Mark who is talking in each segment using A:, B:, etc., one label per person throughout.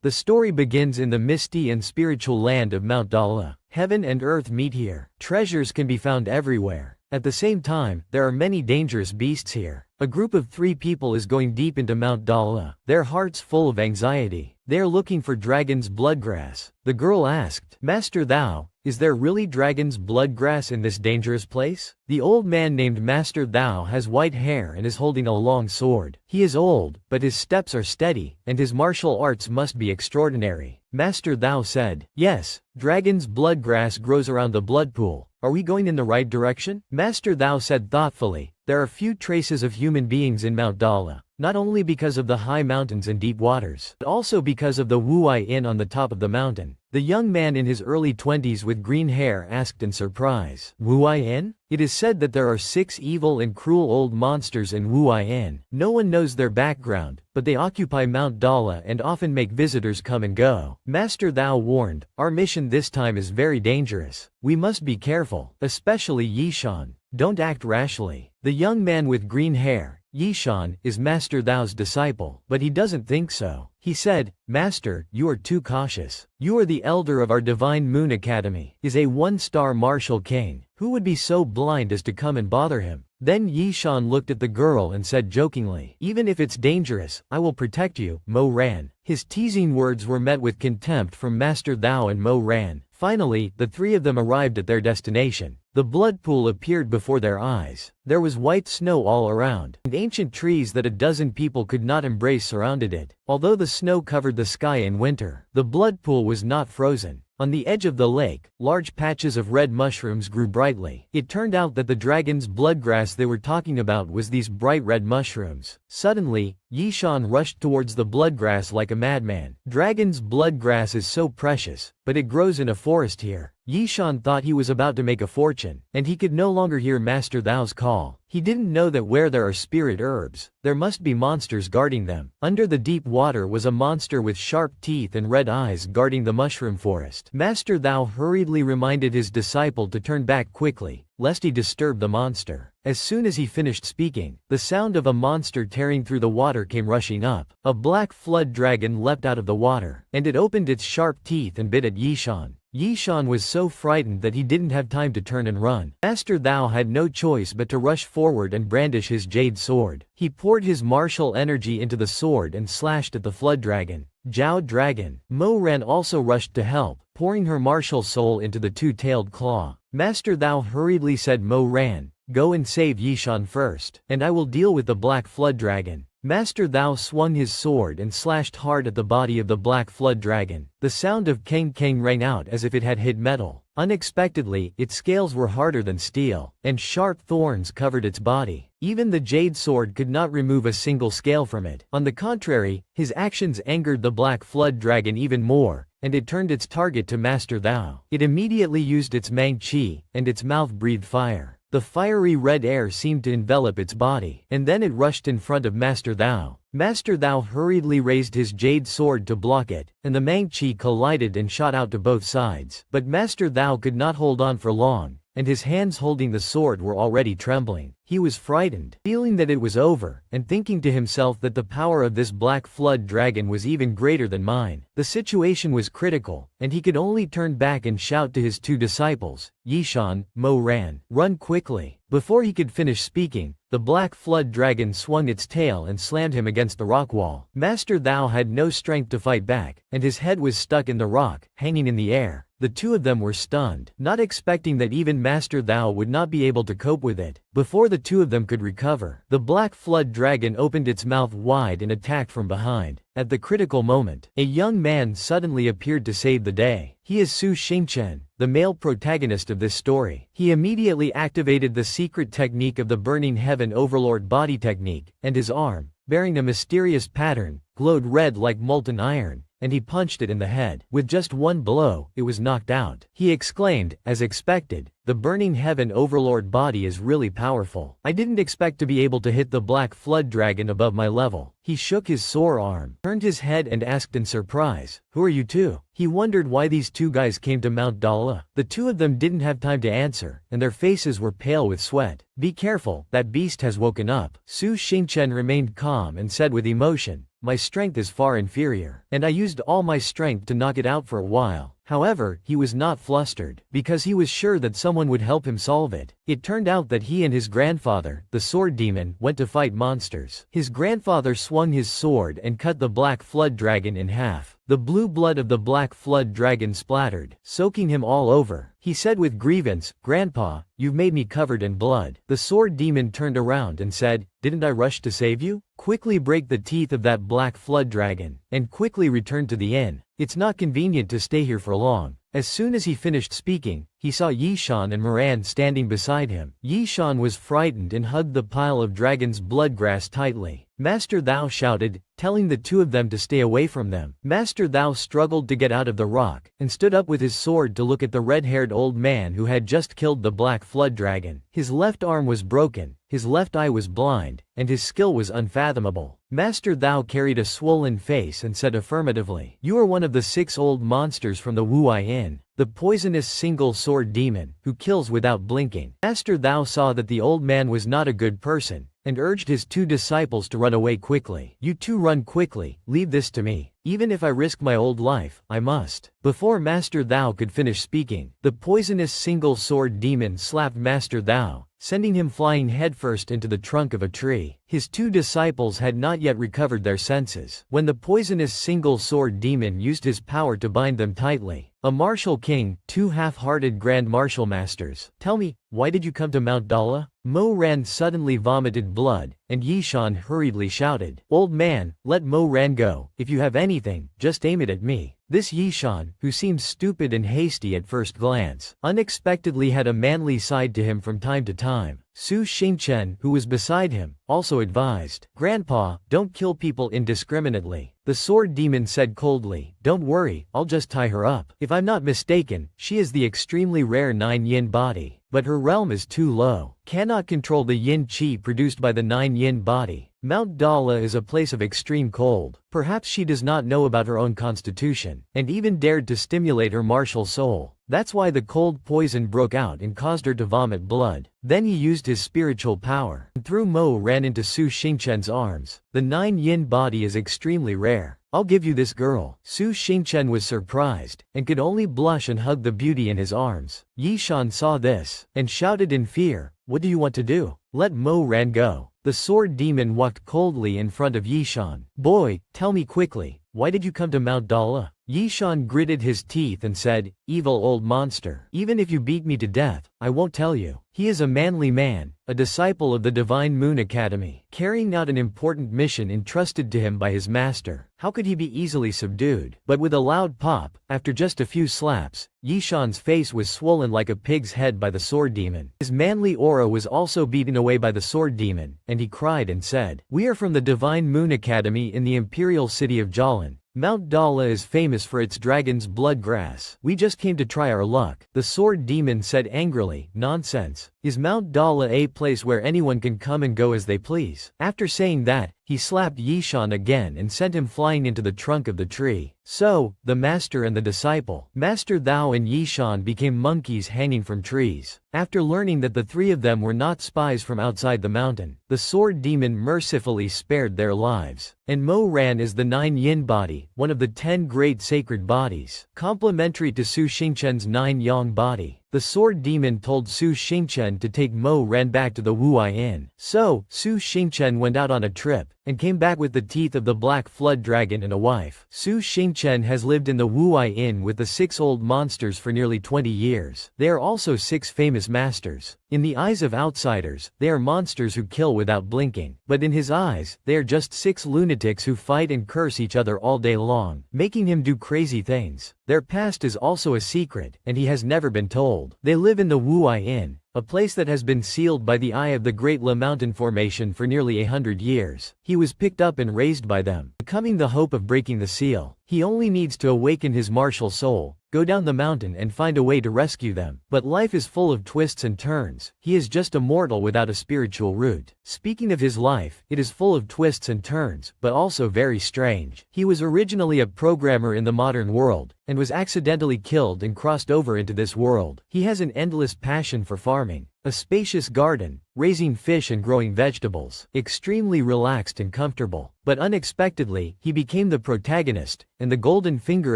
A: The story begins in the misty and spiritual land of Mount Dala. Heaven and earth meet here. Treasures can be found everywhere. At the same time, there are many dangerous beasts here. A group of 3 people is going deep into Mount Dala, their hearts full of anxiety. They are looking for dragon's bloodgrass. The girl asked, "Master Thou, is there really dragon's bloodgrass in this dangerous place?" The old man named Master Thou has white hair and is holding a long sword. He is old, but his steps are steady, and his martial arts must be extraordinary. Master Thou said, "Yes, dragon's bloodgrass grows around the blood pool. Are we going in the right direction?" Master Thou said thoughtfully, "There are few traces of human beings in Mount Dala, not only because of the high mountains and deep waters, but also because of the Wuai Inn on the top of the mountain." The young man in his early 20s with green hair asked in surprise, "Wuai Inn?" It is said that there are 6 evil and cruel old monsters in Wuai Inn. No one knows their background, but they occupy Mount Dala and often make visitors come and go. Master Thou warned, "Our mission this time is very dangerous. We must be careful, especially Yishan. Don't act rashly." The young man with green hair, Yishan, is Master Thou's disciple, but he doesn't think so. He said, "Master, you are too cautious. You are the elder of our Divine Moon Academy, is a 1-star martial king. Who would be so blind as to come and bother him?" Then Yishan looked at the girl and said jokingly, "Even if it's dangerous, I will protect you." Mo ran. His teasing words were met with contempt from Master Thou and Mo ran. Finally, the 3 of them arrived at their destination. The blood pool appeared before their eyes. There was white snow all around, and ancient trees that a dozen people could not embrace surrounded it. Although the snow covered the sky in winter, the blood pool was not frozen. On the edge of the lake, large patches of red mushrooms grew brightly. It turned out that the dragon's bloodgrass they were talking about was these bright red mushrooms. Suddenly, Yishan rushed towards the bloodgrass like a madman. Dragon's bloodgrass is so precious, but it grows in a forest here. Yishan thought he was about to make a fortune, and he could no longer hear Master Thou's call. He didn't know that where there are spirit herbs, there must be monsters guarding them. Under the deep water was a monster with sharp teeth and red eyes guarding the mushroom forest. Master Thou hurriedly reminded his disciple to turn back quickly, lest he disturb the monster. As soon as he finished speaking, the sound of a monster tearing through the water came rushing up. A black flood dragon leapt out of the water, and it opened its sharp teeth and bit at Yishan. Yishan was so frightened that he didn't have time to turn and run. Master Thou had no choice but to rush forward and brandish his jade sword. He poured his martial energy into the sword and slashed at the flood dragon. Jiao Dragon. Mo Ran also rushed to help, pouring her martial soul into the 2-tailed claw. Master Thou hurriedly said, "Mo Ran, go and save Yishan first, and I will deal with the black flood dragon." Master Thou swung his sword and slashed hard at the body of the black flood dragon. The sound of Kang Kang rang out as if it had hit metal. Unexpectedly, its scales were harder than steel, and sharp thorns covered its body. Even the jade sword could not remove a single scale from it. On the contrary, his actions angered the black flood dragon even more, and it turned its target to Master Thou. It immediately used its Mang Chi, and its mouth breathed fire. The fiery red air seemed to envelop its body, and then it rushed in front of Master Thou. Master Thou hurriedly raised his jade sword to block it, and the Mang Chi collided and shot out to both sides. But Master Thou could not hold on for long, and his hands holding the sword were already trembling. He was frightened, feeling that it was over, and thinking to himself that the power of this black flood dragon was even greater than mine. The situation was critical, and he could only turn back and shout to his 2 disciples, Yishan, Mo Ran, "Run quickly." Before he could finish speaking, the black flood dragon swung its tail and slammed him against the rock wall. Master Thou had no strength to fight back, and his head was stuck in the rock, hanging in the air. The 2 of them were stunned, not expecting that even Master Thou would not be able to cope with it. Before the 2 of them could recover, the black flood dragon opened its mouth wide and attacked from behind. At the critical moment, a young man suddenly appeared to save the day. He is Su Xingchen, the male protagonist of this story. He immediately activated the secret technique of the Burning Heaven Overlord body technique, and his arm, bearing a mysterious pattern, glowed red like molten iron, and he punched it in the head. With just one blow, it was knocked out. He exclaimed, as expected, "The Burning Heaven Overlord body is really powerful. I didn't expect to be able to hit the black flood dragon above my level." He shook his sore arm, turned his head and asked in surprise, "Who are you 2? He wondered why these 2 guys came to Mount Dala. The 2 of them didn't have time to answer, and their faces were pale with sweat. "Be careful, that beast has woken up." Su Xingchen remained calm and said with emotion, my strength is far inferior. And I used all my strength to knock it out for a while. However, he was not flustered, because he was sure that someone would help him solve it. It turned out that he and his grandfather, the sword demon, went to fight monsters. His grandfather swung his sword and cut the black flood dragon in half. The blue blood of the black flood dragon splattered, soaking him all over. He said with grievance, "Grandpa, you've made me covered in blood." The sword demon turned around and said, "Didn't I rush to save you? Quickly break the teeth of that black flood dragon, and quickly return to the inn. It's not convenient to stay here for long." As soon as he finished speaking, he saw Yishan and Moran standing beside him. Yishan was frightened and hugged the pile of dragon's bloodgrass tightly. "Master Thou," shouted, telling the two of them to stay away from them. Master Thou struggled to get out of the rock, and stood up with his sword to look at the red-haired old man who had just killed the black flood dragon. His left arm was broken, his left eye was blind, and his skill was unfathomable. Master Thou carried a swollen face and said affirmatively, "You are one of the 6 old monsters from the Wuai Inn, the poisonous single-sword demon, who kills without blinking." Master Thou saw that the old man was not a good person, and urged his 2 disciples to run away quickly. "You 2 run quickly, leave this to me. Even if I risk my old life, I must." Before Master Thou could finish speaking, the poisonous single-sword demon slapped Master Thou, sending him flying headfirst into the trunk of a tree. His 2 disciples had not yet recovered their senses when the poisonous single-sword demon used his power to bind them tightly. A martial king, 2 half-hearted grand martial masters. "Tell me, why did you come to Mount Dala?" Mo Ran suddenly vomited blood, and Yishan hurriedly shouted, "Old man, let Mo Ran go. If you have anything, just aim it at me." This Yishan, who seemed stupid and hasty at first glance, unexpectedly had a manly side to him from time to time. Su Xingchen, who was beside him, also advised, "Grandpa, don't kill people indiscriminately." The sword demon said coldly, "Don't worry, I'll just tie her up. If I'm not mistaken, she is the extremely rare 9 yin body, but her realm is too low. Cannot control the yin qi produced by the 9 yin body. Mount Dala is a place of extreme cold. Perhaps she does not know about her own constitution, and even dared to stimulate her martial soul. That's why the cold poison broke out and caused her to vomit blood." Then he used his spiritual power, and threw Mo Ran into Su Xingchen's arms. "The 9 yin body is extremely rare. I'll give you this girl." Su Xingchen was surprised, and could only blush and hug the beauty in his arms. Yishan saw this, and shouted in fear, "What do you want to do? Let Mo Ran go." The sword demon walked coldly in front of Yishan. "Boy, tell me quickly, why did you come to Mount Dala?" Yishan gritted his teeth and said, "Evil old monster. Even if you beat me to death, I won't tell you." He is a manly man, a disciple of the Divine Moon Academy, carrying out an important mission entrusted to him by his master. How could he be easily subdued? But with a loud pop, after just a few slaps, Yishan's face was swollen like a pig's head by the sword demon. His manly aura was also beaten away by the sword demon, and he cried and said, "We are from the Divine Moon Academy in the imperial city of Jalan. Mount Dala is famous for its dragon's blood grass. We just came to try our luck." The sword demon said angrily, "Nonsense. Is Mount Dala a place where anyone can come and go as they please?" After saying that, he slapped Yishan again and sent him flying into the trunk of the tree. So, the master and the disciple, Master Thou and Yishan, became monkeys hanging from trees. After learning that the 3 of them were not spies from outside the mountain, the sword demon mercifully spared their lives. And Mo Ran is the 9 yin body, one of the 10 great sacred bodies, complementary to Su Xingchen's 9 yang body. The sword demon told Su Xingchen to take Mo Ran back to the Wuai Inn. So, Su Xingchen went out on a trip, and came back with the teeth of the black flood dragon and a wife. Su Xingchen has lived in the Wuai Inn with the 6 old monsters for nearly 20 years. They are also 6 famous masters. In the eyes of outsiders, they are monsters who kill without blinking. But in his eyes, they are just 6 lunatics who fight and curse each other all day long, making him do crazy things. Their past is also a secret, and he has never been told. They live in the Wuai Inn, a place that has been sealed by the eye of the Great La Mountain Formation for nearly 100 years. He was picked up and raised by them, becoming the hope of breaking the seal. He only needs to awaken his martial soul, go down the mountain and find a way to rescue them. But life is full of twists and turns. He is just a mortal without a spiritual root. Speaking of his life, it is full of twists and turns, but also very strange. He was originally a programmer in the modern world, and was accidentally killed and crossed over into this world. He has an endless passion for farming, A spacious garden, raising fish and growing vegetables. Extremely relaxed and comfortable. But unexpectedly, he became the protagonist, and the golden finger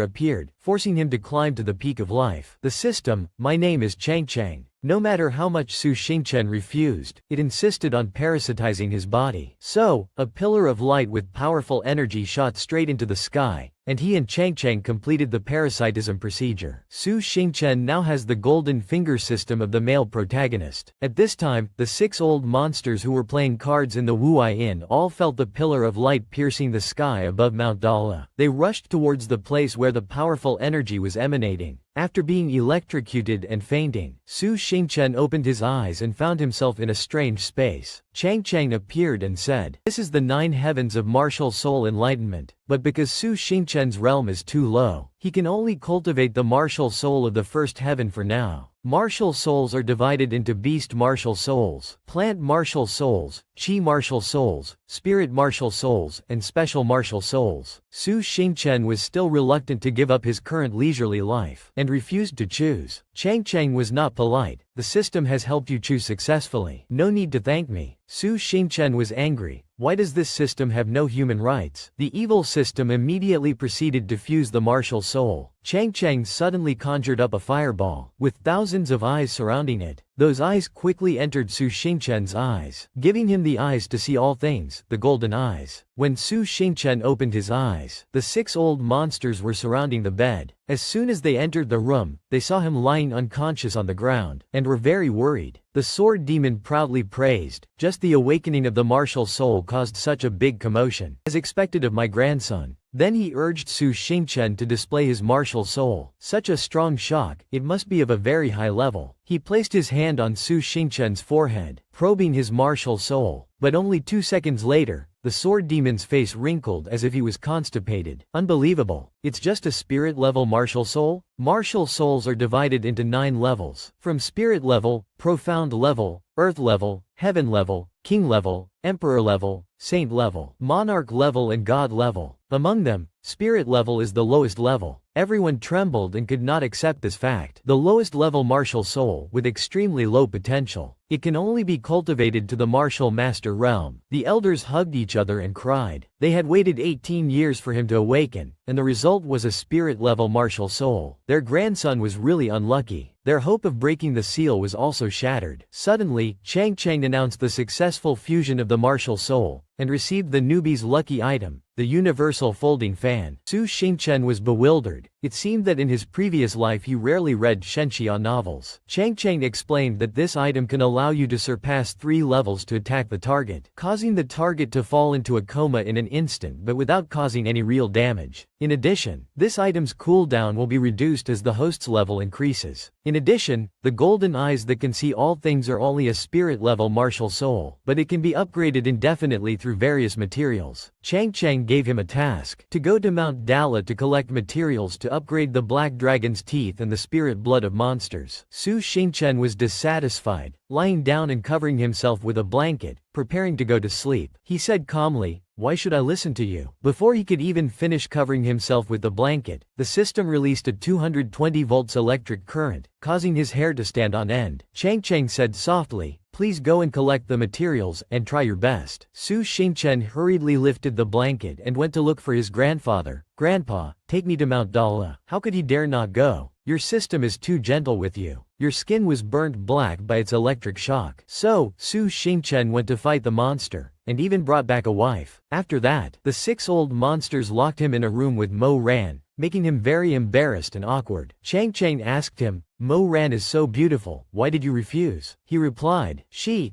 A: appeared, forcing him to climb to the peak of life. The system, my name is Chang Chang. No matter how much Su Xingchen refused, it insisted on parasitizing his body. So, a pillar of light with powerful energy shot straight into the sky, and he and Chang Chang completed the parasitism procedure. Su Xingchen now has the golden finger system of the male protagonist. At this time, the 6 old monsters who were playing cards in the Wuai Inn all felt the pillar of light piercing the sky above Mount Dala. They rushed towards the place where the powerful energy was emanating. After being electrocuted and fainting, Su Xingchen opened his eyes and found himself in a strange space. Chang Chang appeared and said, "This is the 9 heavens of martial soul enlightenment." But because Su Xingchen's realm is too low, he can only cultivate the martial soul of the first heaven for now. Martial souls are divided into beast martial souls, plant martial souls, chi martial souls, spirit martial souls, and special martial souls. Su Xingchen was still reluctant to give up his current leisurely life, and refused to choose. Chang Chang was not polite. "The system has helped you choose successfully. No need to thank me." Su Xingchen was angry. Why does this system have no human rights? The evil system immediately proceeded to fuse the martial soul. Chang Chang suddenly conjured up a fireball, with thousands of eyes surrounding it. Those eyes quickly entered Su Xingchen's eyes, giving him the eyes to see all things, the golden eyes. When Su Xingchen opened his eyes, the 6 old monsters were surrounding the bed. As soon as they entered the room, they saw him lying unconscious on the ground, and were very worried. The sword demon proudly praised, "Just the awakening of the martial soul caused such a big commotion, as expected of my grandson." Then he urged Su Xingchen to display his martial soul. Such a strong shock, it must be of a very high level. He placed his hand on Su Xingchen's forehead, probing his martial soul. But only 2 seconds later, the sword demon's face wrinkled as if he was constipated. Unbelievable. It's just a spirit-level martial soul? Martial souls are divided into 9 levels. From spirit level, profound level, earth level, heaven level, king level, emperor level, saint level, monarch level and god level. Among them, spirit level is the lowest level. Everyone trembled and could not accept this fact. The lowest level martial soul with extremely low potential. It can only be cultivated to the martial master realm. The elders hugged each other and cried. They had waited 18 years for him to awaken, and the result was a spirit-level martial soul. Their grandson was really unlucky. Their hope of breaking the seal was also shattered. Suddenly, Chang Chang announced the successful fusion of the martial soul, and received the newbie's lucky item, the universal folding fan. Su Xingchen was bewildered. It seemed that in his previous life he rarely read Shenxia novels. Chang Chang explained that this item can allow you to surpass 3 levels to attack the target, causing the target to fall into a coma in an instant but without causing any real damage. In addition, this item's cooldown will be reduced as the host's level increases. In addition, the golden eyes that can see all things are only a spirit-level martial soul, but it can be upgraded indefinitely through various materials. Chang Chang gave him a task, to go to Mount Dala to collect materials to upgrade the black dragon's teeth and the spirit blood of monsters. Su Xingchen was dissatisfied, lying down and covering himself with a blanket, preparing to go to sleep. He said calmly, "Why should I listen to you?" Before he could even finish covering himself with the blanket, the system released a 220 volts electric current, causing his hair to stand on end. Chang Chang said softly, "Please go and collect the materials and try your best." Su Xingchen hurriedly lifted the blanket and went to look for his grandfather. "Grandpa, take me to Mount Dala." How could he dare not go? Your system is too gentle with you. Your skin was burnt black by its electric shock. So, Su Xingchen went to fight the monster, and even brought back a wife. After that, the 6 old monsters locked him in a room with Mo Ran, making him very embarrassed and awkward. Chang Chang asked him, "Mo Ran is so beautiful, why did you refuse?" He replied,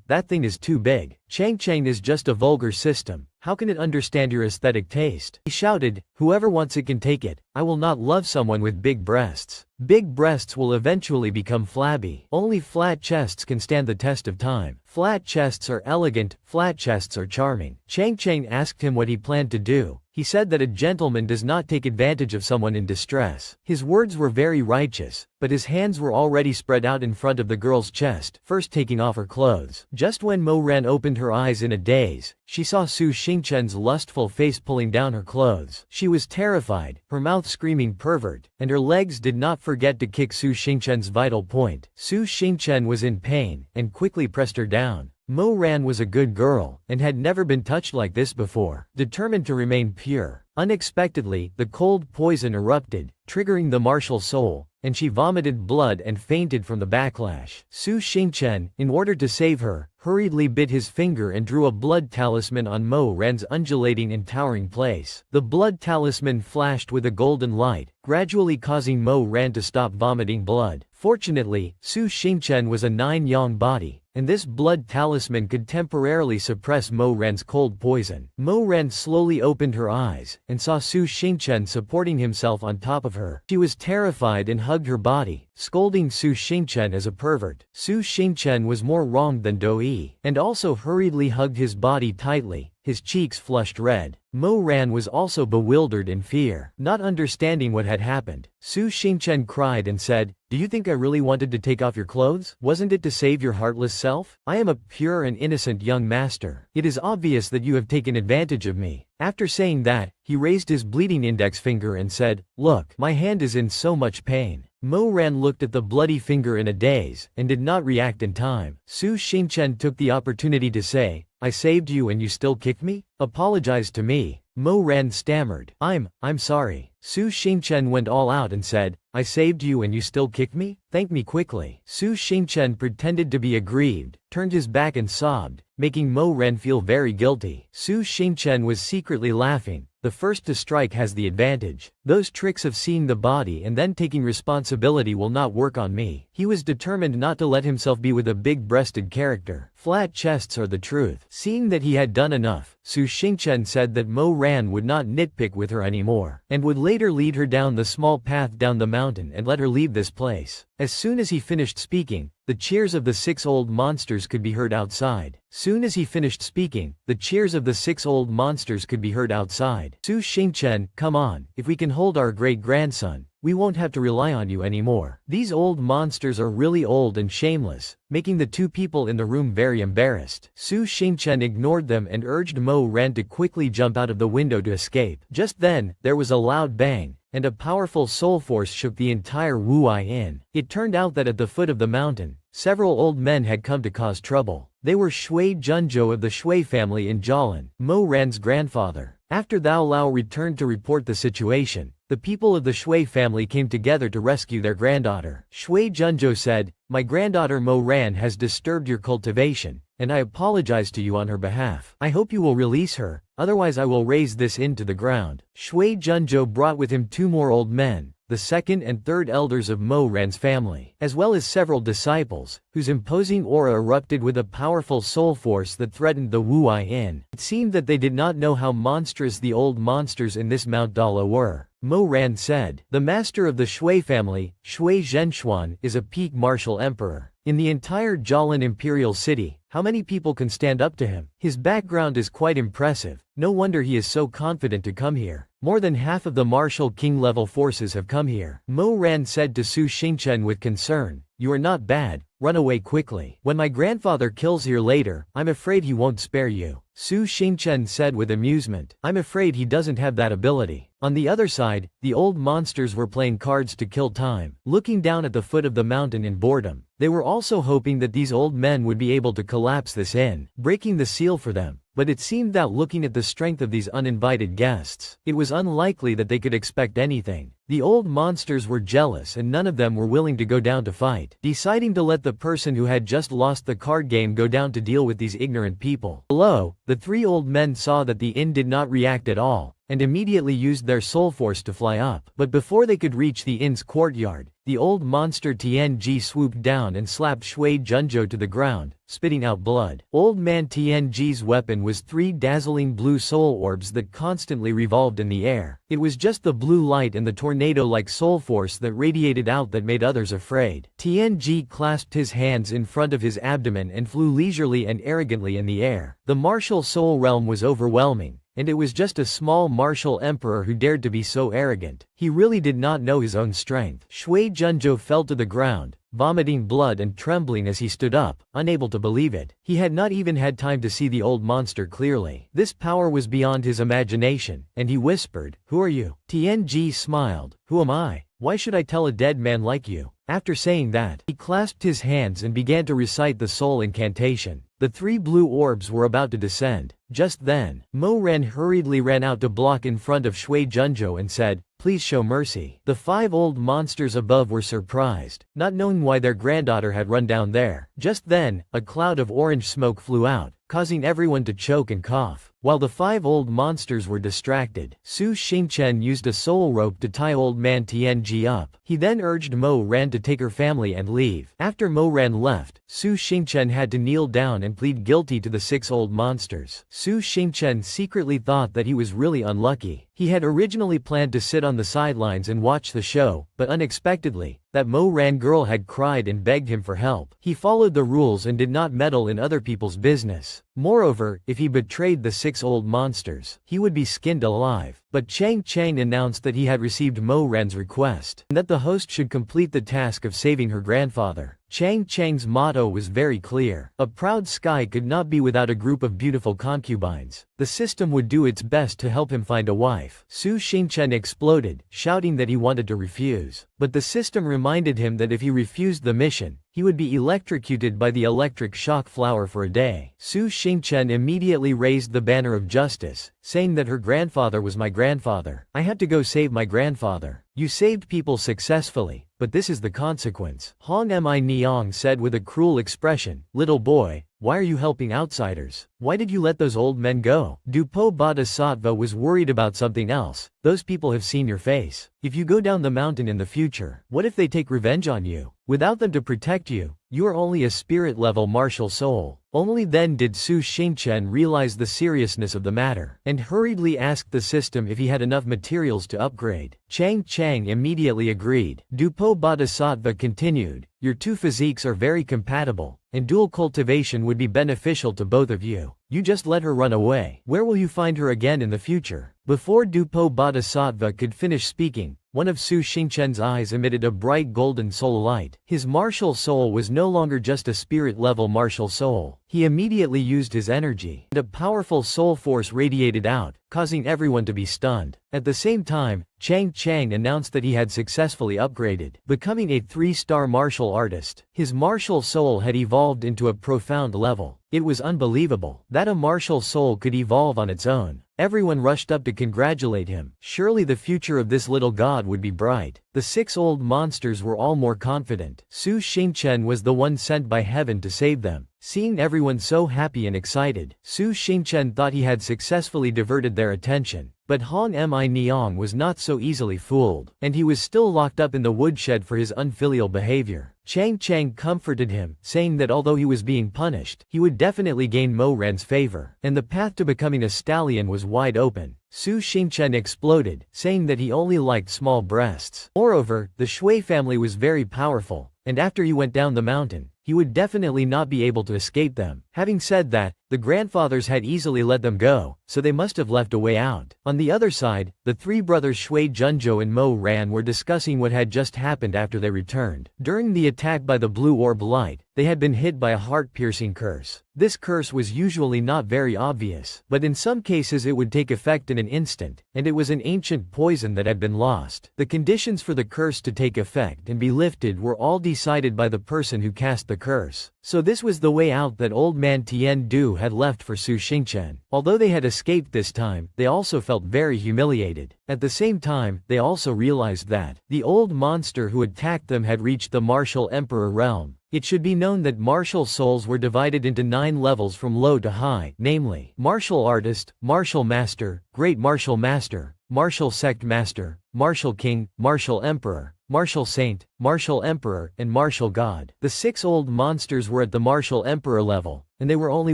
A: "That thing is too big. Chang Chang is just a vulgar system. How can it understand your aesthetic taste?" He shouted, "Whoever wants it can take it. I will not love someone with big breasts. Big breasts will eventually become flabby. Only flat chests can stand the test of time. Flat chests are elegant, flat chests are charming." Chang Chang asked him what he planned to do. He said that a gentleman does not take advantage of someone in distress. His words were very righteous, but his hands were already spread out in front of the girl's chest, first taking off her clothes. Just when Mo Ran opened her eyes in a daze, she saw Su Xingchen's lustful face pulling down her clothes. She was terrified, her mouth screaming pervert, and her legs did not forget to kick Su Xingchen's vital point. Su Xingchen was in pain, and quickly pressed her down. Mo Ran was a good girl, and had never been touched like this before. Determined to remain pure, unexpectedly, the cold poison erupted, triggering the martial soul, and she vomited blood and fainted from the backlash. Su Xingchen, in order to save her, hurriedly bit his finger and drew a blood talisman on Mo Ran's undulating and towering place. The blood talisman flashed with a golden light, gradually causing Mo Ran to stop vomiting blood. Fortunately, Su Xingchen was a 9-yang body, and this blood talisman could temporarily suppress Mo Ran's cold poison. Mo Ran slowly opened her eyes, and saw Su Xingchen supporting himself on top of her. She was terrified and hugged her body, scolding Su Xingchen as a pervert. Su Xingchen was more wronged than Doi, and also hurriedly hugged his body tightly, his cheeks flushed red. Mo Ran was also bewildered in fear. Not understanding what had happened, Su Xingchen cried and said, "Do you think I really wanted to take off your clothes? Wasn't it to save your heartless self? I am a pure and innocent young master. It is obvious that you have taken advantage of me." After saying that, he raised his bleeding index finger and said, "Look, my hand is in so much pain." Mo Ran looked at the bloody finger in a daze, and did not react in time. Su Xingchen took the opportunity to say, "I saved you and you still kicked me? Apologize to me." Mo Ran stammered, I'm sorry." Su Xingchen went all out and said, "I saved you and you still kicked me? Thank me quickly." Su Xingchen pretended to be aggrieved, turned his back and sobbed, making Mo Ran feel very guilty. Su Xingchen was secretly laughing. The first to strike has the advantage. Those tricks of seeing the body and then taking responsibility will not work on me. He was determined not to let himself be with a big-breasted character. Flat chests are the truth. Seeing that he had done enough, Su Xingchen said that Mo Ran would not nitpick with her anymore, and would later lead her down the small path down the mountain and let her leave this place. As soon as he finished speaking, the cheers of the 6 old monsters could be heard outside. Soon as he finished speaking, the cheers of the 6 old monsters could be heard outside. Su Xingchen, come on, if we can hold our great-grandson, we won't have to rely on you anymore. These old monsters are really old and shameless, making the 2 people in the room very embarrassed. Su Xingchen ignored them and urged Mo Ran to quickly jump out of the window to escape. Just then, there was a loud bang, and a powerful soul force shook the entire Wuai Inn. It turned out that at the foot of the mountain, several old men had come to cause trouble. They were Shui Junzhou of the Shui family in Jialan, Mo Ran's grandfather. After Thao Lao returned to report the situation, the people of the Shui family came together to rescue their granddaughter. Shui Junzhou said, "My granddaughter Mo Ran has disturbed your cultivation, and I apologize to you on her behalf. I hope you will release her, otherwise I will raze this inn to the ground." Shui Junzhou brought with him 2 more old men, the second and third elders of Mo Ran's family, as well as several disciples, whose imposing aura erupted with a powerful soul force that threatened the Wuai Inn. It seemed that they did not know how monstrous the old monsters in this Mount Dala were. Mo Ran said, "The master of the Shui family, Shui Zhenxuan, is a peak martial emperor. In the entire Jialan imperial city, how many people can stand up to him? His background is quite impressive. No wonder he is so confident to come here. More than half of the martial king-level forces have come here." Mo Ran said to Su Xingchen with concern, "You are not bad, run away quickly. When my grandfather kills here later, I'm afraid he won't spare you." Su Xingchen said with amusement, "I'm afraid he doesn't have that ability." On the other side, the old monsters were playing cards to kill time, looking down at the foot of the mountain in boredom. They were also hoping that these old men would be able to collapse this inn, breaking the seal for them. But it seemed that looking at the strength of these uninvited guests, it was unlikely that they could expect anything. The old monsters were jealous and none of them were willing to go down to fight, deciding to let the person who had just lost the card game go down to deal with these ignorant people. Below, the 3 old men saw that the inn did not react at all, and immediately used their soul force to fly up. But before they could reach the inn's courtyard, the old monster Tianji swooped down and slapped Shui Junzhou to the ground, spitting out blood. Old man Tianji's weapon was 3 dazzling blue soul orbs that constantly revolved in the air. It was just the blue light and the tornado-like soul force that radiated out that made others afraid. Tianji clasped his hands in front of his abdomen and flew leisurely and arrogantly in the air. The martial soul realm was overwhelming, and it was just a small martial emperor who dared to be so arrogant. He really did not know his own strength. Shui Junzhou fell to the ground, vomiting blood and trembling as he stood up, unable to believe it. He had not even had time to see the old monster clearly. This power was beyond his imagination, and he whispered, "Who are you?" Tianji smiled. "Who am I? Why should I tell a dead man like you?" After saying that, he clasped his hands and began to recite the soul incantation. The 3 blue orbs were about to descend. Just then, Mo Ran hurriedly ran out to block in front of Shui Junzhou and said, "Please show mercy." The 5 old monsters above were surprised, not knowing why their granddaughter had run down there. Just then, a cloud of orange smoke flew out, causing everyone to choke and cough. While the 5 old monsters were distracted, Su Xingchen used a soul rope to tie old man Tianji up. He then urged Mo Ran to take her family and leave. After Mo Ran left, Su Xingchen had to kneel down and plead guilty to the 6 old monsters. Su Xingchen secretly thought that he was really unlucky. He had originally planned to sit on the sidelines and watch the show, but unexpectedly, that Mo Ran girl had cried and begged him for help. He followed the rules and did not meddle in other people's business. Moreover, if he betrayed the 6 old monsters, he would be skinned alive. But Chang Chang announced that he had received Mo Ran's request, and that the host should complete the task of saving her grandfather. Chang Chang's motto was very clear. A proud sky could not be without a group of beautiful concubines. The system would do its best to help him find a wife. Su Xingchen exploded, shouting that he wanted to refuse. But the system reminded him that if he refused the mission, he would be electrocuted by the electric shock flower for a day. Su Xingchen immediately raised the banner of justice, saying that her grandfather was my grandfather. I had to go save my grandfather. You saved people successfully, but this is the consequence. Han Mi Niang said with a cruel expression, "Little boy, why are you helping outsiders? Why did you let those old men go?" Dupo Bodhisattva was worried about something else. Those people have seen your face. If you go down the mountain in the future, what if they take revenge on you? Without them to protect you, you are only a spirit-level martial soul. Only then did Su Xingchen realize the seriousness of the matter, and hurriedly asked the system if he had enough materials to upgrade. Chang Chang immediately agreed. Dupo Bodhisattva continued, "Your 2 physiques are very compatible, and dual cultivation would be beneficial to both of you. You just let her run away. Where will you find her again in the future?" Before Dupo Bodhisattva could finish speaking, one of Su Xingchen's eyes emitted a bright golden soul light. His martial soul was no longer just a spirit-level martial soul. He immediately used his energy, and a powerful soul force radiated out, causing everyone to be stunned. At the same time, Chang Chang announced that he had successfully upgraded, becoming a 3-star martial artist. His martial soul had evolved into a profound level. It was unbelievable that a martial soul could evolve on its own. Everyone rushed up to congratulate him. Surely the future of this little god would be bright. The 6 old monsters were all more confident. Su Xingchen was the one sent by heaven to save them. Seeing everyone so happy and excited, Su Xingchen thought he had successfully diverted their attention. But Han Mi Niang was not so easily fooled, and he was still locked up in the woodshed for his unfilial behavior. Chang Chang comforted him, saying that although he was being punished, he would definitely gain Mo Ran's favor, and the path to becoming a stallion was wide open. Su Xingchen exploded, saying that he only liked small breasts. Moreover, the Shui family was very powerful, and after he went down the mountain, he would definitely not be able to escape them. Having said that, the grandfathers had easily let them go, so they must have left a way out. On the other side, the 3 brothers Shui Junzhou and Mo Ran were discussing what had just happened after they returned. During the attack by the blue orb light, they had been hit by a heart-piercing curse. This curse was usually not very obvious, but in some cases it would take effect in an instant, and it was an ancient poison that had been lost. The conditions for the curse to take effect and be lifted were all decided by the person who cast the curse. So this was the way out that old man Tian Du had left for Su Xingchen. Although they had escaped this time, they also felt very humiliated. At the same time, they also realized that the old monster who attacked them had reached the martial emperor realm. It should be known that martial souls were divided into 9 levels from low to high, namely, martial artist, martial master, great martial master, martial sect master, martial king, martial emperor, martial saint, martial emperor, and martial god. The 6 old monsters were at the martial emperor level, and they were only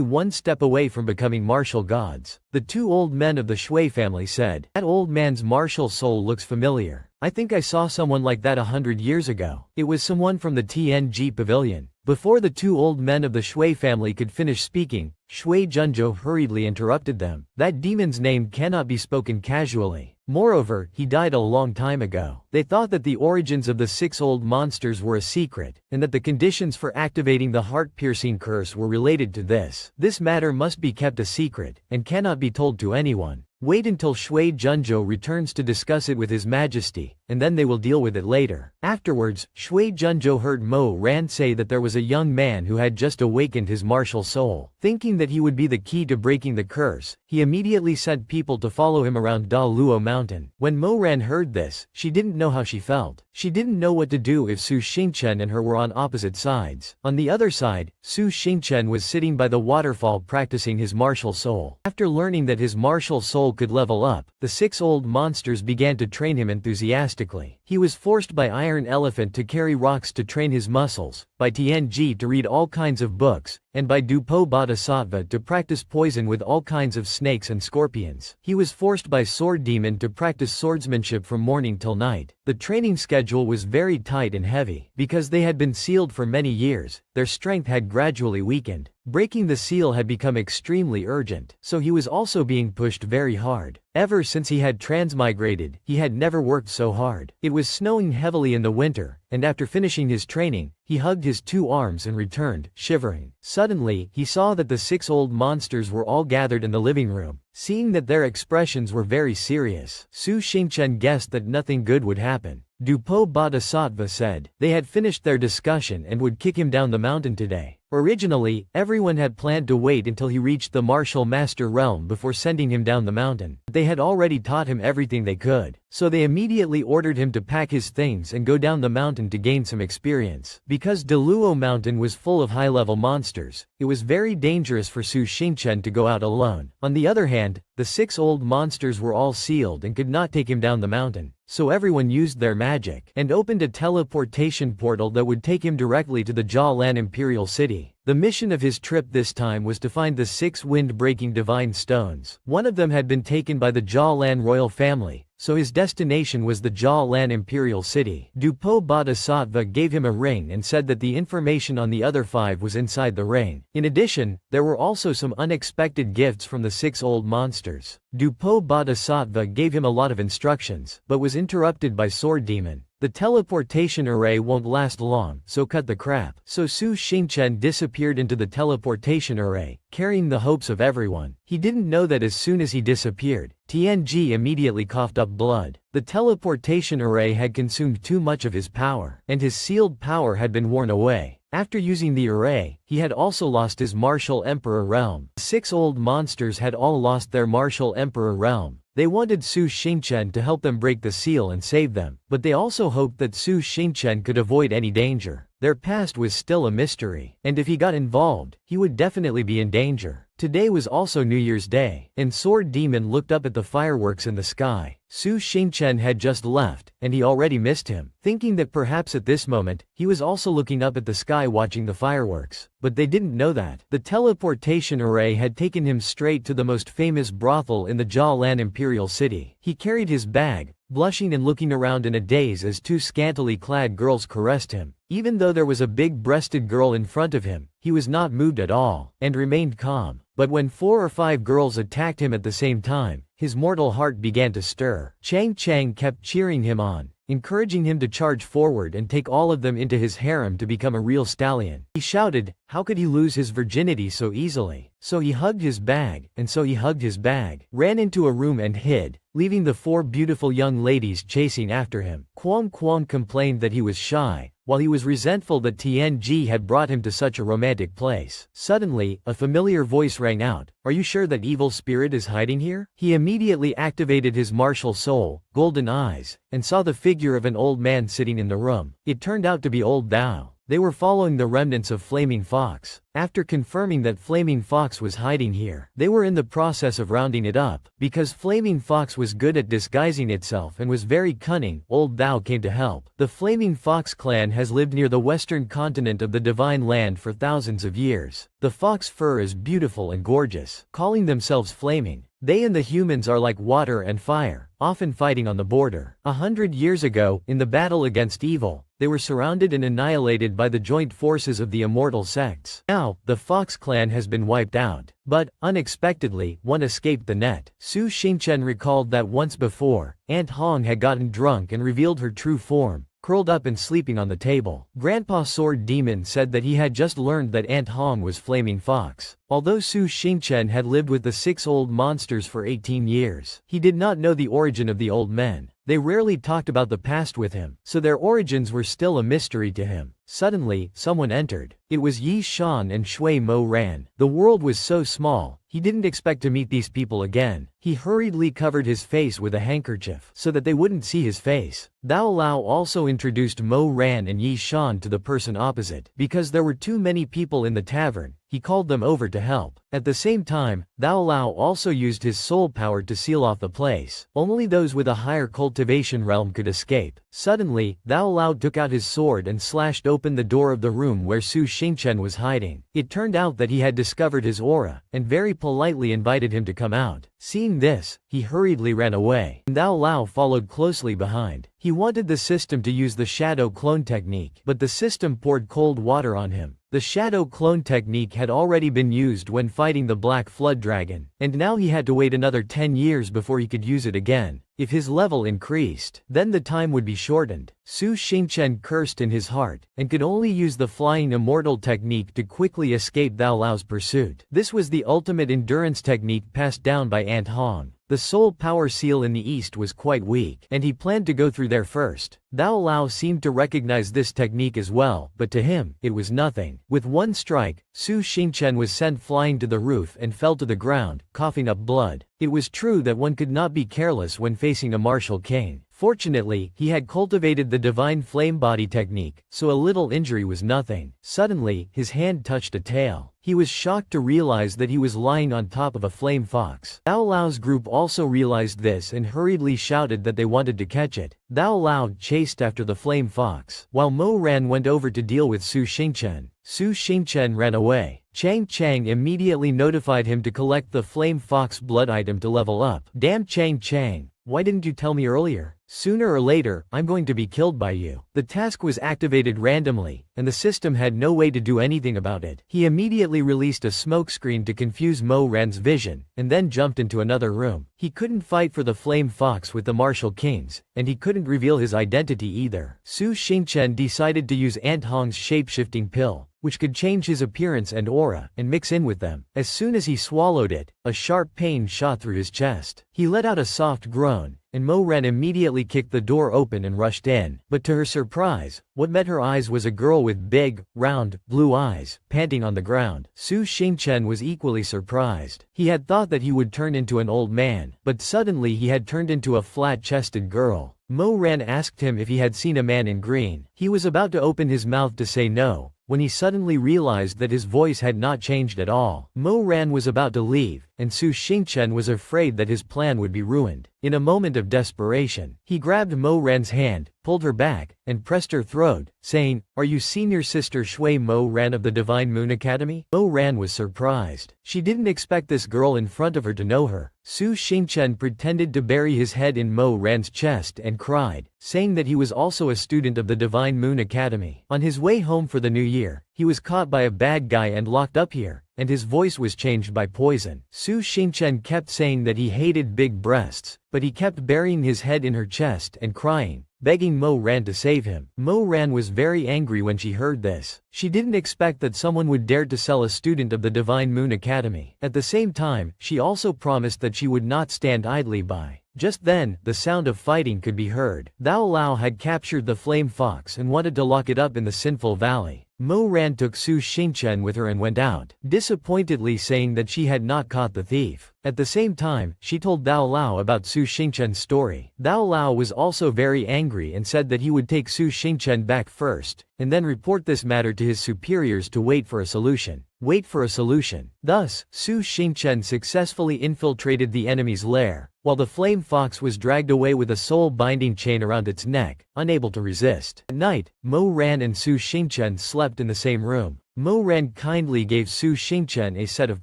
A: one step away from becoming martial gods. The 2 old men of the Shui family said, "That old man's martial soul looks familiar. I think I saw someone like that 100 years ago." It was someone from the TNG pavilion. Before the 2 old men of the Shui family could finish speaking, Shui Junzhou hurriedly interrupted them. That demon's name cannot be spoken casually. Moreover, he died a long time ago. They thought that the origins of the 6 old monsters were a secret, and that the conditions for activating the heart-piercing curse were related to this. This matter must be kept a secret, and cannot be told to anyone. Wait until Shui Junzhou returns to discuss it with His Majesty, and then they will deal with it later. Afterwards, Shui Junzhou heard Mo Ran say that there was a young man who had just awakened his martial soul. Thinking that he would be the key to breaking the curse, he immediately sent people to follow him around Da Luo Mountain. When Mo Ran heard this, she didn't know how she felt. She didn't know what to do if Su Xingchen and her were on opposite sides. On the other side, Su Xingchen was sitting by the waterfall practicing his martial soul. After learning that his martial soul could level up, the 6 old monsters began to train him enthusiastically. He was forced by Iron Elephant to carry rocks to train his muscles, by Tianji to read all kinds of books, and by Dupo Bodhisattva to practice poison with all kinds of snakes and scorpions. He was forced by Sword Demon to practice swordsmanship from morning till night. The training schedule was very tight and heavy. Because they had been sealed for many years, their strength had gradually weakened. Breaking the seal had become extremely urgent, so he was also being pushed very hard. Ever since he had transmigrated, he had never worked so hard. It was snowing heavily in the winter, and after finishing his training, he hugged his 2 arms and returned, shivering. Suddenly, he saw that the 6 old monsters were all gathered in the living room. Seeing that their expressions were very serious, Su Xingchen guessed that nothing good would happen. Dupo Bodhisattva said they had finished their discussion and would kick him down the mountain today. Originally, everyone had planned to wait until he reached the martial master realm before sending him down the mountain. They had already taught him everything they could, so they immediately ordered him to pack his things and go down the mountain to gain some experience. Because Deluo Mountain was full of high-level monsters, it was very dangerous for Su Xingchen to go out alone. On the other hand, the 6 old monsters were all sealed and could not take him down the mountain. So everyone used their magic and opened a teleportation portal that would take him directly to the Jialan Imperial City. The mission of his trip this time was to find the 6 wind-breaking divine stones. One of them had been taken by the Jialan royal family, so his destination was the Jialan Imperial City. Dupo Bodhisattva gave him a ring and said that the information on the other 5 was inside the ring. In addition, there were also some unexpected gifts from the 6 old monsters. Dupo Bodhisattva gave him a lot of instructions, but was interrupted by Sword Demon. The teleportation array won't last long, so cut the crap. So Su Xingchen disappeared into the teleportation array, carrying the hopes of everyone. He didn't know that as soon as he disappeared, Tianji immediately coughed up blood. The teleportation array had consumed too much of his power, and his sealed power had been worn away. After using the array, he had also lost his martial emperor realm. The 6 old monsters had all lost their martial emperor realm. They wanted Su Xingchen to help them break the seal and save them, but they also hoped that Su Xingchen could avoid any danger. Their past was still a mystery, and if he got involved, he would definitely be in danger. Today was also New Year's Day, and Sword Demon looked up at the fireworks in the sky. Su Xingchen had just left, and he already missed him, thinking that perhaps at this moment, he was also looking up at the sky watching the fireworks. But they didn't know that. The teleportation array had taken him straight to the most famous brothel in the Jialan Imperial City. He carried his bag, blushing and looking around in a daze as 2 scantily clad girls caressed him. Even though there was a big-breasted girl in front of him, he was not moved at all, and remained calm. But when 4 or 5 girls attacked him at the same time, his mortal heart began to stir. Chang Chang kept cheering him on, encouraging him to charge forward and take all of them into his harem to become a real stallion. He shouted, how could he lose his virginity so easily? So he hugged his bag, and so he hugged his bag, ran into a room and hid, leaving the 4 beautiful young ladies chasing after him. Kwang Kwang complained that he was shy, while he was resentful that Tianji had brought him to such a romantic place. Suddenly, a familiar voice rang out, are you sure that evil spirit is hiding here? He immediately activated his martial soul, golden eyes, and saw the figure of an old man sitting in the room. It turned out to be old Dao. They were following the remnants of Flaming Fox. After confirming that Flaming Fox was hiding here, they were in the process of rounding it up. Because Flaming Fox was good at disguising itself and was very cunning, old Thou came to help. The Flaming Fox clan has lived near the western continent of the Divine Land for thousands of years. The fox fur is beautiful and gorgeous. Calling themselves Flaming, they and the humans are like water and fire, often fighting on the border. 100 years ago, in the battle against evil, they were surrounded and annihilated by the joint forces of the immortal sects. Now, the Fox clan has been wiped out. But, unexpectedly, one escaped the net. Su Xingchen recalled that once before, Aunt Hong had gotten drunk and revealed her true form, curled up and sleeping on the table. Grandpa Sword Demon said that he had just learned that Aunt Hong was Flaming Fox. Although Su Xingchen had lived with the 6 old monsters for 18 years, he did not know the origin of the old men. They rarely talked about the past with him, so their origins were still a mystery to him. Suddenly, someone entered. It was Yi Shan and Shui Mo Ran. The world was so small, he didn't expect to meet these people again. He hurriedly covered his face with a handkerchief so that they wouldn't see his face. Dao Lao also introduced Mo Ran and Yi Shan to the person opposite. Because there were too many people in the tavern, he called them over to help. At the same time, Dao Lao also used his soul power to seal off the place. Only those with a higher cultivation realm could escape. Suddenly, Dao Lao took out his sword and slashed open the door of the room where Su Xingchen was hiding. It turned out that he had discovered his aura, and very politely invited him to come out. Seeing this, he hurriedly ran away. Dao Lao followed closely behind. He wanted the system to use the shadow clone technique, but the system poured cold water on him. The shadow clone technique had already been used when fighting the Black Flood Dragon, and now he had to wait another 10 years before he could use it again. If his level increased, then the time would be shortened. Su Xingchen cursed in his heart, and could only use the flying immortal technique to quickly escape Dao Lao's pursuit. This was the ultimate endurance technique passed down by Aunt Hong. The soul power seal in the east was quite weak, and he planned to go through there first. Dao Lao seemed to recognize this technique as well, but to him, it was nothing. With one strike, Su Xingchen was sent flying to the roof and fell to the ground, coughing up blood. It was true that one could not be careless when facing a martial king. Fortunately, he had cultivated the divine flame body technique, so a little injury was nothing. Suddenly, his hand touched a tail. He was shocked to realize that he was lying on top of a flame fox. Dao Lao's group also realized this and hurriedly shouted that they wanted to catch it. Dao Lao chased after the flame fox, while Mo Ran went over to deal with Su Xingchen. Su Xingchen ran away. Chang Chang immediately notified him to collect the flame fox blood item to level up. Damn Chang Chang, why didn't you tell me earlier? Sooner or later, I'm going to be killed by you. The task was activated randomly, and the system had no way to do anything about it. He immediately released a smokescreen to confuse Mo Ran's vision, and then jumped into another room. He couldn't fight for the flame fox with the martial kings, and he couldn't reveal his identity either. Su Xingchen decided to use Aunt Hong's shape-shifting pill, which could change his appearance and aura, and mix in with them. As soon as he swallowed it, a sharp pain shot through his chest. He let out a soft groan, and Mo Ran immediately kicked the door open and rushed in. But to her surprise, what met her eyes was a girl with big, round, blue eyes, panting on the ground. Su Xingchen was equally surprised. He had thought that he would turn into an old man, but suddenly he had turned into a flat-chested girl. Mo Ran asked him if he had seen a man in green. He was about to open his mouth to say no, when he suddenly realized that his voice had not changed at all. Mo Ran was about to leave, and Su Xingchen was afraid that his plan would be ruined. In a moment of desperation, he grabbed Mo Ran's hand, pulled her back, and pressed her throat, saying, "Are you senior sister Shui Mo Ran of the Divine Moon Academy?" Mo Ran was surprised. She didn't expect this girl in front of her to know her. Su Xingchen pretended to bury his head in Mo Ran's chest and cried, saying that he was also a student of the Divine Moon Academy. On his way home for the new year, he was caught by a bad guy and locked up here, and his voice was changed by poison. Su Xingchen kept saying that he hated big breasts, but he kept burying his head in her chest and crying, begging Mo Ran to save him. Mo Ran was very angry when she heard this. She didn't expect that someone would dare to sell a student of the Divine Moon Academy. At the same time, she also promised that she would not stand idly by. Just then, the sound of fighting could be heard. Dao Lao had captured the flame fox and wanted to lock it up in the Sinful Valley. Mo Ran took Su Xingchen with her and went out, disappointedly saying that she had not caught the thief. At the same time, she told Dao Lao about Su Xingchen's story. Dao Lao was also very angry and said that he would take Su Xingchen back first, and then report this matter to his superiors to wait for a solution. Wait for a solution. Thus, Su Xingchen successfully infiltrated the enemy's lair, while the flame fox was dragged away with a soul-binding chain around its neck, unable to resist. At night, Mo Ran and Su Xingchen slept in the same room. Mo Ran kindly gave Su Xingchen a set of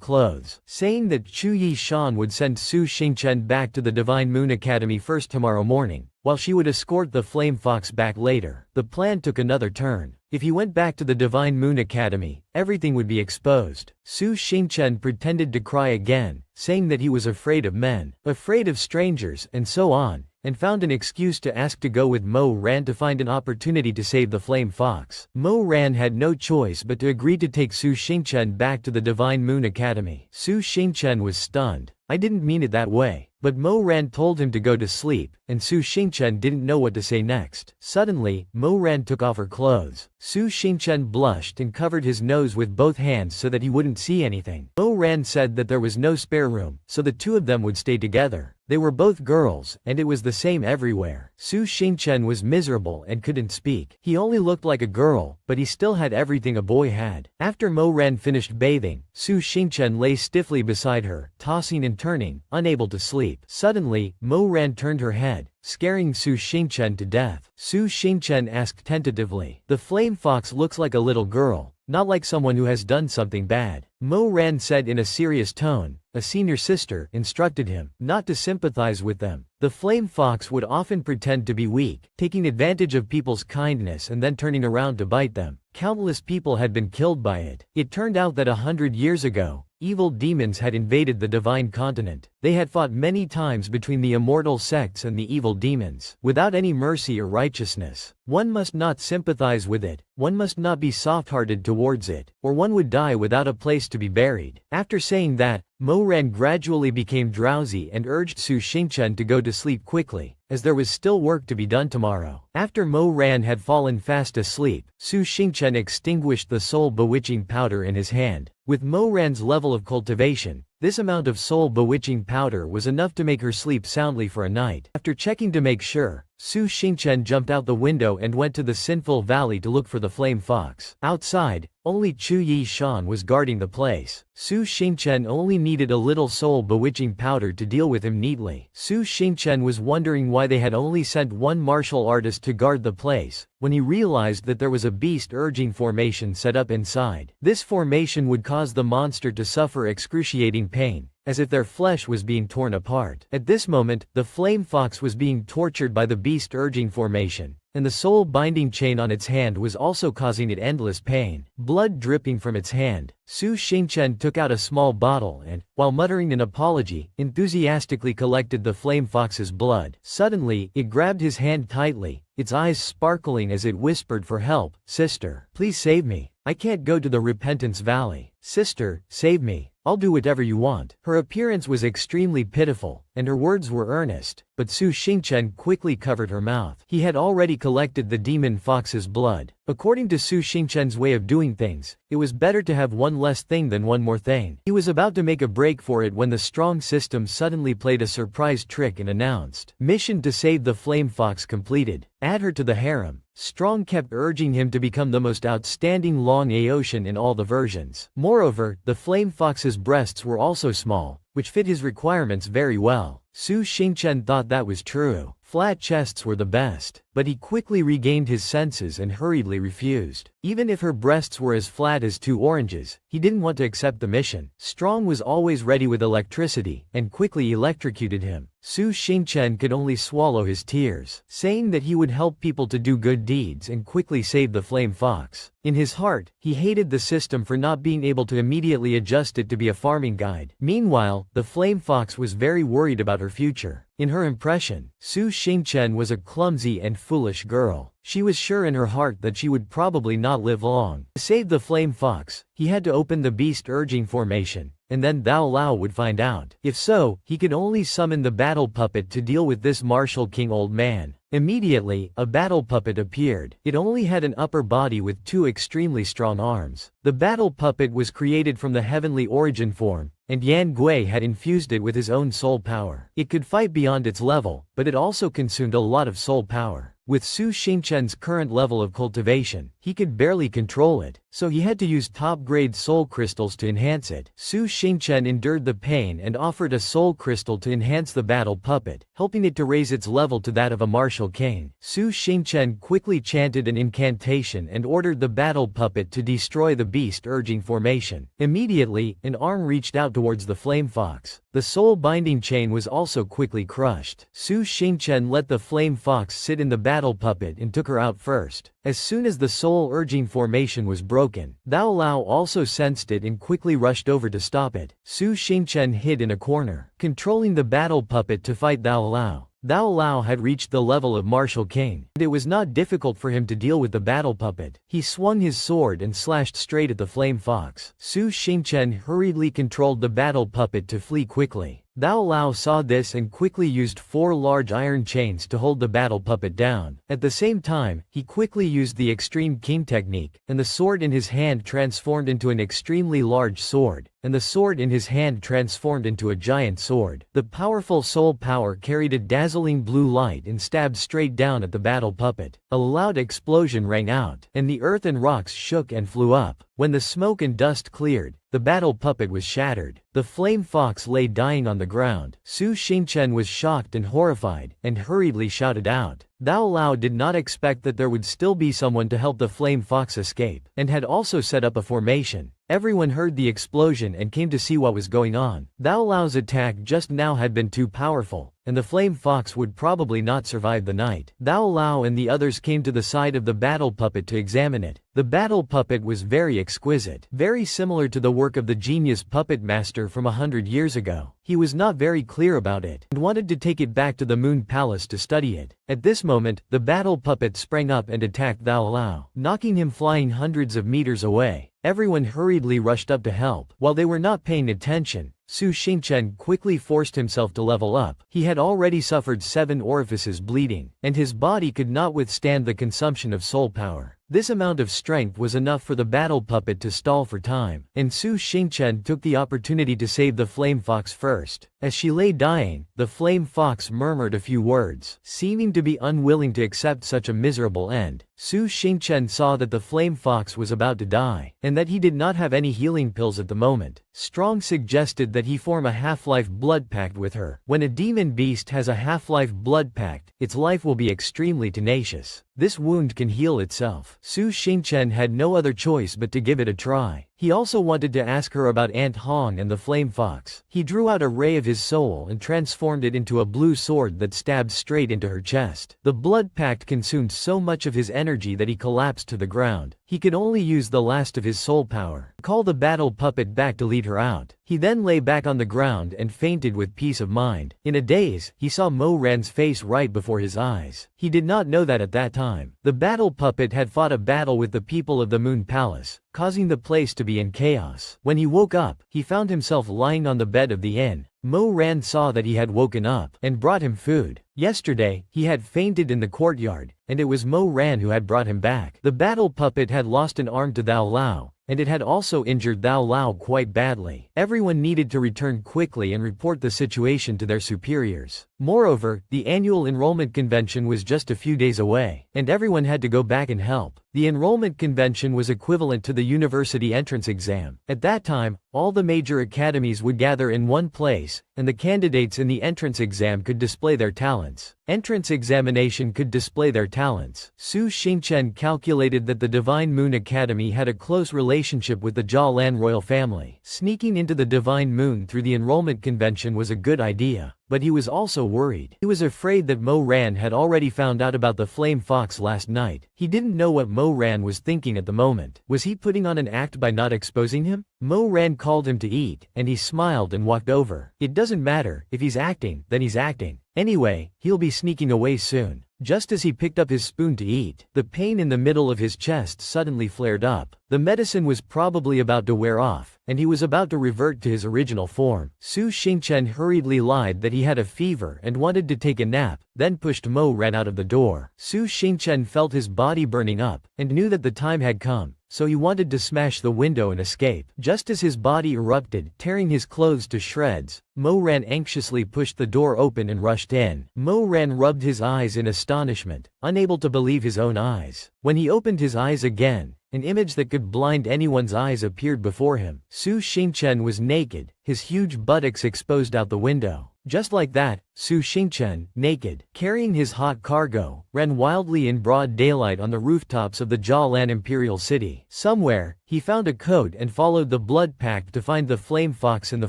A: clothes, saying that Chu Yi Shan would send Su Xingchen back to the Divine Moon Academy first tomorrow morning. while she would escort the Flame Fox back later. The plan took another turn. If he went back to the Divine Moon Academy, everything would be exposed. Su Xingchen pretended to cry again, saying that he was afraid of men, afraid of strangers, and so on, and found an excuse to ask to go with Mo Ran to find an opportunity to save the Flame Fox. Mo Ran had no choice but to agree to take Su Xingchen back to the Divine Moon Academy. Su Xingchen was stunned. I didn't mean it that way. But Mo Ran told him to go to sleep, and Su Xingchen didn't know what to say next. Suddenly, Mo Ran took off her clothes. Su Xingchen blushed and covered his nose with both hands so that he wouldn't see anything. Mo Ran said that there was no spare room, so the two of them would stay together. They were both girls, and it was the same everywhere. Su Xingchen was miserable and couldn't speak. He only looked like a girl, but he still had everything a boy had. After Mo Ran finished bathing, Su Xingchen lay stiffly beside her, tossing and turning, unable to sleep. Suddenly, Mo Ran turned her head, scaring Su Xingchen to death. Su Xingchen asked tentatively, "The Flame Fox looks like a little girl, not like someone who has done something bad." Mo Ran said in a serious tone. A senior sister instructed him not to sympathize with them. The Flame Fox would often pretend to be weak, taking advantage of people's kindness and then turning around to bite them. Countless people had been killed by it. It turned out that 100 years ago, evil demons had invaded the divine continent. They had fought many times between the immortal sects and the evil demons, without any mercy or righteousness. One must not sympathize with it, one must not be soft-hearted towards it, or one would die without a place to be buried. After saying that, Mo Ran gradually became drowsy and urged Su Xingchen to go to sleep quickly, as there was still work to be done tomorrow. After Mo Ran had fallen fast asleep, Su Xingchen extinguished the soul bewitching powder in his hand. With Mo Ran's level of cultivation, this amount of soul bewitching powder was enough to make her sleep soundly for a night. After checking to make sure, Su Xingchen jumped out the window and went to the Sinful Valley to look for the Flame Fox. Outside, only Chu Yi Shan was guarding the place. Su Xingchen only needed a little soul bewitching powder to deal with him neatly. Su Xingchen was wondering why they had only sent one martial artist to guard the place, when he realized that there was a beast urging formation set up inside. This formation would cause the monster to suffer excruciating pain, as if their flesh was being torn apart. At this moment, the Flame Fox was being tortured by the beast urging formation, and the soul binding chain on its hand was also causing it endless pain. Blood dripping from its hand, Su Xingchen took out a small bottle and, while muttering an apology, enthusiastically collected the Flame Fox's blood. Suddenly, it grabbed his hand tightly, its eyes sparkling as it whispered for help. "Sister, please save me. I can't go to the Repentance Valley. Sister, save me. I'll do whatever you want." Her appearance was extremely pitiful, and her words were earnest, but Su Xingchen quickly covered her mouth. He had already collected the demon fox's blood. According to Su Xingchen's way of doing things, it was better to have one less thing than one more thing. He was about to make a break for it when the strong system suddenly played a surprise trick and announced, "Mission to save the Flame Fox completed. Add her to the harem." Strong kept urging him to become the most outstanding Long Aotian in all the versions. Moreover, the Flame Fox's breasts were also small, which fit his requirements very well. Su Xingchen thought that was true. Flat chests were the best, but he quickly regained his senses and hurriedly refused. Even if her breasts were as flat as 2 oranges, he didn't want to accept the mission. Strong was always ready with electricity, and quickly electrocuted him. Su Xingchen could only swallow his tears, saying that he would help people to do good deeds and quickly save the Flame Fox. In his heart, he hated the system for not being able to immediately adjust it to be a farming guide. Meanwhile, the Flame Fox was very worried about her future. In her impression, Su Xingchen was a clumsy and foolish girl. She was sure in her heart that she would probably not live long. To save the Flame Fox, he had to open the beast urging formation, and then Thou Lao would find out. If so, he could only summon the battle puppet to deal with this martial king old man. Immediately, a battle puppet appeared. It only had an upper body with 2 extremely strong arms. The battle puppet was created from the heavenly origin form, and Yan Gui had infused it with his own soul power. It could fight beyond its level, but it also consumed a lot of soul power. With Su Xingchen's current level of cultivation, he could barely control it, so he had to use top-grade soul crystals to enhance it. Su Xingchen endured the pain and offered a soul crystal to enhance the battle puppet, helping it to raise its level to that of a martial king. Su Xingchen quickly chanted an incantation and ordered the battle puppet to destroy the beast urging formation. Immediately, an arm reached out towards the Flame Fox. The soul binding chain was also quickly crushed. Su Xingchen let the flame fox sit in the battle puppet and took her out first. As soon as the soul urging formation was broken, Thao Lao also sensed it and quickly rushed over to stop it. Su Xingchen hid in a corner, controlling the battle puppet to fight Thao Lao. Thao Lao had reached the level of martial king, and it was not difficult for him to deal with the battle puppet. He swung his sword and slashed straight at the flame fox. Su Xingchen hurriedly controlled the battle puppet to flee quickly. Thao Lao saw this and quickly used 4 large iron chains to hold the battle puppet down. At the same time, he quickly used the extreme king technique, and the sword in his hand transformed into an extremely large sword, and the sword in his hand transformed into a giant sword. The powerful soul power carried a dazzling blue light and stabbed straight down at the battle puppet. A loud explosion rang out, and the earth and rocks shook and flew up. When the smoke and dust cleared, the battle puppet was shattered. The flame fox lay dying on the ground. Su Xingchen was shocked and horrified, and hurriedly shouted out. Thao Lao did not expect that there would still be someone to help the flame fox escape, and had also set up a formation. Everyone heard the explosion and came to see what was going on. Thao Lao's attack just now had been too powerful, and the flame fox would probably not survive the night. Thao Lao and the others came to the side of the battle puppet to examine it. The battle puppet was very exquisite, very similar to the work of the genius puppet master from 100 years ago. He was not very clear about it, and wanted to take it back to the Moon Palace to study it. At this moment, the battle puppet sprang up and attacked Thao Lao, knocking him flying hundreds of meters away. Everyone hurriedly rushed up to help. While they were not paying attention, Su Xingchen quickly forced himself to level up. He had already suffered 7 orifices bleeding, and his body could not withstand the consumption of soul power. This amount of strength was enough for the battle puppet to stall for time, and Su Xingchen took the opportunity to save the flame fox first. As she lay dying, the flame fox murmured a few words, seeming to be unwilling to accept such a miserable end. Su Xingchen saw that the flame fox was about to die, and that he did not have any healing pills at the moment. Strong suggested that he form a half-life blood pact with her. When a demon beast has a half-life blood pact, its life will be extremely tenacious. This wound can heal itself. Su Xingchen had no other choice but to give it a try. He also wanted to ask her about Aunt Hong and the flame fox. He drew out a ray of his soul and transformed it into a blue sword that stabbed straight into her chest. The blood pact consumed so much of his energy that he collapsed to the ground. He could only use the last of his soul power. Call the battle puppet back to lead her out. He then lay back on the ground and fainted with peace of mind. In a daze, he saw Mo Ran's face right before his eyes. He did not know that at that time. The battle puppet had fought a battle with the people of the Moon Palace, causing the place to be in chaos. When he woke up, he found himself lying on the bed of the inn. Mo Ran saw that he had woken up and brought him food. Yesterday, he had fainted in the courtyard, and it was Mo Ran who had brought him back. The battle puppet had lost an arm to Thao Lao, and it had also injured Thao Lao quite badly. Everyone needed to return quickly and report the situation to their superiors. Moreover, the annual enrollment convention was just a few days away, and everyone had to go back and help. The enrollment convention was equivalent to the university entrance exam. At that time, all the major academies would gather in one place, and the candidates in the entrance exam could display their talents. Entrance examination could display their talents. Su Xingchen calculated that the Divine Moon Academy had a close relationship with the Jia Lan royal family. Sneaking into the Divine Moon through the enrollment convention was a good idea. But he was also worried. He was afraid that Mo Ran had already found out about the flame fox last night. He didn't know what Mo Ran was thinking at the moment. Was he putting on an act by not exposing him? Mo Ran called him to eat, and he smiled and walked over. It doesn't matter, if he's acting, then he's acting. Anyway, he'll be sneaking away soon. Just as he picked up his spoon to eat, the pain in the middle of his chest suddenly flared up. The medicine was probably about to wear off, and he was about to revert to his original form. Su Xingchen hurriedly lied that he had a fever and wanted to take a nap, then pushed Mo Ran out of the door. Su Xingchen felt his body burning up, and knew that the time had come. So he wanted to smash the window and escape. Just as his body erupted, tearing his clothes to shreds, Mo Ran anxiously pushed the door open and rushed in. Mo Ran rubbed his eyes in astonishment, unable to believe his own eyes. When he opened his eyes again, an image that could blind anyone's eyes appeared before him. Su Xingchen was naked, his huge buttocks exposed out the window. Just like that, Su Xingchen, naked, carrying his hot cargo, ran wildly in broad daylight on the rooftops of the Jialan imperial city. Somewhere, he found a code and followed the blood pact to find the flame fox in the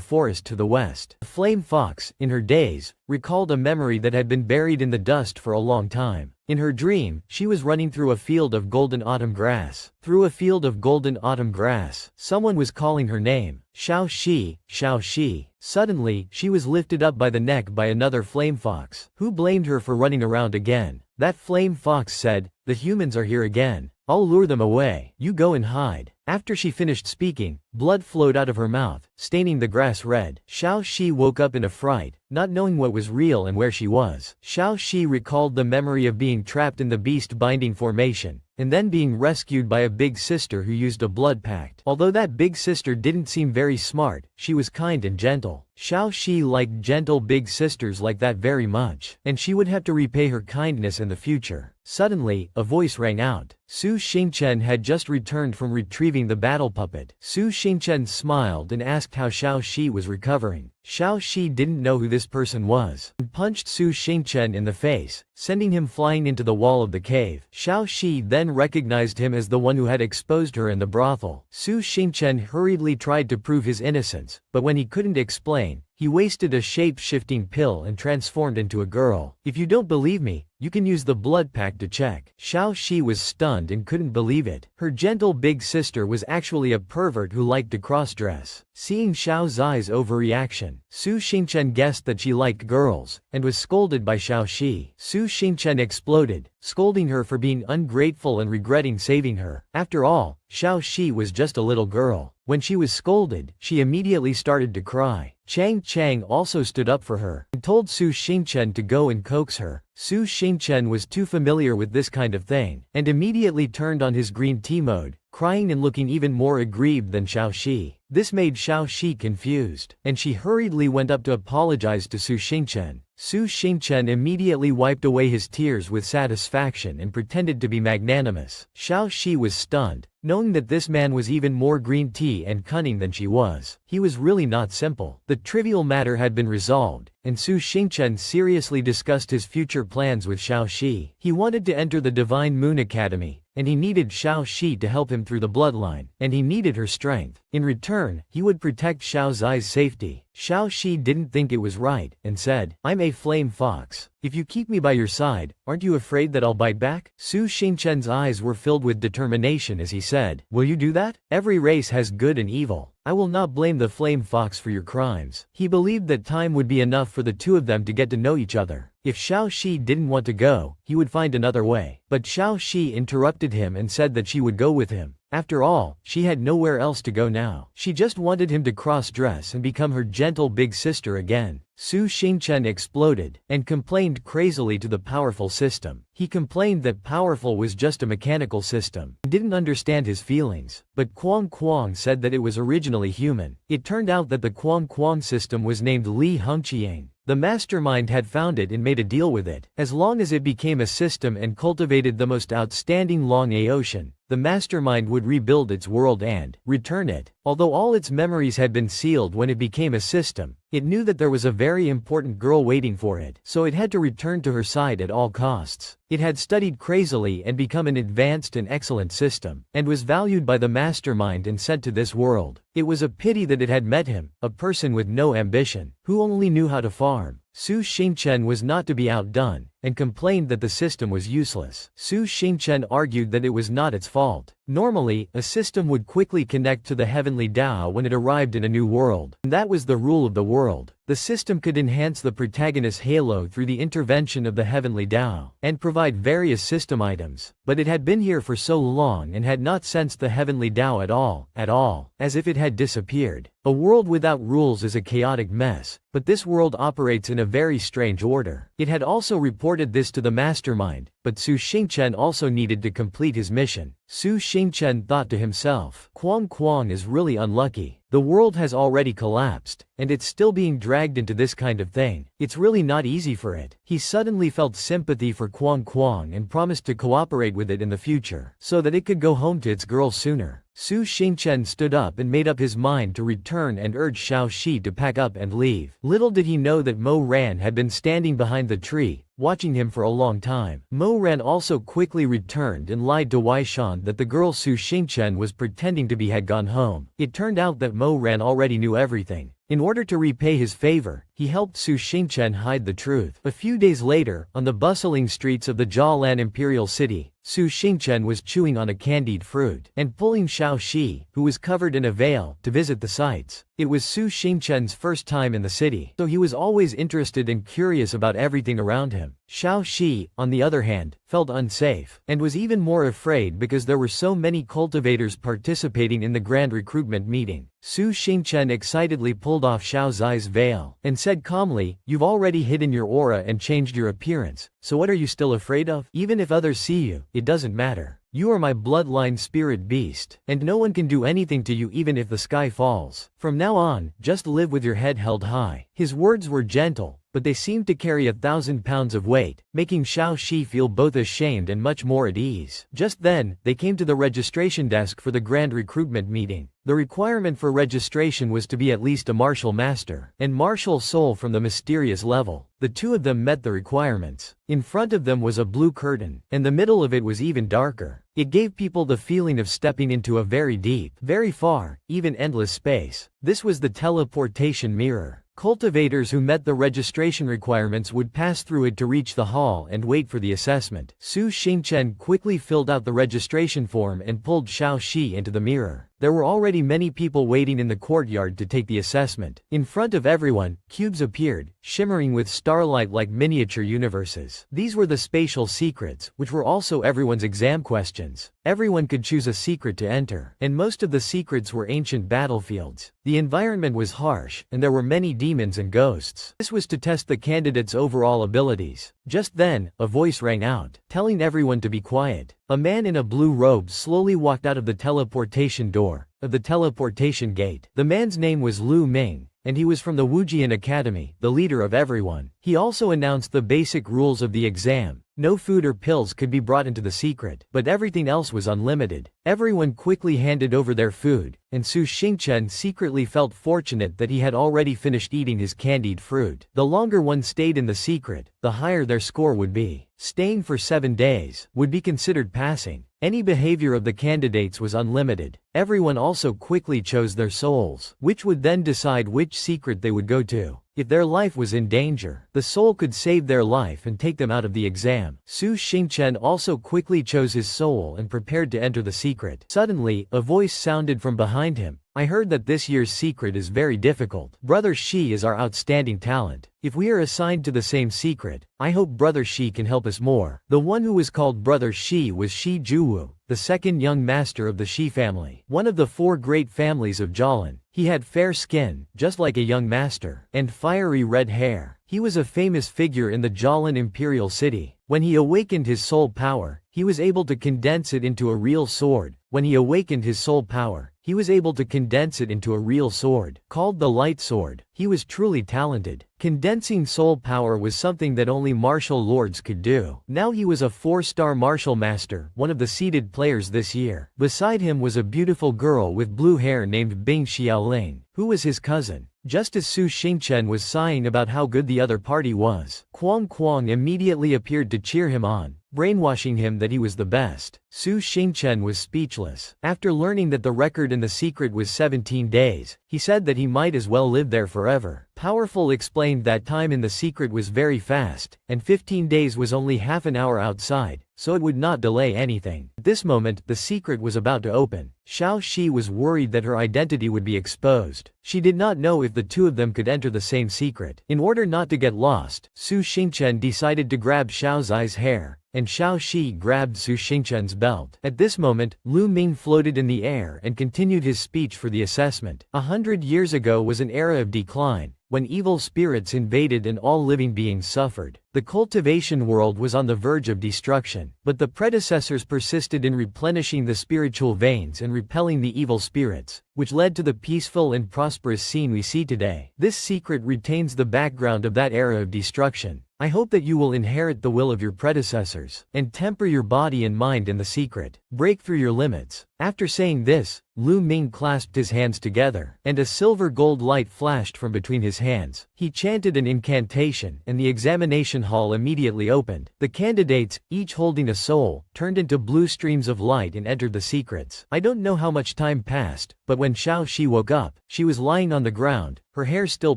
A: forest to the west. The flame fox, in her days, recalled a memory that had been buried in the dust for a long time. In her dream, she was running through a field of golden autumn grass. Through a field of golden autumn grass, someone was calling her name. Xiao Shi, Xiao Shi. Suddenly, she was lifted up by the neck by another flame fox, who blamed her for running around again. That flame fox said, "The humans are here again. I'll lure them away. You go and hide." After she finished speaking, blood flowed out of her mouth, staining the grass red. Xiao Shi woke up in a fright, not knowing what was real and where she was. Xiao Shi recalled the memory of being trapped in the beast binding formation, and then being rescued by a big sister who used a blood pact. Although that big sister didn't seem very smart, she was kind and gentle. Xiao Shi liked gentle big sisters like that very much, and she would have to repay her kindness in the future. Suddenly, a voice rang out. Su Xingchen had just returned from retrieving the battle puppet. Su Xingchen smiled and asked how Xiao Shi was recovering. Xiao Shi didn't know who this person was, and punched Su Xingchen in the face, sending him flying into the wall of the cave. Xiao Shi then recognized him as the one who had exposed her in the brothel. Su Xingchen hurriedly tried to prove his innocence, but when he couldn't explain, he wasted a shape-shifting pill and transformed into a girl. "If you don't believe me, you can use the blood pack to check." Xiao Shi was stunned and couldn't believe it. Her gentle big sister was actually a pervert who liked to cross-dress. Seeing Xiao Zai's overreaction, Su Xingchen guessed that she liked girls, and was scolded by Xiao Shi. Su Xingchen exploded, scolding her for being ungrateful and regretting saving her. After all, Xiao Shi was just a little girl. When she was scolded, she immediately started to cry. Chang also stood up for her, and told Su Xingchen to go and coax her. Su Xingchen was too familiar with this kind of thing, and immediately turned on his green tea mode, crying and looking even more aggrieved than Xiao Shi. This made Xiao Shi confused, and she hurriedly went up to apologize to Su Xingchen. Su Xingchen immediately wiped away his tears with satisfaction and pretended to be magnanimous. Xiao Shi was stunned, knowing that this man was even more green tea and cunning than she was. He was really not simple. The trivial matter had been resolved, and Su Xingchen seriously discussed his future plans with Xiao Shi. He wanted to enter the Divine Moon Academy, and he needed Xiao Shi to help him through the bloodline, and he needed her strength. In return, he would protect Xiao Zai's safety. Xiao Shi didn't think it was right, and said, "I'm a flame fox. If you keep me by your side, aren't you afraid that I'll bite back?" Su Xingchen's eyes were filled with determination as he said, "Will you do that? Every race has good and evil. I will not blame the flame fox for your crimes." He believed that time would be enough for the two of them to get to know each other. If Xiao Shi didn't want to go, he would find another way. But Xiao Shi interrupted him and said that she would go with him. After all, she had nowhere else to go now. She just wanted him to cross-dress and become her gentle big sister again. Su Xingchen exploded, and complained crazily to the powerful system. He complained that powerful was just a mechanical system, and didn't understand his feelings. But Quang Quang said that it was originally human. It turned out that the Quang Quang system was named Li Hengqiang. The mastermind had found it and made a deal with it. As long as it became a system and cultivated the most outstanding Long Ocean, the mastermind would rebuild its world and return it. Although all its memories had been sealed when it became a system, it knew that there was a very important girl waiting for it, so it had to return to her side at all costs. It had studied crazily and become an advanced and excellent system, and was valued by the mastermind and sent to this world. It was a pity that it had met him, a person with no ambition, who only knew how to farm. Su Xingchen was not to be outdone, and complained that the system was useless. Su Xingchen argued that it was not its fault. Normally, a system would quickly connect to the heavenly Tao when it arrived in a new world, and that was the rule of the world. The system could enhance the protagonist's halo through the intervention of the heavenly Tao, and provide various system items, but it had been here for so long and had not sensed the heavenly Tao at all, as if it had disappeared. A world without rules is a chaotic mess, but this world operates in a very strange order. It had also reported this to the mastermind, but Su Xingchen also needed to complete his mission. Su Xingchen thought to himself, Quang Quang is really unlucky. The world has already collapsed, and it's still being dragged into this kind of thing. It's really not easy for it. He suddenly felt sympathy for Quang Quang and promised to cooperate with it in the future, so that it could go home to its girl sooner. Su Xingchen stood up and made up his mind to return and urged Xiao Shi to pack up and leave. Little did he know that Mo Ran had been standing behind the tree, watching him for a long time. Mo Ran also quickly returned and lied to Wei Shan that the girl Su Xingchen was pretending to be had gone home. It turned out that Mo Ran already knew everything. In order to repay his favor, he helped Su Xingchen hide the truth. A few days later, on the bustling streets of the Jialan imperial city, Su Xingchen was chewing on a candied fruit and pulling Xiao Shi, who was covered in a veil, to visit the sights. It was Su Xingchen's first time in the city, so he was always interested and curious about everything around him. Xiao Shi, on the other hand, felt unsafe, and was even more afraid because there were so many cultivators participating in the grand recruitment meeting. Su Xingchen excitedly pulled off Xiao Zai's veil, and said calmly, "You've already hidden your aura and changed your appearance, so what are you still afraid of? Even if others see you, it doesn't matter. You are my bloodline spirit beast, and no one can do anything to you even if the sky falls. From now on, just live with your head held high." His words were gentle, but they seemed to carry 1,000 pounds of weight, making Xiao Shi feel both ashamed and much more at ease. Just then, they came to the registration desk for the grand recruitment meeting. The requirement for registration was to be at least a martial master and martial soul from the mysterious level. The two of them met the requirements. In front of them was a blue curtain, and the middle of it was even darker. It gave people the feeling of stepping into a very deep, very far, even endless space. This was the teleportation mirror. Cultivators who met the registration requirements would pass through it to reach the hall and wait for the assessment. Su Xingchen quickly filled out the registration form and pulled Xiao Shi into the mirror. There were already many people waiting in the courtyard to take the assessment. In front of everyone, cubes appeared, shimmering with starlight like miniature universes. These were the spatial secrets, which were also everyone's exam questions. Everyone could choose a secret to enter, and most of the secrets were ancient battlefields. The environment was harsh, and there were many demons and ghosts. This was to test the candidate's overall abilities. Just then, a voice rang out, telling everyone to be quiet. A man in a blue robe slowly walked out of the teleportation door, of the teleportation gate. The man's name was Lu Ming, and he was from the Wujian Academy, the leader of everyone. He also announced the basic rules of the exam. No food or pills could be brought into the secret, but everything else was unlimited. Everyone quickly handed over their food, and Su Xingchen secretly felt fortunate that he had already finished eating his candied fruit. The longer one stayed in the secret, the higher their score would be. Staying for 7 days would be considered passing. Any behavior of the candidates was unlimited. Everyone also quickly chose their souls, which would then decide which secret they would go to. If their life was in danger, the soul could save their life and take them out of the exam. Su Xingchen also quickly chose his soul and prepared to enter the secret. Suddenly, a voice sounded from behind him. "I heard that this year's secret is very difficult. Brother Shi is our outstanding talent. If we are assigned to the same secret, I hope Brother Shi can help us more." The one who was called Brother Shi was Shi Juwu, the second young master of the Shi family, one of the 4 great families of Jialan. He had fair skin, just like a young master, and fiery red hair. He was a famous figure in the Jialan imperial city. When he awakened his soul power, he was able to condense it into a real sword. When he awakened his soul power, he was able to condense it into a real sword, called the Light Sword. He was truly talented. Condensing soul power was something that only martial lords could do. Now he was a 4-star martial master, one of the seeded players this year. Beside him was a beautiful girl with blue hair named Bing Xiaoling, who was his cousin. Just as Su Xingchen was sighing about how good the other party was, Kuang Kuang immediately appeared to cheer him on, brainwashing him that he was the best. Su Xingchen was speechless. After learning that the record in the secret was 17 days, he said that he might as well live there forever. Powerful explained that time in the secret was very fast, and 15 days was only half an hour outside, so it would not delay anything. At this moment, the secret was about to open. Xiao Shi was worried that her identity would be exposed. She did not know if the two of them could enter the same secret. In order not to get lost, Su Xingchen decided to grab Xiao Zai's hair, and Xiao Shi grabbed Su Xingchen's belt. At this moment, Lu Ming floated in the air and continued his speech for the assessment. 100 years ago was an era of decline, when evil spirits invaded and all living beings suffered. The cultivation world was on the verge of destruction, but the predecessors persisted in replenishing the spiritual veins and repelling the evil spirits, which led to the peaceful and prosperous scene we see today. This secret retains the background of that era of destruction. I hope that you will inherit the will of your predecessors, and temper your body and mind in the secret. Break through your limits. After saying this, Lu Ming clasped his hands together, and a silver-gold light flashed from between his hands. He chanted an incantation, and the examination hall immediately opened. The candidates, each holding a soul, turned into blue streams of light and entered the secrets. I don't know how much time passed, but when Xiao Shi woke up, she was lying on the ground, her hair still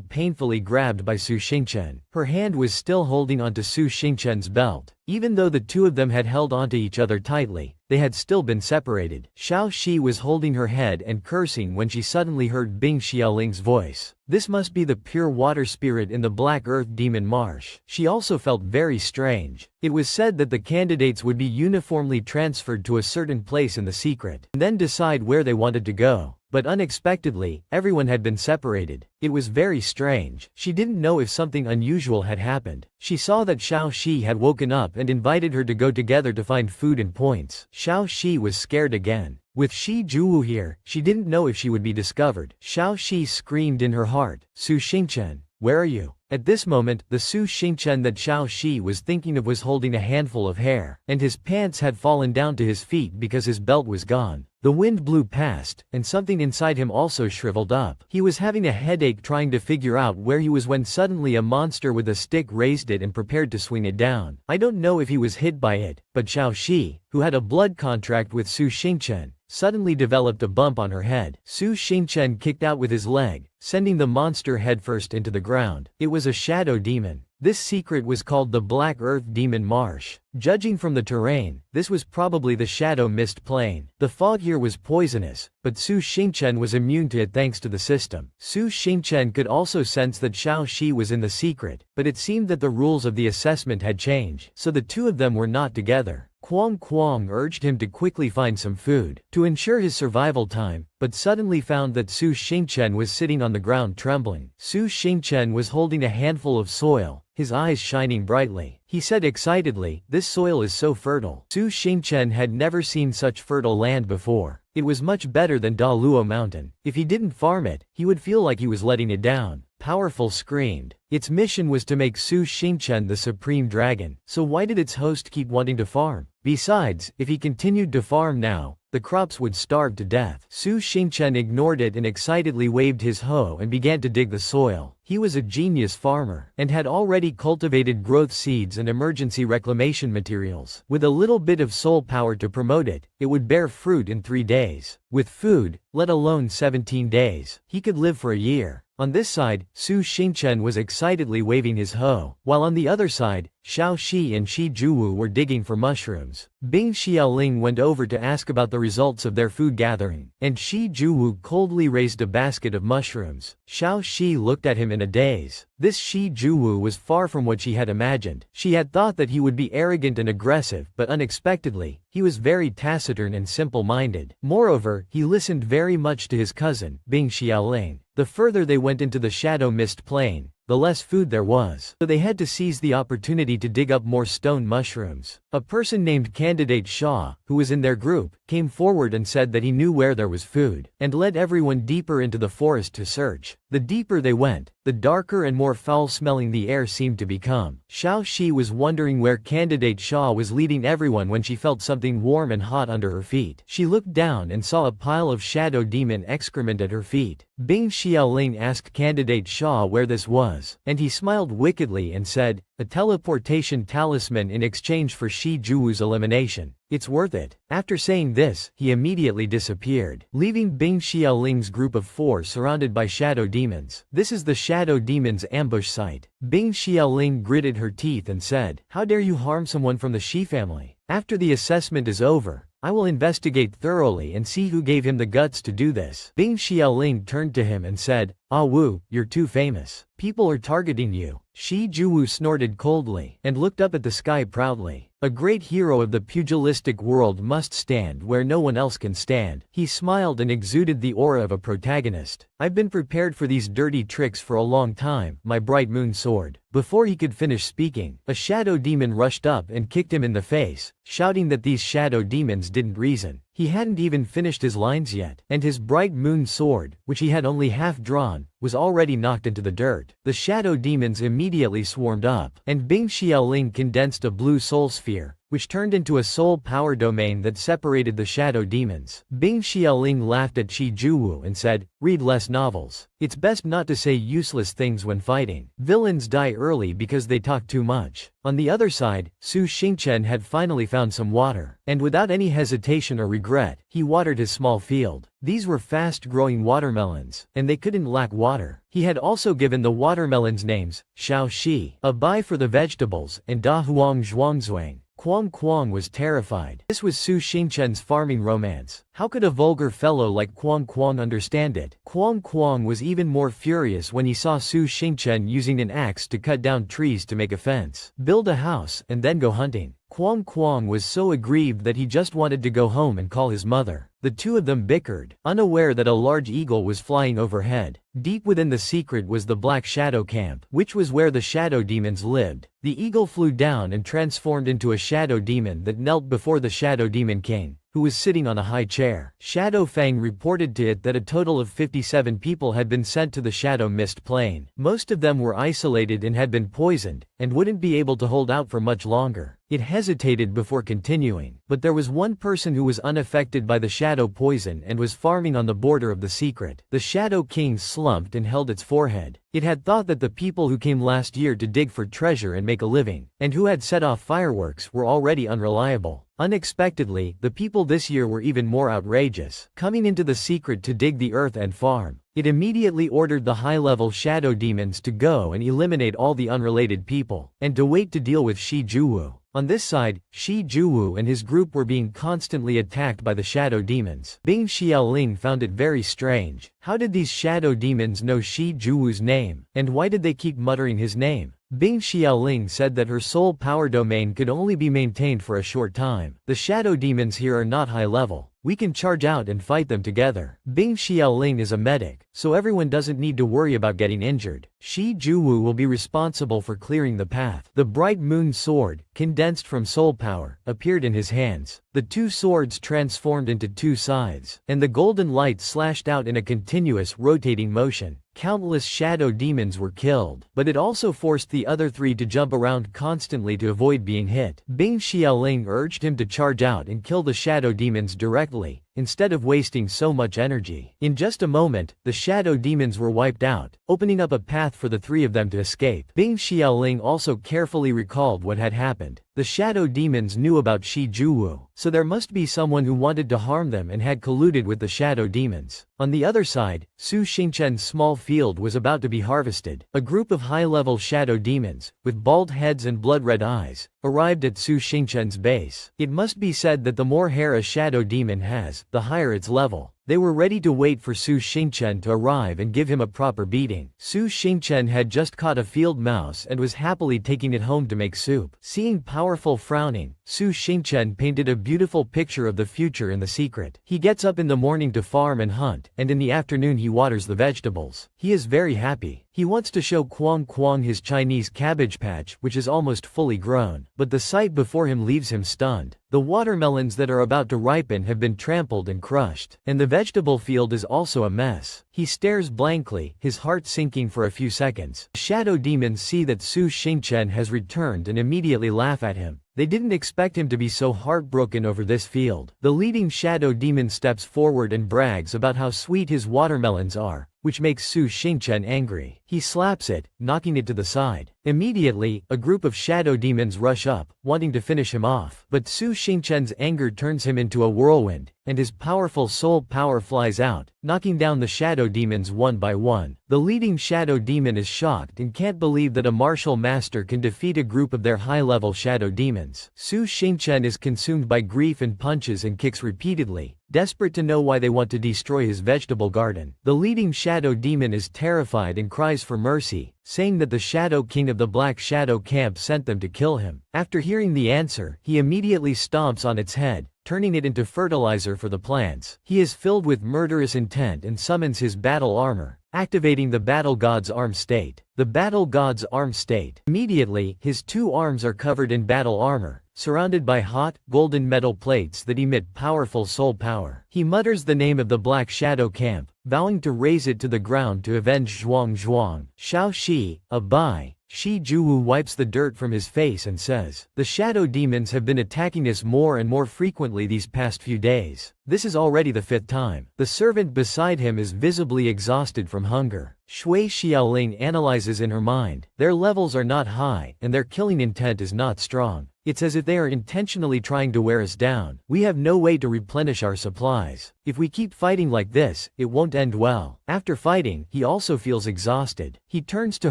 A: painfully grabbed by Su Xingchen. Her hand was still holding onto Su Xingchen's belt. Even though the two of them had held onto each other tightly, they had still been separated. Xiao Shi was holding her head and cursing when she suddenly heard Bing Xiaoling's voice. This must be the pure water spirit in the Black Earth Demon Marsh. She also felt very strange. It was said that the candidates would be uniformly transferred to a certain place in the secret, and then decide where they wanted to go. But unexpectedly, everyone had been separated. It was very strange. She didn't know if something unusual had happened. She saw that Xiao Shi had woken up and invited her to go together to find food and points. Xiao Shi was scared again. With Shi Juwu here, she didn't know if she would be discovered. Xiao Shi screamed in her heart, "Su Xingchen, where are you?" At this moment, the Su Xingchen that Xiao Shi was thinking of was holding a handful of hair, and his pants had fallen down to his feet because his belt was gone. The wind blew past, and something inside him also shriveled up. He was having a headache trying to figure out where he was when suddenly a monster with a stick raised it and prepared to swing it down. I don't know if he was hit by it, but Xiao Shi, who had a blood contract with Su Xingchen, suddenly developed a bump on her head. Su Xingchen kicked out with his leg, sending the monster headfirst into the ground. It was a shadow demon. This secret was called the Black Earth Demon Marsh. Judging from the terrain, this was probably the Shadow Mist Plain. The fog here was poisonous, but Su Xingchen was immune to it thanks to the system. Su Xingchen could also sense that Xiao Shi was in the secret, but it seemed that the rules of the assessment had changed, so the two of them were not together. Kwong urged him to quickly find some food to ensure his survival time, but suddenly found that Su Xingchen was sitting on the ground trembling. Su Xingchen was holding a handful of soil, his eyes shining brightly. He said excitedly, "This soil is so fertile." Su Xingchen had never seen such fertile land before. It was much better than Da Luo Mountain. If he didn't farm it, he would feel like he was letting it down. Powerful screamed. Its mission was to make Su Xingchen the supreme dragon, so why did its host keep wanting to farm? Besides, if he continued to farm now, the crops would starve to death. Su Xingchen ignored it and excitedly waved his hoe and began to dig the soil. He was a genius farmer, and had already cultivated growth seeds and emergency reclamation materials. With a little bit of soul power to promote it, it would bear fruit in 3 days. With food, let alone 17 days, he could live for a year. On this side, Su Xingchen was excitedly waving his hoe, while on the other side, Xiao Shi and Shi Juwu were digging for mushrooms. Bing Xiaoling went over to ask about the results of their food gathering, and Shi Juwu coldly raised a basket of mushrooms. Xiao Shi looked at him in a daze. This Shi Juwu was far from what she had imagined. She had thought that he would be arrogant and aggressive, but unexpectedly, he was very taciturn and simple-minded. Moreover, he listened very much to his cousin, Bing Xiaoling. The further they went into the Shadow Mist Plain, the less food there was, so they had to seize the opportunity to dig up more stone mushrooms. A person named Candidate Shaw, who was in their group, came forward and said that he knew where there was food, and led everyone deeper into the forest to search. The deeper they went, the darker and more foul-smelling the air seemed to become. Xiao Shi was wondering where Candidate Shaw was leading everyone when she felt something warm and hot under her feet. She looked down and saw a pile of shadow demon excrement at her feet. Bing Xiaoling asked Candidate Shaw where this was, and he smiled wickedly and said, "A teleportation talisman in exchange for Shi Juwu's elimination. It's worth it." After saying this, he immediately disappeared, leaving Bing Xiaoling's group of 4 surrounded by shadow demons. This is the shadow demon's ambush site. Bing Xiaoling gritted her teeth and said, "How dare you harm someone from the Shi family? After the assessment is over, I will investigate thoroughly and see who gave him the guts to do this." Bing Xiaoling turned to him and said, "Ah Wu, you're too famous. People are targeting you." Shi Juwu snorted coldly, and looked up at the sky proudly. "A great hero of the pugilistic world must stand where no one else can stand." He smiled and exuded the aura of a protagonist. "I've been prepared for these dirty tricks for a long time, my bright moon sword." Before he could finish speaking, a shadow demon rushed up and kicked him in the face, shouting that these shadow demons didn't reason. He hadn't even finished his lines yet, and his bright moon sword, which he had only half drawn, was already knocked into the dirt. The shadow demons immediately swarmed up, and Bing Xiaoling condensed a blue soul sphere, which turned into a soul power domain that separated the shadow demons. Bing Xiaoling laughed at Shi Juwu and said, "Read less novels. It's best not to say useless things when fighting. Villains die early because they talk too much." On the other side, Su Xingchen had finally found some water, and without any hesitation or regret, he watered his small field. These were fast-growing watermelons, and they couldn't lack water. He had also given the watermelons names, Xiao Shi, a bai for the vegetables, and Da Huang Zhuangzuang. Kuang Kuang was terrified. This was Su Xingchen's farming romance. How could a vulgar fellow like Kuang Kuang understand it? Kuang Kuang was even more furious when he saw Su Xingchen using an axe to cut down trees to make a fence, build a house, and then go hunting. Kuang Kuang was so aggrieved that he just wanted to go home and call his mother. The two of them bickered, unaware that a large eagle was flying overhead. Deep within the secret was the Black Shadow Camp, which was where the shadow demons lived. The eagle flew down and transformed into a shadow demon that knelt before the shadow demon king, who was sitting on a high chair. Shadow Fang reported to it that a total of 57 people had been sent to the Shadow Mist Plain. Most of them were isolated and had been poisoned, and wouldn't be able to hold out for much longer. It hesitated before continuing, but there was one person who was unaffected by the shadow poison and was farming on the border of the secret. The Shadow King slumped and held its forehead. It had thought that the people who came last year to dig for treasure and make a living, and who had set off fireworks, were already unreliable. Unexpectedly, the people this year were even more outrageous, coming into the secret to dig the earth and farm. It immediately ordered the high-level shadow demons to go and eliminate all the unrelated people, and to wait to deal with Shi Juwu. On this side, Shi Juwu and his group were being constantly attacked by the shadow demons. Bing Xiaoling found it very strange. How did these shadow demons know Shi Juwu's name, and why did they keep muttering his name? Bing Xiaoling said that her soul power domain could only be maintained for a short time. The shadow demons here are not high level. We can charge out and fight them together. Bing Xiaoling is a medic, so everyone doesn't need to worry about getting injured. Shi Juwu will be responsible for clearing the path. The bright moon sword, condensed from soul power, appeared in his hands. The two swords transformed into two scythes, and the golden light slashed out in a continuous rotating motion. Countless shadow demons were killed, but it also forced the other three to jump around constantly to avoid being hit. Bing Xiaoling urged him to charge out and kill the shadow demons directly, instead of wasting so much energy. In just a moment, the shadow demons were wiped out, opening up a path for the three of them to escape. Bing Xiaoling also carefully recalled what had happened. The shadow demons knew about Shi Juwu, so there must be someone who wanted to harm them and had colluded with the shadow demons. On the other side, Su Xingchen's small field was about to be harvested. A group of high-level shadow demons, with bald heads and blood-red eyes, arrived at Su Xingchen's base. It must be said that the more hair a shadow demon has, the higher its level. They were ready to wait for Su Xingchen to arrive and give him a proper beating. Su Xingchen had just caught a field mouse and was happily taking it home to make soup. Seeing powerful frowning, Su Xingchen painted a beautiful picture of the future in the secret. He gets up in the morning to farm and hunt, and in the afternoon he waters the vegetables. He is very happy. He wants to show Kuang Kuang his Chinese cabbage patch, which is almost fully grown, but the sight before him leaves him stunned. The watermelons that are about to ripen have been trampled and crushed, and the vegetable field is also a mess. He stares blankly, his heart sinking for a few seconds. Shadow demons see that Su Xingchen has returned and immediately laugh at him. They didn't expect him to be so heartbroken over this field. The leading shadow demon steps forward and brags about how sweet his watermelons are, which makes Su Xingchen angry. He slaps it, knocking it to the side. Immediately, a group of shadow demons rush up, wanting to finish him off. But Su Xingchen's anger turns him into a whirlwind, and his powerful soul power flies out, knocking down the shadow demons one by one. The leading shadow demon is shocked and can't believe that a martial master can defeat a group of their high-level shadow demons. Su Xingchen is consumed by grief and punches and kicks repeatedly, desperate to know why they want to destroy his vegetable garden. The leading shadow demon is terrified and cries for mercy, saying that the Shadow King of the Black Shadow Camp sent them to kill him. After hearing the answer, he immediately stomps on its head, turning it into fertilizer for the plants. He is filled with murderous intent and summons his battle armor, activating the Battle God's arm state. The Battle God's arm state. Immediately, his two arms are covered in battle armor, surrounded by hot, golden metal plates that emit powerful soul power. He mutters the name of the Black Shadow Camp, vowing to raze it to the ground to avenge Zhuang Zhuang. Xiao Shi, Abai. Shi Juwu wipes the dirt from his face and says, "The shadow demons have been attacking us more and more frequently these past few days. This is already the 5th time." The servant beside him is visibly exhausted from hunger. Shui Xiaoling analyzes in her mind. Their levels are not high, and their killing intent is not strong. It's as if they are intentionally trying to wear us down. We have no way to replenish our supplies. If we keep fighting like this, it won't end well. After fighting, he also feels exhausted. He turns to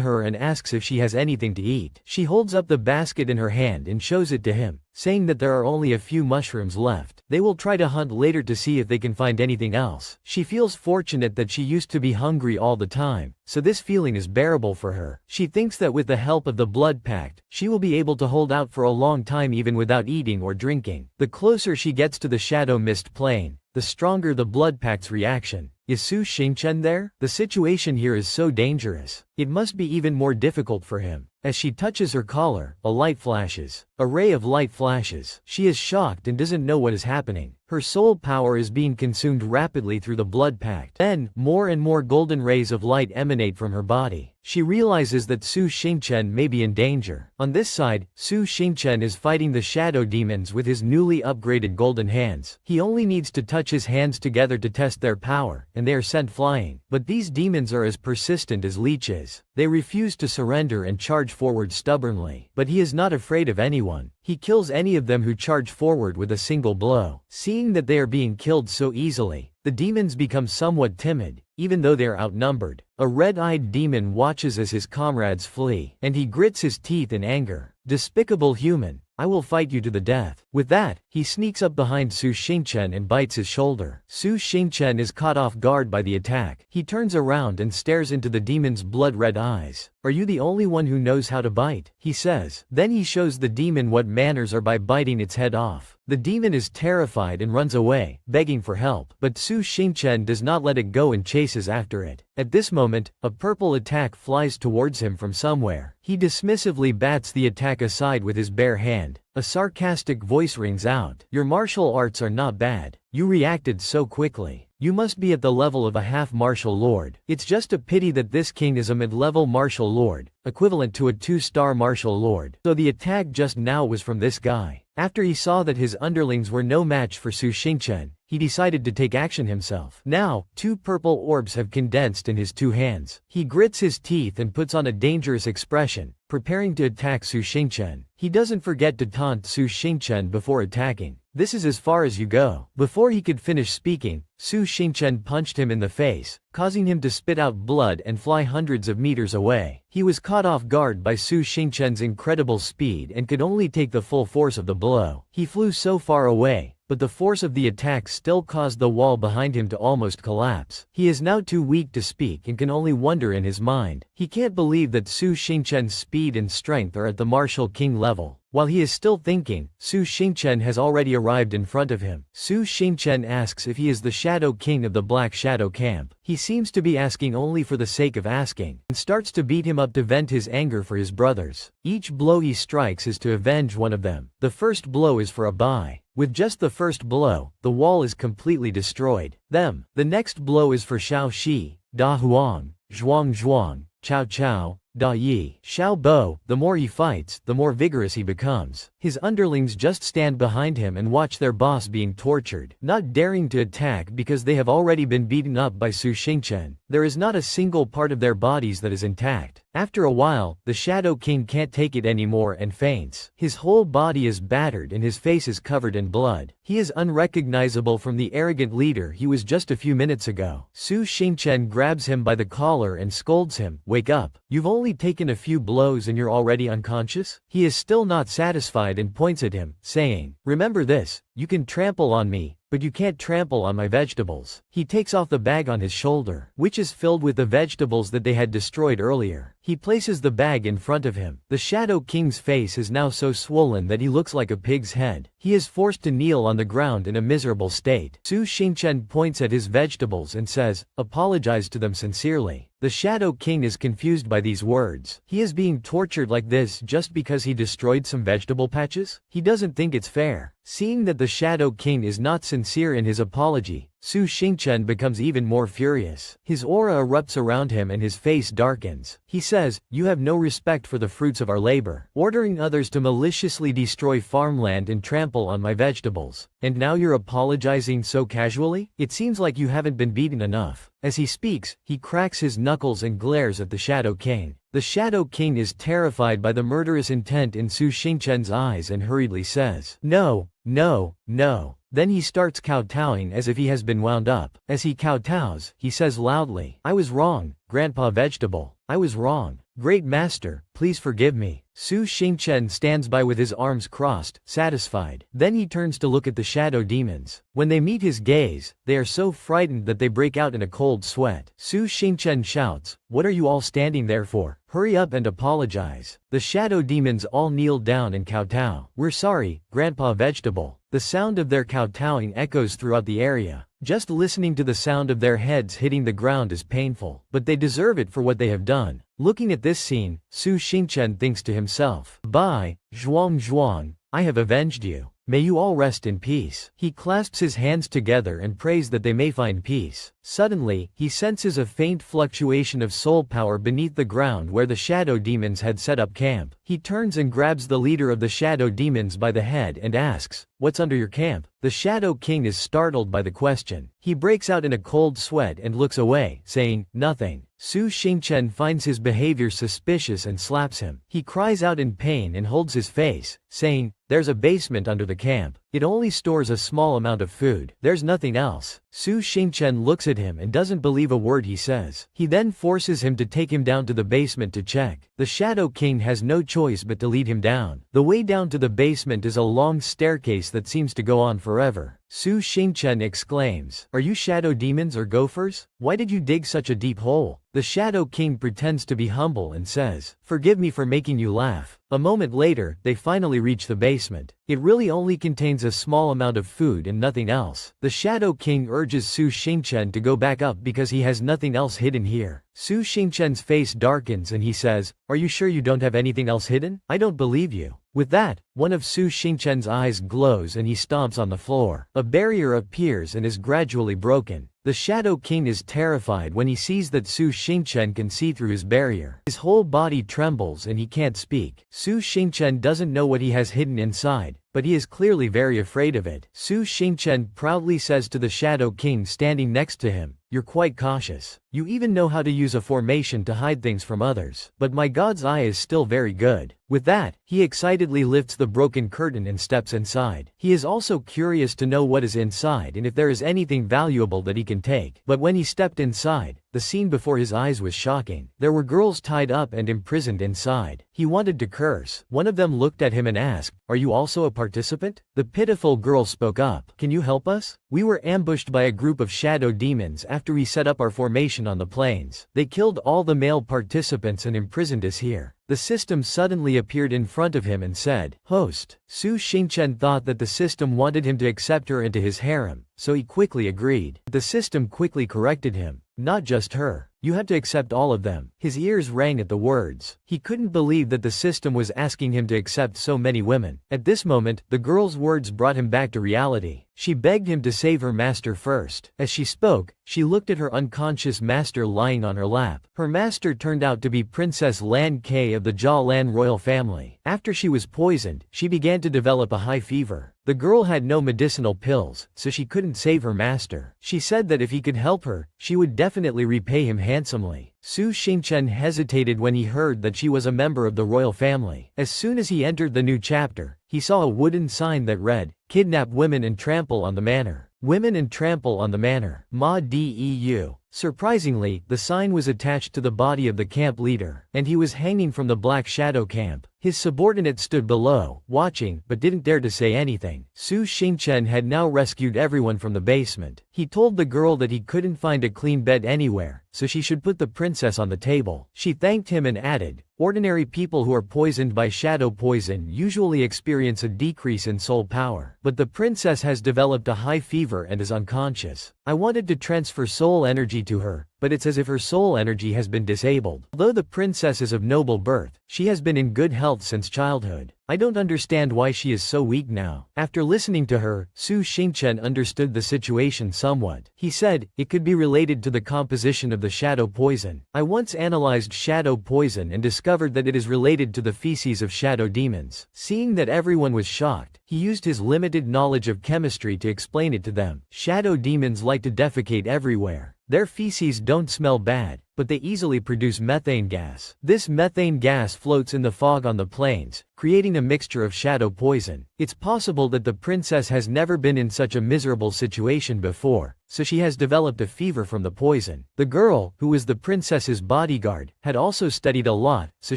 A: her and asks if she has anything to eat. She holds up the basket in her hand and shows it to him, saying that there are only a few mushrooms left. They will try to hunt later to see if they can find anything else. She feels fortunate that she used to be hungry all the time, so this feeling is bearable for her. She thinks that with the help of the blood pact, she will be able to hold out for a long time even without eating or drinking. The closer she gets to the shadow mist plane, the stronger the blood pact's reaction. Is Su Xingchen there? The situation here is so dangerous. It must be even more difficult for him. As she touches her collar, a light flashes. A ray of light flashes. She is shocked and doesn't know what is happening. Her soul power is being consumed rapidly through the blood pact. Then, more and more golden rays of light emanate from her body. She realizes that Su Xingchen may be in danger. On this side, Su Xingchen is fighting the shadow demons with his newly upgraded golden hands. He only needs to touch his hands together to test their power, and they are sent flying. But these demons are as persistent as leeches. They refuse to surrender and charge forward stubbornly. But he is not afraid of anyone. He kills any of them who charge forward with a single blow. Seeing that they are being killed so easily, the demons become somewhat timid, even though they are outnumbered. A red-eyed demon watches as his comrades flee, and he grits his teeth in anger. "Despicable human, I will fight you to the death." With that, he sneaks up behind Su Xingchen and bites his shoulder. Su Xingchen is caught off guard by the attack. He turns around and stares into the demon's blood-red eyes. "Are you the only one who knows how to bite?" he says. Then he shows the demon what manners are by biting its head off. The demon is terrified and runs away, begging for help. But Su Xingchen does not let it go and chases after it. At this moment, a purple attack flies towards him from somewhere. He dismissively bats the attack aside with his bare hand. A sarcastic voice rings out. "Your martial arts are not bad. You reacted so quickly. You must be at the level of a half-martial lord. It's just a pity that this king is a mid-level martial lord, equivalent to a 2-star martial lord. So the attack just now was from this guy." After he saw that his underlings were no match for Su Xingchen, he decided to take action himself. Now, 2 purple orbs have condensed in his 2 hands. He grits his teeth and puts on a dangerous expression, preparing to attack Su Xingchen. He doesn't forget to taunt Su Xingchen before attacking. "This is as far as you go." Before he could finish speaking, Su Xingchen punched him in the face, causing him to spit out blood and fly hundreds of meters away. He was caught off guard by Su Xingchen's incredible speed and could only take the full force of the blow. He flew so far away, but the force of the attack still caused the wall behind him to almost collapse. He is now too weak to speak and can only wonder in his mind. He can't believe that Su Xingchen's speed and strength are at the martial king level. While he is still thinking, Su Xingchen has already arrived in front of him. Su Xingchen asks if he is the Shadow King of the Black Shadow Camp. He seems to be asking only for the sake of asking, and starts to beat him up to vent his anger for his brothers. Each blow he strikes is to avenge one of them. The first blow is for Abai. With just the first blow, the wall is completely destroyed. The next blow is for Xiao Shi, Da Huang, Zhuang Zhuang, Chao Chao, Da Yi, Xiao Bo. The more he fights, the more vigorous he becomes. His underlings just stand behind him and watch their boss being tortured, not daring to attack because they have already been beaten up by Su Xingchen. There is not a single part of their bodies that is intact. After a while, the Shadow King can't take it anymore and faints. His whole body is battered and his face is covered in blood. He is unrecognizable from the arrogant leader he was just a few minutes ago. Su Xingchen grabs him by the collar and scolds him. "Wake up. You've only taken a few blows and you're already unconscious?" He is still not satisfied and points at him, saying, "Remember this, you can trample on me, but you can't trample on my vegetables. He takes off the bag on his shoulder, which is filled with the vegetables that they had destroyed earlier. He places the bag in front of him. The Shadow King's face is now so swollen that he looks like a pig's head. He is forced to kneel on the ground in a miserable state. Su Xingchen points at his vegetables and says, "Apologize to them sincerely." The Shadow King is confused by these words. He is being tortured like this just because he destroyed some vegetable patches? He doesn't think it's fair. Seeing that the Shadow King is not sincere in his apology, Su Xingchen becomes even more furious. His aura erupts around him and his face darkens. He says, "You have no respect for the fruits of our labor, ordering others to maliciously destroy farmland and trample on my vegetables. And now you're apologizing so casually? It seems like you haven't been beaten enough." As he speaks, he cracks his knuckles and glares at the Shadow King. The Shadow King is terrified by the murderous intent in Su Xingchen's eyes and hurriedly says, "No, no, no." Then he starts kowtowing as if he has been wound up. As he kowtows, he says loudly, "I was wrong, Grandpa Vegetable. I was wrong. Great Master, please forgive me." Su Xingchen stands by with his arms crossed, satisfied. Then he turns to look at the shadow demons. When they meet his gaze, they are so frightened that they break out in a cold sweat. Su Xingchen shouts, "What are you all standing there for? Hurry up and apologize." The shadow demons all kneel down and kowtow. "We're sorry, Grandpa Vegetable." The sound of their kowtowing echoes throughout the area. Just listening to the sound of their heads hitting the ground is painful, but they deserve it for what they have done. Looking at this scene, Su Xingchen thinks to himself, "Bai, Zhuang, I have avenged you. May you all rest in peace." He clasps his hands together and prays that they may find peace. Suddenly, he senses a faint fluctuation of soul power beneath the ground where the shadow demons had set up camp. He turns and grabs the leader of the shadow demons by the head and asks, "What's under your camp?" The Shadow King is startled by the question. He breaks out in a cold sweat and looks away, saying, "Nothing." Su Xingchen finds his behavior suspicious and slaps him. He cries out in pain and holds his face, saying, "There's a basement under the camp. It only stores a small amount of food. There's nothing else." Su Xingchen looks at him and doesn't believe a word he says. He then forces him to take him down to the basement to check. The Shadow King has no choice but to lead him down. The way down to the basement is a long staircase that seems to go on forever. Su Xingchen exclaims, "Are you shadow demons or gophers? Why did you dig such a deep hole?" The Shadow King pretends to be humble and says, "Forgive me for making you laugh." A moment later, they finally reach the basement. It really only contains a small amount of food and nothing else. The Shadow King urges Su Xingchen to go back up because he has nothing else hidden here. Su Xingchen's face darkens and he says, "Are you sure you don't have anything else hidden? I don't believe you." With that, one of Su Xingchen's eyes glows and he stomps on the floor. A barrier appears and is gradually broken. The Shadow King is terrified when he sees that Su Xingchen can see through his barrier. His whole body trembles and he can't speak. Su Xingchen doesn't know what he has hidden inside, but he is clearly very afraid of it. Su Xingchen proudly says to the Shadow King standing next to him, "You're quite cautious. You even know how to use a formation to hide things from others. But my God's eye is still very good." With that, he excitedly lifts the broken curtain and steps inside. He is also curious to know what is inside and if there is anything valuable that he can take. But when he stepped inside, the scene before his eyes was shocking. There were girls tied up and imprisoned inside. He wanted to curse. One of them looked at him and asked, "Are you also a participant?" The pitiful girl spoke up, "Can you help us? We were ambushed by a group of shadow demons after we set up our formation on the plains. They killed all the male participants and imprisoned us here." The system suddenly appeared in front of him and said, "Host." Su Xingchen thought that the system wanted him to accept her into his harem, so he quickly agreed. The system quickly corrected him, "Not just her. You have to accept all of them." His ears rang at the words. He couldn't believe that the system was asking him to accept so many women. At this moment, the girl's words brought him back to reality. She begged him to save her master first. As she spoke, she looked at her unconscious master lying on her lap. Her master turned out to be Princess Lan Ke of the Jia Lan royal family. After she was poisoned, she began to develop a high fever. The girl had no medicinal pills, so she couldn't save her master. She said that if he could help her, she would definitely repay him handsomely. Su Xingchen hesitated when he heard that she was a member of the royal family. As soon as he entered the new chapter, he saw a wooden sign that read, "Kidnap women and trample on the manor. Women and trample on the manor. Ma Deu." Surprisingly, the sign was attached to the body of the camp leader, and he was hanging from the Black Shadow camp. His subordinate stood below, watching, but didn't dare to say anything. Su Xingchen had now rescued everyone from the basement. He told the girl that he couldn't find a clean bed anywhere, so she should put the princess on the table. She thanked him and added, "Ordinary people who are poisoned by shadow poison usually experience a decrease in soul power, but the princess has developed a high fever and is unconscious. I wanted to transfer soul energy to her, but it's as if her soul energy has been disabled. Although the princess is of noble birth, she has been in good health since childhood. I don't understand why she is so weak now." After listening to her, Su Xingchen understood the situation somewhat. He said, "It could be related to the composition of the shadow poison. I once analyzed shadow poison and discovered that it is related to the feces of shadow demons." Seeing that everyone was shocked, he used his limited knowledge of chemistry to explain it to them. Shadow demons like to defecate everywhere. Their feces don't smell bad, but they easily produce methane gas. This methane gas floats in the fog on the plains, creating a mixture of shadow poison. It's possible that the princess has never been in such a miserable situation before, so she has developed a fever from the poison. The girl, who was the princess's bodyguard, had also studied a lot, so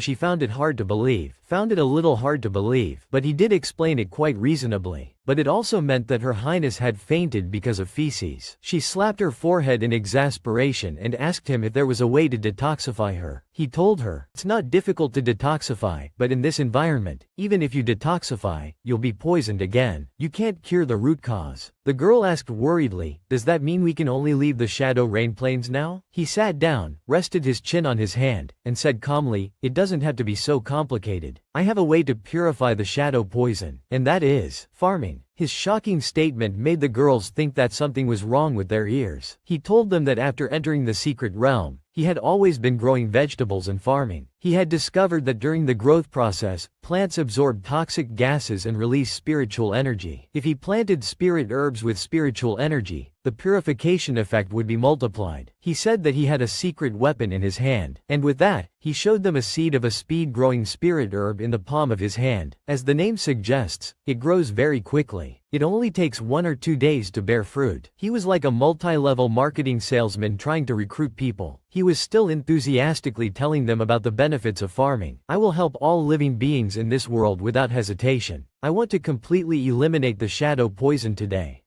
A: she found it a little hard to believe, but he did explain it quite reasonably. But it also meant that Her Highness had fainted because of feces. She slapped her forehead in exasperation and asked him if there was a way to detoxify her. He told her, "It's not difficult to detoxify, but in this environment, even if you detoxify, you'll be poisoned again. You can't cure the root cause." The girl asked worriedly, "Does that mean we can only leave the Shadow Rain Plains now?" He sat down, rested his chin on his hand, and said calmly, "It doesn't have to be so complicated. I have a way to purify the shadow poison, and that is farming." His shocking statement made the girls think that something was wrong with their ears. He told them that after entering the secret realm, he had always been growing vegetables and farming. He had discovered that during the growth process, plants absorb toxic gases and release spiritual energy. If he planted spirit herbs with spiritual energy, the purification effect would be multiplied. He said that he had a secret weapon in his hand, and with that, he showed them a seed of a speed-growing spirit herb in the palm of his hand. As the name suggests, it grows very quickly. It only takes 1 or 2 days to bear fruit. He was like a multi-level marketing salesman trying to recruit people. He was still enthusiastically telling them about the benefits of farming. "I will help all living beings in this world without hesitation. I want to completely eliminate the shadow poison today.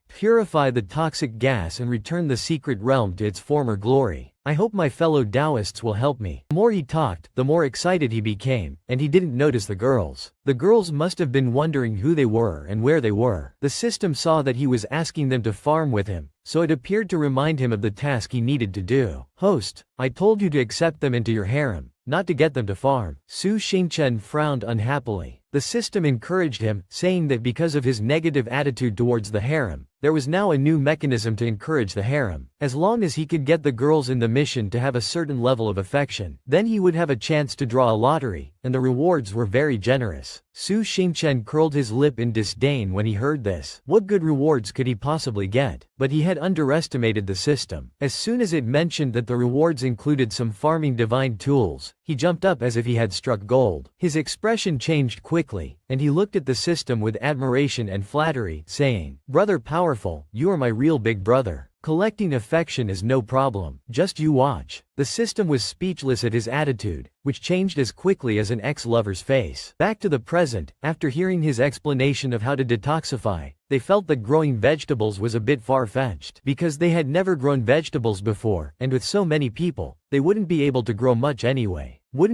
A: Purify the toxic gas and return the secret realm to its former glory. I hope my fellow Taoists will help me." The more he talked, the more excited he became, and he didn't notice the girls. The girls must have been wondering who they were and where they were. The system saw that he was asking them to farm with him, so it appeared to remind him of the task he needed to do. "Host, I told you to accept them into your harem, not to get them to farm." Su Xingchen frowned unhappily. The system encouraged him, saying that because of his negative attitude towards the harem, there was now a new mechanism to encourage the harem. As long as he could get the girls in the mission to have a certain level of affection, then he would have a chance to draw a lottery, and the rewards were very generous. Su Xingchen curled his lip in disdain when he heard this. What good rewards could he possibly get? But he had underestimated the system. As soon as it mentioned that the rewards included some farming divine tools, he jumped up as if he had struck gold. His expression changed quickly, and he looked at the system with admiration and flattery, saying, "Brother Powerful, you are my real big brother. Collecting affection is no problem, just you watch." The system was speechless at his attitude, which changed as quickly as an ex-lover's face. Back to the present, after hearing his explanation of how to detoxify, they felt that growing vegetables was a bit far-fetched. Because they had never grown vegetables before, and with so many people, they wouldn't be able to grow much anyway. When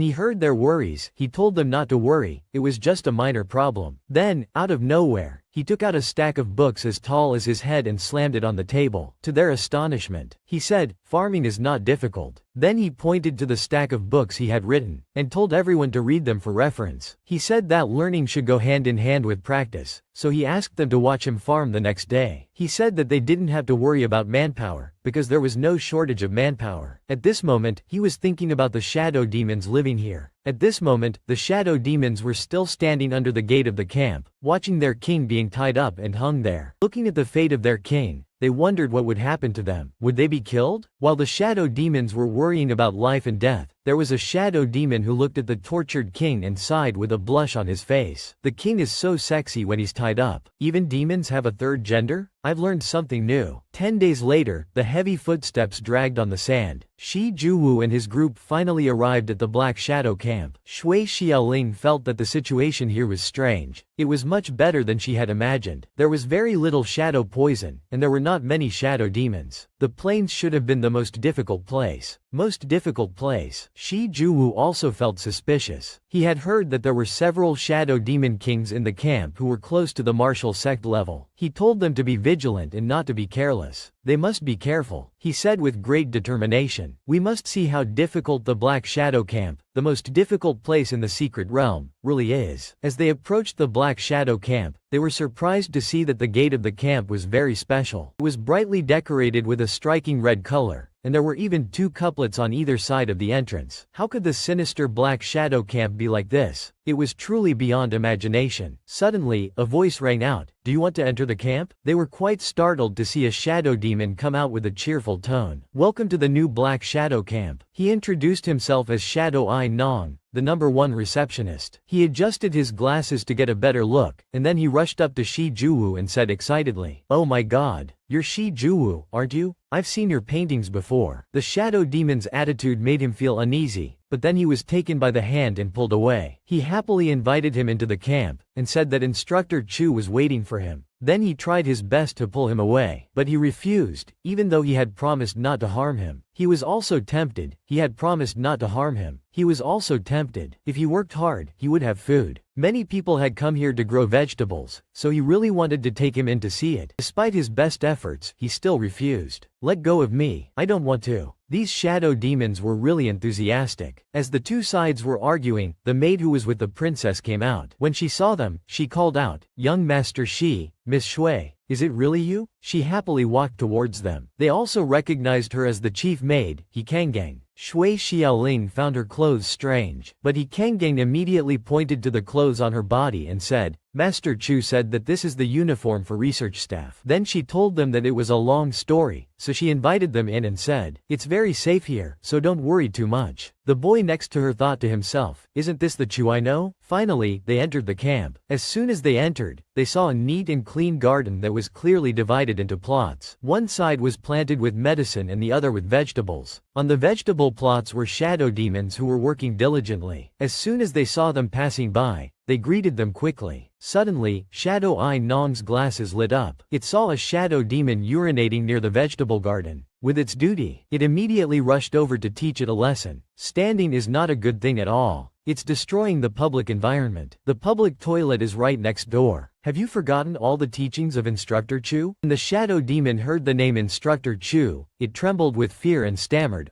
A: he heard their worries, he told them not to worry, it was just a minor problem. Then, out of nowhere, he took out a stack of books as tall as his head and slammed it on the table. To their astonishment, he said, "Farming is not difficult." Then he pointed to the stack of books he had written, and told everyone to read them for reference. He said that learning should go hand in hand with practice, so he asked them to watch him farm the next day. He said that they didn't have to worry about manpower, because there was no shortage of manpower. At this moment, he was thinking about the shadow demons living here. At this moment, the shadow demons were still standing under the gate of the camp, watching their king being tied up and hung there. Looking at the fate of their king, they wondered what would happen to them. Would they be killed? While the shadow demons were worrying about life and death, there was a shadow demon who looked at the tortured king and sighed with a blush on his face. The king is so sexy when he's tied up. Even demons have a third gender? I've learned something new. 10 days later, the heavy footsteps dragged on the sand. Shi Juwu and his group finally arrived at the Black Shadow camp. Shui Xiaoling felt that the situation here was strange. It was much better than she had imagined. There was very little shadow poison, and there were not many shadow demons. The plains should have been the most difficult place. Most difficult place. Shi Juwu also felt suspicious. He had heard that there were several shadow demon kings in the camp who were close to the martial sect level. He told them to be vigilant and not to be careless. They must be careful, he said with great determination. We must see how difficult the Black Shadow camp, the most difficult place in the secret realm, really is. As they approached the Black Shadow camp, they were surprised to see that the gate of the camp was very special. It was brightly decorated with a striking red color, and there were even 2 couplets on either side of the entrance. How could the sinister Black Shadow camp be like this? It was truly beyond imagination. Suddenly, a voice rang out, "Do you want to enter the camp?" They were quite startled to see a shadow demon come out with a cheerful tone. "Welcome to the new Black Shadow camp." He introduced himself as Shadow Ai Nong, the #1 receptionist. He adjusted his glasses to get a better look, and then he rushed up to Shi Juwu and said excitedly, "Oh my god, you're Shi Juwu, aren't you? I've seen your paintings before." The shadow demon's attitude made him feel uneasy, but then he was taken by the hand and pulled away. He happily invited him into the camp, and said that Instructor Chu was waiting for him. Then he tried his best to pull him away, but he refused, even though he had promised not to harm him. He was also tempted. He had promised not to harm him. He was also tempted. If he worked hard, he would have food. Many people had come here to grow vegetables, so he really wanted to take him in to see it. Despite his best efforts, he still refused. "Let go of me. I don't want to." These shadow demons were really enthusiastic. As the 2 sides were arguing, the maid who was with the princess came out. When she saw them, she called out, "Young Master Shi, Miss Shui, is it really you?" She happily walked towards them. They also recognized her as the chief maid, He Kanggang. Shui Xiaoling found her clothes strange, but He Kanggang immediately pointed to the clothes on her body and said, "Master Chu said that this is the uniform for research staff." Then she told them that it was a long story, so she invited them in and said, "It's very safe here, so don't worry too much." The boy next to her thought to himself, "Isn't this the Chu I know?" Finally, they entered the camp. As soon as they entered, they saw a neat and clean garden that was clearly divided into plots. One side was planted with medicine and the other with vegetables. On the vegetable plots were shadow demons who were working diligently. As soon as they saw them passing by, they greeted them quickly. Suddenly, Shadow Ai Nong's glasses lit up. It saw a shadow demon urinating near the vegetable garden. With its duty, it immediately rushed over to teach it a lesson. Standing is not a good thing at all. It's destroying the public environment. The public toilet is right next door. Have you forgotten all the teachings of Instructor Chu? When the shadow demon heard the name Instructor Chu, it trembled with fear and stammered,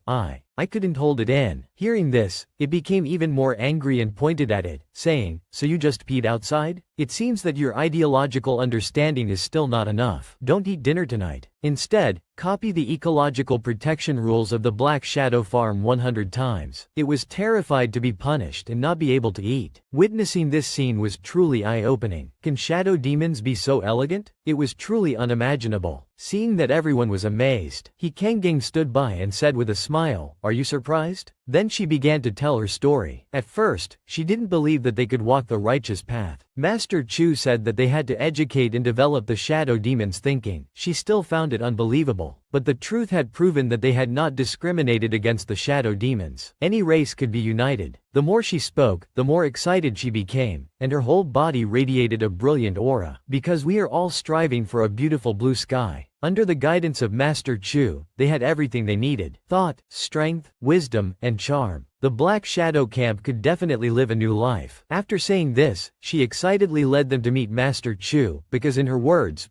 A: I couldn't hold it in." Hearing this, it became even more angry and pointed at it, saying, "So you just peed outside? It seems that your ideological understanding is still not enough. Don't eat dinner tonight. Instead, copy the ecological protection rules of the Black Shadow Farm 100 times." It was terrified to be punished and not be able to eat. Witnessing this scene was truly eye-opening. Can shadow demons be so elegant? It was truly unimaginable. Seeing that everyone was amazed, He Kanggang stood by and said with a smile, "Are you surprised?" Then she began to tell her story. At first, she didn't believe that they could walk the righteous path. Master Chu said that they had to educate and develop the shadow demons' thinking. She still found it unbelievable. But the truth had proven that they had not discriminated against the shadow demons. Any race could be united. The more she spoke, the more excited she became, and her whole body radiated a brilliant aura. Because we are all striving for a beautiful blue sky. Under the guidance of Master Chu, they had everything they needed: thought, strength, wisdom, and charm. The Black Shadow Camp could definitely live a new life. After saying this, she excitedly led them to meet Master Chu, because in her words,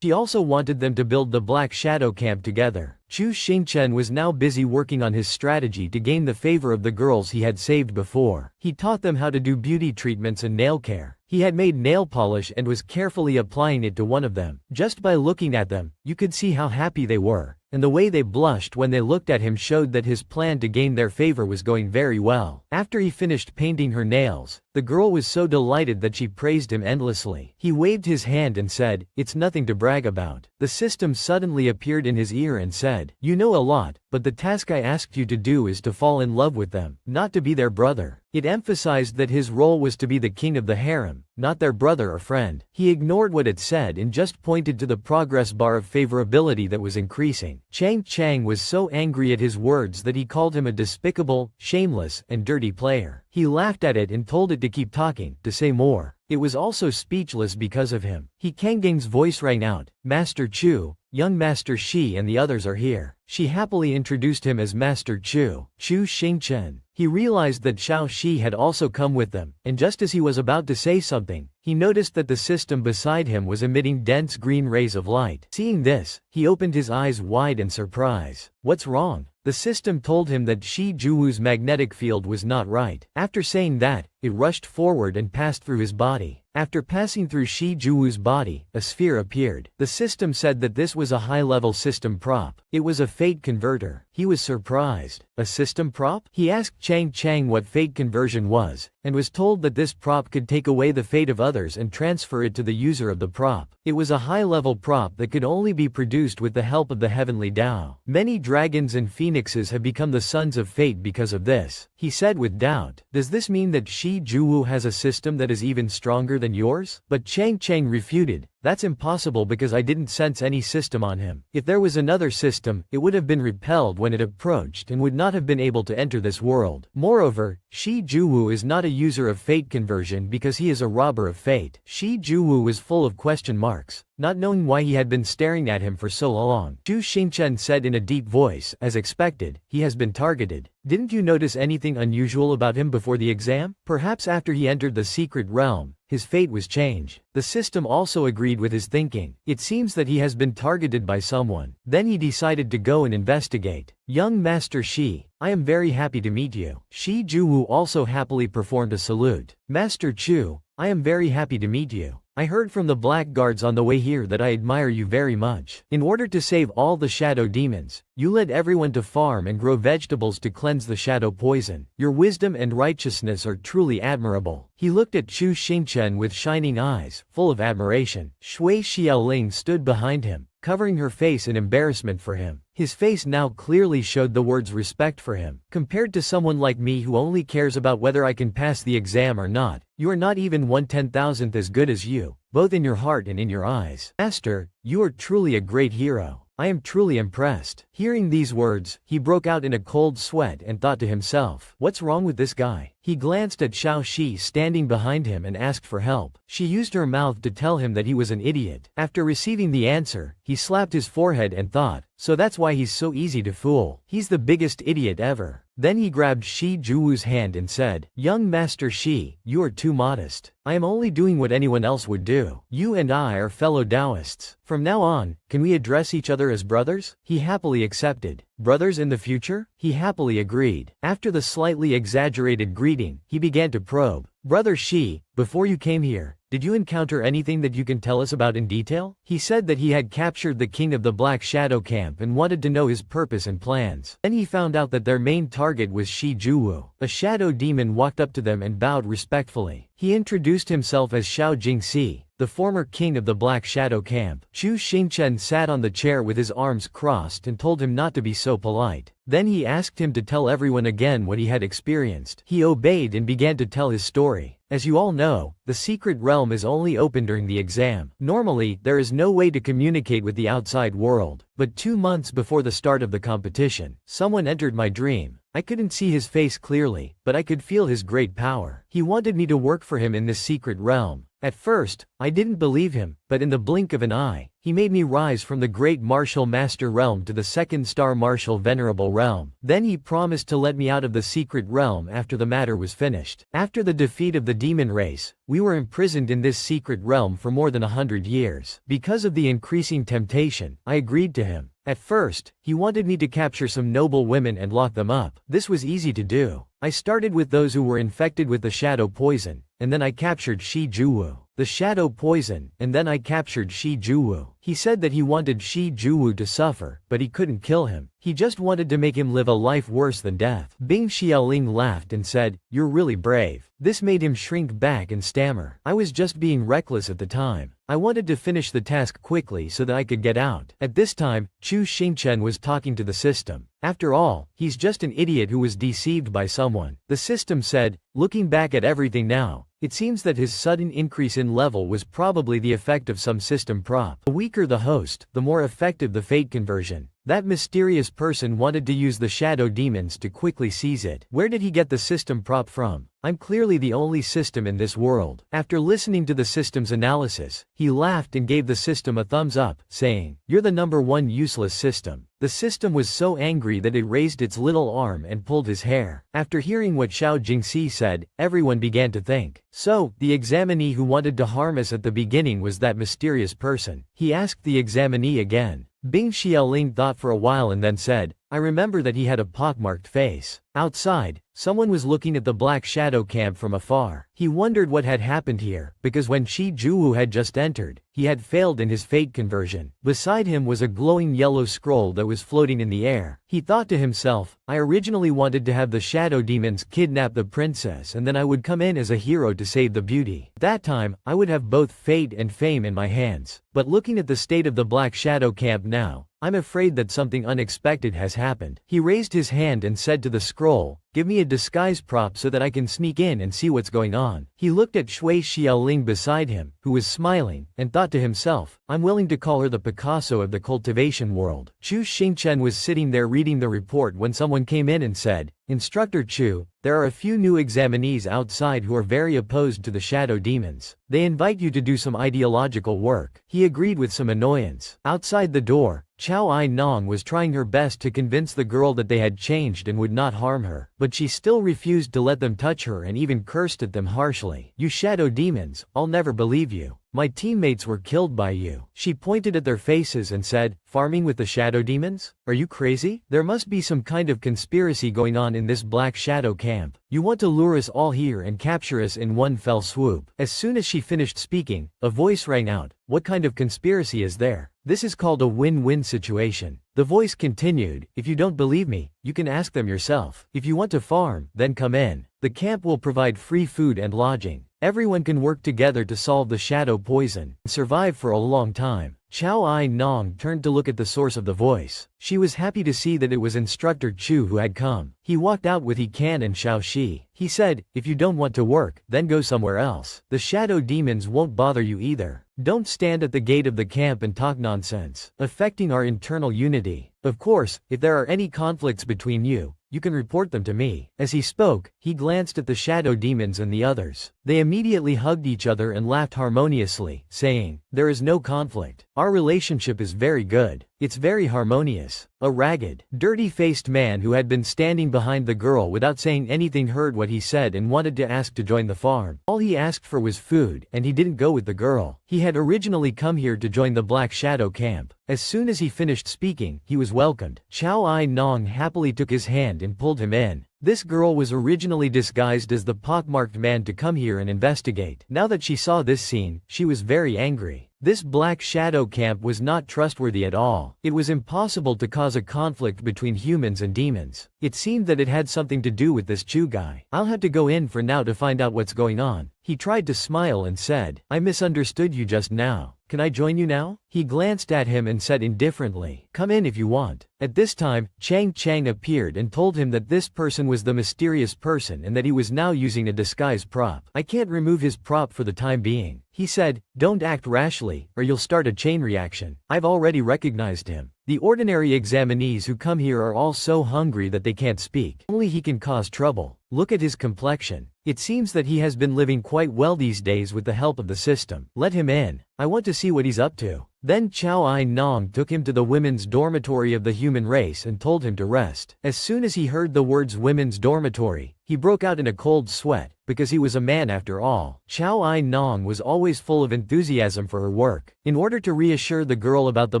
A: she also wanted them to build the Black Shadow Camp together. Chu Xingchen was now busy working on his strategy to gain the favor of the girls he had saved before. He taught them how to do beauty treatments and nail care. He had made nail polish and was carefully applying it to one of them. Just by looking at them, you could see how happy they were, and the way they blushed when they looked at him showed that his plan to gain their favor was going very well. After he finished painting her nails, the girl was so delighted that she praised him endlessly. He waved his hand and said, "It's nothing to brag about." The system suddenly appeared in his ear and said, "You know a lot, but the task I asked you to do is to fall in love with them, not to be their brother." It emphasized that his role was to be the king of the harem, not their brother or friend. He ignored what it said and just pointed to the progress bar of favorability that was increasing. Chang was so angry at his words that he called him a despicable, shameless, and dirty player. He laughed at it and told it to keep talking, to say more. It was also speechless because of him. Kang's voice rang out, "Master Chu, young Master Shi and the others are here." She happily introduced him as Master Chu Xingchen. He realized that Xiao Shi had also come with them, and just as he was about to say something, he noticed that the system beside him was emitting dense green rays of light. Seeing this, he opened his eyes wide in surprise. "What's wrong?" The system told him that Shi Juwu's magnetic field was not right. After saying that, it rushed forward and passed through his body. After passing through Shi Juwu's body, a sphere appeared. The system said that this was a high-level system prop. It was a fate converter. He was surprised. A system prop? He asked Chang what fate conversion was, and was told that this prop could take away the fate of others and transfer it to the user of the prop. It was a high-level prop that could only be produced with the help of the heavenly Tao. Many dragons and phoenixes have become the sons of fate because of this. He said with doubt, "Does this mean that Shi Juwu has a system that is even stronger than yours?" But Chang refuted, "That's impossible because I didn't sense any system on him. If there was another system, it would have been repelled when it approached and would not have been able to enter this world. Moreover, Shi Juwu is not a user of fate conversion because he is a robber of fate." Shi Juwu was full of question marks, not knowing why he had been staring at him for so long. Xu Xingchen said in a deep voice, "As expected, he has been targeted. Didn't you notice anything unusual about him before the exam? Perhaps after he entered the secret realm, his fate was changed." The system also agreed with his thinking. It seems that he has been targeted by someone. Then he decided to go and investigate. "Young Master Shi, I am very happy to meet you." Shi Juwu also happily performed a salute. "Master Chu, I am very happy to meet you. I heard from the black guards on the way here that I admire you very much. In order to save all the shadow demons, you led everyone to farm and grow vegetables to cleanse the shadow poison. Your wisdom and righteousness are truly admirable." He looked at Xu Xingchen with shining eyes, full of admiration. Shui Xiaoling stood behind him, covering her face in embarrassment for him. His face now clearly showed the words respect for him. "Compared to someone like me who only cares about whether I can pass the exam or not, you are not even 1/10,000th as good as you, both in your heart and in your eyes. Master, you are truly a great hero. I am truly impressed." Hearing these words, he broke out in a cold sweat and thought to himself, "What's wrong with this guy?" He glanced at Xiao Shi standing behind him and asked for help. She used her mouth to tell him that he was an idiot. After receiving the answer, he slapped his forehead and thought, "So that's why he's so easy to fool. He's the biggest idiot ever." Then he grabbed Shi Juwu's hand and said, "Young Master Shi, you are too modest. I am only doing what anyone else would do. You and I are fellow Taoists. From now on, can we address each other as brothers?" He happily accepted. "Brothers in the future?" He happily agreed. After the slightly exaggerated greeting, he began to probe. "Brother Shi, before you came here, did you encounter anything that you can tell us about in detail?" He said that he had captured the king of the Black Shadow Camp and wanted to know his purpose and plans. Then he found out that their main target was Shi Juwu. A shadow demon walked up to them and bowed respectfully. He introduced himself as Xiao Jingxi, the former king of the Black Shadow Camp. Xu Xingchen sat on the chair with his arms crossed and told him not to be so polite. Then he asked him to tell everyone again what he had experienced. He obeyed and began to tell his story. "As you all know, the secret realm is only open during the exam. Normally, there is no way to communicate with the outside world. But 2 months before the start of the competition, someone entered my dream. I couldn't see his face clearly, but I could feel his great power. He wanted me to work for him in this secret realm. At first, I didn't believe him, but in the blink of an eye, he made me rise from the great martial master realm to the second star martial venerable realm. Then he promised to let me out of the secret realm after the matter was finished. After the defeat of the demon race, we were imprisoned in this secret realm for more than 100 years. Because of the increasing temptation, I agreed to him. At first, he wanted me to capture some noble women and lock them up. This was easy to do. I started with those who were infected with the shadow poison, and then I captured Shi Juwu. the shadow poison, and then I captured Shi Juwu. He said that he wanted Shi Juwu to suffer, but he couldn't kill him. He just wanted to make him live a life worse than death. Bing Xiaoling laughed and said, "You're really brave." This made him shrink back and stammer. "I was just being reckless at the time. I wanted to finish the task quickly so that I could get out." At this time, Chu Xingchen was talking to the system. After all, he's just an idiot who was deceived by someone. The system said, looking back at everything now, it seems that his sudden increase in level was probably the effect of some system prop. The weaker the host, the more effective the fate conversion. That mysterious person wanted to use the shadow demons to quickly seize it. Where did he get the system prop from? I'm clearly the only system in this world. After listening to the system's analysis, he laughed and gave the system a thumbs up, saying, "You're the #1 useless system." The system was so angry that it raised its little arm and pulled his hair. After hearing what Xiao Jingxi said, everyone began to think. So, the examinee who wanted to harm us at the beginning was that mysterious person. He asked the examinee again. Bing Xiaoling thought for a while and then said, "I remember that he had a pockmarked face." Outside, someone was looking at the Black Shadow camp from afar. He wondered what had happened here, because when Shi Juwu had just entered, he had failed in his fate conversion. Beside him was a glowing yellow scroll that was floating in the air. He thought to himself, "I originally wanted to have the shadow demons kidnap the princess and then I would come in as a hero to save the beauty. That time, I would have both fate and fame in my hands. But looking at the state of the Black Shadow camp now, I'm afraid that something unexpected has happened." He raised his hand and said to the scroll, "Give me a disguise prop so that I can sneak in and see what's going on." He looked at Shui Xiaoling beside him, who was smiling, and thought to himself, "I'm willing to call her the Picasso of the cultivation world." Chu Xingchen was sitting there reading the report when someone came in and said, "Instructor Chu, there are a few new examinees outside who are very opposed to the shadow demons. They invite you to do some ideological work." He agreed with some annoyance. Outside the door, Chao Ai Nong was trying her best to convince the girl that they had changed and would not harm her, but she still refused to let them touch her and even cursed at them harshly. "You shadow demons, I'll never believe you. My teammates were killed by you." She pointed at their faces and said, "Farming with the shadow demons? Are you crazy? There must be some kind of conspiracy going on in this Black Shadow camp. You want to lure us all here and capture us in one fell swoop." As soon as she finished speaking, a voice rang out, "What kind of conspiracy is there? This is called a win-win situation." The voice continued, "If you don't believe me, you can ask them yourself. If you want to farm, then come in. The camp will provide free food and lodging. Everyone can work together to solve the shadow poison and survive for a long time." Chao Ai Nong turned to look at the source of the voice. She was happy to see that it was Instructor Chu who had come. He walked out with He Kan and Xiao Shi. He said, "If you don't want to work, then go somewhere else. The shadow demons won't bother you either. Don't stand at the gate of the camp and talk nonsense, affecting our internal unity. Of course, if there are any conflicts between you, you can report them to me." As he spoke, he glanced at the shadow demons and the others. They immediately hugged each other and laughed harmoniously, saying, "There is no conflict. Our relationship is very good. It's very harmonious." A ragged, dirty-faced man who had been standing behind the girl without saying anything heard what he said and wanted to ask to join the farm. All he asked for was food, and he didn't go with the girl. He had originally come here to join the Black Shadow camp. As soon as he finished speaking, he was welcomed. Chao Ai Nong happily took his hand and pulled him in. This girl was originally disguised as the pockmarked man to come here and investigate. Now that she saw this scene, she was very angry. This Black Shadow camp was not trustworthy at all. It was impossible to cause a conflict between humans and demons. It seemed that it had something to do with this Chu guy. "I'll have to go in for now to find out what's going on." He tried to smile and said, "I misunderstood you just now. Can I join you now?" He glanced at him and said indifferently, "Come in if you want." At this time, Chang appeared and told him that this person was the mysterious person and that he was now using a disguise prop. "I can't remove his prop for the time being," he said. "Don't act rashly, or you'll start a chain reaction. I've already recognized him. The ordinary examinees who come here are all so hungry that they can't speak. Only he can cause trouble. Look at his complexion. It seems that he has been living quite well these days with the help of the system. Let him in. I want to see what he's up to." Then Chao Ai Nong took him to the women's dormitory of the human race and told him to rest. As soon as he heard the words women's dormitory, he broke out in a cold sweat, because he was a man after all. Chao Ai Nong was always full of enthusiasm for her work. In order to reassure the girl about the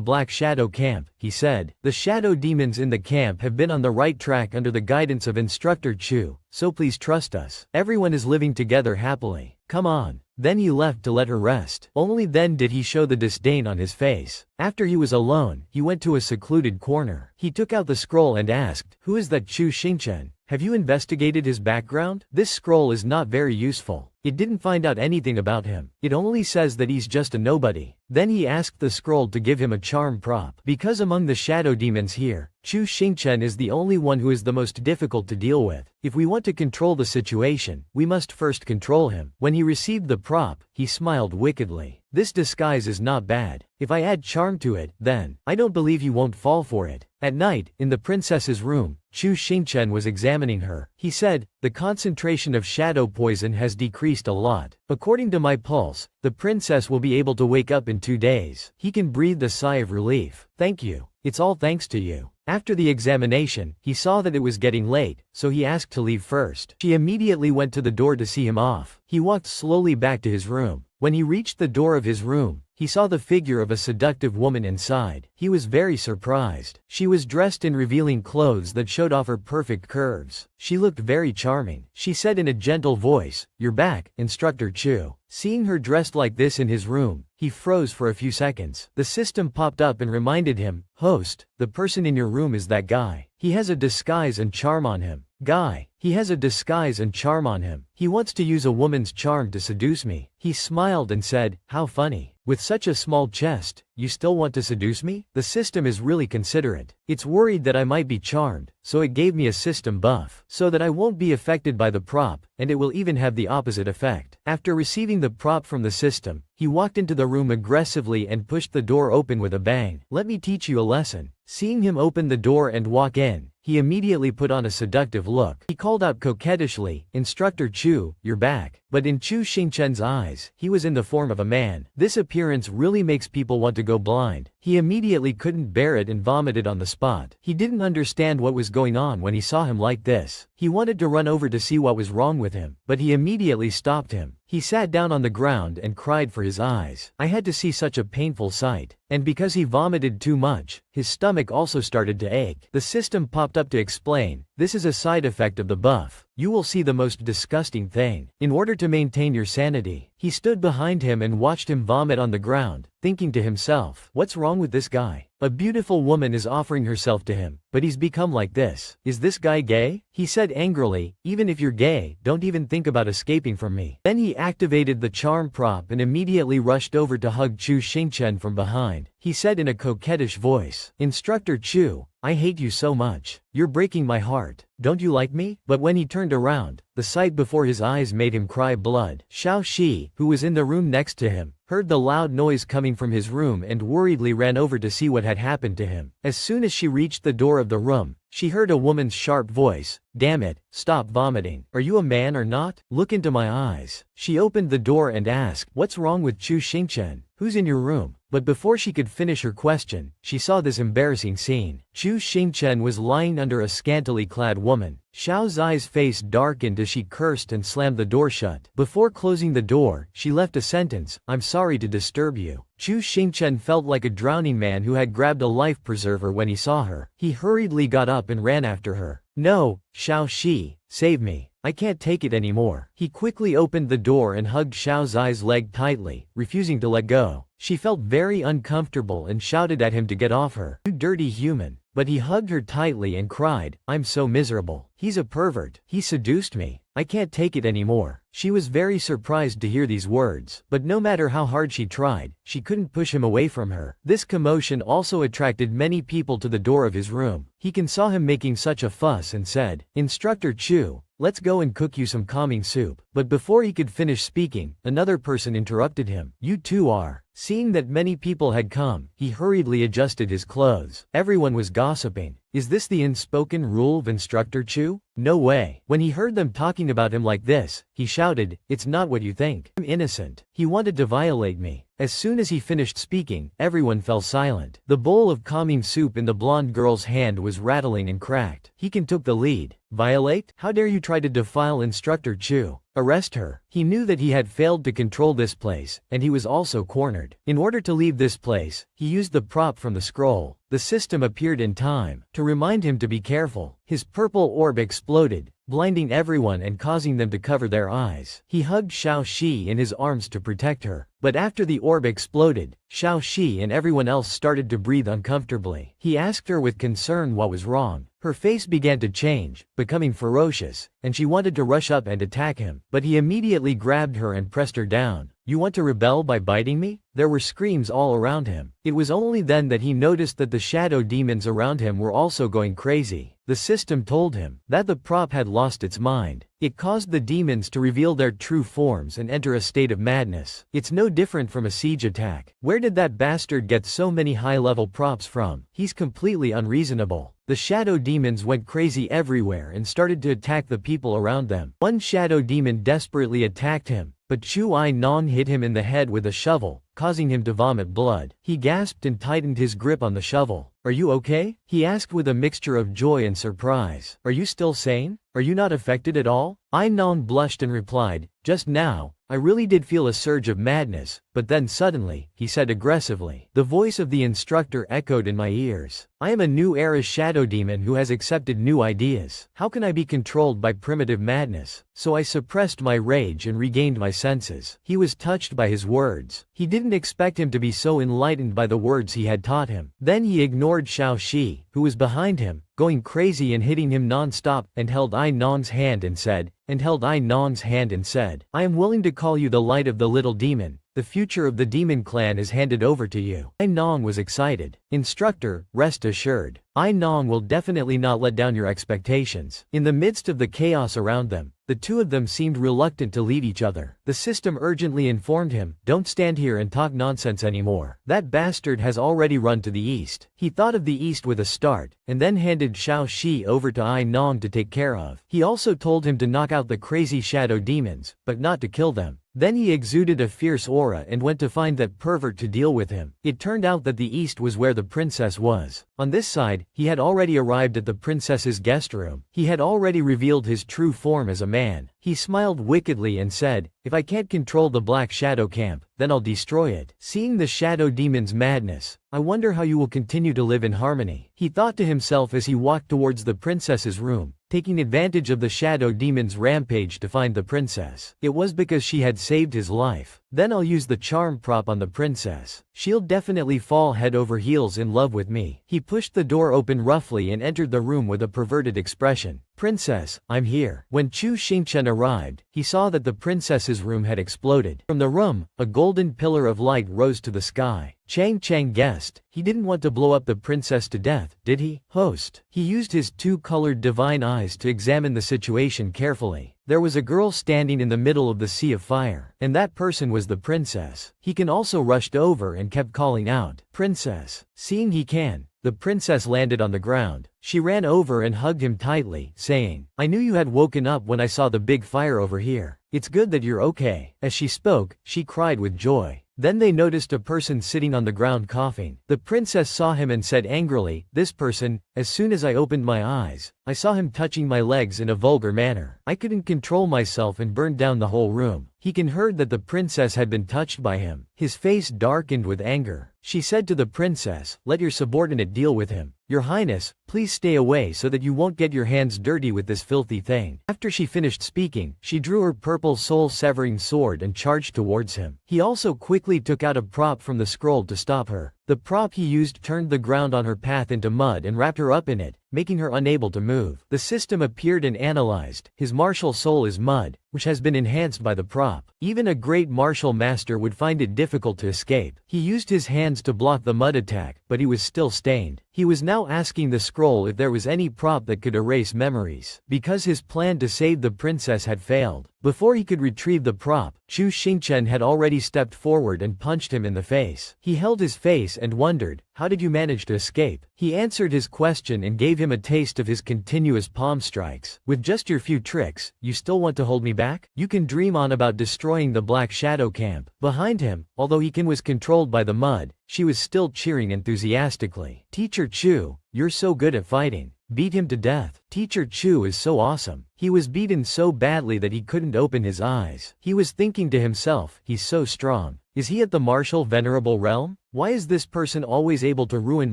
A: Black Shadow camp, he said, "The shadow demons in the camp have been on the right track under the guidance of Instructor Chu, so please trust us. Everyone is living together happily. Come on." Then he left to let her rest. Only then did he show the disdain on his face. After he was alone, he went to a secluded corner. He took out the scroll and asked, "Who is that Chu Xingchen? Have you investigated his background?" This scroll is not very useful. It didn't find out anything about him. It only says that he's just a nobody. Then he asked the scroll to give him a charm prop. Because among the shadow demons here, Chu Xingchen is the only one who is the most difficult to deal with. If we want to control the situation, we must first control him. When he received the prop, he smiled wickedly. This disguise is not bad. If I add charm to it, then I don't believe he won't fall for it. At night, in the princess's room, Chu Xingchen was examining her. He said, "The concentration of shadow poison has decreased a lot. According to my pulse, the princess will be able to wake up in 2 days." He can breathe a sigh of relief. "Thank you. It's all thanks to you." After the examination, he saw that it was getting late, so he asked to leave first. She immediately went to the door to see him off. He walked slowly back to his room. When he reached the door of his room, he saw the figure of a seductive woman inside. He was very surprised. She was dressed in revealing clothes that showed off her perfect curves. She looked very charming. She said in a gentle voice, "You're back, Instructor Chu." Seeing her dressed like this in his room, he froze for a few seconds. The system popped up and reminded him, "Host, the person in your room is that guy. He has a disguise and charm on him." Guy. He has a disguise and charm on him. He wants to use a woman's charm to seduce me. He smiled and said, "How funny. With such a small chest, you still want to seduce me?" The system is really considerate. It's worried that I might be charmed, so it gave me a system buff, so that I won't be affected by the prop, and it will even have the opposite effect. After receiving the prop from the system, he walked into the room aggressively and pushed the door open with a bang. "Let me teach you a lesson." Seeing him open the door and walk in, he immediately put on a seductive look. He called out coquettishly, "Instructor Chu, you're back." But in Chu Xingchen's eyes, he was in the form of a man. This appearance really makes people want to go blind. He immediately couldn't bear it and vomited on the spot. He didn't understand what was going on when he saw him like this. He wanted to run over to see what was wrong with him, but he immediately stopped him. He sat down on the ground and cried for his eyes. I had to see such a painful sight. And because he vomited too much, his stomach also started to ache. The system popped up to explain, "This is a side effect of the buff. You will see the most disgusting thing." In order to maintain your sanity, he stood behind him and watched him vomit on the ground, thinking to himself, "What's wrong with this guy? A beautiful woman is offering herself to him, but he's become like this. Is this guy gay?" He said angrily, "Even if you're gay, don't even think about escaping from me." Then he activated the charm prop and immediately rushed over to hug Chu Xingchen from behind. He said in a coquettish voice, "Instructor Chu, I hate you so much. You're breaking my heart. Don't you like me?" But when he turned around, the sight before his eyes made him cry blood. Xiao Shi, who was in the room next to him, heard the loud noise coming from his room and worriedly ran over to see what had happened to him. As soon as she reached the door of the room, she heard a woman's sharp voice, "Damn it, stop vomiting. Are you a man or not? Look into my eyes." She opened the door and asked, "What's wrong with Chu Xingchen? Who's in your room?" But before she could finish her question, she saw this embarrassing scene. Chu Xingchen was lying under a scantily clad woman. Xiao Zai's face darkened as she cursed and slammed the door shut. Before closing the door, she left a sentence, "I'm sorry to disturb you." Chu Xingchen felt like a drowning man who had grabbed a life preserver when he saw her. He hurriedly got up and ran after her. "No, Xiao Shi, save me. I can't take it anymore." He quickly opened the door and hugged Xiao Zai's leg tightly, refusing to let go. She felt very uncomfortable and shouted at him to get off her. "You dirty human." But he hugged her tightly and cried, "I'm so miserable. He's a pervert. He seduced me. I can't take it anymore." She was very surprised to hear these words, but no matter how hard she tried, she couldn't push him away from her. This commotion also attracted many people to the door of his room. He saw him making such a fuss and said, "Instructor Chu, let's go and cook you some calming soup." But before he could finish speaking, another person interrupted him. "You two are." Seeing that many people had come, he hurriedly adjusted his clothes. Everyone was gossiping. Is this the unspoken rule of Instructor Chu? No way. When he heard them talking about him like this, he shouted, "It's not what you think. I'm innocent. He wanted to violate me." As soon as he finished speaking, everyone fell silent. The bowl of calming soup in the blonde girl's hand was rattling and cracked. He took the lead. Violate? How dare you try to defile Instructor Chu? Arrest her. He knew that he had failed to control this place, and he was also cornered. In order to leave this place, he used the prop from the scroll. The system appeared in time to remind him to be careful. His purple orb exploded, blinding everyone and causing them to cover their eyes. He hugged Xiao Shi in his arms to protect her. But after the orb exploded, Xiao Shi and everyone else started to breathe uncomfortably. He asked her with concern what was wrong. Her face began to change, becoming ferocious, and she wanted to rush up and attack him. But he immediately grabbed her and pressed her down. You want to rebel by biting me? There were screams all around him. It was only then that he noticed that the shadow demons around him were also going crazy. The system told him that the prop had lost its mind. It caused the demons to reveal their true forms and enter a state of madness. It's no different from a siege attack. Where did that bastard get so many high-level props from? He's completely unreasonable. The shadow demons went crazy everywhere and started to attack the people around them. One shadow demon desperately attacked him, but Chu Ai Non hit him in the head with a shovel, causing him to vomit blood. He gasped and tightened his grip on the shovel. Are you okay? He asked with a mixture of joy and surprise. Are you still sane? Are you not affected at all? Ai Non blushed and replied, just now, I really did feel a surge of madness, but then suddenly, he said aggressively. The voice of the instructor echoed in my ears. I am a new era shadow demon who has accepted new ideas. How can I be controlled by primitive madness? So I suppressed my rage and regained my senses. He was touched by his words. He didn't expect him to be so enlightened by the words he had taught him. Then he ignored Xiao Shi, who was behind him, going crazy and hitting him non-stop, and held Ai Non's hand and said, I am willing to call you the light of the little demon. The future of the demon clan is handed over to you. Ai Non was excited. Instructor, rest assured. Ai Non will definitely not let down your expectations. In the midst of the chaos around them, the two of them seemed reluctant to leave each other. The system urgently informed him, don't stand here and talk nonsense anymore. That bastard has already run to the east. He thought of the east with a start, and then handed Xiao Shi over to Ai Non to take care of. He also told him to knock out the crazy shadow demons, but not to kill them. Then he exuded a fierce aura and went to find that pervert to deal with him. It turned out that the east was where the princess was. On this side, he had already arrived at the princess's guest room. He had already revealed his true form as a man. He smiled wickedly and said, if I can't control the Black Shadow Camp, then I'll destroy it. Seeing the shadow demon's madness, I wonder how you will continue to live in harmony. He thought to himself as he walked towards the princess's room, taking advantage of the shadow demon's rampage to find the princess. It was because she had saved his life. Then I'll use the charm prop on the princess. She'll definitely fall head over heels in love with me. He pushed the door open roughly and entered the room with a perverted expression. Princess, I'm here. When Chu Xingchen arrived, he saw that the princess's room had exploded. From the room, a golden pillar of light rose to the sky. Chang Chang guessed, he didn't want to blow up the princess to death, did he? Host. He used his two-colored divine eyes to examine the situation carefully. There was a girl standing in the middle of the sea of fire, and that person was the princess. He can also rushed over and kept calling out, Princess. Seeing he can, the princess landed on the ground. She ran over and hugged him tightly, saying, I knew you had woken up when I saw the big fire over here. It's good that you're okay. As she spoke, she cried with joy. Then they noticed a person sitting on the ground coughing. The princess saw him and said angrily, this person, as soon as I opened my eyes, I saw him touching my legs in a vulgar manner. I couldn't control myself and burned down the whole room. He heard that the princess had been touched by him. His face darkened with anger. She said to the princess, let your subordinate deal with him. Your Highness, please stay away so that you won't get your hands dirty with this filthy thing. After she finished speaking, she drew her purple soul-severing sword and charged towards him. He also quickly took out a prop from the scroll to stop her. The prop he used turned the ground on her path into mud and wrapped her up in it, making her unable to move. The system appeared and analyzed. His martial soul is mud, which has been enhanced by the prop. Even a great martial master would find it difficult to escape. He used his hands to block the mud attack, but he was still stained. He was now asking the scroll if there was any prop that could erase memories, because his plan to save the princess had failed. Before he could retrieve the prop, Chu Xingchen had already stepped forward and punched him in the face. He held his face and wondered, How did you manage to escape? He answered his question and gave him a taste of his continuous palm strikes. With just your few tricks, you still want to hold me back? You can dream on about destroying the Black Shadow camp. Behind him, although Hikin was controlled by the mud, she was still cheering enthusiastically. Teacher Chu, you're so good at fighting. Beat him to death. Teacher Chu is so awesome. He was beaten so badly that he couldn't open his eyes. He was thinking to himself, he's so strong. Is he at the martial venerable realm? Why is this person always able to ruin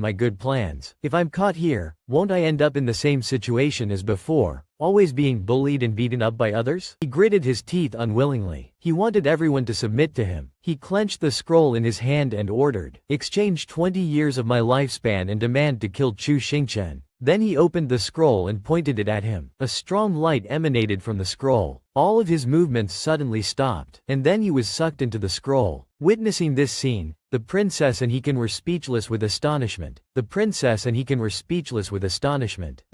A: my good plans? If I'm caught here, won't I end up in the same situation as before, always being bullied and beaten up by others? He gritted his teeth unwillingly. He wanted everyone to submit to him. He clenched the scroll in his hand and ordered, "Exchange 20 years of my lifespan and demand to kill Chu Xingchen." Then he opened the scroll and pointed it at him. A strong light emanated from the scroll. All of his movements suddenly stopped, and then he was sucked into the scroll. Witnessing this scene, the princess and Hikin were speechless with astonishment. They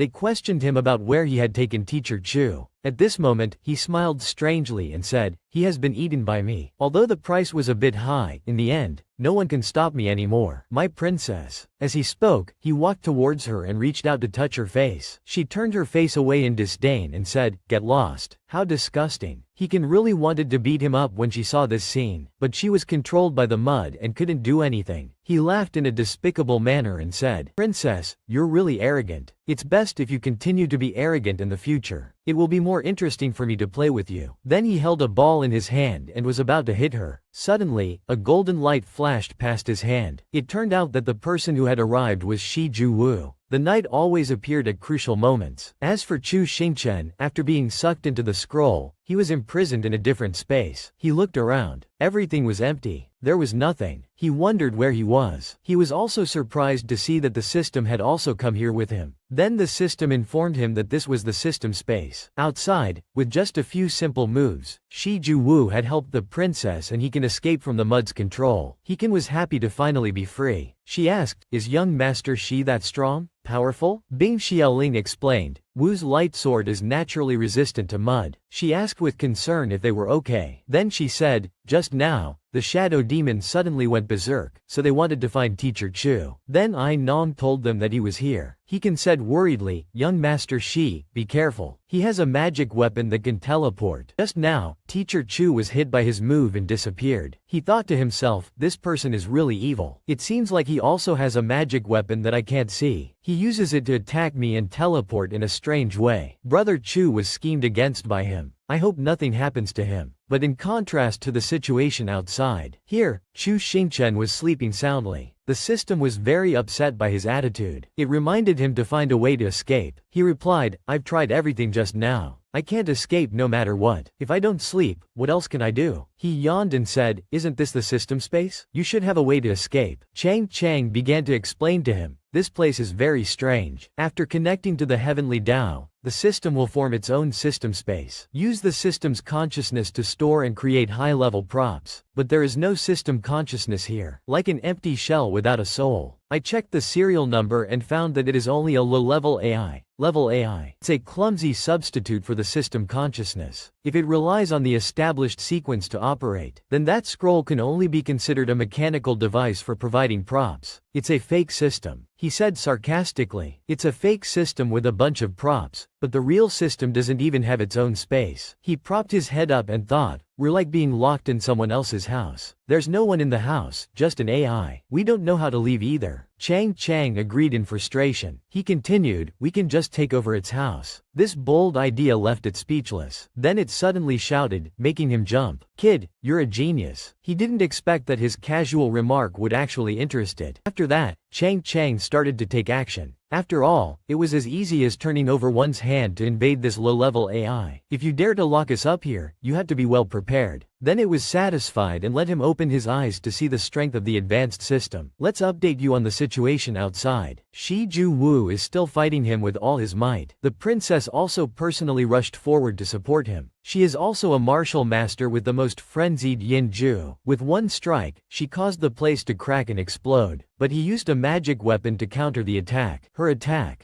A: questioned him about where he had taken Teacher Chu. At this moment, he smiled strangely and said, "He has been eaten by me. Although the price was a bit high, in the end, no one can stop me anymore. My princess." As he spoke, he walked towards her and reached out to touch her face. She turned her face away in disdain and said, "Get lost." How disgusting. Hikin really wanted to beat him up when she saw this scene, but she was controlled by the mud and couldn't do anything. He laughed in a despicable manner and said, "Princess, you're really arrogant. It's best if you continue to be arrogant in the future. It will be more interesting for me to play with you." Then he held a ball in his hand and was about to hit her. Suddenly, a golden light flashed past his hand. It turned out that the person who had arrived was Shi Juwu. The knight always appeared at crucial moments. As for Chu Xingchen, after being sucked into the scroll, he was imprisoned in a different space. He looked around. Everything was empty. There was nothing. He wondered where he was. He was also surprised to see that the system had also come here with him. Then the system informed him that this was the system space. Outside, with just a few simple moves, Shi Juwu had helped the princess and he can escape from the mud's control. Hikin was happy to finally be free. She asked, "Is young Master Shi that strong? Powerful?" Bing Xiaoling explained, "Wu's light sword is naturally resistant to mud." She asked with concern if they were okay. Then she said, "Just now, the shadow demon suddenly went berserk, so they wanted to find Teacher Chu. Then I Nong told them that he was here." Hikin said worriedly, "Young Master Shi, be careful. He has a magic weapon that can teleport." Just now, Teacher Chu was hit by his move and disappeared. He thought to himself, this person is really evil. It seems like he also has a magic weapon that I can't see. He uses it to attack me and teleport in a strange way. Brother Chu was schemed against by him. I hope nothing happens to him. But in contrast to the situation outside, here, Chu Xingchen was sleeping soundly. The system was very upset by his attitude. It reminded him to find a way to escape. He replied, "I've tried everything just now. I can't escape no matter what. If I don't sleep, what else can I do?" He yawned and said, "Isn't this the system space? You should have a way to escape." Chang began to explain to him, "This place is very strange. After connecting to the heavenly Tao, the system will form its own system space. Use the system's consciousness to store and create high-level props. But there is no system consciousness here, like an empty shell without a soul. I checked the serial number and found that it is only a low-level AI. Level AI. It's a clumsy substitute for the system consciousness. If it relies on the established sequence to operate, then that scroll can only be considered a mechanical device for providing props. It's a fake system," he said sarcastically. "It's a fake system with a bunch of props, but the real system doesn't even have its own space." He propped his head up and thought, "We're like being locked in someone else's house. There's no one in the house, just an AI. We don't know how to leave either." Chang agreed in frustration. He continued, "We can just take over its house." This bold idea left it speechless. Then it suddenly shouted, making him jump, "Kid, you're a genius." He didn't expect that his casual remark would actually interest it. After that, Chang started to take action. After all, it was as easy as turning over one's hand to invade this low-level AI. If you dare to lock us up here, you had to be well prepared. Then it was satisfied and let him open his eyes to see the strength of the advanced system. Let's update you on the situation outside. Shi Juwu is still fighting him with all his might. The princess also personally rushed forward to support him. She is also a martial master with the most frenzied Yin-Ju. With one strike, she caused the place to crack and explode. But he used a magic weapon to counter the attack.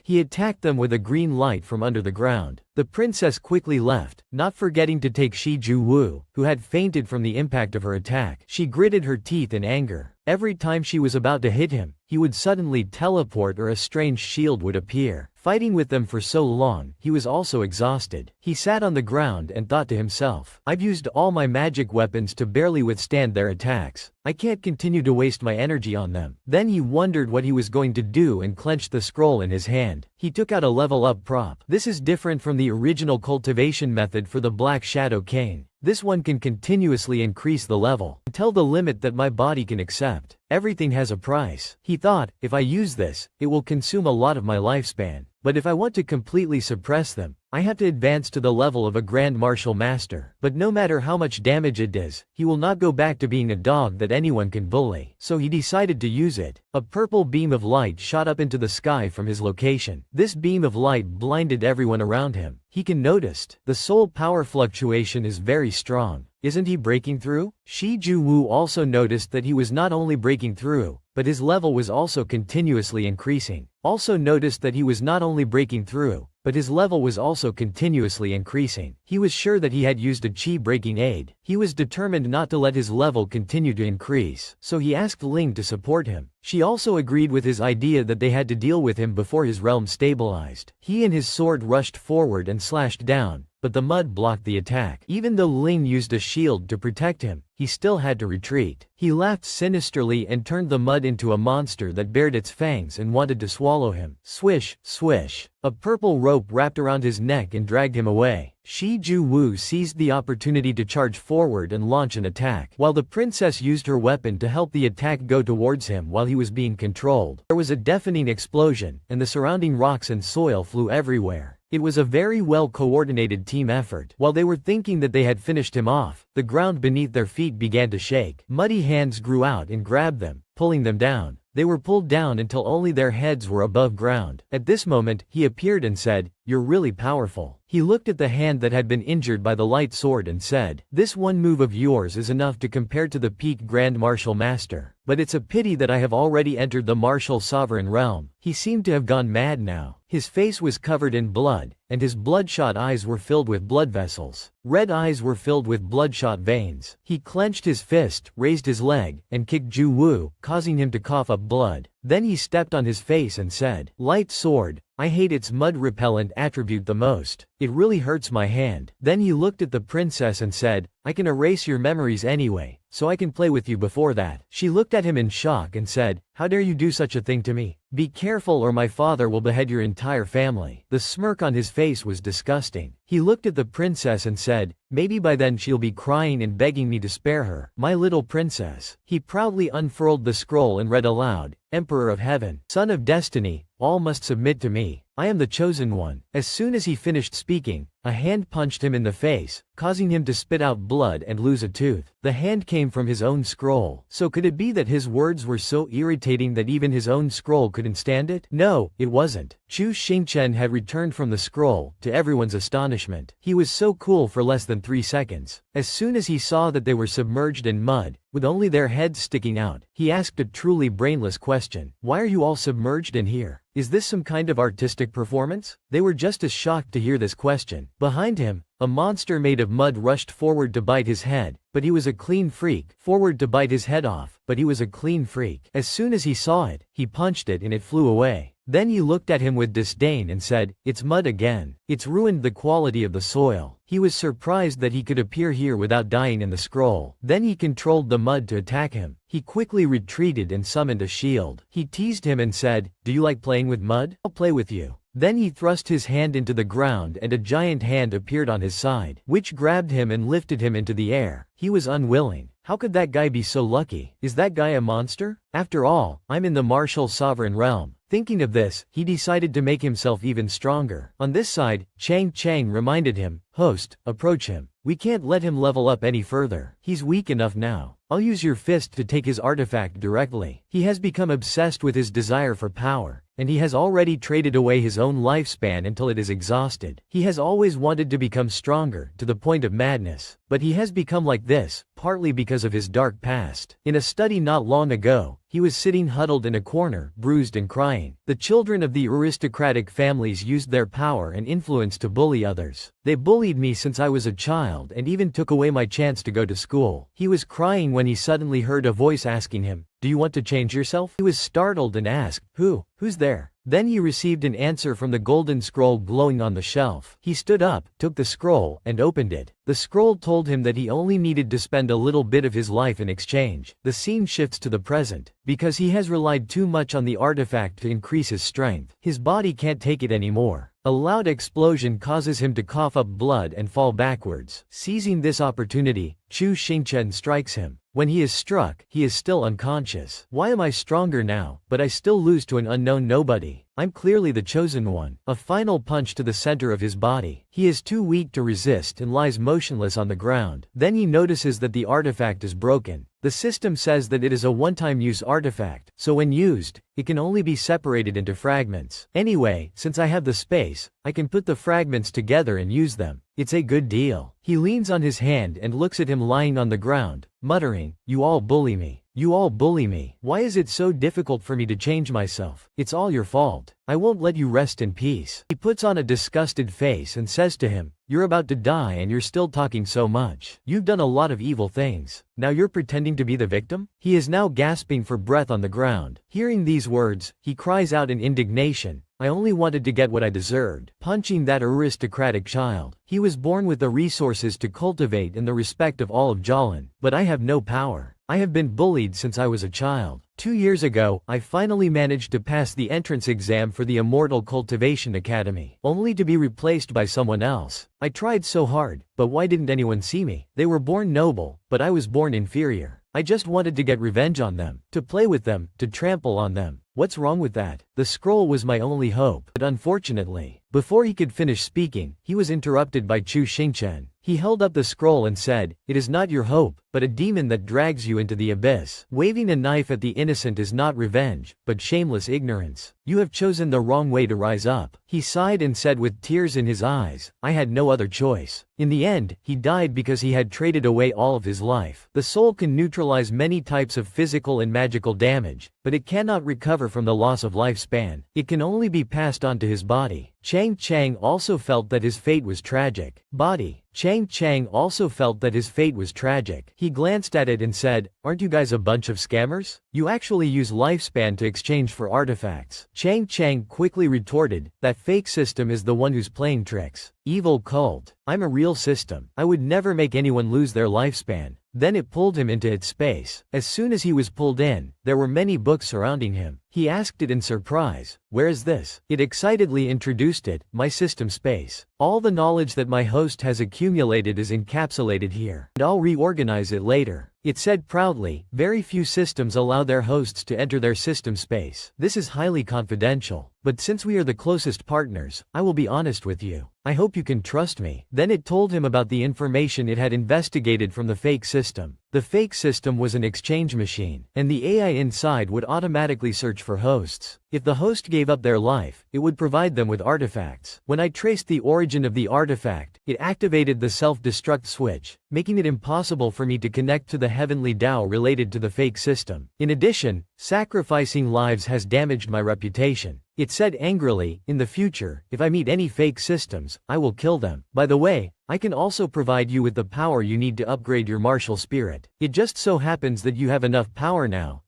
A: He attacked them with a green light from under the ground. The princess quickly left, not forgetting to take Shi Juwu, who had fainted from the impact of her attack. She gritted her teeth in anger. Every time she was about to hit him, he would suddenly teleport or a strange shield would appear. Fighting with them for so long, he was also exhausted. He sat on the ground and thought to himself, I've used all my magic weapons to barely withstand their attacks. I can't continue to waste my energy on them. Then he wondered what he was going to do and clenched the scroll in his hand. He took out a level up prop. This is different from the original cultivation method for the Black Shadow Cane. This one can continuously increase the level until the limit that my body can accept. Everything has a price. He thought, if I use this, it will consume a lot of my lifespan. But if I want to completely suppress them, I have to advance to the level of a Grand Martial Master. But no matter how much damage it does, he will not go back to being a dog that anyone can bully. So he decided to use it. A purple beam of light shot up into the sky from his location. This beam of light blinded everyone around him. He noticed the soul power fluctuation is very strong. Isn't he breaking through? Shi Ju-woo also noticed that he was not only breaking through, but his level was also continuously increasing. Also noticed that he was not only breaking through, but his level was also continuously increasing. He was sure that he had used a chi-breaking aid. He was determined not to let his level continue to increase, so he asked Ling to support him. She also agreed with his idea that they had to deal with him before his realm stabilized. He and his sword rushed forward and slashed down, but the mud blocked the attack. Even though Ling used a shield to protect him, he still had to retreat. He laughed sinisterly and turned the mud into a monster that bared its fangs and wanted to swallow him. Swish, swish. A purple rope wrapped around his neck and dragged him away. Shi Ju-woo seized the opportunity to charge forward and launch an attack. While the princess used her weapon to help the attack go towards him while he was being controlled, there was a deafening explosion, and the surrounding rocks and soil flew everywhere. It was a very well-coordinated team effort. While they were thinking that they had finished him off, the ground beneath their feet began to shake. Muddy hands grew out and grabbed them, pulling them down. They were pulled down until only their heads were above ground. At this moment, he appeared and said, "You're really powerful." He looked at the hand that had been injured by the light sword and said, "This one move of yours is enough to compare to the peak Grand Martial Master. But it's a pity that I have already entered the martial sovereign realm." He seemed to have gone mad now. His face was covered in blood, and his bloodshot eyes were filled with blood vessels. Red eyes were filled with bloodshot veins. He clenched his fist, raised his leg, and kicked Ju-woo, causing him to cough up blood. Then he stepped on his face and said, "Light sword, I hate its mud repellent attribute the most. It really hurts my hand." Then he looked at the princess and said, "I can erase your memories anyway, so I can play with you before that." She looked at him in shock and said, "How dare you do such a thing to me? Be careful or my father will behead your entire family." The smirk on his face was disgusting. He looked at the princess and said, "Maybe by then she'll be crying and begging me to spare her. My little princess." He proudly unfurled the scroll and read aloud, "Emperor of Heaven, Son of Destiny, all must submit to me. I am the chosen one." As soon as he finished speaking, a hand punched him in the face, causing him to spit out blood and lose a tooth. The hand came from his own scroll. So could it be that his words were so irritating that even his own scroll couldn't stand it? No, it wasn't. Chu Xingchen had returned from the scroll, to everyone's astonishment. He was so cool for less than 3 seconds. As soon as he saw that they were submerged in mud, with only their heads sticking out, he asked a truly brainless question. "Why are you all submerged in here? Is this some kind of artistic performance?" They were just as shocked to hear this question. Behind him, a monster made of mud rushed forward to bite his head, but he was a clean freak. Forward to bite his head off, but he was a clean freak. As soon as he saw it, he punched it and it flew away. Then he looked at him with disdain and said, "It's mud again. It's ruined the quality of the soil." He was surprised that he could appear here without dying in the scroll. Then he controlled the mud to attack him. He quickly retreated and summoned a shield. He teased him and said, "Do you like playing with mud? I'll play with you." Then he thrust his hand into the ground and a giant hand appeared on his side, which grabbed him and lifted him into the air. He was unwilling. How could that guy be so lucky? Is that guy a monster? After all, I'm in the martial sovereign realm. Thinking of this, he decided to make himself even stronger. On this side, Chang reminded him, "Host, approach him. We can't let him level up any further. He's weak enough now. I'll use your fist to take his artifact directly." He has become obsessed with his desire for power, and he has already traded away his own lifespan until it is exhausted. He has always wanted to become stronger, to the point of madness. But he has become like this, partly because of his dark past. In a study not long ago, he was sitting huddled in a corner, bruised and crying. The children of the aristocratic families used their power and influence to bully others. They bullied me since I was a child and even took away my chance to go to school. He was crying when when he suddenly heard a voice asking him, "Do you want to change yourself?" He was startled and asked, Who's there?" Then he received an answer from the golden scroll glowing on the shelf. He stood up, took the scroll, and opened it. The scroll told him that he only needed to spend a little bit of his life in exchange. The scene shifts to the present. Because he has relied too much on the artifact to increase his strength, his body can't take it anymore. A loud explosion causes him to cough up blood and fall backwards. Seizing this opportunity, Chu Xingchen strikes him. When he is struck, he is still unconscious. "Why am I stronger now, but I still lose to an unknown nobody? I'm clearly the chosen one." A final punch to the center of his body. He is too weak to resist and lies motionless on the ground. Then he notices that the artifact is broken. The system says that it is a one-time use artifact, so when used, it can only be separated into fragments. Anyway, since I have the space, I can put the fragments together and use them. It's a good deal. He leans on his hand and looks at him lying on the ground, muttering, "You all bully me. You all bully me. Why is it so difficult for me to change myself? It's all your fault. I won't let you rest in peace." He puts on a disgusted face and says to him, "You're about to die and you're still talking so much. You've done a lot of evil things. Now you're pretending to be the victim?" He is now gasping for breath on the ground. Hearing these words, he cries out in indignation, "I only wanted to get what I deserved." Punching that aristocratic child. He was born with the resources to cultivate and the respect of all of Jolin. But I have no power. I have been bullied since I was a child. 2 years ago, I finally managed to pass the entrance exam for the Immortal Cultivation Academy, only to be replaced by someone else. I tried so hard, but why didn't anyone see me? They were born noble, but I was born inferior. I just wanted to get revenge on them, to play with them, to trample on them. What's wrong with that? The scroll was my only hope. But unfortunately, before he could finish speaking, he was interrupted by Chu Xingchen. He held up the scroll and said, "It is not your hope, but a demon that drags you into the abyss. Waving a knife at the innocent is not revenge, but shameless ignorance. You have chosen the wrong way to rise up." He sighed and said with tears in his eyes, "I had no other choice." In the end, he died because he had traded away all of his life. The soul can neutralize many types of physical and magical damage, but it cannot recover from the loss of lifespan. It can only be passed on to his body. Chang also felt that his fate was tragic. Body. Chang also felt that his fate was tragic. He glanced at it and said, "Aren't you guys a bunch of scammers? You actually use lifespan to exchange for artifacts." Chang quickly retorted, "That fake system is the one who's playing tricks. Evil cult. I'm a real system. I would never make anyone lose their lifespan." Then it pulled him into its space. As soon as he was pulled in, there were many books surrounding him. He asked it in surprise, "Where is this?" It excitedly introduced it, "My system space. All the knowledge that my host has accumulated is encapsulated here, and I'll reorganize it later." It said proudly, "Very few systems allow their hosts to enter their system space. This is highly confidential. But since we are the closest partners, I will be honest with you. I hope you can trust me." Then it told him about the information it had investigated from the fake system. The fake system was an exchange machine, and the AI inside would automatically search for hosts. If the host gave up their life, it would provide them with artifacts. When I traced the origin of the artifact, it activated the self-destruct switch, making it impossible for me to connect to the heavenly Tao related to the fake system. In addition, sacrificing lives has damaged my reputation. It said angrily, "In the future, if I meet any fake systems, I will kill them. By the way, I can also provide you with the power you need to upgrade your martial spirit. It just so happens that you have enough power now.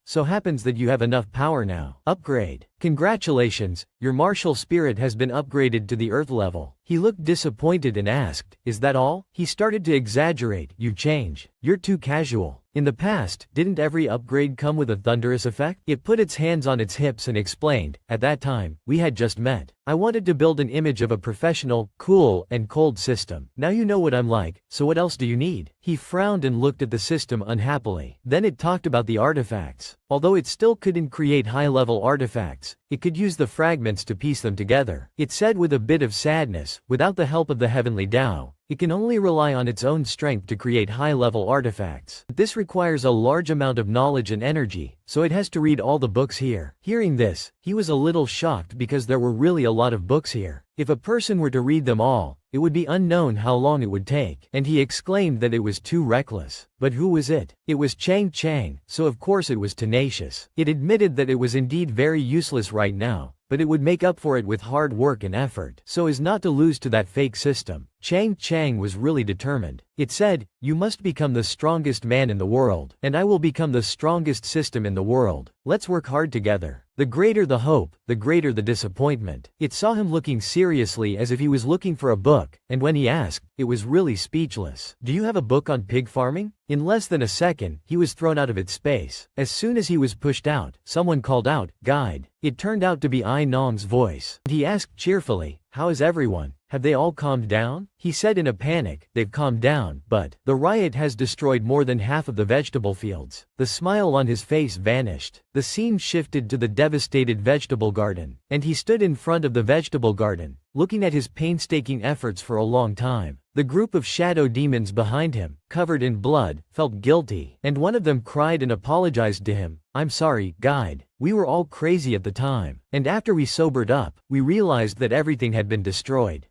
A: Upgrade. Congratulations, your martial spirit has been upgraded to the Earth level." He looked disappointed and asked, "Is that all?" He started to exaggerate, "You change. You're too casual. In the past, didn't every upgrade come with a thunderous effect?" It put its hands on its hips and explained, "At that time, we had just met. I wanted to build an image of a professional, cool, and cold system. Now you know what I'm like, so what else do you need?" He frowned and looked at the system unhappily. Then it talked about the artifacts. Although it still couldn't create high-level artifacts, it could use the fragments to piece them together. It said with a bit of sadness, "Without the help of the heavenly Tao, it can only rely on its own strength to create high-level artifacts. This requires a large amount of knowledge and energy, so it has to read all the books here." Hearing this, he was a little shocked because there were really a lot of books here. If a person were to read them all, it would be unknown how long it would take, and he exclaimed that it was too reckless. But who was it? It was Chang, so of course it was tenacious. It admitted that it was indeed very useless right now, but it would make up for it with hard work and effort, so as not to lose to that fake system. Chang Chang was really determined. It said, "You must become the strongest man in the world, and I will become the strongest system in the world. Let's work hard together." The greater the hope, the greater the disappointment. It saw him looking seriously as if he was looking for a book, and when he asked, it was really speechless. "Do you have a book on pig farming?" In less than a second, he was thrown out of its space. As soon as he was pushed out, someone called out, "Guide." It turned out to be Ai Nong's voice. And he asked cheerfully, "How is everyone? Have they all calmed down?" He said in a panic, "They've calmed down, but the riot has destroyed more than half of the vegetable fields." The smile on his face vanished. The scene shifted to the devastated vegetable garden, and he stood in front of the vegetable garden, looking at his painstaking efforts for a long time. The group of shadow demons behind him, covered in blood, felt guilty, and one of them cried and apologized to him. "I'm sorry, guide. We were all crazy at the time, and after we sobered up, we realized that everything had been destroyed.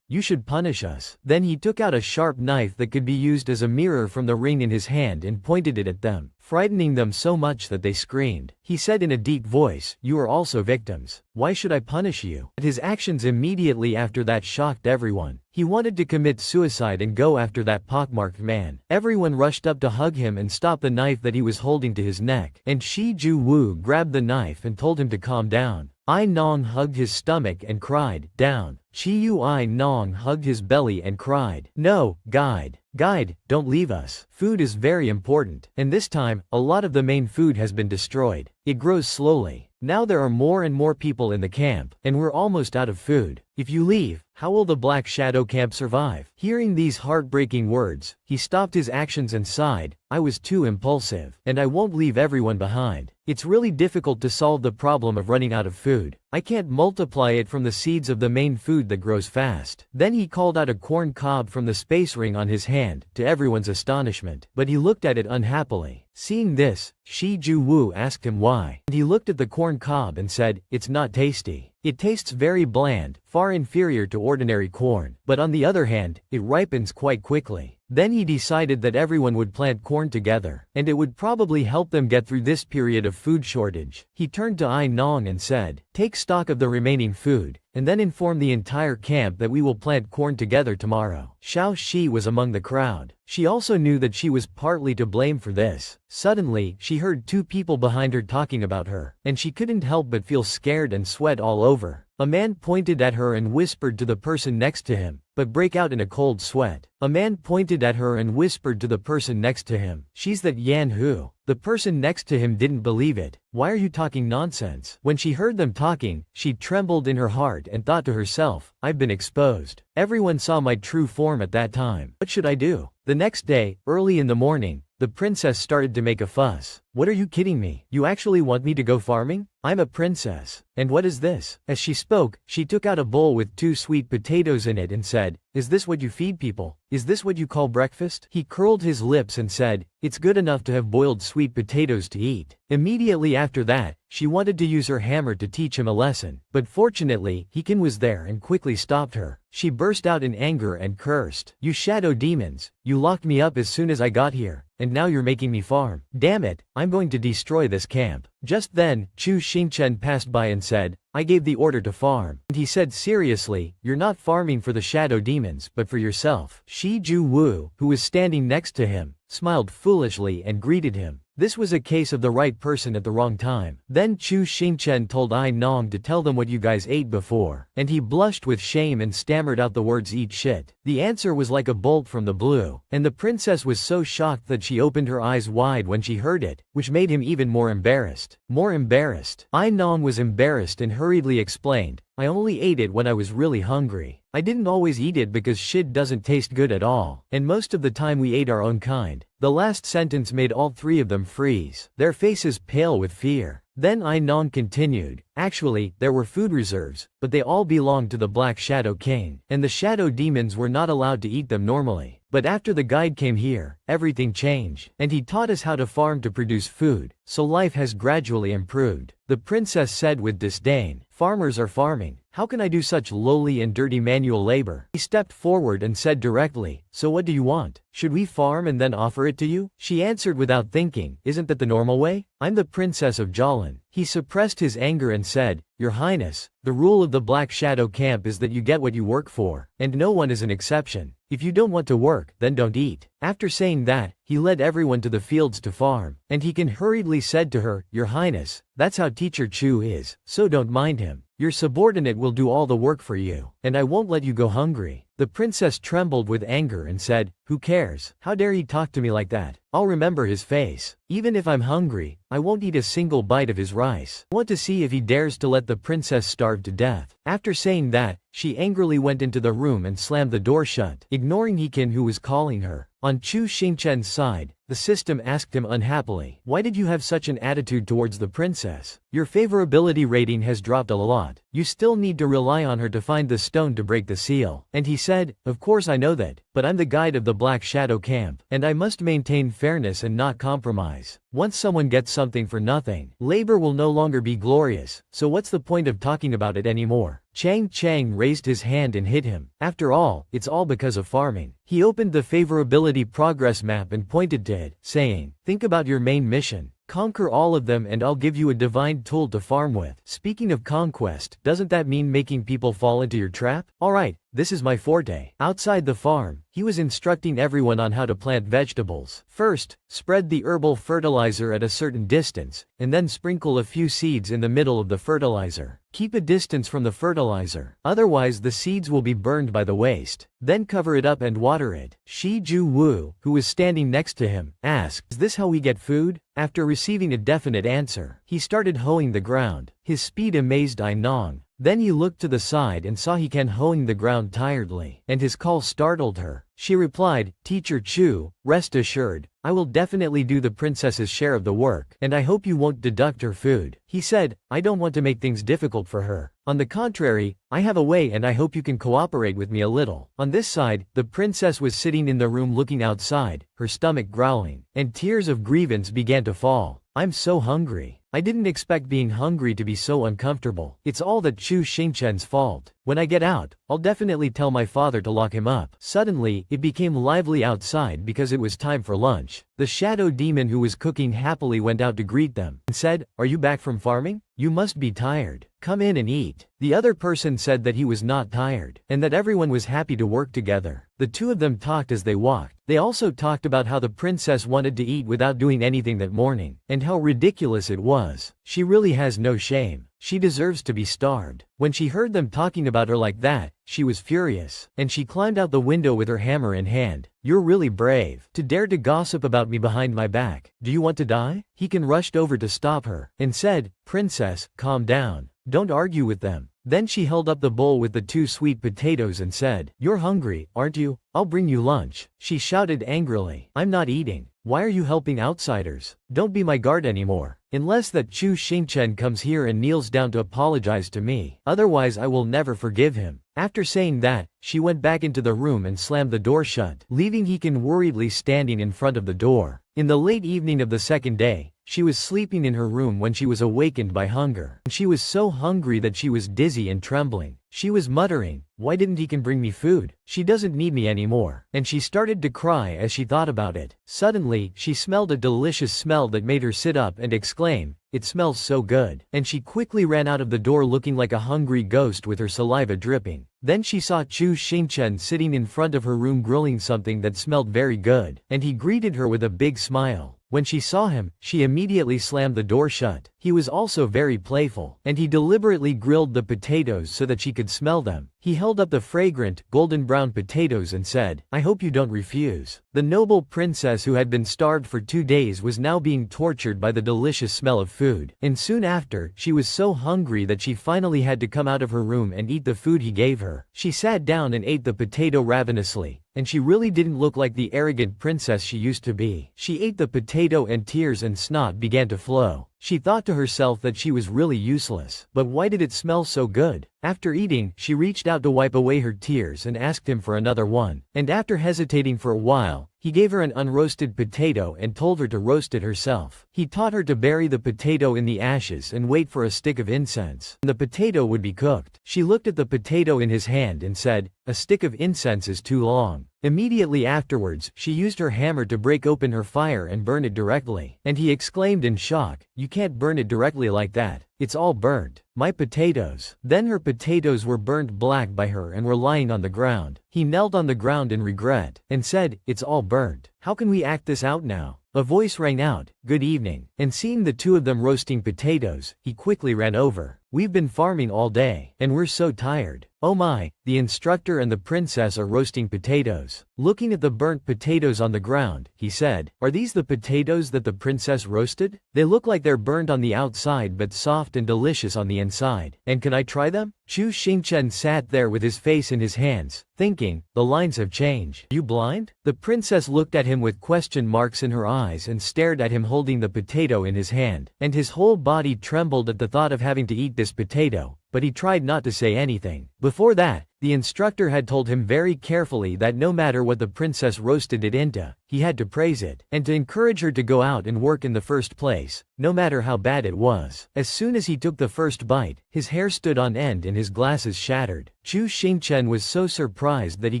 A: You should punish us." Then he took out a sharp knife that could be used as a mirror from the ring in his hand and pointed it at them, frightening them so much that they screamed. He said in a deep voice, "You are also victims. Why should I punish you?" His actions immediately after that shocked everyone. He wanted to commit suicide and go after that pockmarked man. Everyone rushed up to hug him and stop the knife that he was holding to his neck, and Shi Ju Wu grabbed the knife and told him to calm down. Ai Nong hugged his stomach and cried, "Down." Ai Nong hugged his belly and cried, "No, guide. Guide, don't leave us. Food is very important, and this time, a lot of the main food has been destroyed. It grows slowly. Now there are more and more people in the camp, and we're almost out of food. If you leave, how will the Black Shadow camp survive?" Hearing these heartbreaking words, he stopped his actions and sighed, "I was too impulsive, and I won't leave everyone behind. It's really difficult to solve the problem of running out of food. I can't multiply it from the seeds of the main food that grows fast." Then he called out a corn cob from the space ring on his hand, to everyone's astonishment, but he looked at it unhappily. Seeing this, Shi Ju Wu asked him why, and he looked at the corn cob and said, "It's not tasty. It tastes very bland, far inferior to ordinary corn, but on the other hand, it ripens quite quickly." Then he decided that everyone would plant corn together, and it would probably help them get through this period of food shortage. He turned to Ai Nong and said, "Take stock of the remaining food, and then inform the entire camp that we will plant corn together tomorrow." Xiao Shi was among the crowd. She also knew that she was partly to blame for this. Suddenly, she heard two people behind her talking about her, and she couldn't help but feel scared and sweat all over. A man pointed at her and whispered to the person next to him, but break out in a cold sweat. A man pointed at her and whispered to the person next to him, "She's that Yan Hu." The person next to him didn't believe it. "Why are you talking nonsense?" When she heard them talking, she trembled in her heart and thought to herself, "I've been exposed. Everyone saw my true form at that time. What should I do?" The next day, early in the morning, the princess started to make a fuss. "What are you kidding me? You actually want me to go farming? I'm a princess. And what is this?" As she spoke, she took out a bowl with 2 sweet potatoes in it and said, "Is this what you feed people? Is this what you call breakfast?" He curled his lips and said, "It's good enough to have boiled sweet potatoes to eat." Immediately after that, she wanted to use her hammer to teach him a lesson, but fortunately, Hekin was there and quickly stopped her. She burst out in anger and cursed, "You shadow demons, you locked me up as soon as I got here, and now you're making me farm. Damn it, I'm going to destroy this camp." Just then, Chu Xingchen passed by and said, "I gave the order to farm." And he said seriously, "You're not farming for the shadow demons, but for yourself." Shi Ju Wu, who was standing next to him, smiled foolishly and greeted him. This was a case of the right person at the wrong time. Then Chu Xingchen told Ai Nong to tell them what you guys ate before, and he blushed with shame and stammered out the words "eat shit." The answer was like a bolt from the blue, and the princess was so shocked that she opened her eyes wide when she heard it, which made him even more embarrassed. More embarrassed. Ai Nong was embarrassed and hurriedly explained, "I only ate it when I was really hungry. I didn't always eat it because shit doesn't taste good at all, and most of the time we ate our own kind." The last sentence made all 3 of them freeze, their faces pale with fear. Then Ai Nong continued, "Actually, there were food reserves, but they all belonged to the Black Shadow King, and the shadow demons were not allowed to eat them normally. But after the guide came here, everything changed, and he taught us how to farm to produce food, so life has gradually improved." The princess said with disdain, "Farmers are farming. How can I do such lowly and dirty manual labor?" He stepped forward and said directly, "So what do you want? Should we farm and then offer it to you?" She answered without thinking, "Isn't that the normal way? I'm the princess of Jolin. He suppressed his anger and said, "Your Highness, the rule of the Black Shadow camp is that you get what you work for, and no one is an exception. If you don't want to work, then don't eat." After saying that, he led everyone to the fields to farm, and he hurriedly said to her, "Your Highness, that's how Teacher Chu is, so don't mind him. Your subordinate will do all the work for you, and I won't let you go hungry." The princess trembled with anger and said, "Who cares? How dare he talk to me like that? I'll remember his face. Even if I'm hungry, I won't eat a single bite of his rice. I want to see if he dares to let the princess starve to death." After saying that, she angrily went into the room and slammed the door shut, ignoring Hekin, who was calling her. On Chu Xingchen's side, the system asked him unhappily, "Why did you have such an attitude towards the princess? Your favorability rating has dropped a lot. You still need to rely on her to find the stone to break the seal." And he said, "Of course I know that, but I'm the guide of the Black Shadow camp, and I must maintain fairness and not compromise. Once someone gets something for nothing, labor will no longer be glorious, so what's the point of talking about it anymore?" Chang raised his hand and hit him. "After all, it's all because of farming." He opened the favorability progress map and pointed to it, saying, "Think about your main mission. Conquer all of them and I'll give you a divine tool to farm with." Speaking of conquest, doesn't that mean making people fall into your trap? Alright, this is my forte. Outside the farm, he was instructing everyone on how to plant vegetables. First, spread the herbal fertilizer at a certain distance, and then sprinkle a few seeds in the middle of the fertilizer. Keep a distance from the fertilizer, otherwise the seeds will be burned by the waste. Then cover it up and water it. Shi Ju Wu, who was standing next to him, asked, "Is this how we get food?" After receiving a definite answer, he started hoeing the ground. His speed amazed Ai Nong. Then he looked to the side and saw Hekin hoeing the ground tiredly, and his call startled her. She replied, "Teacher Chu, rest assured, I will definitely do the princess's share of the work, and I hope you won't deduct her food." He said, "I don't want to make things difficult for her. On the contrary, I have a way and I hope you can cooperate with me a little." On this side, the princess was sitting in the room looking outside, her stomach growling, and tears of grievance began to fall. "I'm so hungry. I didn't expect being hungry to be so uncomfortable. It's all that Chu Xingchen's fault. When I get out, I'll definitely tell my father to lock him up." Suddenly, it became lively outside because it was time for lunch. The shadow demon who was cooking happily went out to greet them and said, "Are you back from farming? You must be tired. Come in and eat." The other person said that he was not tired, and that everyone was happy to work together. The two of them talked as they walked. They also talked about how the princess wanted to eat without doing anything that morning, and how ridiculous it was. She really has no shame. She deserves to be starved. When she heard them talking about her like that, she was furious, and she climbed out the window with her hammer in hand. "You're really brave, to dare to gossip about me behind my back. Do you want to die?" Hekin rushed over to stop her, and said, "Princess, calm down. Don't argue with them." Then she held up the bowl with the 2 sweet potatoes and said, "You're hungry, aren't you? I'll bring you lunch." She shouted angrily, "I'm not eating. Why are you helping outsiders? Don't be my guard anymore. Unless that Chu Xingchen comes here and kneels down to apologize to me. Otherwise I will never forgive him." After saying that, she went back into the room and slammed the door shut, leaving Hekin worriedly standing in front of the door. In the late evening of the second day, she was sleeping in her room when she was awakened by hunger. She was so hungry that she was dizzy and trembling. She was muttering, "Why didn't Hekin bring me food? She doesn't need me anymore." And she started to cry as she thought about it. Suddenly, she smelled a delicious smell that made her sit up and exclaim, "It smells so good." And she quickly ran out of the door looking like a hungry ghost with her saliva dripping. Then she saw Chu Xingchen sitting in front of her room grilling something that smelled very good, and he greeted her with a big smile. When she saw him, she immediately slammed the door shut. He was also very playful, and he deliberately grilled the potatoes so that she could smell them. He held up the fragrant, golden brown potatoes and said, "I hope you don't refuse." The noble princess who had been starved for 2 days was now being tortured by the delicious smell of food. And soon after, she was so hungry that she finally had to come out of her room and eat the food he gave her. She sat down and ate the potato ravenously, and she really didn't look like the arrogant princess she used to be. She ate the potato and tears and snot began to flow. She thought to herself that she was really useless. But why did it smell so good? After eating, she reached out to wipe away her tears and asked him for another one. And after hesitating for a while, he gave her an unroasted potato and told her to roast it herself. He taught her to bury the potato in the ashes and wait for a stick of incense, and the potato would be cooked. She looked at the potato in his hand and said, "A stick of incense is too long. Immediately afterwards, she used her hammer to break open her fire and burn it directly. And he exclaimed in shock, "You can't burn it directly like that. It's all burnt. My potatoes." Then her potatoes were burnt black by her and were lying on the ground. He knelt on the ground in regret, and said, "It's all burnt. How can we act this out now?" A voice rang out, "Good evening," and seeing the two of them roasting potatoes, he quickly ran over. "We've been farming all day, and we're so tired." "Oh my, the instructor and the princess are roasting potatoes." Looking at the burnt potatoes on the ground, he said, "Are these the potatoes that the princess roasted? They look like they're burnt on the outside but soft and delicious on the inside. And can I try them?" Chu Xingchen sat there with his face in his hands, thinking, the lines have changed. "You blind?" The princess looked at him with question marks in her eyes and stared at him holding the potato in his hand, and his whole body trembled at the thought of having to eat this potato, but he tried not to say anything. Before that, the instructor had told him very carefully that no matter what the princess roasted it into, he had to praise it, and to encourage her to go out and work in the first place, no matter how bad it was. As soon as he took the first bite, his hair stood on end and his glasses shattered. Chu Xingchen was so surprised that he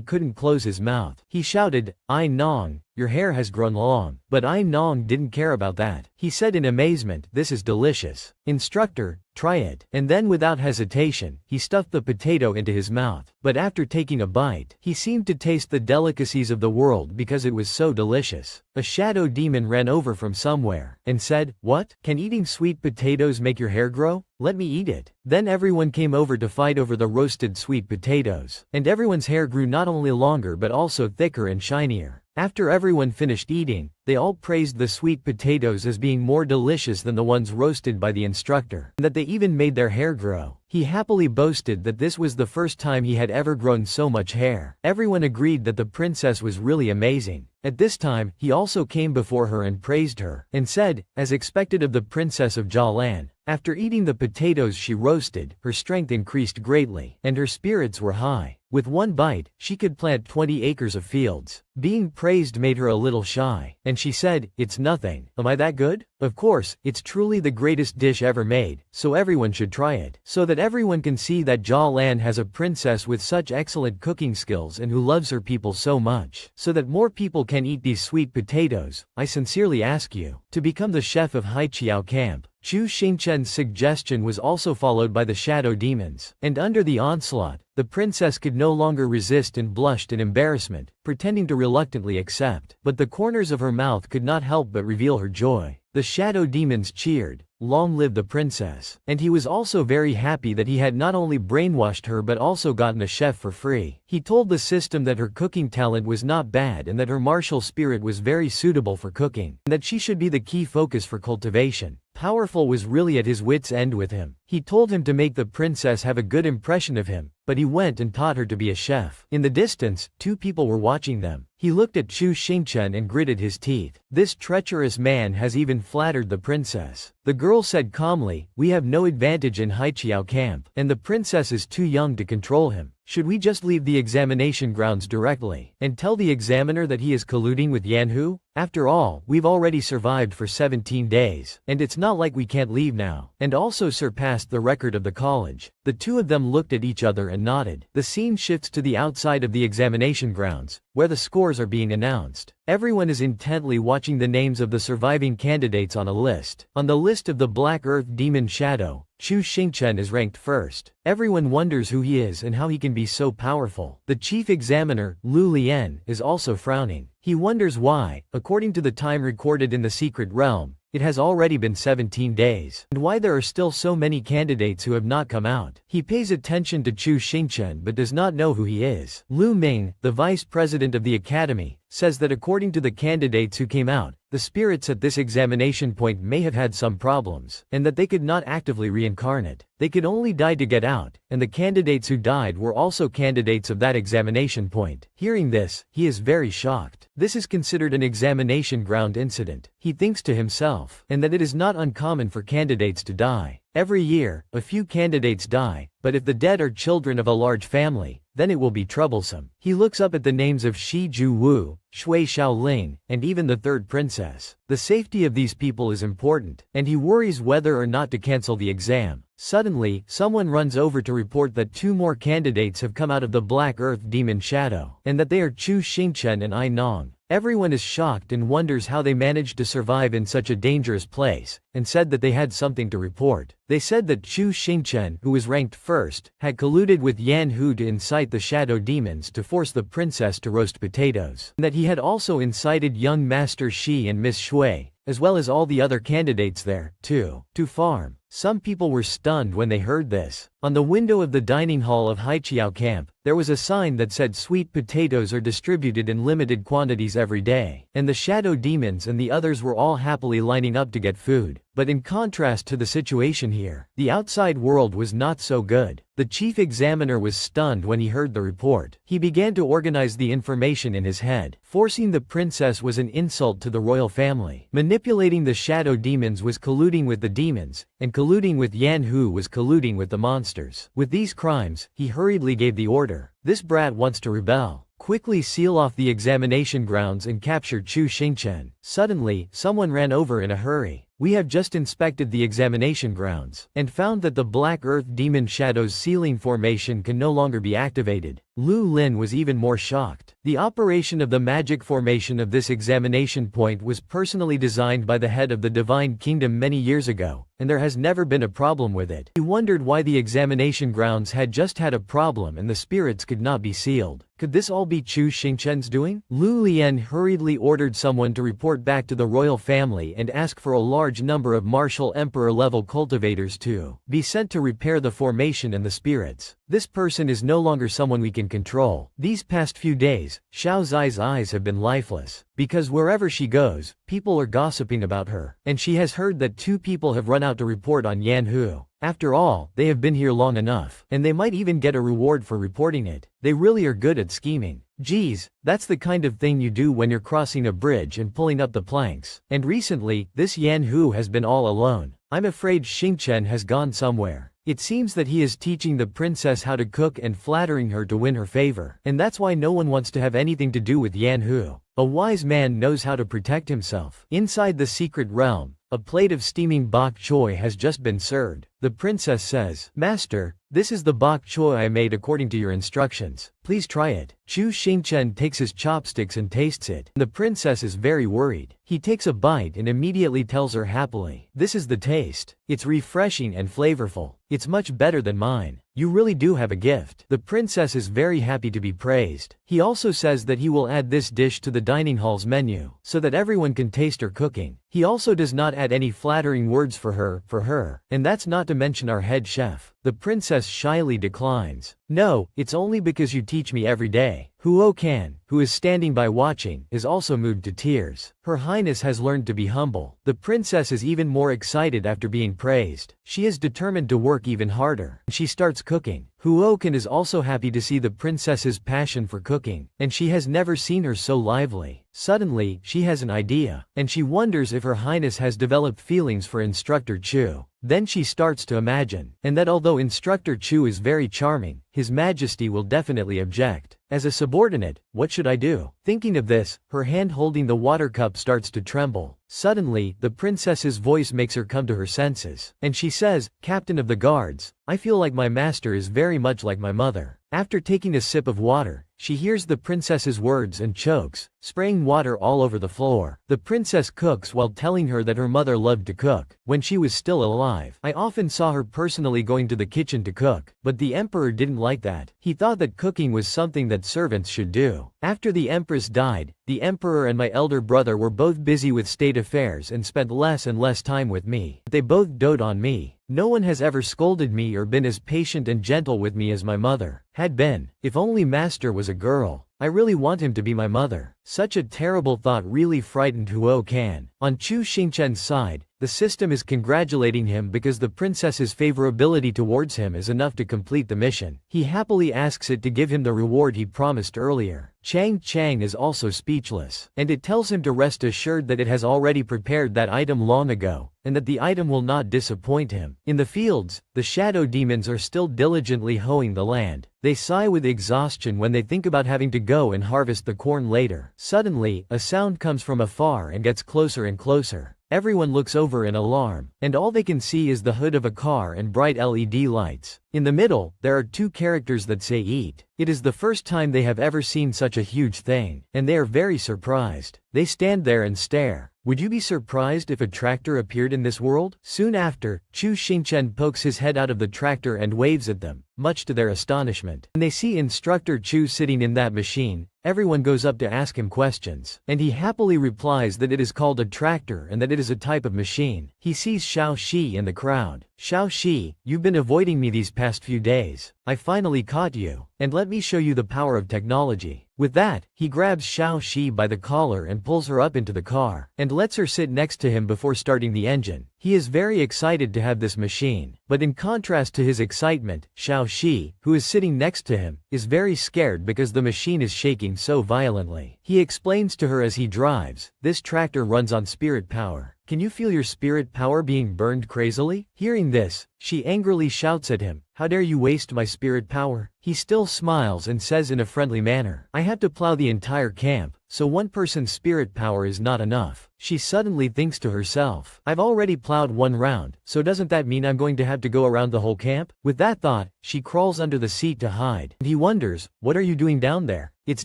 A: couldn't close his mouth. He shouted, "Ai Nong, your hair has grown long." But Ai Nong didn't care about that. He said in amazement, "This is delicious. Instructor, try it." And then without hesitation, he stuffed the potato into his mouth. But after taking a bite, he seemed to taste the delicacies of the world because it was so delicious. A shadow demon ran over from somewhere, and said, "What? Can eating sweet potatoes make your hair grow? Let me eat it." Then everyone came over to fight over the roasted sweet potatoes, and everyone's hair grew not only longer but also thicker and shinier. After everyone finished eating, they all praised the sweet potatoes as being more delicious than the ones roasted by the instructor, and that they even made their hair grow. He happily boasted that this was the first time he had ever grown so much hair. Everyone agreed that the princess was really amazing. At this time, he also came before her and praised her, and said, as expected of the princess of Jialan, after eating the potatoes she roasted, her strength increased greatly, and her spirits were high. With one bite, she could plant 20 acres of fields. Being praised made her a little shy, and she said, "It's nothing. Am I that good? Of course, it's truly the greatest dish ever made, so everyone should try it, so that everyone can see that Jialan has a princess with such excellent cooking skills and who loves her people so much, so that more people can eat these sweet potatoes. I sincerely ask you to become the chef of Haiqiao Camp." Chu Xingchen's suggestion was also followed by the shadow demons, and under the onslaught, the princess could no longer resist and blushed in embarrassment, pretending to reluctantly accept. But the corners of her mouth could not help but reveal her joy. The shadow demons cheered, "Long live the princess." And he was also very happy that he had not only brainwashed her but also gotten a chef for free. He told the system that her cooking talent was not bad and that her martial spirit was very suitable for cooking, and that she should be the key focus for cultivation. Powerful was really at his wits' end with him. He told him to make the princess have a good impression of him, but he went and taught her to be a chef. In the distance, two people were watching them. He looked at Chu Xingchen and gritted his teeth. This treacherous man has even flattered the princess. The girl said calmly, "We have no advantage in Haiqiao Camp, and the princess is too young to control him. Should we just leave the examination grounds directly, and tell the examiner that he is colluding with Yanhu? After all, we've already survived for 17 days, and it's not like we can't leave now," and also surpassed the record of the college. The two of them looked at each other and nodded. The scene shifts to the outside of the examination grounds, where the scores are being announced. Everyone is intently watching the names of the surviving candidates on a list. On the list of the Black Earth Demon Shadow, Chu Xingchen is ranked first. Everyone wonders who he is and how he can be so powerful. The chief examiner, Lu Lian, is also frowning. He wonders why, according to the time recorded in the secret realm, it has already been 17 days, and why there are still so many candidates who have not come out. He pays attention to Chu Xingchen but does not know who he is. Lu Ming, the vice president of the academy, says that according to the candidates who came out, the spirits at this examination point may have had some problems, and that they could not actively reincarnate. They could only die to get out, and the candidates who died were also candidates of that examination point. Hearing this, he is very shocked. This is considered an examination ground incident. He thinks to himself, and that it is not uncommon for candidates to die. Every year, a few candidates die, but if the dead are children of a large family, then it will be troublesome. He looks up at the names of Shi Ju Wu, Shui Xiaoling, and even the third princess. The safety of these people is important, and he worries whether or not to cancel the exam. Suddenly, someone runs over to report that 2 more candidates have come out of the Black Earth Demon Shadow, and that they are Chu Xingchen and Ai Nong. Everyone is shocked and wonders how they managed to survive in such a dangerous place, and said that they had something to report. They said that Chu Xingchen, who was ranked first, had colluded with Yan Hu to incite the shadow demons to force the princess to roast potatoes, and that he had also incited young Master Shi and Miss Shui, as well as all the other candidates there, to farm. Some people were stunned when they heard this. On the window of the dining hall of Haiqiao camp, there was a sign that said sweet potatoes are distributed in limited quantities every day, and the shadow demons and the others were all happily lining up to get food. But in contrast to the situation here, the outside world was not so good. The chief examiner was stunned when he heard the report. He began to organize the information in his head. Forcing the princess was an insult to the royal family. Manipulating the shadow demons was colluding with the demons, and colluding with Yan Hu was colluding with the monsters. With these crimes, he hurriedly gave the order. This brat wants to rebel. Quickly seal off the examination grounds and capture Chu Xingchen. Suddenly, someone ran over in a hurry. We have just inspected the examination grounds, and found that the Black Earth Demon Shadow's sealing formation can no longer be activated. Lu Lin was even more shocked. The operation of the magic formation of this examination point was personally designed by the head of the Divine Kingdom many years ago, and there has never been a problem with it. He wondered why the examination grounds had just had a problem and the spirits could not be sealed. Could this all be Chu Xingchen's doing? Lu Lian hurriedly ordered someone to report back to the royal family and ask for a large number of martial emperor-level cultivators to be sent to repair the formation and the spirits. This person is no longer someone we can control. These past few days, Xiao Zai's eyes have been lifeless, because wherever she goes, people are gossiping about her, and she has heard that 2 people have run out to report on Yan Hu. After all, they have been here long enough, and they might even get a reward for reporting it. They really are good at scheming. Geez, that's the kind of thing you do when you're crossing a bridge and pulling up the planks. And recently, this Yan Hu has been all alone. I'm afraid Xingchen has gone somewhere. It seems that he is teaching the princess how to cook and flattering her to win her favor, and that's why no one wants to have anything to do with Yan Hu. A wise man knows how to protect himself. Inside the secret realm, a plate of steaming bok choy has just been served. The princess says, "Master, this is the bok choy I made according to your instructions. Please try it." Chu Xingchen takes his chopsticks and tastes it. The princess is very worried. He takes a bite and immediately tells her happily, "This is the taste. It's refreshing and flavorful. It's much better than mine. You really do have a gift." The princess is very happy to be praised. He also says that he will add this dish to the dining hall's menu, so that everyone can taste her cooking. He also does not add any flattering words for her, and that's not to mention our head chef. The princess shyly declines. "No, it's only because you teach me every day." Huo Kan, who is standing by watching, is also moved to tears. Her Highness has learned to be humble. The princess is even more excited after being praised. She is determined to work even harder. She starts cooking. Huo Kan is also happy to see the princess's passion for cooking, and she has never seen her so lively. Suddenly, she has an idea, and she wonders if Her Highness has developed feelings for Instructor Chu. Then she starts to imagine, and that although Instructor Chu is very charming, His Majesty will definitely object. As a subordinate, what should I do? Thinking of this, her hand holding the water cup starts to tremble. Suddenly, the princess's voice makes her come to her senses, and she says, "Captain of the guards, I feel like my master is very much like my mother." After taking a sip of water, she hears the princess's words and chokes, spraying water all over the floor. The princess cooks while telling her that her mother loved to cook. When she was still alive, I often saw her personally going to the kitchen to cook, but the emperor didn't like that. He thought that cooking was something that servants should do. After the empress died, the emperor and my elder brother were both busy with state affairs and spent less and less time with me. They both dote on me. No one has ever scolded me or been as patient and gentle with me as my mother had been. If only Master was a girl. I really want him to be my mother. Such a terrible thought really frightened Huo Kan. On Chu Xingchen's side, the system is congratulating him because the princess's favorability towards him is enough to complete the mission. He happily asks it to give him the reward he promised earlier. Chang Chang is also speechless, and it tells him to rest assured that it has already prepared that item long ago, and that the item will not disappoint him. In the fields, the shadow demons are still diligently hoeing the land. They sigh with exhaustion when they think about having to go and harvest the corn later. Suddenly, a sound comes from afar and gets closer and closer. Everyone looks over in alarm, and all they can see is the hood of a car and bright LED lights. In the middle, there are two characters that say eat. It is the first time they have ever seen such a huge thing, and they are very surprised. They stand there and stare. Would you be surprised if a tractor appeared in this world? Soon after, Chu Xingchen pokes his head out of the tractor and waves at them, much to their astonishment. When they see Instructor Chu sitting in that machine, everyone goes up to ask him questions, and he happily replies that it is called a tractor and that it is a type of machine. He sees Xiao Shi in the crowd. Xiao Shi, you've been avoiding me these past few days. I finally caught you, and let me show you the power of technology. With that, he grabs Xiao Shi by the collar and pulls her up into the car, and lets her sit next to him before starting the engine. He is very excited to have this machine, but in contrast to his excitement, Xiao Shi, who is sitting next to him, is very scared because the machine is shaking so violently. He explains to her as he drives, this tractor runs on spirit power. Can you feel your spirit power being burned crazily? Hearing this, she angrily shouts at him, how dare you waste my spirit power? He still smiles and says in a friendly manner, I have to plow the entire camp, so one person's spirit power is not enough. She suddenly thinks to herself, I've already plowed one round, so doesn't that mean I'm going to have to go around the whole camp? With that thought, she crawls under the seat to hide, and he wonders, what are you doing down there? It's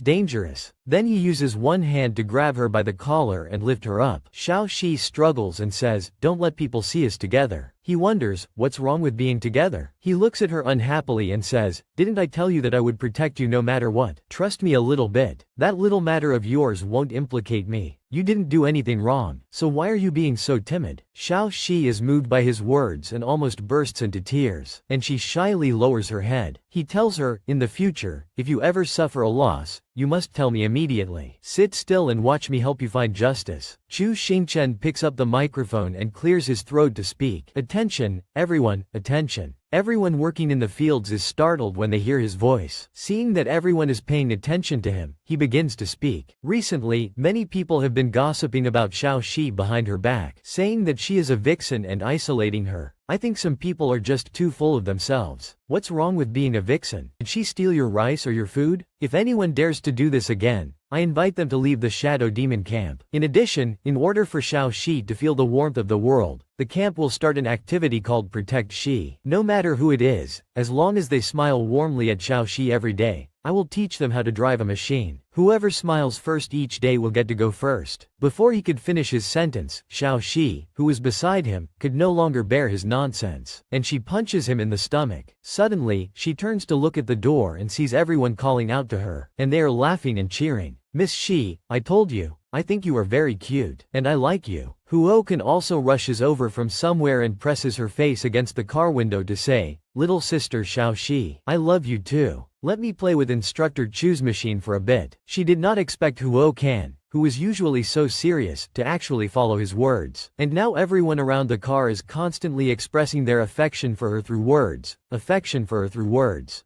A: dangerous. Then he uses one hand to grab her by the collar and lift her up. Xiao Shi struggles and says, don't let people see us together. He wonders, what's wrong with being together? He looks at her unhappily and says, didn't I tell you that I would protect you no matter what? Trust me a little bit. That little matter of yours won't implicate me. You didn't do anything wrong, so why are you being so timid? Xiao Shi is moved by his words and almost bursts into tears, and she shyly lowers her head. He tells her, in the future, if you ever suffer a loss, you must tell me immediately. Sit still and watch me help you find justice. Chu Xingchen picks up the microphone and clears his throat to speak. Attention, everyone, attention. Everyone working in the fields is startled when they hear his voice. Seeing that everyone is paying attention to him, he begins to speak. Recently, many people have been gossiping about Xiao Shi behind her back, saying that she is a vixen and isolating her. I think some people are just too full of themselves. What's wrong with being a vixen? Did she steal your rice or your food? If anyone dares to do this again, I invite them to leave the Shadow Demon camp. In addition, in order for Xiao Shi to feel the warmth of the world, the camp will start an activity called Protect Shi. No matter who it is, as long as they smile warmly at Xiao Shi every day, I will teach them how to drive a machine. Whoever smiles first each day will get to go first. Before he could finish his sentence, Xiao Shi, who was beside him, could no longer bear his nonsense, and she punches him in the stomach. Suddenly, she turns to look at the door and sees everyone calling out to her, and they are laughing and cheering. Miss Shi, I told you, I think you are very cute, and I like you. Huo can also rushes over from somewhere and presses her face against the car window to say, little sister Xiao Shi, I love you too. Let me play with Instructor Chu's machine for a bit. She did not expect Huo Can, who is usually so serious, to actually follow his words. And now everyone around the car is constantly expressing their affection for her through words,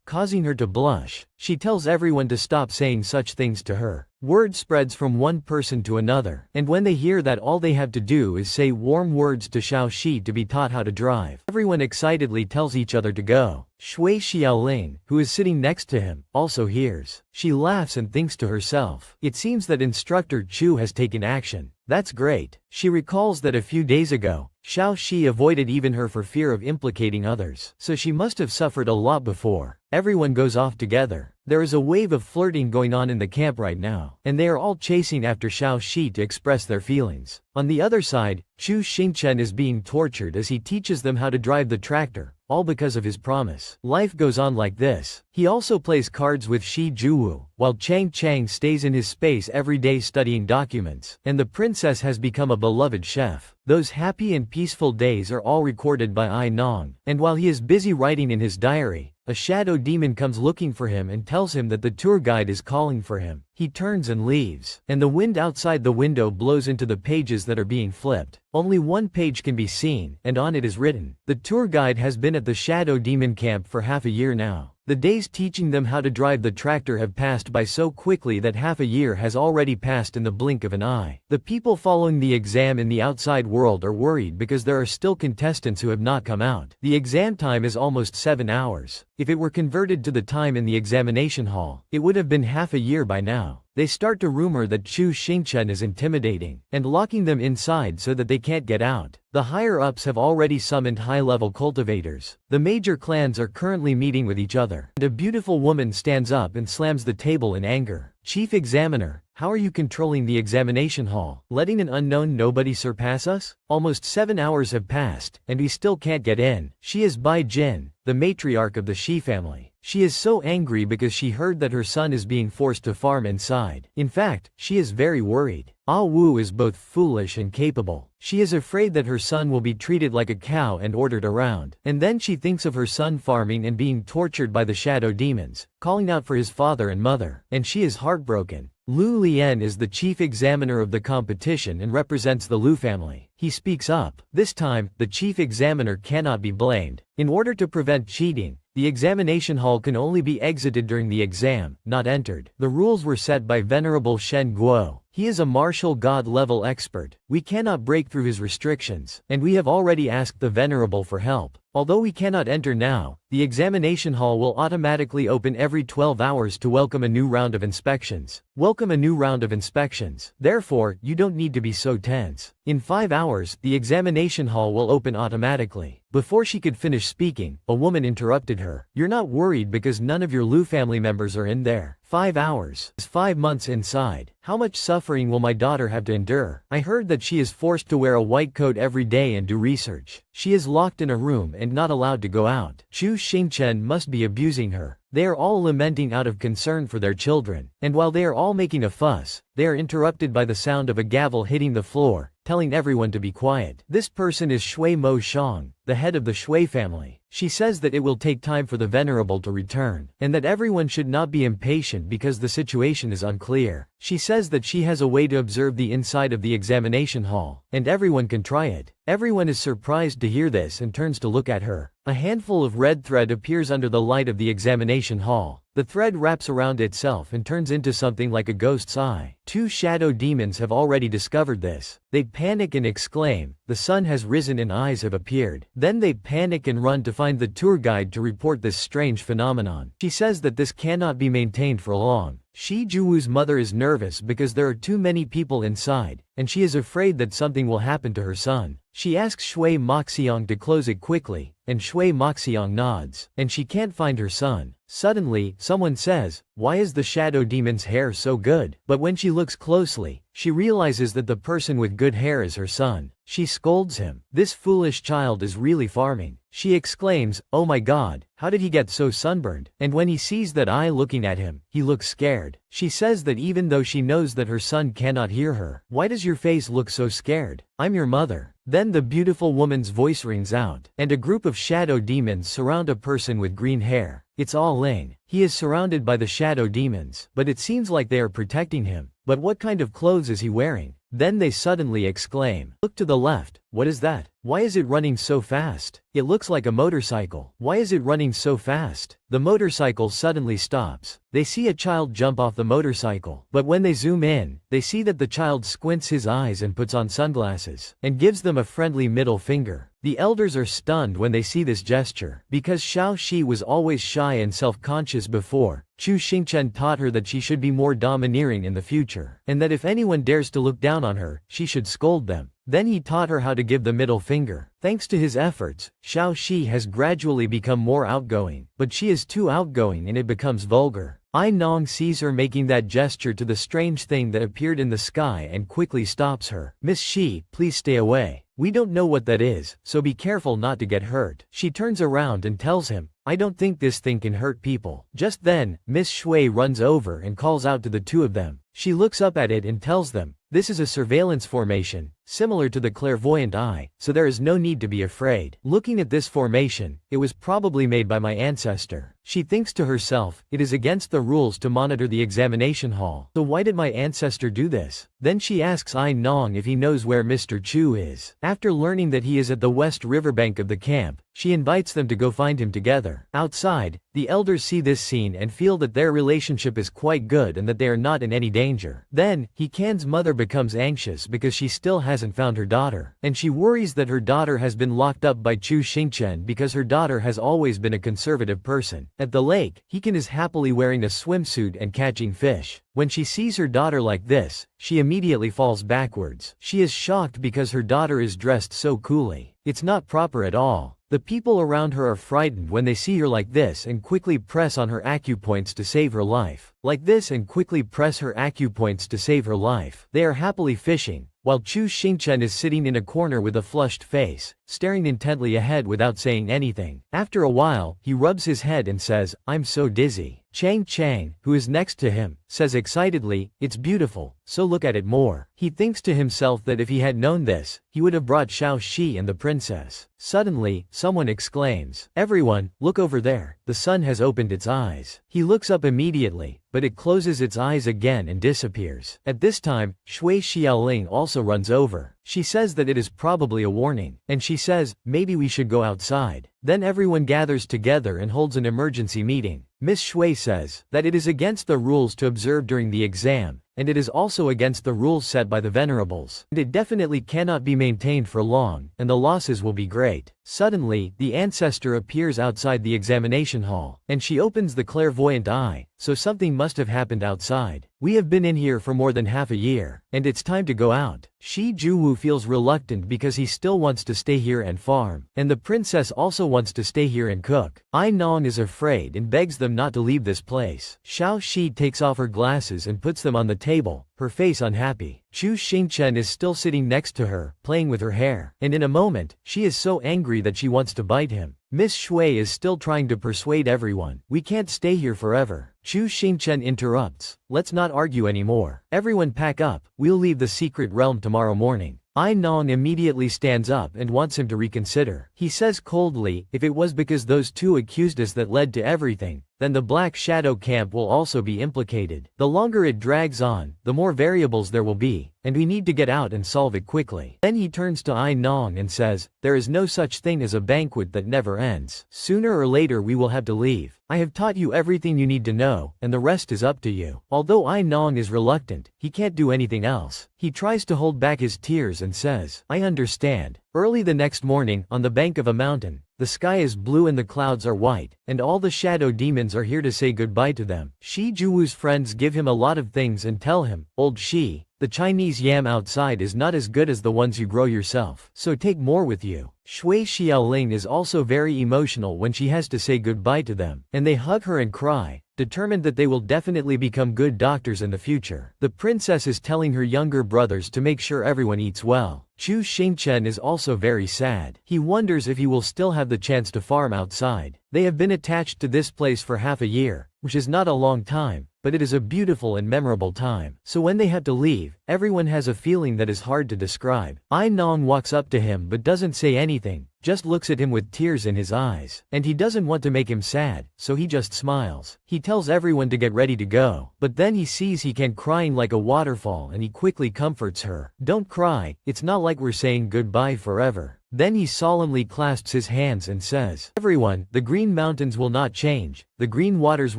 A: causing her to blush. She tells everyone to stop saying such things to her. Word spreads from one person to another, and when they hear that, all they have to do is say warm words to Xiao Shi to be taught how to drive. Everyone excitedly tells each other to go. Shui Xiaoling, who is sitting next to him, also hears. She laughs and thinks to herself, it seems that Instructor Chu has taken action. That's great. She recalls that a few days ago, Xiao Shi avoided even her for fear of implicating others, so she must have suffered a lot before. Everyone goes off together. There is a wave of flirting going on in the camp right now, and they are all chasing after Xiao Shi to express their feelings. On the other side, Chu Xingchen is being tortured as he teaches them how to drive the tractor, all because of his promise. Life goes on like this. He also plays cards with Shi Juwu, while Chang Chang stays in his space every day studying documents, and the princess has become a beloved chef. Those happy and peaceful days are all recorded by Ai Nong, and while he is busy writing in his diary, a shadow demon comes looking for him and tells him that the tour guide is calling for him. He turns and leaves, and the wind outside the window blows into the pages that are being flipped. Only one page can be seen, and on it is written, the tour guide has been at the shadow demon camp for half a year now. The days teaching them how to drive the tractor have passed by so quickly that half a year has already passed in the blink of an eye. The people following the exam in the outside world are worried because there are still contestants who have not come out. The exam time is almost 7 hours. If it were converted to the time in the examination hall, it would have been half a year by now. They start to rumor that Chu Xingchen is intimidating and locking them inside so that they can't get out. The higher-ups have already summoned high-level cultivators. The major clans are currently meeting with each other, and a beautiful woman stands up and slams the table in anger. Chief Examiner, how are you controlling the examination hall, letting an unknown nobody surpass us? Almost 7 hours have passed, and we still can't get in. She is Bai Jin, the matriarch of the Shi family. She is so angry because she heard that her son is being forced to farm inside. In fact, she is very worried. Ah Wu is both foolish and capable. She is afraid that her son will be treated like a cow and ordered around. And then she thinks of her son farming and being tortured by the shadow demons, calling out for his father and mother. And she is heartbroken. Lu Lian is the chief examiner of the competition and represents the Lu family. He speaks up. This time, the chief examiner cannot be blamed. In order to prevent cheating, the examination hall can only be exited during the exam, not entered. The rules were set by Venerable Shen Guo. He is a martial god-level expert. We cannot break through his restrictions, and we have already asked the Venerable for help. Although we cannot enter now, the examination hall will automatically open every 12 hours to welcome a new round of inspections. Welcome a new round of inspections. Therefore, you don't need to be so tense. In 5 hours, the examination hall will open automatically. Before she could finish speaking, a woman interrupted her. You're not worried because none of your Lu family members are in there. 5 hours is 5 months inside. How much suffering will my daughter have to endure? I heard that she is forced to wear a white coat every day and do research. She is locked in a room and not allowed to go out. Chu Xingchen must be abusing her. They are all lamenting out of concern for their children. And while they are all making a fuss, they are interrupted by the sound of a gavel hitting the floor, telling everyone to be quiet. This person is Shui Mo Shang, the head of the Shui family. She says that it will take time for the Venerable to return, and that everyone should not be impatient because the situation is unclear. She says that she has a way to observe the inside of the examination hall, and everyone can try it. Everyone is surprised to hear this and turns to look at her. A handful of red thread appears under the light of the examination hall. The thread wraps around itself and turns into something like a ghost's eye. 2 shadow demons have already discovered this. They panic and exclaim, "The sun has risen and eyes have appeared." Then they panic and run to find the tour guide to report this strange phenomenon. She says that this cannot be maintained for long. Shi Juwu's mother is nervous because there are too many people inside, and she is afraid that something will happen to her son. She asks Shui Moxiang to close it quickly, and Shui Moxiang nods, and she can't find her son. Suddenly, someone says, "Why is the shadow demon's hair so good?" But when she looks closely, she realizes that the person with good hair is her son. She scolds him. This foolish child is really farming. She exclaims, "Oh my God, how did he get so sunburned?" And when he sees that eye looking at him, he looks scared. She says that even though she knows that her son cannot hear her, "Why does your face look so scared? I'm your mother." Then the beautiful woman's voice rings out, and a group of shadow demons surround a person with green hair. It's all Ling. He is surrounded by the shadow demons, but it seems like they are protecting him. But what kind of clothes is he wearing? Then they suddenly exclaim, "Look to the left. What is that? Why is it running so fast? It looks like a motorcycle. Why is it running so fast?" The motorcycle suddenly stops. They see a child jump off the motorcycle, but when they zoom in, they see that the child squints his eyes and puts on sunglasses, and gives them a friendly middle finger. The elders are stunned when they see this gesture. Because Xiao Shi was always shy and self-conscious before, Chu Xingchen taught her that she should be more domineering in the future, and that if anyone dares to look down on her, she should scold them. Then he taught her how to give the middle finger. Thanks to his efforts, Xiao Shi has gradually become more outgoing, but she is too outgoing and it becomes vulgar. Ai Nong sees her making that gesture to the strange thing that appeared in the sky and quickly stops her. "Miss Shi, please stay away. We don't know what that is, so be careful not to get hurt." She turns around and tells him, "I don't think this thing can hurt people." Just then, Miss Shui runs over and calls out to the two of them. She looks up at it and tells them, "This is a surveillance formation, similar to the clairvoyant eye, so there is no need to be afraid. Looking at this formation, it was probably made by my ancestor." She thinks to herself, it is against the rules to monitor the examination hall, so why did my ancestor do this? Then she asks Ai Nong if he knows where Mr. Chu is. After learning that he is at the west riverbank of the camp, she invites them to go find him together. Outside, the The elders see this scene and feel that their relationship is quite good and that they are not in any danger. Then, He Can's mother becomes anxious because she still hasn't found her daughter, and she worries that her daughter has been locked up by Chu Xingchen because her daughter has always been a conservative person. At the lake, He Can is happily wearing a swimsuit and catching fish. When she sees her daughter like this, she immediately falls backwards. She is shocked because her daughter is dressed so coolly. It's not proper at all. The people around her are frightened when they see her like this and quickly press on her acupoints to save her life. Like this and quickly press her acupoints to save her life. They are happily fishing, while Chu Xingchen is sitting in a corner with a flushed face, staring intently ahead without saying anything. After a while, he rubs his head and says, "I'm so dizzy." Chang, who is next to him, says excitedly, "It's beautiful, so look at it more." He thinks to himself that if he had known this, he would have brought Xiao Shi and the princess. Suddenly, someone exclaims, "Everyone, look over there, the sun has opened its eyes." He looks up immediately, but it closes its eyes again and disappears. At this time, Shui Xiaoling also runs over. She says that it is probably a warning, and she says, "Maybe we should go outside." Then everyone gathers together and holds an emergency meeting. Miss Shui says that it is against the rules to observe during the exam, and it is also against the rules set by the venerables, and it definitely cannot be maintained for long, and the losses will be great. Suddenly, the ancestor appears outside the examination hall, and she opens the clairvoyant eye, so something must have happened outside. "We have been in here for more than half a year, and it's time to go out." Shi Juwu feels reluctant because he still wants to stay here and farm, and the princess also wants to stay here and cook. Ai Nong is afraid and begs them not to leave this place. Xiao Shi takes off her glasses and puts them on the table, her face unhappy. Chu Xingchen is still sitting next to her, playing with her hair, and in a moment, she is so angry that she wants to bite him. Miss Shui is still trying to persuade everyone. "We can't stay here forever." Chu Xingchen interrupts, "Let's not argue anymore. Everyone pack up, we'll leave the secret realm tomorrow morning." Ai Nong immediately stands up and wants him to reconsider. He says coldly, "If it was because those two accused us that led to everything, then the Black Shadow camp will also be implicated. The longer it drags on, the more variables there will be, and we need to get out and solve it quickly." Then he turns to Ai Nong and says, "There is no such thing as a banquet that never ends. Sooner or later we will have to leave. I have taught you everything you need to know, and the rest is up to you." Although Ai Nong is reluctant, he can't do anything else. He tries to hold back his tears and says, "I understand." Early the next morning, on the bank of a mountain, the sky is blue and the clouds are white, and all the shadow demons are here to say goodbye to them. Shi Juwu's friends give him a lot of things and tell him, "Old Shi, the Chinese yam outside is not as good as the ones you grow yourself, so take more with you." Shui Xiaoling is also very emotional when she has to say goodbye to them, and they hug her and cry, determined that they will definitely become good doctors in the future. The princess is telling her younger brothers to make sure everyone eats well. Chu Xingchen is also very sad. He wonders if he will still have the chance to farm outside. They have been attached to this place for half a year, which is not a long time, but it is a beautiful and memorable time. So when they have to leave, everyone has a feeling that is hard to describe. Ai Nong walks up to him but doesn't say anything, just looks at him with tears in his eyes. And he doesn't want to make him sad, so he just smiles. He tells everyone to get ready to go, but then he sees He Can crying like a waterfall and he quickly comforts her. "Don't cry, it's not like we're saying goodbye forever." Then he solemnly clasps his hands and says, "Everyone, the green mountains will not change, the green waters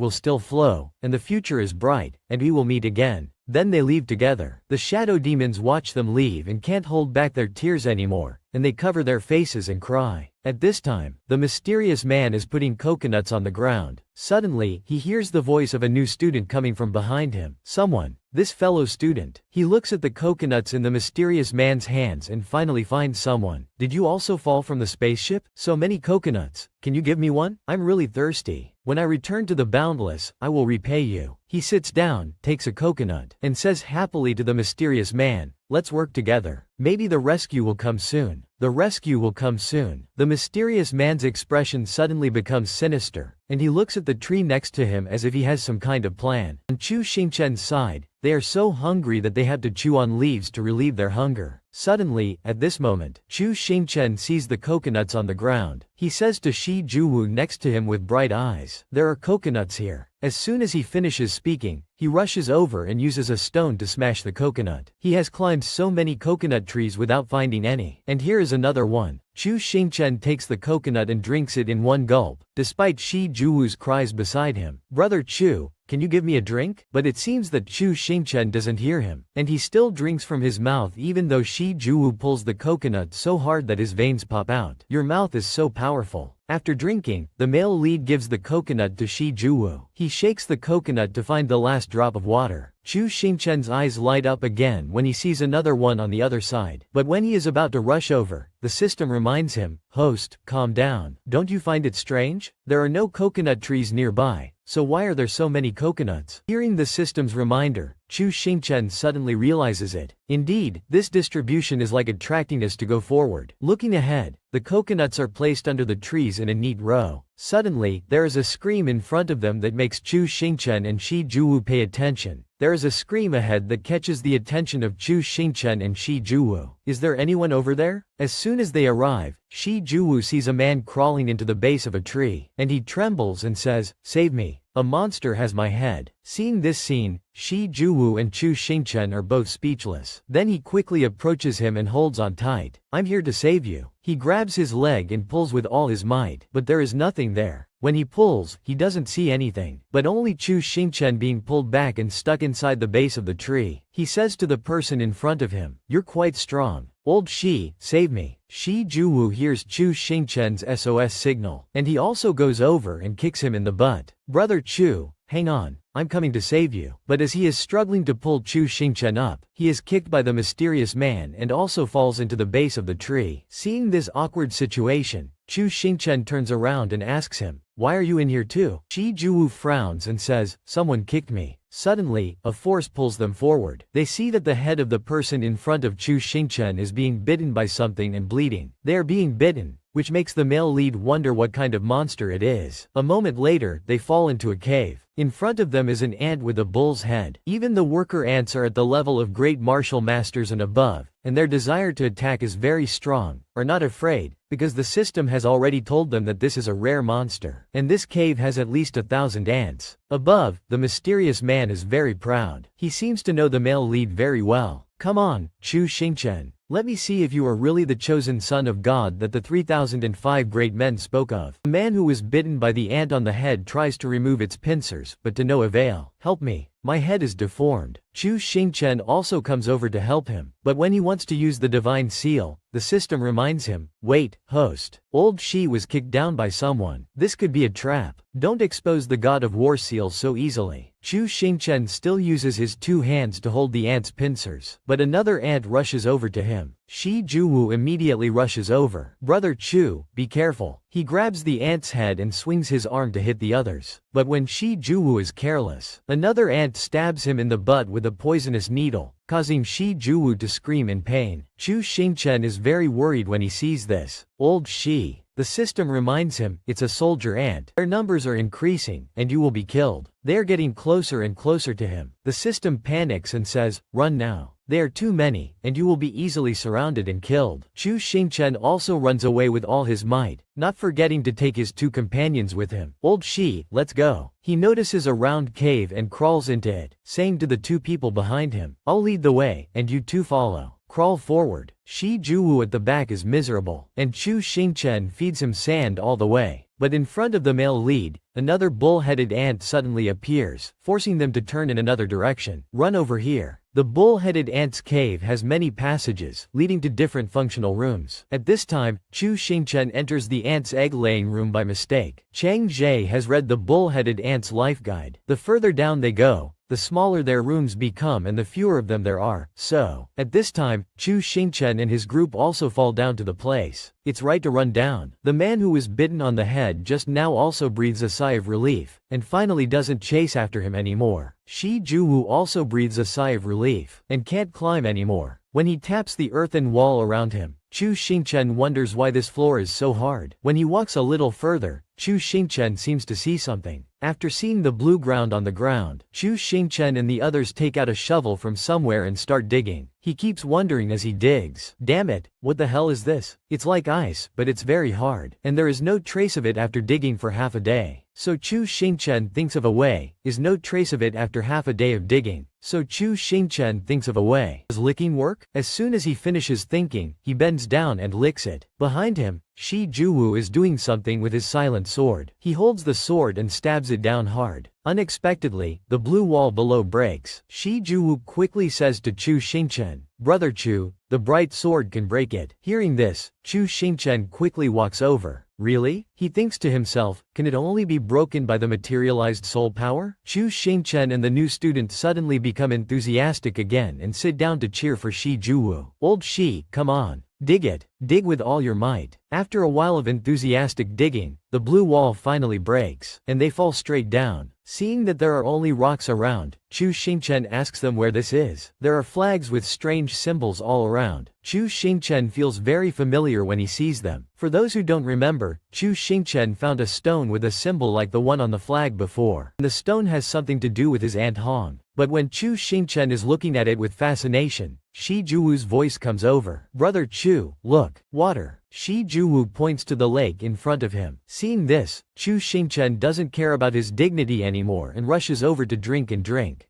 A: will still flow, and the future is bright, and we will meet again." Then they leave together. The shadow demons watch them leave and can't hold back their tears anymore, and they cover their faces and cry. At this time, the mysterious man is putting coconuts on the ground. Suddenly, he hears the voice of a new student coming from behind him. Someone. This fellow student. He looks at the coconuts in the mysterious man's hands and finally finds someone. "Did you also fall from the spaceship? So many coconuts. Can you give me one? I'm really thirsty. When I return to the boundless, I will repay you." He sits down, takes a coconut, and says happily to the mysterious man, "Let's work together. Maybe the rescue will come soon." The rescue will come soon. The mysterious man's expression suddenly becomes sinister, and he looks at the tree next to him as if he has some kind of plan. On Chu Xingchen's side, they are so hungry that they have to chew on leaves to relieve their hunger. Suddenly, at this moment, Chu Xingchen sees the coconuts on the ground. He says to Shi Juwu next to him with bright eyes, "There are coconuts here." As soon as he finishes speaking, he rushes over and uses a stone to smash the coconut. He has climbed so many coconut trees without finding any. And here is another one. Chu Xingchen takes the coconut and drinks it in one gulp, despite Shi Juwu's cries beside him. "Brother Chu, can you give me a drink?" But it seems that Chu Xingchen doesn't hear him, and he still drinks from his mouth even though Shi Juwu pulls the coconut so hard that his veins pop out. "Your mouth is so powerful." After drinking, the male lead gives the coconut to Shi Juwu. He shakes the coconut to find the last drop of water. Chu Xingchen's eyes light up again when he sees another one on the other side. But when he is about to rush over, the system reminds him, "Host, calm down. Don't you find it strange? There are no coconut trees nearby, so why are there so many coconuts?" Hearing the system's reminder, Chu Xingchen suddenly realizes it. Indeed, this distribution is like attracting us to go forward. Looking ahead, the coconuts are placed under the trees in a neat row. Suddenly, there is a scream in front of them that makes Chu Xingchen and Shi Juwu pay attention. There is a scream ahead that catches the attention of Chu Xingchen and Shi Juwu. "Is there anyone over there?" As soon as they arrive, Shi Juwu sees a man crawling into the base of a tree, and he trembles and says, "Save me. A monster has my head." Seeing this scene, Shi Juwu and Chu Xingchen are both speechless. Then he quickly approaches him and holds on tight. "I'm here to save you." He grabs his leg and pulls with all his might, but there is nothing there. When he pulls, he doesn't see anything, but only Chu Xingchen being pulled back and stuck inside the base of the tree. He says to the person in front of him, "You're quite strong. Old Shi, save me." Shi Juwu hears Chu Xingchen's SOS signal, and he also goes over and kicks him in the butt. "Brother Chu, hang on. I'm coming to save you." But as he is struggling to pull Chu Xingchen up, he is kicked by the mysterious man and also falls into the base of the tree. Seeing this awkward situation, Chu Xingchen turns around and asks him, "Why are you in here too?" Shi Juwu frowns and says, "Someone kicked me." Suddenly, a force pulls them forward. They see that the head of the person in front of Chu Xingchen is being bitten by something and bleeding. They are being bitten, which makes the male lead wonder what kind of monster it is. A moment later, they fall into a cave. In front of them is an ant with a bull's head. Even the worker ants are at the level of great martial masters and above, and their desire to attack is very strong, are not afraid, because the system has already told them that this is a rare monster, and this cave has at least 1,000 ants. Above, the mysterious man is very proud. He seems to know the male lead very well. "Come on, Chu Xingchen. Let me see if you are really the chosen son of God that the 3005 great men spoke of." The man who was bitten by the ant on the head tries to remove its pincers, but to no avail. "Help me. My head is deformed." Chu Xingchen also comes over to help him, but when he wants to use the divine seal, the system reminds him, "Wait, host. Old Shi was kicked down by someone. This could be a trap. Don't expose the god of war seal so easily." Chu Xingchen still uses his two hands to hold the ant's pincers, but another ant rushes over to him. Shi Juwu immediately rushes over. "Brother Chu, be careful." He grabs the ant's head and swings his arm to hit the others. But when Shi Juwu is careless, another ant stabs him in the butt with a poisonous needle, causing Shi Juwu to scream in pain. Chu Xingchen is very worried when he sees this. "Old Shi." The system reminds him, "It's a soldier ant. Their numbers are increasing, and you will be killed." They are getting closer and closer to him. The system panics and says, "Run now. They are too many, and you will be easily surrounded and killed." Chu Xingchen also runs away with all his might, not forgetting to take his two companions with him. "Old Shi, let's go." He notices a round cave and crawls into it, saying to the two people behind him, "I'll lead the way, and you two follow. Crawl forward." Shi Juwu at the back is miserable, and Chu Xingchen feeds him sand all the way. But in front of the male lead, another bull-headed ant suddenly appears, forcing them to turn in another direction. "Run over here." The bull-headed ant's cave has many passages, leading to different functional rooms. At this time, Chu Xingchen enters the ant's egg-laying room by mistake. Chang Zhe has read the bull-headed ant's life guide. The further down they go, the smaller their rooms become and the fewer of them there are. So, at this time, Chu Xingchen and his group also fall down to the place. It's right to run down. The man who was bitten on the head just now also breathes a sigh of relief, and finally doesn't chase after him anymore. Shi Juwu also breathes a sigh of relief, and can't climb anymore. When he taps the earthen wall around him, Chu Xingchen wonders why this floor is so hard. When he walks a little further, Chu Xingchen seems to see something. After seeing the blue ground on the ground, Chu Xingchen and the others take out a shovel from somewhere and start digging. He keeps wondering as he digs, "Damn it, what the hell is this? It's like ice, but it's very hard, and there is no trace of it after digging for half a day." So Chu Xingchen thinks of a way, is no trace of it after half a day of digging. So Chu Xingchen thinks of a way. Does licking work? As soon as he finishes thinking, he bends down and licks it. Behind him, Shi Juwu is doing something with his silent sword. He holds the sword and stabs it down hard. Unexpectedly, the blue wall below breaks. Shi Juwu quickly says to Chu Xingchen, "Brother Chu, the bright sword can break it." Hearing this, Chu Xingchen quickly walks over. Really? He thinks to himself, can it only be broken by the materialized soul power? Chu Xingchen and the new student suddenly become enthusiastic again and sit down to cheer for Shi Juwu. "Old Shi, come on. Dig it. Dig with all your might." After a while of enthusiastic digging, the blue wall finally breaks, and they fall straight down. Seeing that there are only rocks around, Chu Xingchen asks them where this is. There are flags with strange symbols all around. Chu Xingchen feels very familiar when he sees them. For those who don't remember, Chu Xingchen found a stone with a symbol like the one on the flag before. The stone has something to do with his Aunt Hong. But when Chu Xingchen is looking at it with fascination, Shi Juwu's voice comes over. "Brother Chu, look, water." Shi Juwu points to the lake in front of him. Seeing this, Chu Xingchen doesn't care about his dignity anymore and rushes over to drink.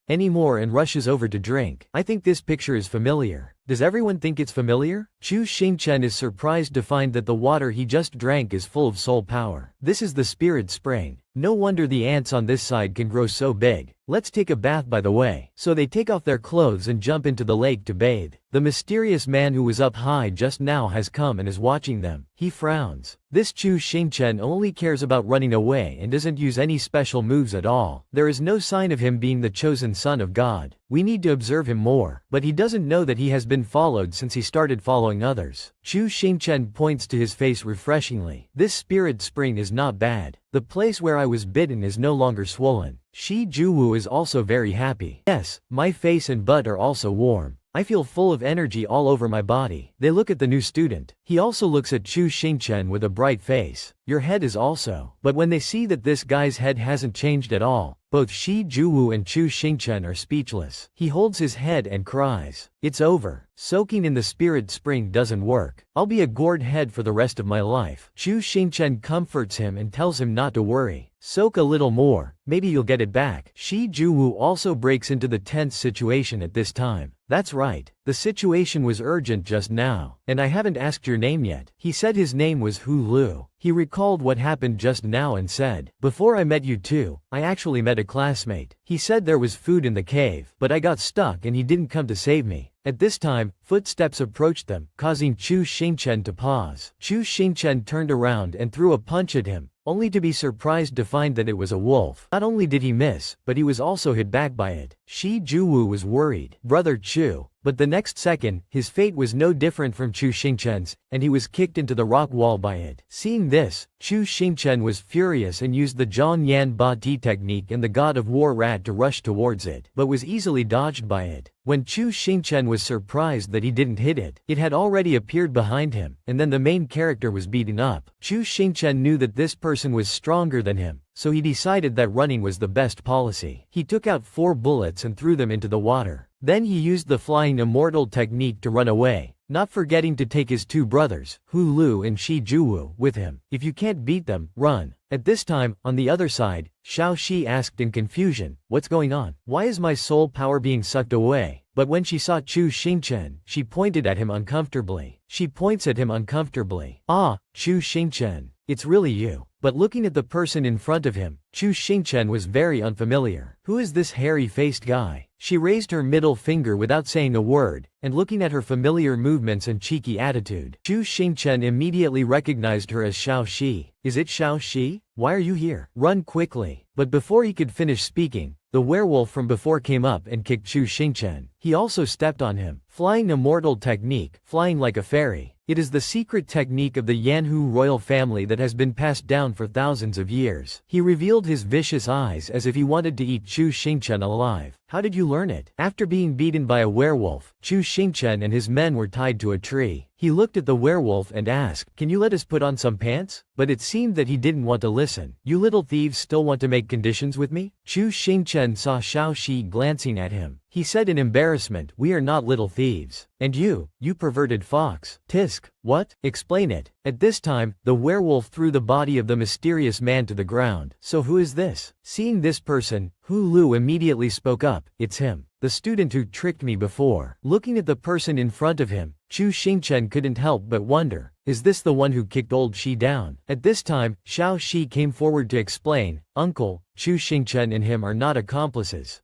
A: I think this picture is familiar. Does everyone think it's familiar? Chu Xingchen is surprised to find that the water he just drank is full of soul power. This is the spirit spring. No wonder the ants on this side can grow so big. Let's take a bath by the way. So they take off their clothes and jump into the lake to bathe. The mysterious man who was up high just now has come and is watching them. He frowns. This Chu Xingchen only cares about running away and doesn't use any special moves at all. There is no sign of him being the chosen son of God. We need to observe him more. But he doesn't know that he has been followed since he started following others. Chu Xingchen points to his face refreshingly. This spirit spring is not bad. The place where I was bitten is no longer swollen. Shi Juwu is also very happy. Yes, my face and butt are also warm. I feel full of energy all over my body. They look at the new student. He also looks at Chu Xingchen with a bright face. Your head is also. But when they see that this guy's head hasn't changed at all, both Shi Juwu and Chu Xingchen are speechless. He holds his head and cries. It's over. Soaking in the spirit spring doesn't work. I'll be a gourd head for the rest of my life. Chu Xingchen comforts him and tells him not to worry. Soak a little more, maybe you'll get it back. Shi Juwu also breaks into the tense situation at this time. That's right. The situation was urgent just now, and I haven't asked your name yet. He said his name was Hu Lu. He recalled what happened just now and said, "Before I met you too, I actually met a classmate. He said there was food in the cave, but I got stuck and he didn't come to save me." At this time, footsteps approached them, causing Chu Xingchen to pause. Chu Xingchen turned around and threw a punch at him, only to be surprised to find that it was a wolf. Not only did he miss, but he was also hit back by it. Shi Juwu was worried. Brother Chu. But the next second, his fate was no different from Chu Xingchen's, and he was kicked into the rock wall by it. Seeing this, Chu Xingchen was furious and used the Zhang Yan Ba Ti technique and the God of War rat to rush towards it, but was easily dodged by it. When Chu Xingchen was surprised that he didn't hit it, it had already appeared behind him, and then the main character was beaten up. Chu Xingchen knew that this person was stronger than him, so he decided that running was the best policy. He took out 4 bullets and threw them into the water. Then he used the flying immortal technique to run away, not forgetting to take his 2 brothers, Hu Lu and Shi Juwu, with him. If you can't beat them, run. At this time, on the other side, Xiao Shi asked in confusion, "What's going on? Why is my soul power being sucked away?" But when she saw Chu Xingchen, she pointed at him uncomfortably. She points at him uncomfortably. "Ah, Chu Xingchen, it's really you." But looking at the person in front of him, Chu Xingchen was very unfamiliar. Who is this hairy-faced guy? She raised her middle finger without saying a word, and looking at her familiar movements and cheeky attitude, Chu Xingchen immediately recognized her as Xiao Shi. "Is it Xiao Shi? Why are you here? Run quickly." But before he could finish speaking, the werewolf from before came up and kicked Chu Xingchen. He also stepped on him. Flying immortal technique, flying like a fairy. It is the secret technique of the Yanhu royal family that has been passed down for thousands of years. He revealed his vicious eyes as if he wanted to eat Chu Xingchen alive. "How did you learn it?" After being beaten by a werewolf, Chu Xingchen and his men were tied to a tree. He looked at the werewolf and asked, "Can you let us put on some pants?" But it seemed that he didn't want to listen. "You little thieves still want to make conditions with me?" Chu Xingchen saw Xiao Shi glancing at him. He said in embarrassment, "We are not little thieves. And you perverted fox. Tisk, what? Explain it." At this time, the werewolf threw the body of the mysterious man to the ground. "So who is this?" Seeing this person, Hu Lu immediately spoke up, "It's him. The student who tricked me before." Looking at the person in front of him, Chu Xingchen couldn't help but wonder, is this the one who kicked old Shi down? At this time, Xiao Shi came forward to explain, "Uncle, Chu Xingchen and him are not accomplices.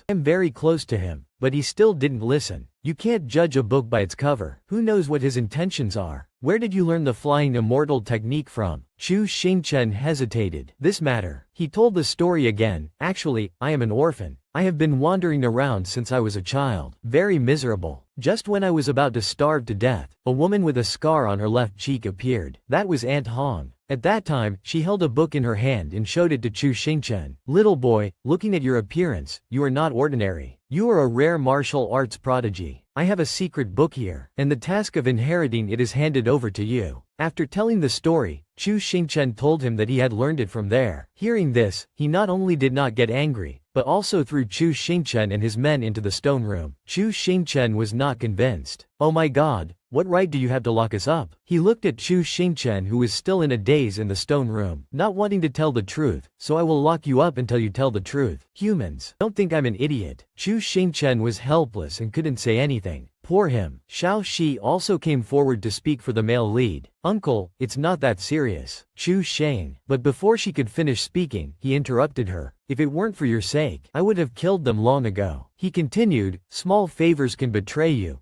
A: I'm very close to him." But he still didn't listen. "You can't judge a book by its cover. Who knows what his intentions are? Where did you learn the flying immortal technique from?" Chu Xingchen hesitated. "This matter." He told the story again. "Actually, I am an orphan. I have been wandering around since I was a child. Very miserable. Just when I was about to starve to death, a woman with a scar on her left cheek appeared. That was Aunt Hong. At that time, she held a book in her hand and showed it to Chu Xingchen. Little boy, looking at your appearance, you are not ordinary. You are a rare martial arts prodigy. I have a secret book here, and the task of inheriting it is handed over to you." After telling the story, Chu Xingchen told him that he had learned it from there. Hearing this, he not only did not get angry, but also threw Chu Xingchen and his men into the stone room. Chu Xingchen was not convinced. "Oh my god, what right do you have to lock us up?" He looked at Chu Xingchen, who was still in a daze in the stone room. "Not wanting to tell the truth, so I will lock you up until you tell the truth. Humans, don't think I'm an idiot." Chu Xingchen was helpless and couldn't say anything. Poor him. Xiao Shi also came forward to speak for the male lead. "Uncle, it's not that serious." Chu Sheng. But before she could finish speaking, he interrupted her. "If it weren't for your sake, I would have killed them long ago." He continued, "Small favors can betray you."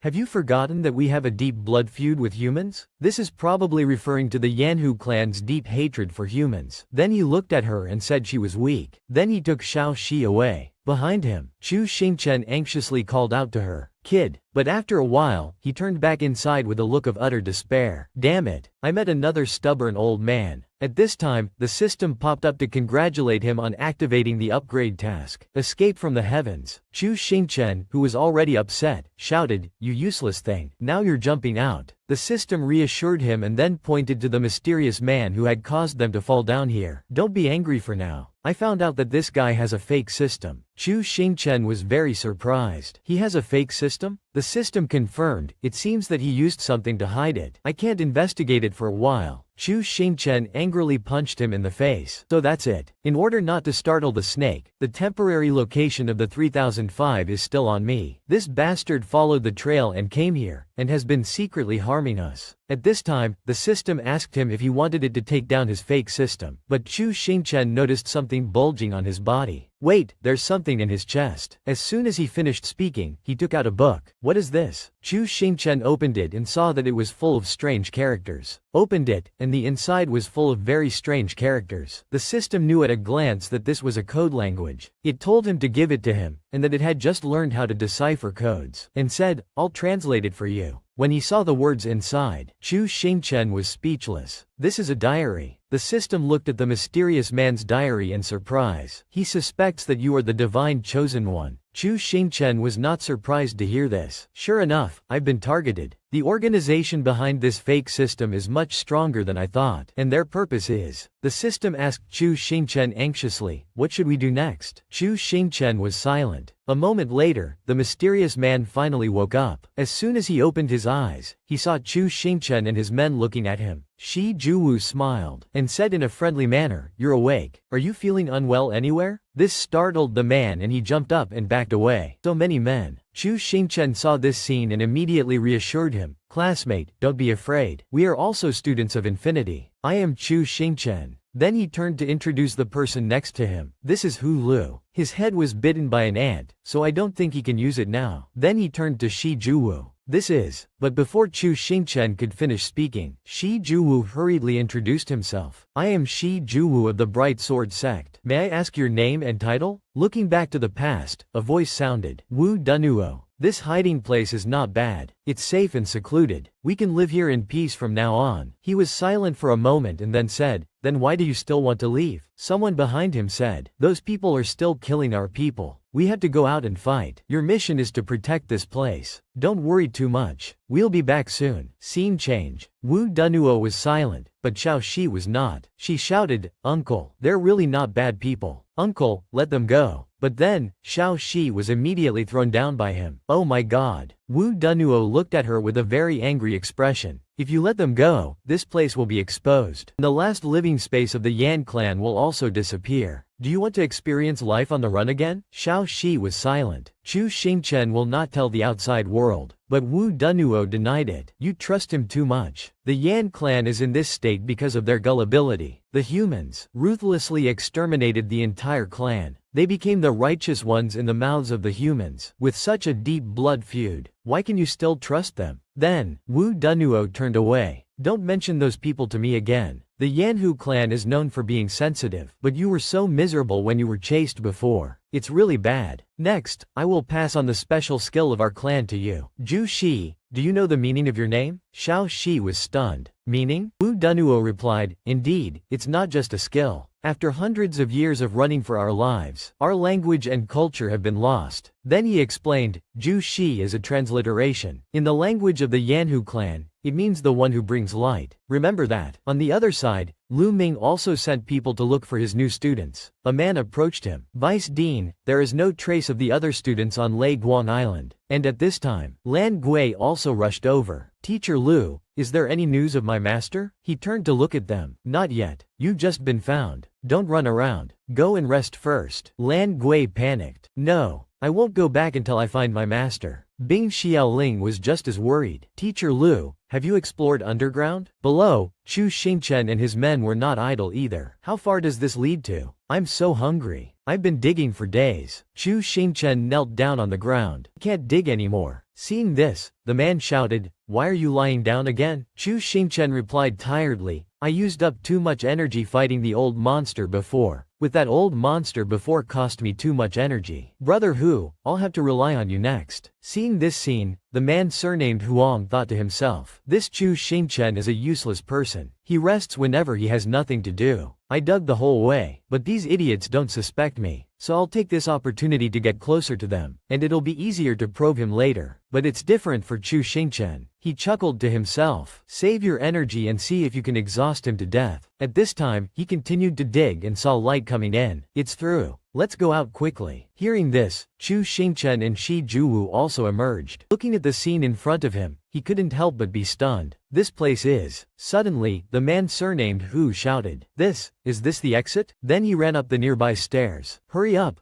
A: Have you forgotten that we have a deep blood feud with humans? This is probably referring to the Yanhu clan's deep hatred for humans. Then he looked at her and said she was weak. Then he took Xiao Shi away. Behind him, Chu Xingchen anxiously called out to her, "Kid." But after a while, he turned back inside with a look of utter despair. "Damn it, I met another stubborn old man." At this time, the system popped up to congratulate him on activating the upgrade task. Escape from the heavens. Chu Xingchen, who was already upset, shouted, "You useless thing. Now you're jumping out." The system reassured him and then pointed to the mysterious man who had caused them to fall down here. "Don't be angry for now. I found out that this guy has a fake system." Chu Xingchen was very surprised. "He has a fake system?" The system confirmed, "It seems that he used something to hide it. I can't investigate it for a while." Chu Xingchen angrily punched him in the face. "So that's it. In order not to startle the snake, the temporary location of the 3005 is still on me. This bastard followed the trail and came here, and has been secretly harming us." At this time, the system asked him if he wanted it to take down his fake system, but Chu Xingchen noticed something bulging on his body. "Wait, there's something in his chest." As soon as he finished speaking, he took out a book. "What is this?" Chu Xingchen opened it and saw that it was full of strange characters. Opened it, and the inside was full of very strange characters. The system knew at a glance that this was a code language. It told him to give it to him, and that it had just learned how to decipher codes, and said, "I'll translate it for you." When he saw the words inside, Chu Xingchen was speechless. "This is a diary." The system looked at the mysterious man's diary in surprise. "He suspects that you are the divine chosen one." Chu Xingchen was not surprised to hear this. "Sure enough, I've been targeted. The organization behind this fake system is much stronger than I thought, and their purpose is..." The system asked Chu Xingchen anxiously, "What should we do next?" Chu Xingchen was silent. A moment later, the mysterious man finally woke up. As soon as he opened his eyes, he saw Chu Xingchen and his men looking at him. Shi Juwu smiled, and said in a friendly manner, "You're awake. Are you feeling unwell anywhere?" This startled the man and he jumped up and backed away. So many men. Chu Xingchen saw this scene and immediately reassured him, "Classmate, don't be afraid. We are also students of infinity. I am Chu Xingchen." Then he turned to introduce the person next to him. "This is Hu Lu. His head was bitten by an ant, so I don't think he can use it now." Then he turned to Shi Juwu. "This is..." But before Chu Xingchen could finish speaking, Shi Juwu hurriedly introduced himself. "I am Shi Juwu of the Bright Sword Sect. May I ask your name and title?" Looking back to the past, a voice sounded, "Wu Dunuo. This hiding place is not bad. It's safe and secluded. We can live here in peace from now on." He was silent for a moment and then said, "Then why do you still want to leave?" Someone behind him said, "Those people are still killing our people. We have to go out and fight. Your mission is to protect this place. Don't worry too much. We'll be back soon. Scene change. Wu Dunuo was silent, but Xiao Shi was not. She shouted, "Uncle, they're really not bad people. Uncle, let them go." But then, Xiao Shi was immediately thrown down by him. Oh my god. Wu Dunuo looked at her with a very angry expression. If you let them go, this place will be exposed. The last living space of the Yan clan will also disappear. Do you want to experience life on the run again? Xiao Shi was silent. Chu Xingchen will not tell the outside world. But Wu Dunuo denied it. You trust him too much. The Yan clan is in this state because of their gullibility. The humans ruthlessly exterminated the entire clan. They became the righteous ones in the mouths of the humans. With such a deep blood feud, why can you still trust them? Then, Wu Dunuo turned away. Don't mention those people to me again. The Yanhu clan is known for being sensitive, but you were so miserable when you were chased before. It's really bad. Next, I will pass on the special skill of our clan to you. Zhu Shi, do you know the meaning of your name? Xiao Shi was stunned. Meaning? Wu Dunuo replied, indeed, it's not just a skill. After hundreds of years of running for our lives, our language and culture have been lost. Then he explained, Zhu Shi is a transliteration. In the language of the Yanhu clan, it means the one who brings light. Remember that. On the other side, Lu Ming also sent people to look for his new students. A man approached him. Vice Dean, there is no trace of the other students on Lei Guang Island. And at this time, Lan Gui also rushed over. Teacher Lu, is there any news of my master? He turned to look at them. Not yet. You've just been found. Don't run around. Go and rest first. Lan Gui panicked. No, I won't go back until I find my master. Bing Xiaoling was just as worried. Teacher Lu, have you explored underground? Below, Chu Xingchen and his men were not idle either. How far does this lead to? I'm so hungry. I've been digging for days. Chu Xingchen knelt down on the ground. Can't dig anymore. Seeing this, the man shouted, why are you lying down again? Chu Xingchen replied tiredly, I used up too much energy fighting the old monster before. With that old monster before cost me too much energy. Brother Hu, I'll have to rely on you next. Seeing this scene, the man surnamed Huang thought to himself, this Chu Xingchen is a useless person. He rests whenever he has nothing to do. I dug the whole way, but these idiots don't suspect me. So I'll take this opportunity to get closer to them, and it'll be easier to probe him later. But it's different for Chu Xingchen. He chuckled to himself. Save your energy and see if you can exhaust him to death. At this time, he continued to dig and saw light coming in. It's through. Let's go out quickly. Hearing this, Chu Xingchen and Shi Juwu also emerged. Looking at the scene in front of him, he couldn't help but be stunned. This place is. Suddenly, the man surnamed Hu shouted, is this the exit? Then he ran up the nearby stairs. Hurry up,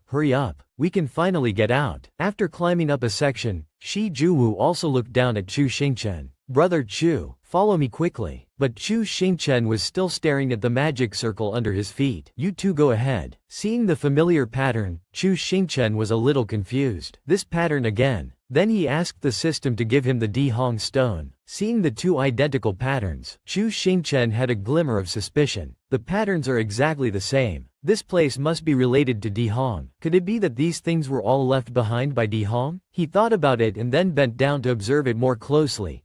A: we can finally get out. After climbing up a section, Shi Juwu also looked down at Chu Xingchen. Brother Chu, follow me quickly. But Chu Xingchen was still staring at the magic circle under his feet. You two go ahead. Seeing the familiar pattern, Chu Xingchen was a little confused. This pattern again. Then he asked the system to give him the Di Hong stone. Seeing the two identical patterns, Chu Xingchen had a glimmer of suspicion. The patterns are exactly the same. This place must be related to Di Hong. Could it be that these things were all left behind by Di Hong? He thought about it and then bent down to observe it more closely.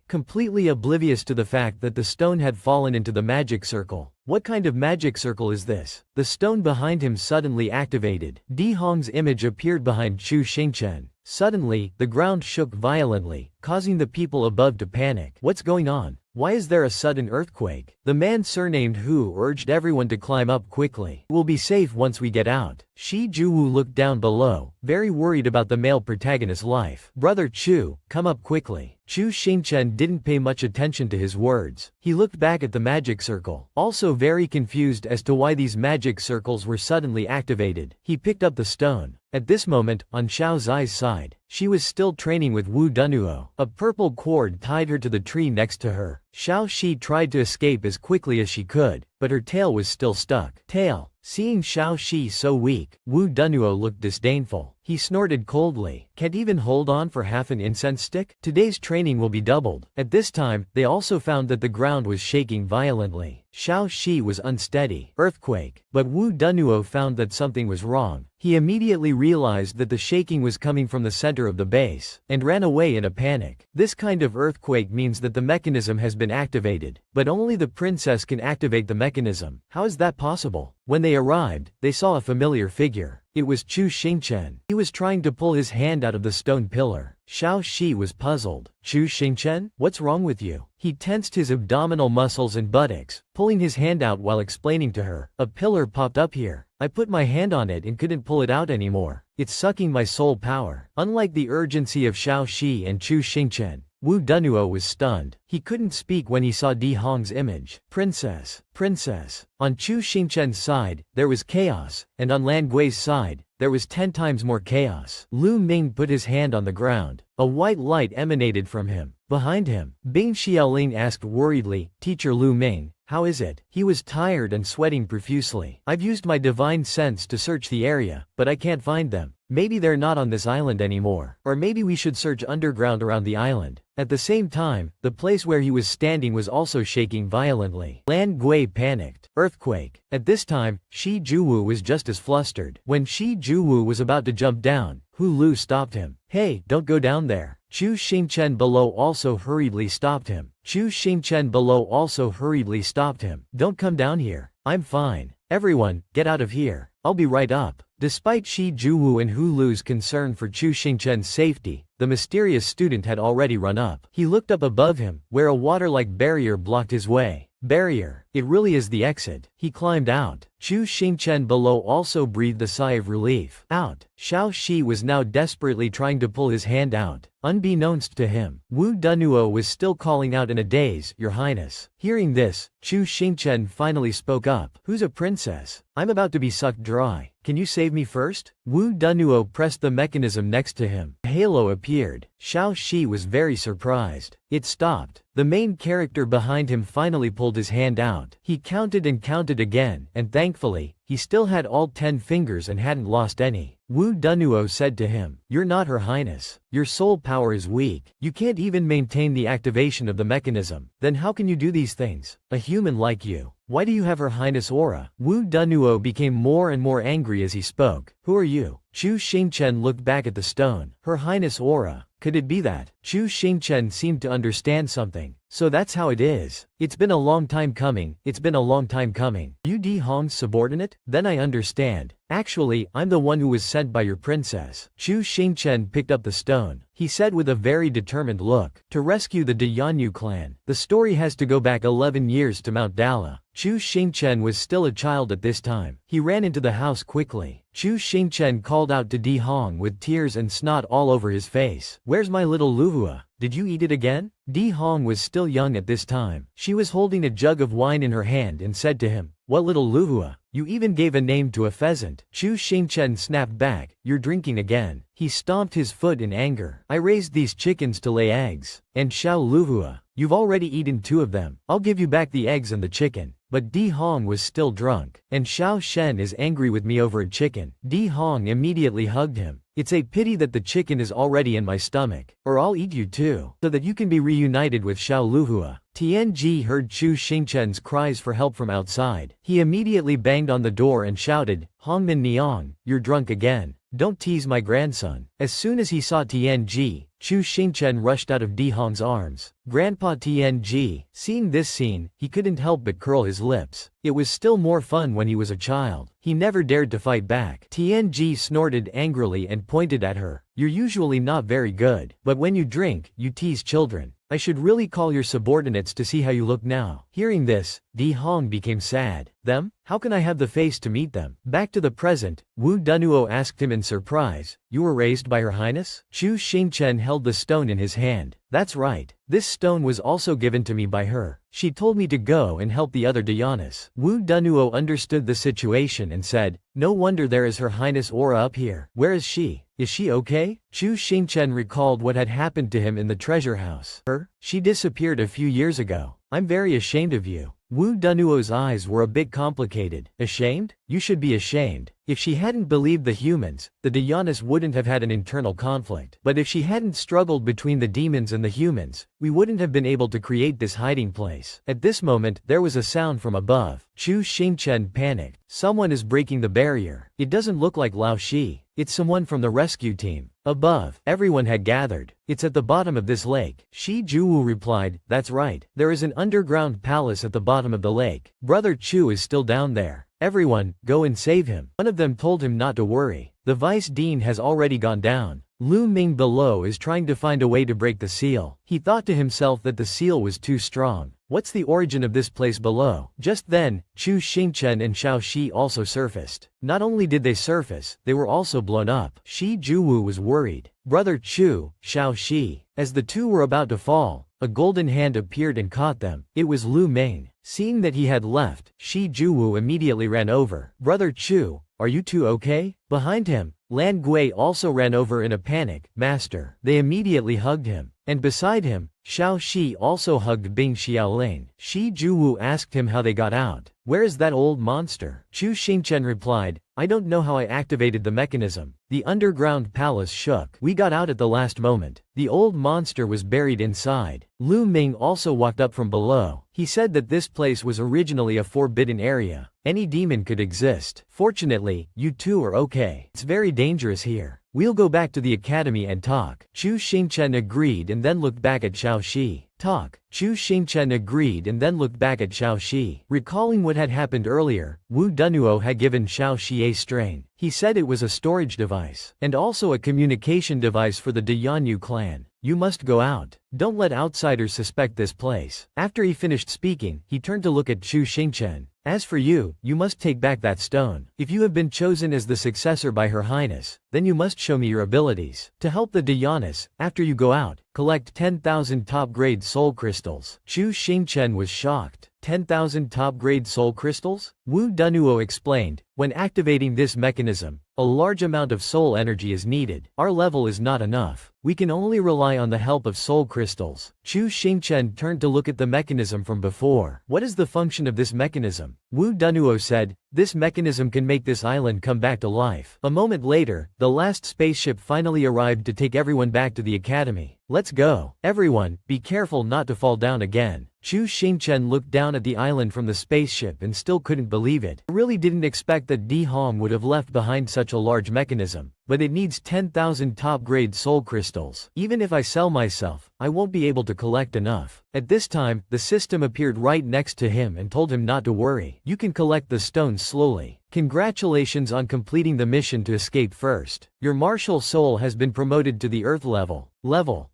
A: Completely oblivious to the fact that the stone had fallen into the magic circle. What kind of magic circle is this? The stone behind him suddenly activated. Di Hong's image appeared behind Chu Xingchen. Suddenly, the ground shook violently, causing the people above to panic. What's going on? Why is there a sudden earthquake? The man surnamed Hu urged everyone to climb up quickly. We'll be safe once we get out. Shi Juwu looked down below, very worried about the male protagonist's life. Brother Chu, come up quickly. Chu Xingchen didn't pay much attention to his words. He looked back at the magic circle, also very confused as to why these magic circles were suddenly activated. He picked up the stone. At this moment, on Xiao Zai's side, she was still training with Wu Dunuo. A purple cord tied her to the tree next to her. Xiao Shi tried to escape as quickly as she could, but her tail was still stuck. Tail. Seeing Xiao Shi so weak, Wu Dunuo looked disdainful. He snorted coldly. Can't even hold on for half an incense stick? Today's training will be doubled. At this time, they also found that the ground was shaking violently. Xiao Shi was unsteady. Earthquake. But Wu Dunuo found that something was wrong. He immediately realized that the shaking was coming from the center of the base, and ran away in a panic. This kind of earthquake means that the mechanism has been activated, but only the princess can activate the mechanism. How is that possible? When they arrived, they saw a familiar figure. It was Chu Xingchen. He was trying to pull his hand out of the stone pillar. Xiao Shi was puzzled. Chu Xingchen, what's wrong with you? He tensed his abdominal muscles and buttocks, pulling his hand out while explaining to her. A pillar popped up here. I put my hand on it and couldn't pull it out anymore. It's sucking my soul power. Unlike the urgency of Xiao Shi and Chu Xingchen, Wu Dunhuo was stunned. He couldn't speak when he saw Di Hong's image. Princess, princess. On Chu Xingchen's side, there was chaos, and on Lan Gui's side, there was 10 times more chaos. Lu Ming put his hand on the ground. A white light emanated from him. Behind him, Bing Xiaoling asked worriedly, Teacher Lu Ming, how is it? He was tired and sweating profusely. I've used my divine sense to search the area, but I can't find them. Maybe they're not on this island anymore. Or maybe we should search underground around the island. At the same time, the place where he was standing was also shaking violently. Lan Gui panicked. Earthquake. At this time, Shi Juwu was just as flustered. When Shi Juwu was about to jump down, Hu Lu stopped him. Hey, don't go down there. Chu Xingchen below also hurriedly stopped him. Chu Xingchen below also hurriedly stopped him. Don't come down here. I'm fine. Everyone, get out of here. I'll be right up. Despite Shi Juwu and Hu Lu's concern for Chu Xingchen's safety, the mysterious student had already run up. He looked up above him, where a water-like barrier blocked his way. Barrier. It really is the exit. He climbed out. Chu Xingchen below also breathed a sigh of relief. Out. Xiao Shi was now desperately trying to pull his hand out. Unbeknownst to him, Wu Dunhuo was still calling out in a daze, Your Highness. Hearing this, Chu Xingchen finally spoke up. Who's a princess? I'm about to be sucked dry. Can you save me first? Wu Dunhuo pressed the mechanism next to him. A halo appeared. Xiao Shi was very surprised. It stopped. The main character behind him finally pulled his hand out. He counted and counted again, and thankfully, he still had all 10 fingers and hadn't lost any. Wu Dunhuo said to him, You're not Her Highness. Your soul power is weak. You can't even maintain the activation of the mechanism. Then how can you do these things? A human like you. Why do you have Her Highness aura? Wu Dunhuo became more and more angry as he spoke. Who are you? Chu Xingchen looked back at the stone. Her Highness aura. Could it be that? Chu Xingchen seemed to understand something. So that's how it is. It's been a long time coming. It's been a long time coming. You Di Hong's subordinate? Then I understand. Actually, I'm the one who was sent by your princess. Chu Xingchen picked up the stone. He said with a very determined look, to rescue the De Yanyu clan. The story has to go back 11 years to Mount Dala. Chu Xingchen was still a child at this time. He ran into the house quickly. Chu Xingchen called out to Di Hong with tears and snot all over his face. Where's my little Luhua? Did you eat it again? Di Hong was still young at this time. She was holding a jug of wine in her hand and said to him, What little Luhua? You even gave a name to a pheasant. Chu Xingchen snapped back, You're drinking again. He stomped his foot in anger. I raised these chickens to lay eggs. And Xiao Luhua, you've already eaten 2 of them. I'll give you back the eggs and the chicken. But Di Hong was still drunk. And Xiao Shen is angry with me over a chicken. Di Hong immediately hugged him. It's a pity that the chicken is already in my stomach. Or I'll eat you too. So that you can be reunited with Xiao Luhua. Tianji heard Chu Xingchen's cries for help from outside. He immediately banged on the door and shouted, Hongmin Niang, you're drunk again. Don't tease my grandson. As soon as he saw Tianji, Chu Xingchen rushed out of Di Hong's arms. Grandpa Tianji, seeing this scene, he couldn't help but curl his lips. It was still more fun when he was a child. He never dared to fight back. Tianji snorted angrily and pointed at her. You're usually not very good, but when you drink, you tease children. I should really call your subordinates to see how you look now. Hearing this, Di Hong became sad. Them? How can I have the face to meet them? Back to the present, Wu Dunhuo asked him in surprise, You were raised by Her Highness? Chu Xingchen held the stone in his hand. That's right. This stone was also given to me by her. She told me to go and help the other Dhyanas. Wu Dunhuo understood the situation and said, No wonder there is Her Highness aura up here. Where is she? Is she okay? Chu Xingchen recalled what had happened to him in the treasure house. She disappeared a few years ago. I'm very ashamed of you. Wu Dunhuo's eyes were a bit complicated. Ashamed? You should be ashamed. If she hadn't believed the humans, the Dhyanas wouldn't have had an internal conflict. But if she hadn't struggled between the demons and the humans, we wouldn't have been able to create this hiding place. At this moment, there was a sound from above. Chu Xingchen panicked. Someone is breaking the barrier. It doesn't look like Lao Shi. It's someone from the rescue team. Above, everyone had gathered. It's at the bottom of this lake. Shi Juwu replied, That's right. There is an underground palace at the bottom of the lake. Brother Chu is still down there. Everyone, go and save him. One of them told him not to worry. The vice dean has already gone down. Lu Ming below is trying to find a way to break the seal. He thought to himself that the seal was too strong. What's the origin of this place below? Just then, Chu Xingchen and Xiao Shi also surfaced. Not only did they surface, they were also blown up. Shi Juwu was worried. Brother Chu, Xiao Shi. As the two were about to fall, a golden hand appeared and caught them. It was Lu Ming. Seeing that he had left, Shi Juwu immediately ran over. Brother Chu, are you two okay? Behind him, Lan Gui also ran over in a panic. Master. They immediately hugged him. And beside him, Xiao Shi also hugged Bing Xiaoling. Shi Juwu asked him how they got out. Where is that old monster? Chu Xingchen replied, I don't know how I activated the mechanism. The underground palace shook. We got out at the last moment. The old monster was buried inside. Lu Ming also walked up from below. He said that this place was originally a forbidden area. Any demon could exist. Fortunately, you two are okay. It's very dangerous here. We'll go back to the academy and talk. Chu Xingchen agreed and then looked back at Xiao Shi. Talk. Chu Xingchen agreed and then looked back at Xiao Shi. Recalling what had happened earlier, Wu Dunuo had given Xiao Shi a strain. He said it was a storage device, and also a communication device for the De Yanyu clan. You must go out. Don't let outsiders suspect this place. After he finished speaking, he turned to look at Chu Xingchen. As for you, you must take back that stone. If you have been chosen as the successor by Her Highness, then you must show me your abilities. To help the Dianas, after you go out, collect 10,000 top-grade soul crystals. Chu Xingchen was shocked. 10,000 top-grade soul crystals? Wu Dunuo explained, when activating this mechanism, a large amount of soul energy is needed. Our level is not enough. We can only rely on the help of soul crystals. Chu Xingchen turned to look at the mechanism from before. What is the function of this mechanism? Wu Dunuo said, this mechanism can make this island come back to life. A moment later, the last spaceship finally arrived to take everyone back to the academy. Let's go. Everyone, be careful not to fall down again. Chu Xingchen looked down at the island from the spaceship and still couldn't believe it. I really didn't expect that Di Hong would have left behind such a large mechanism. But it needs 10,000 top-grade soul crystals. Even if I sell myself, I won't be able to collect enough. At this time, the system appeared right next to him and told him not to worry. You can collect the stones slowly. Congratulations on completing the mission to escape first. Your martial soul has been promoted to the Earth level.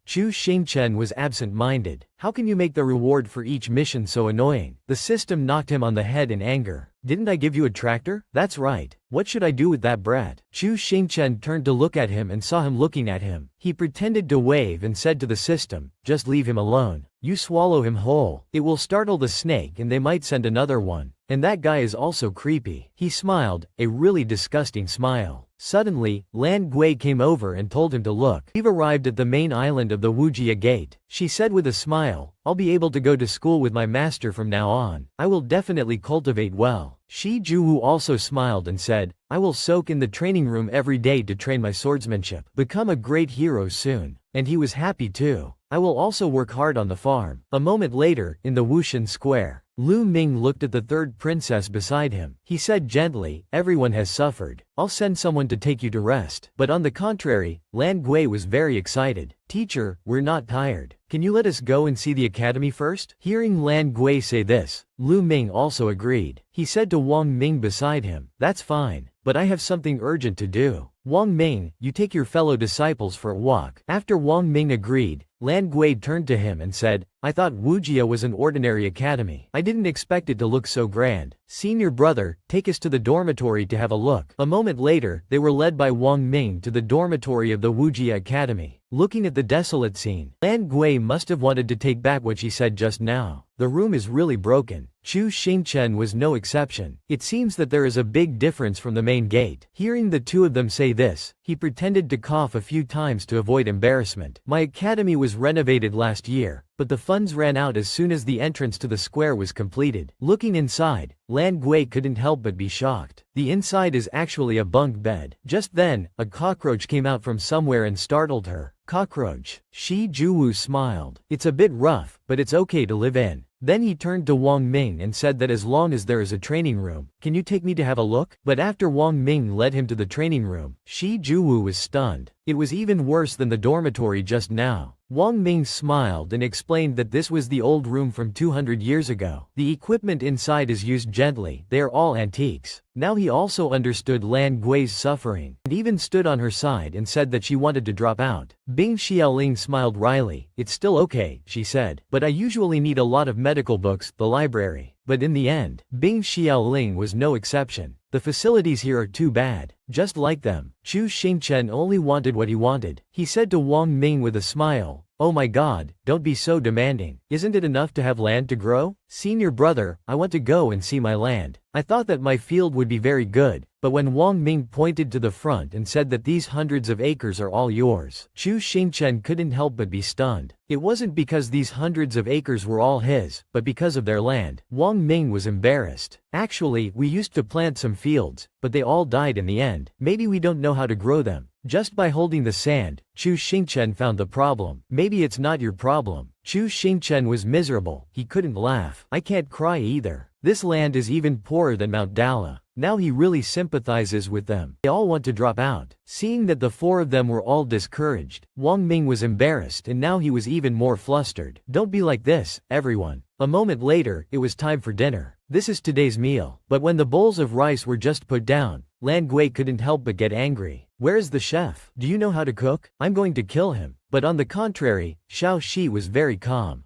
A: Chu Xingchen was absent-minded. How can you make the reward for each mission so annoying? The system knocked him on the head in anger. Didn't I give you a tractor? That's right. What should I do with that brat? Chu Xingchen turned to look at him and saw him looking at him. He pretended to wave and said to the system, just leave him alone. You swallow him whole. It will startle the snake and they might send another one. And that guy is also creepy. He smiled, a really disgusting smile. Suddenly, Lan Gui came over and told him to look. We've arrived at the main island of the Wujia Gate. She said with a smile, I'll be able to go to school with my master from now on. I will definitely cultivate well. Shi Juwu also smiled and said, I will soak in the training room every day to train my swordsmanship. Become a great hero soon. And he was happy too. I will also work hard on the farm. A moment later, in the Wushan Square, Lu Ming looked at the third princess beside him. He said gently, everyone has suffered. I'll send someone to take you to rest. But on the contrary, Lan Gui was very excited. Teacher, we're not tired. Can you let us go and see the academy first? Hearing Lan Gui say this, Lu Ming also agreed. He said to Wang Ming beside him, that's fine, but I have something urgent to do. Wang Ming, you take your fellow disciples for a walk. After Wang Ming agreed, Lan Gui turned to him and said, I thought Wujia was an ordinary academy. I didn't expect it to look so grand. Senior brother, take us to the dormitory to have a look. A moment later, they were led by Wang Ming to the dormitory of the Wujia Academy. Looking at the desolate scene, Lan Gui must have wanted to take back what she said just now. The room is really broken. Chu Xingchen was no exception. It seems that there is a big difference from the main gate. Hearing the two of them say this, he pretended to cough a few times to avoid embarrassment. My academy was renovated last year, but the funds ran out as soon as the entrance to the square was completed. Looking inside, Lan Gui couldn't help but be shocked. The inside is actually a bunk bed. Just then, a cockroach came out from somewhere and startled her. Cockroach. Shi Juwu smiled. It's a bit rough, but it's okay to live in. Then he turned to Wang Ming and said that as long as there is a training room, can you take me to have a look? But after Wang Ming led him to the training room, Shi Juwu was stunned. It was even worse than the dormitory just now. Wang Ming smiled and explained that this was the old room from 200 years ago. The equipment inside is used gently, they are all antiques. Now he also understood Lan Gui's suffering, and even stood on her side and said that she wanted to drop out. Bing Xiaoling smiled wryly. It's still okay, she said, but I usually need a lot of medical books, the library. But in the end, Bing Xiaoling was no exception. The facilities here are too bad. Just like them. Chu Xingchen only wanted what he wanted. He said to Wang Ming with a smile, "Oh my god, don't be so demanding. Isn't it enough to have land to grow? Senior brother, I want to go and see my land. I thought that my field would be very good." But when Wang Ming pointed to the front and said that these hundreds of acres are all yours, Chu Xingchen couldn't help but be stunned. It wasn't because these hundreds of acres were all his, but because of their land. Wang Ming was embarrassed. "Actually, we used to plant some fields, but they all died in the end. Maybe we don't know how to grow them." Just by holding the sand, Chu Xingchen found the problem. "Maybe it's not your problem." Chu Xingchen was miserable. He couldn't laugh. "I can't cry either. This land is even poorer than Mount Dala." Now he really sympathizes with them. They all want to drop out. Seeing that the four of them were all discouraged, Wang Ming was embarrassed and now he was even more flustered. "Don't be like this, everyone." A moment later, it was time for dinner. This is today's meal. But when the bowls of rice were just put down, Lan Gui couldn't help but get angry. "Where is the chef? Do you know how to cook? I'm going to kill him." But on the contrary, Xiao Shi was very calm.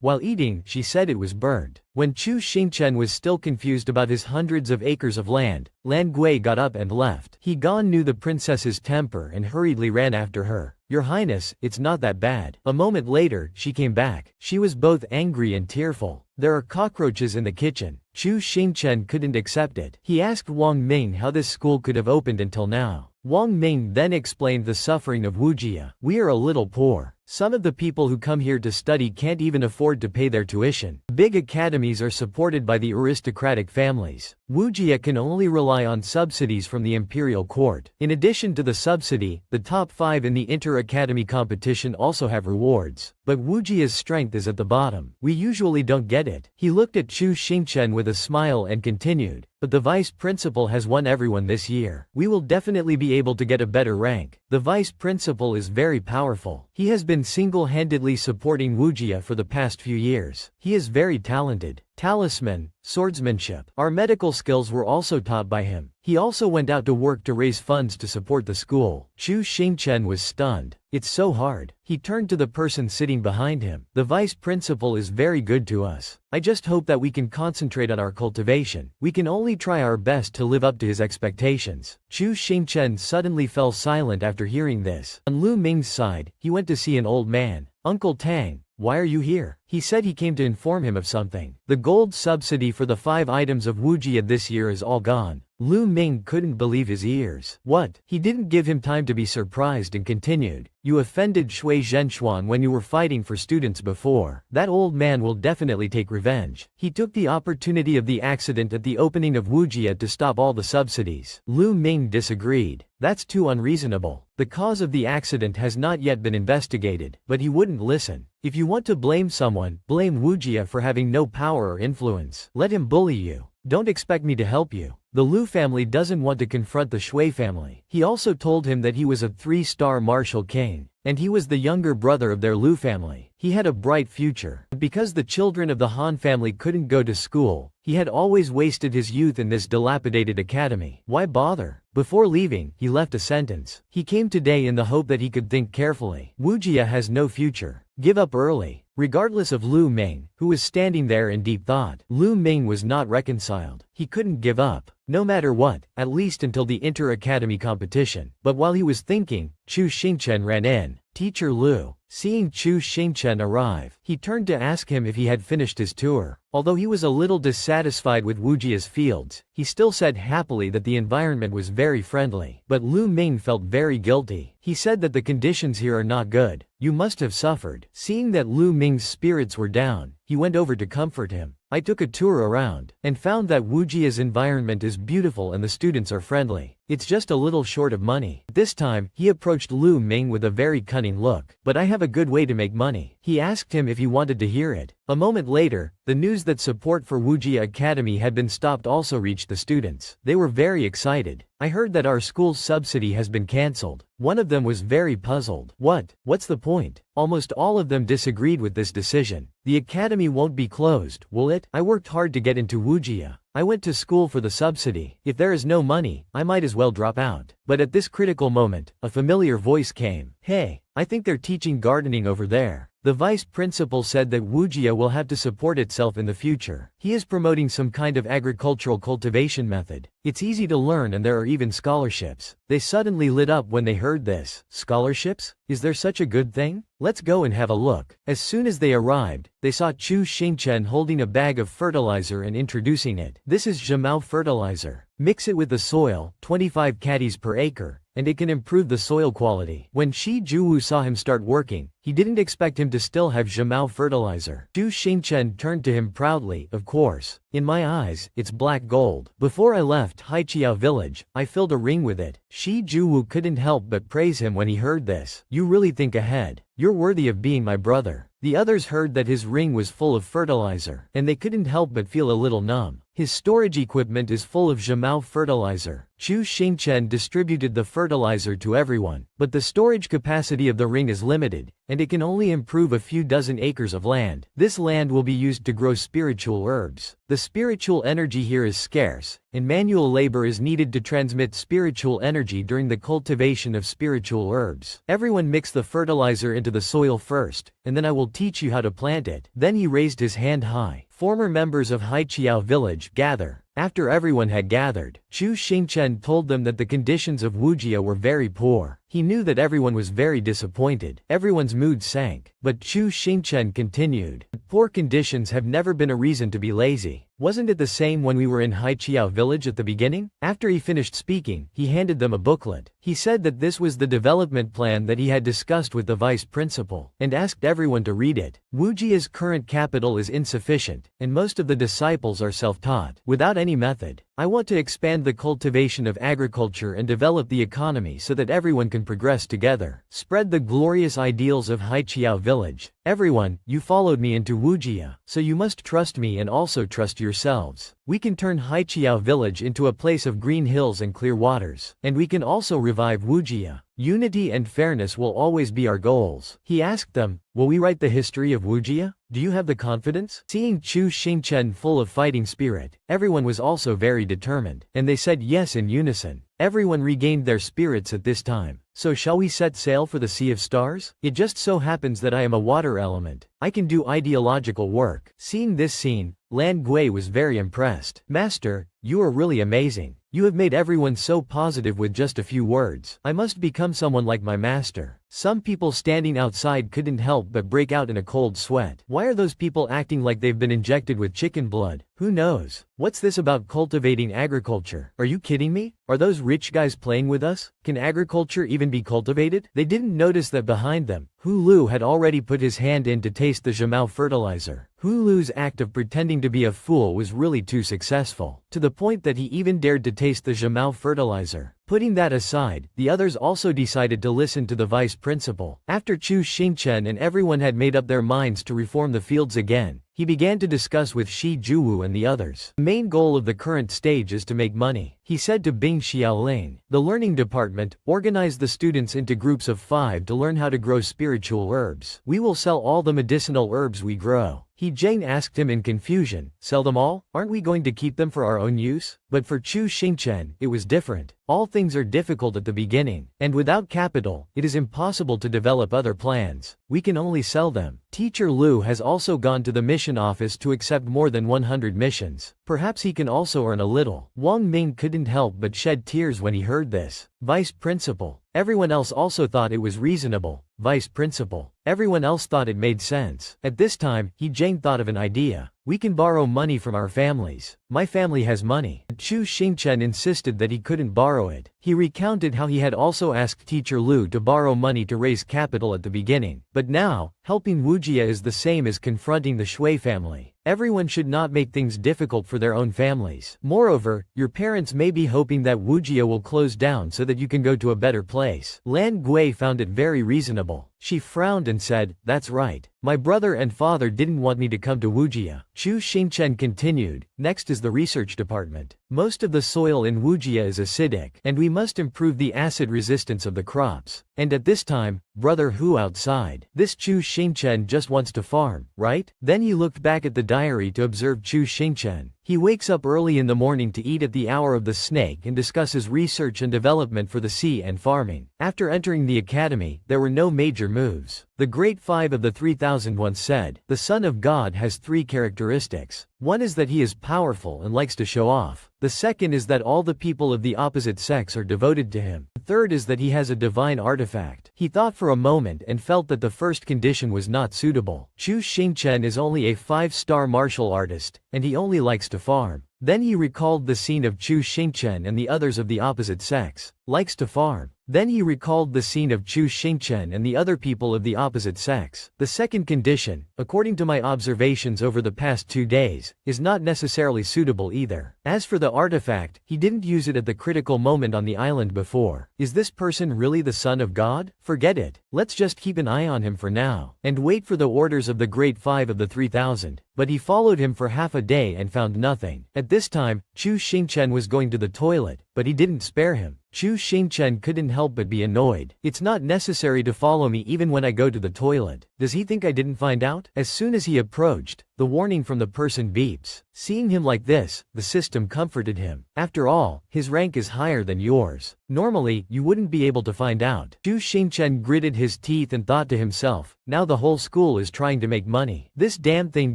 A: While eating, she said it was burnt. When Chu Xingchen was still confused about his hundreds of acres of land, Lan Gui got up and left. He gone knew the princess's temper and hurriedly ran after her. "Your Highness, it's not that bad." A moment later, she came back. She was both angry and tearful. "There are cockroaches in the kitchen." Chu Xingchen couldn't accept it. He asked Wang Ming how this school could have opened until now. Wang Ming then explained the suffering of Wujia. "We are a little poor. Some of the people who come here to study can't even afford to pay their tuition. Big academies are supported by the aristocratic families. Wujia can only rely on subsidies from the imperial court. In addition to the subsidy, the top 5 in the inter-academy competition also have rewards. But Wujia's strength is at the bottom. We usually don't get it." He looked at Chu Xingchen with a smile and continued, "But the vice principal has won everyone this year. We will definitely be able to get a better rank. The vice principal is very powerful. He has been single-handedly supporting Wujia for the past few years. He is very talented. Talisman, swordsmanship. Our medical skills were also taught by him. He also went out to work to raise funds to support the school." Chu Xingchen was stunned. "It's so hard." He turned to the person sitting behind him. "The vice principal is very good to us. I just hope that we can concentrate on our cultivation. We can only try our best to live up to his expectations." Chu Xingchen suddenly fell silent after hearing this. On Lu Ming's side, he went to see an old man. "Uncle Tang, why are you here?" He said he came to inform him of something. "The gold subsidy for the 5 items of Wujia this year is all gone." Lu Ming couldn't believe his ears. "What?" He didn't give him time to be surprised and continued. "You offended Shui Zhenxuan when you were fighting for students before. That old man will definitely take revenge. He took the opportunity of the accident at the opening of Wujia to stop all the subsidies." Lu Ming disagreed. "That's too unreasonable. The cause of the accident has not yet been investigated." But he wouldn't listen. "If you want to blame someone, blame Wujia for having no power or influence. Let him bully you. Don't expect me to help you." The Lu family doesn't want to confront the Shui family. He also told him that he was a 3-star martial king, and he was the younger brother of their Lu family. He had a bright future. But because the children of the Han family couldn't go to school, he had always wasted his youth in this dilapidated academy. Why bother? Before leaving, he left a sentence. "He came today in the hope that he could think carefully. Wujia has no future. Give up early." Regardless of Lu Ming, who was standing there in deep thought, Lu Ming was not reconciled. He couldn't give up, no matter what, at least until the inter-academy competition. But while he was thinking, Chu Xingchen ran in. "Teacher Lu." Seeing Chu Xingchen arrive, he turned to ask him if he had finished his tour. Although he was a little dissatisfied with Wujia's fields, he still said happily that the environment was very friendly. But Lu Ming felt very guilty. He said that the conditions here are not good. "You must have suffered." Seeing that Lu Ming's spirits were down, he went over to comfort him. "I took a tour around, and found that Wujia's environment is beautiful and the students are friendly. It's just a little short of money. This time, he approached Lu Ming with a very cunning look. But I have a good way to make money. He asked him if he wanted to hear it. A moment later, the news that support for Wujia Academy had been stopped also reached the students. They were very excited. I heard that our school's subsidy has been cancelled. One of them was very puzzled. What's the point? Almost all of them disagreed with this decision. The academy won't be closed, will it? I worked hard to get into Wujia. I went to school for the subsidy. If there is no money, I might as well drop out. But at this critical moment, a familiar voice came. Hey, I think they're teaching gardening over there. The vice principal said that Wujia will have to support itself in the future. He is promoting some kind of agricultural cultivation method. It's easy to learn and there are even scholarships. They suddenly lit up when they heard this. Scholarships? Is there such a good thing? Let's go and have a look. As soon as they arrived, they saw Chu Xingchen holding a bag of fertilizer and introducing it. This is Zhimao fertilizer. Mix it with the soil, 25 caddies per acre, and it can improve the soil quality. When Shi Juwu saw him start working, he didn't expect him to still have Zhimao fertilizer. Chu Xingchen turned to him proudly. Of course. In my eyes, it's black gold. Before I left Haiqiao village, I filled a ring with it. Shi Juwu couldn't help but praise him when he heard this. You really think ahead. You're worthy of being my brother. The others heard that his ring was full of fertilizer, and they couldn't help but feel a little numb. His storage equipment is full of Zhimao fertilizer. Chu Xingchen distributed the fertilizer to everyone, but the storage capacity of the ring is limited, and it can only improve a few dozen acres of land. This land will be used to grow spiritual herbs. The spiritual energy here is scarce, and manual labor is needed to transmit spiritual energy during the cultivation of spiritual herbs. Everyone mix the fertilizer into the soil first, and then I will teach you how to plant it. Then he raised his hand high. Former members of Haiqiao village gather. After everyone had gathered, Chu Xingchen told them that the conditions of Wujia were very poor. He knew that everyone was very disappointed. Everyone's mood sank. But Chu Xingchen continued. Poor conditions have never been a reason to be lazy. Wasn't it the same when we were in Haiqiao village at the beginning? After he finished speaking, he handed them a booklet. He said that this was the development plan that he had discussed with the vice principal, and asked everyone to read it. Wujia's current capital is insufficient, and most of the disciples are self-taught. Without any method, I want to expand the cultivation of agriculture and develop the economy so that everyone can progress together. Spread the glorious ideals of Haiqiao village. Everyone, you followed me into Wujia, so you must trust me and also trust yourselves. We can turn Haiqiao village into a place of green hills and clear waters. And we can also revive Wujia. Unity and fairness will always be our goals. He asked them, will we write the history of Wujia? Do you have the confidence? Seeing Chu Xingchen full of fighting spirit, everyone was also very determined, and they said yes in unison. Everyone regained their spirits at this time. So shall we set sail for the Sea of Stars? It just so happens that I am a water element. I can do ideological work. Seeing this scene, Lan Gui was very impressed. Master, you are really amazing. You have made everyone so positive with just a few words. I must become someone like my master. Some people standing outside couldn't help but break out in a cold sweat. Why are those people acting like they've been injected with chicken blood? Who knows? What's this about cultivating agriculture? Are you kidding me? Are those rich guys playing with us? Can agriculture even be cultivated? They didn't notice that behind them, Hu Lu had already put his hand in to taste the Zhimao fertilizer. Hu Lu's act of pretending to be a fool was really too successful, to the point that he even dared to taste the Zhimao fertilizer. Putting that aside, the others also decided to listen to the vice principal. After Chu Xingchen and everyone had made up their minds to reform the fields again, he began to discuss with Shi Juwu and the others. The main goal of the current stage is to make money. He said to Bing Xiaoling, the learning department, organize the students into groups of 5 to learn how to grow spiritual herbs. We will sell all the medicinal herbs we grow. He Jane asked him in confusion, sell them all? Aren't we going to keep them for our own use? But for Chu Xingchen, it was different. All things are difficult at the beginning, and without capital, it is impossible to develop other plans. We can only sell them. Teacher Lu has also gone to the mission office to accept more than 100 missions. Perhaps he can also earn a little. Wang Ming couldn't help but shed tears when he heard this. Vice principal. Everyone else also thought it was reasonable. Vice principal. Everyone else thought it made sense. At this time, He Jane thought of an idea. We can borrow money from our families. My family has money. Chu Xingchen insisted that he couldn't borrow it. He recounted how he had also asked Teacher Lu to borrow money to raise capital at the beginning. But now, helping Wujia is the same as confronting the Shui family. Everyone should not make things difficult for their own families. Moreover, your parents may be hoping that Wujia will close down so that you can go to a better place. Lan Gui found it very reasonable. She frowned and said, "That's right. My brother and father didn't want me to come to Wujia." Chu Xingchen continued, "Next is the research department. Most of the soil in Wujia is acidic, and we must improve the acid resistance of the crops. And at this time, Brother Hu outside. This Chu Xingchen just wants to farm, right?" Then he looked back at the diary to observe Chu Xingchen. He wakes up early in the morning to eat at the hour of the snake and discusses research and development for the sea and farming. After entering the academy, there were no major moves. The Great Five of the 3000 once said, "The Son of God has three characteristics. One is that he is powerful and likes to show off. The second is that all the people of the opposite sex are devoted to him. The third is that he has a divine artifact." He thought for a moment and felt that the first condition was not suitable. Chu Xingchen is only a 5-star martial artist, and he only likes to farm. Then he recalled the scene of Chu Xingchen and the others of the opposite sex. Likes to farm. Then he recalled the scene of Chu Xingchen and the other people of the opposite sex. The second condition, according to my observations over the past 2 days, is not necessarily suitable either. As for the artifact, he didn't use it at the critical moment on the island before. Is this person really the Son of God? Forget it. Let's just keep an eye on him for now, and wait for the orders of the Great Five of the 3000. But he followed him for half a day and found nothing. At this time, Chu Xingchen was going to the toilet, but he didn't spare him. Chu Xingchen couldn't help but be annoyed. "It's not necessary to follow me even when I go to the toilet. Does he think I didn't find out?" As soon as he approached, the warning from the person beeps. Seeing him like this, the system comforted him. After all, his rank is higher than yours. Normally, you wouldn't be able to find out. Chu Xingchen gritted his teeth and thought to himself, now the whole school is trying to make money. This damn thing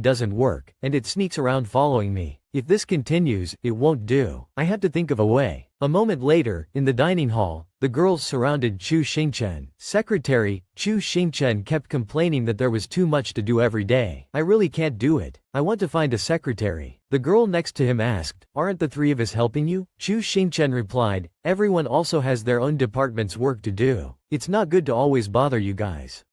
A: doesn't work, and it sneaks around following me. If this continues, it won't do. I have to think of a way. A moment later, in the dining hall, the girls surrounded Chu Xingchen. "Secretary," Chu Xingchen kept complaining that there was too much to do every day. "I really can't do it. I want to find a secretary." The girl next to him asked, "Aren't the three of us helping you?" Chu Xingchen replied, "Everyone also has their own department's work to do. It's not good to always bother you guys."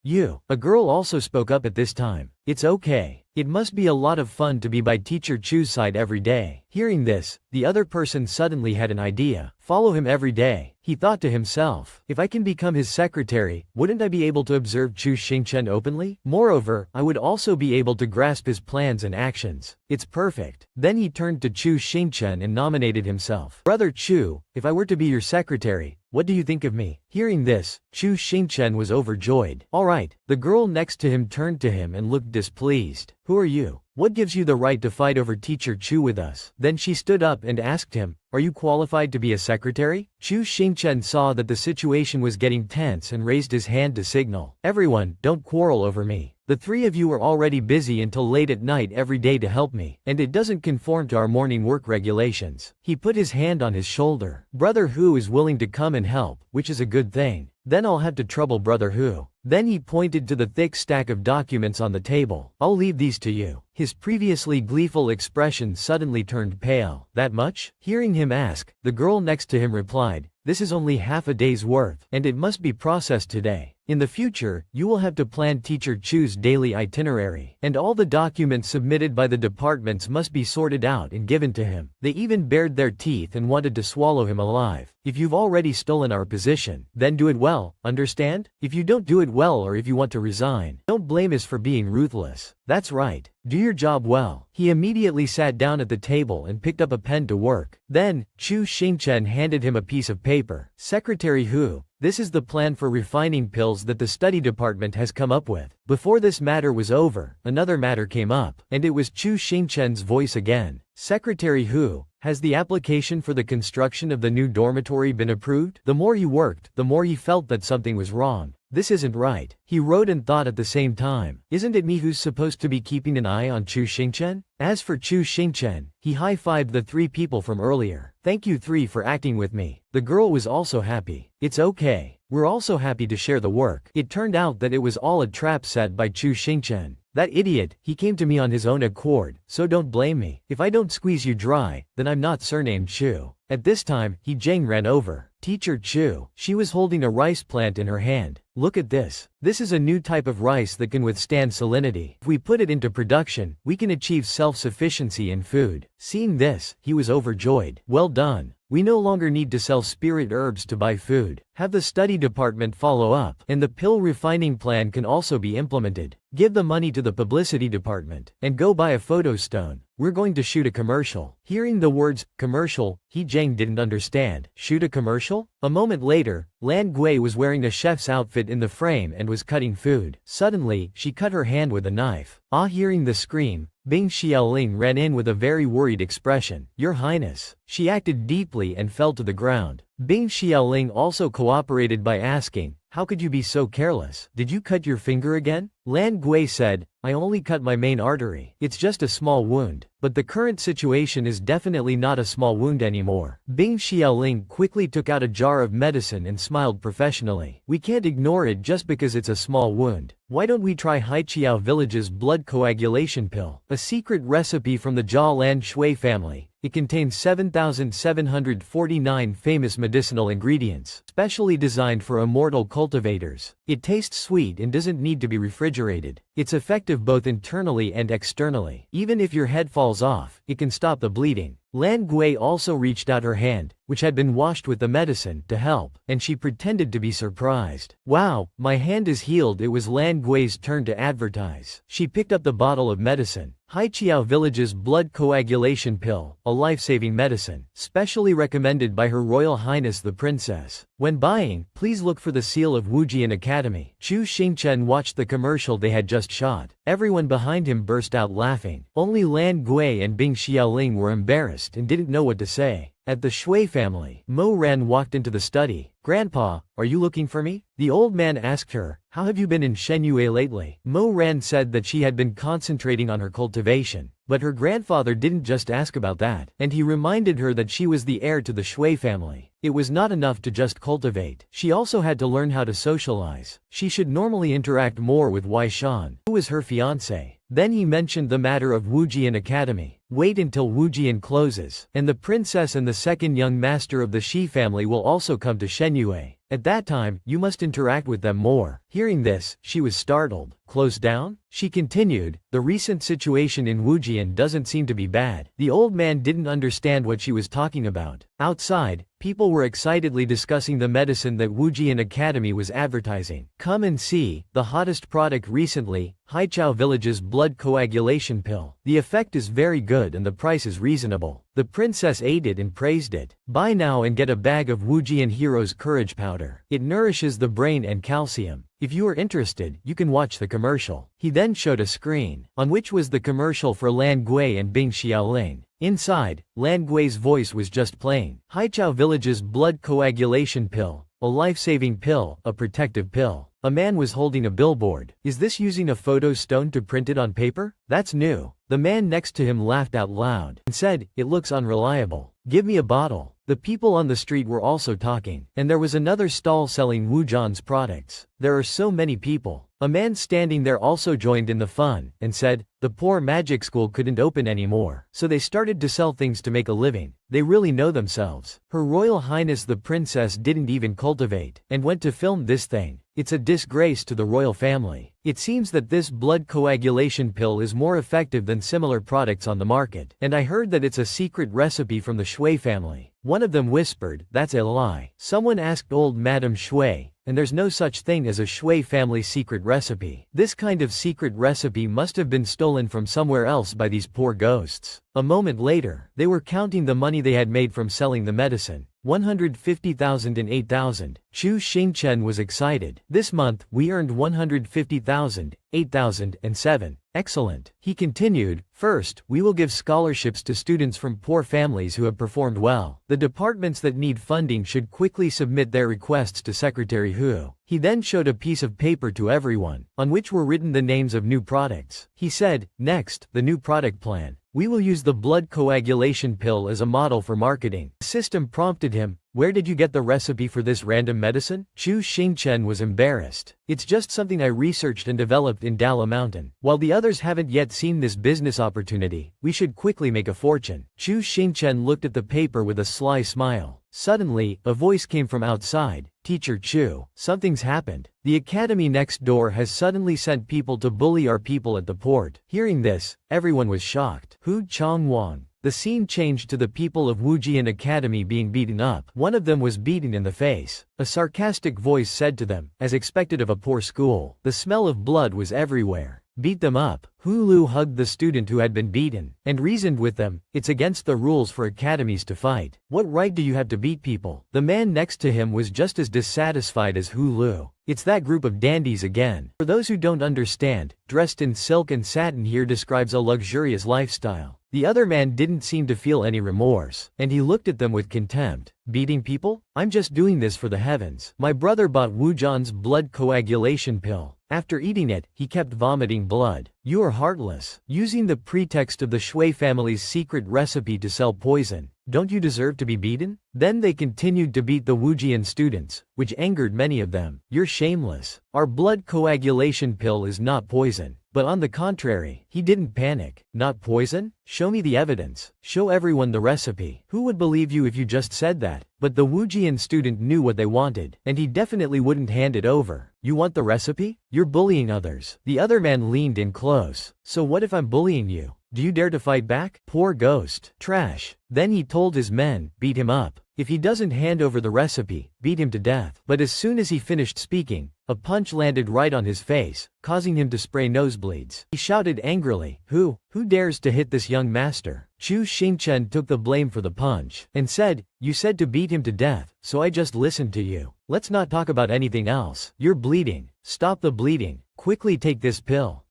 A: A girl also spoke up at this time. "It's okay. It must be a lot of fun to be by Teacher Chu's side every day." Hearing this, the other person suddenly had an idea. Follow him every day. He thought to himself, if I can become his secretary, wouldn't I be able to observe Chu Xingchen openly? Moreover, I would also be able to grasp his plans and actions. It's perfect. Then he turned to Chu Xingchen and nominated himself. "Brother Chu, if I were to be your secretary, what do you think of me?" Hearing this, Chu Xingchen was overjoyed. "All right." The girl next to him turned to him and looked displeased. "Who are you? What gives you the right to fight over Teacher Chu with us?" Then she stood up and asked him, "Are you qualified to be a secretary?" Chu Xingchen saw that the situation was getting tense and raised his hand to signal. "Everyone, don't quarrel over me. The three of you are already busy until late at night every day to help me, and it doesn't conform to our morning work regulations." He put his hand on his shoulder. "Brother Hu is willing to come and help, which is a good thing. Then I'll have to trouble Brother Hu." Then he pointed to the thick stack of documents on the table. "I'll leave these to you." His previously gleeful expression suddenly turned pale. "That much?" Hearing him ask, the girl next to him replied, "This is only half a day's worth, and it must be processed today. In the future, you will have to plan Teacher Chu's daily itinerary, and all the documents submitted by the departments must be sorted out and given to him." They even bared their teeth and wanted to swallow him alive. "If you've already stolen our position, then do it well, understand? If you don't do it well or if you want to resign, don't blame us for being ruthless. That's right. Do your job well." He immediately sat down at the table and picked up a pen to work. Then, Chu Xingchen handed him a piece of paper. "Secretary Hu, this is the plan for refining pills that the study department has come up with." Before this matter was over, another matter came up, and it was Chu Xingchen's voice again. "Secretary Hu, has the application for the construction of the new dormitory been approved?" The more he worked, the more he felt that something was wrong. This isn't right. He wrote and thought at the same time. Isn't it me who's supposed to be keeping an eye on Chu Xingchen? As for Chu Xingchen, he high-fived the three people from earlier. "Thank you three for acting with me." The girl was also happy. "It's okay. We're also happy to share the work." It turned out that it was all a trap set by Chu Xingchen. "That idiot, he came to me on his own accord, so don't blame me. If I don't squeeze you dry, then I'm not surnamed Chu." At this time, He Jiang ran over. Teacher Chu. She was holding a rice plant in her hand. Look at this. This is a new type of rice that can withstand salinity. If we put it into production, we can achieve self-sufficiency in food. Seeing this, he was overjoyed. Well done. We no longer need to sell spirit herbs to buy food. Have the study department follow up, and the pill refining plan can also be implemented. Give the money to the publicity department, and go buy a photo stone. We're going to shoot a commercial. Hearing the words, commercial, He Jiang didn't understand. Shoot a commercial? A moment later, Lan Gui was wearing a chef's outfit in the frame and was cutting food. Suddenly, she cut her hand with a knife. Hearing the scream, Bing Xiaoling ran in with a very worried expression. Your Highness. She acted deeply and fell to the ground. Bing Xiaoling also cooperated by asking, how could you be so careless? Did you cut your finger again? Lan Gui said, I only cut my main artery. It's just a small wound. But the current situation is definitely not a small wound anymore. Bing Xiaoling quickly took out a jar of medicine and smiled professionally. We can't ignore it just because it's a small wound. Why don't we try Haiqiao Village's blood coagulation pill? A secret recipe from the Jia Lan Shui family. It contains 7,749 famous medicinal ingredients, specially designed for immortal cultivators. It tastes sweet and doesn't need to be refrigerated. It's effective both internally and externally. Even if your head falls off, it can stop the bleeding. Lan Gui also reached out her hand, which had been washed with the medicine, to help, and she pretended to be surprised. Wow, my hand is healed. It was Lan Gui's turn to advertise. She picked up the bottle of medicine. Haiqiao Village's blood coagulation pill, a life-saving medicine, specially recommended by Her Royal Highness the Princess. When buying, please look for the seal of Wujian Academy. Chu Xingchen watched the commercial they had just shot. Everyone behind him burst out laughing. Only Lan Gui and Bing Xiaoling were embarrassed and didn't know what to say. At the Shui family, Mo Ran walked into the study. Grandpa, are you looking for me? The old man asked her, how have you been in Shenyue lately? Mo Ran said that she had been concentrating on her cultivation. But her grandfather didn't just ask about that, and he reminded her that she was the heir to the Shui family. It was not enough to just cultivate. She also had to learn how to socialize. She should normally interact more with Wei Shan, who was her fiancé. Then he mentioned the matter of Wujian Academy. Wait until Wujian closes, and the princess and the second young master of the Shi family will also come to Shenyue. At that time, you must interact with them more. Hearing this, she was startled. Close down? She continued, the recent situation in Wujian doesn't seem to be bad. The old man didn't understand what she was talking about. Outside, people were excitedly discussing the medicine that Wujian Academy was advertising. Come and see, the hottest product recently, Haiqiao Village's blood coagulation pill. The effect is very good and the price is reasonable. The princess ate it and praised it. Buy now and get a bag of Wujian Hero's Courage Powder. It nourishes the brain and calcium. If you are interested, you can watch the commercial. He then showed a screen, on which was the commercial for Lan Gui and Bing Xiaoling. Inside, Lan Gui's voice was just playing. Haiqiao Village's blood coagulation pill, a life-saving pill, a protective pill. A man was holding a billboard. Is this using a photo stone to print it on paper? That's new. The man next to him laughed out loud and said, it looks unreliable. Give me a bottle. The people on the street were also talking, and there was another stall selling Wujian's products. There are so many people. A man standing there also joined in the fun, and said, the poor magic school couldn't open anymore, so they started to sell things to make a living. They really know themselves. Her Royal Highness the Princess didn't even cultivate, and went to film this thing. It's a disgrace to the royal family. It seems that this blood coagulation pill is more effective than similar products on the market, and I heard that it's a secret recipe from the Shui family. One of them whispered, that's a lie. Someone asked old Madame Shui, and there's no such thing as a Shui family secret recipe. This kind of secret recipe must have been stolen from somewhere else by these poor ghosts. A moment later, they were counting the money they had made from selling the medicine. 150,000 and 8,000. Chu Xingchen was excited. This month, we earned 150,000, 8,000, and 7. Excellent. He continued, first, we will give scholarships to students from poor families who have performed well. The departments that need funding should quickly submit their requests to Secretary Hu. He then showed a piece of paper to everyone, on which were written the names of new products. He said, next, the new product plan. We will use the blood coagulation pill as a model for marketing. The system prompted him, where did you get the recipe for this random medicine? Chu Xingchen was embarrassed. It's just something I researched and developed in Dala Mountain. While the others haven't yet seen this business opportunity, we should quickly make a fortune. Chu Xingchen looked at the paper with a sly smile. Suddenly, a voice came from outside. Teacher Chu, something's happened. The academy next door has suddenly sent people to bully our people at the port. Hearing this, everyone was shocked. Hu Changwang. The scene changed to the people of Wujian Academy being beaten up. One of them was beaten in the face. A sarcastic voice said to them, as expected of a poor school. The smell of blood was everywhere. Beat them up. Hu Lu hugged the student who had been beaten, and reasoned with them, it's against the rules for academies to fight. What right do you have to beat people? The man next to him was just as dissatisfied as Hu Lu. It's that group of dandies again. For those who don't understand, dressed in silk and satin here describes a luxurious lifestyle. The other man didn't seem to feel any remorse, and he looked at them with contempt. Beating people? I'm just doing this for the heavens. My brother bought Wujan's blood coagulation pill. After eating it, he kept vomiting blood. You are heartless. Using the pretext of the Shui family's secret recipe to sell poison. Don't you deserve to be beaten? Then they continued to beat the Wujian students, which angered many of them. You're shameless. Our blood coagulation pill is not poison. But on the contrary, he didn't panic. Not poison? Show me the evidence. Show everyone the recipe. Who would believe you if you just said that? But the Wujian student knew what they wanted, and he definitely wouldn't hand it over. You want the recipe? You're bullying others. The other man leaned in close. So what if I'm bullying you? Do you dare to fight back? Poor ghost. Trash. Then he told his men, beat him up. If he doesn't hand over the recipe, beat him to death. But as soon as he finished speaking, a punch landed right on his face, causing him to spray nosebleeds. He shouted angrily, Who dares to hit this young master? Chu Xingchen took the blame for the punch, and said, you said to beat him to death, so I just listened to you. Let's not talk about anything else. You're bleeding. Stop the bleeding. Quickly take this pill.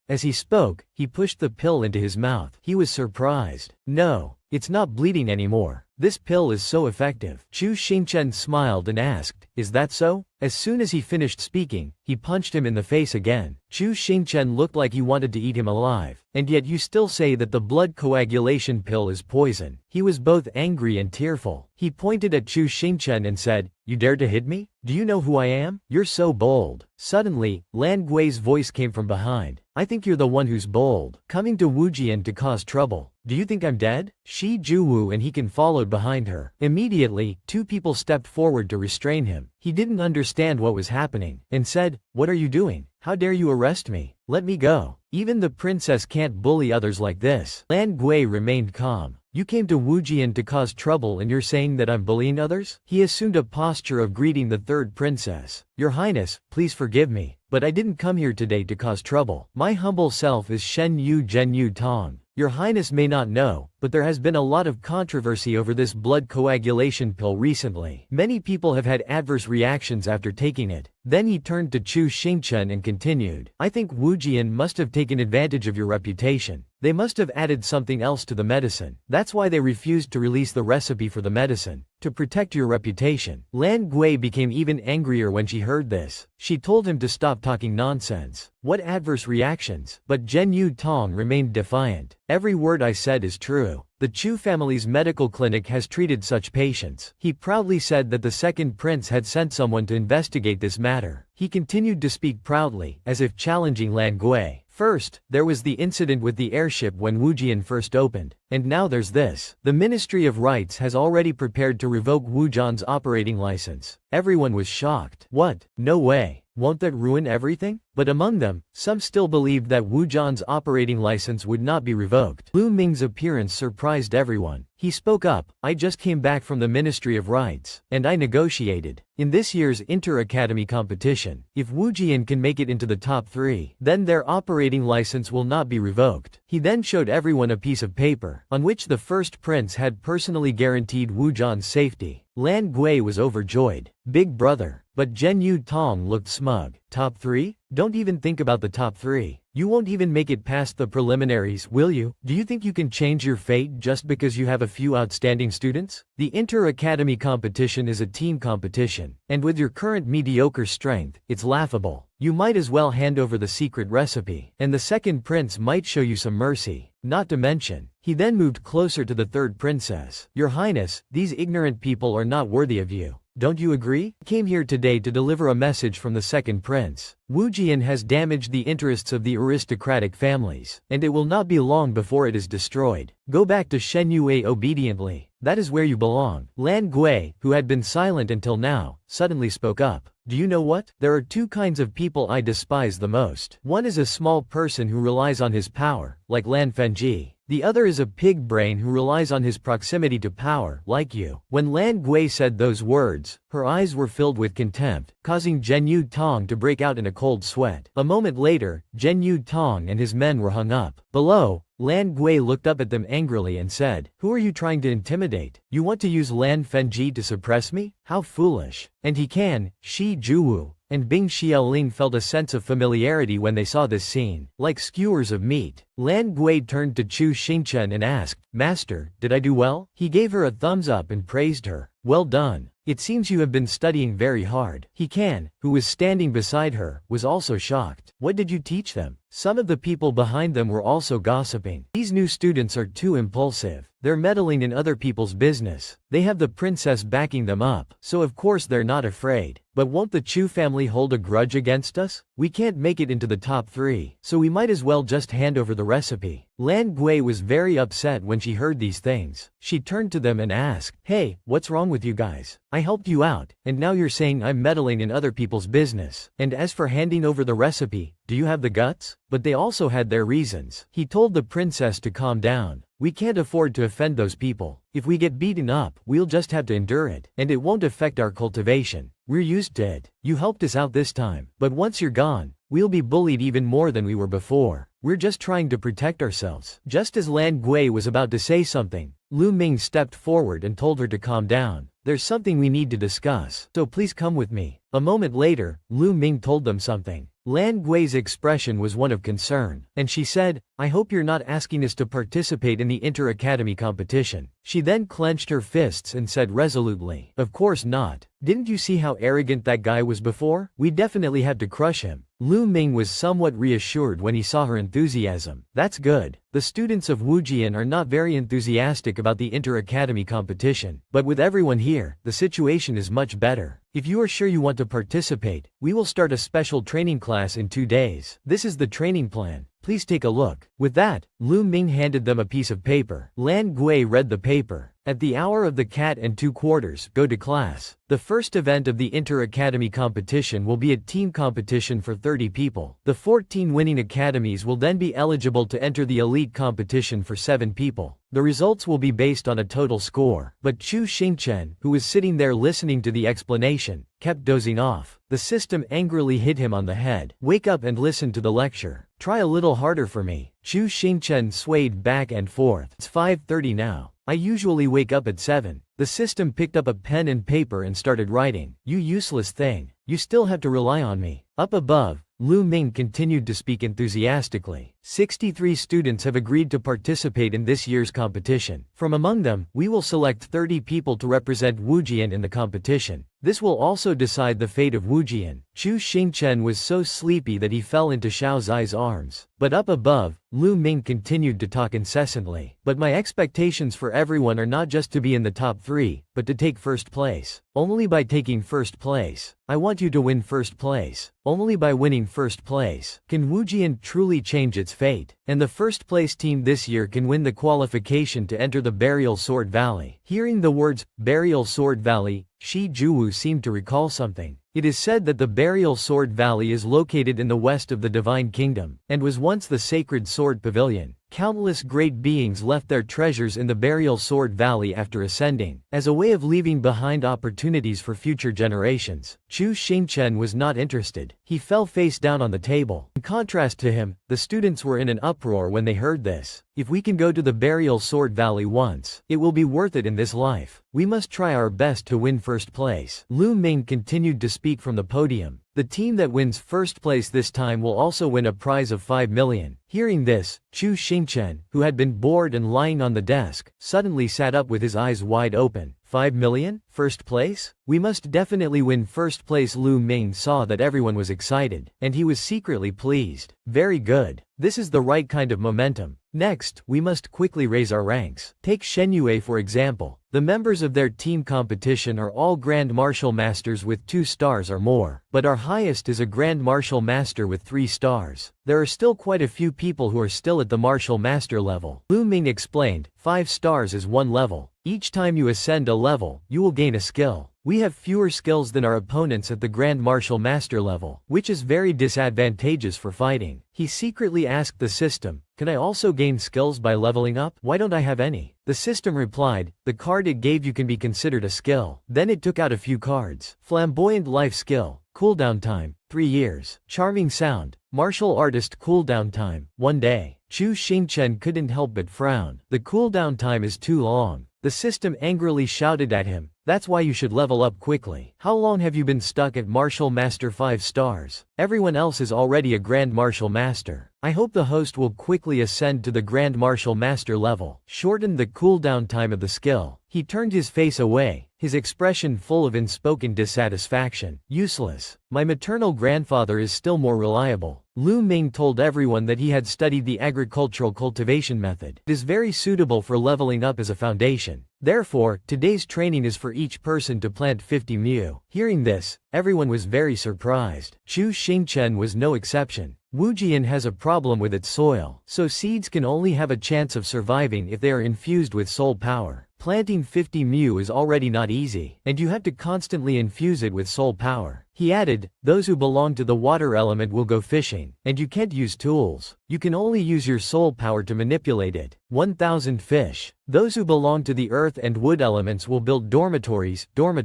A: As he spoke, he pushed the pill into his mouth. He was surprised. No, it's not bleeding anymore. This pill is so effective. Chu Xingchen smiled and asked, is that so? As soon as he finished speaking, he punched him in the face again. Chu Xingchen looked like he wanted to eat him alive. And yet you still say that the blood coagulation pill is poison. He was both angry and tearful. He pointed at Chu Xingchen and said, you dare to hit me? Do you know who I am? You're so bold. Suddenly, Lan Gui's voice came from behind. I think you're the one who's bold, coming to Wujian to cause trouble. Do you think I'm dead? Shi Juwu and Hekan followed behind her. Immediately, two people stepped forward to restrain him. He didn't understand what was happening, and said, what are you doing? How dare you arrest me? Let me go. Even the princess can't bully others like this. Lan Gui remained calm. You came to Wujian to cause trouble and you're saying that I'm bullying others? He assumed a posture of greeting the third princess. Your Highness, please forgive me, but I didn't come here today to cause trouble. My humble self is Shen Yu Zhenyu Tong. Your Highness may not know, but there has been a lot of controversy over this blood coagulation pill recently. Many people have had adverse reactions after taking it. Then he turned to Chu Xingchen and continued, I think Wujian must have taken advantage of your reputation. They must have added something else to the medicine. That's why they refused to release the recipe for the medicine. To protect your reputation. Lan Gui became even angrier when she heard this. She told him to stop talking nonsense. What adverse reactions? But Zhenyu Tong remained defiant. Every word I said is true. The Chu family's medical clinic has treated such patients. He proudly said that the second prince had sent someone to investigate this matter. He continued to speak proudly, as if challenging Lan Gui. First, there was the incident with the airship when Wujian first opened. And now there's this. The Ministry of Rights has already prepared to revoke Wujan's operating license. Everyone was shocked. What? No way. Won't that ruin everything? But among them, some still believed that Wujan's operating license would not be revoked. Lu Ming's appearance surprised everyone. He spoke up, I just came back from the Ministry of Rights, and I negotiated. In this year's inter-academy competition, if Wujian can make it into the top 3, then their operating license will not be revoked. He then showed everyone a piece of paper, on which the first prince had personally guaranteed Wujan's safety. Lan Gui was overjoyed. Big brother. But Zhenyu Tong looked smug. Top 3? Don't even think about the top 3. You won't even make it past the preliminaries, will you? Do you think you can change your fate just because you have a few outstanding students? The inter-academy competition is a team competition, and with your current mediocre strength, it's laughable. You might as well hand over the secret recipe, and the second prince might show you some mercy. Not to mention, he then moved closer to the third princess. Your Highness, these ignorant people are not worthy of you. Don't you agree? Came here today to deliver a message from the second prince. Wujian has damaged the interests of the aristocratic families, and it will not be long before it is destroyed. Go back to Shenyue obediently. That is where you belong. Lan Gui, who had been silent until now, suddenly spoke up. Do you know what? There are two kinds of people I despise the most. One is a small person who relies on his power, like Lan Fengji. The other is a pig brain who relies on his proximity to power, like you. When Lan Gui said those words, her eyes were filled with contempt, causing Zhen Yu Tong to break out in a cold sweat. A moment later, Zhen Yu Tong and his men were hung up. Below, Lan Gui looked up at them angrily and said, "Who are you trying to intimidate? You want to use Lan Fengji to suppress me? How foolish." And he can, Shi Juwu, and Bing Xiaoling felt a sense of familiarity when they saw this scene. Like skewers of meat, Lan Gui turned to Chu Xingchen and asked, "Master, did I do well?" He gave her a thumbs up and praised her. "Well done. It seems you have been studying very hard." He can, who was standing beside her, was also shocked. "What did you teach them?" Some of the people behind them were also gossiping. "These new students are too impulsive. They're meddling in other people's business. They have the princess backing them up, so of course they're not afraid. But won't the Chu family hold a grudge against us? We can't make it into the top 3, so we might as well just hand over the recipe." Lan Gui was very upset when she heard these things. She turned to them and asked, "Hey, what's wrong with you guys? I helped you out, and now you're saying I'm meddling in other people's business. And as for handing over the recipe, do you have the guts?" But they also had their reasons. He told the princess to calm down. "We can't afford to offend those people. If we get beaten up, we'll just have to endure it, and it won't affect our cultivation. We're used to it. You helped us out this time, but once you're gone, we'll be bullied even more than we were before. We're just trying to protect ourselves." Just as Lan Gui was about to say something, Lu Ming stepped forward and told her to calm down. "There's something we need to discuss, so please come with me." A moment later, Lu Ming told them something. Lan Gui's expression was one of concern, and she said, "I hope you're not asking us to participate in the inter-academy competition." She then clenched her fists and said resolutely, "Of course not. Didn't you see how arrogant that guy was before? We definitely had to crush him." Lu Ming was somewhat reassured when he saw her enthusiasm. "That's good. The students of Wujian are not very enthusiastic about the inter-academy competition, but with everyone here, the situation is much better. If you are sure you want to participate, we will start a special training class in 2 days. This is the training plan. Please take a look." With that, Lu Ming handed them a piece of paper. Lan Gui read the paper. "At the hour of the cat and 2 quarters, go to class. The first event of the inter-academy competition will be a team competition for 30 people. The 14 winning academies will then be eligible to enter the elite competition for 7 people. The results will be based on a total score." But Chu Xingchen, who was sitting there listening to the explanation, kept dozing off. The system angrily hit him on the head. "Wake up and listen to the lecture. Try a little harder for me." Chu Xingchen swayed back and forth. "It's 5:30 now. I usually wake up at 7. The system picked up a pen and paper and started writing. "You useless thing. You still have to rely on me." Up above, Lu Ming continued to speak enthusiastically. 63 students have agreed to participate in this year's competition. From among them, we will select 30 people to represent Wujian in the competition. This will also decide the fate of Wujian. Chu Xingchen was so sleepy that he fell into Xiao Zai's arms. But up above, Lu Ming continued to talk incessantly. "But my expectations for everyone are not just to be in the top 3, but to take first place. Only by taking first place. I want you to win first place. Only by winning first place can Wujian truly change its fate. And the first place team this year can win the qualification to enter the Burial Sword Valley." Hearing the words, Burial Sword Valley, Shi Juwu seemed to recall something. It is said that the Burial Sword Valley is located in the west of the Divine Kingdom, and was once the Sacred Sword Pavilion. Countless great beings left their treasures in the Burial Sword Valley after ascending, as a way of leaving behind opportunities for future generations. Chu Xingchen was not interested. He fell face down on the table. In contrast to him, the students were in an uproar when they heard this. "If we can go to the Burial Sword Valley once, it will be worth it in this life. We must try our best to win first place." Lu Ming continued to speak from the podium. "The team that wins first place this time will also win a prize of 5 million. Hearing this, Chu Xingchen, who had been bored and lying on the desk, suddenly sat up with his eyes wide open. 5 million? First place? We must definitely win first place. Lu Ming saw that everyone was excited, and he was secretly pleased. Very good. This is the right kind of momentum. Next, we must quickly raise our ranks. Take Shenyue for example. The members of their team competition are all Grand Martial Masters with 2 stars or more, but our highest is a Grand Martial Master with 3 stars. There are still quite a few people who are still at the Martial Master level. Lu Ming explained, 5 stars is 1 level. Each time you ascend a level, you will gain a skill. We have fewer skills than our opponents at the Grand Martial Master level, which is very disadvantageous for fighting. He secretly asked the system, can I also gain skills by leveling up? Why don't I have any? The system replied, the card it gave you can be considered a skill. Then it took out a few cards. Flamboyant life skill. Cooldown time, 3 years. Charming sound. Martial artist cooldown time, 1 day. Chu Xingchen couldn't help but frown. The cooldown time is too long. The system angrily shouted at him, that's why you should level up quickly. How long have you been stuck at Martial Master 5 stars? Everyone else is already a Grand Martial Master. I hope the host will quickly ascend to the Grand Martial Master level. Shorten the cooldown time of the skill. He turned his face away, his expression full of unspoken dissatisfaction. Useless. My maternal grandfather is still more reliable. Lu Ming told everyone that he had studied the agricultural cultivation method. It is very suitable for leveling up as a foundation. Therefore, today's training is for each person to plant 50 mu. Hearing this, everyone was very surprised. Chu Xingchen was no exception. Wujian has a problem with its soil, so seeds can only have a chance of surviving if they are infused with soul power. Planting 50 mu is already not easy, and you have to constantly infuse it with soul power. He added, those who belong to the water element will go fishing, and you can't use tools. You can only use your soul power to manipulate it. 1,000 fish. Those who belong to the earth and wood elements will build dormitories, and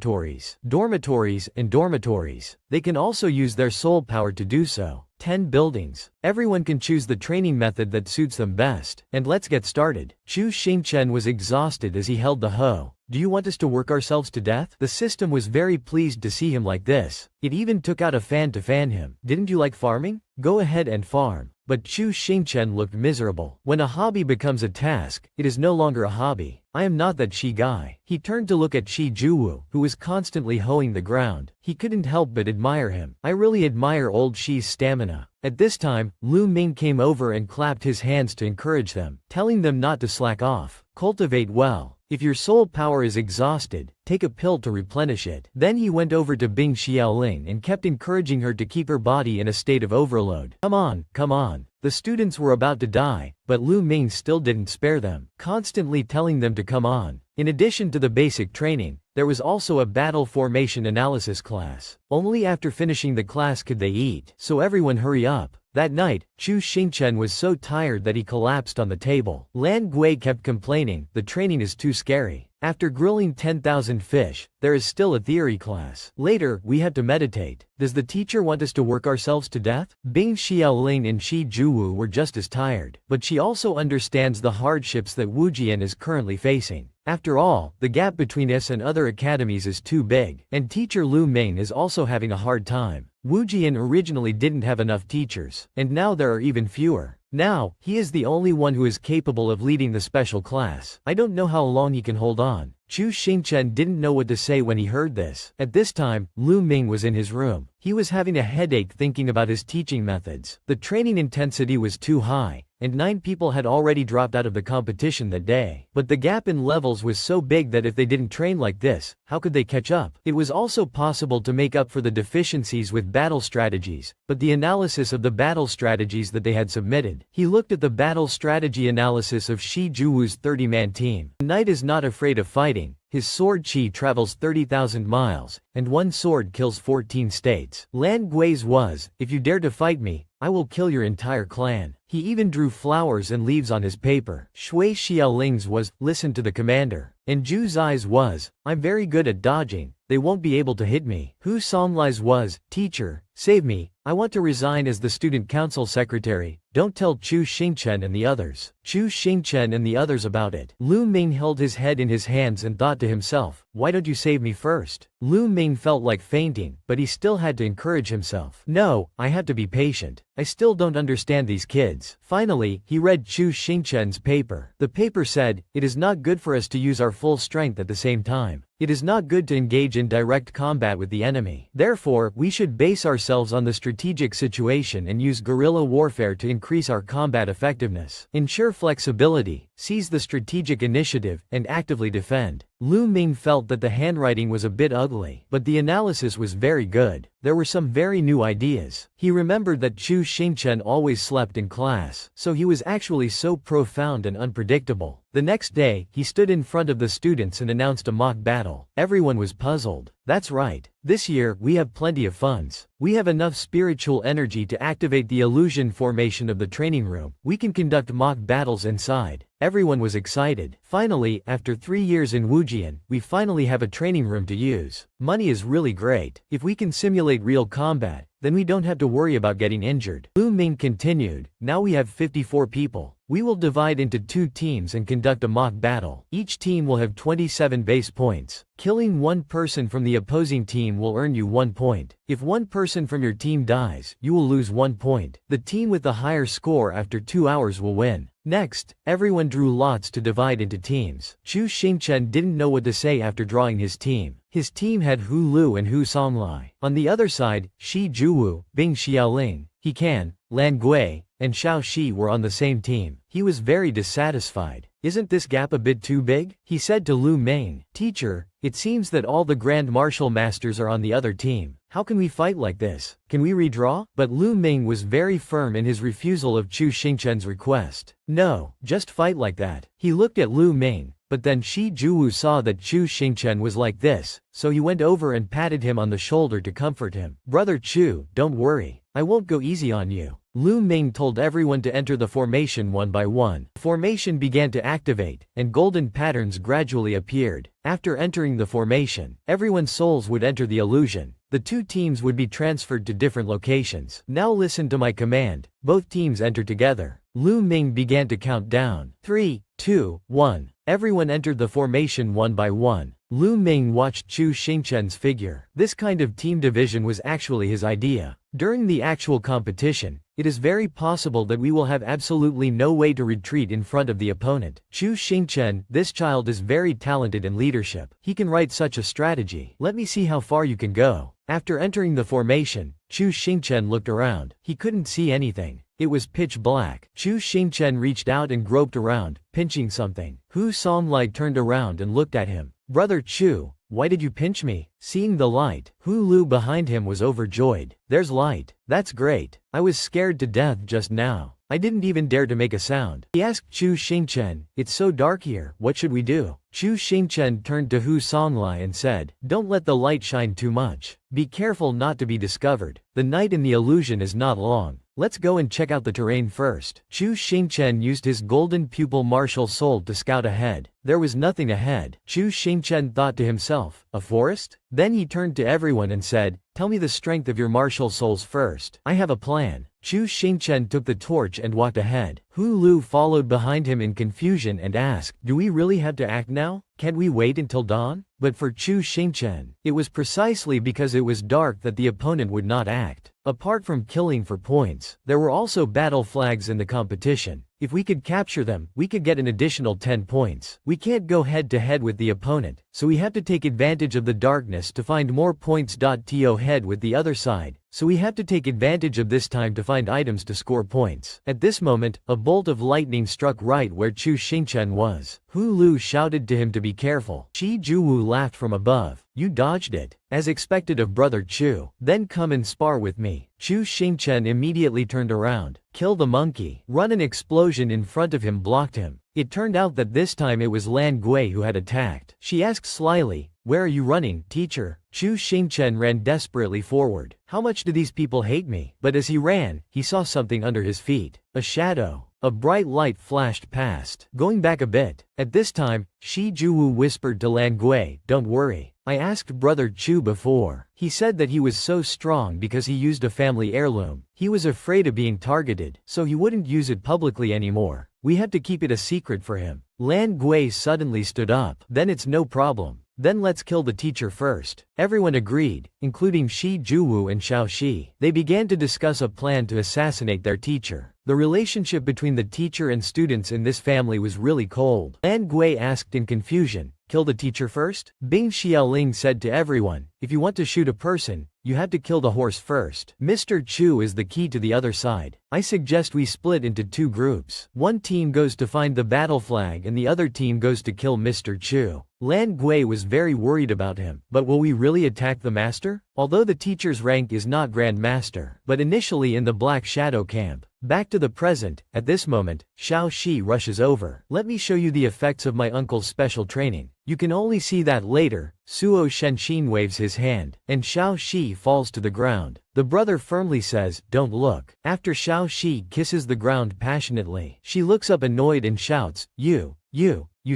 A: dormitories. They can also use their soul power to do so. 10 buildings. Everyone can choose the training method that suits them best. And let's get started. Chu Xingchen was exhausted as he held the hoe. Do you want us to work ourselves to death? The system was very pleased to see him like this. It even took out a fan to fan him. Didn't you like farming? Go ahead and farm. But Chu Xingchen looked miserable. When a hobby becomes a task, it is no longer a hobby. I am not that Shi guy. He turned to look at Shi Juwu, who was constantly hoeing the ground. He couldn't help but admire him. I really admire old Shi's stamina. At this time, Lu Ming came over and clapped his hands to encourage them, telling them not to slack off. Cultivate well. If your soul power is exhausted, take a pill to replenish it. Then he went over to Bing Xiaoling and kept encouraging her to keep her body in a state of overload. Come on, come on. The students were about to die, but Lu Ming still didn't spare them, constantly telling them to come on. In addition to the basic training, there was also a battle formation analysis class. Only after finishing the class could they eat, so everyone hurry up. That night, Chu Xingchen was so tired that he collapsed on the table. Lan Gui kept complaining, the training is too scary. After grilling 10,000 fish, there is still a theory class. Later, we have to meditate. Does the teacher want us to work ourselves to death? Bing Xiaoling and Shi Juwu were just as tired, but she also understands the hardships that Wujian is currently facing. After all, the gap between us and other academies is too big, and teacher Lu Ming is also having a hard time. Wujian originally didn't have enough teachers, and now there are even fewer. Now, he is the only one who is capable of leading the special class. I don't know how long he can hold on. Chu Xingchen didn't know what to say when he heard this. At this time, Lu Ming was in his room. He was having a headache thinking about his teaching methods. The training intensity was too high, and 9 people had already dropped out of the competition that day. But the gap in levels was so big that if they didn't train like this, how could they catch up? It was also possible to make up for the deficiencies with battle strategies, but the analysis of the battle strategies that they had submitted. He looked at the battle strategy analysis of Shi Juwu's 30-man team. The knight is not afraid of fighting. His sword chi travels 30,000 miles, and one sword kills 14 states. Lan Gui's was, if you dare to fight me, I will kill your entire clan. He even drew flowers and leaves on his paper. Shui Xiaoling's was, listen to the commander. And Zhu Zai's was, I'm very good at dodging, they won't be able to hit me. Hu Songlai's was, teacher, save me, I want to resign as the student council secretary. Don't tell Chu Xingchen and the others. Chu Xingchen and the others about it. Lu Ming held his head in his hands and thought to himself, why don't you save me first? Lu Ming felt like fainting, but he still had to encourage himself. No, I have to be patient. I still don't understand these kids. Finally, he read Chu Xingchen's paper. The paper said, it is not good for us to use our full strength at the same time. It is not good to engage in direct combat with the enemy. Therefore, we should base ourselves on the strategic situation and use guerrilla warfare to increase our combat effectiveness. Ensure flexibility, seize the strategic initiative, and actively defend. Lu Ming felt that the handwriting was a bit ugly, but the analysis was very good. There were some very new ideas. He remembered that Chu Xingchen always slept in class, so he was actually so profound and unpredictable. The next day, he stood in front of the students and announced a mock battle. Everyone was puzzled. That's right. This year, we have plenty of funds. We have enough spiritual energy to activate the illusion formation of the training room. We can conduct mock battles inside. Everyone was excited. Finally, after 3 years in Wujian, we finally have a training room to use. Money is really great. If we can simulate real combat, then we don't have to worry about getting injured. Lu Ming continued, now we have 54 people. We will divide into 2 teams and conduct a mock battle. Each team will have 27 base points. Killing one person from the opposing team will earn you 1 point. If one person from your team dies, you will lose 1 point. The team with the higher score after 2 hours will win. Next, everyone drew lots to divide into teams. Chu Xingchen didn't know what to say after drawing his team. His team had Hu Lu and Hu Songlai. On the other side, Shi Juwu, Bing Xiaoling, He Can, Lan Gui, and Xiao Shi were on the same team. He was very dissatisfied. Isn't this gap a bit too big? He said to Lu Ming, Teacher, it seems that all the Grand Martial Masters are on the other team. How can we fight like this? Can we redraw? But Lu Ming was very firm in his refusal of Chu Xingchen's request. No, just fight like that. He looked at Lu Ming, but then Shi Juwu saw that Chu Xingchen was like this, so he went over and patted him on the shoulder to comfort him. Brother Chu, don't worry. I won't go easy on you. Lu Ming told everyone to enter the formation one by one. The formation began to activate, and golden patterns gradually appeared. After entering the formation, everyone's souls would enter the illusion. The 2 teams would be transferred to different locations. Now listen to my command. Both teams enter together. Lu Ming began to count down. 3, 2, 1. Everyone entered the formation one by one. Lu Ming watched Chu Xingchen's figure. This kind of team division was actually his idea. During the actual competition, it is very possible that we will have absolutely no way to retreat in front of the opponent. Chu Xingchen, this child is very talented in leadership. He can write such a strategy. Let me see how far you can go. After entering the formation, Chu Xingchen looked around. He couldn't see anything. It was pitch black. Chu Xingchen reached out and groped around, pinching something. Hu Songlai turned around and looked at him. Brother Chu, why did you pinch me? Seeing the light, Hu Lu behind him was overjoyed. There's light. That's great. I was scared to death just now. I didn't even dare to make a sound. He asked Chu Xingchen, it's so dark here, what should we do? Chu Xingchen turned to Hu Songlai and said, don't let the light shine too much. Be careful not to be discovered. The night in the illusion is not long. Let's go and check out the terrain first. Chu Xingchen used his golden pupil martial soul to scout ahead. There was nothing ahead. Chu Xingchen thought to himself, a forest? Then he turned to everyone and said, tell me the strength of your martial souls first. I have a plan. Chu Xingchen took the torch and walked ahead. Hu Lu followed behind him in confusion and asked, do we really have to act now? Can't we wait until dawn? But for Chu Xingchen, it was precisely because it was dark that the opponent would not act. Apart from killing for points, there were also battle flags in the competition. If we could capture them, we could get an additional 10 points. We can't go head to head with the opponent, so we have to take advantage of the darkness to find more points. To head with the other side, so we have to take advantage of this time to find items to score points. At this moment, a bolt of lightning struck right where Chu Xingchen was. Hu Lu shouted to him to be careful. Shi Juwu laughed from above. You dodged it. As expected of Brother Chu. Then come and spar with me. Chu Xingchen immediately turned around. Kill the monkey. An explosion in front of him blocked him. It turned out that this time it was Lan Gui who had attacked. She asked slyly, where are you running, teacher? Chu Xingchen ran desperately forward. How much do these people hate me? But as he ran, he saw something under his feet. A shadow. A bright light flashed past. Going back a bit. At this time, Shi Juwu whispered to Lan Gui, don't worry. I asked Brother Chu before. He said that he was so strong because he used a family heirloom. He was afraid of being targeted, so he wouldn't use it publicly anymore. We have to keep it a secret for him. Lan Gui suddenly stood up. Then it's no problem. Then let's kill the teacher first. Everyone agreed, including Shi Juwu and Xiao Shi. They began to discuss a plan to assassinate their teacher. The relationship between the teacher and students in this family was really cold. Lan Gui asked in confusion, kill the teacher first? Bing Xiaoling said to everyone, if you want to shoot a person, you have to kill the horse first. Mr. Chu is the key to the other side. I suggest we split into 2 groups. One team goes to find the battle flag and the other team goes to kill Mr. Chu. Lan Gui was very worried about him. But will we really attack the master? Although the teacher's rank is not Grand Master, but initially in the Black Shadow camp. Back to the present, at this moment, Xiao Shi rushes over. Let me show you the effects of my uncle's special training. You can only see that later. Suo Shenxin waves his hand, and Xiao Shi falls to the ground. The brother firmly says, don't look. After Xiao Shi kisses the ground passionately, she looks up annoyed and shouts, You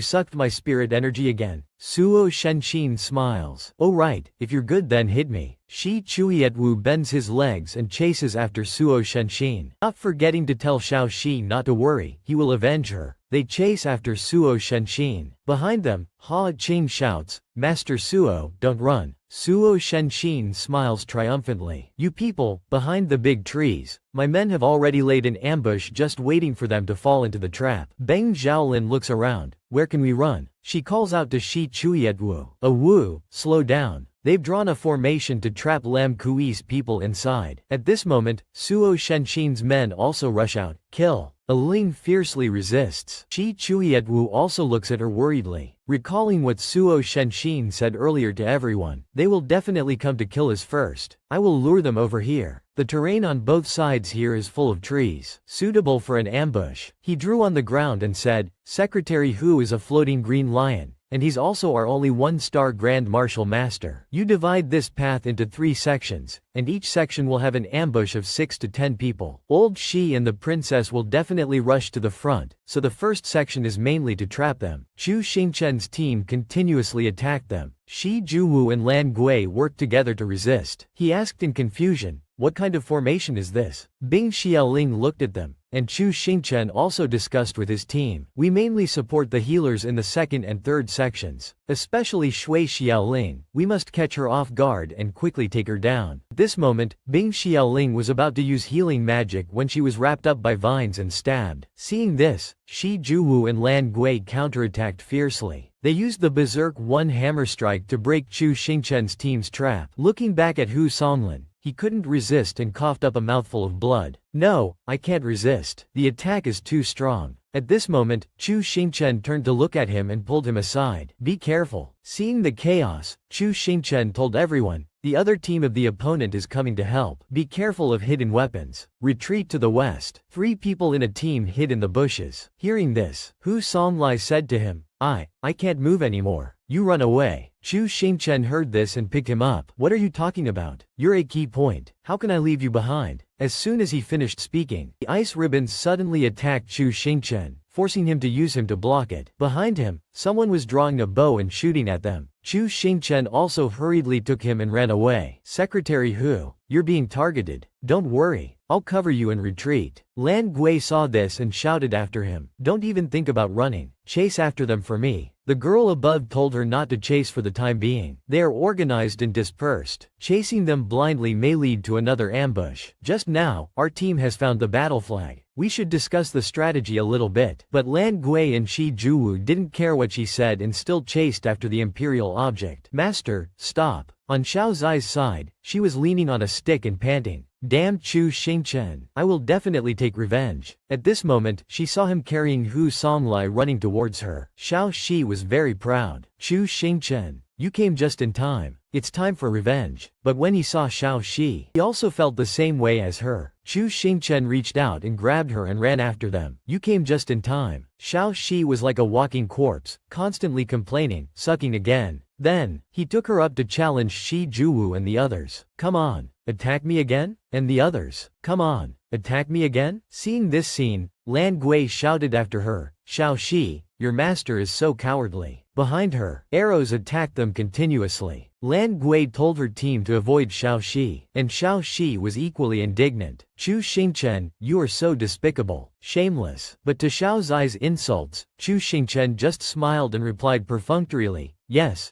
A: sucked my spirit energy again. Suo Shenxin smiles. Oh right, if you're good then hit me. Shi Chuietwu bends his legs and chases after Suo Shenxin, not forgetting to tell Xiao Shi not to worry, he will avenge her. They chase after Suo Shenxin. Behind them, Ha Qing shouts, Master Suo, don't run. Suo Shenxin smiles triumphantly. You people, behind the big trees, my men have already laid an ambush just waiting for them to fall into the trap. Beng Zhaolin looks around. Where can we run? She calls out to Shi Chuietwu. Wu, slow down. They've drawn a formation to trap Lam Kui's people inside. At this moment, Suo Shenxin's men also rush out. Kill. Ling fiercely resists. Shi Chuietwu also looks at her worriedly, recalling what Suo Shenxin said earlier to everyone. They will definitely come to kill us first. I will lure them over here. The terrain on both sides here is full of trees, suitable for an ambush. He drew on the ground and said, Secretary Hu is a floating green lion, and he's also our only 1-star Grand Martial Master. You divide this path into 3 sections, and each section will have an ambush of 6 to 10 people. Old Shi and the princess will definitely rush to the front, so the first section is mainly to trap them. Chu Xingchen's team continuously attacked them. Shi Juwu and Lan Gui worked together to resist. He asked in confusion, what kind of formation is this? Bing Xiaoling looked at them, and Chu Xingchen also discussed with his team. We mainly support the healers in the 2nd and 3rd sections, especially Shui Xiaoling. We must catch her off guard and quickly take her down. At this moment, Bing Xiaoling was about to use healing magic when she was wrapped up by vines and stabbed. Seeing this, Shi Juwu and Lan Gui counterattacked fiercely. They used the Berserk One hammer strike to break Chu Xingchen's team's trap. Looking back at Hu Songlin, he couldn't resist and coughed up a mouthful of blood. No, I can't resist. The attack is too strong. At this moment, Chu Xingchen turned to look at him and pulled him aside. Be careful. Seeing the chaos, Chu Xingchen told everyone, the other team of the opponent is coming to help. Be careful of hidden weapons. Retreat to the west. 3 people in a team hid in the bushes. Hearing this, Hu Songlai said to him, I can't move anymore. You run away. Chu Xingchen heard this and picked him up. What are you talking about? You're a key point. How can I leave you behind? As soon as he finished speaking, the ice ribbons suddenly attacked Chu Xingchen, forcing him to use him to block it. Behind him, someone was drawing a bow and shooting at them. Chu Xingchen also hurriedly took him and ran away. Secretary Hu, you're being targeted. Don't worry, I'll cover you and retreat. Lan Gui saw this and shouted after him. Don't even think about running. Chase after them for me. The girl above told her not to chase for the time being. They are organized and dispersed. Chasing them blindly may lead to another ambush. Just now, our team has found the battle flag. We should discuss the strategy a little bit. But Lan Gui and Shi Juwu didn't care what she said and still chased after the imperial object. Master, stop. On Xiao Zai's side, she was leaning on a stick and panting. Damn Chu Xingchen. I will definitely take revenge. At this moment, she saw him carrying Hu Songlai running towards her. Xiao Shi was very proud. Chu Xingchen, you came just in time. It's time for revenge. But when he saw Xiao Shi, he also felt the same way as her. Chu Xingchen reached out and grabbed her and ran after them. You came just in time. Xiao Shi was like a walking corpse, constantly complaining, sucking again. Then, he took her up to challenge Shi Juwu and the others. Come on, attack me again? And the others, come on, attack me again? Seeing this scene, Lan Gui shouted after her, Xiao Shi, your master is so cowardly. Behind her, arrows attacked them continuously. Lan Gui told her team to avoid Xiao Shi, and Xiao Shi was equally indignant. Chu Xingchen, you are so despicable, shameless. But to Xiao Zai's insults, Chu Xingchen just smiled and replied perfunctorily, yes.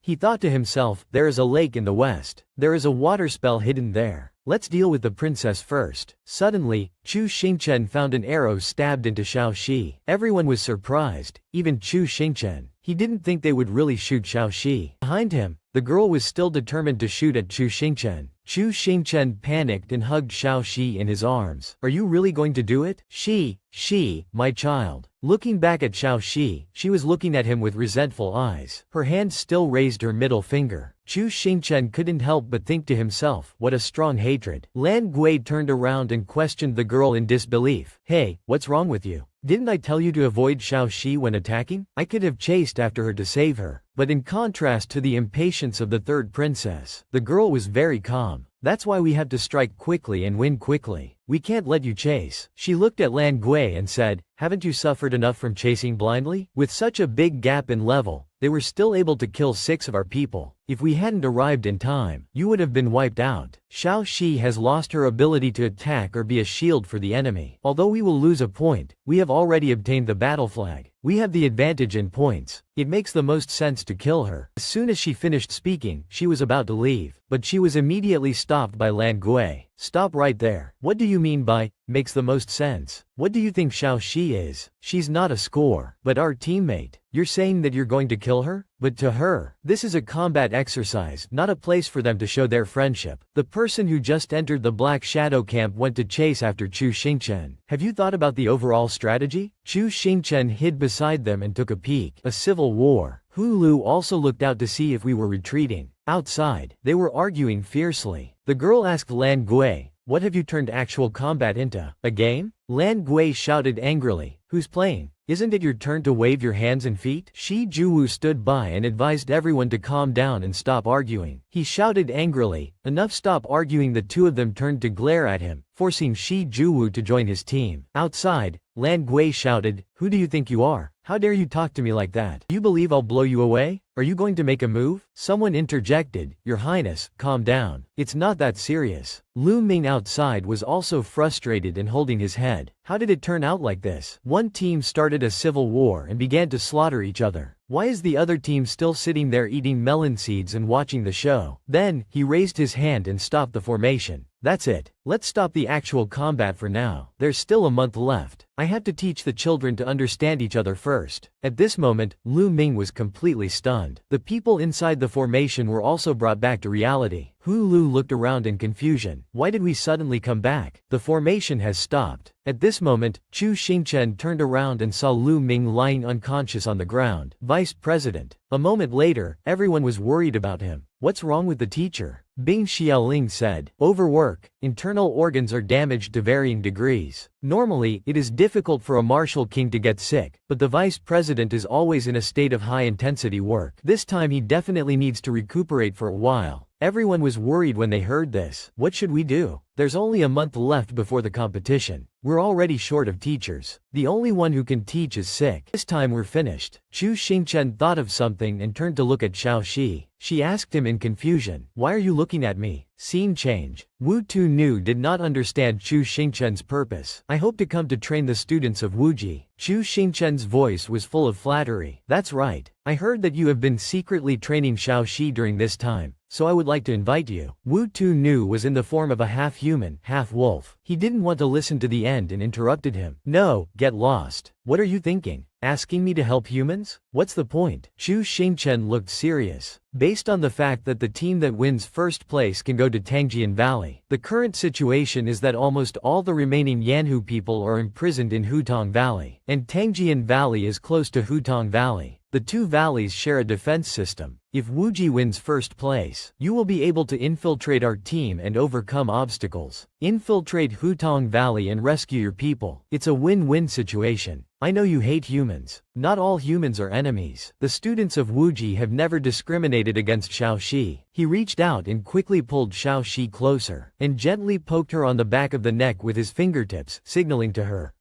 A: He thought to himself, there is a lake in the west. There is a water spell hidden there. Let's deal with the princess first. Suddenly, Chu Xingchen found an arrow stabbed into Xiao Shi. Everyone was surprised, even Chu Xingchen. He didn't think they would really shoot Xiao Shi. Behind him, the girl was still determined to shoot at Chu Xingchen. Chu Xingchen panicked and hugged Xiao Shi in his arms. Are you really going to do it? Shi, my child. Looking back at Xiao Shi, she was looking at him with resentful eyes. Her hand still raised her middle finger. Chu Xingchen couldn't help but think to himself, what a strong hatred. Lan Gui turned around and questioned the girl in disbelief. Hey, what's wrong with you? Didn't I tell you to avoid Xiao Shi when attacking? I could have chased after her to save her. But in contrast to the impatience of the third princess, the girl was very calm. That's why we have to strike quickly and win quickly. We can't let you chase. She looked at Lan Gui and said, haven't you suffered enough from chasing blindly? With such a big gap in level, they were still able to kill 6 of our people. If we hadn't arrived in time, you would have been wiped out. Xiao Shi has lost her ability to attack or be a shield for the enemy. Although we will lose a point, we have already obtained the battle flag. We have the advantage in points. It makes the most sense to kill her. As soon as she finished speaking, she was about to leave, but she was immediately stopped by Lan Gui. Stop right there. What do you mean by, makes the most sense? What do you think Xiao Shi is? She's not a score, but our teammate. You're saying that you're going to kill her? But to her, this is a combat exercise, not a place for them to show their friendship. The person who just entered the Black Shadow camp went to chase after Chu Xingchen. Have you thought about the overall strategy? Chu Xingchen hid beside them and took a peek. A civil war. Hulu also looked out to see if we were retreating. Outside, they were arguing fiercely. The girl asked Lan Gui, what have you turned actual combat into? A game? Lan Gui shouted angrily, who's playing? Isn't it your turn to wave your hands and feet? Shi Juwu stood by and advised everyone to calm down and stop arguing. He shouted angrily, enough, stop arguing. The two of them turned to glare at him, forcing Shi Juwu to join his team. Outside, Lan Gui shouted, who do you think you are? How dare you talk to me like that? You believe I'll blow you away? Are you going to make a move? Someone interjected, Your Highness, calm down. It's not that serious. Lu Ming outside was also frustrated and holding his head. How did it turn out like this? One team started a civil war and began to slaughter each other. Why is the other team still sitting there eating melon seeds and watching the show? Then, he raised his hand and stopped the formation. That's it. Let's stop the actual combat for now. There's still a month left. I have to teach the children to understand each other first. At this moment, Lu Ming was completely stunned. The people inside the formation were also brought back to reality. Hulu looked around in confusion. Why did we suddenly come back? The formation has stopped. At this moment, Chu Xingchen turned around and saw Lu Ming lying unconscious on the ground. Vice President. A moment later, everyone was worried about him. What's wrong with the teacher? Bing Xiaoling said, overwork. Internal organs are damaged to varying degrees. Normally, it is difficult for a martial king to get sick, but the vice president is always in a state of high-intensity work. This time he definitely needs to recuperate for a while. Everyone was worried when they heard this. What should we do? There's only a month left before the competition. We're already short of teachers. The only one who can teach is sick. This time we're finished. Chu Xingchen thought of something and turned to look at Xiao Shi. She asked him in confusion, why are you looking at me? Scene change. Wu Tu did not understand Chu Xingchen's purpose. I hope to come to train the students of Wuji. Chu Xingchen's voice was full of flattery. That's right. I heard that you have been secretly training Xiao Shi during this time, so I would like to invite you. Wu Tu was in the form of a half-human, half-wolf. He didn't want to listen to the end and interrupted him. No, get lost. What are you thinking? Asking me to help humans? What's the point? Chu Xingchen looked serious. Based on the fact that the team that wins first place can go to Tangjian Valley, the current situation is that almost all the remaining Yanhu people are imprisoned in Hutong Valley, and Tangjian Valley is close to Hutong Valley. The two valleys share a defense system. If Wuji wins first place, you will be able to infiltrate our team and overcome obstacles. Infiltrate Hutong Valley and rescue your people. It's a win-win situation. I know you hate humans. Not all humans are enemies. The students of Wuji have never discriminated against Xiao Shi. He reached out and quickly pulled Xiao Shi closer, and gently poked her on the back of the neck with his fingertips, signaling to her.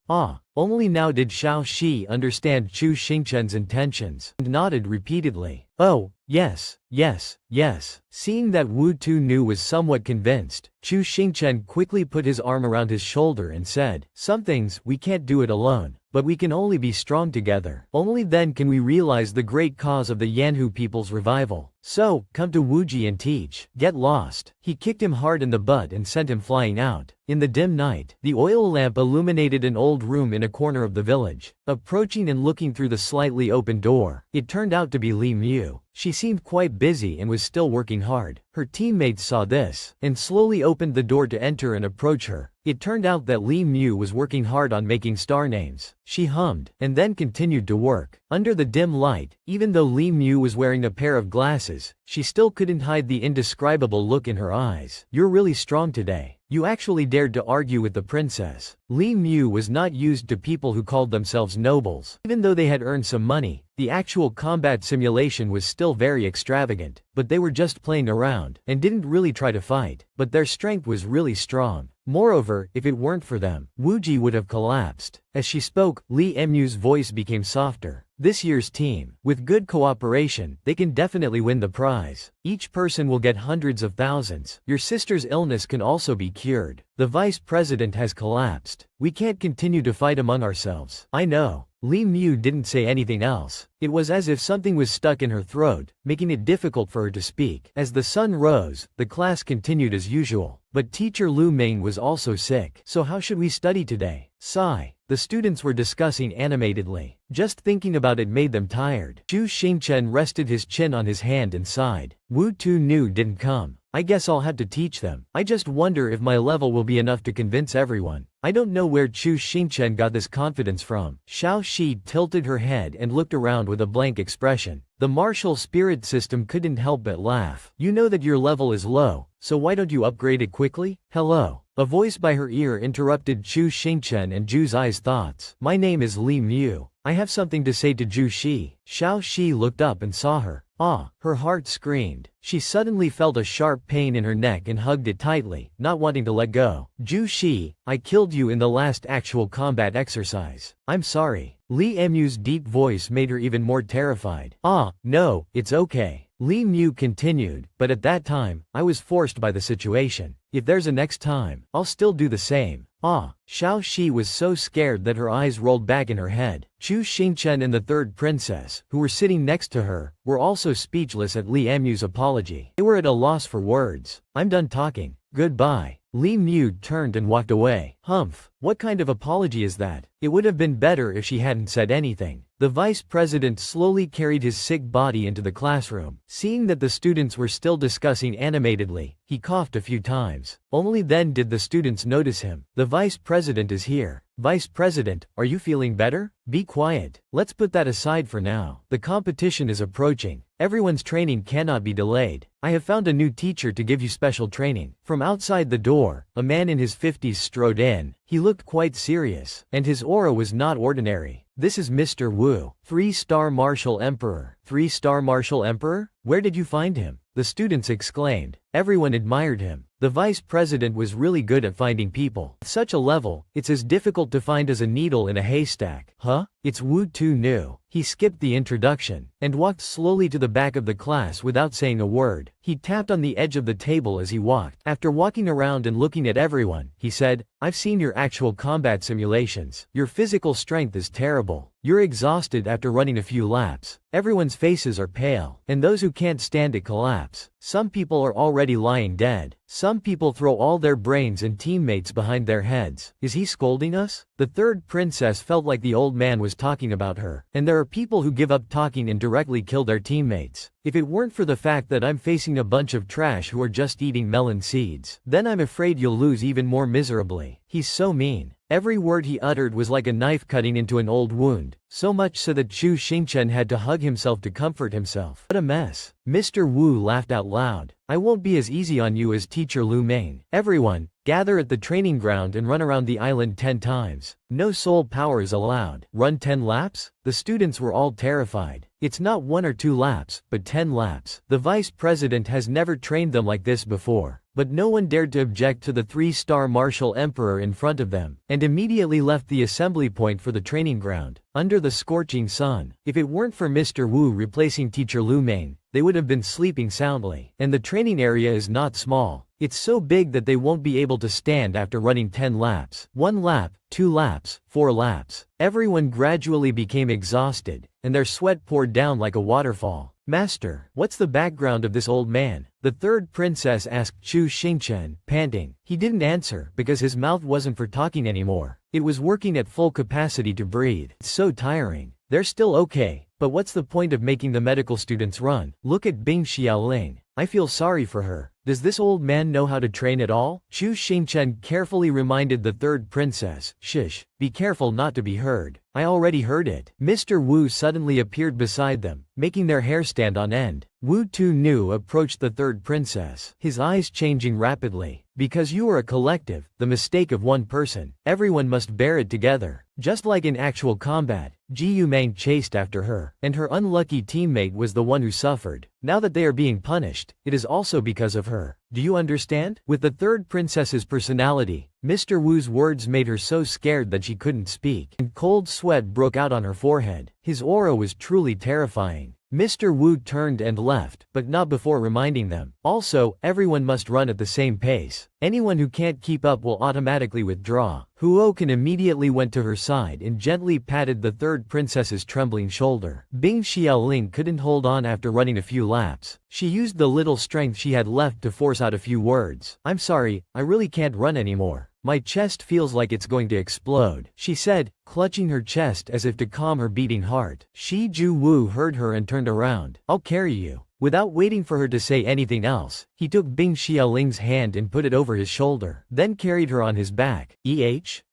A: Only now did Xiao Shi understand Chu Xingchen's intentions, and nodded repeatedly. Oh, yes, yes, yes. Seeing that Wu Tu was somewhat convinced, Chu Xingchen quickly put his arm around his shoulder and said, some things, we can't do it alone, but we can only be strong together. Only then can we realize the great cause of the Yanhu people's revival. So, come to Wuji and teach. Get lost. He kicked him hard in the butt and sent him flying out. In the dim night, the oil lamp illuminated an old room in a corner of the village. Approaching and looking through the slightly open door, it turned out to be Li Mu. She seemed quite busy and was still working hard. Her teammates saw this, and slowly opened the door to enter and approach her. It turned out that Li Mu was working hard on making star names. She hummed, and then continued to work. Under the dim light, even though Li Mu was wearing a pair of glasses, she still couldn't hide the indescribable look in her eyes. You're really strong today. You actually dared to argue with the princess. Li Mu was not used to people who called themselves nobles. Even though they had earned some money, the actual combat simulation was still very extravagant, but they were just playing around, and didn't really try to fight, but their strength was really strong. Moreover, if it weren't for them, Wuji would have collapsed. As she spoke, Li Mu's voice became softer. This year's team, with good cooperation, they can definitely win the prize. Each person will get hundreds of thousands. Your sister's illness can also be cured. The vice president has collapsed. We can't continue to fight among ourselves. I know. Li Mu didn't say anything else. It was as if something was stuck in her throat, making it difficult for her to speak. As the sun rose, the class continued as usual. But teacher Lu Ming was also sick. So how should we study today? Sigh. The students were discussing animatedly. Just thinking about it made them tired. Zhu Xingchen rested his chin on his hand and sighed. Wu Tu didn't come. I guess I'll have to teach them. I just wonder if my level will be enough to convince everyone. I don't know where Zhu Xingchen got this confidence from. Xiao Shi tilted her head and looked around with a blank expression. The martial spirit system couldn't help but laugh. You know that your level is low, so why don't you upgrade it quickly? Hello. A voice by her ear interrupted Zhu Xingchen and Zhu's eyes thoughts. My name is Li Mu. I have something to say to Zhu Shi. Xiao Shi looked up and saw her. Ah, her heart screamed. She suddenly felt a sharp pain in her neck and hugged it tightly, not wanting to let go. Zhu Shi, I killed you in the last actual combat exercise. I'm sorry. Li Mu's deep voice made her even more terrified. Ah, no, it's okay. Li Mu continued, but at that time, I was forced by the situation. If there's a next time, I'll still do the same. Ah, Xiao Shi was so scared that her eyes rolled back in her head. Zhu Xingchen and the third princess, who were sitting next to her, were also speechless at Li Mu's apology. They were at a loss for words. I'm done talking. Goodbye. Li Mu turned and walked away. Humph. What kind of apology is that? It would have been better if she hadn't said anything. The vice president slowly carried his sick body into the classroom. Seeing that the students were still discussing animatedly, he coughed a few times. Only then did the students notice him. The vice president is here. Vice President, are you feeling better? Be quiet. Let's put that aside for now. The competition is approaching. Everyone's training cannot be delayed. I have found a new teacher to give you special training. From outside the door, a man in his 50s strode in. He looked quite serious, and his aura was not ordinary. This is Mr. Wu, 3-star Martial Emperor. 3-star Martial Emperor? Where did you find him? The students exclaimed. Everyone admired him. The vice president was really good at finding people. At such a level, it's as difficult to find as a needle in a haystack. Huh? It's Wu Tu. He skipped the introduction, and walked slowly to the back of the class without saying a word. He tapped on the edge of the table as he walked. After walking around and looking at everyone, he said, I've seen your actual combat simulations. Your physical strength is terrible. You're exhausted after running a few laps. Everyone's faces are pale, and those who can't stand it collapse. Some people are already lying dead. Some people throw all their brains and teammates behind their heads. Is he scolding us? The third princess felt like the old man was talking about her. And there are people who give up talking and directly kill their teammates. If it weren't for the fact that I'm facing a bunch of trash who are just eating melon seeds, then I'm afraid you'll lose even more miserably. He's so mean. Every word he uttered was like a knife cutting into an old wound, so much so that Zhu Xingchen had to hug himself to comfort himself. What a mess. Mr. Wu laughed out loud. I won't be as easy on you as teacher Lu Ming. Everyone, gather at the training ground and run around the island 10 times. No soul power is allowed. Run 10 laps? The students were all terrified. It's not 1 or 2 laps, but 10 laps. The vice president has never trained them like this before. But no one dared to object to the 3-star Martial Emperor in front of them, and immediately left the assembly point for the training ground, under the scorching sun. If it weren't for Mr. Wu replacing teacher Lu Ming, they would have been sleeping soundly. And the training area is not small. It's so big that they won't be able to stand after running 10 laps. 1 lap, 2 laps, 4 laps. Everyone gradually became exhausted, and their sweat poured down like a waterfall. Master, what's the background of this old man? The third princess asked Chu Xingchen, panting. He didn't answer because his mouth wasn't for talking anymore. It was working at full capacity to breathe. It's so tiring. They're still okay, but what's the point of making the medical students run? Look at Bing Xiaoling. I feel sorry for her. Does this old man know how to train at all? Chu Xingchen carefully reminded the third princess. Shush, be careful not to be heard. I already heard it. Mr. Wu suddenly appeared beside them, making their hair stand on end. Wu Tunu approached the third princess, his eyes changing rapidly. Because you are a collective, the mistake of one person, everyone must bear it together. Just like in actual combat, Ji Yumeng chased after her, and her unlucky teammate was the one who suffered. Now that they are being punished, it is also because of her. Do you understand? With the third princess's personality, Mr. Wu's words made her so scared that she couldn't speak, and cold sweat broke out on her forehead. His aura was truly terrifying. Mr. Wu turned and left, but not before reminding them. Also, everyone must run at the same pace. Anyone who can't keep up will automatically withdraw. Huoken immediately went to her side and gently patted the third princess's trembling shoulder. Bing Xiaoling couldn't hold on after running a few laps. She used the little strength she had left to force out a few words. I'm sorry, I really can't run anymore. My chest feels like it's going to explode, she said, clutching her chest as if to calm her beating heart. Shi Ju Wu heard her and turned around. I'll carry you. Without waiting for her to say anything else, he took Bing Xiaoling's hand and put it over his shoulder, then carried her on his back.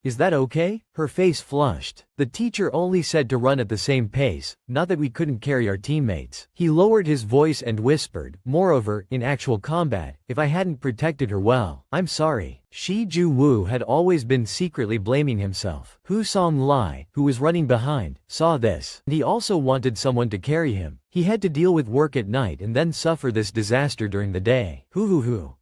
A: Is that okay? Her face flushed. The teacher only said to run at the same pace, not that we couldn't carry our teammates. He lowered his voice and whispered, moreover, in actual combat, if I hadn't protected her well, I'm sorry. Shi Ju Wu had always been secretly blaming himself. Hu Song Lai, who was running behind, saw this, and he also wanted someone to carry him. He had to deal with work at night and then suffer this disaster during the day.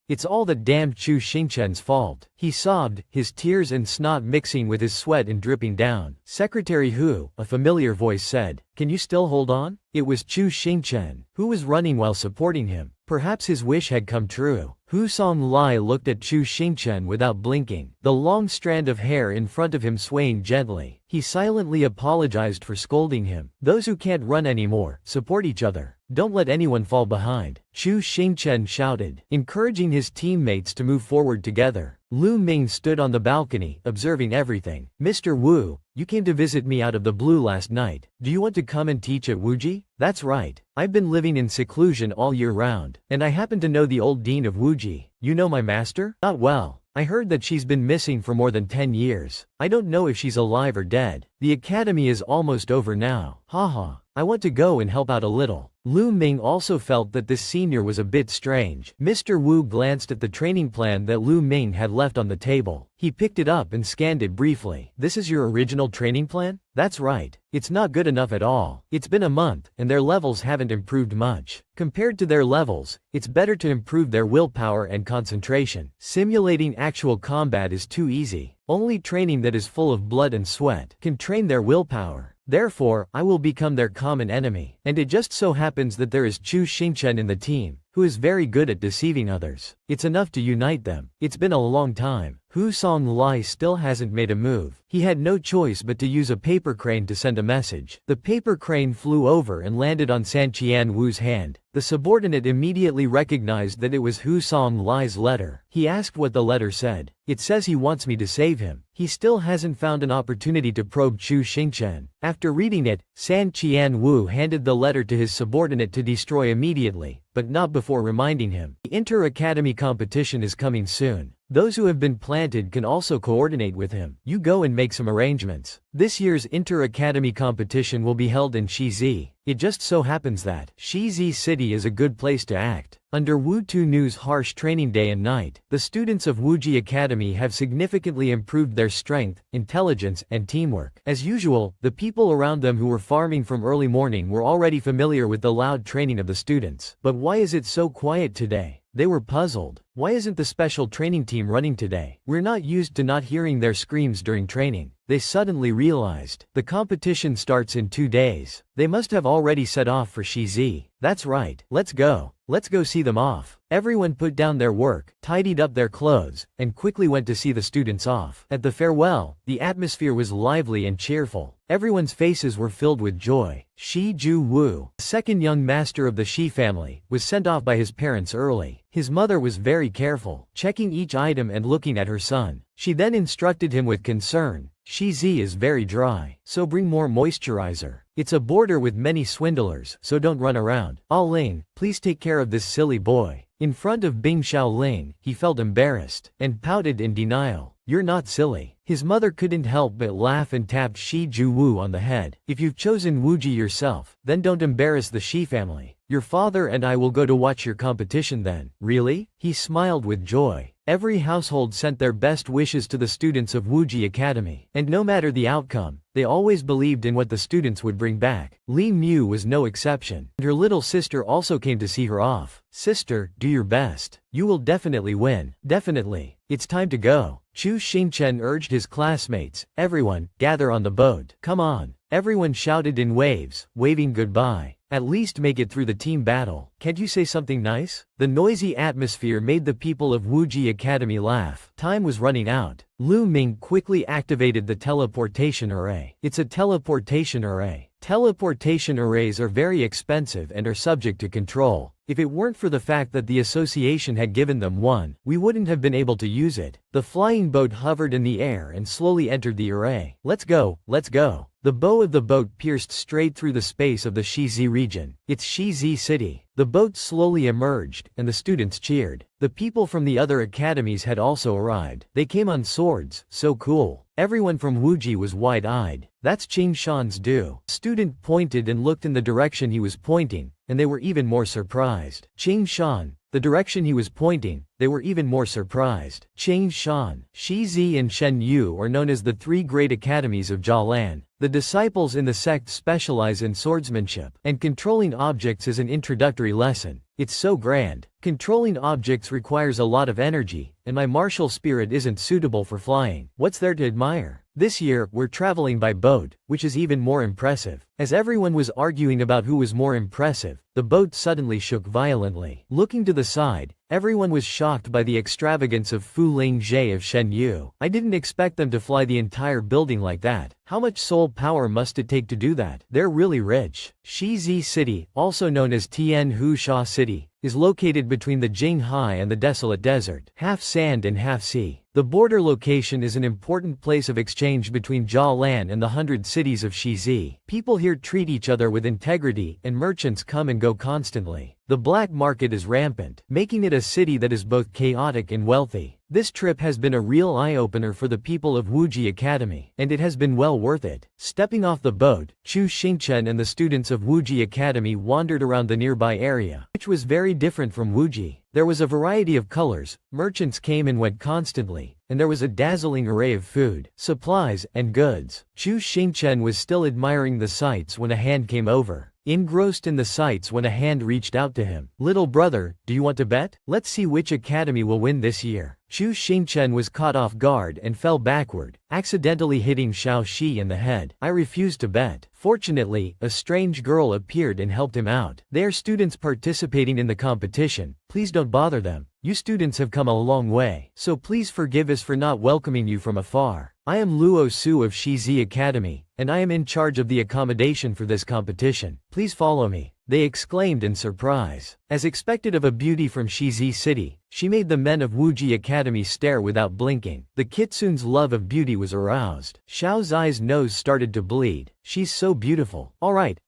A: It's all that damned Chu Xingchen's fault. He sobbed, his tears and snot mixing with his sweat and dripping down. Secretary Hu, a familiar voice said, can you still hold on? It was Chu Xingchen, who was running while supporting him. Perhaps his wish had come true. Hu Song Lai looked at Chu Xingchen without blinking, the long strand of hair in front of him swaying gently. He silently apologized for scolding him. Those who can't run anymore, support each other. Don't let anyone fall behind. Chu Xingchen shouted, encouraging his teammates to move forward together. Lu Ming stood on the balcony, observing everything. Mr. Wu, you came to visit me out of the blue last night. Do you want to come and teach at Wuji? That's right. I've been living in seclusion all year round, and I happen to know the old dean of Wuji. You know my master? Not well. I heard that she's been missing for more than 10 years. I don't know if she's alive or dead. The academy is almost over now. Haha. I want to go and help out a little. Lu Ming also felt that this senior was a bit strange. Mr. Wu glanced at the training plan that Lu Ming had left on the table. He picked it up and scanned it briefly. This is your original training plan? That's right. It's not good enough at all. It's been a month, and their levels haven't improved much. Compared to their levels, it's better to improve their willpower and concentration. Simulating actual combat is too easy. Only training that is full of blood and sweat can train their willpower. Therefore, I will become their common enemy. And it just so happens that there is Chu Xingchen in the team, who is very good at deceiving others. It's enough to unite them. It's been a long time. Hu Song Lai still hasn't made a move. He had no choice but to use a paper crane to send a message. The paper crane flew over and landed on San Qian Wu's hand. The subordinate immediately recognized that it was Hu Song Lai's letter. He asked what the letter said. It says he wants me to save him. He still hasn't found an opportunity to probe Chu Xingchen. After reading it, San Qian Wu handed the letter to his subordinate to destroy immediately, but not before reminding him. The inter-academy competition is coming soon. Those who have been planted can also coordinate with him. You go and make some arrangements. This year's inter-academy competition will be held in Shizi. It just so happens that Shizi City is a good place to act. Under Wu Tunu's harsh training day and night, the students of Wuji Academy have significantly improved their strength, intelligence, and teamwork. As usual, the people around them who were farming from early morning were already familiar with the loud training of the students. But why is it so quiet today? They were puzzled. Why isn't the special training team running today? We're not used to not hearing their screams during training. they suddenly realized. The competition starts in 2 days. They must have already set off for Shizi. That's right. Let's go. Let's go see them off. Everyone put down their work, tidied up their clothes, and quickly went to see the students off. At the farewell, the atmosphere was lively and cheerful. Everyone's faces were filled with joy. Shi Ju-woo, the second young master of the Shi family, was sent off by his parents early. His mother was very careful, checking each item and looking at her son. She then instructed him with concern. Shizi is very dry, so bring more moisturizer. It's a border with many swindlers, so don't run around. Ah Ling, please take care of this silly boy. In front of Bing Xiaoling, he felt embarrassed and pouted in denial. You're not silly. His mother couldn't help but laugh and tapped Shi Ju-woo on the head. If you've chosen Wuji yourself, then don't embarrass the Shi family. Your father and I will go to watch your competition then. Really? He smiled with joy. Every household sent their best wishes to the students of Wuji Academy, and no matter the outcome, they always believed in what the students would bring back. Li Mu was no exception, and her little sister also came to see her off. Sister, do your best. You will definitely win. Definitely. It's time to go. Chu Xingchen urged his classmates. Everyone, gather on the boat. Come on. Everyone shouted in waves, waving goodbye. At least make it through the team battle. Can't you say something nice? The noisy atmosphere made the people of Wuji Academy laugh. Time was running out. Lu Ming quickly activated the teleportation array. It's a teleportation array. Teleportation arrays are very expensive and are subject to control. If it weren't for the fact that the association had given them one, we wouldn't have been able to use it. The flying boat hovered in the air and slowly entered the array. Let's go, let's go. The bow of the boat pierced straight through the space of the Shizi region. It's Shizi City. The boat slowly emerged, and the students cheered. The people from the other academies had also arrived. They came on swords, so cool. Everyone from Wuji was wide-eyed. That's Qing Shan's due. Student pointed and looked in the direction he was pointing, and they were even more surprised. Qing Shan, the direction he was pointing, they were even more surprised. Qing Shan, Shizi and Shen Yu are known as the 3 great academies of Jialan. The disciples in the sect specialize in swordsmanship, and controlling objects is an introductory lesson. It's so grand. Controlling objects requires a lot of energy, and my martial spirit isn't suitable for flying. What's there to admire? This year, we're traveling by boat, which is even more impressive. As everyone was arguing about who was more impressive, the boat suddenly shook violently. Looking to the side, everyone was shocked by the extravagance of Fu Lingjie of Shen Yu. I didn't expect them to fly the entire building like that. How much soul power must it take to do that? They're really rich. Shizi City, also known as Tianhu Sha City, is located between the Jinghai and the desolate desert, half sand and half sea. The border location is an important place of exchange between Jialan and the 100 cities of Shizi. People here treat each other with integrity, and merchants come and go constantly. The black market is rampant, making it a city that is both chaotic and wealthy. This trip has been a real eye-opener for the people of Wuji Academy, and it has been well worth it. Stepping off the boat, Chu Xingchen and the students of Wuji Academy wandered around the nearby area, which was very different from Wuji. There was a variety of colors, merchants came and went constantly, and there was a dazzling array of food, supplies, and goods. Chu Xingchen was still admiring the sights when a hand came over. Engrossed in the sights when a hand reached out to him. Little brother, do you want to bet? Let's see which academy will win this year. Chu Xingchen was caught off guard and fell backward, accidentally hitting Xiao Shi in the head. I refuse to bet. Fortunately, a strange girl appeared and helped him out. They are students participating in the competition. Please don't bother them. You students have come a long way, so please forgive us for not welcoming you from afar. I am Luo Su of Shizi Academy, and I am in charge of the accommodation for this competition. Please follow me. They exclaimed in surprise. As expected of a beauty from Shizi City, she made the men of Wuji Academy stare without blinking. The kitsune's love of beauty was aroused. Xiao Zai's nose started to bleed. She's so beautiful. Alright.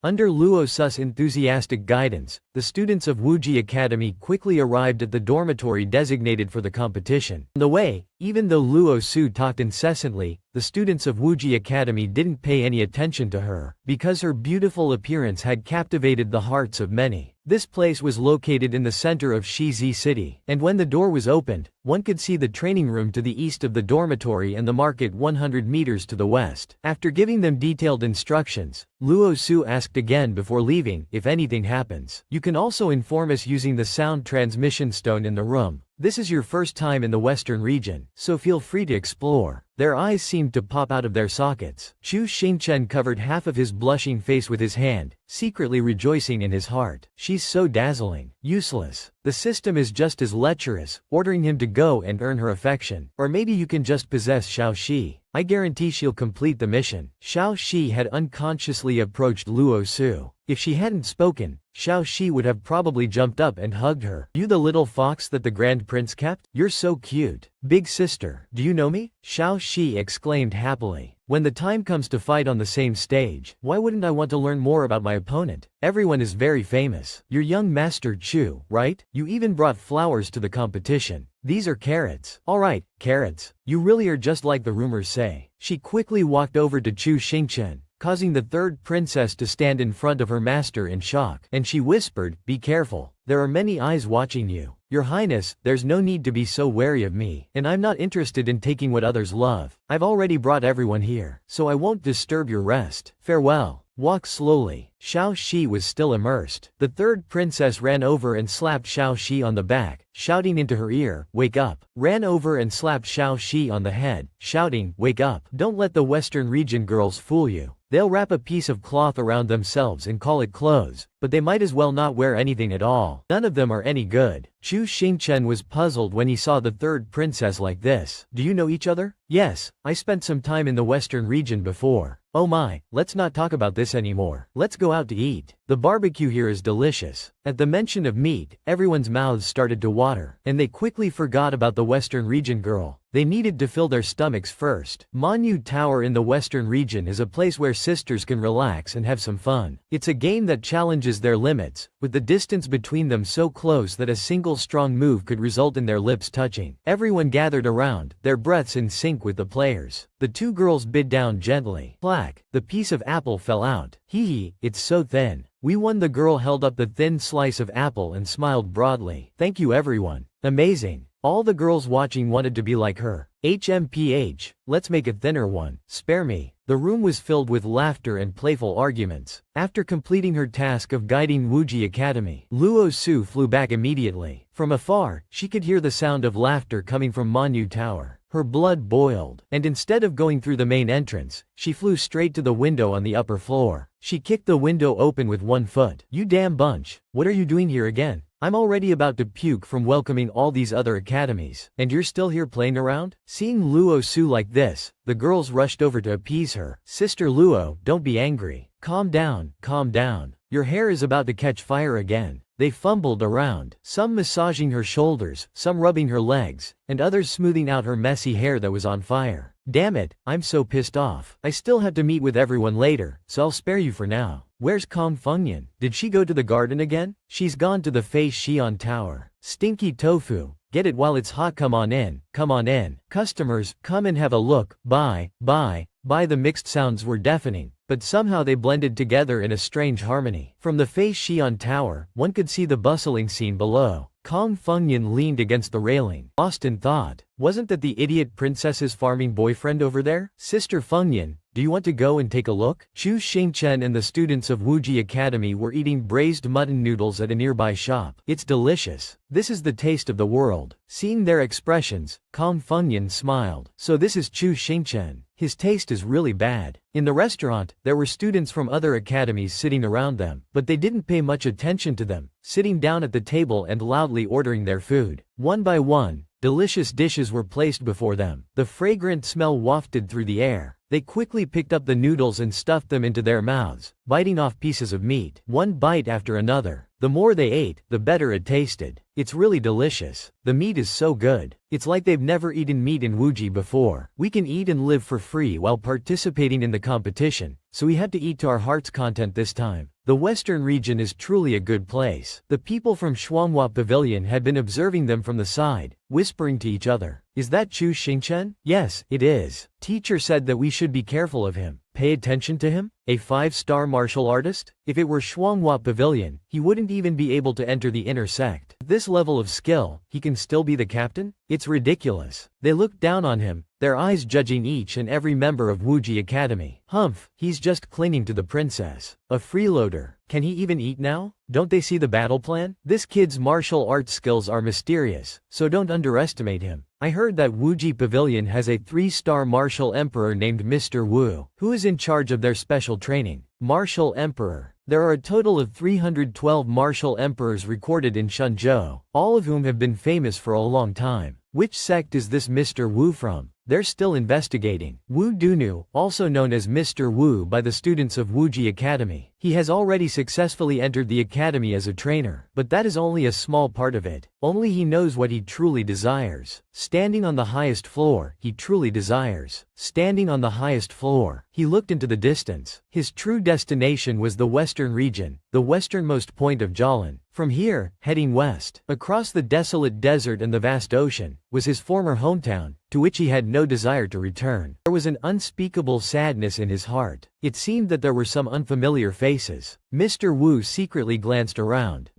A: Under Luo Su's enthusiastic guidance, the students of Wuji Academy quickly arrived at the dormitory designated for the competition. On the way, even though Luo Su talked incessantly, the students of Wuji Academy didn't pay any attention to her, because her beautiful appearance had captivated the hearts of many. This place was located in the center of Shizi City, and when the door was opened, one could see the training room to the east of the dormitory and the market 100 meters to the west. After giving them detailed instructions, Luo Su asked again before leaving, if anything happens, you can also inform us using the sound transmission stone in the room. This is your first time in the Western region, so feel free to explore. Their eyes seemed to pop out of their sockets. Chu Xingchen covered half of his blushing face with his hand, secretly rejoicing in his heart. She's so dazzling. Useless. The system is just as lecherous, ordering him to go and earn her affection. Or maybe you can just possess Xiao Shi. I guarantee she'll complete the mission. Xiao Shi had unconsciously approached Luo Su. If she hadn't spoken, Xiao Shi would have probably jumped up and hugged her. You the little fox that the Grand Prince kept? You're so cute. Big sister, do you know me? Xiao Shi exclaimed happily. When the time comes to fight on the same stage, why wouldn't I want to learn more about my opponent? Everyone is very famous. You're young Master Chu, right? You even brought flowers to the competition. These are carrots. Alright, carrots. You really are just like the rumors say. She quickly walked over to Chu Xingchen, causing the third princess to stand in front of her master in shock. And she whispered, "Be careful. There are many eyes watching you. Your Highness, there's no need to be so wary of me, and I'm not interested in taking what others love. I've already brought everyone here, so I won't disturb your rest. Farewell." Walk slowly. Xiao Shi was still immersed. The third princess ran over and slapped Xiao Shi on the back, shouting into her ear, "Wake up." Ran over and slapped Xiao Shi on the head, shouting, "Wake up. Don't let the Western region girls fool you. They'll wrap a piece of cloth around themselves and call it clothes, but they might as well not wear anything at all. None of them are any good." Chu Xingchen was puzzled when he saw the third princess like this. "Do you know each other?" "Yes, I spent some time in the Western region before." "Oh my, let's not talk about this anymore. Let's go out to eat. The barbecue here is delicious." At the mention of meat, everyone's mouths started to water, and they quickly forgot about the Western region girl. They needed to fill their stomachs first. Manwa Tower in the Western region is a place where sisters can relax and have some fun. It's a game that challenges their limits, with the distance between them so close that a single strong move could result in their lips touching. Everyone gathered around, their breaths in sync with the players. The two girls bit down gently. Clack! The piece of apple fell out. Hee hee, it's so thin. We won. The girl held up the thin slice of apple and smiled broadly. Thank you everyone. Amazing. All the girls watching wanted to be like her. HMPH, let's make a thinner one. Spare me. The room was filled with laughter and playful arguments. After completing her task of guiding Wuji Academy, Luo Su flew back immediately. From afar, she could hear the sound of laughter coming from Manwa Tower. Her blood boiled, and instead of going through the main entrance, she flew straight to the window on the upper floor. She kicked the window open with one foot. "You damn bunch, what are you doing here again? I'm already about to puke from welcoming all these other academies, and you're still here playing around?" Seeing Luo Su like this, the girls rushed over to appease her. "Sister Luo, don't be angry. Calm down, calm down. Your hair is about to catch fire again." They fumbled around, some massaging her shoulders, some rubbing her legs, and others smoothing out her messy hair that was on fire. "Damn it, I'm so pissed off. I still have to meet with everyone later, so I'll spare you for now." "Where's Kong Fengyan? Did she go to the garden again?" "She's gone to the Fei Xian Tower." "Stinky tofu. Get it while it's hot. Come on in, come on in. Customers, come and have a look. Buy, buy, buy." The mixed sounds were deafening, but somehow they blended together in a strange harmony. From the Fei Xian Tower, one could see the bustling scene below. Kong Fengyan leaned against the railing. Austin thought, wasn't that the idiot princess's farming boyfriend over there? "Sister Fengyan, do you want to go and take a look?" Chu Xingchen and the students of Wuji Academy were eating braised mutton noodles at a nearby shop. "It's delicious. This is the taste of the world." Seeing their expressions, Kong Fengyan smiled. "So this is Chu Xingchen. His taste is really bad." In the restaurant, there were students from other academies sitting around them, but they didn't pay much attention to them, sitting down at the table and loudly ordering their food. One by one, delicious dishes were placed before them. The fragrant smell wafted through the air. They quickly picked up the noodles and stuffed them into their mouths, biting off pieces of meat, one bite after another. The more they ate, the better it tasted. "It's really delicious. The meat is so good. It's like they've never eaten meat in Wuji before. We can eat and live for free while participating in the competition, so we had to eat to our heart's content this time." The Western region is truly a good place. The people from Xuanhua Pavilion had been observing them from the side, whispering to each other. "Is that Chu Xingchen?" "Yes, it is. Teacher said that we should be careful of him. Pay attention to him?" A 5-star martial artist? If it were Shuanghua Pavilion, he wouldn't even be able to enter the inner sect. At this level of skill, he can still be the captain? It's ridiculous. They looked down on him, their eyes judging each and every member of Wuji Academy. Humph, he's just clinging to the princess. A freeloader. Can he even eat now? Don't they see the battle plan? This kid's martial arts skills are mysterious, so don't underestimate him. I heard that Wuji Pavilion has a 3-star martial emperor named Mr. Wu, who is in charge of their special training. Martial Emperor. There are a total of 312 martial emperors recorded in Shenzhou, all of whom have been famous for a long time. Which sect is this Mr. Wu from? They're still investigating. Wu Dunu, also known as Mr. Wu by the students of Wuji Academy. He has already successfully entered the academy as a trainer, but that is only a small part of it. Only he knows what he truly desires. Standing on the highest floor, he truly desires. Standing on the highest floor, he looked into the distance. His true destination was the western region, the westernmost point of Jolin. From here, heading west, across the desolate desert and the vast ocean, was his former hometown, to which he had no desire to return. There was an unspeakable sadness in his heart. It seemed that there were some unfamiliar faces. Mr. Wu secretly glanced around.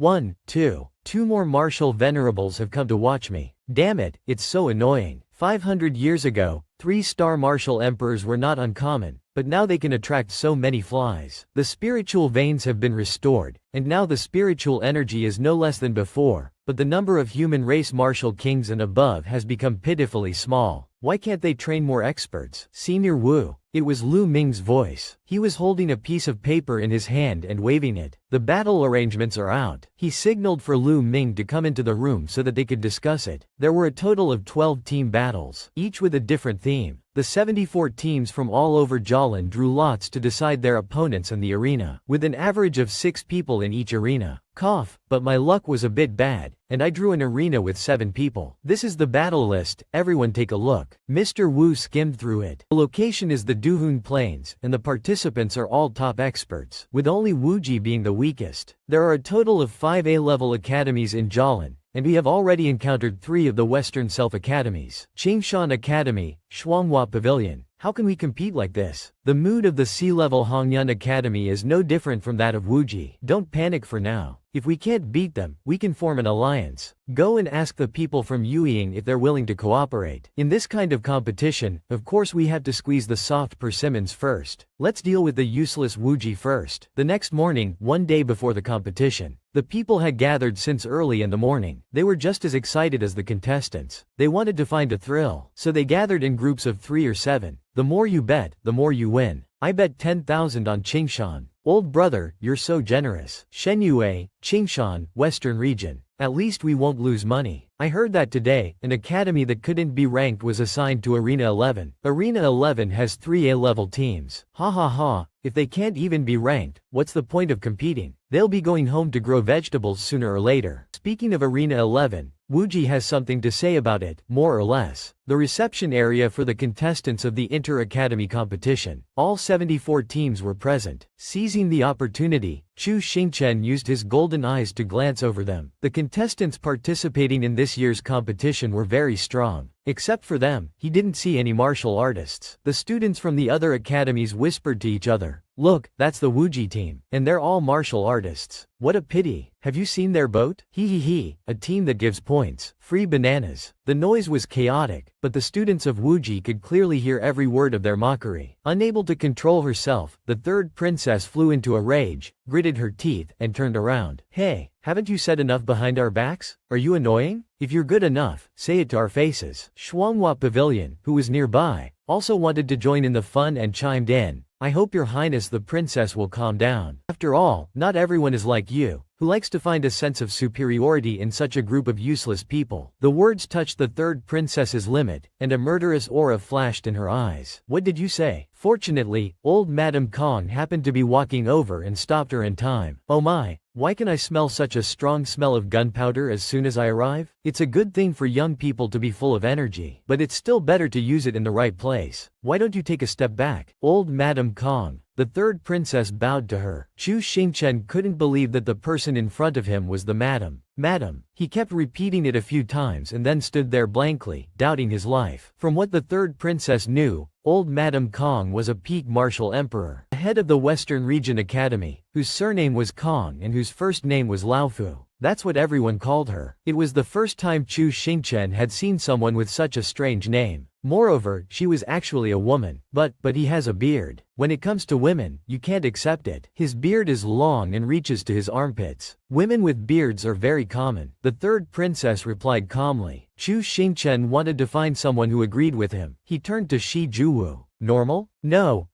A: Two more martial venerables have come to watch me. Damn it, it's so annoying. 500 years ago, 3-star martial emperors were not uncommon, but now they can attract so many flies. The spiritual veins have been restored, and now the spiritual energy is no less than before, but the number of human race martial kings and above has become pitifully small. Why can't they train more experts? Senior Wu. It was Lu Ming's voice. He was holding a piece of paper in his hand and waving it. The battle arrangements are out. He signaled for Lu Ming to come into the room so that they could discuss it. There were a total of 12 team battles, each with a different theme. The 74 teams from all over Jolin drew lots to decide their opponents in the arena, with an average of 6 people in each arena. Cough, but my luck was a bit bad, and I drew an arena with 7 people. This is the battle list, everyone take a look. Mr. Wu skimmed through it. The location is the Duhun Plains, and the participants are all top experts, with only Wuji being the weakest. There are a total of 5 A-level academies in Jolin, and we have already encountered 3 of the Western Self-Academies. Qingshan Academy, Shuanghua Pavilion. How can we compete like this? The mood of the C-level Hongyun Academy is no different from that of Wuji. Don't panic for now. If we can't beat them, we can form an alliance. Go and ask the people from Yueying if they're willing to cooperate. In this kind of competition, of course we have to squeeze the soft persimmons first. Let's deal with the useless Wuji first. The next morning, one day before the competition, the people had gathered since early in the morning. They were just as excited as the contestants. They wanted to find a thrill, so they gathered in groups of 3 or 7. The more you bet, the more you win. I bet 10,000 on Qingshan. Old brother, you're so generous. Shenyue, Qingshan, Western Region. At least we won't lose money. I heard that today, an academy that couldn't be ranked was assigned to Arena 11. Arena 11 has 3 A-level teams. Ha ha ha, if they can't even be ranked, what's the point of competing? They'll be going home to grow vegetables sooner or later. Speaking of Arena 11, Wuji has something to say about it, more or less. The reception area for the contestants of the inter-academy competition. All 74 teams were present. Seizing the opportunity, Chu Xingchen used his golden eyes to glance over them. The contestants participating in this year's competition were very strong. Except for them, he didn't see any martial artists. The students from the other academies whispered to each other, "Look, that's the Wuji team, and they're all martial artists. What a pity. Have you seen their boat? Hee, a team that gives points. Free bananas." The noise was chaotic, but the students of Wuji could clearly hear every word of their mockery. Unable to control herself, the third princess flew into a rage, gritted her teeth, and turned around. "Hey, haven't you said enough behind our backs? Are you annoying? If you're good enough, say it to our faces." Shuanghua Pavilion, who was nearby, also wanted to join in the fun and chimed in, "I hope your highness the princess will calm down. After all, not everyone is like you, who likes to find a sense of superiority in such a group of useless people." The words touched the third princess's limit, and a murderous aura flashed in her eyes. "What did you say?" Fortunately, old Madame Kong happened to be walking over and stopped her in time. "Oh my, why can I smell such a strong smell of gunpowder as soon as I arrive? It's a good thing for young people to be full of energy, but it's still better to use it in the right place. Why don't you take a step back?" Old Madame Kong. The third princess bowed to her. Chu Xingchen couldn't believe that the person in front of him was the madam. "Madam." He kept repeating it a few times and then stood there blankly, doubting his life. From what the third princess knew, old Madame Kong was a peak martial emperor. The head of the Western Region Academy, whose surname was Kong and whose first name was Laofu. That's what everyone called her. It was the first time Chu Xingchen had seen someone with such a strange name. Moreover, she was actually a woman. But he has a beard. When it comes to women, you can't accept it. His beard is long and reaches to his armpits. Women with beards are very common. The third princess replied calmly. Chu Xingchen wanted to find someone who agreed with him. He turned to Shi Juwu. Normal? No.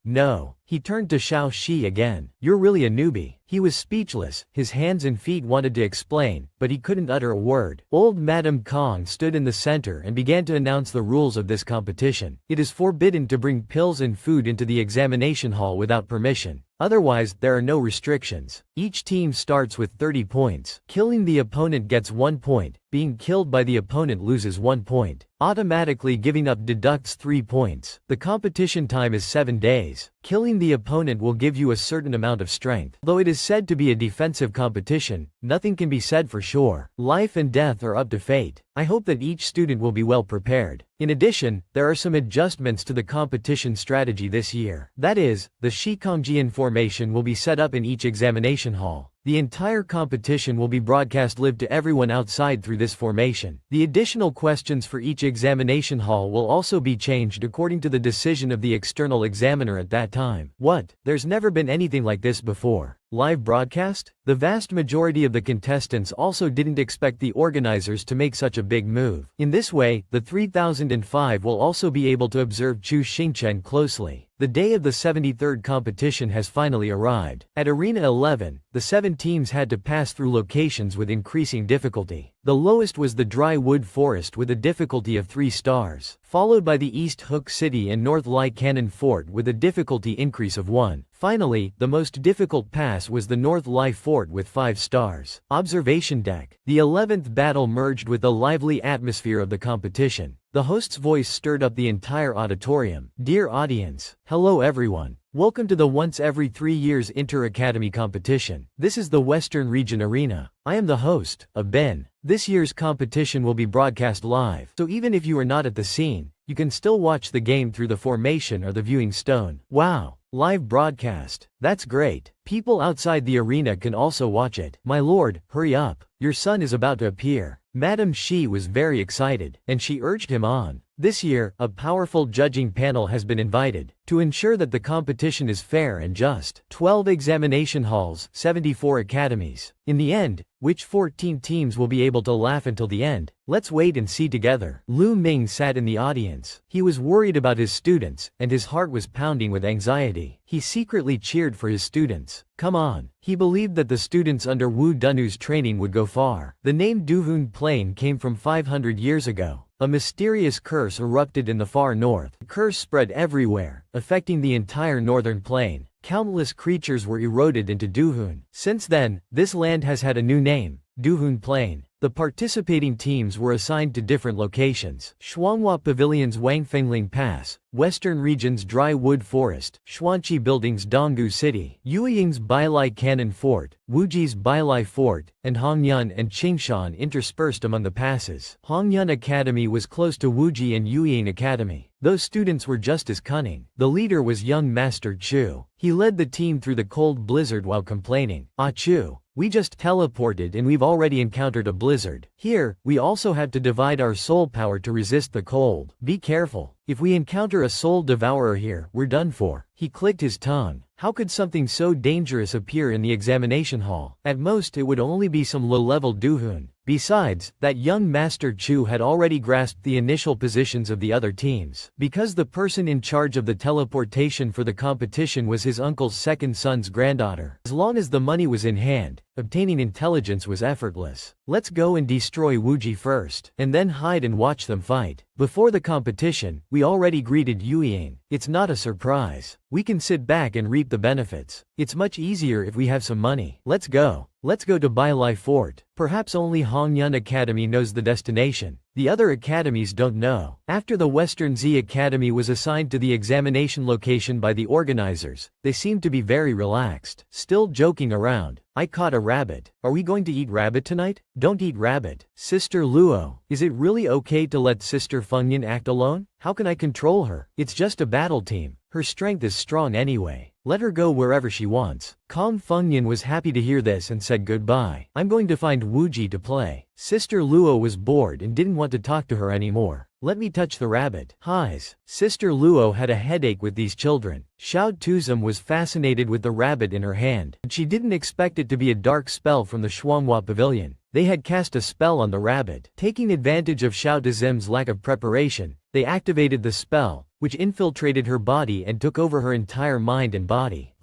A: He turned to Xiao Shi again. You're really a newbie. He was speechless. His hands and feet wanted to explain, but he couldn't utter a word. Old Madame Kong stood in the center and began to announce the rules of this competition. It is forbidden to bring pills and food into the examination hall without permission. Otherwise, there are no restrictions. Each team starts with 30 points. Killing the opponent gets 1 point. Being killed by the opponent loses 1 point. Automatically giving up deducts 3 points. The competition time is 7 days. Killing the opponent will give you a certain amount of strength. Though it is said to be a defensive competition, nothing can be said for sure. Life and death are up to fate. I hope that each student will be well prepared. In addition, there are some adjustments to the competition strategy this year. That is, the Shikongjian formation will be set up in each examination hall. The entire competition will be broadcast live to everyone outside through this formation. The additional questions for each examination hall will also be changed according to the decision of the external examiner at that time. What? There's never been anything like this before. Live broadcast? The vast majority of the contestants also didn't expect the organizers to make such a big move. In this way, the 3005 will also be able to observe Chu Xingchen closely. The day of the 73rd competition has finally arrived. At Arena 11, the 7 teams had to pass through locations with increasing difficulty. The lowest was the dry wood forest with a difficulty of 3 stars, followed by the East Hook City and North Lai Cannon Fort with a difficulty increase of 1. Finally, the most difficult pass was the North Lai Fort with 5 stars. Observation deck. The 11th battle merged with the lively atmosphere of the competition. The host's voice stirred up the entire auditorium. Dear audience, hello everyone. Welcome to the once every 3 years inter-academy competition. This is the Western Region Arena. I am the host, Ben. This year's competition will be broadcast live, so even if you are not at the scene, you can still watch the game through the formation or the viewing stone. Wow! Live broadcast. That's great. People outside the arena can also watch it. My lord, hurry up. Your son is about to appear. Madam Shi was very excited, and she urged him on. This year, a powerful judging panel has been invited to ensure that the competition is fair and just. 12 examination halls, 74 academies. In the end, which 14 teams will be able to laugh until the end? Let's wait and see together. Lu Ming sat in the audience. He was worried about his students, and his heart was pounding with anxiety. He secretly cheered for his students. Come on. He believed that the students under Wu Dunu's training would go far. The name Duhun Plain came from 500 years ago. A mysterious curse erupted in the far north. The curse spread everywhere, affecting the entire northern plain. Countless creatures were eroded into Duhun. Since then, this land has had a new name, Duhun Plain. The participating teams were assigned to different locations. Shuanghua Pavilion's Wangfengling Pass, Western Region's Dry Wood Forest, Xuanqi Building's Donggu City, Yueying's Bailai Cannon Fort, Wuji's Bailai Fort, and Hongyun and Qingshan interspersed among the passes. Hongyun Academy was close to Wuji and Yueying Academy. Those students were just as cunning. The leader was young Master Chu. He led the team through the cold blizzard while complaining. Ah Chu, we just teleported and we've already encountered a blizzard. Here, we also have to divide our soul power to resist the cold. Be careful. If we encounter a soul devourer here, we're done for. He clicked his tongue. How could something so dangerous appear in the examination hall? At most it would only be some low-level Duhun. Besides, that young Master Chu had already grasped the initial positions of the other teams. Because the person in charge of the teleportation for the competition was his uncle's second son's granddaughter. As long as the money was in hand, obtaining intelligence was effortless. Let's go and destroy Wuji first, and then hide and watch them fight. Before the competition, we already greeted Yueying. It's not a surprise. We can sit back and reap the benefits. It's much easier if we have some money. Let's go. Let's go to Bailai Fort. Perhaps only Hongyun Academy knows the destination. The other academies don't know. After the Western Z Academy was assigned to the examination location by the organizers, they seemed to be very relaxed, still joking around. I caught a rabbit. Are we going to eat rabbit tonight? Don't eat rabbit. Sister Luo, is it really okay to let Sister Fengyan act alone? How can I control her? It's just a battle team. Her strength is strong anyway. Let her go wherever she wants. Kong Fengyan was happy to hear this and said goodbye. I'm going to find Wuji to play. Sister Luo was bored and didn't want to talk to her anymore. Let me touch the rabbit. Highs. Sister Luo had a headache with these children. Xiao Tuzum was fascinated with the rabbit in her hand, but she didn't expect it to be a dark spell from the Shuanghua Pavilion. They had cast a spell on the rabbit. Taking advantage of Xiao Tuzum's lack of preparation, they activated the spell, which infiltrated her body and took over her entire mind and body.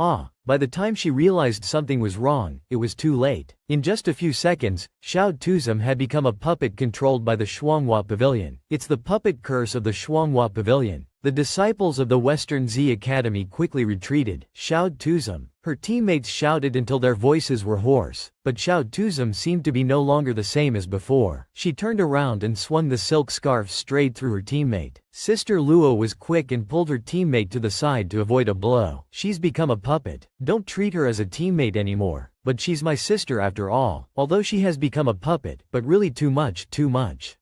A: By the time she realized something was wrong, it was too late. In just a few seconds, Xiao Tuzum had become a puppet controlled by the Shuanghua Pavilion. It's the puppet curse of the Shuanghua Pavilion. The disciples of the Western Z Academy quickly retreated. Xiao Tuzum. Her teammates shouted until their voices were hoarse, but Xiao Tuzum seemed to be no longer the same as before. She turned around and swung the silk scarf straight through her teammate. Sister Luo was quick and pulled her teammate to the side to avoid a blow. She's become a puppet. Don't treat her as a teammate anymore. But she's my sister after all. Although she has become a puppet, but really too much.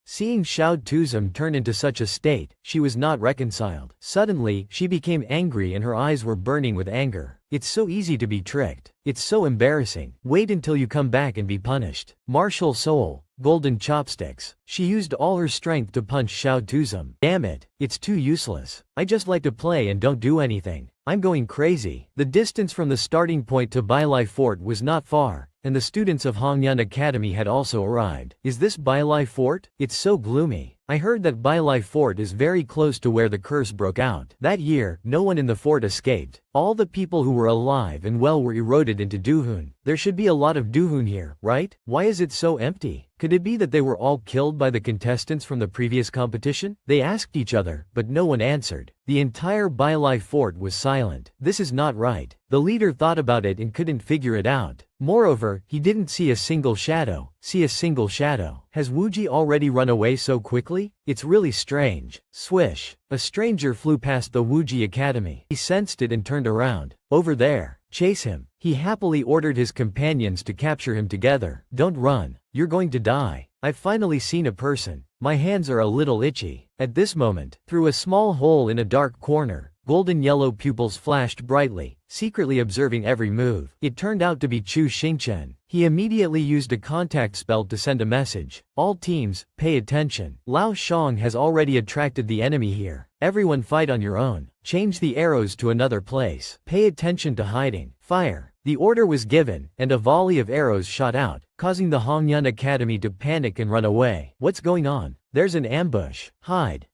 A: Seeing Xiao Tuzum turn into such a state, she was not reconciled. Suddenly, she became angry and her eyes were burning with anger. It's so easy to be tricked. It's so embarrassing. Wait until you come back and be punished. Martial Soul. Golden chopsticks. She used all her strength to punch Xiao Tuzum. Damn it, it's too useless. I just like to play and don't do anything. I'm going crazy. The distance from the starting point to Bailai Fort was not far, and the students of Hongyun Academy had also arrived. Is this Bailai Fort? It's so gloomy. I heard that Bailai Fort is very close to where the curse broke out. That year, no one in the fort escaped. All the people who were alive and well were eroded into Duhun. There should be a lot of Duhun here, right? Why is it so empty? Could it be that they were all killed by the contestants from the previous competition? They asked each other, but no one answered. The entire Bailai Fort was silent. This is not right. The leader thought about it and couldn't figure it out. Moreover, he didn't see a single shadow. Has Wuji already run away so quickly? It's really strange. Swish. A stranger flew past the Wuji Academy. He sensed it and turned around. Over there. Chase him. He happily ordered his companions to capture him together. Don't run. You're going to die. I've finally seen a person. My hands are a little itchy. At this moment, through a small hole in a dark corner, golden yellow pupils flashed brightly, secretly observing every move. It turned out to be Chu Xingchen. He immediately used a contact spell to send a message. All teams, pay attention. Lao Shang has already attracted the enemy here. Everyone fight on your own. Change the arrows to another place. Pay attention to hiding. Fire. The order was given, and a volley of arrows shot out, causing the Hongyun Academy to panic and run away. What's going on? There's an ambush. Hide.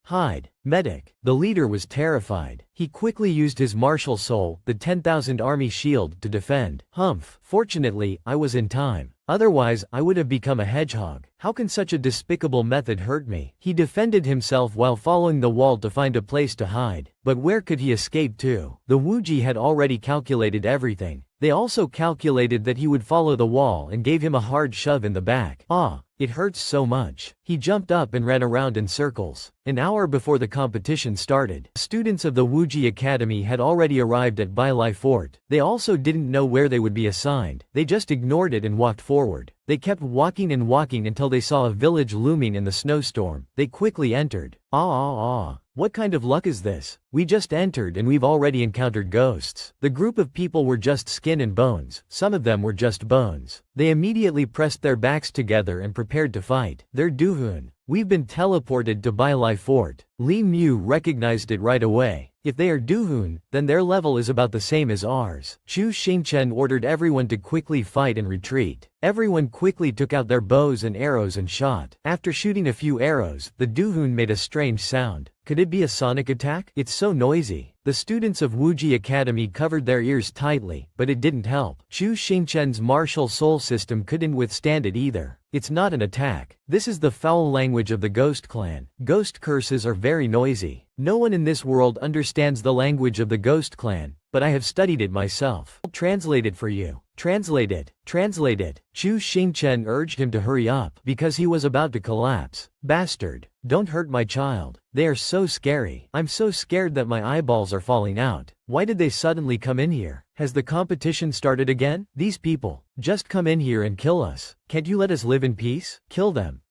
A: Medic. The leader was terrified. He quickly used his martial soul, the 10,000 army shield, to defend. Fortunately, I was in time. Otherwise, I would have become a hedgehog. How can such a despicable method hurt me? He defended himself while following the wall to find a place to hide. But where could he escape to? The Wuji had already calculated everything. They also calculated that he would follow the wall and gave him a hard shove in the back. It hurts so much. He jumped up and ran around in circles. An hour before the competition started, students of the Wuji Academy had already arrived at Bailai Fort. They also didn't know where they would be assigned. They just ignored it and walked forward. They kept walking and walking until they saw a village looming in the snowstorm. They quickly entered. What kind of luck is this? We just entered and we've already encountered ghosts. The group of people were just skin and bones. Some of them were just bones. They immediately pressed their backs together and prepared to fight. They're Duhun. We've been teleported to Bailai Fort. Li Mu recognized it right away. If they are Duhun, then their level is about the same as ours. Chu Xingchen ordered everyone to quickly fight and retreat. Everyone quickly took out their bows and arrows and shot. After shooting a few arrows, the Duhun made a strange sound. Could it be a sonic attack? It's so noisy. The students of Wuji Academy covered their ears tightly, but it didn't help. Chu Xingchen's martial soul system couldn't withstand it either. It's not an attack. This is the foul language of the Ghost Clan. Ghost curses are very noisy. No one in this world understands the language of the Ghost Clan, but I have studied it myself. I'll translate it for you. Translate it. Chu Xingchen urged him to hurry up, because he was about to collapse. Bastard. Don't hurt my child. They are so scary. I'm so scared that my eyeballs are falling out. Why did they suddenly come in here? Has the competition started again? These people just come in here and kill us. Can't you let us live in peace? Kill them.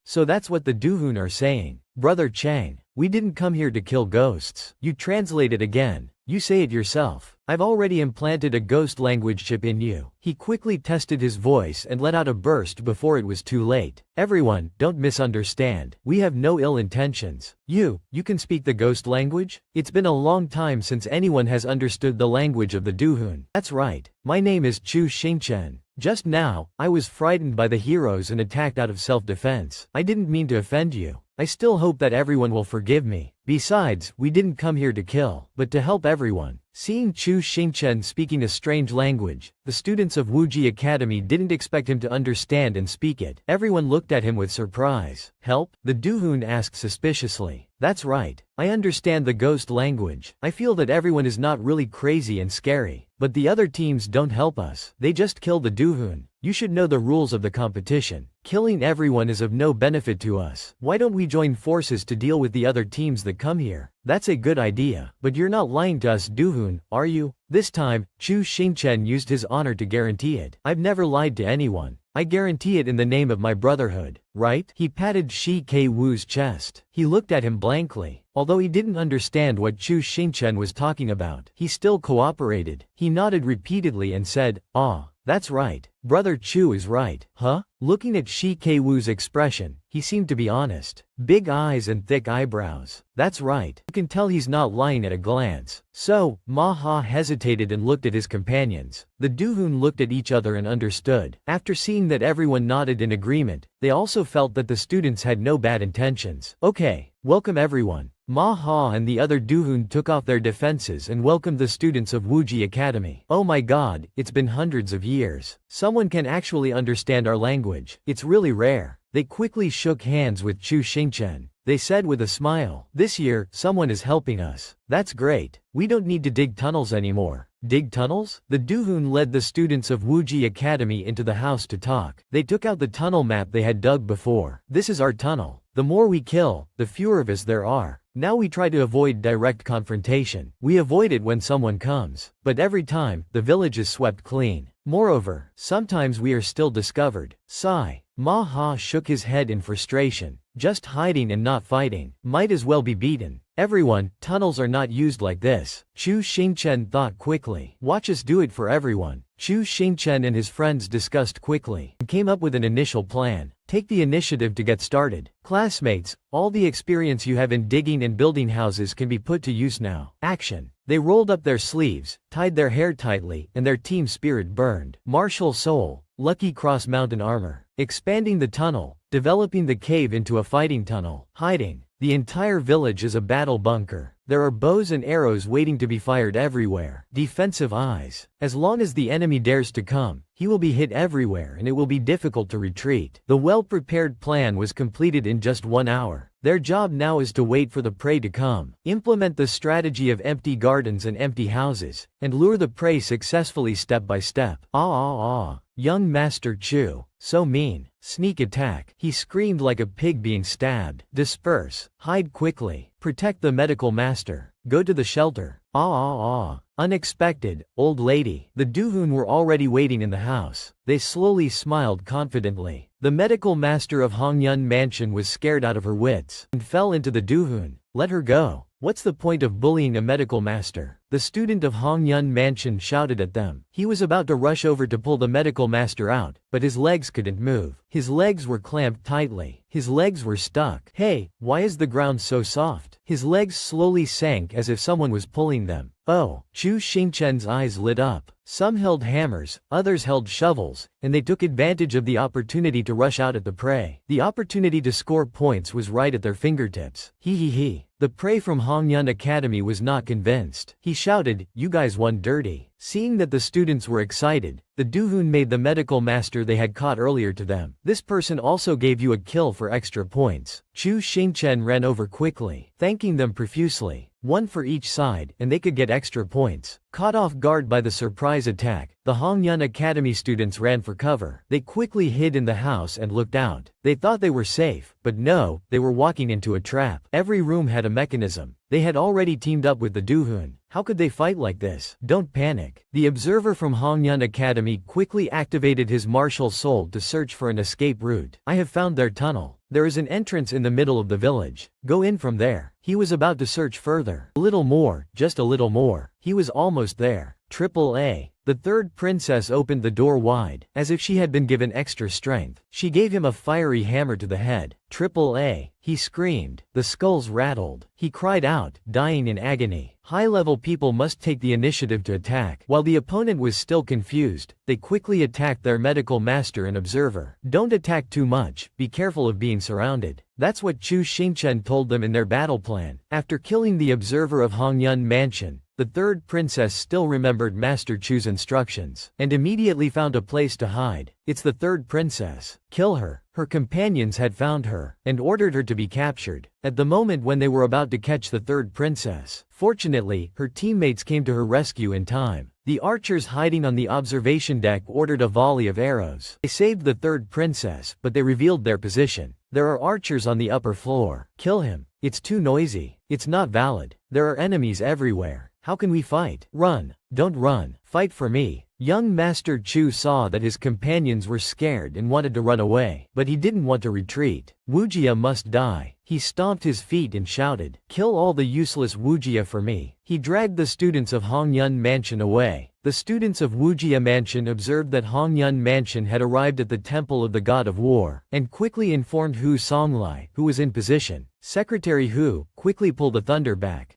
A: So that's what the Duhun are saying. Brother Chang, We didn't come here to kill ghosts. You translate it again. You say it yourself. I've already implanted a ghost language chip in you. He quickly tested his voice and let out a burst before it was too late. Everyone, don't misunderstand. We have no ill intentions. You can speak the ghost language? It's been a long time since anyone has understood the language of the Duhun. That's right. My name is Chu Xingchen. Just now, I was frightened by the heroes and attacked out of self-defense. I didn't mean to offend you. I still hope that everyone will forgive me. Besides, we didn't come here to kill, but to help everyone. Seeing Chu Xingchen speaking a strange language, the students of Wuji Academy didn't expect him to understand and speak it. Everyone looked at him with surprise. Help? The Duhun asked suspiciously. That's right. I understand the ghost language. I feel that everyone is not really crazy and scary. But the other teams don't help us. They just kill the Duhun. You should know the rules of the competition. Killing everyone is of no benefit to us. Why don't we join forces to deal with the other teams that come here? That's a good idea. But you're not lying to us, Duhun, are you? This time, Chu Xingchen used his honor to guarantee it. I've never lied to anyone. I guarantee it in the name of my brotherhood, right? He patted Shi Ke-Wu's chest. He looked at him blankly. Although he didn't understand what Chu Xingchen was talking about, he still cooperated. He nodded repeatedly and said, "Ah, that's right. Brother Chu is right." Huh? Looking at Shi Ke-Wu's expression, he seemed to be honest. Big eyes and thick eyebrows. That's right. You can tell he's not lying at a glance. So, Ma Ha hesitated and looked at his companions. The Duhun looked at each other and understood. After seeing that everyone nodded in agreement, they also felt that the students had no bad intentions. Okay, welcome everyone. Ma Ha and the other Duhun took off their defenses and welcomed the students of Wuji Academy. Oh my god, it's been hundreds of years. Someone can actually understand our language. It's really rare. They quickly shook hands with Chu Xingchen. They said with a smile, "This year, someone is helping us. That's great. We don't need to dig tunnels anymore." Dig tunnels? The Duhun led the students of Wuji Academy into the house to talk. They took out the tunnel map they had dug before. This is our tunnel. The more we kill, the fewer of us there are. Now we try to avoid direct confrontation. We avoid it when someone comes. But every time, the village is swept clean. Moreover, sometimes we are still discovered. Sigh. Ma Ha shook his head in frustration. Just hiding and not fighting. Might as well be beaten. Everyone, tunnels are not used like this. Chu Xingchen thought quickly. Watch us do it for everyone. Chu Xingchen and his friends discussed quickly and came up with an initial plan. Take the initiative to get started. Classmates, all the experience you have in digging and building houses can be put to use now. Action. They rolled up their sleeves, tied their hair tightly, and their team spirit burned. Martial soul, Lucky Cross mountain armor. Expanding the tunnel, developing the cave into a fighting tunnel. Hiding. The entire village is a battle bunker. There are bows and arrows waiting to be fired everywhere. Defensive eyes. As long as the enemy dares to come, he will be hit everywhere and it will be difficult to retreat. The well-prepared plan was completed in just 1 hour. Their job now is to wait for the prey to come, implement the strategy of empty gardens and empty houses, and lure the prey successfully step by step. Young Master Chu. So mean. Sneak attack. He screamed like a pig being stabbed. Disperse. Hide quickly. Protect the medical master. Go to the shelter. Unexpected, old lady. The Duhun were already waiting in the house. They slowly smiled confidently. The medical master of Hongyun Mansion was scared out of her wits and fell into the Duhun. Let her go. What's the point of bullying a medical master? The student of Hongyun Mansion shouted at them. He was about to rush over to pull the medical master out, but his legs couldn't move. His legs were clamped tightly. His legs were stuck. Hey, why is the ground so soft? His legs slowly sank as if someone was pulling them. Oh, Chu Xingchen's eyes lit up. Some held hammers, others held shovels, and they took advantage of the opportunity to rush out at the prey. The opportunity to score points was right at their fingertips. He. The prey from Hongyun Academy was not convinced. He shouted, "You guys won dirty." Seeing that the students were excited, the Duhun made the medical master they had caught earlier to them. This person also gave you a kill for extra points. Chu Xingchen ran over quickly, thanking them profusely. 1 for each side, and they could get extra points. Caught off guard by the surprise attack, the Hongyun Academy students ran for cover. They quickly hid in the house and looked out. They thought they were safe, but no, they were walking into a trap. Every room had a mechanism. They had already teamed up with the Duhun. How could they fight like this? Don't panic. The observer from Hongyun Academy quickly activated his martial soul to search for an escape route. I have found their tunnel. There is an entrance in the middle of the village. Go in from there. He was about to search further. A little more, just a little more. He was almost there. Triple A. The third princess opened the door wide, as if she had been given extra strength. She gave him a fiery hammer to the head. Triple A. He screamed. The skulls rattled. He cried out, dying in agony. High-level people must take the initiative to attack. While the opponent was still confused, they quickly attacked their medical master and observer. Don't attack too much, be careful of being surrounded. That's what Chu Xingchen told them in their battle plan. After killing the observer of Hongyun Mansion, the third princess still remembered Master Chu's instructions, and immediately found a place to hide. It's the third princess. Kill her. Her companions had found her, and ordered her to be captured. At the moment when they were about to catch the third princess, fortunately, her teammates came to her rescue in time. The archers hiding on the observation deck ordered a volley of arrows. They saved the third princess, but they revealed their position. There are archers on the upper floor. Kill him. It's too noisy. It's not valid. There are enemies everywhere. How can we fight? Run. Don't run. Fight for me. Young Master Chu saw that his companions were scared and wanted to run away, but he didn't want to retreat. Wujia must die. He stomped his feet and shouted, "Kill all the useless Wujia for me." He dragged the students of Hongyun Mansion away. The students of Wujia Mansion observed that Hongyun Mansion had arrived at the Temple of the God of War, and quickly informed Hu Songlai, who was in position. Secretary Hu quickly pulled the thunder back.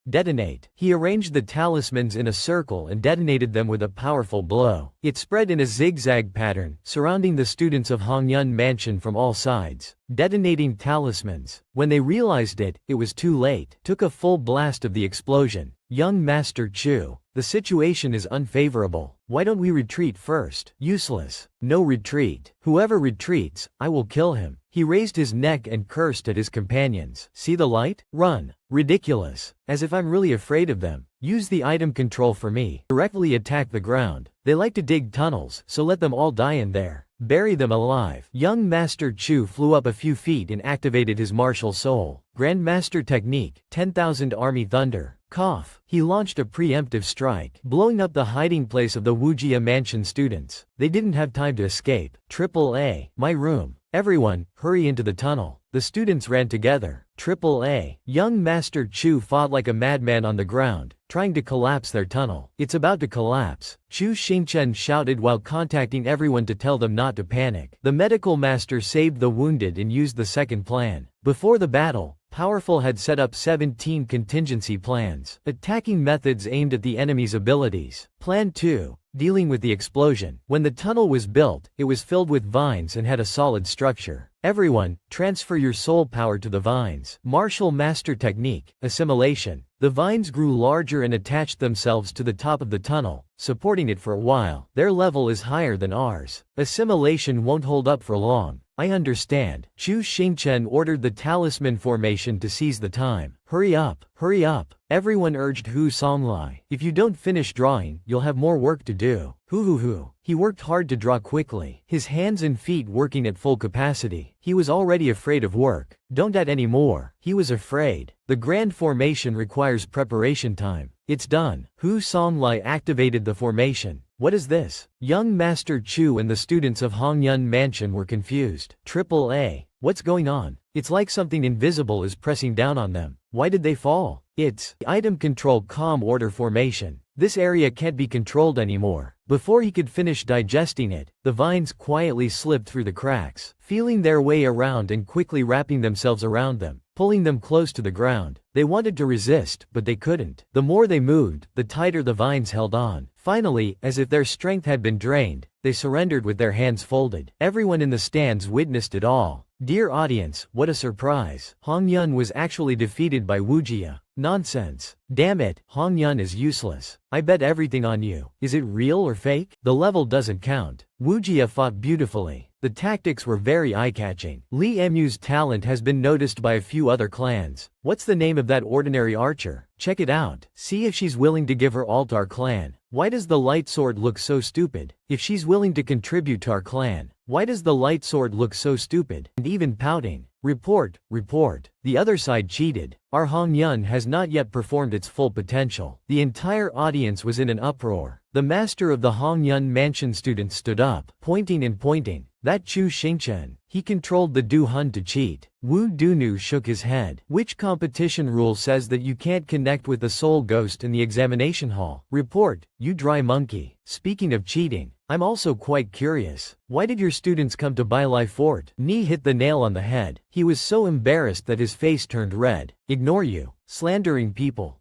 A: Detonate. He arranged the talismans in a circle and detonated them with a powerful blow. It spread in a zigzag pattern, surrounding the students of Hongyun Mansion from all sides. Detonating talismans. When they realized it, it was too late. Took a full blast of the explosion. Young Master Chu, the situation is unfavorable. Why don't we retreat first? Useless. No retreat. Whoever retreats, I will kill him. He raised his neck and cursed at his companions. See the light? Run. Ridiculous. As if I'm really afraid of them. Use the item control for me. Directly attack the ground. They like to dig tunnels, so let them all die in there. Bury them alive. Young Master Chu flew up a few feet and activated his martial soul. Grandmaster technique, 10,000 army thunder. Cough. He launched a preemptive strike, blowing up the hiding place of the Wujia Mansion students. They didn't have time to escape. Triple A. My room. Everyone, hurry into the tunnel. The students ran together. Triple A. Young Master Chu fought like a madman on the ground, trying to collapse their tunnel. It's about to collapse. Chu Xingchen shouted while contacting everyone to tell them not to panic. The medical master saved the wounded and used the second plan. Before the battle, Powerful had set up 17 contingency plans. Attacking methods aimed at the enemy's abilities. Plan 2. Dealing with the explosion. When the tunnel was built, it was filled with vines and had a solid structure. Everyone, transfer your soul power to the vines. Martial master technique, assimilation. The vines grew larger and attached themselves to the top of the tunnel, supporting it for a while. Their level is higher than ours. Assimilation won't hold up for long. I understand. Chu Xingchen ordered the talisman formation to seize the time. Hurry up, hurry up. Everyone urged Hu Songlai. If you don't finish drawing, you'll have more work to do. Hoo. He worked hard to draw quickly, his hands and feet working at full capacity. He was already afraid of work. Don't add any more. He was afraid. The grand formation requires preparation time. It's done. Hu Songlai activated the formation. What is this? Young Master Chu and the students of Hongyun Mansion were confused. Triple A. What's going on? It's like something invisible is pressing down on them. Why did they fall? It's item control calm order formation. This area can't be controlled anymore. Before he could finish digesting it, the vines quietly slipped through the cracks, feeling their way around and quickly wrapping themselves around them, pulling them close to the ground. They wanted to resist, but they couldn't. The more they moved, the tighter the vines held on. Finally, as if their strength had been drained, they surrendered with their hands folded. Everyone in the stands witnessed it all. Dear audience, what a surprise. Hongyun was actually defeated by Wujia. Nonsense. Damn it, Hongyun is useless. I bet everything on you. Is it real or fake? The level doesn't count. Wujia fought beautifully. The tactics were very eye-catching. Li Mu's talent has been noticed by a few other clans. What's the name of that ordinary archer. Check it out. See if she's willing to give her all to our clan. Why does the light sword look so stupid? If she's willing to contribute to our clan, why does the light sword look so stupid? And even pouting. Report, report. The other side cheated. Our Hongyun has not yet performed its full potential. The entire audience was in an uproar. The master of the Hongyun mansion students stood up, pointing and pointing. That Chu Xingchen. He controlled the Du Hun to cheat. Wu Dunu shook his head. Which competition rule says that you can't connect with the soul ghost in the examination hall? Report, you dry monkey. Speaking of cheating, I'm also quite curious. Why did your students come to Bailai Fort? Ni hit the nail on the head. He was so embarrassed that his face turned red. Ignore you. Slandering people.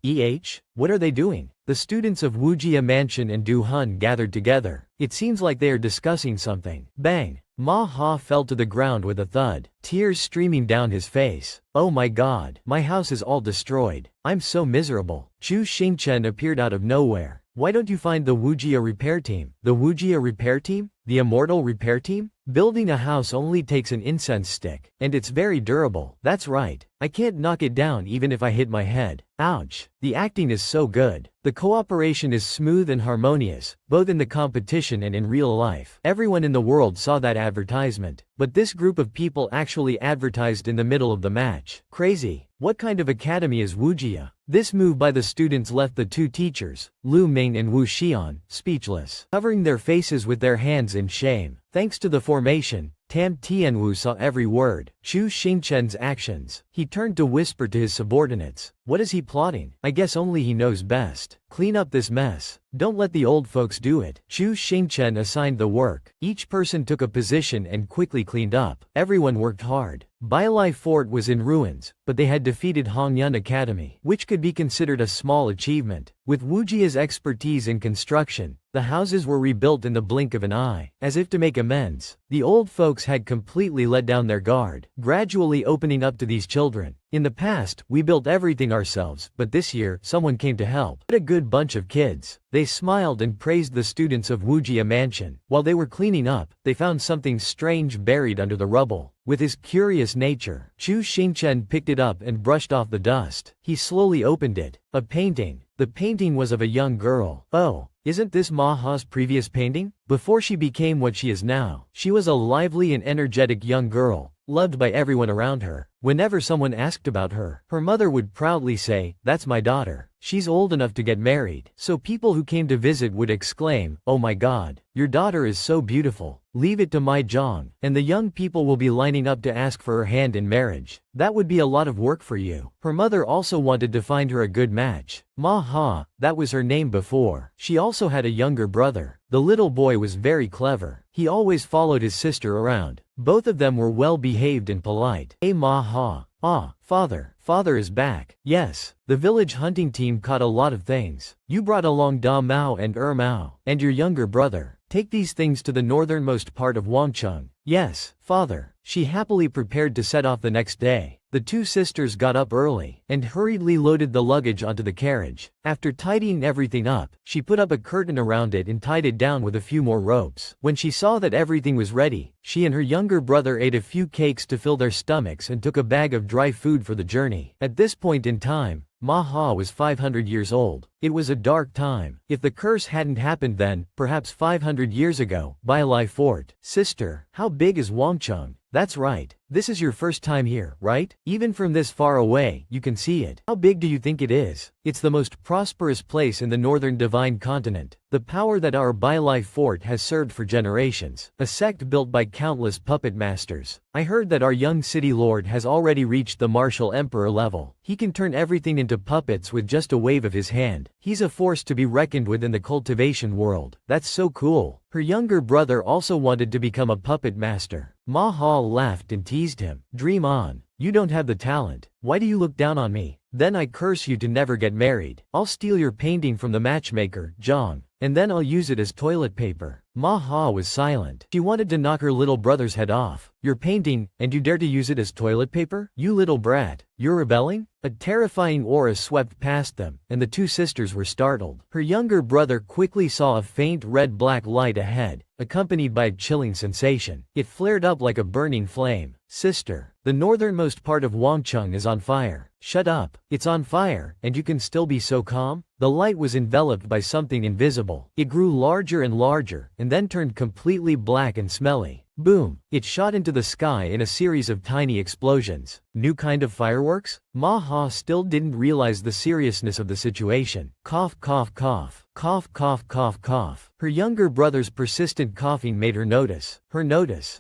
A: What are they doing? The students of Wujia Mansion and Du Hun gathered together. It seems like they are discussing something. Bang! Ma Ha fell to the ground with a thud, tears streaming down his face. Oh my god, my house is all destroyed. I'm so miserable. Chu Xingchen appeared out of nowhere. Why don't you find the Wujia repair team? The Wujia repair team? The immortal repair team? Building a house only takes an incense stick, and it's very durable. That's right. I can't knock it down even if I hit my head. Ouch. The acting is so good. The cooperation is smooth and harmonious, both in the competition and in real life. Everyone in the world saw that advertisement, but this group of people actually advertised in the middle of the match. Crazy. What kind of academy is Wujia? This move by the students left the two teachers, Lu Ming and Wu Xian, speechless, covering their faces with their hands in shame. Thanks to the formation, Tam Tianwu saw every word. Chu Xingchen's actions. He turned to whisper to his subordinates. What is he plotting? I guess only he knows best. Clean up this mess. Don't let the old folks do it. Chu Xingchen assigned the work. Each person took a position and quickly cleaned up. Everyone worked hard. Bailai Fort was in ruins, but they had defeated Hongyun Academy, which could be considered a small achievement. With Wujia's expertise in construction, the houses were rebuilt in the blink of an eye. As if to make amends, the old folks had completely let down their guard, gradually opening up to these children. In the past, we built everything ourselves, but this year, someone came to help. What a good bunch of kids. They smiled and praised the students of Wujia Mansion. While they were cleaning up, they found something strange buried under the rubble. With his curious nature, Chu Xingchen picked it up and brushed off the dust. He slowly opened it. A painting. The painting was of a young girl. Oh, isn't this Ma Ha's previous painting? Before she became what she is now, she was a lively and energetic young girl, loved by everyone around her. Whenever someone asked about her, her mother would proudly say, "That's my daughter. She's old enough to get married." So people who came to visit would exclaim, "Oh my god, your daughter is so beautiful. Leave it to my Zhang." And the young people will be lining up to ask for her hand in marriage. That would be a lot of work for you. Her mother also wanted to find her a good match. Ma Ha, that was her name before. She also had a younger brother. The little boy was very clever. He always followed his sister around. Both of them were well behaved and polite. Hey Ma Ha. Ah, father. Father is back. Yes, the village hunting team caught a lot of things. You brought along Da Mao and Mao, and your younger brother. Take these things to the northernmost part of Wangcheng. Yes, father. She happily prepared to set off the next day. The two sisters got up early and hurriedly loaded the luggage onto the carriage. After tidying everything up, she put up a curtain around it and tied it down with a few more ropes. When she saw that everything was ready, she and her younger brother ate a few cakes to fill their stomachs and took a bag of dry food for the journey. At this point in time, Ma Ha was 500 years old. It was a dark time. If the curse hadn't happened then, perhaps 500 years ago, Bailai Fort. Sister, how big is Wangcheng? That's right. This is your first time here, right? Even from this far away, you can see it. How big do you think it is? It's the most prosperous place in the northern divine continent. The power that our Bailai Fort has served for generations. A sect built by countless puppet masters. I heard that our young city lord has already reached the martial emperor level. He can turn everything into puppets with just a wave of his hand. He's a force to be reckoned with in the cultivation world. That's so cool. Her younger brother also wanted to become a puppet master. Ma Ha laughed and teased him. Dream on. You don't have the talent. Why do you look down on me? Then I curse you to never get married. I'll steal your painting from the matchmaker, Zhang, and then I'll use it as toilet paper. Ma Ha was silent. She wanted to knock her little brother's head off. Your painting, and you dare to use it as toilet paper? You little brat. You're rebelling? A terrifying aura swept past them, and the two sisters were startled. Her younger brother quickly saw a faint red-black light ahead, accompanied by a chilling sensation. It flared up like a burning flame. Sister, the northernmost part of Wangcheng is on fire. Shut up. It's on fire, and you can still be so calm? The light was enveloped by something invisible. It grew larger and larger, and then turned completely black and smelly. Boom! It shot into the sky in a series of tiny explosions. New kind of fireworks? Ma Ha still didn't realize the seriousness of the situation. Cough, cough, cough. Cough, cough, cough, cough. Her younger brother's persistent coughing made her notice.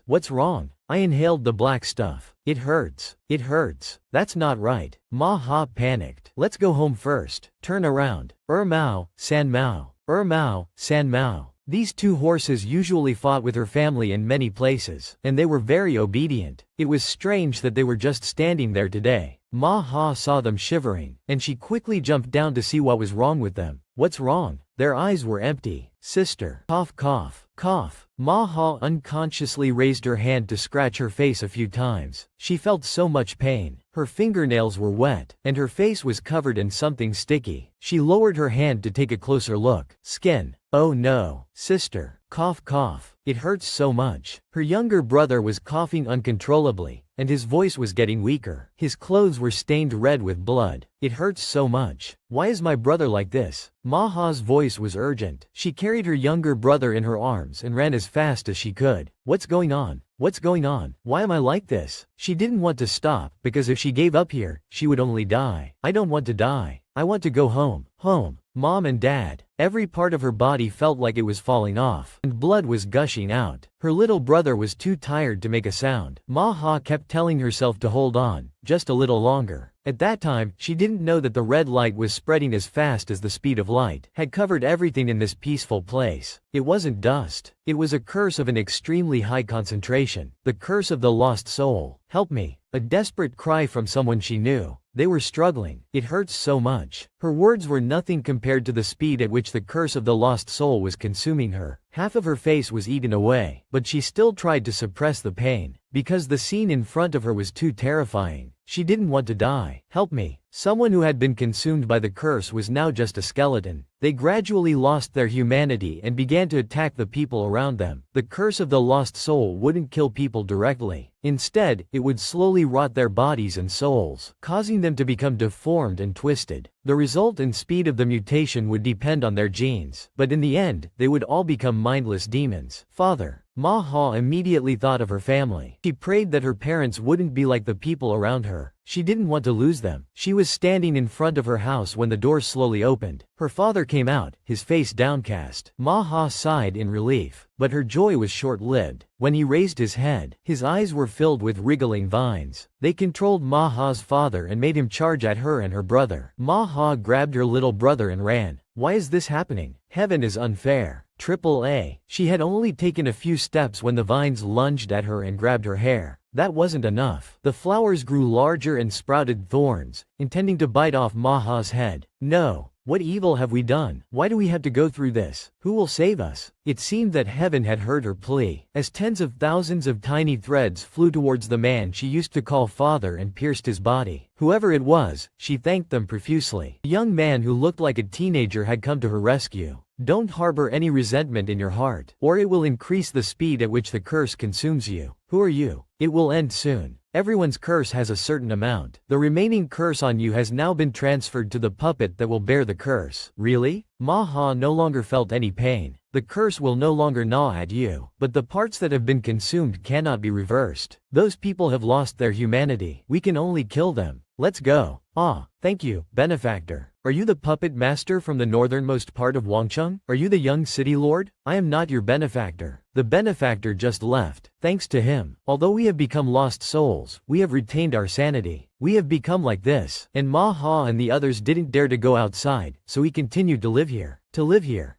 A: What's wrong? I inhaled the black stuff. It hurts. It hurts. That's not right. Ma Ha panicked. Let's go home first. Turn around. Mao, San Mao. Mao, San Mao. These two horses usually fought with her family in many places, and they were very obedient. It was strange that they were just standing there today. Ma Ha saw them shivering, and she quickly jumped down to see what was wrong with them. What's wrong? Their eyes were empty. Sister. Cough, cough, cough. Ma Ha unconsciously raised her hand to scratch her face a few times. She felt so much pain. Her fingernails were wet, and her face was covered in something sticky. She lowered her hand to take a closer look. Skin. Oh no. Sister. Cough, cough. It hurts so much. Her younger brother was coughing uncontrollably, and his voice was getting weaker. His clothes were stained red with blood. It hurts so much. Why is my brother like this? Ma Ha's voice was urgent. She carried her younger brother in her arms and ran as fast as she could. What's going on? What's going on? Why am I like this? She didn't want to stop, because if she gave up here, she would only die. I don't want to die. I want to go home. Home. Mom and Dad. Every part of her body felt like it was falling off, and blood was gushing out. Her little brother was too tired to make a sound. Ma Ha kept telling herself to hold on, just a little longer. At that time, she didn't know that the red light was spreading as fast as the speed of light had covered everything in this peaceful place. It wasn't dust. It was a curse of an extremely high concentration. The curse of the lost soul. Help me. A desperate cry from someone she knew. They were struggling. It hurts so much. Her words were nothing compared to the speed at which the curse of the lost soul was consuming her. Half of her face was eaten away, but she still tried to suppress the pain, because the scene in front of her was too terrifying. She didn't want to die. Help me. Someone who had been consumed by the curse was now just a skeleton. They gradually lost their humanity and began to attack the people around them. The curse of the lost soul wouldn't kill people directly. Instead, it would slowly rot their bodies and souls, causing them to become deformed and twisted. The result and speed of the mutation would depend on their genes, but in the end, they would all become mindless demons. Father. Ma Ha immediately thought of her family. She prayed that her parents wouldn't be like the people around her. She didn't want to lose them. She was standing in front of her house when the door slowly opened. Her father came out, his face downcast. Ma Ha sighed in relief, but her joy was short-lived. When he raised his head, his eyes were filled with wriggling vines. They controlled Ma Ha's father and made him charge at her and her brother. Ma Ha grabbed her little brother and ran. Why is this happening? Heaven is unfair. AAA. She had only taken a few steps when the vines lunged at her and grabbed her hair. That wasn't enough. The flowers grew larger and sprouted thorns, intending to bite off Ma Ha's head. No. What evil have we done? Why do we have to go through this? Who will save us? It seemed that heaven had heard her plea, as tens of thousands of tiny threads flew towards the man she used to call father and pierced his body. Whoever it was, she thanked them profusely. A young man who looked like a teenager had come to her rescue. Don't harbor any resentment in your heart, or it will increase the speed at which the curse consumes you. Who are you? It will end soon. Everyone's curse has a certain amount. The remaining curse on you has now been transferred to the puppet that will bear the curse. Really? Ma Ha no longer felt any pain. The curse will no longer gnaw at you, but the parts that have been consumed cannot be reversed. Those people have lost their humanity. We can only kill them. Let's go. Ah, thank you, benefactor. Are you the puppet master from the northernmost part of Wangcheng? Are you the young city lord? I am not your benefactor. The benefactor just left. Thanks to him, although we have become lost souls, we have retained our sanity. We have become like this. And Ma Ha and the others didn't dare to go outside, so we continued to live here.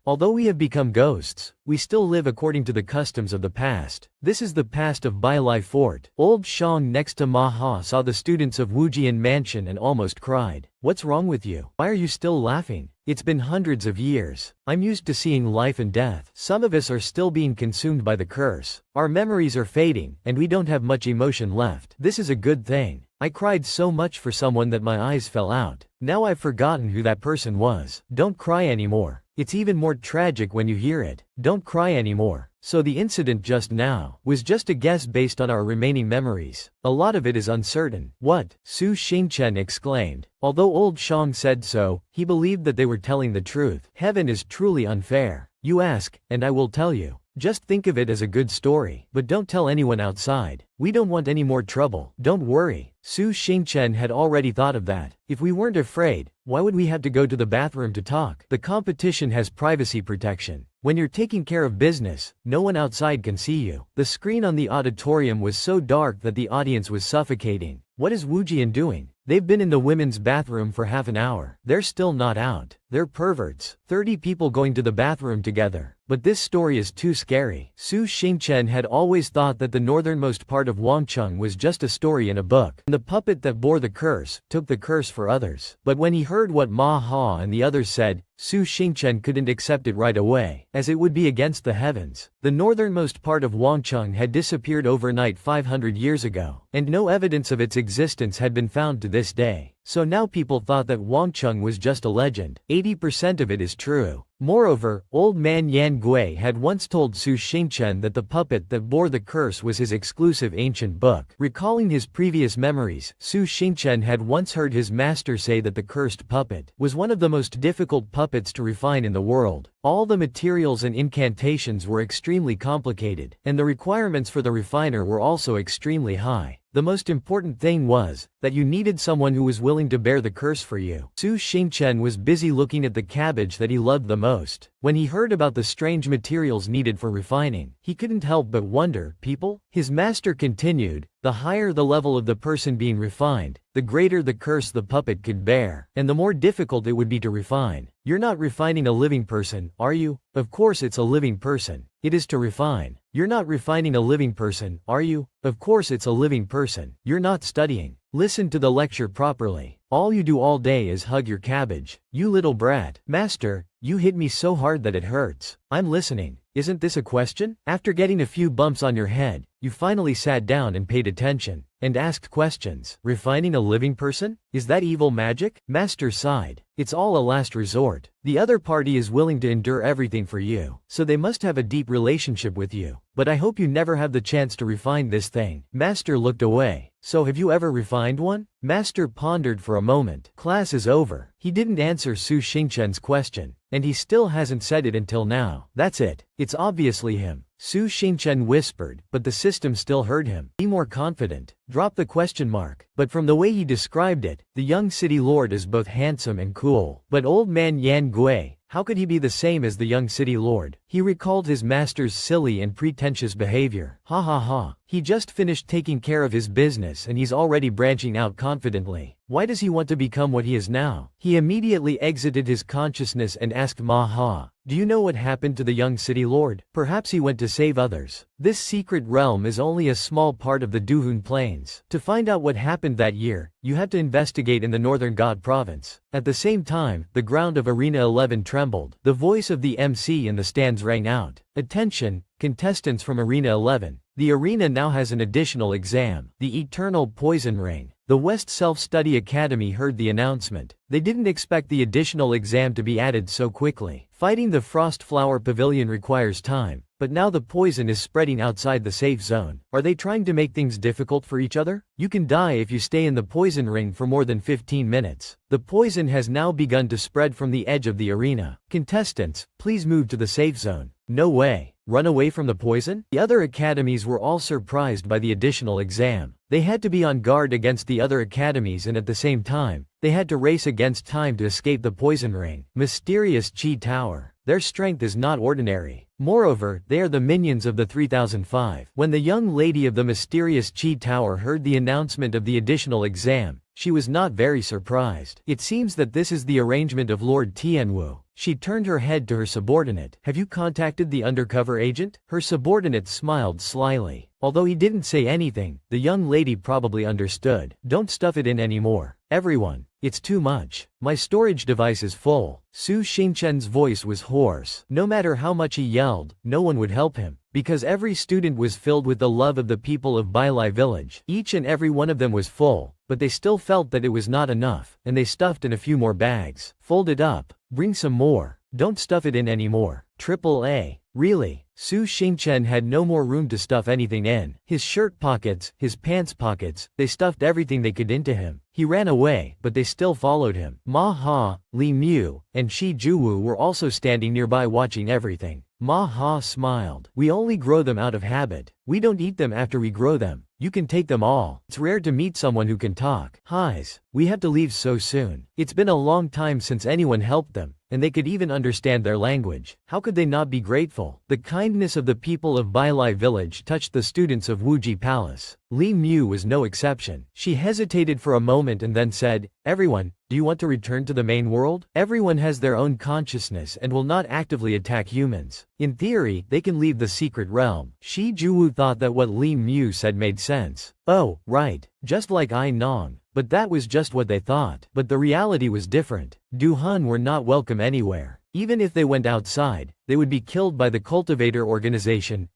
A: Although we have become ghosts, we still live according to the customs of the past. This is the past of Bailai Fort. Old Shang next to Ma Ha saw the students of Wujian Mansion and almost cried. What's wrong with you? Why are you still laughing? It's been hundreds of years. I'm used to seeing life and death. Some of us are still being consumed by the curse. Our memories are fading, and we don't have much emotion left. This is a good thing. I cried so much for someone that my eyes fell out. Now I've forgotten who that person was. Don't cry anymore. It's even more tragic when you hear it. Don't cry anymore. So the incident just now was just a guess based on our remaining memories. A lot of it is uncertain. What? Su Xingchen exclaimed. Although old Shang said so, he believed that they were telling the truth. Heaven is truly unfair. You ask, and I will tell you. Just think of it as a good story, but don't tell anyone outside. We don't want any more trouble. Don't worry. Su Xingchen had already thought of that. If we weren't afraid, why would we have to go to the bathroom to talk? The competition has privacy protection. When you're taking care of business, no one outside can see you. The screen on the auditorium was so dark that the audience was suffocating. What is Wu Jian doing? They've been in the women's bathroom for half an hour. They're still not out. They're perverts. 30 people going to the bathroom together. But this story is too scary. Su Xingchen had always thought that the northernmost part of Wangcheng was just a story in a book. And the puppet that bore the curse took the curse for others. But when he heard what Ma Ha and the others said, Su Xingchen couldn't accept it right away, as it would be against the heavens. The northernmost part of Wangcheng had disappeared overnight 500 years ago, and no evidence of its existence had been found to this day. So now people thought that Wangcheng was just a legend. 80% of it is true. Moreover, old man Yan Gui had once told Su Xingchen that the puppet that bore the curse was his exclusive ancient book. Recalling his previous memories, Su Xingchen had once heard his master say that the cursed puppet was one of the most difficult puppets to refine in the world. All the materials and incantations were extremely complicated, and the requirements for the refiner were also extremely high. The most important thing was that you needed someone who was willing to bear the curse for you. Su Xingchen was busy looking at the cabbage that he loved the most. When he heard about the strange materials needed for refining, he couldn't help but wonder, people? His master continued, the higher the level of the person being refined, the greater the curse the puppet could bear, and the more difficult it would be to refine. You're not refining a living person, are you? Of course it's a living person. It is to refine. You're not refining a living person, are you? Of course it's a living person. You're not studying. Listen to the lecture properly. All you do all day is hug your cabbage. You little brat. Master, you hit me so hard that it hurts. I'm listening. Isn't this a question? After getting a few bumps on your head, you finally sat down and paid attention, and asked questions. Refining a living person? Is that evil magic? Master sighed. It's all a last resort. The other party is willing to endure everything for you, so they must have a deep relationship with you. But I hope you never have the chance to refine this thing. Master looked away. So have you ever refined one? Master pondered for a moment. Class is over. He didn't answer Su Xingchen's question, and he still hasn't said it until now. That's it. It's obviously him. Su Xingchen whispered, but the system still heard him. Be more confident. Drop the question mark. But from the way he described it, the young city lord is both handsome and cool. But old man Yan Gui, how could he be the same as the young city lord? He recalled his master's silly and pretentious behavior. Ha ha ha. He just finished taking care of his business and he's already branching out confidently. Why does he want to become what he is now? He immediately exited his consciousness and asked Ma Ha, do you know what happened to the young city lord? Perhaps he went to save others. This secret realm is only a small part of the Duhun Plains. To find out what happened that year, you have to investigate in the northern God province. At the same time, the ground of Arena 11 trembled. The voice of the MC in the stands rang out. Attention, contestants from Arena 11. The arena now has an additional exam, the Eternal Poison Ring. The West Self-Study Academy heard the announcement. They didn't expect the additional exam to be added so quickly. Fighting the Frost Flower Pavilion requires time, but now the poison is spreading outside the safe zone. Are they trying to make things difficult for each other? You can die if you stay in the poison ring for more than 15 minutes. The poison has now begun to spread from the edge of the arena. Contestants, please move to the safe zone. No way. Run away from the poison? The other academies were all surprised by the additional exam. They had to be on guard against the other academies and at the same time, they had to race against time to escape the poison ring. Mysterious Qi Tower. Their strength is not ordinary. Moreover, they are the minions of the 3005. When the young lady of the mysterious Qi Tower heard the announcement of the additional exam, she was not very surprised. It seems that this is the arrangement of Lord Tianwu. She turned her head to her subordinate. Have you contacted the undercover agent? Her subordinate smiled slyly. Although he didn't say anything, the young lady probably understood. Don't stuff it in anymore. Everyone. It's too much. My storage device is full. Su Xingchen's voice was hoarse. No matter how much he yelled, no one would help him. Because every student was filled with the love of the people of Bailai village. Each and every one of them was full, but they still felt that it was not enough, and they stuffed in a few more bags. Fold it up. Bring some more. Don't stuff it in anymore. Triple A. Really? Su Xingchen had no more room to stuff anything in. His shirt pockets, his pants pockets, they stuffed everything they could into him. He ran away, but they still followed him. Ma Ha, Li Mu, and Shi Juwu were also standing nearby watching everything. Ma Ha smiled. We only grow them out of habit. We don't eat them after we grow them. You can take them all. It's rare to meet someone who can talk. Highs. We have to leave so soon. It's been a long time since anyone helped them, and they could even understand their language. How could they not be grateful? The kindness of the people of Bailai village touched the students of Wuji Palace. Li Mu was no exception. She hesitated for a moment and then said, "Everyone, do you want to return to the main world? Everyone has their own consciousness and will not actively attack humans. In theory, they can leave the secret realm." Shi Juwu thought that what Li Mu said made sense. Oh, right. Just like Ai Nong. But that was just what they thought. But the reality was different. Du Hun were not welcome anywhere. Even if they went outside, they would be killed by the cultivator organization.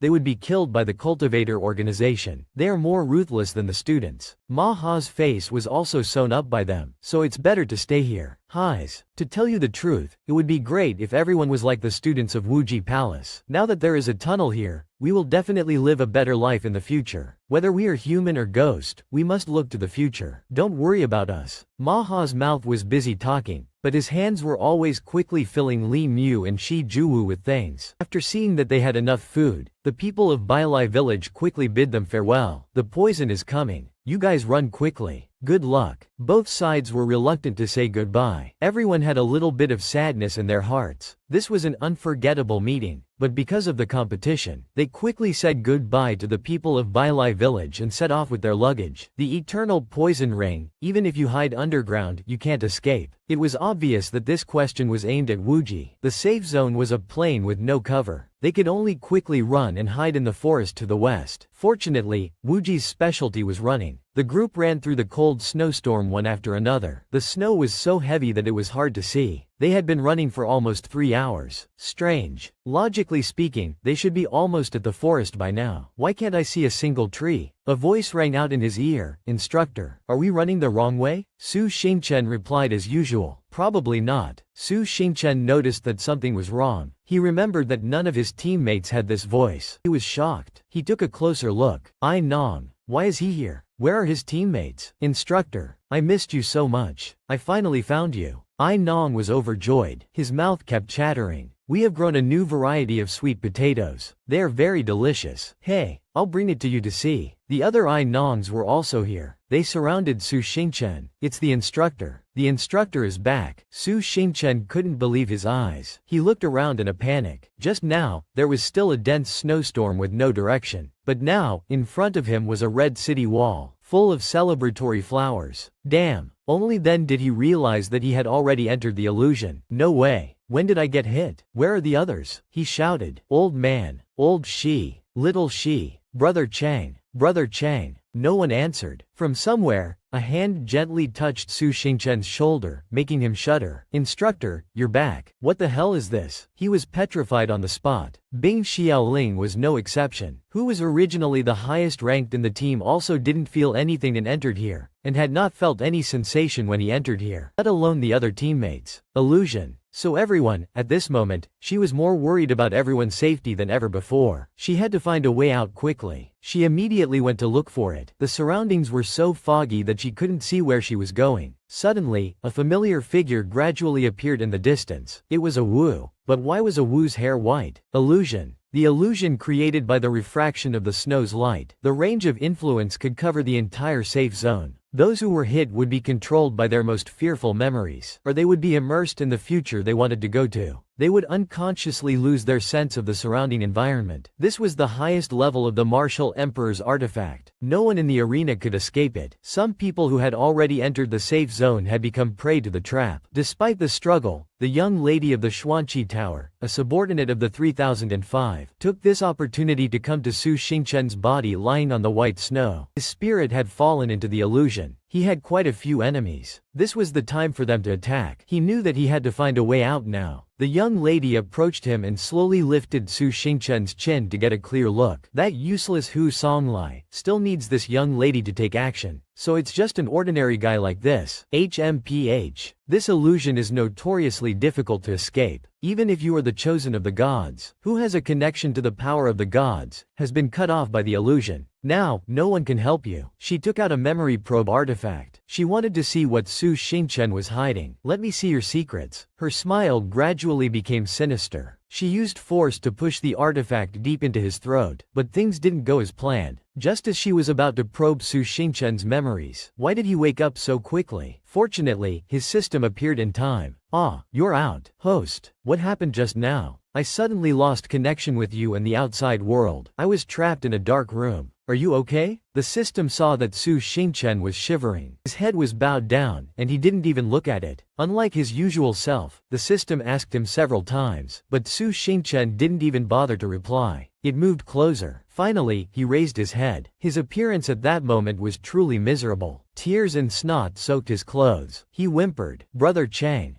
A: They would be killed by the cultivator organization. They are more ruthless than the students. Ma Ha's face was also sewn up by them, so it's better to stay here. Highs. To tell you the truth, it would be great if everyone was like the students of Wuji Palace. Now that there is a tunnel here, we will definitely live a better life in the future. Whether we are human or ghost, we must look to the future. Don't worry about us. Ma Ha's mouth was busy talking, but his hands were always quickly filling Li Mu and Shi Juwu with things. After seeing that they had enough food, the people of Bailai village quickly bid them farewell. The poison is coming. You guys run quickly. Good luck. Both sides were reluctant to say goodbye. Everyone had a little bit of sadness in their hearts. This was an unforgettable meeting, but because of the competition, they quickly said goodbye to the people of Bailai village and set off with their luggage. The eternal poison ring, even if you hide underground, you can't escape. It was obvious that this question was aimed at Wuji. The safe zone was a plain with no cover. They could only quickly run and hide in the forest to the west. Fortunately, Wuji's specialty was running. The group ran through the cold snowstorm one after another. The snow was so heavy that it was hard to see. They had been running for almost 3 hours. Strange. Logically speaking, they should be almost at the forest by now. Why can't I see a single tree? A voice rang out in his ear. Instructor, are we running the wrong way? Su Xingchen replied as usual. Probably not. Su Xingchen noticed that something was wrong. He remembered that none of his teammates had this voice. He was shocked. He took a closer look. Ai Nong. Why is he here? Where are his teammates? Instructor, I missed you so much. I finally found you. Ai Nong was overjoyed. His mouth kept chattering. We have grown a new variety of sweet potatoes. They are very delicious. Hey, I'll bring it to you to see. The other Ai Nongs were also here. They surrounded Su Xingchen. It's the instructor. The instructor is back. Su Xingchen couldn't believe his eyes. He looked around in a panic. Just now, there was still a dense snowstorm with no direction. But now, in front of him was a red city wall, full of celebratory flowers. Damn. Only then did he realize that he had already entered the illusion. No way. When did I get hit? Where are the others? He shouted. Old man. Old Shi. Little Shi. Brother Chang. Brother Chang. No one answered. From somewhere, a hand gently touched Su Xingchen's shoulder, making him shudder. Instructor, you're back. What the hell is this? He was petrified on the spot. Bing Xiaoling was no exception. Who was originally the highest ranked in the team also didn't feel anything and entered here, and had not felt any sensation when he entered here, let alone the other teammates. Illusion. So everyone, at this moment, she was more worried about everyone's safety than ever before. She had to find a way out quickly. She immediately went to look for it. The surroundings were so foggy that she couldn't see where she was going. Suddenly, a familiar figure gradually appeared in the distance. It was a Wu. But why was a Wu's hair white? Illusion. The illusion created by the refraction of the snow's light. The range of influence could cover the entire safe zone. Those who were hit would be controlled by their most fearful memories, or they would be immersed in the future they wanted to go to. They would unconsciously lose their sense of the surrounding environment. This was the highest level of the martial emperor's artifact. No one in the arena could escape it. Some people who had already entered the safe zone had become prey to the trap. Despite the struggle, the young lady of the Xuanqi Tower, a subordinate of the 3005, took this opportunity to come to Su Xingchen's body lying on the white snow. His spirit had fallen into the illusion. He had quite a few enemies. This was the time for them to attack. He knew that he had to find a way out now. The young lady approached him and slowly lifted Su Xingchen's chin to get a clear look. That useless Hu Songlai still needs this young lady to take action. So it's just an ordinary guy like this. HMPH. This illusion is notoriously difficult to escape. Even if you are the chosen of the gods, who has a connection to the power of the gods, has been cut off by the illusion. Now, no one can help you. She took out a memory probe artifact. She wanted to see what Su Xingchen was hiding. Let me see your secrets. Her smile gradually became sinister. She used force to push the artifact deep into his throat, but things didn't go as planned. Just as she was about to probe Su Xingchen's memories, why did he wake up so quickly? Fortunately, his system appeared in time. Ah, you're out. Host, what happened just now? I suddenly lost connection with you and the outside world. I was trapped in a dark room. Are you okay? The system saw that Su Xingchen was shivering. His head was bowed down, and he didn't even look at it. Unlike his usual self, the system asked him several times, but Su Xingchen didn't even bother to reply. It moved closer. Finally, he raised his head. His appearance at that moment was truly miserable. Tears and snot soaked his clothes. He whimpered, Brother Chang,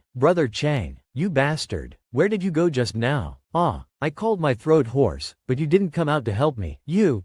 A: you bastard. Where did you go just now? Ah, I called my throat hoarse, but you didn't come out to help me. You,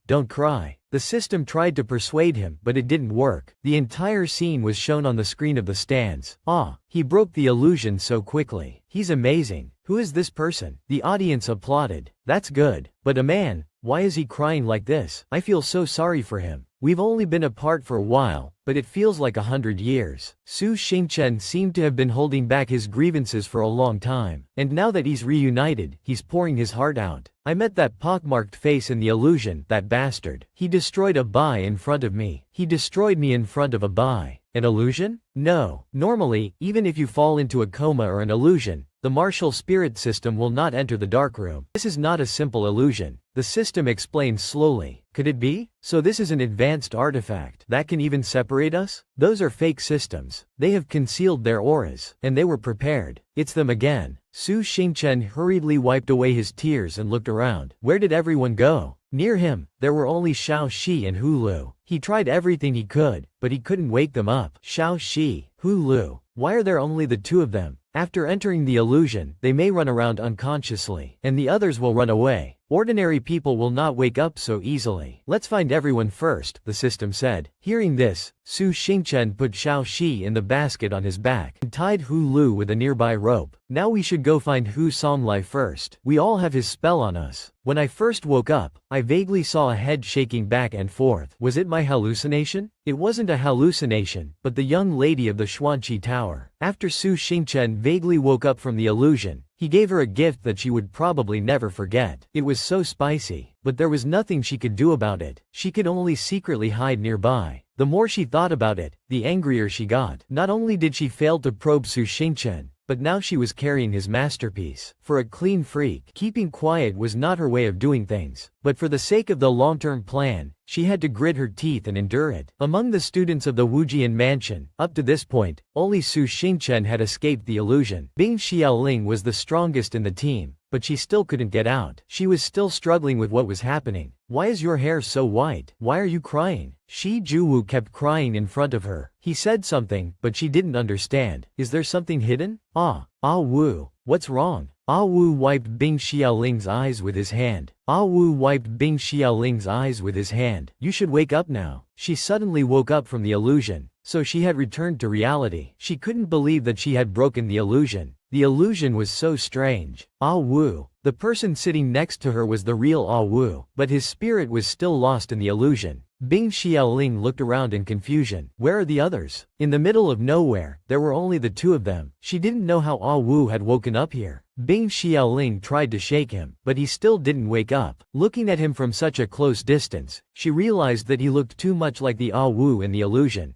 A: don't cry. The system tried to persuade him, but it didn't work. The entire scene was shown on the screen of the stands. Ah, he broke the illusion so quickly. He's amazing. Who is this person? The audience applauded. That's good. But a man, why is he crying like this? I feel so sorry for him. We've only been apart for a while, but it feels like 100 years. Su Xingchen seemed to have been holding back his grievances for a long time, and now that he's reunited, he's pouring his heart out. I met that pockmarked face in the illusion, that bastard. He destroyed a Bai in front of me. He destroyed me in front of a Bai. An illusion? No. Normally, even if you fall into a coma or an illusion, the martial spirit system will not enter the darkroom. This is not a simple illusion. The system explained slowly. Could it be? So this is an advanced artifact that can even separate us? Those are fake systems. They have concealed their auras, and they were prepared. It's them again. Su Xingchen hurriedly wiped away his tears and looked around. Where did everyone go? Near him, there were only Xiao Shi and Hu Lu. He tried everything he could, but he couldn't wake them up. Xiao Shi, Hu Lu. Why are there only the two of them? After entering the illusion, they may run around unconsciously, and the others will run away. Ordinary people will not wake up so easily. Let's find everyone first, the system said. Hearing this, Su Xingchen put Xiao Shi in the basket on his back and tied Hu Lu with a nearby rope. Now we should go find Hu Songlai first. We all have his spell on us. When I first woke up, I vaguely saw a head shaking back and forth. Was it my hallucination? It wasn't a hallucination, but the young lady of the Xuanqi Tower. After Su Xingchen vaguely woke up from the illusion, he gave her a gift that she would probably never forget. It was so spicy, but there was nothing she could do about it. She could only secretly hide nearby. The more she thought about it, the angrier she got. Not only did she fail to probe Su Xingchen, but now she was carrying his masterpiece. For a clean freak, keeping quiet was not her way of doing things. But for the sake of the long-term plan, she had to grit her teeth and endure it. Among the students of the Wujian mansion, up to this point, only Su Xingchen had escaped the illusion. Bing Xiaoling was the strongest in the team, but she still couldn't get out. She was still struggling with what was happening. Why is your hair so white? Why are you crying? Shi Juwu kept crying in front of her. He said something, but she didn't understand. Is there something hidden? Ah Wu, what's wrong? Wu wiped Bing Xiaoling's eyes with his hand. Wu wiped Bing Xiaoling's eyes with his hand. You should wake up now. She suddenly woke up from the illusion, so she had returned to reality. She couldn't believe that she had broken the illusion. The illusion was so strange. Wu, the person sitting next to her, was the real Wu, but his spirit was still lost in the illusion. Bing Xiaoling looked around in confusion. Where are the others? In the middle of nowhere, there were only the two of them. She didn't know how Wu had woken up here. Bing Xiaoling tried to shake him, but he still didn't wake up. Looking at him from such a close distance, she realized that he looked too much like the Wu in the illusion.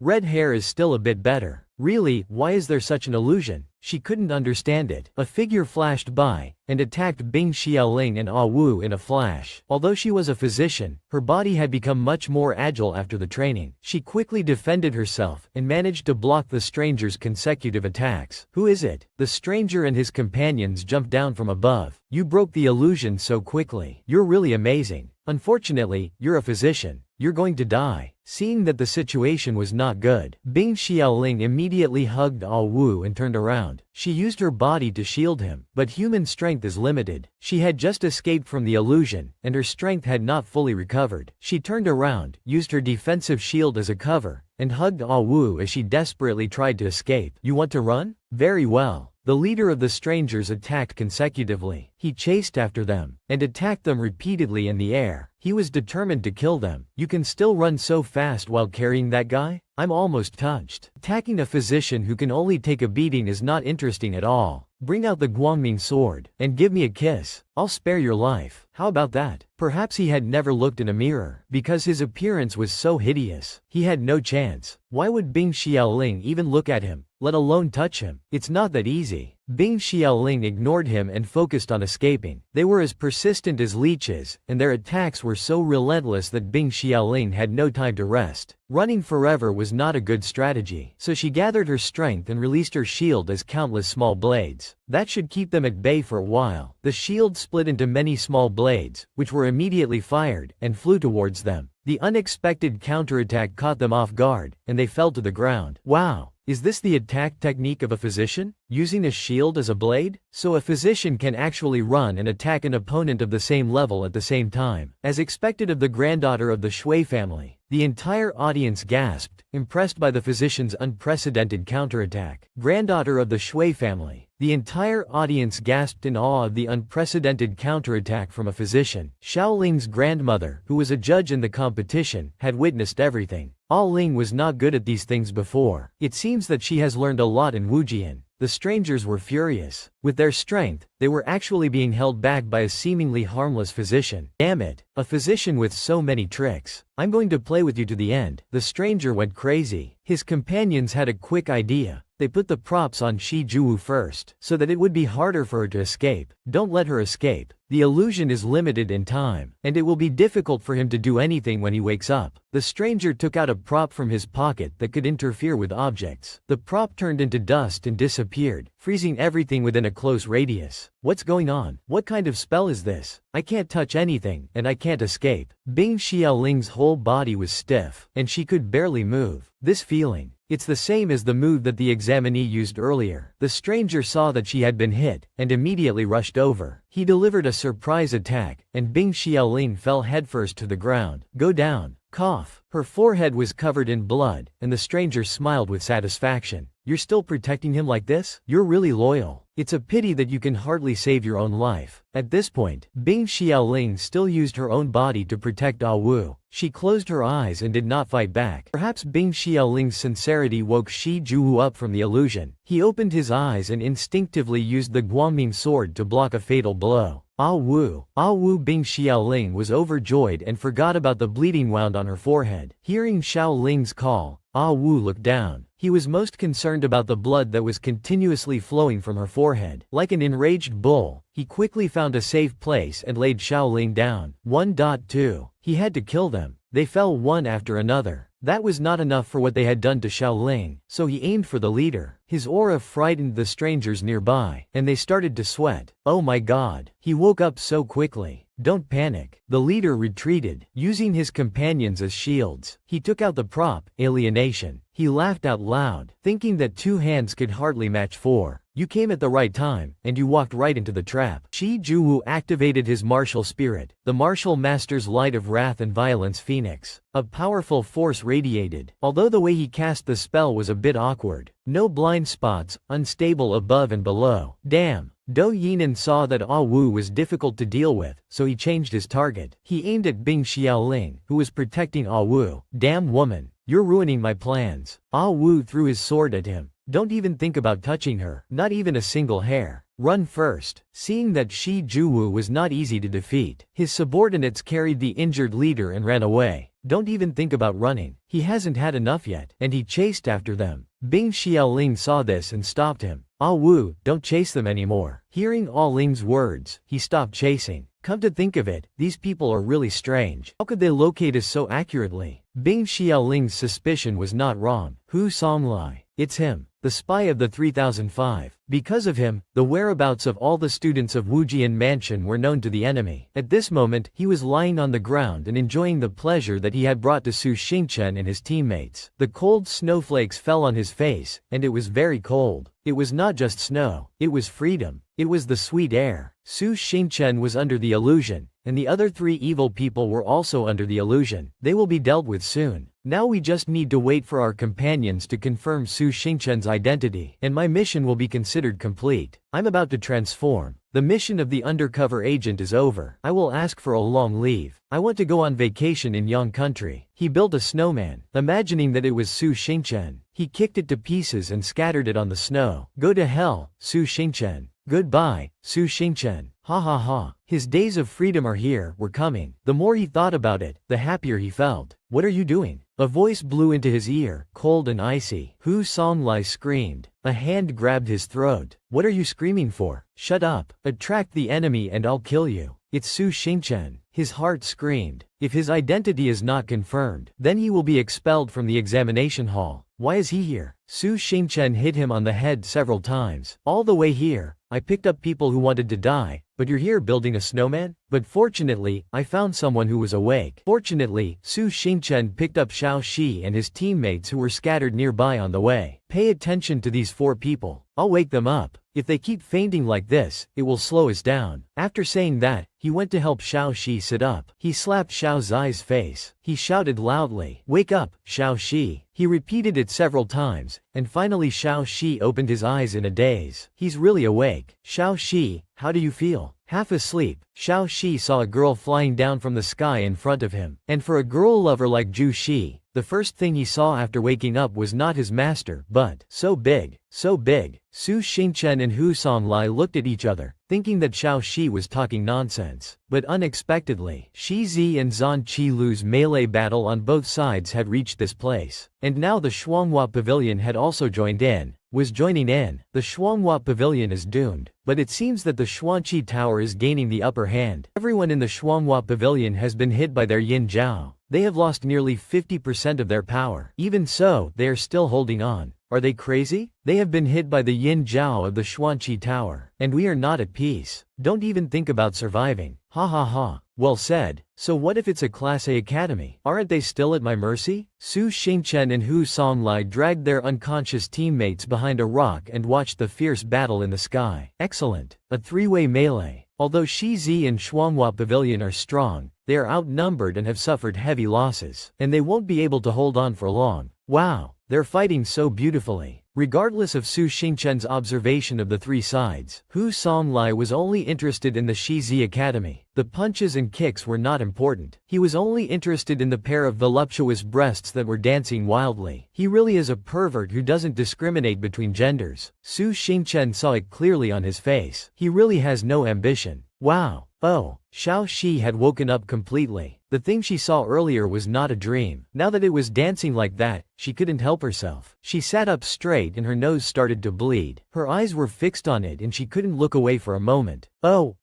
A: Red hair is still a bit better. Really, why is there such an illusion? She couldn't understand it. A figure flashed by and attacked Bing Xiaoling and Wu in a flash. Although she was a physician, her body had become much more agile after the training. She quickly defended herself and managed to block the stranger's consecutive attacks. Who is it? The stranger and his companions jumped down from above. You broke the illusion so quickly. You're really amazing. Unfortunately, you're a physician. You're going to die. Seeing that the situation was not good, Bing Xiaoling immediately hugged Ah Wu and turned around. She used her body to shield him, but human strength is limited. She had just escaped from the illusion, and her strength had not fully recovered. She turned around, used her defensive shield as a cover, and hugged Ah Wu as she desperately tried to escape. You want to run? Very well. The leader of the strangers attacked consecutively. He chased after them, and attacked them repeatedly in the air. He was determined to kill them. You can still run so fast while carrying that guy? I'm almost touched. Attacking a physician who can only take a beating is not interesting at all. Bring out the Guangming sword, and give me a kiss. I'll spare your life. How about that? Perhaps he had never looked in a mirror, because his appearance was so hideous. He had no chance. Why would Bing Xiaoling even look at him, let alone touch him? It's not that easy. Bing Xiaoling ignored him and focused on escaping. They were as persistent as leeches, and their attacks were so relentless that Bing Xiaoling had no time to rest. Running forever was not a good strategy, so she gathered her strength and released her shield as countless small blades. That should keep them at bay for a while. The shield split into many small blades, which were immediately fired, and flew towards them. The unexpected counterattack caught them off guard, and they fell to the ground. Wow! Is this the attack technique of a physician? Using a shield as a blade? So a physician can actually run and attack an opponent of the same level at the same time. As expected of the granddaughter of the Shui family, the entire audience gasped, impressed by the physician's unprecedented counterattack. Granddaughter of the Shui family. The entire audience gasped in awe of the unprecedented counterattack from a physician. Xiaoling's grandmother, who was a judge in the competition, had witnessed everything. Ah Ling was not good at these things before. It seems that she has learned a lot in Wujian. The strangers were furious. With their strength, they were actually being held back by a seemingly harmless physician. Damn it, a physician with so many tricks. I'm going to play with you to the end. The stranger went crazy. His companions had a quick idea. They put the props on Shi Juwu first, so that it would be harder for her to escape. Don't let her escape. The illusion is limited in time, and it will be difficult for him to do anything when he wakes up. The stranger took out a prop from his pocket that could interfere with objects. The prop turned into dust and disappeared, freezing everything within a close radius. What's going on? What kind of spell is this? I can't touch anything, and I can't escape. Bing Xiaoling's whole body was stiff, and she could barely move. This feeling. It's the same as the move that the examinee used earlier. The stranger saw that she had been hit, and immediately rushed over. He delivered a surprise attack, and Bing Xiaoling fell headfirst to the ground. Go down. Cough. Her forehead was covered in blood, and the stranger smiled with satisfaction. You're still protecting him like this? You're really loyal. It's a pity that you can hardly save your own life. At this point, Bing Xiaoling still used her own body to protect Ah Wu. She closed her eyes and did not fight back. Perhaps Bing Xiaoling's sincerity woke Shi Juwu up from the illusion. He opened his eyes and instinctively used the Guangming sword to block a fatal blow. Ah Wu Bing Xiaoling was overjoyed and forgot about the bleeding wound on her forehead. Hearing Xiaoling's call, Ah Wu looked down. He was most concerned about the blood that was continuously flowing from her forehead. Like an enraged bull, he quickly found a safe place and laid Xiaoling down. 1.2. He had to kill them. They fell one after another. That was not enough for what they had done to Xiaoling, so he aimed for the leader. His aura frightened the strangers nearby, and they started to sweat. Oh my god. He woke up so quickly. Don't panic. The leader retreated, using his companions as shields. He took out the prop, alienation. He laughed out loud, thinking that 2 hands could hardly match 4. You came at the right time, and you walked right into the trap. Shi Juwu activated his martial spirit, the martial master's light of wrath and violence phoenix. A powerful force radiated, although the way he cast the spell was a bit awkward. No blind spots, unstable above and below. Damn. Do Yinan saw that Ah Wu was difficult to deal with, so he changed his target. He aimed at Bing Xiaoling, who was protecting Ah Wu. Damn woman. You're ruining my plans. Ah Wu threw his sword at him. Don't even think about touching her, not even a single hair. Run first. Seeing that Shi Juwu was not easy to defeat, his subordinates carried the injured leader and ran away. Don't even think about running. He hasn't had enough yet, and he chased after them. Bing Xiaoling saw this and stopped him. Ah Wu, don't chase them anymore. Hearing Ah Ling's words, he stopped chasing. Come to think of it, these people are really strange. How could they locate us so accurately? Bing Xiaoling's suspicion was not wrong. Hu Songlai. It's him, the spy of the 3005. Because of him, the whereabouts of all the students of Wujian Mansion were known to the enemy. At this moment, he was lying on the ground and enjoying the pleasure that he had brought to Su Xingchen and his teammates. The cold snowflakes fell on his face, and it was very cold. It was not just snow, it was freedom. It was the sweet air. Su Xingchen was under the illusion, and the other three evil people were also under the illusion. They will be dealt with soon. Now we just need to wait for our companions to confirm Su Xingchen's identity, and my mission will be considered complete. I'm about to transform. The mission of the undercover agent is over. I will ask for a long leave. I want to go on vacation in Yang country. He built a snowman, imagining that it was Su Xingchen. He kicked it to pieces and scattered it on the snow. Go to hell, Su Xingchen. Goodbye, Su Xingchen. Ha ha ha. His days of freedom are here, were coming. The more he thought about it, the happier he felt. What are you doing? A voice blew into his ear, cold and icy. Hu Songlai screamed. A hand grabbed his throat. What are you screaming for? Shut up. Attract the enemy and I'll kill you. It's Su Xingchen. His heart screamed. If his identity is not confirmed, then he will be expelled from the examination hall. Why is he here? Su Xingchen hit him on the head several times. All the way here, I picked up people who wanted to die, but you're here building a snowman? But fortunately, I found someone who was awake. Fortunately, Su Xingchen picked up Xiao Shi and his teammates who were scattered nearby on the way. Pay attention to these 4 people. I'll wake them up. If they keep fainting like this, it will slow us down. After saying that, he went to help Xiao Shi sit up. He slapped Xiao Zai's face. He shouted loudly, "Wake up, Xiao Shi." He repeated it several times, and finally Xiao Shi opened his eyes in a daze. He's really awake. Xiao Shi, how do you feel? Half asleep, Xiao Shi saw a girl flying down from the sky in front of him. And for a girl lover like Zhu Shi, the first thing he saw after waking up was not his master, but so big, so big. Su Xingchen and Hu Songlai looked at each other, thinking that Xiao Shi was talking nonsense. But unexpectedly, Shi Zi and Zhan Qilu's melee battle on both sides had reached this place. And now the Shuanghua Pavilion had also joined in. Was joining in. The Shuanghua Pavilion is doomed. But it seems that the Xuanqi Tower is gaining the upper hand. Everyone in the Shuanghua Pavilion has been hit by their Yin Jiao. They have lost nearly 50% of their power. Even so, they are still holding on. Are they crazy? They have been hit by the Yin Jiao of the Xuanqi Tower. And we are not at peace. Don't even think about surviving. Ha ha ha. Well said. So what if it's a Class A academy? Aren't they still at my mercy? Su Xingchen and Hu Songlai dragged their unconscious teammates behind a rock and watched the fierce battle in the sky. Excellent. A 3-way melee. Although Shi Zi and Shuanghua Pavilion are strong, they are outnumbered and have suffered heavy losses. And they won't be able to hold on for long. Wow. They're fighting so beautifully. Regardless of Su Xingchen's observation of the 3 sides, Hu Songlai was only interested in the Shi Zi Academy. The punches and kicks were not important. He was only interested in the pair of voluptuous breasts that were dancing wildly. He really is a pervert who doesn't discriminate between genders. Su Xingchen saw it clearly on his face. He really has no ambition. Wow. Oh, Xiao Shi had woken up completely. The thing she saw earlier was not a dream. Now that it was dancing like that, she couldn't help herself. She sat up straight and her nose started to bleed. Her eyes were fixed on it and she couldn't look away for a moment. Oh.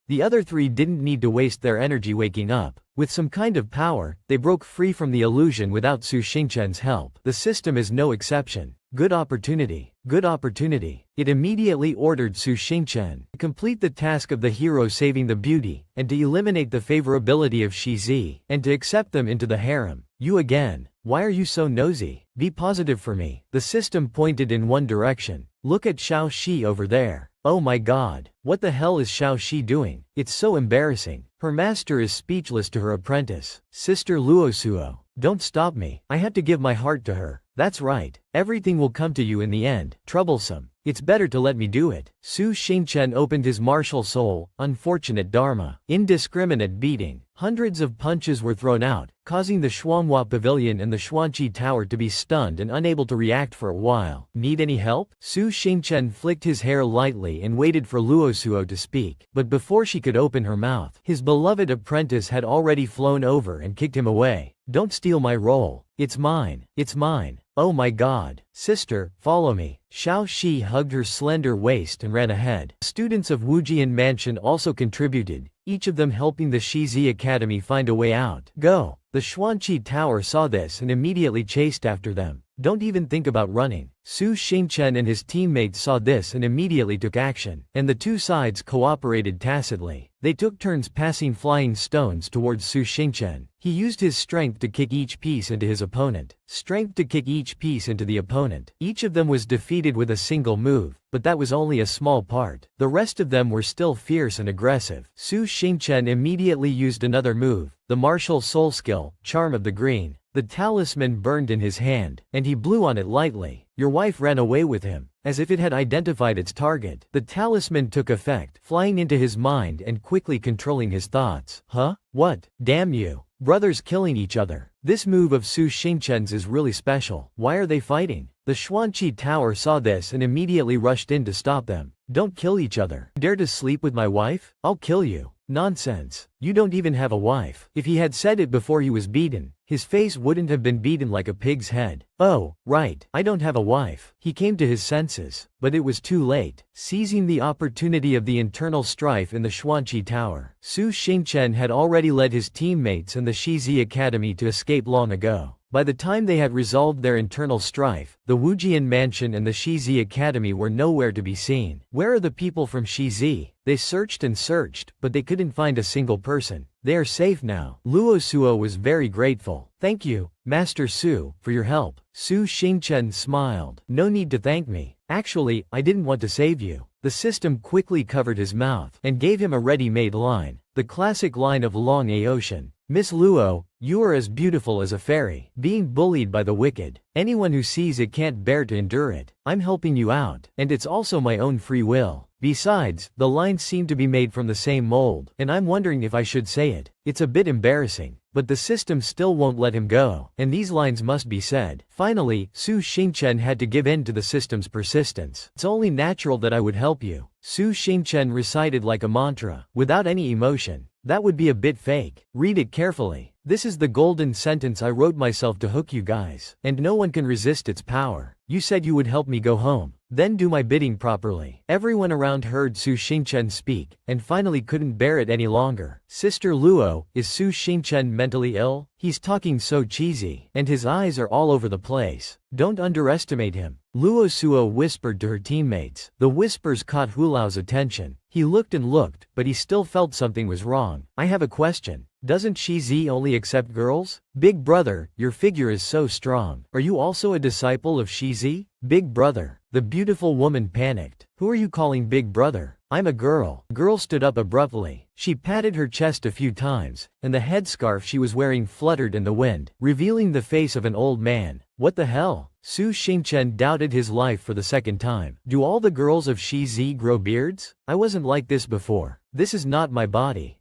A: The other 3 didn't need to waste their energy waking up. With some kind of power, they broke free from the illusion without Su Xingchen's help. The system is no exception. Good opportunity. Good opportunity. It immediately ordered Su Xingchen to complete the task of the hero saving the beauty, and to eliminate the favorability of Shi Zi, and to accept them into the harem. You again. Why are you so nosy? Be positive for me. The system pointed in one direction. Look at Xiao Shi over there. Oh my god. What the hell is Xiao Shi doing? It's so embarrassing. Her master is speechless to her apprentice. Sister Luosuo, don't stop me. I had to give my heart to her. That's right. Everything will come to you in the end. Troublesome. It's better to let me do it. Su Xingchen opened his martial soul. Unfortunate Dharma. Indiscriminate beating. Hundreds of punches were thrown out, causing the Shuanghua Pavilion and the Xuanqi Tower to be stunned and unable to react for a while. Need any help? Su Xingchen flicked his hair lightly and waited for Luosuo to speak. But before she could open her mouth, his beloved apprentice had already flown over and kicked him away. Don't steal my role. It's mine. It's mine. Oh my god. Sister, follow me. Xiao Shi hugged her slender waist and ran ahead. Students of Wujian Mansion also contributed, each of them helping the Shi Zi Academy find a way out. Go. The Xuanqi Tower saw this and immediately chased after them. Don't even think about running. Su Xingchen and his teammates saw this and immediately took action, and the two sides cooperated tacitly. They took turns passing flying stones towards Su Xingchen. He used his strength to kick each piece into his opponent. Strength to kick each piece into the opponent. Each of them was defeated with a single move, but that was only a small part. The rest of them were still fierce and aggressive. Su Xingchen immediately used another move, the martial soul skill, Charm of the Green. The talisman burned in his hand, and he blew on it lightly. Your wife ran away with him, as if it had identified its target. The talisman took effect, flying into his mind and quickly controlling his thoughts. Huh? What? Damn you. Brothers killing each other. This move of Su Xingchen's is really special. Why are they fighting? The Xuanqi Tower saw this and immediately rushed in to stop them. Don't kill each other. Dare to sleep with my wife? I'll kill you. Nonsense. You don't even have a wife. If he had said it before he was beaten, his face wouldn't have been beaten like a pig's head. Oh, right, I don't have a wife. He came to his senses, but it was too late. Seizing the opportunity of the internal strife in the Xuanqi Tower, Su Xingchen had already led his teammates and the Shizi Academy to escape long ago. By the time they had resolved their internal strife, the Wujian Mansion and the Shizi Academy were nowhere to be seen. Where are the people from Shizi? They searched and searched, but they couldn't find a single person. They are safe now. Luo Suo was very grateful. Thank you, Master Su, for your help. Su Xingchen smiled. No need to thank me. Actually, I didn't want to save you. The system quickly covered his mouth and gave him a ready-made line. The classic line of Long Aotian. Miss Luo, you are as beautiful as a fairy. Being bullied by the wicked. Anyone who sees it can't bear to endure it. I'm helping you out, and it's also my own free will. Besides, the lines seem to be made from the same mold, and I'm wondering if I should say it. It's a bit embarrassing, but the system still won't let him go, and these lines must be said. Finally, Su Xingchen had to give in to the system's persistence. It's only natural that I would help you. Su Xingchen recited like a mantra, without any emotion. That would be a bit fake. Read it carefully. This is the golden sentence I wrote myself to hook you guys, and no one can resist its power. You said you would help me go home, then do my bidding properly. Everyone around heard Su Xingchen speak, and finally couldn't bear it any longer. Sister Luo, is Su Xingchen mentally ill? He's talking so cheesy, and his eyes are all over the place. Don't underestimate him. Luo Suo whispered to her teammates. The whispers caught Hulao's attention. He looked and looked, but he still felt something was wrong. I have a question. Doesn't Shizi only accept girls? Big brother, your figure is so strong. Are you also a disciple of Shizi? Big brother. The beautiful woman panicked. Who are you calling big brother? I'm a girl. The girl stood up abruptly. She patted her chest a few times, and the headscarf she was wearing fluttered in the wind, revealing the face of an old man. What the hell? Su Xingchen doubted his life for the second time. Do all the girls of Shizi grow beards? I wasn't like this before. This is not my body.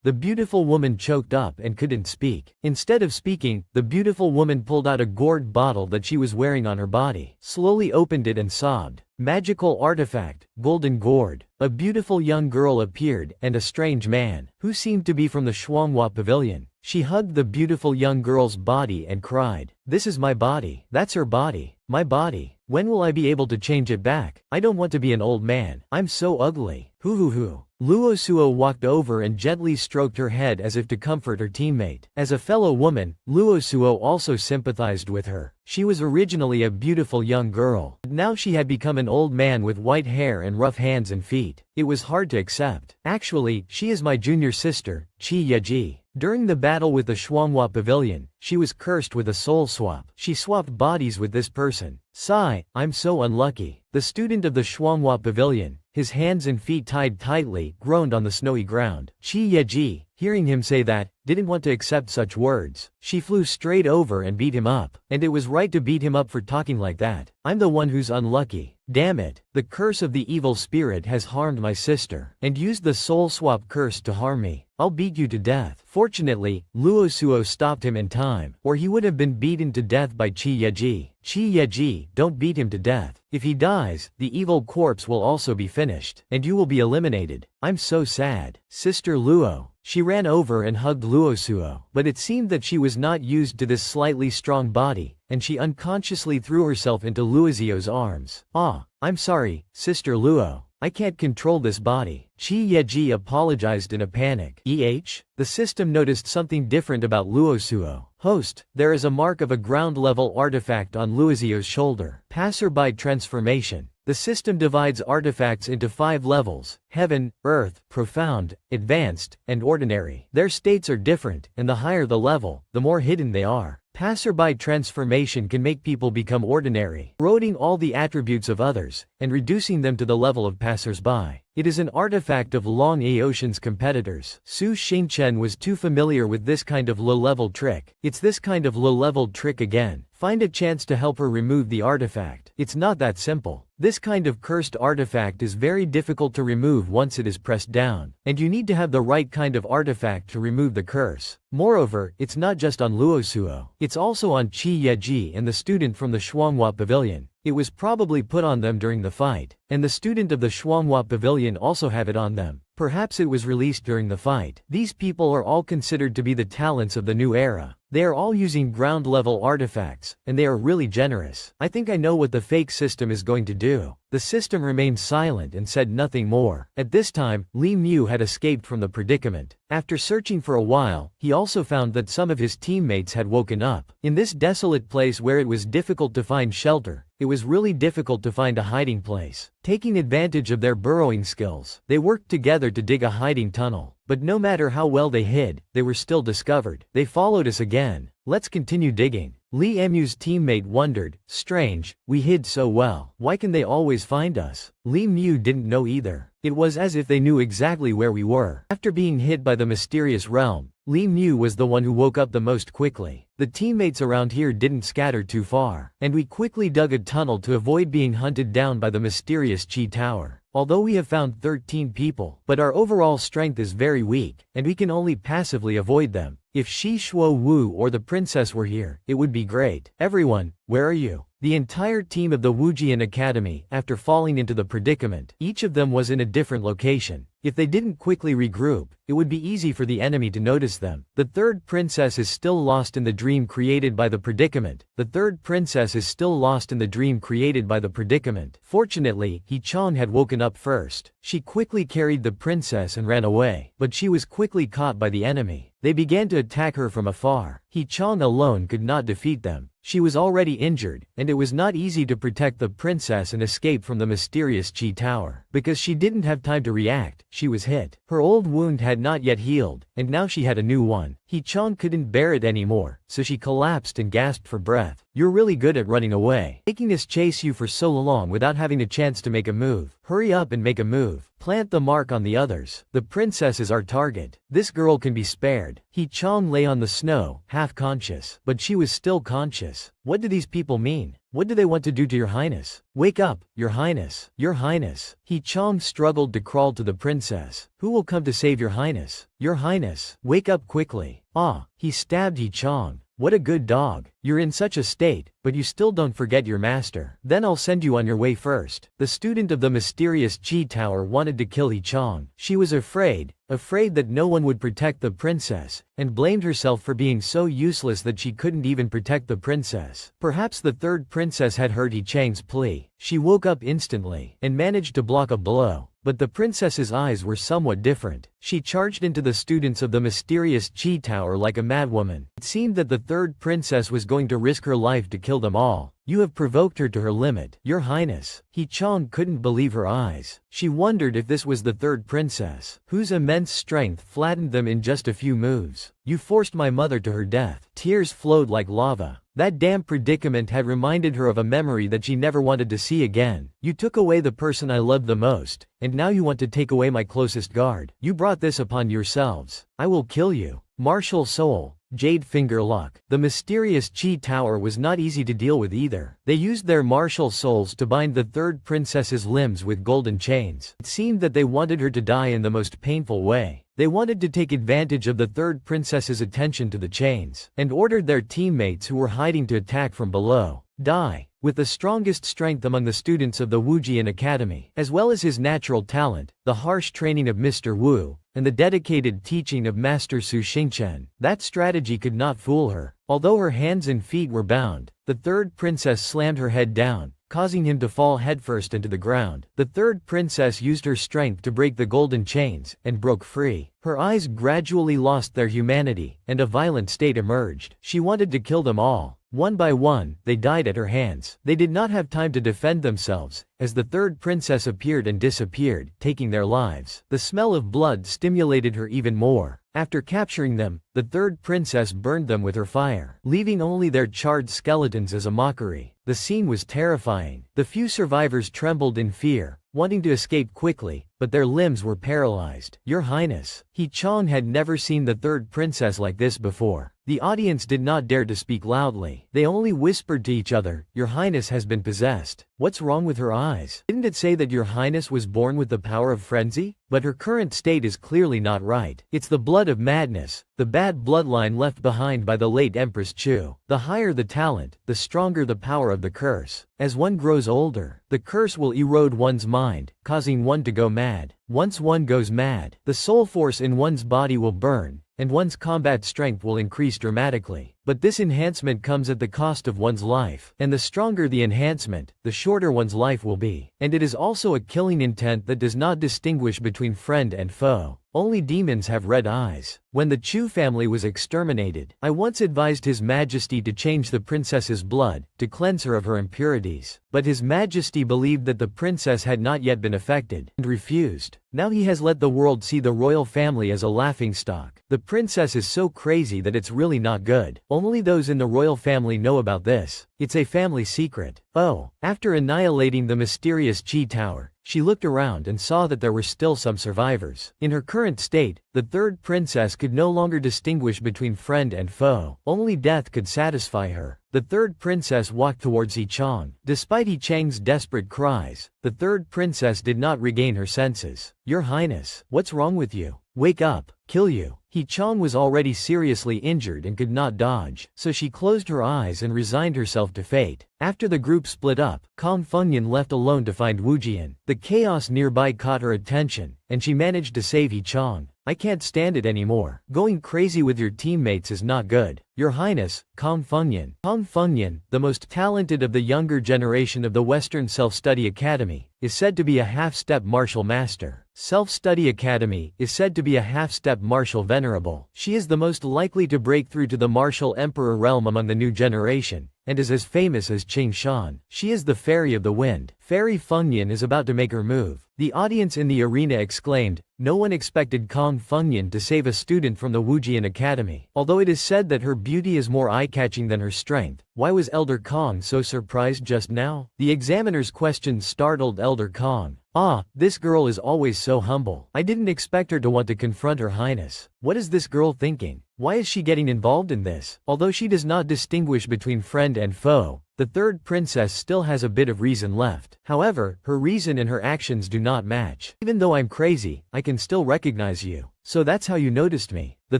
A: The beautiful woman choked up and couldn't speak. Instead of speaking, the beautiful woman pulled out a gourd bottle that she was wearing on her body, slowly opened it and sobbed. Magical artifact, golden gourd. A beautiful young girl appeared, and a strange man, who seemed to be from the Shuanghua pavilion. She hugged the beautiful young girl's body and cried, "This is my body." That's her body. My body. When will I be able to change it back? I don't want to be an old man. I'm so ugly. Hoo. Luo Suo walked over and gently stroked her head as if to comfort her teammate. As a fellow woman, Luo Suo also sympathized with her. She was originally a beautiful young girl, but now she had become an old man with white hair and rough hands and feet. It was hard to accept. Actually, she is my junior sister, Qi Yeji. During the battle with the Shuanghua pavilion, she was cursed with a soul swap. She swapped bodies with this person. Sigh, I'm so unlucky. The student of the Shuanghua pavilion, his hands and feet tied tightly, groaned on the snowy ground. Qi Yeji, hearing him say that, didn't want to accept such words. She flew straight over and beat him up. And it was right to beat him up for talking like that. I'm the one who's unlucky. Damn it. The curse of the evil spirit has harmed my sister, and used the soul swap curse to harm me. I'll beat you to death. Fortunately, Luo Suo stopped him in time, or he would have been beaten to death by Qi Yeji. Qi Yeji, don't beat him to death. If he dies, the evil corpse will also be finished, and you will be eliminated. I'm so sad. Sister Luo. She ran over and hugged Luo Suo, but it seemed that she was not used to this slightly strong body, and she unconsciously threw herself into Luozio's arms. I'm sorry, Sister Luo. I can't control this body. Qi Yeji apologized in a panic. The system noticed something different about Luo Suo. Host, there is a mark of a ground-level artifact on Luizio's shoulder. Passerby transformation. The system divides artifacts into 5 levels: heaven, earth, profound, advanced, and ordinary. Their states are different, and the higher the level, the more hidden they are. Passerby transformation can make people become ordinary, eroding all the attributes of others, and reducing them to the level of passersby. It is an artifact of Long Aotian's competitors. Su Xingchen was too familiar with this kind of low-level trick. It's this kind of low-level trick again. Find a chance to help her remove the artifact. It's not that simple. This kind of cursed artifact is very difficult to remove once it is pressed down, and you need to have the right kind of artifact to remove the curse. Moreover, it's not just on Luosuo. It's also on Qi Yeji and the student from the Shuanghua Pavilion. It was probably put on them during the fight, and the student of the Shuanghua Pavilion also have it on them. Perhaps it was released during the fight. These people are all considered to be the talents of the new era. They are all using ground-level artifacts, and they are really generous. I think I know what the fake system is going to do. The system remained silent and said nothing more. At this time, Li Mu had escaped from the predicament. After searching for a while, he also found that some of his teammates had woken up. In this desolate place where it was difficult to find shelter, it was really difficult to find a hiding place. Taking advantage of their burrowing skills, they worked together to dig a hiding tunnel. But no matter how well they hid, they were still discovered. They followed us again. Let's continue digging. Li Mu's teammate wondered, strange, we hid so well. Why can they always find us? Li Mu didn't know either. It was as if they knew exactly where we were. After being hit by the mysterious realm, Li Mu was the one who woke up the most quickly. The teammates around here didn't scatter too far, and we quickly dug a tunnel to avoid being hunted down by the mysterious Qi Tower. Although we have found 13 people, but our overall strength is very weak, and we can only passively avoid them. If Shi Shuo Wu or the princess were here, it would be great. Everyone, where are you? The entire team of the Wujian Academy, after falling into the predicament, each of them was in a different location. If they didn't quickly regroup, it would be easy for the enemy to notice them. The third princess is still lost in the dream created by the predicament. The third princess is still lost in the dream created by the predicament. Fortunately, He Chong had woken up first. She quickly carried the princess and ran away, but she was quickly caught by the enemy. They began to attack her from afar. He Chong alone could not defeat them. She was already injured, and it was not easy to protect the princess and escape from the mysterious Qi Tower. Because she didn't have time to react, she was hit. Her old wound had not yet healed, and now she had a new one. He Chong couldn't bear it anymore, so she collapsed and gasped for breath. You're really good at running away. Making us chase you for so long without having a chance to make a move. Hurry up and make a move. Plant the mark on the others. The princess is our target. This girl can be spared. He Chong lay on the snow, half conscious, but she was still conscious. What do these people mean? What do they want to do to your highness? Wake up, your highness. Your highness. He Chong struggled to crawl to the princess. Who will come to save your highness? Your highness. Wake up quickly. Ah, he stabbed He Chong. What a good dog. You're in such a state, but you still don't forget your master. Then I'll send you on your way first. The student of the mysterious Qi Tower wanted to kill He Chong. She was afraid that no one would protect the princess, and blamed herself for being so useless that she couldn't even protect the princess. Perhaps the third princess had heard He Chang's plea. She woke up instantly, and managed to block a blow. But the princess's eyes were somewhat different. She charged into the students of the mysterious Qi Tower like a madwoman. It seemed that the third princess was going to risk her life to kill them all. You have provoked her to her limit, your highness. He Chong couldn't believe her eyes. She wondered if this was the third princess, whose immense strength flattened them in just a few moves. You forced my mother to her death. Tears flowed like lava. That damn predicament had reminded her of a memory that she never wanted to see again. You took away the person I loved the most, and now you want to take away my closest guard. You brought this upon yourselves. I will kill you. Martial Soul. Jade Finger Lock. The mysterious Qi Tower was not easy to deal with either. They used their martial souls to bind the third princess's limbs with golden chains. It seemed that they wanted her to die in the most painful way. They wanted to take advantage of the third princess's attention to the chains, and ordered their teammates who were hiding to attack from below. Die. With the strongest strength among the students of the Wujian Academy, as well as his natural talent, the harsh training of Mr. Wu, and the dedicated teaching of Master Su Xingchen, that strategy could not fool her. Although her hands and feet were bound, the third princess slammed her head down, causing him to fall headfirst into the ground. The third princess used her strength to break the golden chains, and broke free. Her eyes gradually lost their humanity, and a violent state emerged. She wanted to kill them all. One by one, they died at her hands. They did not have time to defend themselves, as the third princess appeared and disappeared, taking their lives. The smell of blood stimulated her even more. After capturing them, the third princess burned them with her fire, leaving only their charred skeletons as a mockery. The scene was terrifying. The few survivors trembled in fear, wanting to escape quickly, but their limbs were paralyzed. Your Highness. He Chong had never seen the third princess like this before. The audience did not dare to speak loudly. They only whispered to each other, Your Highness has been possessed. What's wrong with her eyes? Didn't it say that Your Highness was born with the power of frenzy? But her current state is clearly not right. It's the blood of madness, the bad bloodline left behind by the late Empress Chu. The higher the talent, the stronger the power of the curse. As one grows older, the curse will erode one's mind, causing one to go mad. Once one goes mad, the soul force in one's body will burn, and one's combat strength will increase dramatically. But this enhancement comes at the cost of one's life, and the stronger the enhancement, the shorter one's life will be. And it is also a killing intent that does not distinguish between friend and foe. Only demons have red eyes. When the Chu family was exterminated, I once advised His Majesty to change the princess's blood, to cleanse her of her impurities. But His Majesty believed that the princess had not yet been affected, and refused. Now he has let the world see the royal family as a laughingstock. The princess is so crazy that it's really not good. Only those in the royal family know about this. It's a family secret. Oh, after annihilating the mysterious Qi Tower, she looked around and saw that there were still some survivors. In her current state, the third princess could no longer distinguish between friend and foe. Only death could satisfy her. The third princess walked towards Yi Chang. Despite Yi Chang's desperate cries, the third princess did not regain her senses. Your Highness, what's wrong with you? Wake up, kill you. Yi Chang was already seriously injured and could not dodge, so she closed her eyes and resigned herself to fate. After the group split up, Kong Fengyan left alone to find Wu Jian. The chaos nearby caught her attention, and she managed to save Yi Chang. I can't stand it anymore. Going crazy with your teammates is not good. Your Highness, Kong Fengyan. Kong Fengyan, the most talented of the younger generation of the Western Self-Study Academy, is said to be a half-step martial master. Self-Study Academy is said to be a half-step martial venerable. She is the most likely to break through to the martial emperor realm among the new generation, and is as famous as Qing Shan. She is the Fairy of the Wind. Fairy Fengyan is about to make her move. The audience in the arena exclaimed. No one expected Kong Fengyan to save a student from the Wujian Academy. Although it is said that her beauty is more eye-catching than her strength, why was Elder Kong so surprised just now? The examiner's question startled Elder Kong. Ah, this girl is always so humble. I didn't expect her to want to confront Her Highness. What is this girl thinking? Why is she getting involved in this? Although she does not distinguish between friend and foe, the third princess still has a bit of reason left. However, her reason and her actions do not match. Even though I'm crazy, I can still recognize you. So that's how you noticed me. The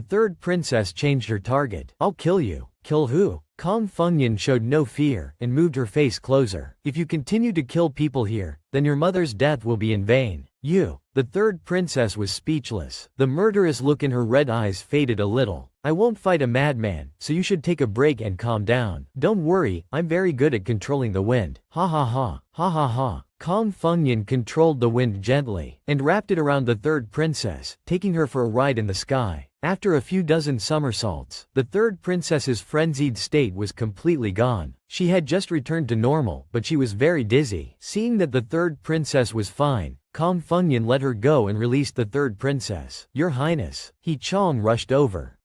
A: third princess changed her target. I'll kill you. Kill who? Kong Fengyan showed no fear and moved her face closer. If you continue to kill people here, then your mother's death will be in vain. You. The third princess was speechless. The murderous look in her red eyes faded a little. I won't fight a madman, so you should take a break and calm down. Don't worry, I'm very good at controlling the wind. Ha ha ha. Ha ha ha. Kong Fengyan controlled the wind gently, and wrapped it around the third princess, taking her for a ride in the sky. After a few dozen somersaults, the third princess's frenzied state was completely gone. She had just returned to normal, but she was very dizzy. Seeing that the third princess was fine, Kong Fengyan let her go and released the third princess. Your Highness. He Chong rushed over.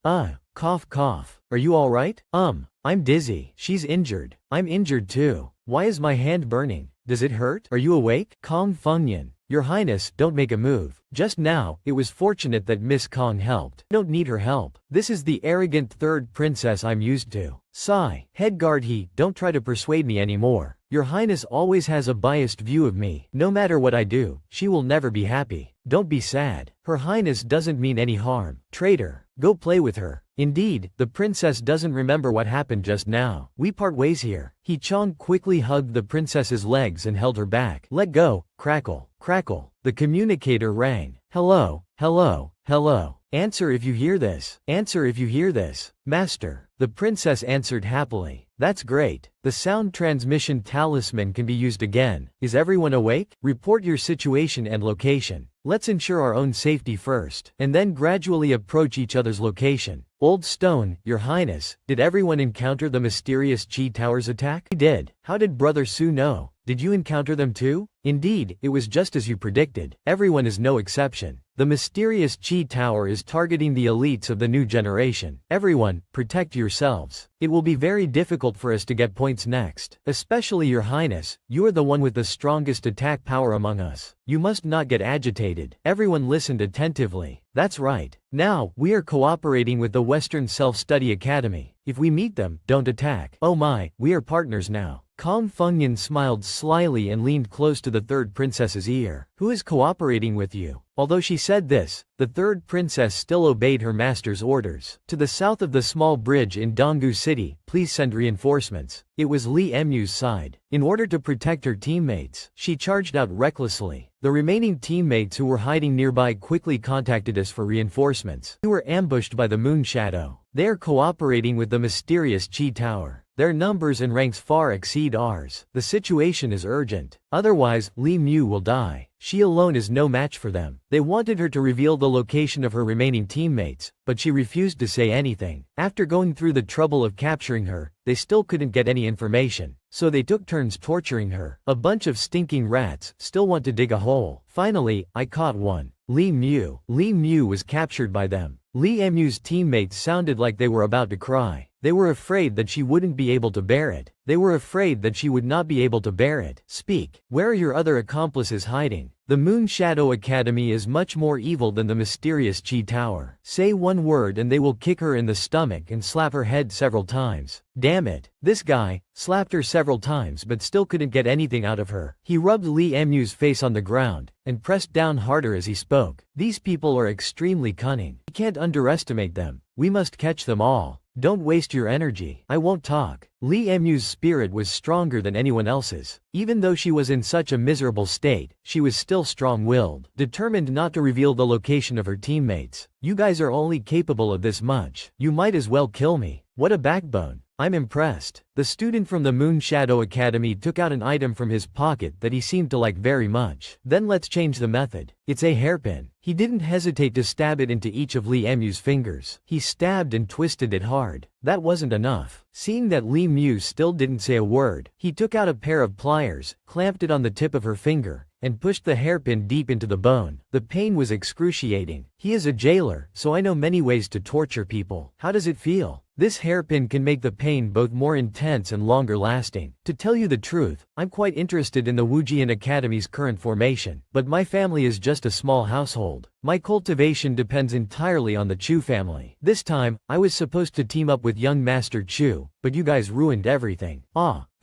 A: Cough cough. Are you alright? I'm dizzy. She's injured. I'm injured too. Why is my hand burning? Does it hurt? Are you awake? Kong Fengyan. Your Highness, don't make a move. Just now, it was fortunate that Miss Kong helped. Don't need her help. This is the arrogant third princess I'm used to. Sigh. Headguard he, don't try to persuade me anymore. Your Highness always has a biased view of me. No matter what I do, she will never be happy. Don't be sad. Her Highness doesn't mean any harm. Traitor. Go play with her. Indeed, the princess doesn't remember what happened just now. We part ways here. He Chong quickly hugged the princess's legs and held her back. Let go. Crackle. Crackle. The communicator rang. Hello. Hello. Hello. Answer if you hear this. Answer if you hear this. Master. The princess answered happily. That's great. The sound transmission talisman can be used again. Is everyone awake? Report your situation and location. Let's ensure our own safety first, and then gradually approach each other's location. Old Stone, Your Highness, did everyone encounter the mysterious Chi Tower's attack? We did. How did Brother Su know? Did you encounter them too? Indeed, it was just as you predicted. Everyone is no exception. The mysterious Chi Tower is targeting the elites of the new generation. Everyone, protect yourselves. It will be very difficult for us to get points next. Especially Your Highness, you are the one with the strongest attack power among us. You must not get agitated. Everyone listened attentively. That's right. Now, we are cooperating with the Western Self-Study Academy. If we meet them, don't attack. Oh my, we are partners now. Kong Fengyan smiled slyly and leaned close to the third princess's ear. Who is cooperating with you? Although she said this, the third princess still obeyed her master's orders. To the south of the small bridge in Donggu City, please send reinforcements. It was Li Mu's side. In order to protect her teammates, she charged out recklessly. The remaining teammates who were hiding nearby quickly contacted us for reinforcements. We were ambushed by the moon shadow. They are cooperating with the mysterious Chi Tower. Their numbers and ranks far exceed ours. The situation is urgent. Otherwise, Li Mu will die. She alone is no match for them. They wanted her to reveal the location of her remaining teammates, but she refused to say anything. After going through the trouble of capturing her, they still couldn't get any information. So they took turns torturing her. A bunch of stinking rats still want to dig a hole. Finally, I caught one. Li Mu. Li Mu was captured by them. Li Mu's teammates sounded like they were about to cry. They were afraid that she wouldn't be able to bear it. They were afraid that she would not be able to bear it. Speak. Where are your other accomplices hiding? The Moon Shadow Academy is much more evil than the mysterious Chi Tower. Say one word and they will kick her in the stomach and slap her head several times. Damn it. This guy slapped her several times but still couldn't get anything out of her. He rubbed Li Mu's face on the ground and pressed down harder as he spoke. These people are extremely cunning. You can't underestimate them. We must catch them all. Don't waste your energy. I won't talk. Li Mu's spirit was stronger than anyone else's. Even though she was in such a miserable state, she was still strong-willed, determined not to reveal the location of her teammates. You guys are only capable of this much. You might as well kill me. What a backbone. I'm impressed. The student from the Moon Shadow Academy took out an item from his pocket that he seemed to like very much. Then let's change the method. It's a hairpin. He didn't hesitate to stab it into each of Li Mu's fingers. He stabbed and twisted it hard. That wasn't enough. Seeing that Li Mu still didn't say a word, he took out a pair of pliers, clamped it on the tip of her finger, and pushed the hairpin deep into the bone. The pain was excruciating. He is a jailer, so I know many ways to torture people. How does it feel? This hairpin can make the pain both more intense and longer lasting. To tell you the truth, I'm quite interested in the Wujian Academy's current formation, but my family is just a small household. My cultivation depends entirely on the Chu family. This time, I was supposed to team up with young Master Chu, but you guys ruined everything.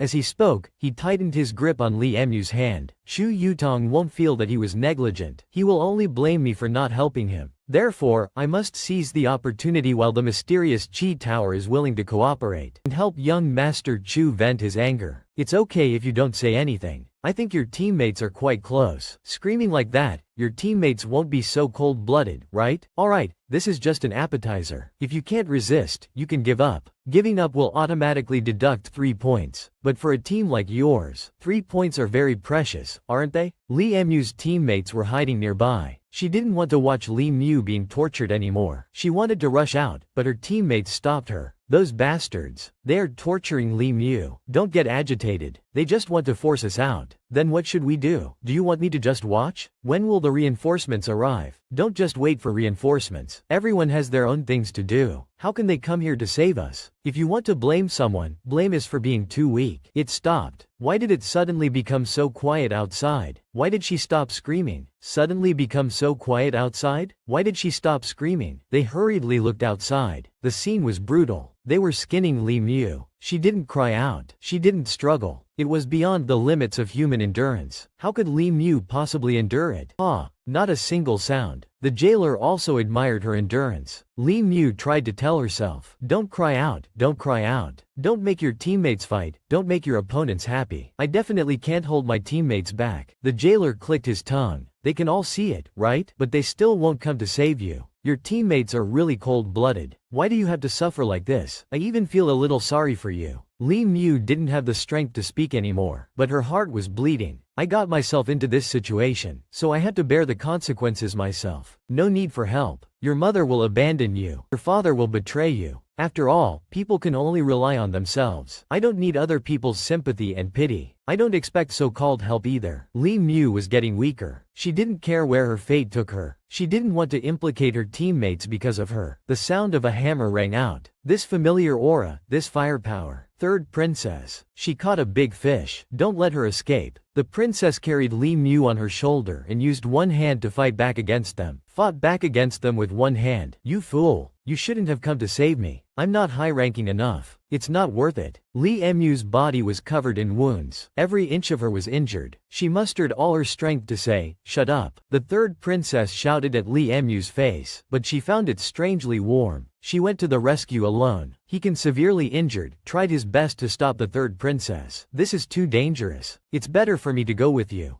A: As he spoke, he tightened his grip on Li Mu's hand. Shu Yutong won't feel that he was negligent. He will only blame me for not helping him. Therefore, I must seize the opportunity while the mysterious Chi Tower is willing to cooperate and help young Master Chu vent his anger. It's okay if you don't say anything. I think your teammates are quite close. Screaming like that, your teammates won't be so cold-blooded, right? Alright, this is just an appetizer. If you can't resist, you can give up. Giving up will automatically deduct 3 points. But for a team like yours, 3 points are very precious, aren't they? Li Mu's teammates were hiding nearby. She didn't want to watch Li Mu being tortured anymore. She wanted to rush out, but her teammates stopped her. Those bastards. They are torturing Li Mu. Don't get agitated. They just want to force us out. Then what should we do? Do you want me to just watch? When will the reinforcements arrive? Don't just wait for reinforcements. Everyone has their own things to do. How can they come here to save us? If you want to blame someone, blame us for being too weak. It stopped. Why did it suddenly become so quiet outside? Why did she stop screaming? Suddenly become so quiet outside? Why did she stop screaming? They hurriedly looked outside. The scene was brutal. They were skinning Li Mu. She didn't cry out. She didn't struggle. It was beyond the limits of human endurance. How could Li Mu possibly endure it? Not a single sound. The jailer also admired her endurance. Li Mu tried to tell herself, don't cry out, don't cry out. Don't make your teammates fight, don't make your opponents happy. I definitely can't hold my teammates back. The jailer clicked his tongue. They can all see it, right? But they still won't come to save you. Your teammates are really cold-blooded. Why do you have to suffer like this? I even feel a little sorry for you. Li Mu didn't have the strength to speak anymore, but her heart was bleeding. I got myself into this situation, so I had to bear the consequences myself. No need for help. Your mother will abandon you. Your father will betray you. After all, people can only rely on themselves. I don't need other people's sympathy and pity. I don't expect so-called help either. Li Mu was getting weaker. She didn't care where her fate took her. She didn't want to implicate her teammates because of her. The sound of a hammer rang out. This familiar aura, this firepower. Third princess. She caught a big fish. Don't let her escape. The princess carried Li Mu on her shoulder and used one hand to fight back against them. Fought back against them with one hand. You fool. You shouldn't have come to save me. I'm not high-ranking enough. It's not worth it. Li Mu's body was covered in wounds. Every inch of her was injured. She mustered all her strength to say, "Shut up." The third princess shouted at Li Mu's face, but she found it strangely warm. She went to the rescue alone. He can severely injured, tried his best to stop the third princess. This is too dangerous. It's better for me to go with you.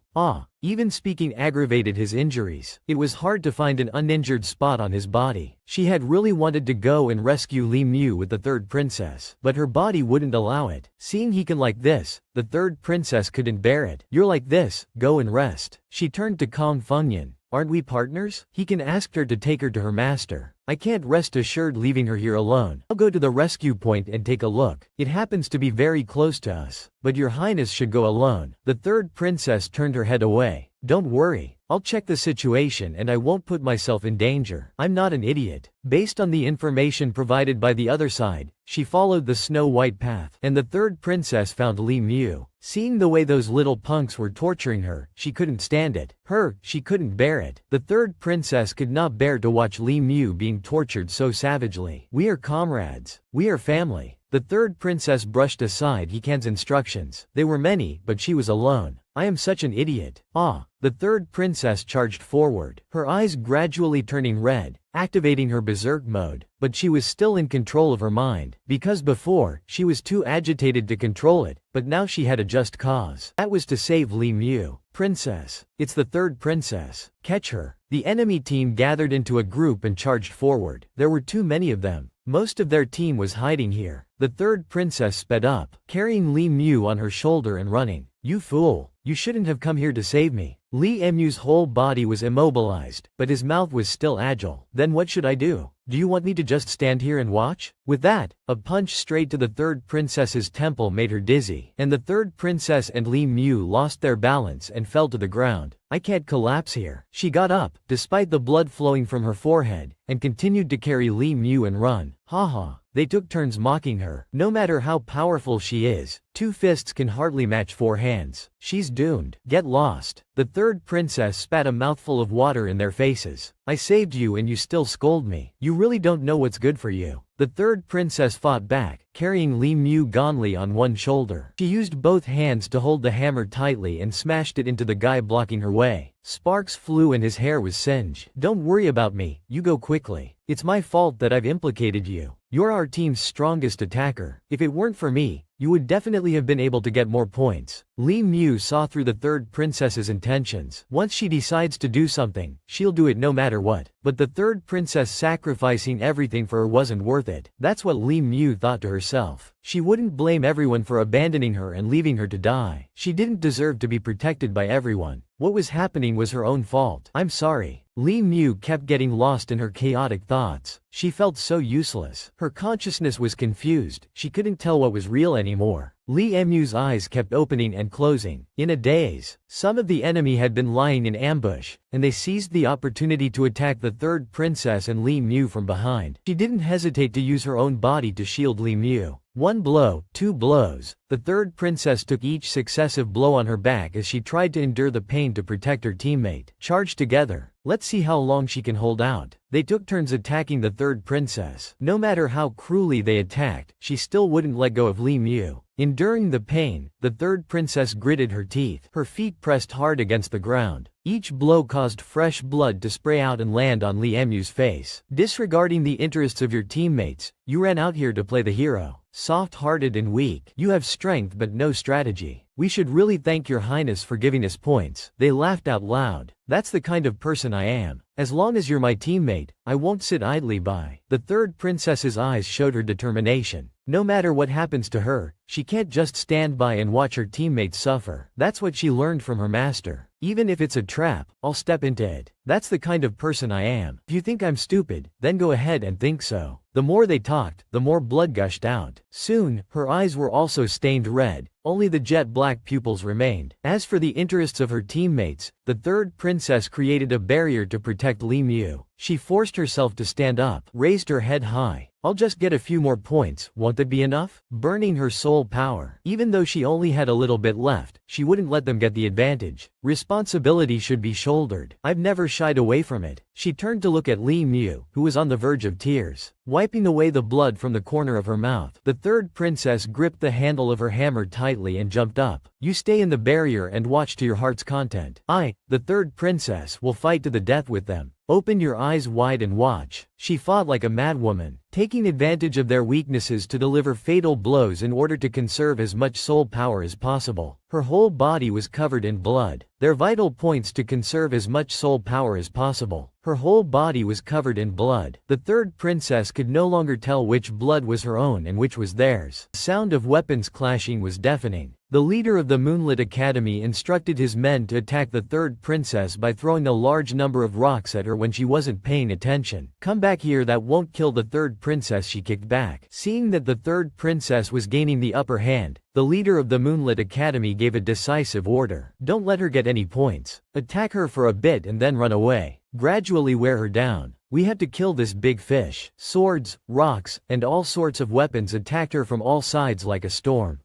A: Even speaking aggravated his injuries. It was hard to find an uninjured spot on his body. She had really wanted to go and rescue Li Mu with the third princess, but her body wouldn't allow it. Seeing he can like this, the third princess couldn't bear it. You're like this, go and rest. She turned to Kong Fengyan. Aren't we partners? He can ask her to take her to her master. I can't rest assured leaving her here alone. I'll go to the rescue point and take a look. It happens to be very close to us. But your highness should go alone. The third princess turned her head away. Don't worry. I'll check the situation and I won't put myself in danger. I'm not an idiot. Based on the information provided by the other side, she followed the snow-white path, and the third princess found Li Mu. Seeing the way those little punks were torturing her, she couldn't stand it. She couldn't bear it. The third princess could not bear to watch Li Mu being tortured so savagely. We are comrades. We are family. The third princess brushed aside He Can's instructions. They were many, but she was alone. I am such an idiot. The third princess charged forward, her eyes gradually turning red, activating her berserk mode, but she was still in control of her mind, because before, she was too agitated to control it, but now she had a just cause. That was to save Li Mu. Princess. It's the third princess. Catch her. The enemy team gathered into a group and charged forward. There were too many of them. Most of their team was hiding here. The third princess sped up, carrying Li Mu on her shoulder and running. You fool. You shouldn't have come here to save me. Li Mu's whole body was immobilized, but his mouth was still agile. Then what should I do? Do you want me to just stand here and watch? With that, a punch straight to the third princess's temple made her dizzy, and the third princess and Li Mu lost their balance and fell to the ground. I can't collapse here. She got up, despite the blood flowing from her forehead, and continued to carry Li Mu and run. Haha. They took turns mocking her. No matter how powerful she is, 2 fists can hardly match 4 hands. She's doomed. Get lost. The third princess spat a mouthful of water in their faces. I saved you and you still scold me. You really don't know what's good for you. The third princess fought back, carrying Li Mu Gonli on one shoulder. She used both hands to hold the hammer tightly and smashed it into the guy blocking her way. Sparks flew and his hair was singed. Don't worry about me, you go quickly. It's my fault that I've implicated you. You're our team's strongest attacker. If it weren't for me, you would definitely have been able to get more points. Li Mu saw through the third princess's intentions. Once she decides to do something, she'll do it no matter what. But the third princess sacrificing everything for her wasn't worth it. That's what Li Mu thought to herself. She wouldn't blame everyone for abandoning her and leaving her to die. She didn't deserve to be protected by everyone. What was happening was her own fault. I'm sorry. Li Mu kept getting lost in her chaotic thoughts. She felt so useless. Her consciousness was confused. She couldn't tell what was real anymore. Li Mu's eyes kept opening and closing. In a daze, some of the enemy had been lying in ambush, and they seized the opportunity to attack the third princess and Li Mu from behind. She didn't hesitate to use her own body to shield Li Mu. 1 blow, 2 blows. The third princess took each successive blow on her back as she tried to endure the pain to protect her teammate. Charge together. Let's see how long she can hold out. They took turns attacking the third princess. No matter how cruelly they attacked, she still wouldn't let go of Li Mu. Enduring the pain, the third princess gritted her teeth. Her feet pressed hard against the ground. Each blow caused fresh blood to spray out and land on Li Mu's face. Disregarding the interests of your teammates, you ran out here to play the hero. soft-hearted and weak. You have strength but no strategy. We should really thank your highness for giving us points. They laughed out loud. That's the kind of person I am. As long as you're my teammate, I won't sit idly by. The third princess's eyes showed her determination. No matter what happens to her, she can't just stand by and watch her teammates suffer. That's what she learned from her master. Even if it's a trap, I'll step into it. That's the kind of person I am. If you think I'm stupid, then go ahead and think so. The more they talked, the more blood gushed out. Soon, her eyes were also stained red. Only the jet-black pupils remained. As for the interests of her teammates, the third princess created a barrier to protect Li Mu. She forced herself to stand up, raised her head high. I'll just get a few more points, won't that be enough? Burning her soul power. Even though she only had a little bit left, she wouldn't let them get the advantage. Responsibility should be shouldered. I've never shied away from it. She turned to look at Li Mu, who was on the verge of tears. Wiping away the blood from the corner of her mouth, the third princess gripped the handle of her hammer tightly and jumped up. You stay in the barrier and watch to your heart's content. I, the third princess, will fight to the death with them. Open your eyes wide and watch. She fought like a madwoman, taking advantage of their weaknesses to deliver fatal blows in order to conserve as much soul power as possible. Her whole body was covered in blood. Their vital points to conserve as much soul power as possible. Her whole body was covered in blood. The third princess could no longer tell which blood was her own and which was theirs. The sound of weapons clashing was deafening. The leader of the Moonlit Academy instructed his men to attack the third princess by throwing a large number of rocks at her when she wasn't paying attention. Come back here, that won't kill the third princess, she kicked back. Seeing that the third princess was gaining the upper hand, the leader of the Moonlit Academy gave a decisive order. Don't let her get any points. Attack her for a bit and then run away. Gradually wear her down. We had to kill this big fish. Swords, rocks, and all sorts of weapons attacked her from all sides like a storm.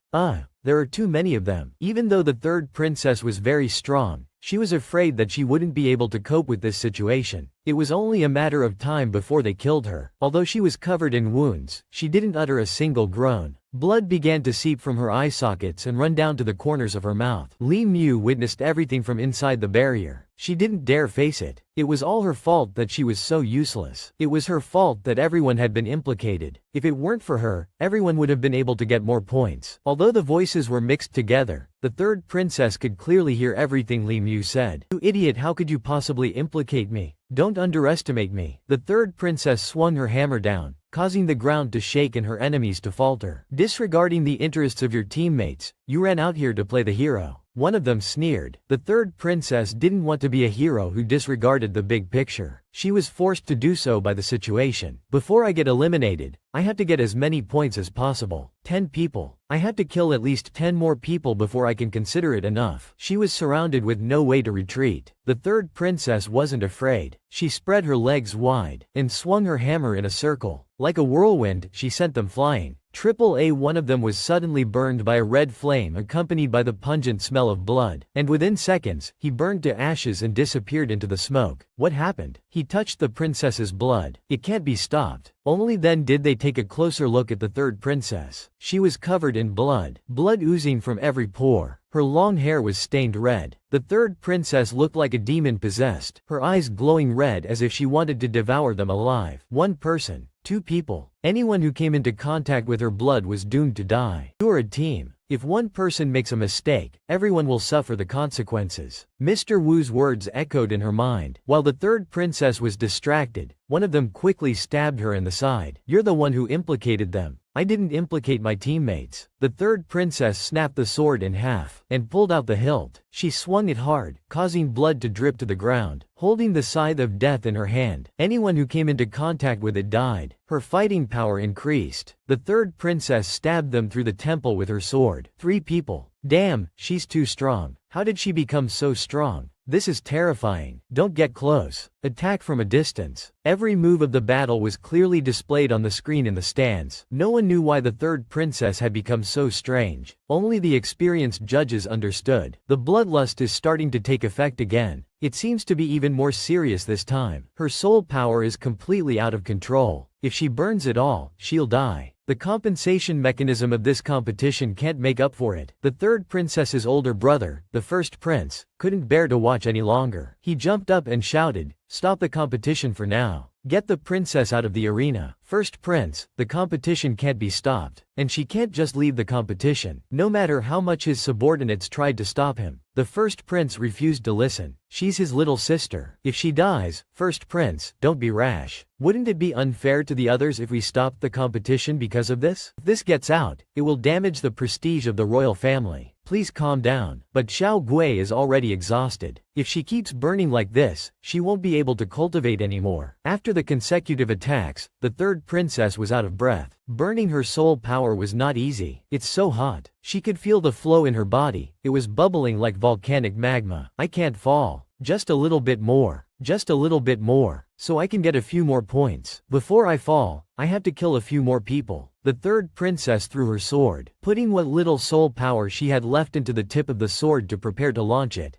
A: There are too many of them. Even though the third princess was very strong, she was afraid that she wouldn't be able to cope with this situation. It was only a matter of time before they killed her. Although she was covered in wounds, she didn't utter a single groan. Blood began to seep from her eye sockets and run down to the corners of her mouth. Li Mu witnessed everything from inside the barrier. She didn't dare face it. It was all her fault that she was so useless. It was her fault that everyone had been implicated. If it weren't for her, everyone would have been able to get more points. Although the voices were mixed together, the third princess could clearly hear everything Li Mu said. You idiot, how could you possibly implicate me? Don't underestimate me. The third princess swung her hammer down, causing the ground to shake and her enemies to falter. Disregarding the interests of your teammates, you ran out here to play the hero. One of them sneered. The third princess didn't want to be a hero who disregarded the big picture. She was forced to do so by the situation. Before I get eliminated, I have to get as many points as possible. 10 people. I have to kill at least 10 more people before I can consider it enough. She was surrounded with no way to retreat. The third princess wasn't afraid. She spread her legs wide and swung her hammer in a circle. Like a whirlwind, she sent them flying. One of them was suddenly burned by a red flame accompanied by the pungent smell of blood, and within seconds, he burned to ashes and disappeared into the smoke. What happened? He touched the princess's blood. It can't be stopped. Only then did they take a closer look at the third princess. She was covered in blood, blood oozing from every pore. Her long hair was stained red. The third princess looked like a demon possessed, her eyes glowing red as if she wanted to devour them alive. One person. 2 people. Anyone who came into contact with her blood was doomed to die. You're a team. If one person makes a mistake, everyone will suffer the consequences. Mr. Wu's words echoed in her mind. While the third princess was distracted, one of them quickly stabbed her in the side. You're the one who implicated them. I didn't implicate my teammates. The third princess snapped the sword in half and pulled out the hilt. She swung it hard, causing blood to drip to the ground. Holding the scythe of death in her hand, anyone who came into contact with it died. Her fighting power increased. The third princess stabbed them through the temple with her sword. 3 people. Damn, she's too strong. How did she become so strong? This is terrifying. Don't get close. Attack from a distance. Every move of the battle was clearly displayed on the screen in the stands. No one knew why the third princess had become so strange. Only the experienced judges understood. The bloodlust is starting to take effect again. It seems to be even more serious this time. Her soul power is completely out of control. If she burns it all, she'll die. The compensation mechanism of this competition can't make up for it. The third princess's older brother, the first prince, couldn't bear to watch any longer. He jumped up and shouted, "Stop the competition for now. Get the princess out of the arena." First prince, the competition can't be stopped. And she can't just leave the competition, no matter how much his subordinates tried to stop him. The first prince refused to listen. She's his little sister. If she dies, first prince, don't be rash. Wouldn't it be unfair to the others if we stopped the competition because of this? If this gets out, it will damage the prestige of the royal family. Please calm down. But Xiao Gui is already exhausted. If she keeps burning like this, she won't be able to cultivate anymore. After the consecutive attacks, the third princess was out of breath. Burning her soul power was not easy. It's so hot. She could feel the flow in her body. It was bubbling like volcanic magma. I can't fall. Just a little bit more. Just a little bit more. So I can get a few more points. Before I fall, I have to kill a few more people. The third princess threw her sword, putting what little soul power she had left into the tip of the sword to prepare to launch it.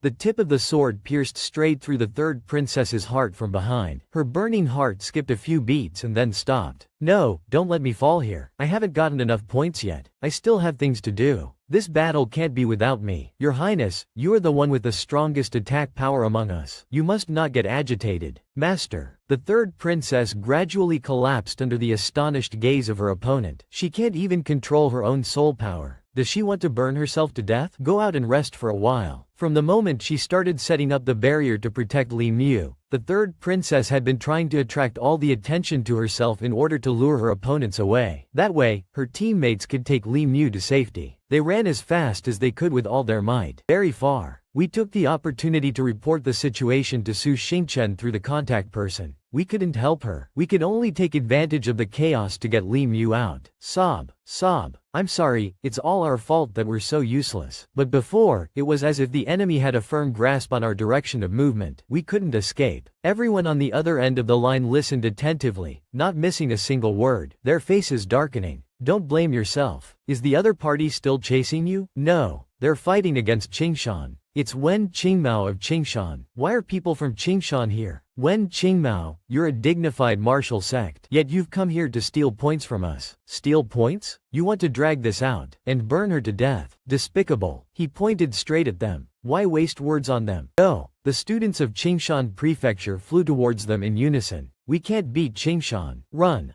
A: The tip of the sword pierced straight through the third princess's heart from behind. Her burning heart skipped a few beats and then stopped. No, don't let me fall here. I haven't gotten enough points yet. I still have things to do. This battle can't be without me. Your Highness, you are the one with the strongest attack power among us. You must not get agitated. Master. The third princess gradually collapsed under the astonished gaze of her opponent. She can't even control her own soul power. Does she want to burn herself to death? Go out and rest for a while. From the moment she started setting up the barrier to protect Li Mu, the third princess had been trying to attract all the attention to herself in order to lure her opponents away. That way, her teammates could take Li Mu to safety. They ran as fast as they could with all their might. Very far. We took the opportunity to report the situation to Su Xingchen through the contact person. We couldn't help her. We could only take advantage of the chaos to get Li Mu out. Sob. I'm sorry, it's all our fault that we're so useless. But before, it was as if the enemy had a firm grasp on our direction of movement. We couldn't escape. Everyone on the other end of the line listened attentively, not missing a single word, their faces darkening. Don't blame yourself. Is the other party still chasing you? No. They're fighting against Qingshan. It's Wen Qingmao of Qingshan. Why are people from Qingshan here? Wen Qingmao, you're a dignified martial sect. Yet you've come here to steal points from us. Steal points? You want to drag this out and burn her to death. Despicable. He pointed straight at them. Why waste words on them? Go. The students of Qingshan Prefecture flew towards them in unison. We can't beat Qingshan. Run.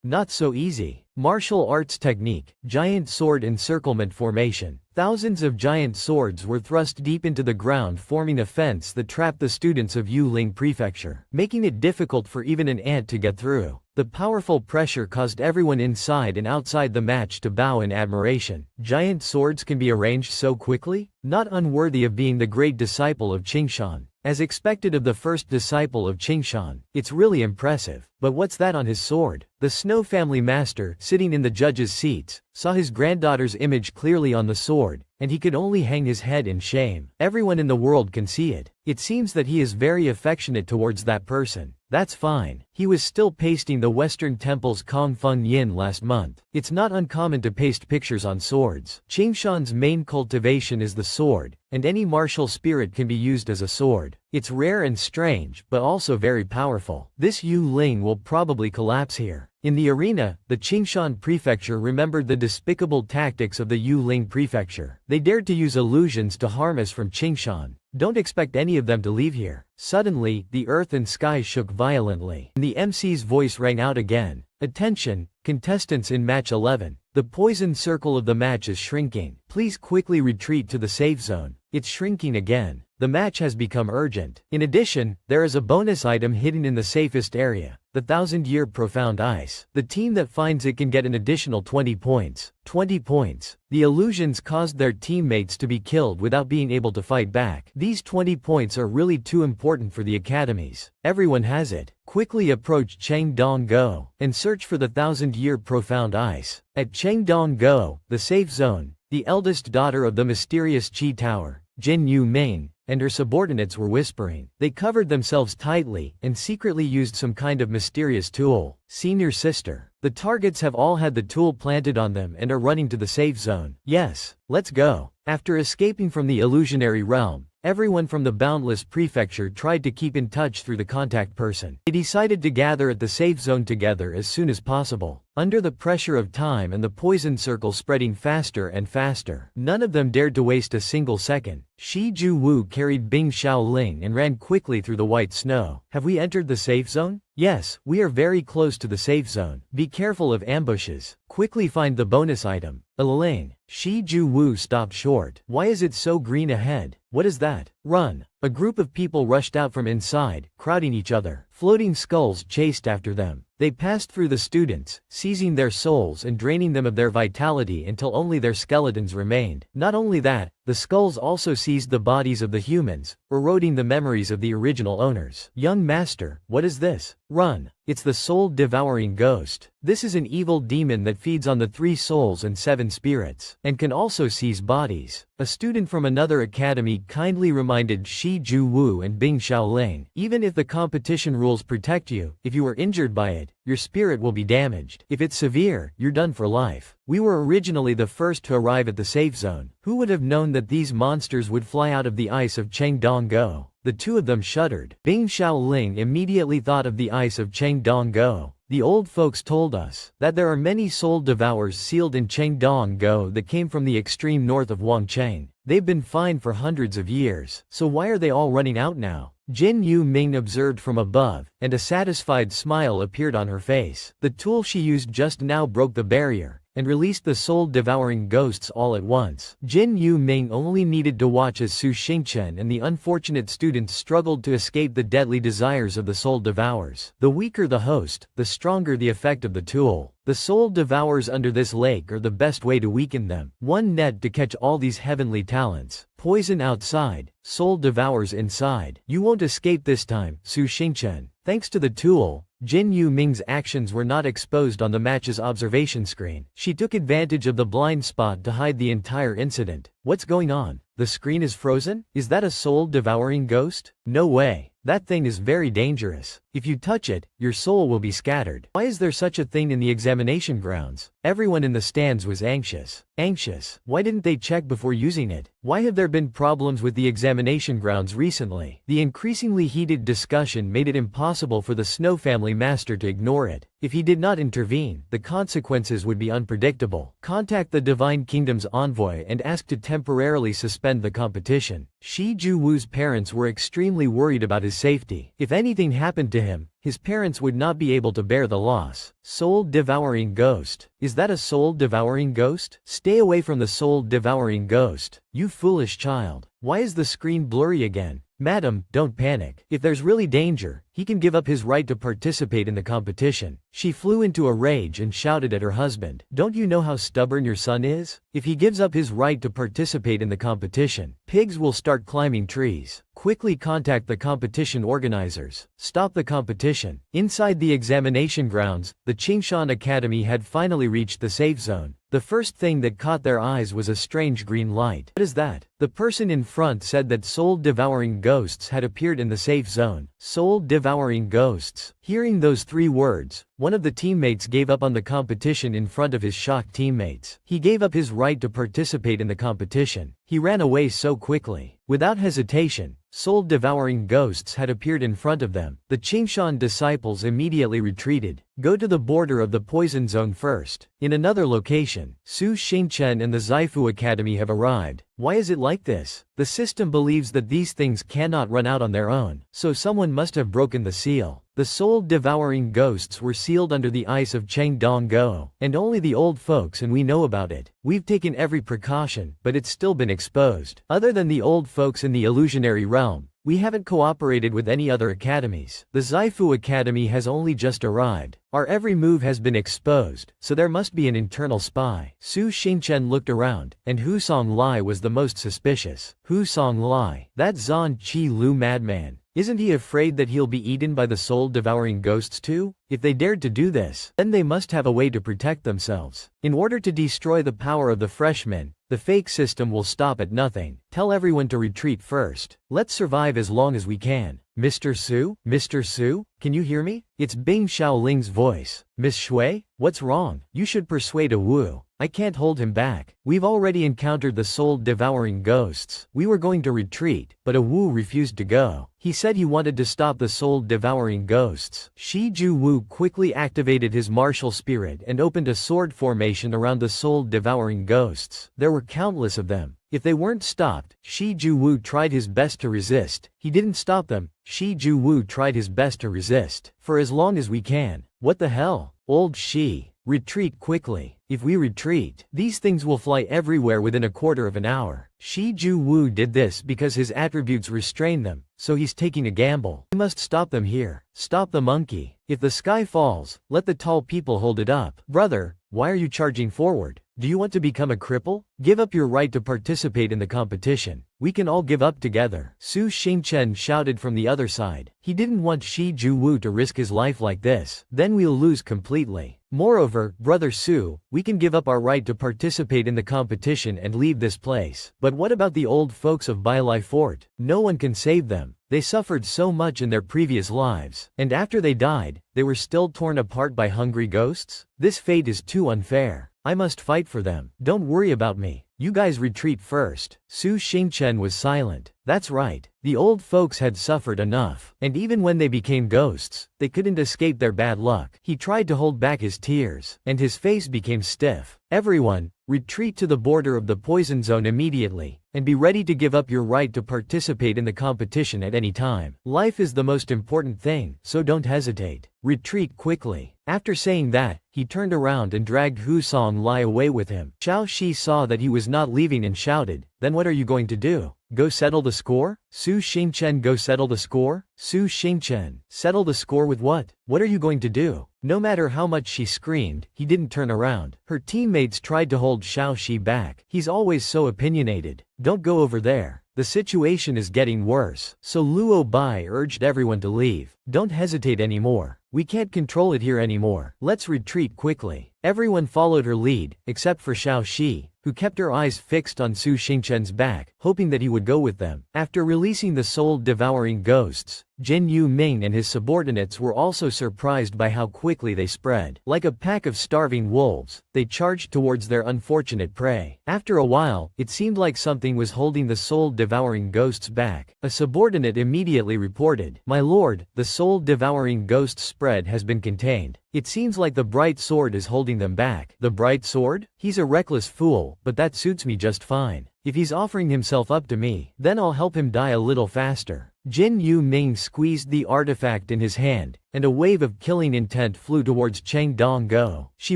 A: Not so easy. Martial arts technique, giant sword encirclement formation. Thousands of giant swords were thrust deep into the ground, forming a fence that trapped the students of Yuling Prefecture, making it difficult for even an ant to get through. The powerful pressure caused everyone inside and outside the match to bow in admiration. Giant swords can be arranged so quickly? Not unworthy of being the great disciple of Qingshan. As expected of the first disciple of Qingshan, it's really impressive. But what's that on his sword? The Snow family master, sitting in the judges' seats, saw his granddaughter's image clearly on the sword, and he could only hang his head in shame. Everyone in the world can see it. It seems that he is very affectionate towards that person. That's fine. He was still pasting the Western Temple's Kong Feng Yin last month. It's not uncommon to paste pictures on swords. Qingshan's main cultivation is the sword, and any martial spirit can be used as a sword. It's rare and strange, but also very powerful. This Yu Ling will probably collapse here. In the arena, the Qingshan Prefecture remembered the despicable tactics of the Yuling Prefecture. They dared to use illusions to harm us from Qingshan. Don't expect any of them to leave here. Suddenly, the earth and sky shook violently, and the MC's voice rang out again. Attention, contestants in match 11. The poison circle of the match is shrinking. Please quickly retreat to the safe zone. It's shrinking again. The match has become urgent. In addition, there is a bonus item hidden in the safest area, the 1000-year profound ice. The team that finds it can get an additional 20 points. 20 points. The illusions caused their teammates to be killed without being able to fight back. These 20 points are really too important for the academies. Everyone has it. Quickly approach Chengdong-go and search for the 1000-year profound ice. At Chengdong-go, the safe zone, the eldest daughter of the mysterious Qi Tower, Jin Yu Ming, and her subordinates were whispering. They covered themselves tightly and secretly used some kind of mysterious tool. Senior sister. The targets have all had the tool planted on them and are running to the safe zone. Yes, let's go. After escaping from the illusionary realm, Everyone from the Boundless Prefecture tried to keep in touch through the contact person. They decided to gather at the safe zone together as soon as possible. Under the pressure of time and the poison circle spreading faster and faster, none of them dared to waste a single second. Shi Ju-woo carried Bing Xiaoling and ran quickly through the white snow. Have we entered the safe zone? Yes, we are very close to the safe zone. Be careful of ambushes. Quickly find the bonus item. Ling. Shi Ju-woo stopped short. Why is it so green ahead? What is that? Run. A group of people rushed out from inside, crowding each other. Floating skulls chased after them. They passed through the students, seizing their souls and draining them of their vitality until only their skeletons remained. Not only that, the skulls also seized the bodies of the humans, eroding the memories of the original owners. Young master, what is this? Run. It's the soul-devouring ghost. This is an evil demon that feeds on the 3 souls and 7 spirits, and can also seize bodies. A student from another academy kindly reminded Shi Ju-woo and Bing Xiaoling, even if the competition rules protect you, if you are injured by it, your spirit will be damaged. If it's severe, you're done for life. We were originally the first to arrive at the safe zone. Who would have known that these monsters would fly out of the ice of Chengdong-go? The two of them shuddered. Bing Xiaoling immediately thought of the ice of Chengdong-go. The old folks told us that there are many soul devourers sealed in Chengdong-go that came from the extreme north of Wangcheng. They've been fine for hundreds of years, so why are they all running out now? Jin Yu Ming observed from above, and a satisfied smile appeared on her face. The tool she used just now broke the barrier, and released the soul-devouring ghosts all at once. Jin Yu Ming only needed to watch as Su Xingchen and the unfortunate students struggled to escape the deadly desires of the soul devours. The weaker the host, the stronger the effect of the tool. The soul devours under this lake are the best way to weaken them. One net to catch all these heavenly talents. Poison outside, soul devours inside. You won't escape this time, Su Xingchen. Thanks to the tool, Jin Yu Ming's actions were not exposed on the match's observation screen. She took advantage of the blind spot to hide the entire incident. What's going on? The screen is frozen? Is that a soul-devouring ghost? No way. That thing is very dangerous. If you touch it, your soul will be scattered. Why is there such a thing in the examination grounds? Everyone in the stands was anxious. Anxious? Why didn't they check before using it? Why have there been problems with the examination grounds recently? The increasingly heated discussion made it impossible for the Snow Family Master to ignore it. If he did not intervene, the consequences would be unpredictable. Contact the Divine Kingdom's envoy and ask to temporarily suspend the competition. Shi Ju-woo's parents were extremely worried about his safety. If anything happened to him, his parents would not be able to bear the loss. Soul-devouring ghost. Is that a soul-devouring ghost? Stay away from the soul-devouring ghost. You foolish child. Why is the screen blurry again? Madam, don't panic. If there's really danger, he can give up his right to participate in the competition. She flew into a rage and shouted at her husband. Don't you know how stubborn your son is? If he gives up his right to participate in the competition, pigs will start climbing trees. Quickly contact the competition organizers. Stop the competition. Inside the examination grounds, the Qingshan Academy had finally reached the safe zone. The first thing that caught their eyes was a strange green light. What is that? The person in front said that soul-devouring ghosts had appeared in the safe zone. Soul-devouring ghosts. Hearing those 3 words, one of the teammates gave up on the competition in front of his shocked teammates. He gave up his right to participate in the competition. He ran away so quickly. Without hesitation, soul-devouring ghosts had appeared in front of them. The Qingshan disciples immediately retreated. Go to the border of the poison zone first. In another location, Su Xingchen and the Zaifu Academy have arrived. Why is it like this? The system believes that these things cannot run out on their own, so someone must have broken the seal. The soul-devouring ghosts were sealed under the ice of Chengdong-go, and only the old folks and we know about it. We've taken every precaution, but it's still been exposed. Other than the old folks in the illusionary realm, we haven't cooperated with any other academies. The Zaifu Academy has only just arrived. Our every move has been exposed, so there must be an internal spy. Su Xingchen looked around, and Hu Songlai was the most suspicious. Hu Songlai, that Zan Qi Lu madman. Isn't he afraid that he'll be eaten by the soul-devouring ghosts too? If they dared to do this, then they must have a way to protect themselves. In order to destroy the power of the freshmen, the fake system will stop at nothing. Tell everyone to retreat first. Let's survive as long as we can. Mr. Su? Mr. Su? Can you hear me? It's Bing Xiaoling's voice. Miss Shui? What's wrong? You should persuade a Wu. I can't hold him back. We've already encountered the soul-devouring ghosts. We were going to retreat, but a Wu refused to go. He said he wanted to stop the soul-devouring ghosts. Shi Ju Wu quickly activated his martial spirit and opened a sword formation around the soul-devouring ghosts. There were countless of them. If they weren't stopped, Shi Ju Wu tried his best to resist. He didn't stop them. Shi Ju Wu tried his best to resist. For as long as we can. What the hell? Old Shi. Retreat quickly. If we retreat, these things will fly everywhere within a quarter of an hour. Shi Ju Wu did this because his attributes restrain them, so he's taking a gamble. We must stop them here. Stop the monkey. If the sky falls, let the tall people hold it up. Brother, why are you charging forward? Do you want to become a cripple? Give up your right to participate in the competition. We can all give up together. Su Xingchen shouted from the other side. He didn't want Shi Ju Wu to risk his life like this. Then we'll lose completely. Moreover, Brother Su, we can give up our right to participate in the competition and leave this place. But what about the old folks of Bailai Fort? No one can save them. They suffered so much in their previous lives, and after they died, they were still torn apart by hungry ghosts? This fate is too unfair. I must fight for them. Don't worry about me. You guys retreat first. Su Xingchen was silent. That's right. The old folks had suffered enough. And even when they became ghosts, they couldn't escape their bad luck. He tried to hold back his tears, and his face became stiff. Everyone, retreat to the border of the poison zone immediately, and be ready to give up your right to participate in the competition at any time. Life is the most important thing, so don't hesitate. Retreat quickly. After saying that, he turned around and dragged Hu Songlai away with him. Xiao Shi saw that he was not leaving and shouted, "Then what are you going to do? Go settle the score? Su Xingchen, go settle the score? Su Xingchen, settle the score with what? What are you going to do?" No matter how much she screamed, he didn't turn around. Her teammates tried to hold Xiao Shi back. He's always so opinionated. Don't go over there. The situation is getting worse. So Luo Bai urged everyone to leave. Don't hesitate anymore. We can't control it here anymore. Let's retreat quickly. Everyone followed her lead, except for Xiao Shi, who kept her eyes fixed on Su Xingchen's back, hoping that he would go with them. After releasing the soul-devouring ghosts, Jin Yu Ming and his subordinates were also surprised by how quickly they spread. Like a pack of starving wolves, they charged towards their unfortunate prey. After a while, it seemed like something was holding the soul-devouring ghosts back. A subordinate immediately reported, "My lord, the soul-devouring ghost spread has been contained. It seems like the bright sword is holding them back." The bright sword? He's a reckless fool, but that suits me just fine. If he's offering himself up to me, then I'll help him die a little faster. Jin Yu Ming squeezed the artifact in his hand, and a wave of killing intent flew towards Cheng Donggo. She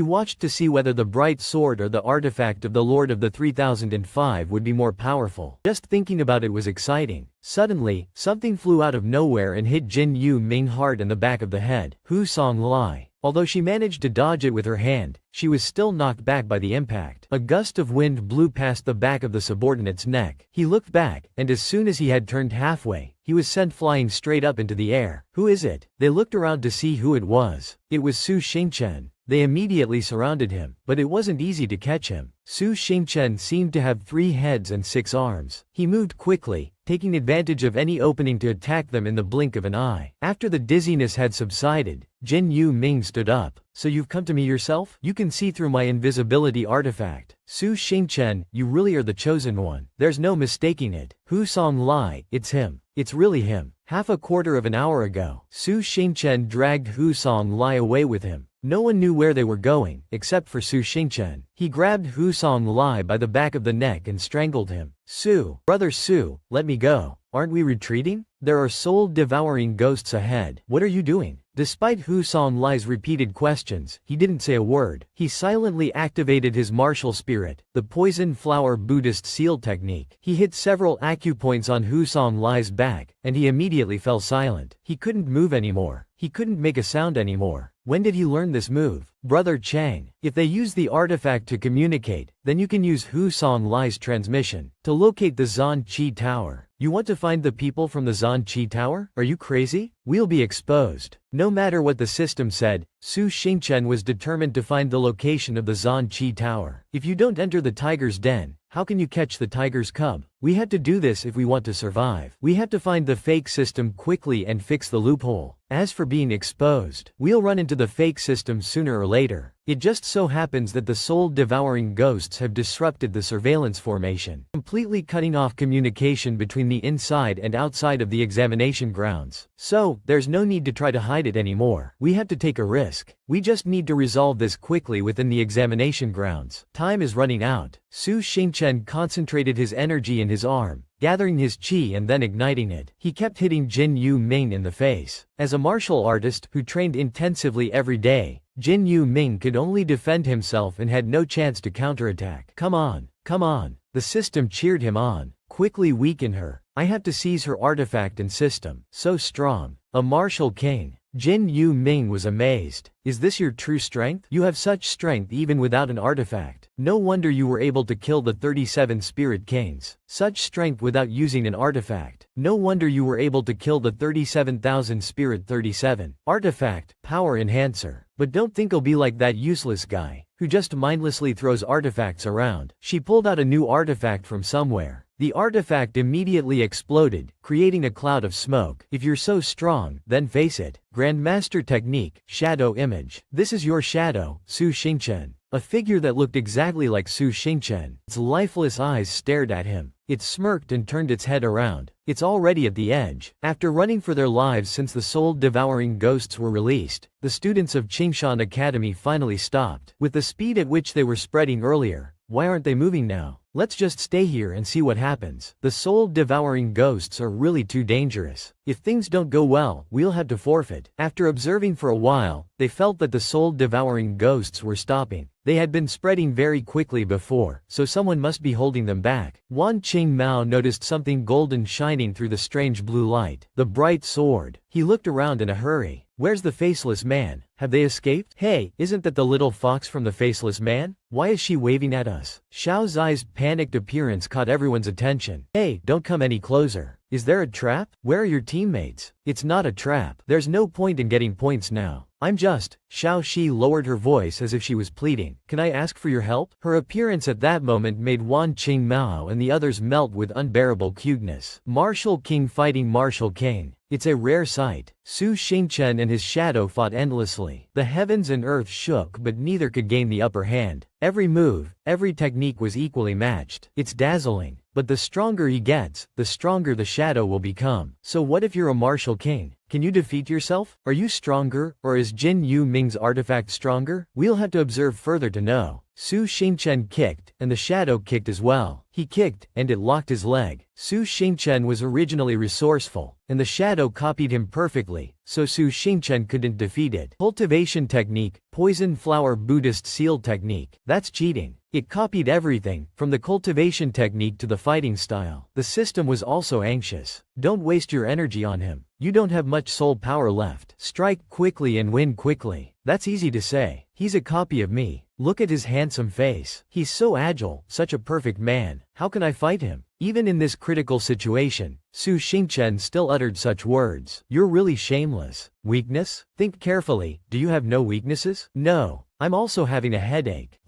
A: watched to see whether the bright sword or the artifact of the Lord of the 3005 would be more powerful. Just thinking about it was exciting. Suddenly, something flew out of nowhere and hit Jin Yu Ming hard in the back of the head. Hu Songlai. Although she managed to dodge it with her hand, she was still knocked back by the impact. A gust of wind blew past the back of the subordinate's neck. He looked back, and as soon as he had turned halfway, he was sent flying straight up into the air. Who is it? They looked around to see who it was. It was Su Xingchen. They immediately surrounded him, but it wasn't easy to catch him. Su Xingchen seemed to have 3 heads and 6 arms. He moved quickly, taking advantage of any opening to attack them in the blink of an eye. After the dizziness had subsided, Jin Yu Ming stood up. "So you've come to me yourself? You can see through my invisibility artifact. Su Xingchen, you really are the chosen one. There's no mistaking it. Hu Songlai, it's him. It's really him." Half a quarter of an hour ago, Su Xingchen dragged Hu Songlai away with him. No one knew where they were going, except for Su Xingchen. He grabbed Hu Songlai by the back of the neck and strangled him. "Su, brother Su, let me go. Aren't we retreating? There are soul-devouring ghosts ahead. What are you doing?" Despite Hu Songlai's repeated questions, he didn't say a word. He silently activated his martial spirit, the poison flower Buddhist seal technique. He hit several acupoints on Hu Songlai's back, and he immediately fell silent. He couldn't move anymore. He couldn't make a sound anymore. When did he learn this move? Brother Chang. If they use the artifact to communicate, then you can use Hu Songlai's transmission to locate the Zan Qi Tower. You want to find the people from the Zan Qi Tower? Are you crazy? We'll be exposed. No matter what the system said, Su Xingchen was determined to find the location of the Zan Qi Tower. If you don't enter the tiger's den, how can you catch the tiger's cub? We had to do this if we want to survive. We have to find the fake system quickly and fix the loophole. As for being exposed, we'll run into the fake system sooner or later. It just so happens that the soul-devouring ghosts have disrupted the surveillance formation, completely cutting off communication between the inside and outside of the examination grounds. So, there's no need to try to hide it anymore. We have to take a risk. We just need to resolve this quickly within the examination grounds. Time is running out. Su Xingchen concentrated his energy in his arm, gathering his qi and then igniting it. He kept hitting Jin Yu Ming in the face. As a martial artist who trained intensively every day, Jin Yu Ming could only defend himself and had no chance to counterattack. Come on, come on. The system cheered him on. Quickly weaken her. I have to seize her artifact and system. So strong. A martial king. Jin Yu Ming was amazed. Is this your true strength? You have such strength even without an artifact. No wonder you were able to kill the 37 Spirit Kings. Such strength without using an artifact. No wonder you were able to kill the 37,000 Spirit 37. Artifact, power enhancer. But don't think I'll be like that useless guy, who just mindlessly throws artifacts around. She pulled out a new artifact from somewhere. The artifact immediately exploded, creating a cloud of smoke. If you're so strong, then face it. Grandmaster Technique, Shadow Image. This is your shadow, Su Xingchen. A figure that looked exactly like Su Xingchen. Its lifeless eyes stared at him. It smirked and turned its head around. It's already at the edge. After running for their lives since the soul-devouring ghosts were released, the students of Qingshan Academy finally stopped. With the speed at which they were spreading earlier, why aren't they moving now? Let's just stay here and see what happens. The soul-devouring ghosts are really too dangerous. If things don't go well, we'll have to forfeit. After observing for a while, they felt that the soul-devouring ghosts were stopping. They had been spreading very quickly before, so someone must be holding them back. Wan Qingmao noticed something golden shining through the strange blue light. The bright sword. He looked around in a hurry. Where's the faceless man? Have they escaped? Hey, isn't that the little fox from the faceless man? Why is she waving at us? Xiao Zai's panicked appearance caught everyone's attention. Hey, don't come any closer. Is there a trap? Where are your teammates? It's not a trap. There's no point in getting points now. I'm just. Xiao Shi lowered her voice as if she was pleading. Can I ask for your help? Her appearance at that moment made Wan Qingmao and the others melt with unbearable cuteness. Martial King fighting Martial King. It's a rare sight. Su Xingchen and his shadow fought endlessly. The heavens and earth shook, but neither could gain the upper hand. Every move, every technique was equally matched. It's dazzling. But the stronger he gets, the stronger the shadow will become. So what if you're a martial king? Can you defeat yourself? Are you stronger, or is Jin Yu Ming's artifact stronger? We'll have to observe further to know. Su Xingchen kicked, and the shadow kicked as well. He kicked, and it locked his leg. Su Xingchen was originally resourceful, and the shadow copied him perfectly, so Su Xingchen couldn't defeat it. Cultivation technique, poison flower Buddhist seal technique. That's cheating. It copied everything, from the cultivation technique to the fighting style. The system was also anxious. Don't waste your energy on him. You don't have much soul power left. Strike quickly and win quickly. That's easy to say. He's a copy of me. Look at his handsome face. He's so agile, such a perfect man. How can I fight him? Even in this critical situation, Su Xingchen still uttered such words. You're really shameless. Weakness? Think carefully. Do you have no weaknesses? No. I'm also having a headache.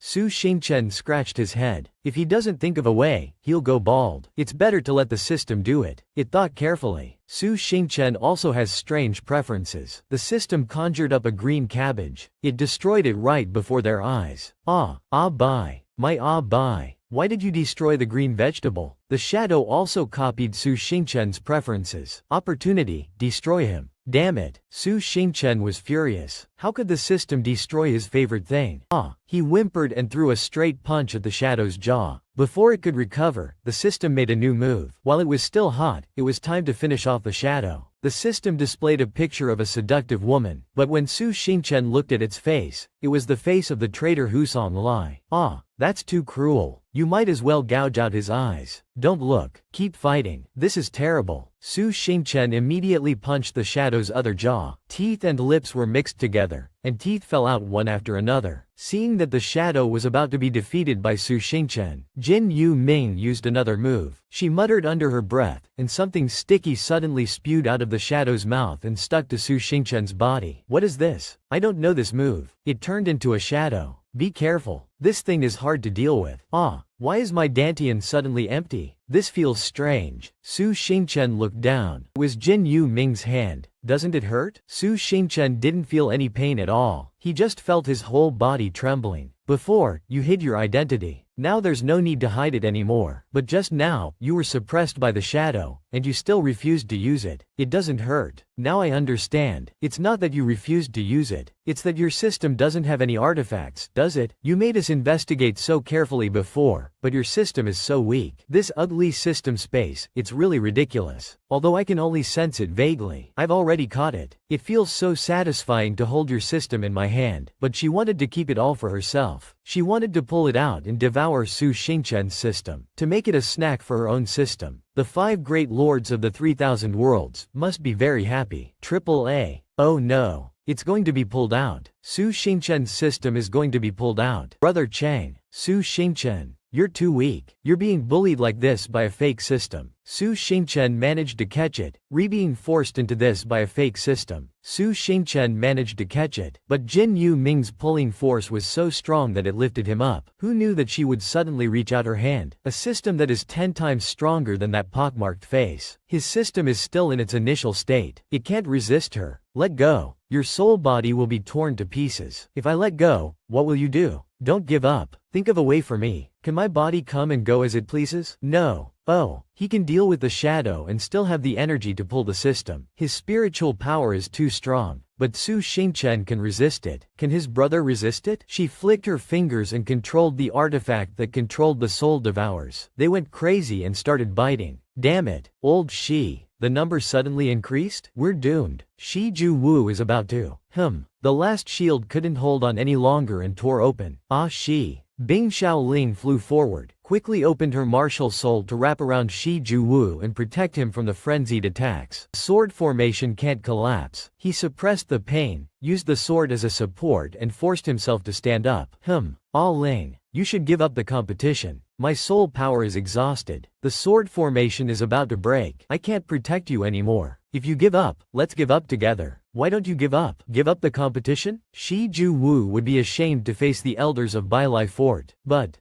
A: Su Xingchen scratched his head. If he doesn't think of a way, he'll go bald. It's better to let the system do it. It thought carefully. Su Xingchen also has strange preferences. The system conjured up a green cabbage. It destroyed it right before their eyes. Bye. My bye. Why did you destroy the green vegetable? The shadow also copied Su Xingchen's preferences. Opportunity, destroy him. Damn it. Su Xingchen was furious. How could the system destroy his favorite thing? He whimpered and threw a straight punch at the shadow's jaw. Before it could recover, the system made a new move. While it was still hot, it was time to finish off the shadow. The system displayed a picture of a seductive woman, but when Su Xingchen looked at its face, it was the face of the traitor Husan Lai. That's too cruel. You might as well gouge out his eyes. Don't look. Keep fighting. This is terrible. Su Xingchen immediately punched the shadow's other jaw. Teeth and lips were mixed together, and teeth fell out one after another. Seeing that the shadow was about to be defeated by Su Xingchen, Jin Yu Ming used another move. She muttered under her breath, and something sticky suddenly spewed out of the shadow's mouth and stuck to Su Xingchen's body. What is this? I don't know this move. It turned into a shadow. Be careful. This thing is hard to deal with. Ah, why is my dantian suddenly empty? This feels strange. Su Xingchen looked down. It was Jin Yu Ming's hand. Doesn't it hurt? Su Xingchen didn't feel any pain at all. He just felt his whole body trembling. Before, you hid your identity. Now there's no need to hide it anymore. But just now, you were suppressed by the shadow, and you still refused to use it. It doesn't hurt. Now I understand. It's not that you refused to use it. It's that your system doesn't have any artifacts, does it? You made us investigate so carefully before, but your system is so weak. This ugly system space, it's really ridiculous. Although I can only sense it vaguely. I've already caught it. It feels so satisfying to hold your system in my hand, but she wanted to keep it all for herself. She wanted to pull it out and devour Su Xingchen's system, to make it a snack for her own system. The 5 great lords of the 3,000 worlds must be very happy. Triple A. Oh no. It's going to be pulled out. Su Xingchen's system is going to be pulled out. Brother Chang. Su Xingchen. You're too weak. You're being bullied like this by a fake system. Su Xingchen managed to catch it, being forced into this by a fake system. Su Xingchen managed to catch it, but Jin Yu Ming's pulling force was so strong that it lifted him up. Who knew that she would suddenly reach out her hand? A system that is 10 times stronger than that pockmarked face. His system is still in its initial state. It can't resist her. Let go. Your soul body will be torn to pieces. If I let go, what will you do? Don't give up. Think of a way for me. Can my body come and go as it pleases? No. Oh, he can deal with the shadow and still have the energy to pull the system. His spiritual power is too strong, but Su Xingchen can resist it. Can his brother resist it? She flicked her fingers and controlled the artifact that controlled the soul devours. They went crazy and started biting. Damn it, old Shi. The number suddenly increased? We're doomed. Shi Ju Wu is about to. The last shield couldn't hold on any longer and tore open. Ah Shi. Bing Xiaoling flew forward, quickly opened her martial soul to wrap around Shi Ju Wu and protect him from the frenzied attacks. Sword formation can't collapse. He suppressed the pain, used the sword as a support and forced himself to stand up. Ah Ling. You should give up the competition. My soul power is exhausted. The sword formation is about to break. I can't protect you anymore. If you give up, let's give up together. Why don't you give up? Give up the competition? Shi Ju Wu would be ashamed to face the elders of Bailai Fort. But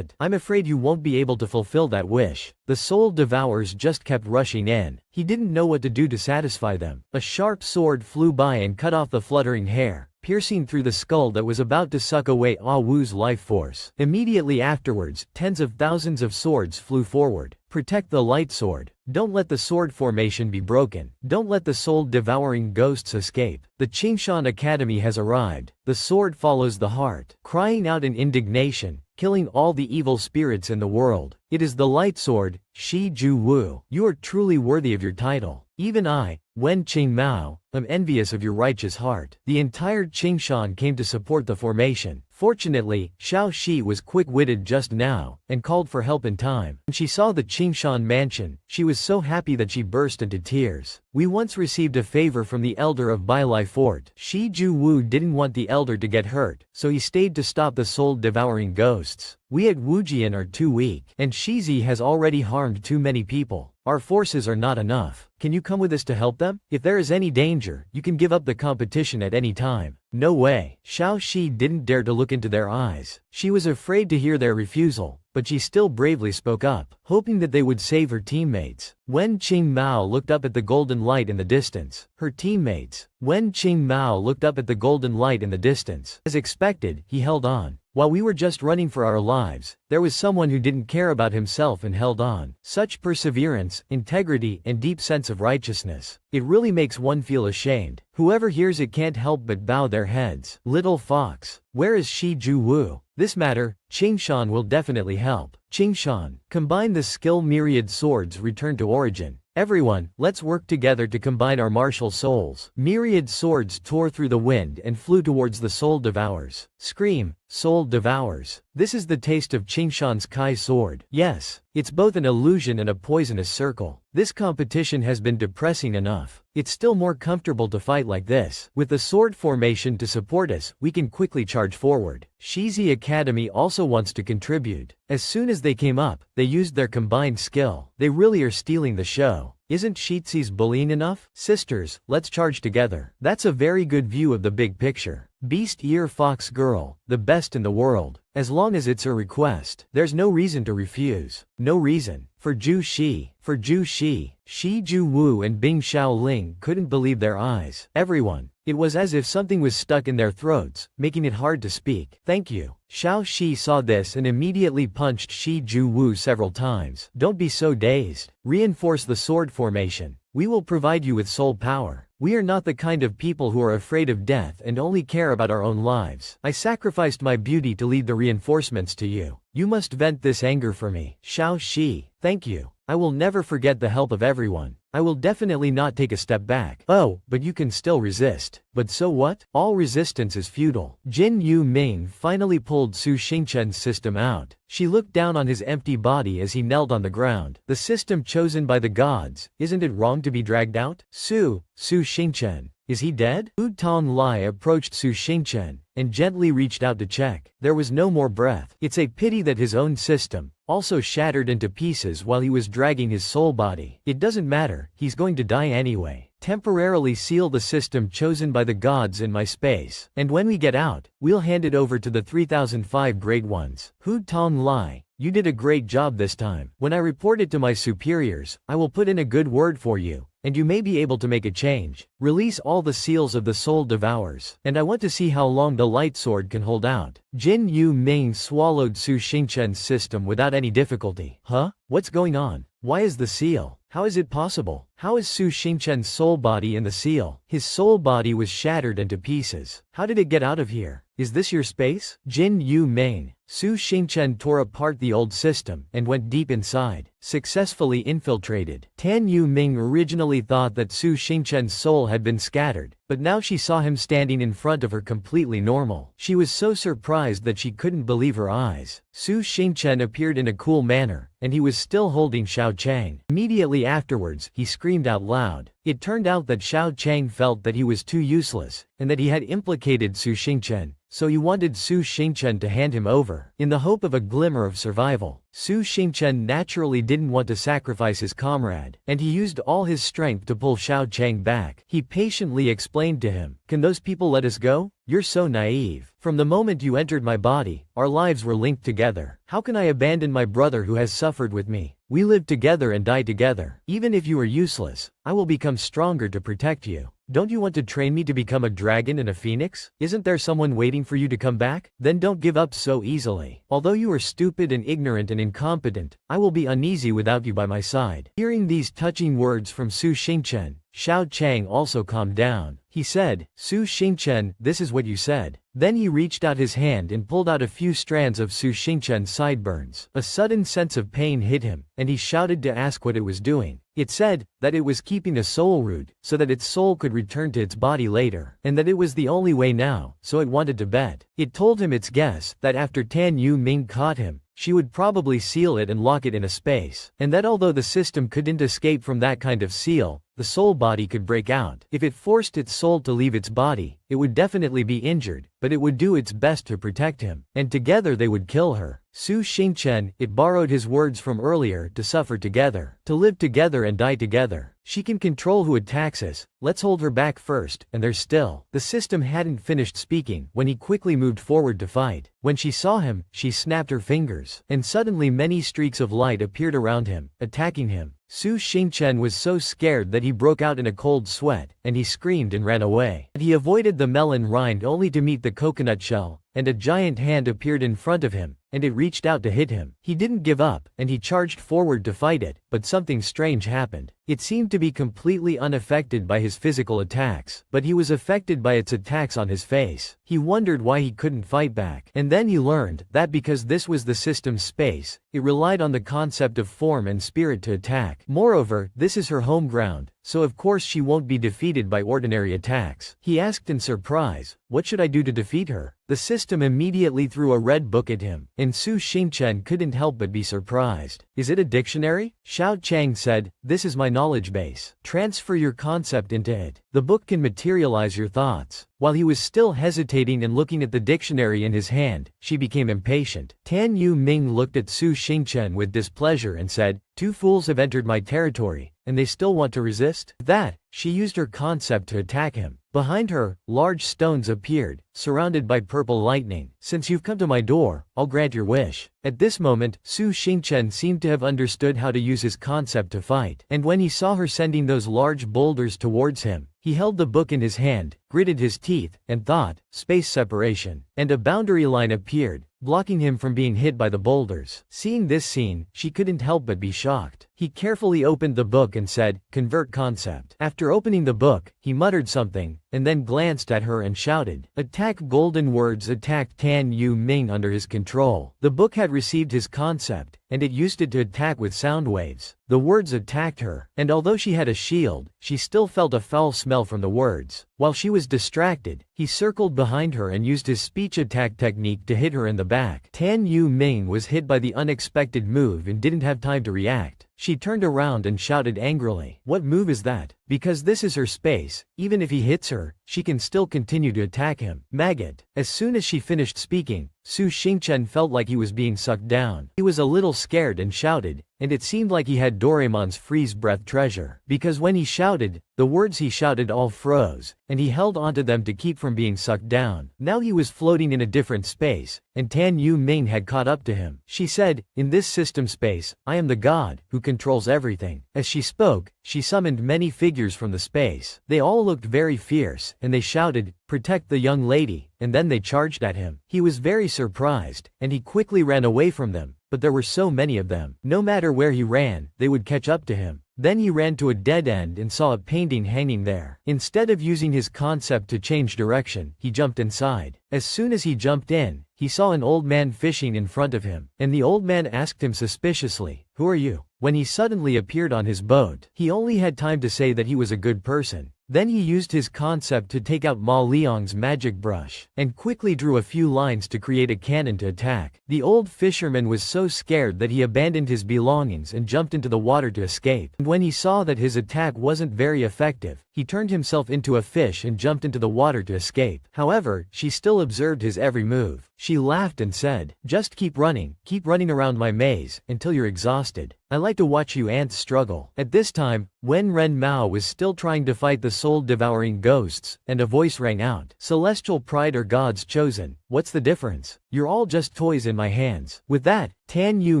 A: I'm afraid you won't be able to fulfill that wish. The soul devours just kept rushing in. He didn't know what to do to satisfy them. A sharp sword flew by and cut off the fluttering hair, piercing through the skull that was about to suck away Ah Wu's life force. Immediately afterwards, tens of thousands of swords flew forward. Protect the light sword. Don't let the sword formation be broken. Don't let the soul-devouring ghosts escape. The Qingshan Academy has arrived. The sword follows the heart, crying out in indignation, killing all the evil spirits in the world. It is the light sword, Shi Ju Wu. You are truly worthy of your title. Even I, Wen Qingmao, am envious of your righteous heart. The entire Qingshan came to support the formation. Fortunately, Xiao Shi was quick-witted just now, and called for help in time. When she saw the Qingshan mansion, she was so happy that she burst into tears. We once received a favor from the elder of Bailai Fort. Shi Ju Wu didn't want the elder to get hurt, so he stayed to stop the soul-devouring ghosts. We at Wujian are too weak, and Shizi has already harmed too many people. Our forces are not enough. Can you come with us to help them? If there is any danger, you can give up the competition at any time. No way. Xiao Shi didn't dare to look into their eyes. She was afraid to hear their refusal, but she still bravely spoke up, hoping that they would save her teammates. Wen Qingmao looked up at the golden light in the distance. Her teammates. Wen Qingmao looked up at the golden light in the distance. As expected, he held on. While we were just running for our lives, there was someone who didn't care about himself and held on. Such perseverance, integrity, and deep sense of righteousness. It really makes one feel ashamed. Whoever hears it can't help but bow their heads. Little fox. Where is Shi Ju Wu? This matter, Qingshan will definitely help. Qingshan. Combine the skill myriad swords return to origin. Everyone, let's work together to combine our martial souls. Myriad swords tore through the wind and flew towards the soul devours. Scream, soul devours. This is the taste of Qingshan's Kai sword. Yes, it's both an illusion and a poisonous circle. This competition has been depressing enough. It's still more comfortable to fight like this. With the sword formation to support us, we can quickly charge forward. Shizi Academy also wants to contribute. As soon as they came up, they used their combined skill. They really are stealing the show. Isn't Shizi's bullying enough? Sisters, let's charge together. That's a very good view of the big picture. Beast Ear Fox Girl, the best in the world. As long as it's a request, there's no reason to refuse. No reason. For Zhu Shi, Shi Ju Wu and Bing Xiaoling couldn't believe their eyes. Everyone. It was as if something was stuck in their throats, making it hard to speak. Thank you. Xiao Shi saw this and immediately punched Shi Ju Wu several times. Don't be so dazed. Reinforce the sword formation. We will provide you with soul power. We are not the kind of people who are afraid of death and only care about our own lives. I sacrificed my beauty to lead the reinforcements to you. You must vent this anger for me. Xiao Shi, thank you. I will never forget the help of everyone. I will definitely not take a step back. Oh, but you can still resist. But so what? All resistance is futile. Jin Yu Ming finally pulled Su Xingchen's system out. She looked down on his empty body as he knelt on the ground. The system chosen by the gods, isn't it wrong to be dragged out? Su Xingchen. Is he dead? Wu Tonglai approached Su Xingchen and gently reached out to check. There was no more breath. It's a pity that his own system also shattered into pieces while he was dragging his soul body. It doesn't matter, he's going to die anyway. Temporarily seal the system chosen by the gods in my space, and when we get out, we'll hand it over to the 3005 Great Ones. Hu Tonglai, you did a great job this time. When I report it to my superiors, I will put in a good word for you, and you may be able to make a change. Release all the seals of the soul devours, and I want to see how long the light sword can hold out. Jin Yu Ming swallowed Su Xingchen's system without any difficulty. Huh? What's going on? Why is the seal? How is it possible? How is Su Xingchen's soul body in the seal? His soul body was shattered into pieces. How did it get out of here? Is this your space? Jin Yu Ming. Su Xingchen tore apart the old system and went deep inside, successfully infiltrated. Tan Yu Ming originally thought that Su Xingchen's soul had been scattered, but now she saw him standing in front of her completely normal. She was so surprised that she couldn't believe her eyes. Su Xingchen appeared in a cool manner, and he was still holding Xiao Chang. Immediately afterwards, he screamed out loud. It turned out that Xiao Chang felt that he was too useless, and that he had implicated Su Xingchen, so he wanted Su Xingchen to hand him over, in the hope of a glimmer of survival. Su Xingchen naturally didn't want to sacrifice his comrade, and he used all his strength to pull Xiao Chang back. He patiently explained to him, "Can those people let us go? You're so naive. From the moment you entered my body, our lives were linked together. How can I abandon my brother who has suffered with me? We live together and die together. Even if you are useless, I will become stronger to protect you. Don't you want to train me to become a dragon and a phoenix? Isn't there someone waiting for you to come back? Then don't give up so easily. Although you are stupid and ignorant and incompetent, I will be uneasy without you by my side." Hearing these touching words from Su Xingchen, Xiao Chang also calmed down. He said, "Su Xingchen, this is what you said." Then he reached out his hand and pulled out a few strands of Su Xingchen's sideburns. A sudden sense of pain hit him, and he shouted to ask what it was doing. It said that it was keeping a soul root, so that its soul could return to its body later, and that it was the only way now, so it wanted to bet. It told him its guess that after Tan Yu Ming caught him, she would probably seal it and lock it in a space, and that although the system couldn't escape from that kind of seal, the soul body could break out. If it forced its soul to leave its body, it would definitely be injured, but it would do its best to protect him, and together they would kill her. Su Xingchen, it borrowed his words from earlier to suffer together, to live together and die together. She can control who attacks us, let's hold her back first, and they're still. The system hadn't finished speaking when he quickly moved forward to fight. When she saw him, she snapped her fingers, and suddenly many streaks of light appeared around him, attacking him. Su Xingchen was so scared that he broke out in a cold sweat, and he screamed and ran away. He avoided the melon rind only to meet the coconut shell, and a giant hand appeared in front of him, and it reached out to hit him. He didn't give up, and he charged forward to fight it, but something strange happened. It seemed to be completely unaffected by his physical attacks, but he was affected by its attacks on his face. He wondered why he couldn't fight back, and then he learned that because this was the system's space, it relied on the concept of form and spirit to attack. Moreover, this is her home ground, so of course she won't be defeated by ordinary attacks. He asked in surprise, "What should I do to defeat her?" The system immediately threw a red book at him, and Su Xingchen couldn't help but be surprised. "Is it a dictionary?" Xiao Chang said, "This is my knowledge base. Transfer your concept into it. The book can materialize your thoughts." While he was still hesitating and looking at the dictionary in his hand, she became impatient. Tan Yu Ming looked at Su Xingchen with displeasure and said, "Two fools have entered my territory, and they still want to resist?" That, she used her concept to attack him. Behind her, large stones appeared, surrounded by purple lightning. Since you've come to my door, I'll grant your wish. At this moment, Su Xingchen seemed to have understood how to use his concept to fight, and when he saw her sending those large boulders towards him, he held the book in his hand, gritted his teeth, and thought, space separation. And a boundary line appeared, blocking him from being hit by the boulders. Seeing this scene, she couldn't help but be shocked. He carefully opened the book and said, "Convert concept." After opening the book, he muttered something, and then glanced at her and shouted, "Attack!" Golden words attacked Tan Yu Ming under his control. The book had received his concept, and it used it to attack with sound waves. The words attacked her, and although she had a shield, she still felt a foul smell from the words. While she was distracted, he circled behind her and used his speech attack technique to hit her in the back. Tan Yu Ming was hit by the unexpected move and didn't have time to react. She turned around and shouted angrily, "What move is that?" Because this is her space, even if he hits her, she can still continue to attack him. Maggot. As soon as she finished speaking, Su Xingchen felt like he was being sucked down. He was a little scared and shouted, and it seemed like he had Doraemon's freeze breath treasure. Because when he shouted, the words he shouted all froze, and he held onto them to keep from being sucked down. Now he was floating in a different space, and Tan Yu Ming had caught up to him. She said, "In this system space, I am the god who controls everything." As she spoke, she summoned many figures from the space. They all looked very fierce, and they shouted, "Protect the young lady," and then they charged at him. He was very surprised, and he quickly ran away from them, but there were so many of them. No matter where he ran, they would catch up to him. Then he ran to a dead end and saw a painting hanging there. Instead of using his concept to change direction, he jumped inside. As soon as he jumped in, he saw an old man fishing in front of him, and the old man asked him suspiciously, "Who are you?" When he suddenly appeared on his boat, he only had time to say that he was a good person. Then he used his concept to take out Ma Liang's magic brush, and quickly drew a few lines to create a cannon to attack. The old fisherman was so scared that he abandoned his belongings and jumped into the water to escape. And when he saw that his attack wasn't very effective, he turned himself into a fish and jumped into the water to escape. However, she still observed his every move. She laughed and said, "Just keep running around my maze, until you're exhausted. I like to watch you ants struggle." At this time, Wen Ren Mao was still trying to fight the soul-devouring ghosts, and a voice rang out, "Celestial pride or God's chosen, what's the difference? You're all just toys in my hands." With that, Tan Yu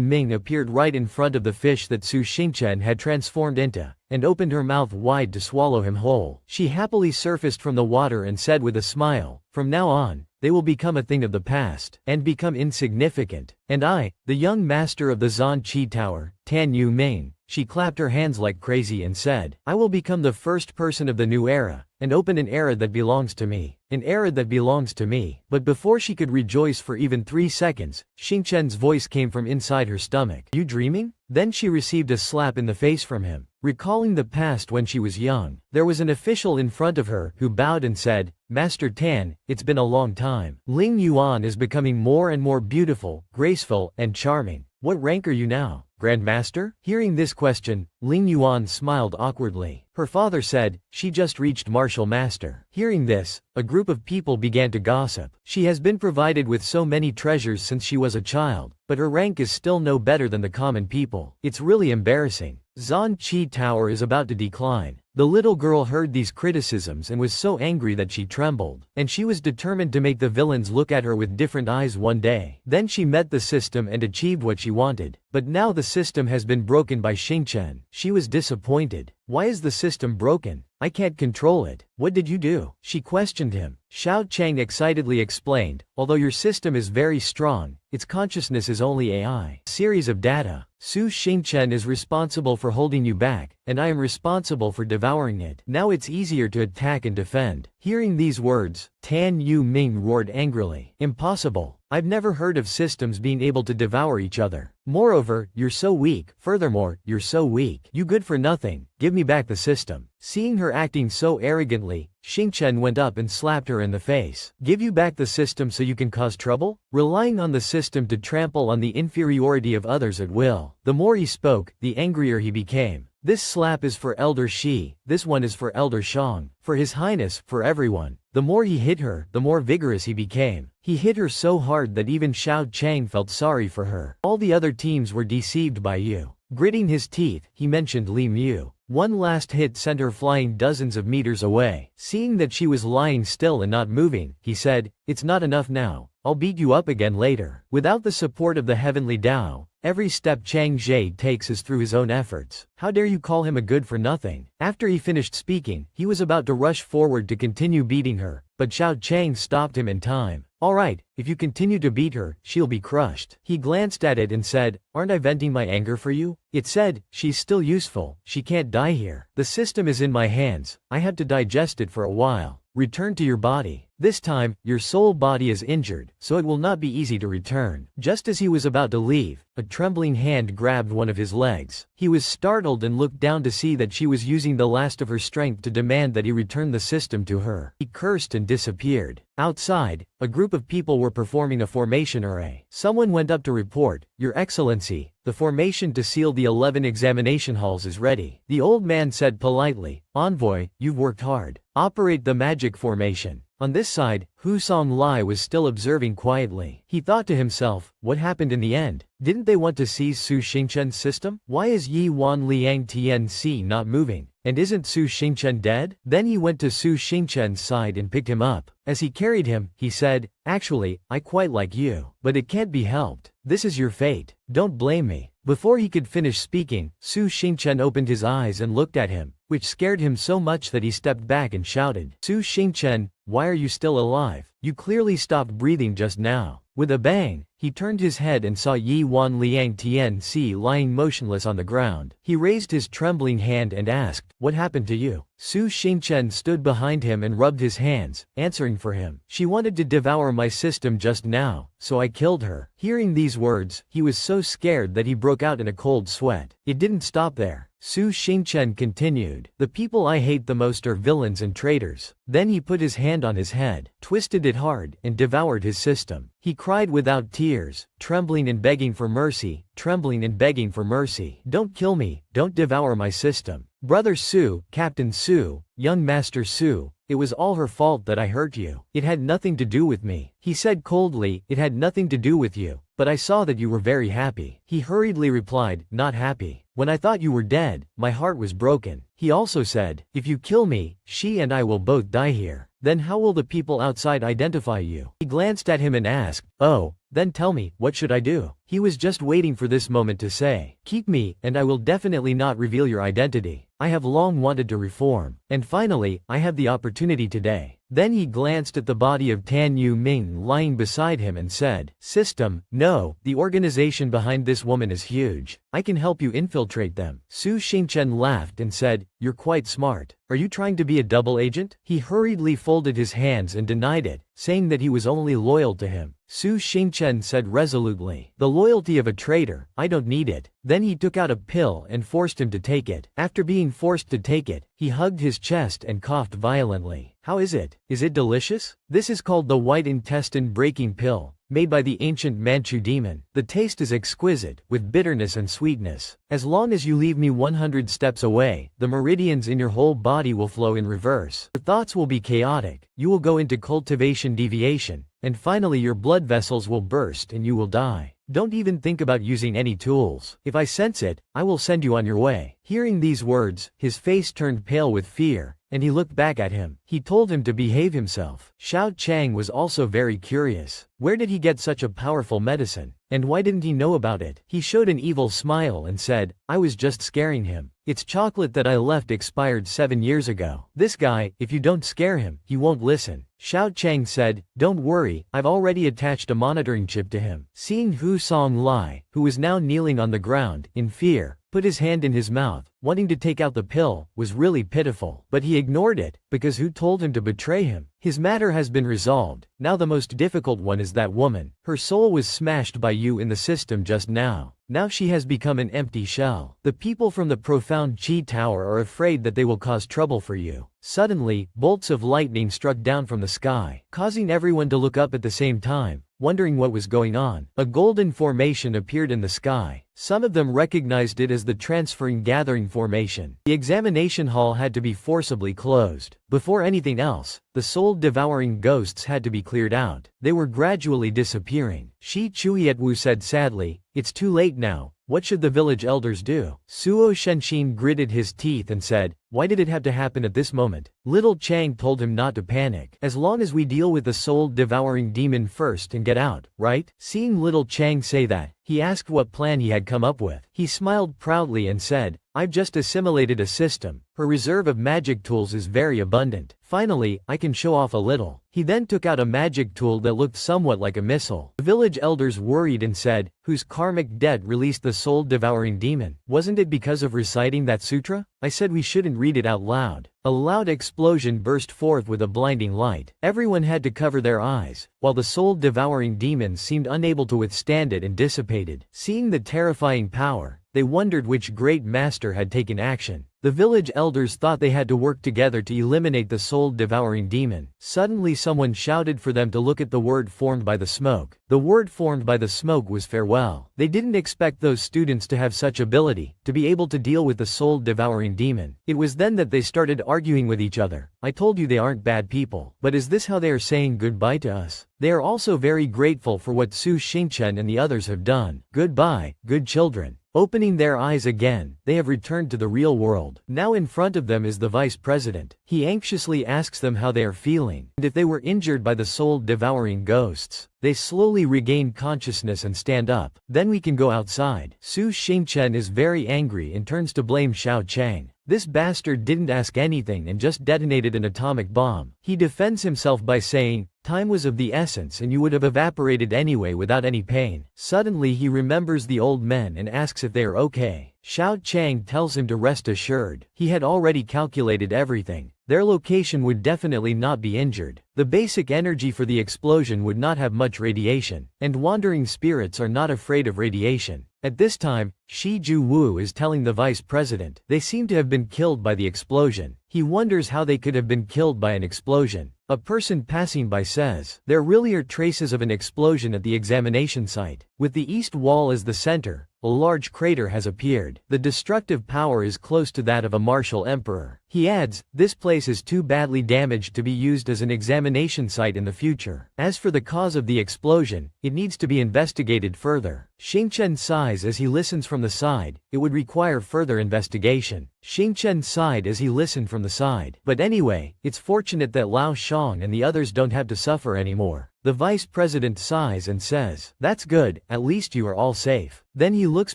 A: Ming appeared right in front of the fish that Su Xingchen had transformed into, and opened her mouth wide to swallow him whole. She happily surfaced from the water and said with a smile, "From now on, they will become a thing of the past, and become insignificant. And I, the young master of the Zhan Qi Tower, Tan Yu Ming." She clapped her hands like crazy and said, "I will become the first person of the new era, and open an era that belongs to me. An era that belongs to me." But before she could rejoice for even 3 seconds, Xingchen's voice came from inside her stomach. "You dreaming?" Then she received a slap in the face from him. Recalling the past when she was young, there was an official in front of her who bowed and said, "Master Tan, it's been a long time. Ling Yuan is becoming more and more beautiful, graceful, and charming. What rank are you now, Grand Master?" Hearing this question, Ling Yuan smiled awkwardly. Her father said, "She just reached Martial Master." Hearing this, a group of people began to gossip. She has been provided with so many treasures since she was a child, but her rank is still no better than the common people. It's really embarrassing. Zhan Qi Tower is about to decline. The little girl heard these criticisms and was so angry that she trembled, and she was determined to make the villains look at her with different eyes one day. Then she met the system and achieved what she wanted. But now the system has been broken by Xingchen. She was disappointed. "Why is the system broken? I can't control it. What did you do?" she questioned him. Xiao Chang excitedly explained, "Although your system is very strong, its consciousness is only AI. Series of data. Su Xingchen is responsible for holding you back, and I am responsible for devouring it. Now it's easier to attack and defend." Hearing these words, Tan Yu Ming roared angrily. "Impossible. I've never heard of systems being able to devour each other. Moreover, you're so weak. Furthermore, you're so weak. You good for nothing. Give me back the system." Seeing her acting so arrogantly, Xingchen went up and slapped her in the face. "Give you back the system so you can cause trouble? Relying on the system to trample on the inferiority of others at will." The more he spoke, the angrier he became. "This slap is for Elder Shi, this one is for Elder Shang, for His Highness, for everyone." The more he hit her, the more vigorous he became. He hit her so hard that even Xiao Chang felt sorry for her. "All the other teams were deceived by you." Gritting his teeth, he mentioned Li Mu. One last hit sent her flying dozens of meters away. Seeing that she was lying still and not moving, he said, "It's not enough now. I'll beat you up again later." Without the support of the heavenly Tao, every step Chang Jie takes is through his own efforts. How dare you call him a good for nothing? After he finished speaking, he was about to rush forward to continue beating her, but Xiao Chang stopped him in time. "All right, if you continue to beat her, she'll be crushed." He glanced at it and said, "Aren't I venting my anger for you?" It said, "She's still useful, she can't die here. The system is in my hands, I had to digest it for a while. Return to your body. This time, your soul body is injured, so it will not be easy to return." Just as he was about to leave, a trembling hand grabbed one of his legs. He was startled and looked down to see that she was using the last of her strength to demand that he return the system to her. He cursed and disappeared. Outside, a group of people were performing a formation array. Someone went up to report, "Your Excellency, the formation to seal the 11 examination halls is ready." The old man said politely, "Envoy, you've worked hard. Operate the magic formation." On this side, Hu Songlai was still observing quietly. He thought to himself, what happened in the end? Didn't they want to seize Su Xingchen's system? Why is Yi Wan Liang Tianci not moving? And isn't Su Xingchen dead? Then he went to Su Xingchen's side and picked him up. As he carried him, he said, "Actually, I quite like you. But it can't be helped. This is your fate. Don't blame me." Before he could finish speaking, Su Xingchen opened his eyes and looked at him, which scared him so much that he stepped back and shouted, "Su Xingchen, why are you still alive? You clearly stopped breathing just now." With a bang, he turned his head and saw Yi Wan Liang Tianci lying motionless on the ground. He raised his trembling hand and asked, "What happened to you?" Su Xingchen stood behind him and rubbed his hands, answering for him. "She wanted to devour my system just now, so I killed her." Hearing these words, he was so scared that he broke out in a cold sweat. It didn't stop there. Su Xingchen continued, "The people I hate the most are villains and traitors." Then he put his hand on his head, twisted it hard, and devoured his system. He cried without tears, trembling and begging for mercy, trembling and begging for mercy. "Don't kill me, don't devour my system. Brother Su, Captain Su, young Master Su, it was all her fault that I hurt you. It had nothing to do with me." He said coldly, "It had nothing to do with you, but I saw that you were very happy." He hurriedly replied, "Not happy. When I thought you were dead, my heart was broken." He also said, "If you kill me, she and I will both die here. Then how will the people outside identify you?" He glanced at him and asked, "Oh, then tell me, what should I do?" He was just waiting for this moment to say, "Keep me, and I will definitely not reveal your identity. I have long wanted to reform. And finally, I have the opportunity today." Then he glanced at the body of Tan Yu Ming lying beside him and said, "System, no, the organization behind this woman is huge. I can help you infiltrate them." Su Xingchen laughed and said, "You're quite smart. Are you trying to be a double agent?" He hurriedly folded his hands and denied it, saying that he was only loyal to him. Su Xingchen said resolutely, "The loyalty of a traitor, I don't need it." Then he took out a pill and forced him to take it. After being forced to take it, he hugged his chest and coughed violently. "How is it? Is it delicious?" This is called the white intestine breaking pill, made by the ancient Manchu demon. The taste is exquisite, with bitterness and sweetness. As long as you leave me 100 steps away, the meridians in your whole body will flow in reverse. Your thoughts will be chaotic, you will go into cultivation deviation, and finally your blood vessels will burst and you will die. Don't even think about using any tools. If I sense it, I will send you on your way." Hearing these words, his face turned pale with fear, and he looked back at him. He told him to behave himself. Xiao Chang was also very curious. Where did he get such a powerful medicine? And why didn't he know about it? He showed an evil smile and said, "I was just scaring him. It's chocolate that I left expired 7 years ago. This guy, if you don't scare him, he won't listen." Xiao Chang said, "Don't worry, I've already attached a monitoring chip to him." Seeing Hu Songlai, who was now kneeling on the ground, in fear, put his hand in his mouth, wanting to take out the pill, was really pitiful. But he ignored it, because Hu told him to betray him. His matter has been resolved. Now the most difficult one is that woman. Her soul was smashed by you in the system just now. Now she has become an empty shell. The people from the profound Qi Tower are afraid that they will cause trouble for you. Suddenly, bolts of lightning struck down from the sky, causing everyone to look up at the same time, wondering what was going on. A golden formation appeared in the sky. Some of them recognized it as the transferring gathering formation. The examination hall had to be forcibly closed. Before anything else, the soul-devouring ghosts had to be cleared out. They were gradually disappearing. Shi Chuietwu said sadly, "It's too late now. What should the village elders do? Suo Shenshin gritted his teeth and said, why did it have to happen at this moment? Little Chang told him not to panic. As long as we deal with the soul-devouring demon first and get out, right? Seeing little Chang say that, he asked what plan he had come up with. He smiled proudly and said, I've just assimilated a system. Her reserve of magic tools is very abundant. Finally, I can show off a little. He then took out a magic tool that looked somewhat like a missile. The village elders worried and said, whose karmic debt released the soul-devouring demon? Wasn't it because of reciting that sutra? I said we shouldn't read it out loud. A loud explosion burst forth with a blinding light. Everyone had to cover their eyes, while the soul-devouring demons seemed unable to withstand it and dissipated. Seeing the terrifying power, they wondered which great master had taken action. The village elders thought they had to work together to eliminate the soul-devouring demon. Suddenly someone shouted for them to look at the word formed by the smoke. The word formed by the smoke was farewell. They didn't expect those students to have such ability, to be able to deal with the soul-devouring demon. It was then that they started arguing with each other. I told you they aren't bad people, but is this how they are saying goodbye to us? They are also very grateful for what Su Xingchen and the others have done. Goodbye, good children. Opening their eyes again, they have returned to the real world. Now in front of them is the vice president. He anxiously asks them how they are feeling, and if they were injured by the soul-devouring ghosts. They slowly regain consciousness and stand up. Then we can go outside. Su Xingchen is very angry and turns to blame Xiao Chang. This bastard didn't ask anything and just detonated an atomic bomb. He defends himself by saying, time was of the essence and you would have evaporated anyway without any pain. Suddenly he remembers the old men and asks if they are okay. Xiao Chang tells him to rest assured. He had already calculated everything. Their location would definitely not be injured. The basic energy for the explosion would not have much radiation, and wandering spirits are not afraid of radiation. At this time, Shi Ju-woo is telling the vice president they seem to have been killed by the explosion. He wonders how they could have been killed by an explosion. A person passing by says, there really are traces of an explosion at the examination site. With the east wall as the center, a large crater has appeared. The destructive power is close to that of a martial emperor. He adds, this place is too badly damaged to be used as an examination site in the future. As for the cause of the explosion, it needs to be investigated further. Xingchen sighs as he listens from the side. It would require further investigation. Xingchen sighed as he listened from the side. But anyway, it's fortunate that Lao Shang and the others don't have to suffer anymore. The vice president sighs and says, that's good, at least you are all safe. Then he looks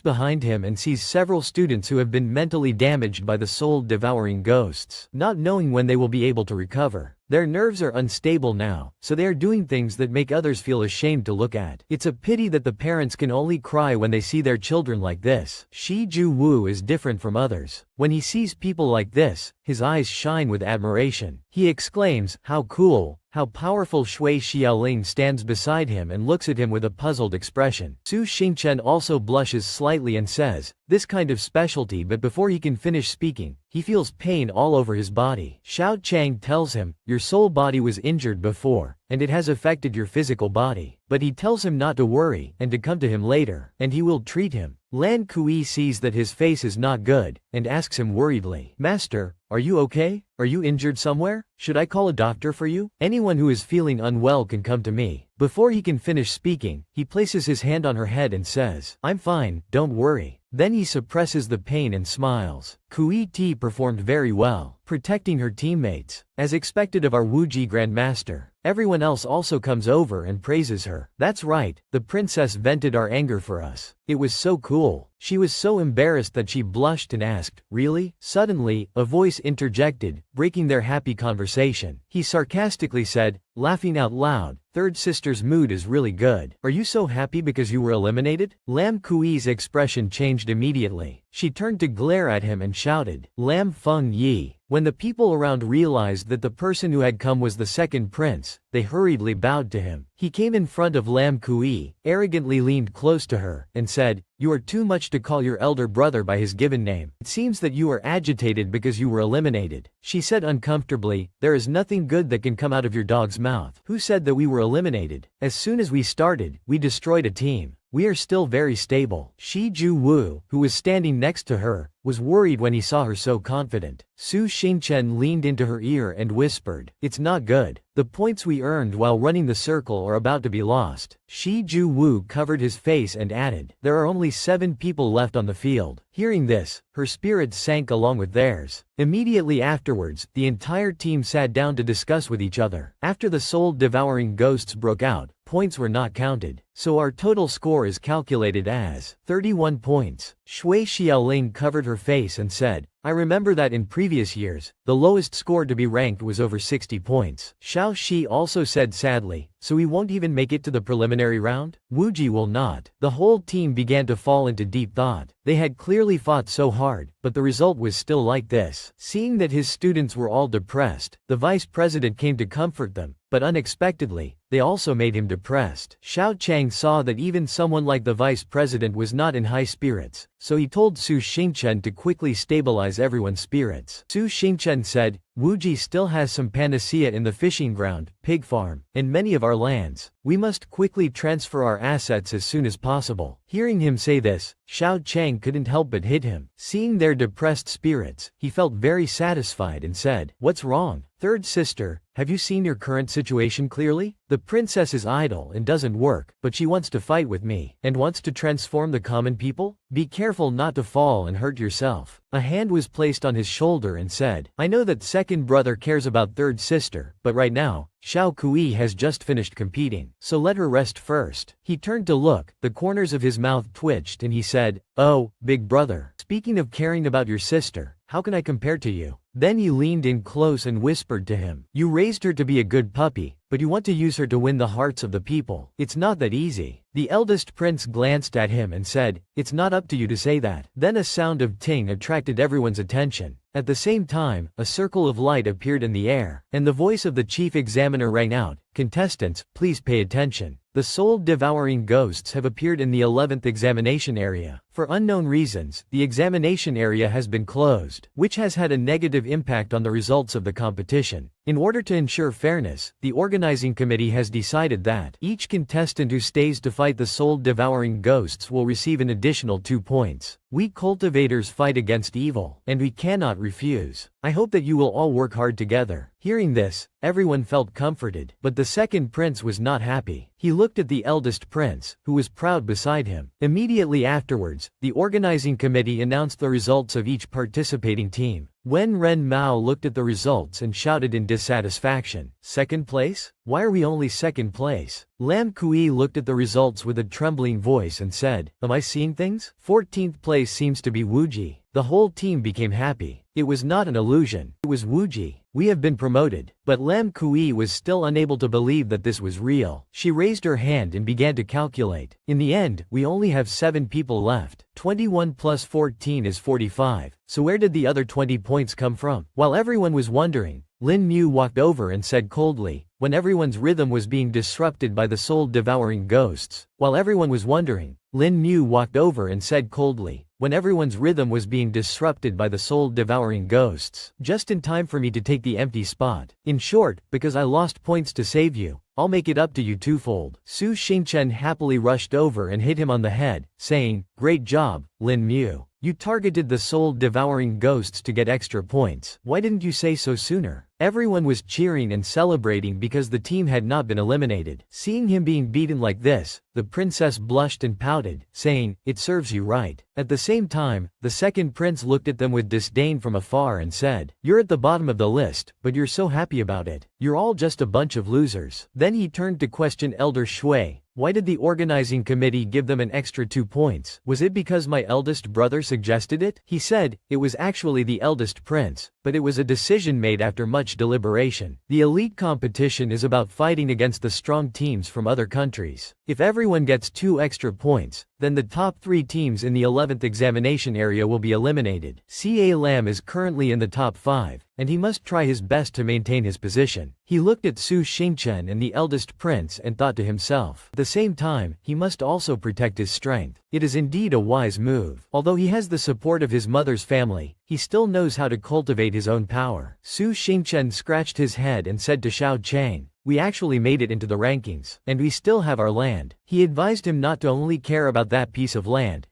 A: behind him and sees several students who have been mentally damaged by the soul-devouring ghosts, not knowing when they will be able to recover. Their nerves are unstable now, so they are doing things that make others feel ashamed to look at. It's a pity that the parents can only cry when they see their children like this. Shi Ju-woo is different from others. When he sees people like this, his eyes shine with admiration. He exclaims, how cool, how powerful. Shui Xiaoling stands beside him and looks at him with a puzzled expression. Su Xingchen also blushes slightly and says, this kind of specialty, but before he can finish speaking, he feels pain all over his body. Xiao Chang tells him, your soul body was injured before, and it has affected your physical body. But he tells him not to worry, and to come to him later, and he will treat him. Lan Kui sees that his face is not good, and asks him worriedly, Master, are you okay? Are you injured somewhere? Should I call a doctor for you? Anyone who is feeling unwell can come to me. Before he can finish speaking, he places his hand on her head and says, I'm fine, don't worry. Then he suppresses the pain and smiles. Kui Ti performed very well, protecting her teammates. As expected of our Wuji Grandmaster, everyone else also comes over and praises her. That's right, the princess vented our anger for us. It was so cool. She was so embarrassed that she blushed and asked, really? Suddenly, a voice interjected, breaking their happy conversation. He sarcastically said, laughing out loud, third sister's mood is really good. Are you so happy because you were eliminated? Lam Kui's expression changed immediately. She turned to glare at him and shouted, Lam Feng Yi. When the people around realized that the person who had come was the second prince, they hurriedly bowed to him. He came in front of Lam Kui, arrogantly leaned close to her, and said, you are too much to call your elder brother by his given name. It seems that you are agitated because you were eliminated. She said uncomfortably, there is nothing good that can come out of your dog's mouth. Who said that we were eliminated? As soon as we started, we destroyed a team. We are still very stable. Shi Ju-woo, who was standing next to her, was worried when he saw her so confident. Su Xingchen leaned into her ear and whispered, "It's not good. The points we earned while running the circle are about to be lost." Shi Ju-woo covered his face and added, "There are only 7 people left on the field." Hearing this, her spirits sank along with theirs. Immediately afterwards, the entire team sat down to discuss with each other. After the soul-devouring ghosts broke out, points were not counted, so our total score is calculated as 31 points. Shui Xiaoling covered her face and said, "I remember that in previous years, the lowest score to be ranked was over 60 points. Xiao Shi also said sadly, "So we won't even make it to the preliminary round?" Wuji will not. The whole team began to fall into deep thought. They had clearly fought so hard, but the result was still like this. Seeing that his students were all depressed, the vice president came to comfort them, but unexpectedly, they also made him depressed. Xiao Chang saw that even someone like the vice president was not in high spirits, so he told Su Xingchen to quickly stabilize everyone's spirits. Su Xingchen said, "Wuji still has some panacea in the fishing ground, pig farm, and many of our lands. We must quickly transfer our assets as soon as possible." Hearing him say this, Xiao Chang couldn't help but hit him. Seeing their depressed spirits, he felt very satisfied and said, "What's wrong? Third sister, have you seen your current situation clearly? The princess is idle and doesn't work, but she wants to fight with me, and wants to transform the common people? Be careful not to fall and hurt yourself." A hand was placed on his shoulder and said, "I know that second brother cares about third sister, but right now, Xiao Kui has just finished competing, so let her rest first." He turned to look, the corners of his mouth twitched and he said, "Oh, big brother, speaking of caring about your sister, how can I compare to you?" Then he leaned in close and whispered to him, "You raised her to be a good puppy, but you want to use her to win the hearts of the people. It's not that easy." The eldest prince glanced at him and said, "It's not up to you to say that." Then a sound of ting attracted everyone's attention. At the same time, a circle of light appeared in the air, and the voice of the chief examiner rang out, "Contestants, please pay attention. The soul-devouring ghosts have appeared in the 11th examination area. For unknown reasons, the examination area has been closed, which has had a negative impact on the results of the competition. In order to ensure fairness, the organizing committee has decided that each contestant who stays to fight the soul-devouring ghosts will receive an additional 2 points. We cultivators fight against evil, and we cannot refuse. I hope that you will all work hard together." Hearing this, everyone felt comforted, but the second prince was not happy. He looked at the eldest prince, who was proud beside him. Immediately afterwards, the organizing committee announced the results of each participating team. Wen Ren Mao looked at the results and shouted in dissatisfaction, "Second place? Why are we only second place?" Lam Kui looked at the results with a trembling voice and said, "Am I seeing things? 14th place seems to be Wuji." The whole team became happy. It was not an illusion. It was Wuji. "We have been promoted." But Lam Kui was still unable to believe that this was real. She raised her hand and began to calculate. "In the end, we only have 7 people left. 21 plus 14 is 45. So where did the other 20 points come from?" While everyone was wondering, Lin Mu walked over and said coldly, when everyone's rhythm was being disrupted by the soul-devouring ghosts. While everyone was wondering, Lin Mu walked over and said coldly, when everyone's rhythm was being disrupted by the soul-devouring ghosts, "Just in time for me to take the empty spot. In short, because I lost points to save you, I'll make it up to you twofold." Su Xingchen happily rushed over and hit him on the head, saying, "Great job, Lin Mu. You targeted the soul-devouring ghosts to get extra points. Why didn't you say so sooner?" Everyone was cheering and celebrating because the team had not been eliminated. Seeing him being beaten like this, the princess blushed and pouted, saying, "It serves you right." At the same time, the second prince looked at them with disdain from afar and said, "You're at the bottom of the list, but you're so happy about it. You're all just a bunch of losers." Then he turned to question Elder Shui. Why did the organizing committee give them an extra 2 points? Was it because my eldest brother suggested it? He said, it was actually the eldest prince, but it was a decision made after much deliberation. The elite competition is about fighting against the strong teams from other countries. If everyone gets 2 extra points, then the top 3 teams in the 11th examination area will be eliminated. Ca Lam is currently in the top 5, and he must try his best to maintain his position. He looked at Su Xingchen and the eldest prince and thought to himself, at the same time, he must also protect his strength. It is indeed a wise move. Although he has the support of his mother's family, he still knows how to cultivate his own power. Su Xingchen scratched his head and said to Xiao Chang, we actually made it into the rankings, and we still have our land. He advised him not to only care about that piece of land,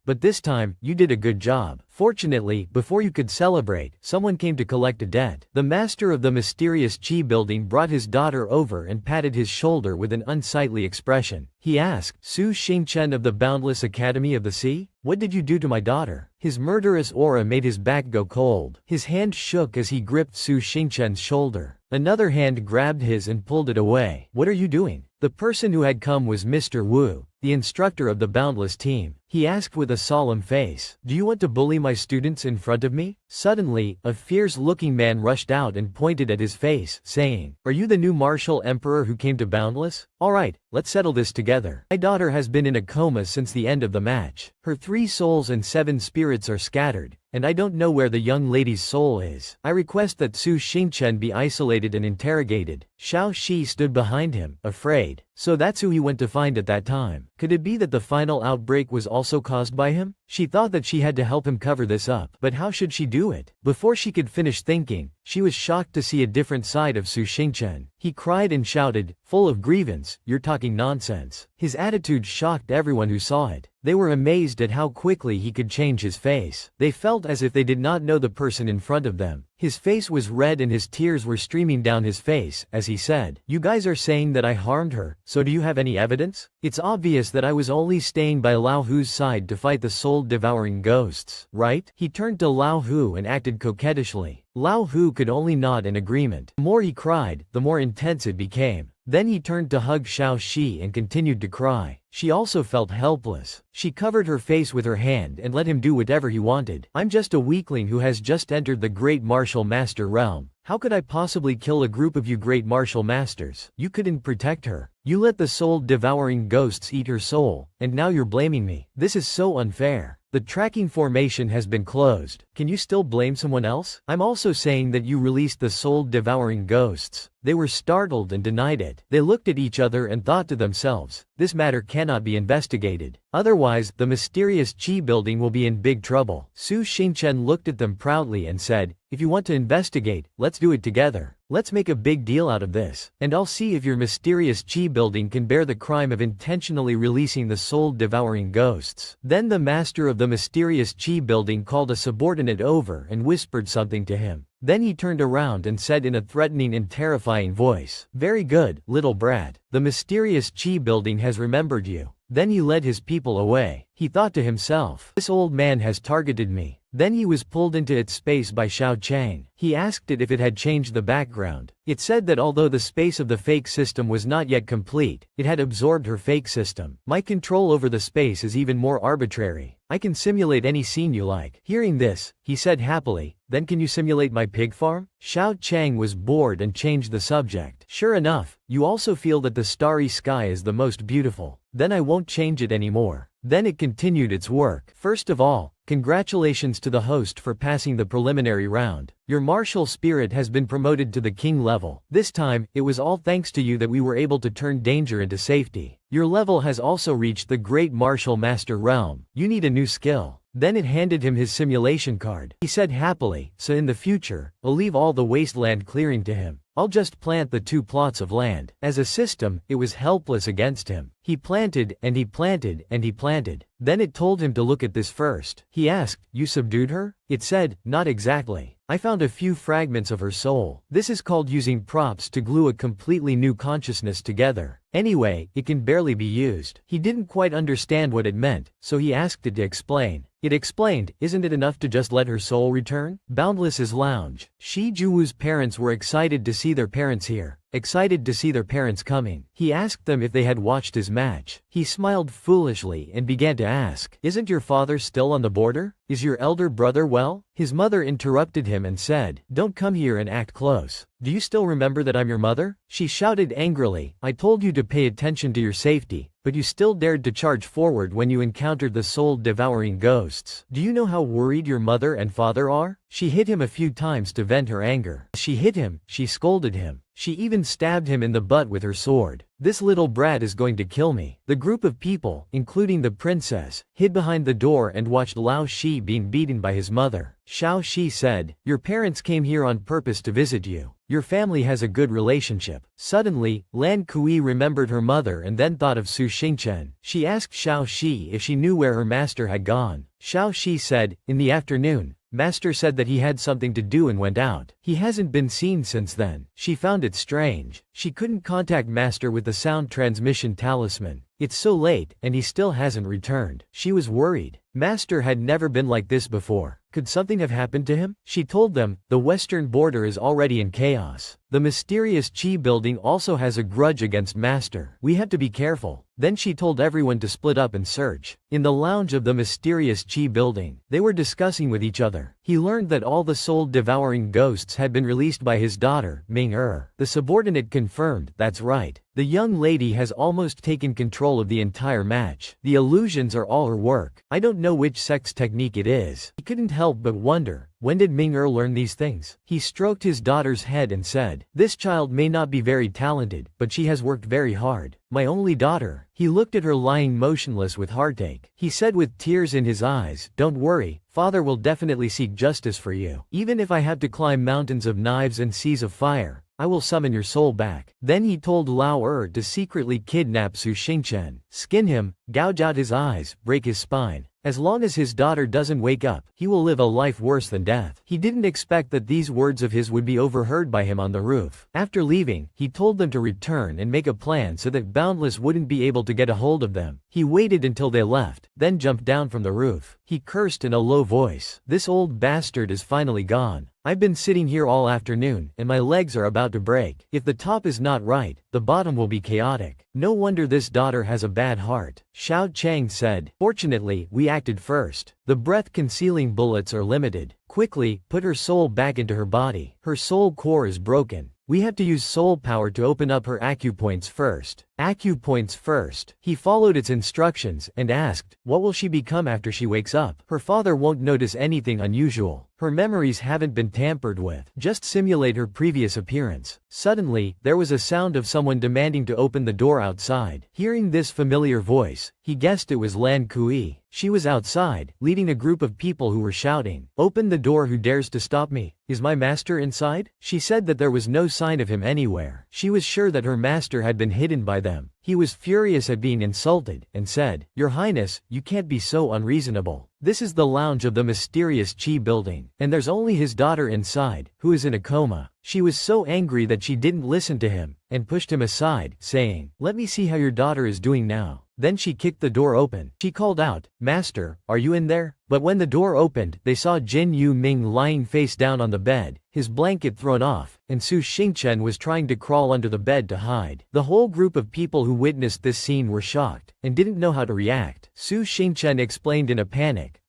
A: but this time, you did a good job. Fortunately, before you could celebrate, someone came to collect a debt. The master of the mysterious Qi building brought his daughter over and patted his shoulder with an unsightly expression. He asked, Su Xingchen of the Boundless Academy of the Sea? What did you do to my daughter? His murderous aura made his back go cold. His hand shook as he gripped Su Xingchen's shoulder. Another hand grabbed his and pulled it away. What are you doing? The person who had come was Mr. Wu, the instructor of the Boundless team. He asked with a solemn face, Do you want to bully my students in front of me? Suddenly, a fierce-looking man rushed out and pointed at his face, saying, Are you the new martial emperor who came to Boundless? Alright, let's settle this together. My daughter has been in a coma since the end of the match. Her 3 souls and 7 spirits are scattered, and I don't know where the young lady's soul is. I request that Su Xingchen be isolated and interrogated. Xiao Shi stood behind him, afraid. So that's who he went to find at that time. Could it be that the final outbreak was also caused by him? She thought that she had to help him cover this up, but how should she do it? Before she could finish thinking, she was shocked to see a different side of Su Xingchen. He cried and shouted, full of grievance, You're talking nonsense. His attitude shocked everyone who saw it. They were amazed at how quickly he could change his face. They felt as if they did not know the person in front of them. His face was red and his tears were streaming down his face, as he said, You guys are saying that I harmed her, so do you have any evidence? It's obvious that I was only staying by Lao Hu's side to fight the soul-devouring ghosts, right? He turned to Lao Hu and acted coquettishly. Lao Hu could only nod in agreement. The more he cried, the more intense it became. Then he turned to hug Xiao Shi and continued to cry. She also felt helpless. She covered her face with her hand and let him do whatever he wanted. I'm just a weakling who has just entered the Great Martial Master realm. How could I possibly kill a group of you Great Martial Masters? You couldn't protect her. You let the soul-devouring ghosts eat her soul, and now you're blaming me. This is so unfair. The tracking formation has been closed. Can you still blame someone else? I'm also saying that you released the soul-devouring ghosts. They were startled and denied it. They looked at each other and thought to themselves, this matter cannot be investigated. Otherwise, the mysterious Qi building will be in big trouble. Su Xingchen looked at them proudly and said, If you want to investigate, let's do it together. Let's make a big deal out of this, and I'll see if your mysterious Qi building can bear the crime of intentionally releasing the soul-devouring ghosts. Then the master of the mysterious Qi building called a subordinate over and whispered something to him. Then he turned around and said in a threatening and terrifying voice, Very good, little brat. The mysterious Qi building has remembered you. Then he led his people away. He thought to himself, This old man has targeted me. Then he was pulled into its space by Xiao Chang. He asked it if it had changed the background. It said that although the space of the fake system was not yet complete, it had absorbed her fake system. My control over the space is even more arbitrary. I can simulate any scene you like. Hearing this, he said happily, Then can you simulate my pig farm? Xiao Chang was bored and changed the subject. Sure enough, you also feel that the starry sky is the most beautiful. Then I won't change it anymore. Then it continued its work. First of all, congratulations to the host for passing the preliminary round. Your martial spirit has been promoted to the king level. This time, it was all thanks to you that we were able to turn danger into safety. Your level has also reached the Great Martial Master realm. You need a new skill. Then it handed him his simulation card. He said happily, So in the future, I'll leave all the wasteland clearing to him. I'll just plant the 2 plots of land. As a system, it was helpless against him. He planted, and he planted, and he planted. Then it told him to look at this first. He asked, You subdued her? It said, Not exactly. I found a few fragments of her soul. This is called using props to glue a completely new consciousness together. Anyway, it can barely be used. He didn't quite understand what it meant, so he asked it to explain. It explained, Isn't it enough to just let her soul return? Boundless's lounge. Shi Juwu's parents were excited to see their parents here. Excited to see their parents coming. He asked them if they had watched his match. He smiled foolishly and began to ask, Isn't your father still on the border? Is your elder brother well? His mother interrupted him and said, Don't come here and act close. Do you still remember that I'm your mother? She shouted angrily, I told you to pay attention to your safety, but you still dared to charge forward when you encountered the soul-devouring ghosts. Do you know how worried your mother and father are? She hit him a few times to vent her anger. As she hit him, she scolded him. She even stabbed him in the butt with her sword. This little brat is going to kill me. The group of people, including the princess, hid behind the door and watched Lao Shi being beaten by his mother. Xiao Shi said, "Your parents came here on purpose to visit you. Your family has a good relationship." Suddenly, Lan Kui remembered her mother and then thought of Su Xingchen. She asked Xiao Shi if she knew where her master had gone. Xiao Shi said, "In the afternoon. Master said that he had something to do and went out. He hasn't been seen since then." She found it strange. She couldn't contact Master with the sound transmission talisman. It's so late, and he still hasn't returned. She was worried. Master had never been like this before. Could something have happened to him? She told them, the western border is already in chaos. The mysterious Qi building also has a grudge against Master. We have to be careful. Then she told everyone to split up and search. In the lounge of the mysterious Qi building, they were discussing with each other. He learned that all the soul-devouring ghosts had been released by his daughter, Ming-Er. The subordinate confirmed, "That's right. The young lady has almost taken control of the entire match. The illusions are all her work. I don't know which sex technique it is." He couldn't help but wonder, when did Ming-Er learn these things? He stroked his daughter's head and said, "This child may not be very talented, but she has worked very hard. My only daughter." He looked at her lying motionless with heartache. He said with tears in his eyes, "Don't worry, Father will definitely seek justice for you. Even if I have to climb mountains of knives and seas of fire, I will summon your soul back." Then he told Lao Er to secretly kidnap Su Xingchen, skin him, gouge out his eyes, break his spine. As long as his daughter doesn't wake up, he will live a life worse than death. He didn't expect that these words of his would be overheard by him on the roof. After leaving, he told them to return and make a plan so that Boundless wouldn't be able to get a hold of them. He waited until they left, then jumped down from the roof. He cursed in a low voice, "This old bastard is finally gone. I've been sitting here all afternoon, and my legs are about to break. If the top is not right, the bottom will be chaotic. No wonder this daughter has a bad heart." Xiao Chang said, "Fortunately, we acted first. The breath-concealing bullets are limited. Quickly, put her soul back into her body. Her soul core is broken. We have to use soul power to open up her acupoints first." Acupoints first. He followed its instructions and asked, "What will she become after she wakes up?" Her father won't notice anything unusual. Her memories haven't been tampered with. Just simulate her previous appearance. Suddenly, there was a sound of someone demanding to open the door outside. Hearing this familiar voice, he guessed it was Lan Kui. She was outside, leading a group of people who were shouting, "Open the door, who dares to stop me? Is my master inside?" She said that there was no sign of him anywhere. She was sure that her master had been hidden by them. He was furious at being insulted, and said, "Your Highness, you can't be so unreasonable. This is the lounge of the mysterious Qi building, and there's only his daughter inside, who is in a coma." She was so angry that she didn't listen to him, and pushed him aside, saying, "Let me see how your daughter is doing now." Then she kicked the door open. She called out, "Master, are you in there?" But when the door opened, they saw Jin Yu Ming lying face down on the bed, his blanket thrown off, and Su Xingchen was trying to crawl under the bed to hide. The whole group of people who witnessed this scene were shocked, and didn't know how to react. Su Xingchen explained in a panic,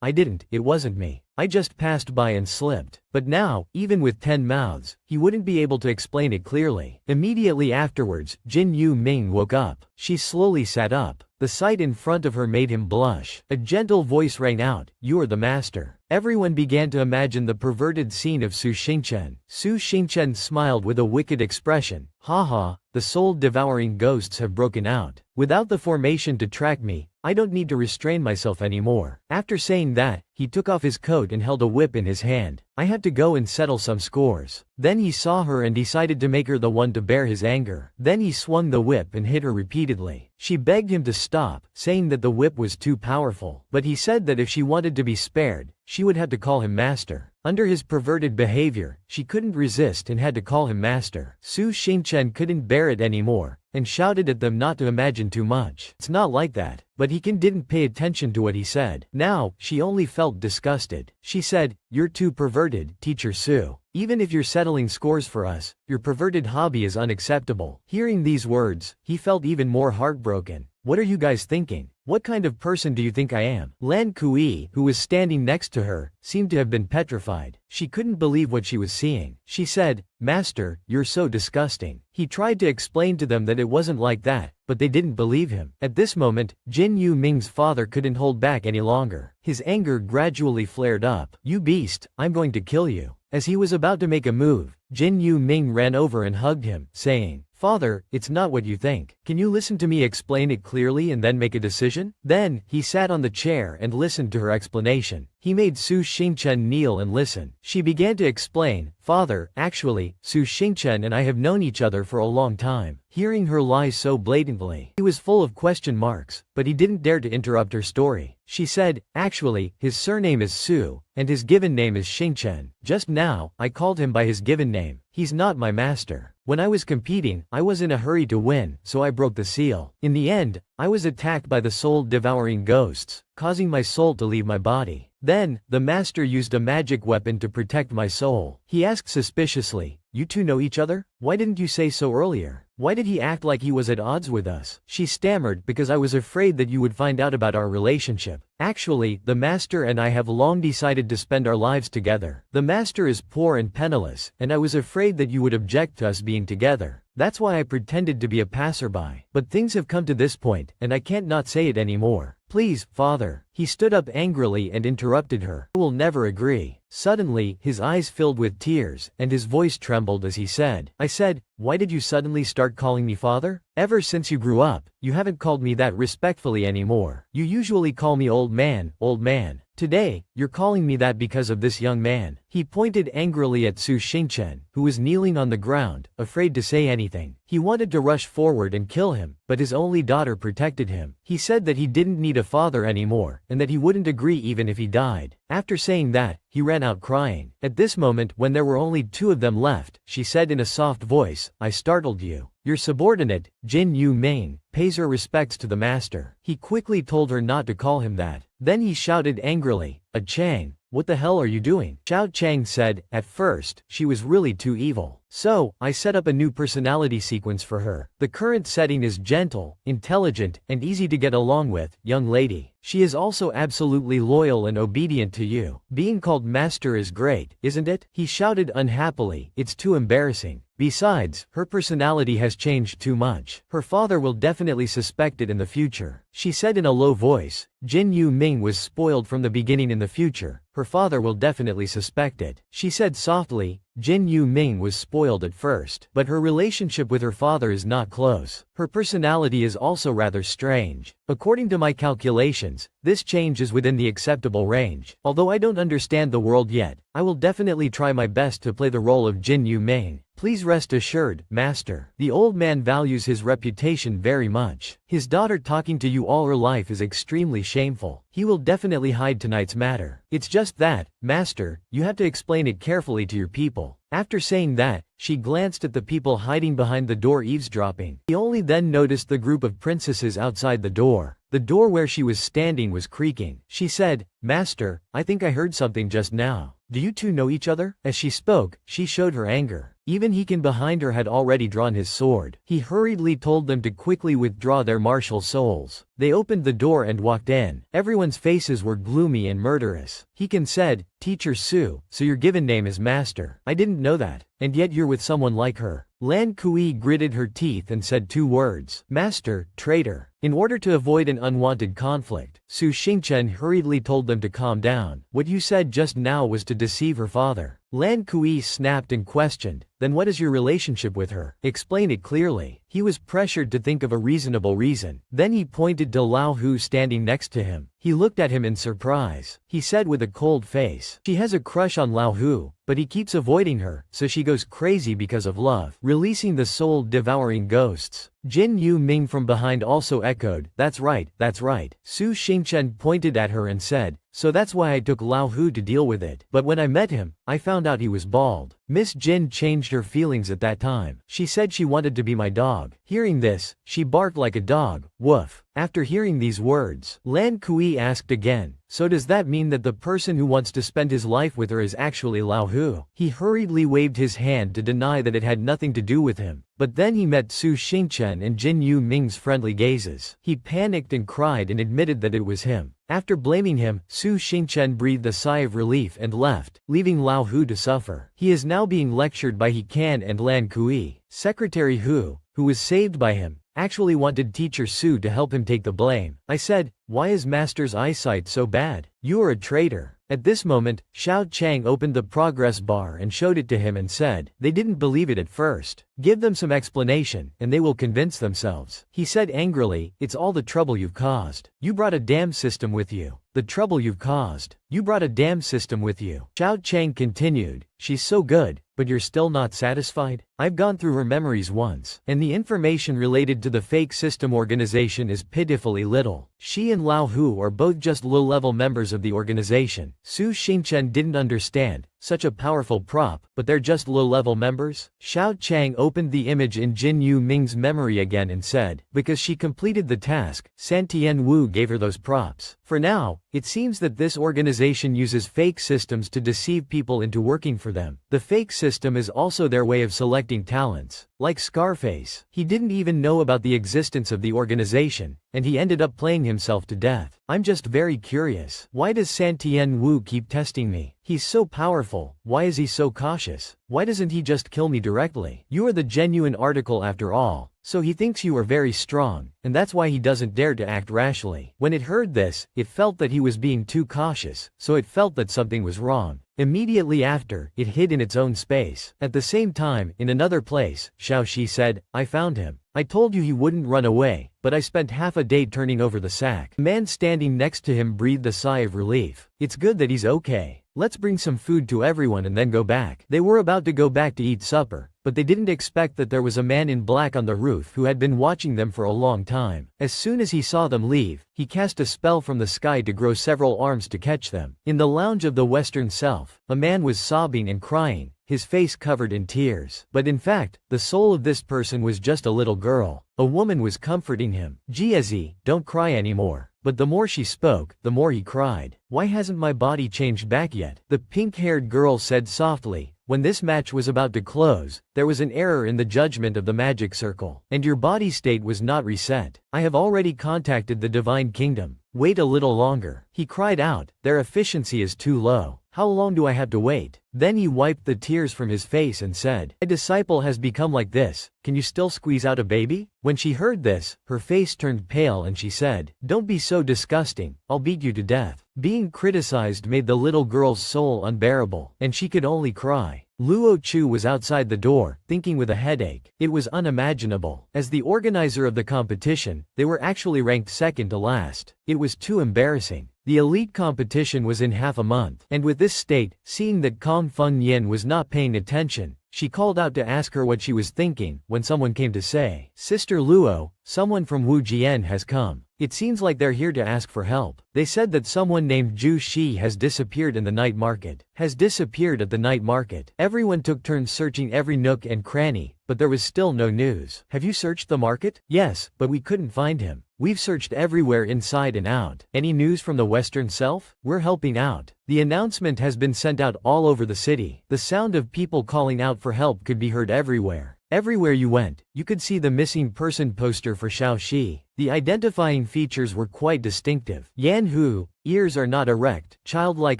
A: it wasn't me. I just passed by and slipped." But now, even with 10 mouths, he wouldn't be able to explain it clearly. Immediately afterwards, Jin Yu Ming woke up. She slowly sat up. The sight in front of her made him blush. A gentle voice rang out, "You are the master." Everyone began to imagine the perverted scene of Su Xingchen. Su Xingchen smiled with a wicked expression. "Haha, the soul-devouring ghosts have broken out. Without the formation to track me, I don't need to restrain myself anymore." After saying that, he took off his coat and held a whip in his hand. "I have to go and settle some scores." Then he saw her and decided to make her the one to bear his anger. Then he swung the whip and hit her repeatedly. She begged him to stop, saying that the whip was too powerful. But he said that if she wanted to be spared, she would have to call him master. Under his perverted behavior, she couldn't resist and had to call him master. Su Xingchen couldn't bear it anymore, and shouted at them not to imagine too much. "It's not like that." But he didn't pay attention to what he said. Now, she only felt disgusted. She said, "You're too perverted, Teacher Su. Even if you're settling scores for us, your perverted hobby is unacceptable." Hearing these words, he felt even more heartbroken. "What are you guys thinking? What kind of person do you think I am?" Lan Kui, who was standing next to her, seemed to have been petrified. She couldn't believe what she was seeing. She said, "Master, you're so disgusting." He tried to explain to them that it wasn't like that, but they didn't believe him. At this moment, Jin Yu Ming's father couldn't hold back any longer. His anger gradually flared up. "You beast, I'm going to kill you." As he was about to make a move, Jin Yu Ming ran over and hugged him, saying, "Father, it's not what you think. Can you listen to me explain it clearly and then make a decision?" Then, he sat on the chair and listened to her explanation. He made Su Xingchen kneel and listen. She began to explain, "Father, actually, Su Xingchen and I have known each other for a long time." Hearing her lie so blatantly, he was full of question marks, but he didn't dare to interrupt her story. She said, "Actually, his surname is Su, and his given name is Xingchen. Just now, I called him by his given name. He's not my master. When I was competing, I was in a hurry to win, so I broke the seal. In the end, I was attacked by the soul-devouring ghosts, causing my soul to leave my body. Then, the master used a magic weapon to protect my soul." He asked suspiciously, "You two know each other? Why didn't you say so earlier? Why did he act like he was at odds with us?" She stammered, "Because I was afraid that you would find out about our relationship. Actually, the master and I have long decided to spend our lives together. The master is poor and penniless, and I was afraid that you would object to us being together. That's why I pretended to be a passerby. But things have come to this point, and I can't not say it anymore. Please, father." He stood up angrily and interrupted her. "I will never agree." Suddenly, his eyes filled with tears, and his voice trembled as he said, "I said, why did you suddenly start calling me father? Ever since you grew up, you haven't called me that respectfully anymore. You usually call me old man, old man. Today, you're calling me that because of this young man." He pointed angrily at Su Xingchen, who was kneeling on the ground, afraid to say anything. He wanted to rush forward and kill him, but his only daughter protected him. He said that he didn't need a father anymore, and that he wouldn't agree even if he died. After saying that, he ran out crying. At this moment, when there were only two of them left, she said in a soft voice, "I startled you. Your subordinate, Jin Yu Ming, pays her respects to the master." He quickly told her not to call him that. Then he shouted angrily, "A Chang, what the hell are you doing?" Xiao Chang said, "At first, she was really too evil. So, I set up a new personality sequence for her. The current setting is gentle, intelligent, and easy to get along with, young lady. She is also absolutely loyal and obedient to you. Being called master is great, isn't it?" He shouted unhappily, "It's too embarrassing. Besides, her personality has changed too much. Her father will definitely suspect it in the future." She said in a low voice, "Jin Yu Ming was spoiled from the beginning in the future. Her father will definitely suspect it." She said softly, "Jin Yu Ming was spoiled at first, but her relationship with her father is not close. Her personality is also rather strange. According to my calculations, this change is within the acceptable range. Although I don't understand the world yet, I will definitely try my best to play the role of Jin Yu Ming. Please rest assured, master." The old man values his reputation very much. His daughter talking to you all her life is extremely shameful. He will definitely hide tonight's matter. It's just that, master, you have to explain it carefully to your people. After saying that, she glanced at the people hiding behind the door eavesdropping. He only then noticed the group of princesses outside the door. The door where she was standing was creaking. She said, "Master, I think I heard something just now. Do you two know each other?" As she spoke, she showed her anger. Even Hekin behind her had already drawn his sword. He hurriedly told them to quickly withdraw their martial souls. They opened the door and walked in. Everyone's faces were gloomy and murderous. Hekin said, "Teacher Su, so your given name is Master. I didn't know that. And yet you're with someone like her." Lan Kui gritted her teeth and said two words, "Master, traitor." In order to avoid an unwanted conflict, Su Xingchen hurriedly told them to calm down. "What you said just now was to deceive her father." Lan Kui snapped and questioned, "Then what is your relationship with her? Explain it clearly." He was pressured to think of a reasonable reason. Then he pointed to Lao Hu standing next to him. He looked at him in surprise. He said with a cold face, "She has a crush on Lao Hu, but he keeps avoiding her, so she goes crazy because of love, releasing the soul-devouring ghosts." Jin Yu Ming from behind also echoed, "That's right, that's right." Su Xingchen pointed at her and said, "So that's why I took Lao Hu to deal with it. But when I met him, I found out he was bald." Miss Jin changed her feelings at that time. She said she wanted to be my dog. Hearing this, she barked like a dog, woof. After hearing these words, Lan Kui asked again, "So does that mean that the person who wants to spend his life with her is actually Lao Hu?" He hurriedly waved his hand to deny that it had nothing to do with him. But then he met Su Xingchen and Jin Yu Ming's friendly gazes. He panicked and cried and admitted that it was him. After blaming him, Su Xingchen breathed a sigh of relief and left, leaving Lao Hu to suffer. He is now being lectured by Hekan and Lan Kui. Secretary Hu, who was saved by him, actually wanted Teacher Su to help him take the blame. "I said, why is Master's eyesight so bad? You are a traitor. At this moment, Xiao Chang opened the progress bar and showed it to him and said, "They didn't believe it at first. Give them some explanation, and they will convince themselves." He said angrily, "It's all the trouble you've caused. You brought a damn system with you. The trouble you've caused. You brought a damn system with you." Xiao Chang continued, "She's so good, but you're still not satisfied? I've gone through her memories once, and the information related to the fake system organization is pitifully little. She and Lao Hu are both just low-level members of the organization." Su Xingchen didn't understand. Such a powerful prop, but they're just low-level members? Xiao Chang opened the image in Jin Yu Ming's memory again and said, "Because she completed the task, Santian Wu gave her those props. For now, it seems that this organization uses fake systems to deceive people into working for them. The fake system is also their way of selecting talents. Like Scarface, he didn't even know about the existence of the organization, and he ended up playing himself to death. I'm just very curious. Why does Santian Wu keep testing me? He's so powerful. Why is he so cautious? Why doesn't he just kill me directly? You are the genuine article after all. So he thinks you are very strong, and that's why he doesn't dare to act rashly." When it heard this, it felt that he was being too cautious, so it felt that something was wrong. Immediately after, it hid in its own space. At the same time, in another place, Xiao Shi said, "I found him. I told you he wouldn't run away, but I spent half a day turning over the sack." The man standing next to him breathed a sigh of relief. "It's good that he's okay. Let's bring some food to everyone and then go back." They were about to go back to eat supper, but they didn't expect that there was a man in black on the roof who had been watching them for a long time. As soon as he saw them leave, he cast a spell from the sky to grow several arms to catch them. In the lounge of the Western Self, a man was sobbing and crying, his face covered in tears. But in fact, the soul of this person was just a little girl. A woman was comforting him. "Jiezi, don't cry anymore." But the more she spoke, the more he cried. "Why hasn't my body changed back yet?" The pink-haired girl said softly, "When this match was about to close, there was an error in the judgment of the magic circle, and your body state was not reset. I have already contacted the Divine Kingdom. Wait a little longer." He cried out, "Their efficiency is too low. How long do I have to wait?" Then he wiped the tears from his face and said, "My disciple has become like this. Can you still squeeze out a baby?" When she heard this, her face turned pale and she said, "Don't be so disgusting, I'll beat you to death." Being criticized made the little girl's soul unbearable, and she could only cry. Luo Chu was outside the door, thinking with a headache. It was unimaginable. As the organizer of the competition, they were actually ranked second to last. It was too embarrassing. The elite competition was in half a month, and with this state, seeing that Kong Feng Yin was not paying attention, she called out to ask her what she was thinking, when someone came to say, "Sister Luo, someone from Wu Jian has come. It seems like they're here to ask for help. They said that someone named Zhu Shi has disappeared in the night market." Has disappeared at the night market. Everyone took turns searching every nook and cranny, but there was still no news. "Have you searched the market?" "Yes, but we couldn't find him. We've searched everywhere inside and out." "Any news from the Western Self?" "We're helping out. The announcement has been sent out all over the city." The sound of people calling out for help could be heard everywhere. Everywhere you went, you could see the missing person poster for Xiao Shi. The identifying features were quite distinctive. Yan Hu, ears are not erect, childlike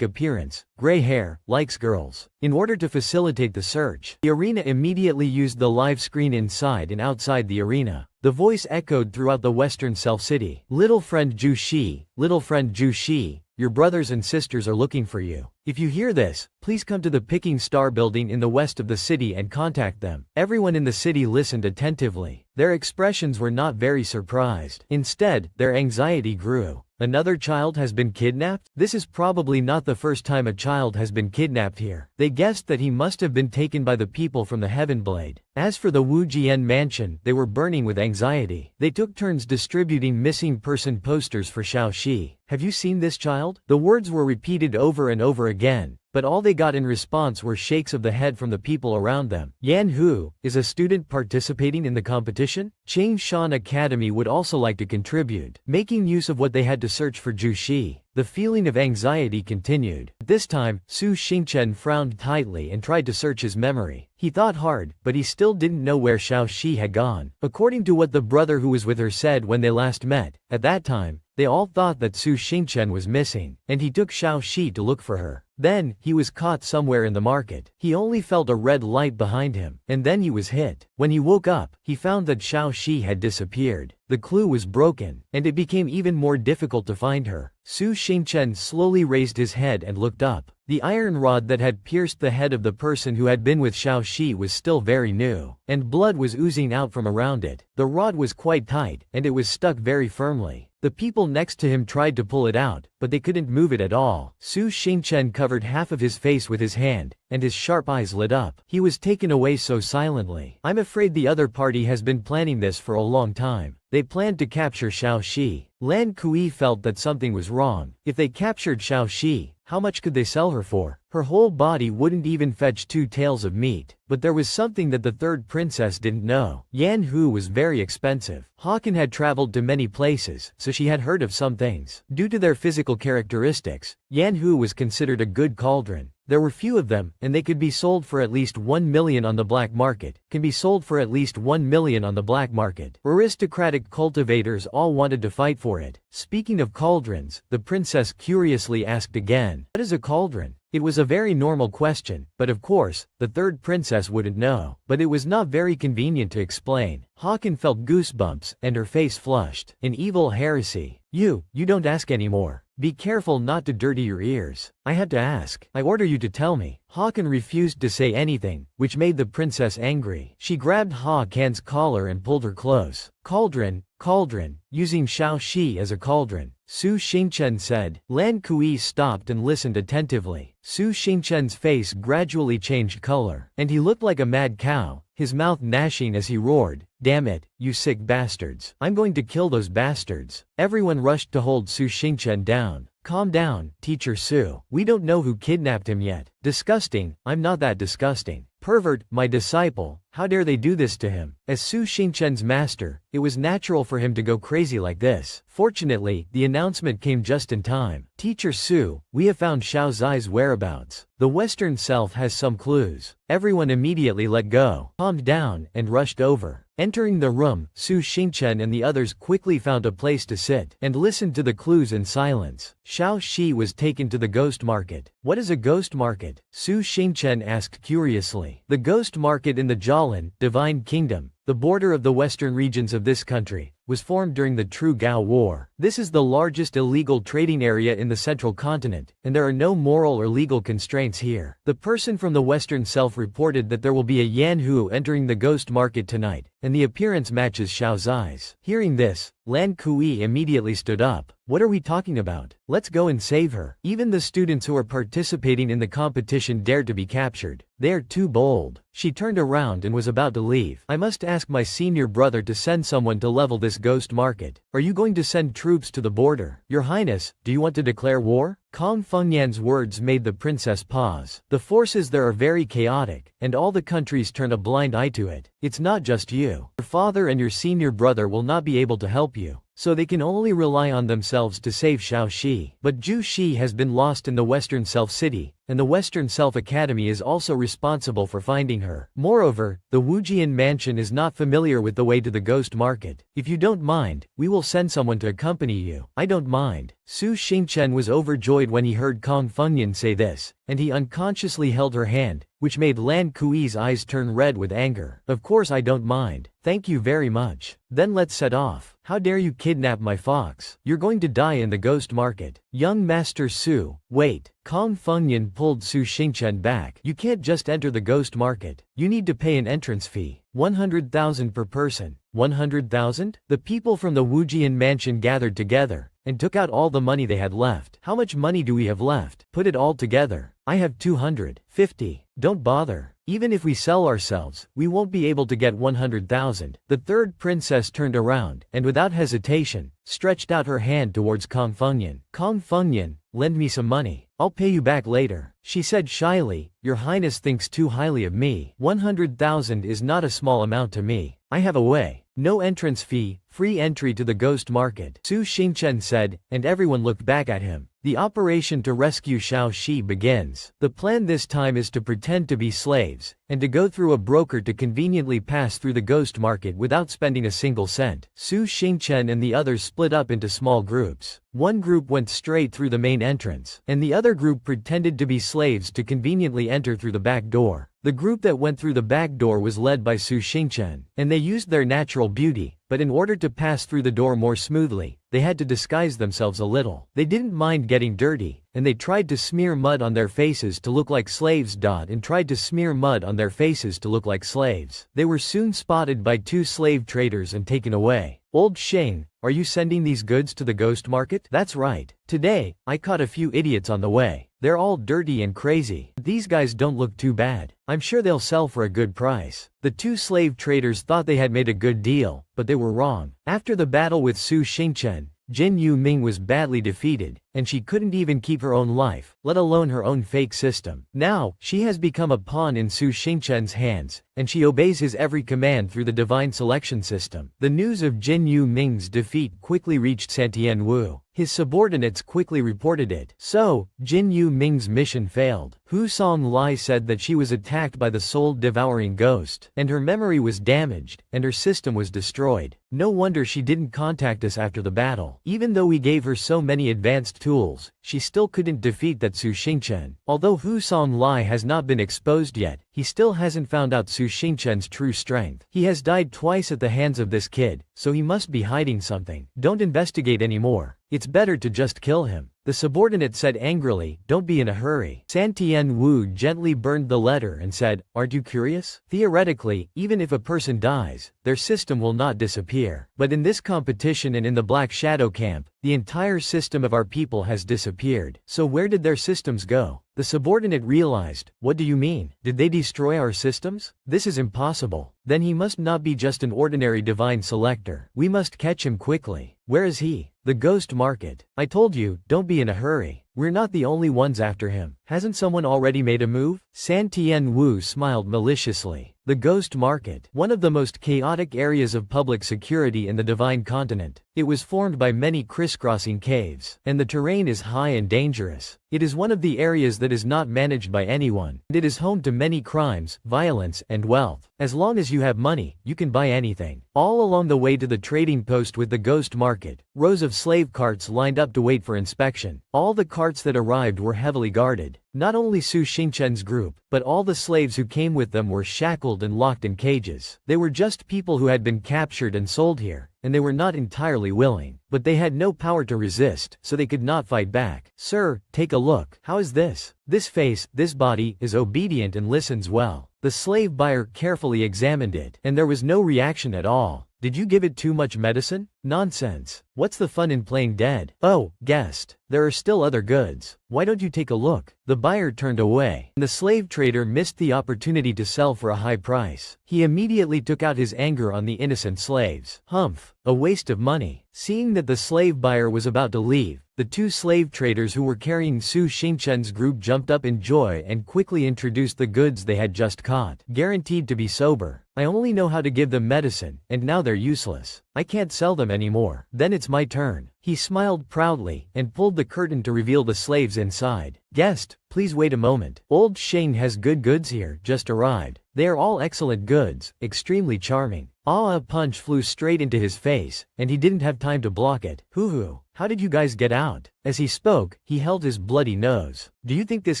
A: appearance, gray hair, likes girls. In order to facilitate the search, the arena immediately used the live screen inside and outside the arena. The voice echoed throughout the Western Self City. "Little friend Zhu Shi, little friend Zhu Shi, your brothers and sisters are looking for you. If you hear this, please come to the Picking Star building in the west of the city and contact them." Everyone in the city listened attentively. Their expressions were not very surprised. Instead, their anxiety grew. Another child has been kidnapped? This is probably not the first time a child has been kidnapped here. They guessed that he must have been taken by the people from the Heaven Blade. As for the Wu Jian mansion, they were burning with anxiety. They took turns distributing missing person posters for Xiao Shi. "Have you seen this child?" The words were repeated over and over again, but all they got in response were shakes of the head from the people around them. Yan Hu, is a student participating in the competition? Changshan Academy would also like to contribute, making use of what they had to search for Zhu Shi. The feeling of anxiety continued. At this time, Su Xingchen frowned tightly and tried to search his memory. He thought hard, but he still didn't know where Xiao Shi had gone. According to what the brother who was with her said when they last met, at that time, they all thought that Su Xingchen was missing, and he took Xiao Shi to look for her. Then, he was caught somewhere in the market. He only felt a red light behind him, and then he was hit. When he woke up, he found that Xiao Shi had disappeared. The clue was broken, and it became even more difficult to find her. Su Xingchen slowly raised his head and looked up. The iron rod that had pierced the head of the person who had been with Xiao Shi was still very new, and blood was oozing out from around it. The rod was quite tight, and it was stuck very firmly. The people next to him tried to pull it out, but they couldn't move it at all. Su Xingchen covered half of his face with his hand, and his sharp eyes lit up. He was taken away so silently. I'm afraid the other party has been planning this for a long time. They planned to capture Xiao Shi. Lan Kui felt that something was wrong. If they captured Xiao Shi, how much could they sell her for? Her whole body wouldn't even fetch 2 taels of meat. But there was something that the third princess didn't know. Yan Hu was very expensive. Hawken had traveled to many places, so she had heard of some things. Due to their physical characteristics, Yan Hu was considered a good cauldron. There were few of them, and they could be sold for at least 1 million on the black market. Can be sold for at least 1 million on the black market. Aristocratic cultivators all wanted to fight for it. Speaking of cauldrons, the princess curiously asked again, "What is a cauldron?" It was a very normal question, but of course, the third princess wouldn't know. But it was not very convenient to explain. Hawken felt goosebumps, and her face flushed. An evil heresy. You don't ask anymore. Be careful not to dirty your ears. I had to ask. I order you to tell me. Hawken refused to say anything, which made the princess angry. She grabbed Hawken's collar and pulled her close. Cauldron, cauldron, using Xiao Shi as a cauldron. Su Xingchen said. Lan Kui stopped and listened attentively. Su Xingchen's face gradually changed color, and he looked like a mad cow, his mouth gnashing as he roared, "Damn it, you sick bastards. I'm going to kill those bastards." Everyone rushed to hold Su Xingchen down. Calm down, Teacher Su. We don't know who kidnapped him yet. Disgusting. I'm not that disgusting. Pervert, my disciple. How dare they do this to him? As Su Xingchen's master, it was natural for him to go crazy like this. Fortunately, the announcement came just in time. Teacher Su, we have found Xiao Zai's whereabouts. The Western Self has some clues. Everyone immediately let go, calmed down, and rushed over. Entering the room, Su Xingchen and the others quickly found a place to sit and listened to the clues in silence. Xiao Shi was taken to the ghost market. What is a ghost market? Su Xingchen asked curiously. The ghost market in the Jolin, Divine Kingdom, the border of the western regions of this country, was formed during the True Gao War. This is the largest illegal trading area in the central continent, and there are no moral or legal constraints here. The person from the Western Self reported that there will be a Yan Hu entering the ghost market tonight, and the appearance matches Xiao Zai's. Hearing this, Lan Kui immediately stood up. What are we talking about? Let's go and save her. Even the students who are participating in the competition dared to be captured. They are too bold. She turned around and was about to leave. I must ask my senior brother to send someone to level this ghost market. Are you going to send troops to the border? Your Highness, do you want to declare war? Kong Fengyan's words made the princess pause. The forces there are very chaotic, and all the countries turn a blind eye to it. It's not just you. Your father and your senior brother will not be able to help you, so they can only rely on themselves to save Xiao Shi. But Zhu Shi has been lost in the Western Self City, and the Western Self Academy is also responsible for finding her. Moreover, the Wujian mansion is not familiar with the way to the ghost market. If you don't mind, we will send someone to accompany you. I don't mind. Su Xingchen was overjoyed when he heard Kong Fengyan say this, and he unconsciously held her hand, which made Lan Kui's eyes turn red with anger. Of course I don't mind. Thank you very much. Then let's set off. How dare you kidnap my fox? You're going to die in the ghost market. Young Master Su, wait. Kong Fengyan pulled Su Xingchen back. You can't just enter the ghost market. You need to pay an entrance fee. 100,000 per person. 100,000? The people from the Wujian mansion gathered together and took out all the money they had left. How much money do we have left? Put it all together. I have 250. Don't bother. Even if we sell ourselves, we won't be able to get 100,000. The third princess turned around, and without hesitation, stretched out her hand towards Kong Fengyan. Kong Fengyan, lend me some money. I'll pay you back later. She said shyly, Your Highness thinks too highly of me. 100,000 is not a small amount to me. I have a way. No entrance fee, free entry to the ghost market, Su Xingchen said, and everyone looked back at him. The operation to rescue Xiao Shi begins. The plan this time is to pretend to be slaves, and to go through a broker to conveniently pass through the ghost market without spending a single cent. Su Xingchen and the others split up into small groups. One group went straight through the main entrance, and the other group pretended to be slaves to conveniently enter through the back door. The group that went through the back door was led by Su Xingchen, and they used their natural beauty, but in order to pass through the door more smoothly, they had to disguise themselves a little. They didn't mind getting dirty, and they tried to smear mud on their faces to look like slaves. And tried to smear mud on their faces to look like slaves. They were soon spotted by 2 slave traders and taken away. Old Sheng, are you sending these goods to the ghost market? That's right. Today, I caught a few idiots on the way. They're all dirty and crazy. These guys don't look too bad. I'm sure they'll sell for a good price. The 2 slave traders thought they had made a good deal, but they were wrong. After the battle with Su Xingchen, Jin Yu Ming was badly defeated, and she couldn't even keep her own life, let alone her own fake system. Now, she has become a pawn in Su Xingchen's hands, and she obeys his every command through the divine selection system. The news of Jin Yu Ming's defeat quickly reached Santian Wu. His subordinates quickly reported it. So, Jin Yu Ming's mission failed. Hu Songlai said that she was attacked by the soul-devouring ghost, and her memory was damaged, and her system was destroyed. No wonder she didn't contact us after the battle. Even though we gave her so many advanced tools, she still couldn't defeat that Su Xingchen. Although Hu Songlai has not been exposed yet, he still hasn't found out Su Xingchen's true strength. He has died twice at the hands of this kid, so he must be hiding something. Don't investigate anymore. It's better to just kill him. The subordinate said angrily, don't be in a hurry. Santian Wu gently burned the letter and said, aren't you curious? Theoretically, even if a person dies, their system will not disappear. But in this competition and in the Black Shadow camp, the entire system of our people has disappeared. So where did their systems go? The subordinate realized, what do you mean? Did they destroy our systems? This is impossible. Then he must not be just an ordinary divine selector. We must catch him quickly. Where is he? The ghost market. I told you, don't be in a hurry. We're not the only ones after him. Hasn't someone already made a move? Santian Wu smiled maliciously. The ghost market, one of the most chaotic areas of public security in the Divine Continent. It was formed by many crisscrossing caves, and the terrain is high and dangerous. It is one of the areas that is not managed by anyone, and it is home to many crimes, violence, and wealth. As long as you have money, you can buy anything. All along the way to the trading post with the ghost market, rows of slave carts lined up to wait for inspection. All the carts that arrived were heavily guarded. Not only Su Xingchen's group, but all the slaves who came with them were shackled and locked in cages. They were just people who had been captured and sold here, and they were not entirely willing. But they had no power to resist, so they could not fight back. Sir, take a look. How is this? This face, this body, is obedient and listens well. The slave buyer carefully examined it, and there was no reaction at all. Did you give it too much medicine? Nonsense. What's the fun in playing dead? Oh, guest. There are still other goods. Why don't you take a look? The buyer turned away. The slave trader missed the opportunity to sell for a high price. He immediately took out his anger on the innocent slaves. Humph. A waste of money. Seeing that the slave buyer was about to leave, the 2 slave traders who were carrying Su Xingchen's group jumped up in joy and quickly introduced the goods they had just caught. Guaranteed to be sober. I only know how to give them medicine, and now they're useless. I can't sell them anymore. Then it's my turn. He smiled proudly and pulled the curtain to reveal the slaves inside. Guest, please wait a moment. Old Sheng has good goods here, just arrived. They are all excellent goods, extremely charming. A punch flew straight into his face, and he didn't have time to block it. Hoo-hoo. How did you guys get out? As he spoke, he held his bloody nose. Do you think this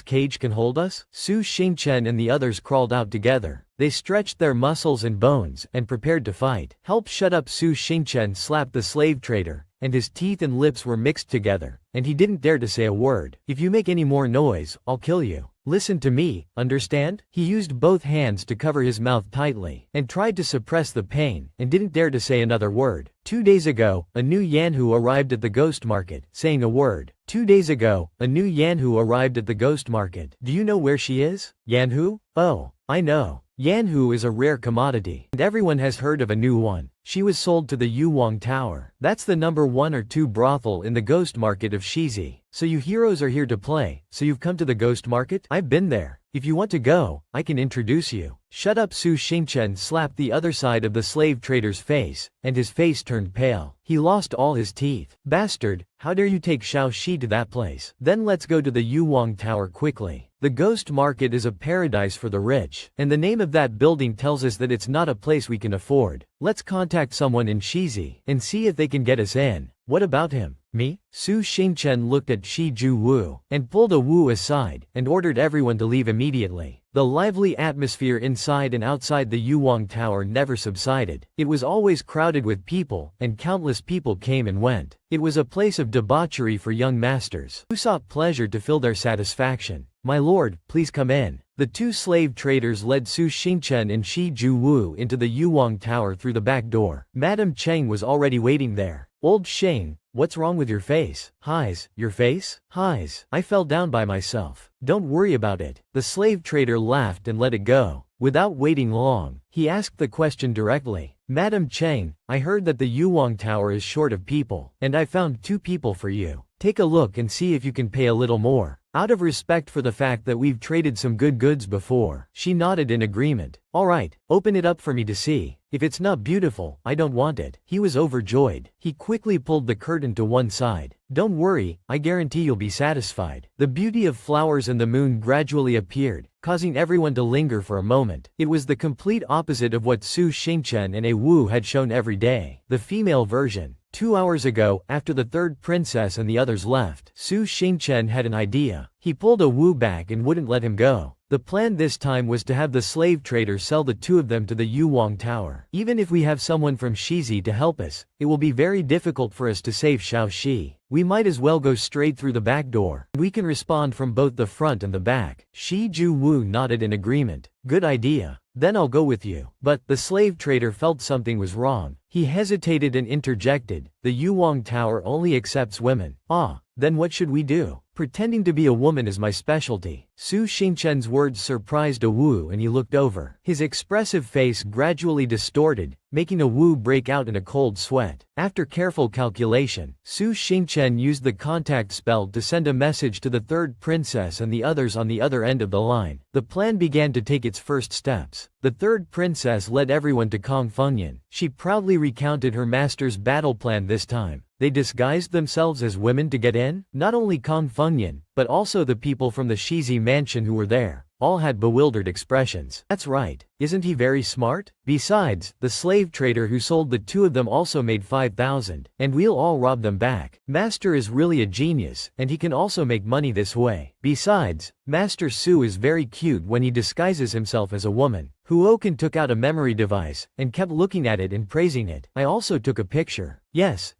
A: cage can hold us? Su Xingchen and the others crawled out together. They stretched their muscles and bones and prepared to fight. Help shut up! Su Xingchen slapped the slave trader, and his teeth and lips were mixed together, and he didn't dare to say a word. If you make any more noise, I'll kill you. Listen to me, understand? He used both hands to cover his mouth tightly, and tried to suppress the pain, and didn't dare to say another word. 2 days ago, a new Yanhu arrived at the ghost market, saying a word. 2 days ago, a new Yanhu arrived at the ghost market. Do you know where she is? Yanhu? Oh, I know. Yanhu is a rare commodity, and everyone has heard of a new one. She was sold to the Yuwang Tower. That's the number 1 or 2 brothel in the ghost market of Shizi. So you heroes are here to play, so you've come to the ghost market? I've been there. If you want to go, I can introduce you. Shut up. Su Xingchen slapped the other side of the slave trader's face, and his face turned pale. He lost all his teeth. Bastard, how dare you take Xiao Shi to that place? Then let's go to the Yuwang Tower quickly. The ghost market is a paradise for the rich, and the name of that building tells us that it's not a place we can afford. Let's contact someone in Shizi and see if they can get us in. What about him? Me? Su Xingchen looked at Shi Ju Wu and pulled a Wu aside and ordered everyone to leave immediately. The lively atmosphere inside and outside the Yuwang Tower never subsided. It was always crowded with people, and countless people came and went. It was a place of debauchery for young masters who sought pleasure to fill their satisfaction. My lord, please come in. The 2 slave traders led Su Xingchen and Shi Ju Wu into the Yuwang Tower through the back door. Madame Cheng was already waiting there. Old Sheng, what's wrong with your face? Highs, your face? Highs, I fell down by myself. Don't worry about it. The slave trader laughed and let it go. Without waiting long, he asked the question directly. Madame Cheng, I heard that the Yuwang Tower is short of people, and I found 2 people for you. Take a look and see if you can pay a little more. Out of respect for the fact that we've traded some good goods before, she nodded in agreement. Alright, open it up for me to see. If it's not beautiful, I don't want it. He was overjoyed. He quickly pulled the curtain to one side. Don't worry, I guarantee you'll be satisfied. The beauty of flowers and the moon gradually appeared, causing everyone to linger for a moment. It was the complete opposite of what Su Xingchen and a Wu had shown every day. The female version. 2 hours ago, after the 3rd princess and the others left, Su Xingchen had an idea. He pulled a Wu back and wouldn't let him go. The plan this time was to have the slave trader sell the 2 of them to the Yuwang Tower. Even if we have someone from Shizi to help us, it will be very difficult for us to save Xiao Shi. We might as well go straight through the back door. We can respond from both the front and the back. Shi Ju Wu nodded in agreement. Good idea. Then I'll go with you. But the slave trader felt something was wrong. He hesitated and interjected. The Yuwang Tower only accepts women. Ah, then what should we do? Pretending to be a woman is my specialty. Su Xingchen's words surprised a Wu and he looked over. His expressive face gradually distorted, making a Wu break out in a cold sweat. After careful calculation, Su Xingchen used the contact spell to send a message to the 3rd princess and the others on the other end of the line. The plan began to take its first steps. The 3rd princess led everyone to Kong Fengyan. She proudly recounted her master's battle plan this time. They disguised themselves as women to get in? Not only Kong Fengyan, but also the people from the Shizi mansion who were there. All had bewildered expressions. That's right. Isn't he very smart? Besides, the slave trader who sold the 2 of them also made 5,000, and we'll all rob them back. Master is really a genius, and he can also make money this way. Besides, Master Su is very cute when he disguises himself as a woman. Huoken took out a memory device, and kept looking at it and praising it. I also took a picture. Yes.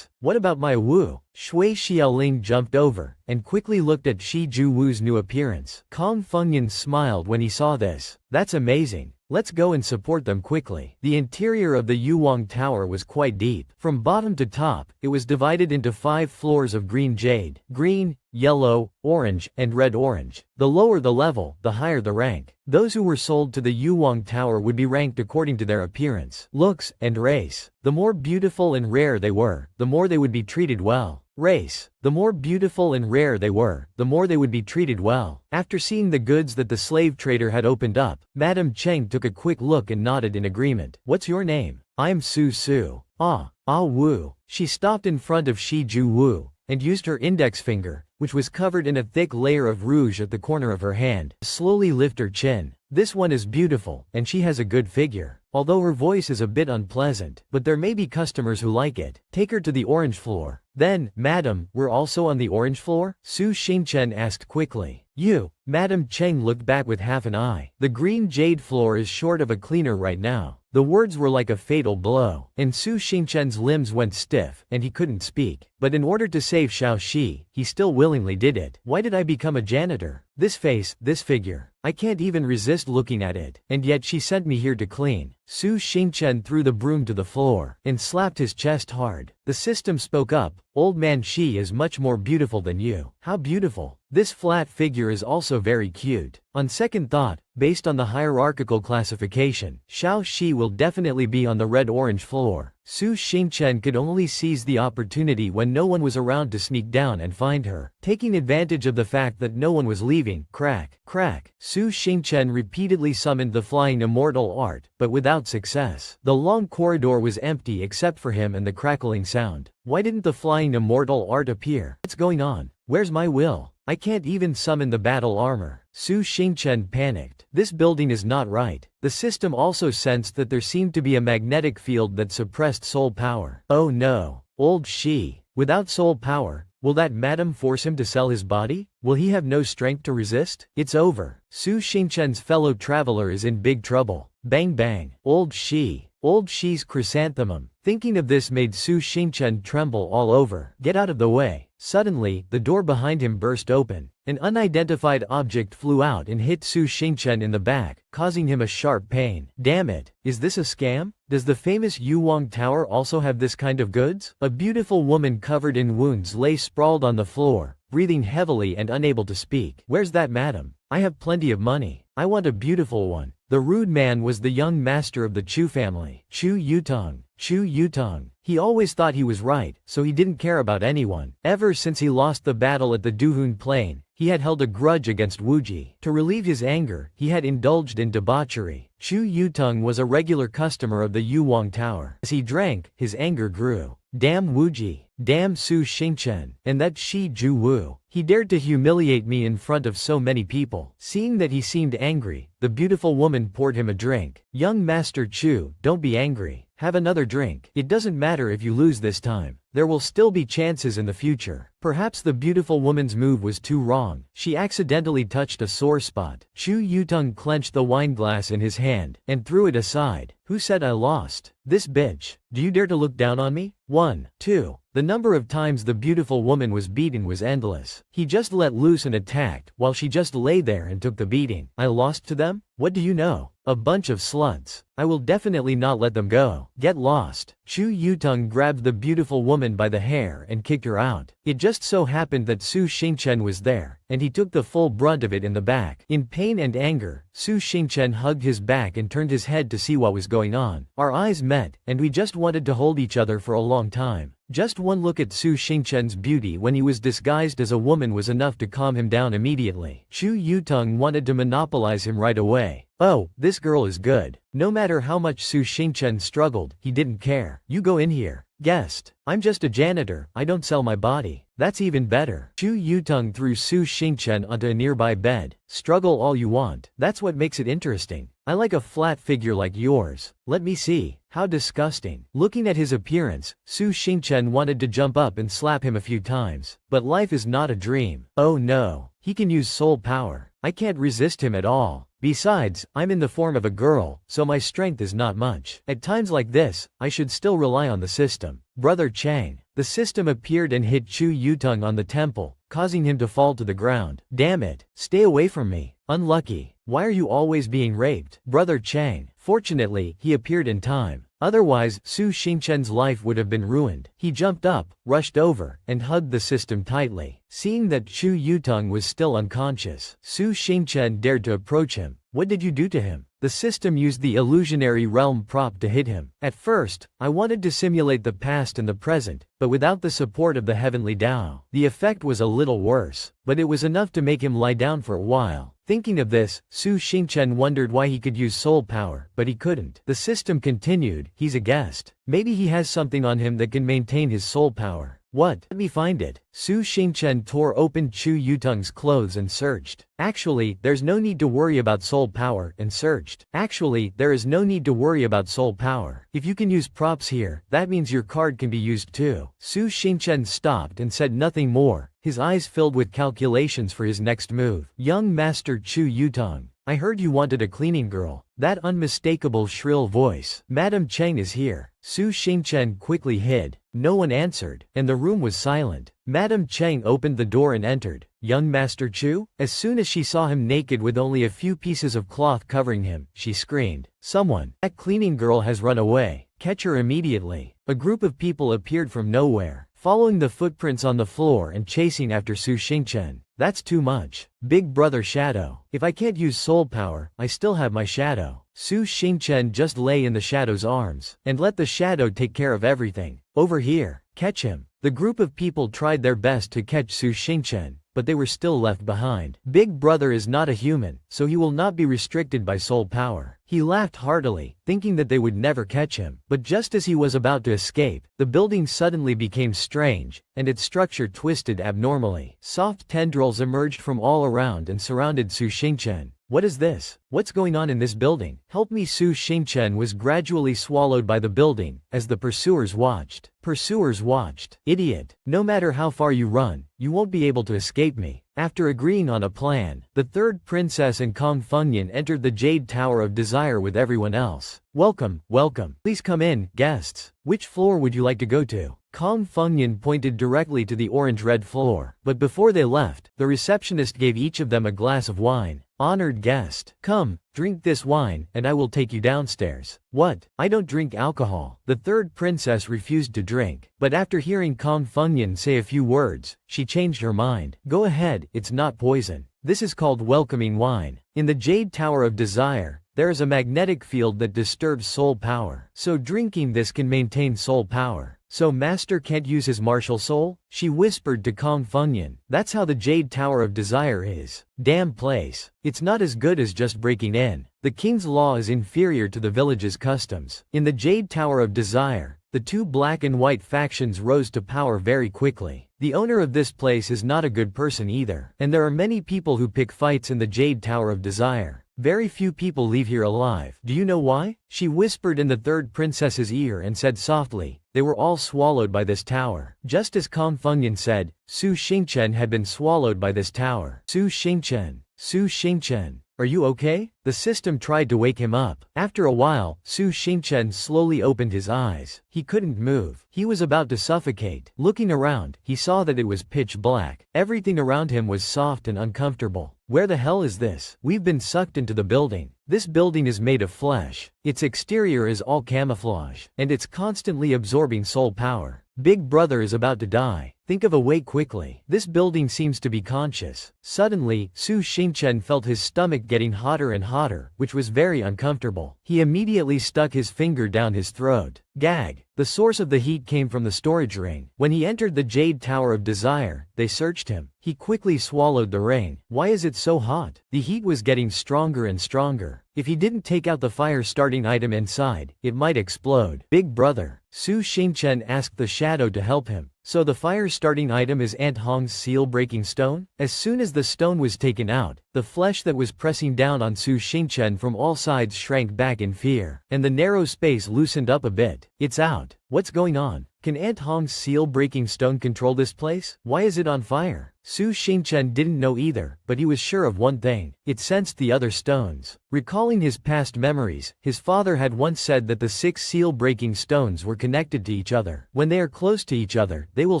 A: What about my Wu? Shui Xiaoling jumped over, and quickly looked at Shi Ju Wu's new appearance. Kong Fengyan smiled when he saw this. That's amazing. Let's go and support them quickly. The interior of the Yuwang Tower was quite deep. From bottom to top, it was divided into 5 floors of green jade. Green, yellow, orange, and red-orange. The lower the level, the higher the rank. Those who were sold to the Yuwang Tower would be ranked according to their appearance, looks, and race. The more beautiful and rare they were, the more they would be treated well. Race. The more beautiful and rare they were, the more they would be treated well. After seeing the goods that the slave trader had opened up, Madame Cheng took a quick look and nodded in agreement. What's your name? I'm Su. Ah Wu. She stopped in front of Shi Ju Wu, and used her index finger, which was covered in a thick layer of rouge at the corner of her hand, to slowly lift her chin. This one is beautiful, and she has a good figure. Although her voice is a bit unpleasant, but there may be customers who like it. Take her to the orange floor. Then, madam, we're also on the orange floor? Su Xingchen asked quickly. You. Madam Cheng looked back with half an eye. The green jade floor is short of a cleaner right now. The words were like a fatal blow, and Su Xingchen's limbs went stiff, and he couldn't speak. But in order to save Xiao Shi, he still willingly did it. Why did I become a janitor? This face, this figure. I can't even resist looking at it, and yet she sent me here to clean. Su Xingchen threw the broom to the floor, and slapped his chest hard. The system spoke up. Old man Shi is much more beautiful than you. How beautiful? This flat figure is also very cute. On second thought, based on the hierarchical classification, Xiao Shi will definitely be on the red-orange floor. Su Xingchen could only seize the opportunity when no one was around to sneak down and find her. Taking advantage of the fact that no one was leaving, crack, crack, Su Xingchen repeatedly summoned the flying immortal art, but without success. The long corridor was empty except for him and the crackling sound. Why didn't the flying immortal art appear? What's going on? Where's my will? I can't even summon the battle armor. Su Xingchen panicked. This building is not right. The system also sensed that there seemed to be a magnetic field that suppressed soul power. Oh no. Old Shi. Without soul power, will that madam force him to sell his body? Will he have no strength to resist? It's over. Su Xingchen's fellow traveler is in big trouble. Bang bang. Old Shi. Old Shi's chrysanthemum. Thinking of this made Su Xingchen tremble all over. Get out of the way. Suddenly, the door behind him burst open. An unidentified object flew out and hit Su Xingchen in the back, causing him a sharp pain. Damn it. Is this a scam? Does the famous Yuwang Tower also have this kind of goods? A beautiful woman covered in wounds lay sprawled on the floor, breathing heavily and unable to speak. Where's that madam? I have plenty of money. I want a beautiful one. The rude man was the young master of the Chu family, Chu Yutong. Chu Yutong. He always thought he was right, so he didn't care about anyone. Ever since he lost the battle at the Duhun Plain, he had held a grudge against Wuji. To relieve his anger, he had indulged in debauchery. Chu Yutong was a regular customer of the Yuwang Tower. As he drank, his anger grew. Damn Wuji. Damn Su Xingchen. And that Shi Ju Wu. He dared to humiliate me in front of so many people. Seeing that he seemed angry, the beautiful woman poured him a drink. Young Master Chu, don't be angry. Have another drink. It doesn't matter if you lose this time. There will still be chances in the future. Perhaps the beautiful woman's move was too wrong. She accidentally touched a sore spot. Chu Yutong clenched the wine glass in his hand and threw it aside. Who said I lost? This bitch. Do you dare to look down on me? 1, 2. The number of times the beautiful woman was beaten was endless. He just let loose and attacked, while she just lay there and took the beating. I lost to them? What do you know? A bunch of sluts. I will definitely not let them go. Get lost. Chu Yutong grabbed the beautiful woman by the hair and kicked her out. It just so happened that Su Xingchen was there, and he took the full brunt of it in the back. In pain and anger, Su Xingchen hugged his back and turned his head to see what was going on. Our eyes met, and we just wanted to hold each other for a long time. Just one look at Su Xingchen's beauty when he was disguised as a woman was enough to calm him down immediately. Chu Yutong wanted to monopolize him right away. Oh, this girl is good. No matter how much Su Xingchen struggled, he didn't care. You go in here. Guest. I'm just a janitor, I don't sell my body. That's even better. Chu Yutong threw Su Xingchen onto a nearby bed. Struggle all you want. That's what makes it interesting. I like a flat figure like yours. Let me see. How disgusting. Looking at his appearance, Su Xingchen wanted to jump up and slap him a few times. But life is not a dream. Oh no. He can use soul power. I can't resist him at all. Besides, I'm in the form of a girl, so my strength is not much. At times like this, I should still rely on the system. Brother Chang. The system appeared and hit Chu Yutong on the temple, causing him to fall to the ground. Damn it. Stay away from me. Unlucky. Why are you always being raped? Brother Chang. Fortunately, he appeared in time. Otherwise, Su Xingchen's life would have been ruined. He jumped up, rushed over, and hugged the system tightly. Seeing that Chu Yutong was still unconscious, Su Xingchen dared to approach him. What did you do to him? The system used the illusionary realm prop to hit him. At first, I wanted to simulate the past and the present, but without the support of the heavenly Tao. The effect was a little worse, but it was enough to make him lie down for a while. Thinking of this, Su Xingchen wondered why he could use soul power, but he couldn't. The system continued, he's a guest. Maybe he has something on him that can maintain his soul power. What? Let me find it. Su Xingchen tore open Chu Yutong's clothes and searched. Actually, there's no need to worry about soul power, and searched. Actually, there is no need to worry about soul power. If you can use props here, that means your card can be used too. Su Xingchen stopped and said nothing more, his eyes filled with calculations for his next move. Young Master Chu Yutong. I heard you wanted a cleaning girl. That unmistakable shrill voice. Madam Cheng is here. Su Xingchen quickly hid. No one answered, and the room was silent. Madam Cheng opened the door and entered. Young Master Chu? As soon as she saw him naked with only a few pieces of cloth covering him, she screamed. Someone. That cleaning girl has run away. Catch her immediately. A group of people appeared from nowhere, following the footprints on the floor and chasing after Su Xingchen. That's too much. Big brother shadow. If I can't use soul power, I still have my shadow. Su Xingchen just lay in the shadow's arms, and let the shadow take care of everything. Over here, catch him. The group of people tried their best to catch Su Xingchen, but they were still left behind. Big brother is not a human, so he will not be restricted by soul power. He laughed heartily, thinking that they would never catch him. But just as he was about to escape, the building suddenly became strange, and its structure twisted abnormally. Soft tendrils emerged from all around and surrounded Su Xingchen. What is this? What's going on in this building? Help me! Su Xingchen was gradually swallowed by the building, as the pursuers watched. Pursuers watched. Idiot. No matter how far you run, you won't be able to escape me. After agreeing on a plan, the third princess and Kong Fengyan entered the Jade Tower of Desire with everyone else. Welcome, welcome. Please come in, guests. Which floor would you like to go to? Kong Fengyan pointed directly to the orange-red floor. But before they left, the receptionist gave each of them a glass of wine. Honored guest, come, drink this wine, and I will take you downstairs. What? I don't drink alcohol. The third princess refused to drink, but after hearing Kong Fengyan say a few words, she changed her mind. Go ahead, it's not poison. This is called welcoming wine. In the Jade Tower of Desire, there is a magnetic field that disturbs soul power. So drinking this can maintain soul power. So master can't use his martial soul? She whispered to Kong Fengyan. That's how the Jade Tower of Desire is. Damn place. It's not as good as just breaking in. The king's law is inferior to the village's customs. In the Jade Tower of Desire, the two black and white factions rose to power very quickly. The owner of this place is not a good person either. And there are many people who pick fights in the Jade Tower of Desire. Very few people leave here alive. Do you know why? She whispered in the third princess's ear and said softly, they were all swallowed by this tower. Just as Kong Fengyan said, Su Xingchen had been swallowed by this tower. Su Xingchen. Su Xingchen. Are you okay? The system tried to wake him up. After a while, Su Xingchen slowly opened his eyes. He couldn't move. He was about to suffocate. Looking around, he saw that it was pitch black. Everything around him was soft and uncomfortable. Where the hell is this? We've been sucked into the building. This building is made of flesh. Its exterior is all camouflage, and it's constantly absorbing soul power. Big brother is about to die. Think of a way quickly. This building seems to be conscious. Suddenly, Su Xingchen felt his stomach getting hotter and hotter, which was very uncomfortable. He immediately stuck his finger down his throat. Gag. The source of the heat came from the storage ring. When he entered the Jade Tower of Desire, they searched him. He quickly swallowed the ring. Why is it so hot? The heat was getting stronger and stronger. If he didn't take out the fire-starting item inside, it might explode. Big brother. Su Xingchen asked the shadow to help him. So the fire-starting item is Ant Hong's seal-breaking stone? As soon as the stone was taken out, the flesh that was pressing down on Su Xingchen from all sides shrank back in fear, and the narrow space loosened up a bit. It's out. What's going on? Can Ant Hong's seal-breaking stone control this place? Why is it on fire? Su Xingchen didn't know either, but he was sure of one thing. It sensed the other stones. Recalling his past memories, his father had once said that the 6 seal-breaking stones were connected to each other. When they are close to each other, they will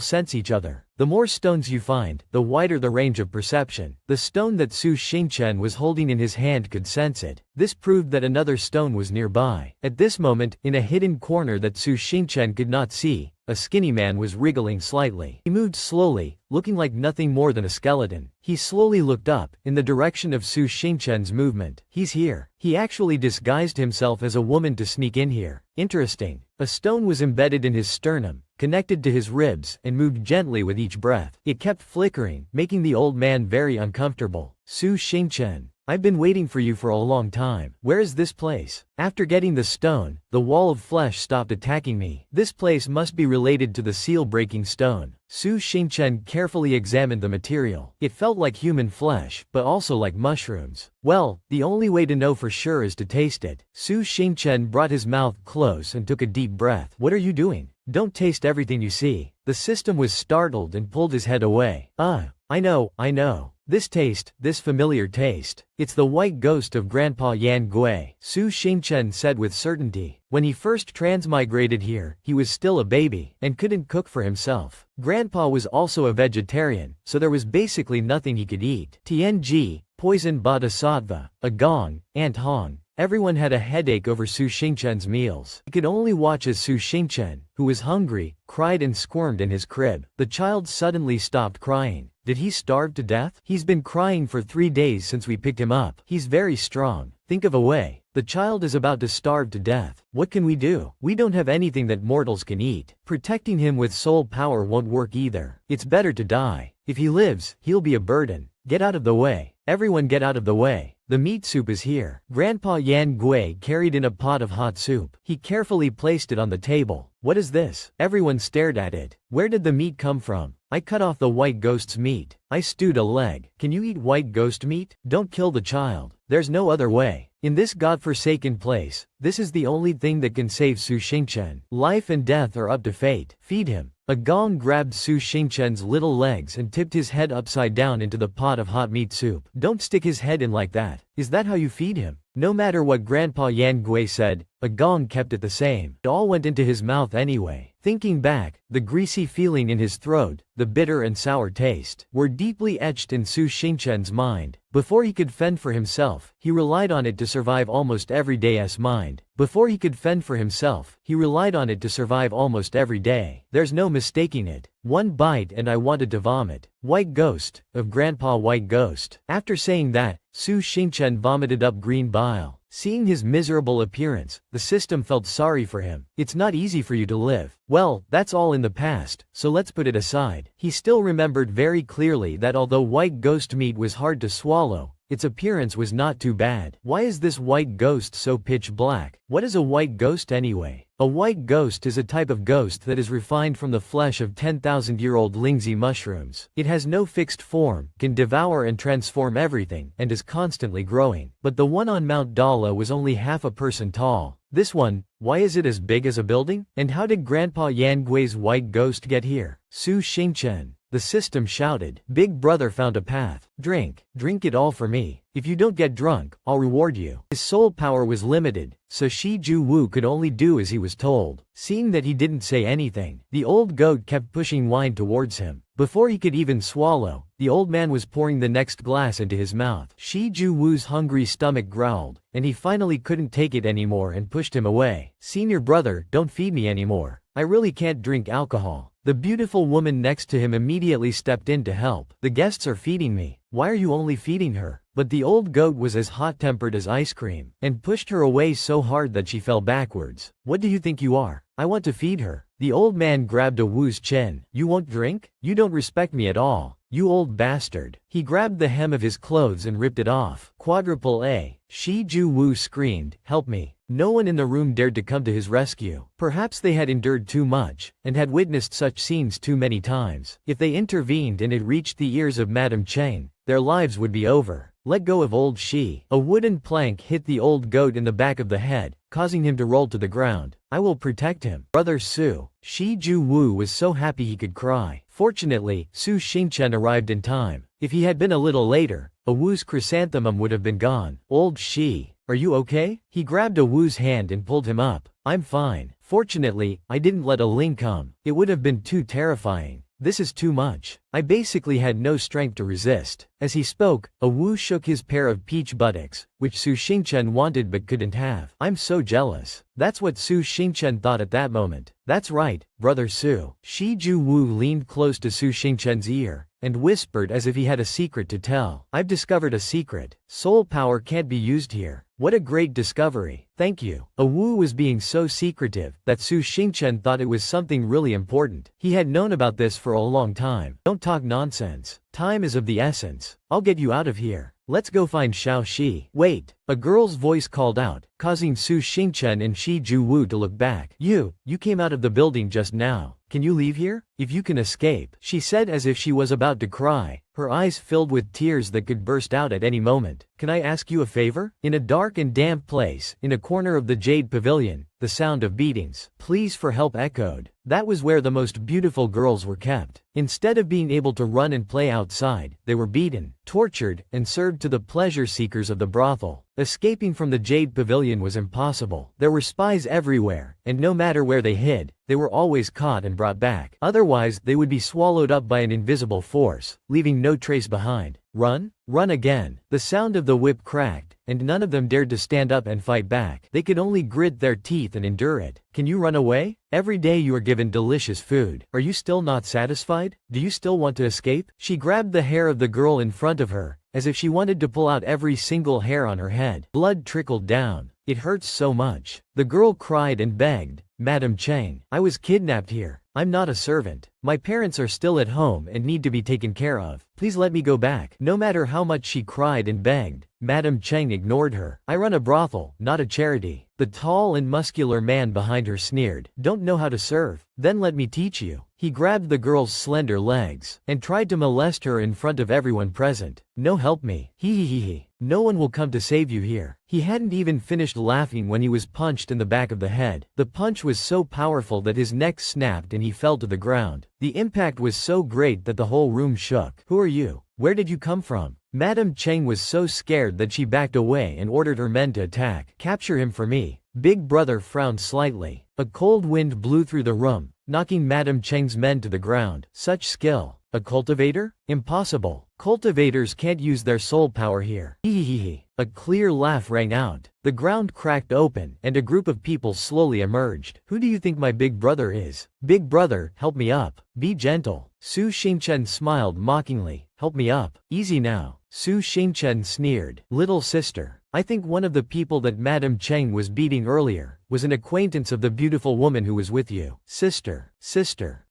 A: sense each other. The more stones you find, the wider the range of perception. The stone that Su Xingchen was holding in his hand could sense it. This proved that another stone was nearby. At this moment, in a hidden corner that Su Xingchen could not see, a skinny man was wriggling slightly. He moved slowly, looking like nothing more than a skeleton. He slowly looked up, in the direction of Su Xingchen's movement. He's here. He actually disguised himself as a woman to sneak in here. Interesting. A stone was embedded in his sternum, connected to his ribs, and moved gently with each breath. It kept flickering, making the old man very uncomfortable. Su Xingchen. I've been waiting for you for a long time. Where is this place? After getting the stone, the wall of flesh stopped attacking me. This place must be related to the seal-breaking stone. Su Xingchen carefully examined the material. It felt like human flesh, but also like mushrooms. Well, the only way to know for sure is to taste it. Su Xingchen brought his mouth close and took a deep breath. What are you doing? Don't taste everything you see. The system was startled and pulled his head away. I know. This taste, this familiar taste. It's the white ghost of Grandpa Yan Gui, Su Xingchen said with certainty. When he first transmigrated here, he was still a baby, and couldn't cook for himself. Grandpa was also a vegetarian, so there was basically nothing he could eat. TNG, poison bodhisattva, a gong, ant hong. Everyone had a headache over Su Xingchen's meals. He could only watch as Su Xingchen, who was hungry, cried and squirmed in his crib. The child suddenly stopped crying. Did he starve to death? He's been crying for 3 days since we picked him up. He's very strong. Think of a way. The child is about to starve to death. What can we do? We don't have anything that mortals can eat. Protecting him with soul power won't work either. It's better to die. If he lives, he'll be a burden. Get out of the way. Everyone get out of the way. The meat soup is here. Grandpa Yan Gui carried in a pot of hot soup. He carefully placed it on the table. What is this? Everyone stared at it. Where did the meat come from? I cut off the white ghost's meat. I stewed a leg. Can you eat white ghost meat? Don't kill the child. There's no other way. In this godforsaken place, this is the only thing that can save Su Xingchen. Life and death are up to fate. Feed him. A gong grabbed Su Xingchen's little legs and tipped his head upside down into the pot of hot meat soup. Don't stick his head in like that. Is that how you feed him? No matter what Grandpa Yan Gui said, a gong kept it the same. It all went into his mouth anyway. Thinking back, the greasy feeling in his throat, the bitter and sour taste, were deeply etched in Su Xingchen's mind. Before he could fend for himself, he relied on it to survive almost every day's mind. Before he could fend for himself, he relied on it to survive almost every day. There's no mistaking it. One bite and I wanted to vomit. White ghost, of Grandpa White Ghost. After saying that, Su Xingchen vomited up green bile. Seeing his miserable appearance, the system felt sorry for him. It's not easy for you to live. Well, that's all in the past, so let's put it aside. He still remembered very clearly that although white ghost meat was hard to swallow, its appearance was not too bad. Why is this white ghost so pitch black? What is a white ghost anyway? A white ghost is a type of ghost that is refined from the flesh of 10,000-year-old Lingzi mushrooms. It has no fixed form, can devour and transform everything, and is constantly growing. But the one on Mount Dala was only half a person tall. This one, why is it as big as a building? And how did Grandpa Yan Gui's white ghost get here? Su Xingchen. The system shouted. Big brother found a path. Drink. Drink it all for me. If you don't get drunk, I'll reward you. His soul power was limited, so Shi Ju Wu could only do as he was told. Seeing that he didn't say anything, the old goat kept pushing wine towards him. Before he could even swallow, the old man was pouring the next glass into his mouth. Shi Ju Wu's hungry stomach growled, and he finally couldn't take it anymore and pushed him away. Senior brother, don't feed me anymore. I really can't drink alcohol. The beautiful woman next to him immediately stepped in to help. The guests are feeding me. Why are you only feeding her? But the old goat was as hot-tempered as ice cream, and pushed her away so hard that she fell backwards. What do you think you are? I want to feed her. The old man grabbed a Wu's chin. You won't drink? You don't respect me at all. You old bastard. He grabbed the hem of his clothes and ripped it off. Quadruple A. Shi Ju Wu screamed, help me. No one in the room dared to come to his rescue. Perhaps they had endured too much, and had witnessed such scenes too many times. If they intervened and it reached the ears of Madame Cheng, their lives would be over. Let go of old Shi. A wooden plank hit the old goat in the back of the head, causing him to roll to the ground. I will protect him. Brother Su. Shi Ju Wu was so happy he could cry. Fortunately, Su Xingchen arrived in time. If he had been a little later, a Wu's chrysanthemum would have been gone. Old Shi. Are you okay? He grabbed a Wu's hand and pulled him up. I'm fine. Fortunately, I didn't let a Ling come. It would have been too terrifying. This is too much. I basically had no strength to resist. As he spoke, a Wu shook his pair of peach buttocks, which Su Xingchen wanted but couldn't have. I'm so jealous. That's what Su Xingchen thought at that moment. That's right, brother Su. Shi Ju Wu leaned close to Su Xingchen's ear, and whispered as if he had a secret to tell. I've discovered a secret. Soul power can't be used here. What a great discovery. Thank you. A Wu was being so secretive that Su Xingchen thought it was something really important. He had known about this for a long time. Don't talk nonsense. Time is of the essence. I'll get you out of here. Let's go find Xiao Shi. Wait. A girl's voice called out, causing Su Xingchen and Shi Ju Wu to look back. You came out of the building just now. Can you leave here? If you can escape, she said as if she was about to cry, her eyes filled with tears that could burst out at any moment. Can I ask you a favor? In a dark and damp place, in a corner of the Jade Pavilion, the sound of beatings, pleas for help echoed. That was where the most beautiful girls were kept. Instead of being able to run and play outside, they were beaten, tortured, and served to the pleasure seekers of the brothel. Escaping from the Jade Pavilion was impossible. There were spies everywhere, and no matter where they hid, they were always caught and brought back. Otherwise, they would be swallowed up by an invisible force, leaving no trace behind. Run? Run again. The sound of the whip cracked, and none of them dared to stand up and fight back. They could only grit their teeth and endure it. Can you run away? Every day you are given delicious food. Are you still not satisfied? Do you still want to escape? She grabbed the hair of the girl in front of her, as if she wanted to pull out every single hair on her head. Blood trickled down. It hurts so much. The girl cried and begged, Madam Cheng, I was kidnapped here. I'm not a servant. My parents are still at home and need to be taken care of. Please let me go back. No matter how much she cried and begged, Madam Cheng ignored her. I run a brothel, not a charity. The tall and muscular man behind her sneered. Don't know how to serve? Then let me teach you. He grabbed the girl's slender legs and tried to molest her in front of everyone present. No, help me. He. No one will come to save you here. He hadn't even finished laughing when he was punched in the back of the head. The punch was so powerful that his neck snapped and he fell to the ground. The impact was so great that the whole room shook. Who are you? Where did you come from? Madam Cheng was so scared that she backed away and ordered her men to attack. Capture him for me. Big Brother frowned slightly. A cold wind blew through the room, knocking Madam Cheng's men to the ground. Such skill. A cultivator? Impossible. Cultivators can't use their soul power here. Hehehe. A clear laugh rang out. The ground cracked open, and a group of people slowly emerged. Who do you think my big brother is? Big brother, help me up. Be gentle. Su Xingchen smiled mockingly. Help me up. Easy now. Su Xingchen sneered. Little sister. I think one of the people that Madam Cheng was beating earlier was an acquaintance of the beautiful woman who was with you. Sister.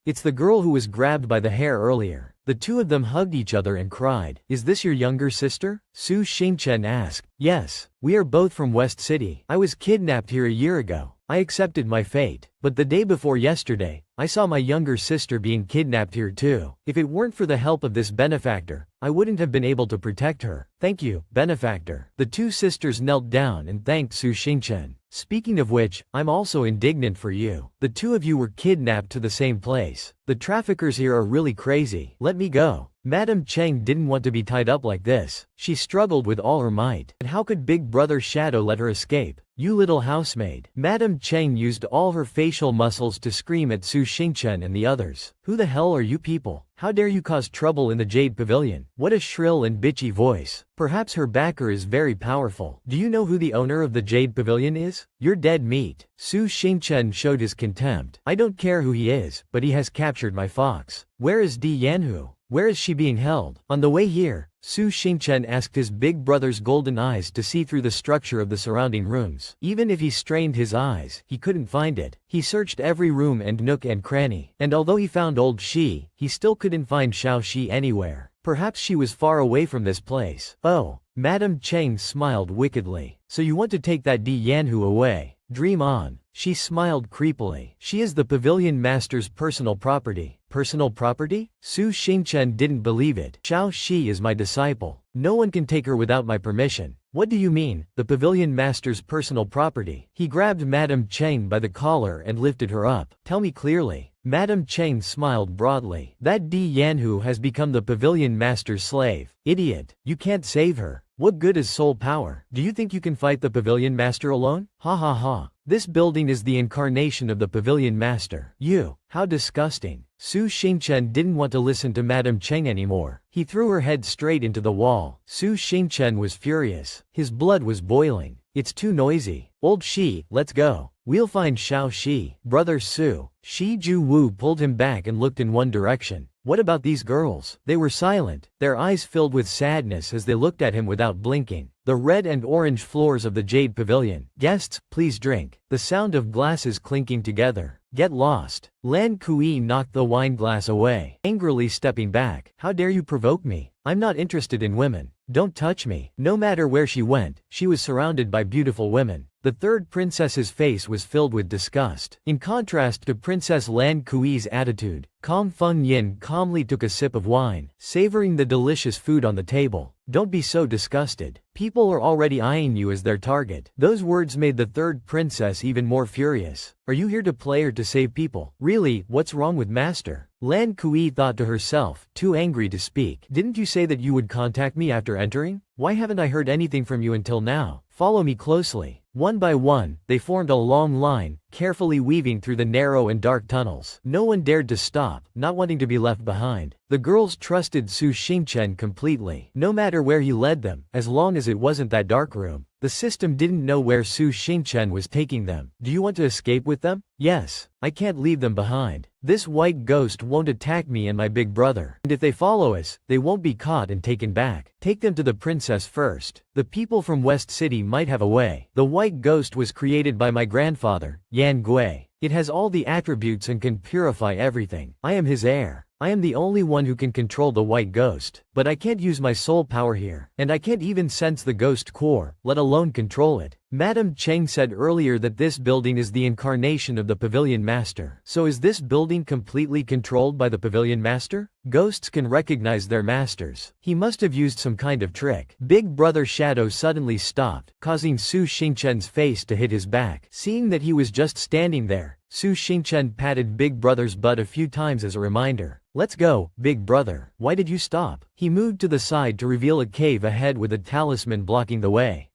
A: It's the girl who was grabbed by the hair earlier. The two of them hugged each other and cried. Is this your younger sister? Su Xingchen asked. Yes. We are both from West City. I was kidnapped here a year ago. I accepted my fate. But the day before yesterday, I saw my younger sister being kidnapped here too. If it weren't for the help of this benefactor, I wouldn't have been able to protect her. Thank you, benefactor. The two sisters knelt down and thanked Su Xingchen. Speaking of which, I'm also indignant for you. The two of you were kidnapped to the same place. The traffickers here are really crazy. Let me go. Madam Cheng didn't want to be tied up like this. She struggled with all her might. And how could Big Brother Shadow let her escape? You little housemaid. Madam Cheng used all her facial muscles to scream at Su Xingchen and the others. Who the hell are you people? How dare you cause trouble in the Jade Pavilion? What a shrill and bitchy voice. Perhaps her backer is very powerful. Do you know who the owner of the Jade Pavilion is? You're dead meat. Su Xingchen showed his contempt. I don't care who he is, but he has captured my fox. Where is Di Yanhu? Where is she being held? On the way here, Su Xingchen asked his big brother's golden eyes to see through the structure of the surrounding rooms. Even if he strained his eyes, he couldn't find it. He searched every room and nook and cranny, and although he found old Shi, he still couldn't find Xiao Shi anywhere. Perhaps she was far away from this place. Oh, Madam Cheng smiled wickedly. So you want to take that Di Yanhu away? Dream on. She smiled creepily. She is the pavilion master's personal property. Personal property? Su Xingchen didn't believe it. Xiao Shi is my disciple. No one can take her without my permission. What do you mean, the pavilion master's personal property? He grabbed Madam Cheng by the collar and lifted her up. Tell me clearly. Madam Cheng smiled broadly. That Di Yanhu has become the pavilion master's slave. Idiot. You can't save her. What good is soul power? Do you think you can fight the pavilion master alone? Ha ha ha. This building is the incarnation of the pavilion master. You. How disgusting. Su Xingchen didn't want to listen to Madam Cheng anymore. He threw her head straight into the wall. Su Xingchen was furious. His blood was boiling. It's too noisy. Old Shi, let's go. We'll find Xiao Shi. Brother Su. Shi Ju Wu pulled him back and looked in one direction. What about these girls? They were silent, their eyes filled with sadness as they looked at him without blinking. The red and orange floors of the Jade Pavilion. Guests, please drink. The sound of glasses clinking together. Get lost. Lan Kui knocked the wine glass away, angrily stepping back. How dare you provoke me? I'm not interested in women. Don't touch me. No matter where she went, she was surrounded by beautiful women. The third princess's face was filled with disgust. In contrast to Princess Lan Kui's attitude, Kong Feng Yin calmly took a sip of wine, savoring the delicious food on the table. Don't be so disgusted. People are already eyeing you as their target. Those words made the third princess even more furious. Are you here to play or to save people? Really, what's wrong with Master? Lan Kui thought to herself, too angry to speak. Didn't you say that you would contact me after entering? Why haven't I heard anything from you until now? Follow me closely. One by one, they formed a long line, carefully weaving through the narrow and dark tunnels. No one dared to stop, not wanting to be left behind. The girls trusted Su Xingchen completely, no matter where he led them, as long as it wasn't that dark room. The system didn't know where Su Xingchen was taking them. Do you want to escape with them? Yes. I can't leave them behind. This white ghost won't attack me and my big brother. And if they follow us, they won't be caught and taken back. Take them to the princess first. The people from West City might have a way. The white ghost was created by my grandfather, Yan Gui. It has all the attributes and can purify everything. I am his heir. I am the only one who can control the white ghost. But I can't use my soul power here. And I can't even sense the ghost core, let alone control it. Madame Cheng said earlier that this building is the incarnation of the Pavilion Master. So is this building completely controlled by the Pavilion Master? Ghosts can recognize their masters. He must have used some kind of trick. Big Brother Shadow suddenly stopped, causing Su Xingchen's face to hit his back. Seeing that he was just standing there, Su Xingchen patted Big Brother's butt a few times as a reminder. Let's go, Big Brother. Why did you stop? He moved to the side to reveal a cave ahead with a talisman blocking the way.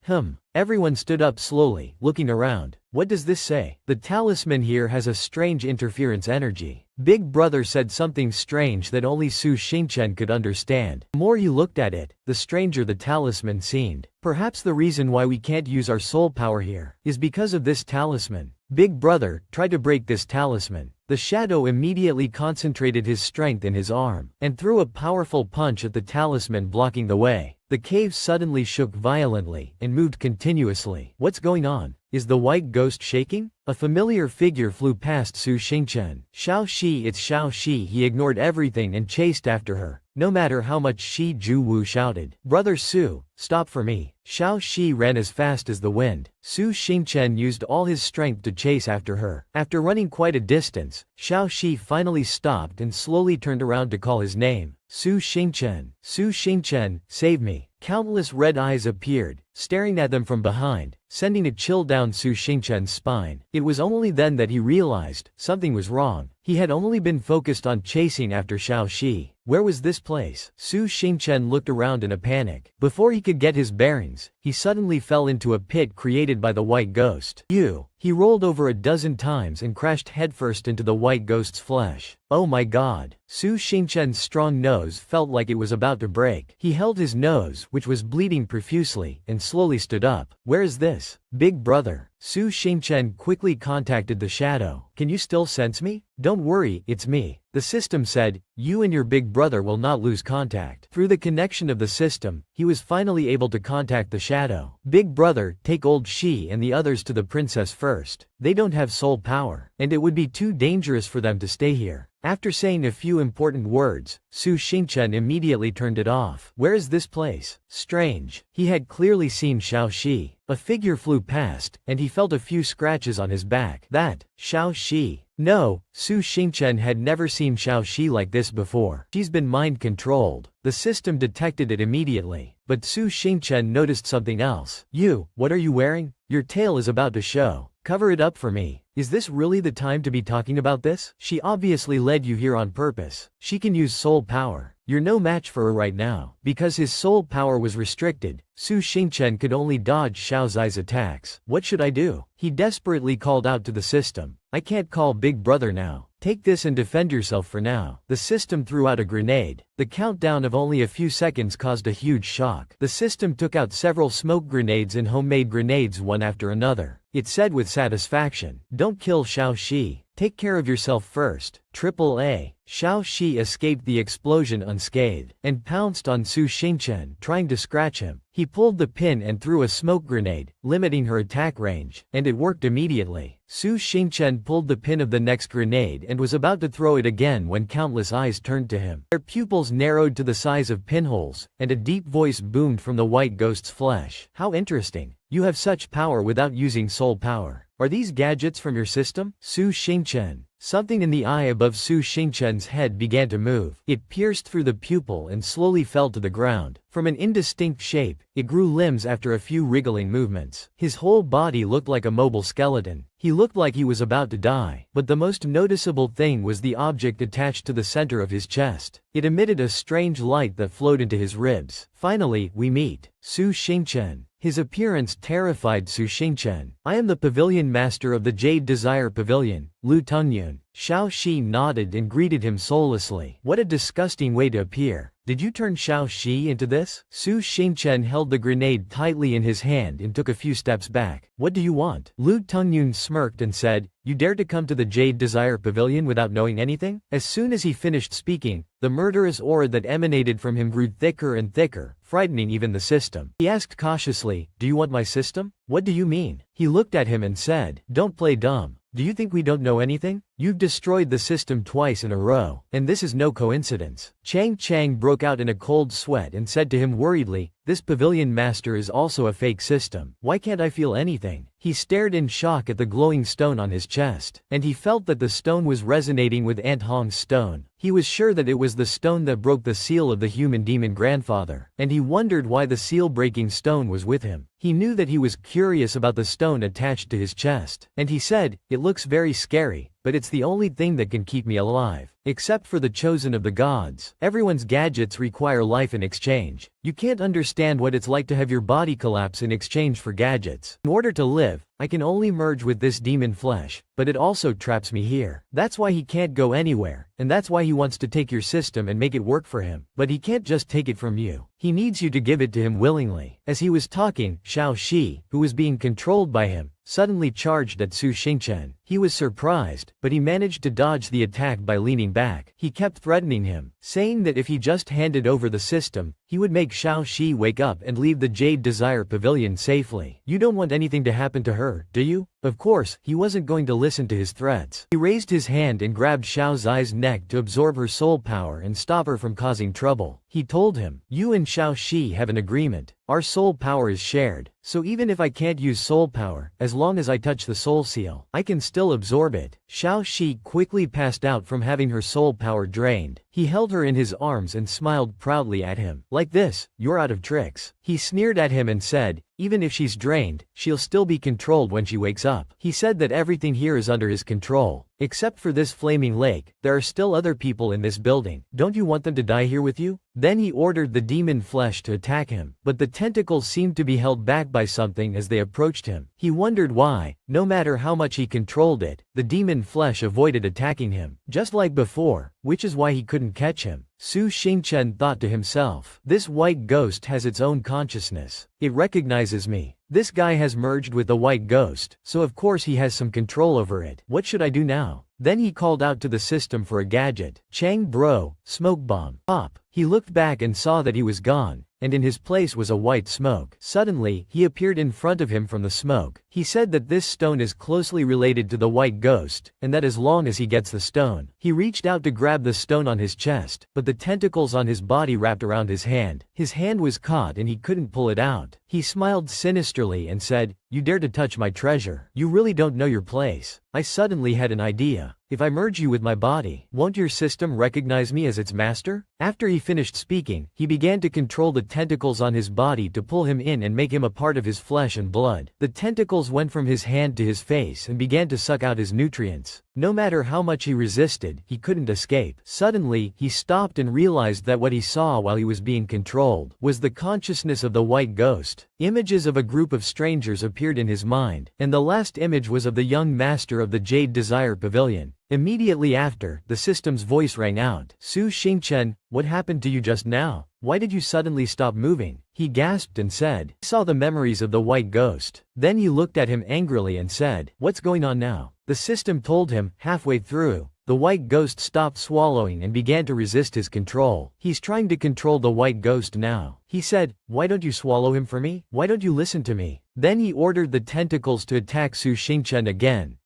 A: Everyone stood up slowly, looking around. What does this say? The talisman here has a strange interference energy. Big Brother said something strange that only Su Xingchen could understand. The more he looked at it, the stranger the talisman seemed. Perhaps the reason why we can't use our soul power here is because of this talisman. Big Brother, try to break this talisman. The shadow immediately concentrated his strength in his arm, and threw a powerful punch at the talisman blocking the way. The cave suddenly shook violently, and moved continuously. What's going on? Is the white ghost shaking? A familiar figure flew past Su Xingchen. Xiao Shi, it's Xiao Shi. He ignored everything and chased after her, no matter how much Shi Juwu shouted. Brother Su, stop for me. Xiao Shi ran as fast as the wind. Su Xingchen used all his strength to chase after her. After running quite a distance, Xiao Shi finally stopped and slowly turned around to call his name. Su Xingchen. Su Xingchen, save me. Countless red eyes appeared, staring at them from behind, sending a chill down Su Xingchen's spine. It was only then that he realized something was wrong. He had only been focused on chasing after Xiao Shi. Where was this place? Su Xingchen looked around in a panic. Before he could get his bearings, he suddenly fell into a pit created by the white ghost. He rolled over a dozen times and crashed headfirst into the white ghost's flesh. Oh my god. Su Xingchen's strong nose felt like it was about to break. He held his nose, which was bleeding profusely, and slowly stood up. Where is this? Big Brother. Su Xingchen quickly contacted the shadow. Can you still sense me? Don't worry, it's me. The system said, you and your big brother will not lose contact. Through the connection of the system, he was finally able to contact the shadow. Big Brother, take old Shi and the others to the princess first. They don't have soul power, and it would be too dangerous for them to stay here. After saying a few important words, Su Xingchen immediately turned it off. Where is this place? Strange. He had clearly seen Xiao Shi. A figure flew past, and he felt a few scratches on his back. That, Xiao Shi. No, Su Xingchen had never seen Xiao Shi like this before. She's been mind-controlled. The system detected it immediately. But Su Xingchen noticed something else. What are you wearing? Your tail is about to show. Cover it up for me. Is this really the time to be talking about this? She obviously led you here on purpose. She can use soul power. You're no match for her right now. Because his soul power was restricted, Su Xingchen could only dodge Xiao Zai's attacks. What should I do? He desperately called out to the system. I can't call Big Brother now. Take this and defend yourself for now. The system threw out a grenade. The countdown of only a few seconds caused a huge shock. The system took out several smoke grenades and homemade grenades one after another. It said with satisfaction, don't kill Xiao Shi. Take care of yourself first. AAA. Xiao Shi escaped the explosion unscathed, and pounced on Su Xingchen, trying to scratch him. He pulled the pin and threw a smoke grenade, limiting her attack range, and it worked immediately. Su Xingchen pulled the pin of the next grenade and was about to throw it again when countless eyes turned to him. Their pupils narrowed to the size of pinholes, and a deep voice boomed from the white ghost's flesh. How interesting. You have such power without using soul power. Are these gadgets from your system? Su Xingchen. Something in the eye above Su Xingchen's head began to move. It pierced through the pupil and slowly fell to the ground. From an indistinct shape, it grew limbs after a few wriggling movements. His whole body looked like a mobile skeleton. He looked like he was about to die. But the most noticeable thing was the object attached to the center of his chest. It emitted a strange light that flowed into his ribs. Finally, we meet. Su Xingchen. His appearance terrified Su Xingchen. I am the pavilion master of the Jade Desire Pavilion, Lu Tungyun. Xiao Shi nodded and greeted him soullessly. What a disgusting way to appear. Did you turn Xiao Shi into this? Su Xingchen held the grenade tightly in his hand and took a few steps back. What do you want? Lu Tungyun smirked and said, you dare to come to the Jade Desire Pavilion without knowing anything? As soon as he finished speaking, the murderous aura that emanated from him grew thicker and thicker, frightening even the system. He asked cautiously, do you want my system? What do you mean? He looked at him and said, don't play dumb. Do you think we don't know anything? You've destroyed the system twice in a row, and this is no coincidence. Chang broke out in a cold sweat and said to him worriedly, this pavilion master is also a fake system. Why can't I feel anything? He stared in shock at the glowing stone on his chest, and he felt that the stone was resonating with Ant Hong's stone. He was sure that it was the stone that broke the seal of the human demon grandfather, and he wondered why the seal-breaking stone was with him. He knew that he was curious about the stone attached to his chest, and he said, it looks very scary, but it's the only thing that can keep me alive. Except for the chosen of the gods. Everyone's gadgets require life in exchange. You can't understand what it's like to have your body collapse in exchange for gadgets. In order to live, I can only merge with this demon flesh, but it also traps me here. That's why he can't go anywhere, and that's why he wants to take your system and make it work for him. But he can't just take it from you. He needs you to give it to him willingly. As he was talking, Xiao Shi, who was being controlled by him, suddenly charged at Su Xingchen. He was surprised, but he managed to dodge the attack by leaning back. He kept threatening him, saying that if he just handed over the system, he would make Xiao Shi wake up and leave the Jade Desire Pavilion safely. You don't want anything to happen to her, do you? Of course, he wasn't going to listen to his threats. He raised his hand and grabbed Xiao Zai's neck to absorb her soul power and stop her from causing trouble. He told him, you and Xiao Shi have an agreement. Our soul power is shared, so even if I can't use soul power, as long as I touch the soul seal, I can still absorb it. Xiao Shi quickly passed out from having her soul power drained. He held her in his arms and smiled proudly at him. Like this, you're out of tricks. He sneered at him and said, even if she's drained, she'll still be controlled when she wakes up. He said that everything here is under his control. Except for this flaming lake, there are still other people in this building. Don't you want them to die here with you? Then he ordered the demon flesh to attack him, but the tentacles seemed to be held back by something as they approached him. He wondered why, no matter how much he controlled it, the demon flesh avoided attacking him, just like before, which is why he couldn't catch him. Su Xingchen thought to himself, this white ghost has its own consciousness. It recognizes me. This guy has merged with the white ghost, so of course he has some control over it. What should I do now? Then he called out to the system for a gadget. Chang bro, smoke bomb. Pop. He looked back and saw that he was gone, and in his place was a white smoke. Suddenly, he appeared in front of him from the smoke. He said that this stone is closely related to the white ghost, and that as long as he gets the stone, he reached out to grab the stone on his chest, but the tentacles on his body wrapped around his hand. His hand was caught and he couldn't pull it out. He smiled sinisterly and said, you dare to touch my treasure. You really don't know your place. I suddenly had an idea. If I merge you with my body, won't your system recognize me as its master? After he finished speaking, he began to control the tentacles on his body to pull him in and make him a part of his flesh and blood. The tentacles went from his hand to his face and began to suck out his nutrients. No matter how much he resisted, he couldn't escape. Suddenly, he stopped and realized that what he saw while he was being controlled was the consciousness of the white ghost. Images of a group of strangers appeared in his mind, and the last image was of the young master of the Jade Desire Pavilion. Immediately after, the system's voice rang out. Su Xingchen, what happened to you just now? Why did you suddenly stop moving? He gasped and said, I saw the memories of the white ghost. Then he looked at him angrily and said, what's going on now? The system told him, halfway through, the white ghost stopped swallowing and began to resist his control. He's trying to control the white ghost now. He said, why don't you swallow him for me? Why don't you listen to me? Then he ordered the tentacles to attack Su Xingchen again.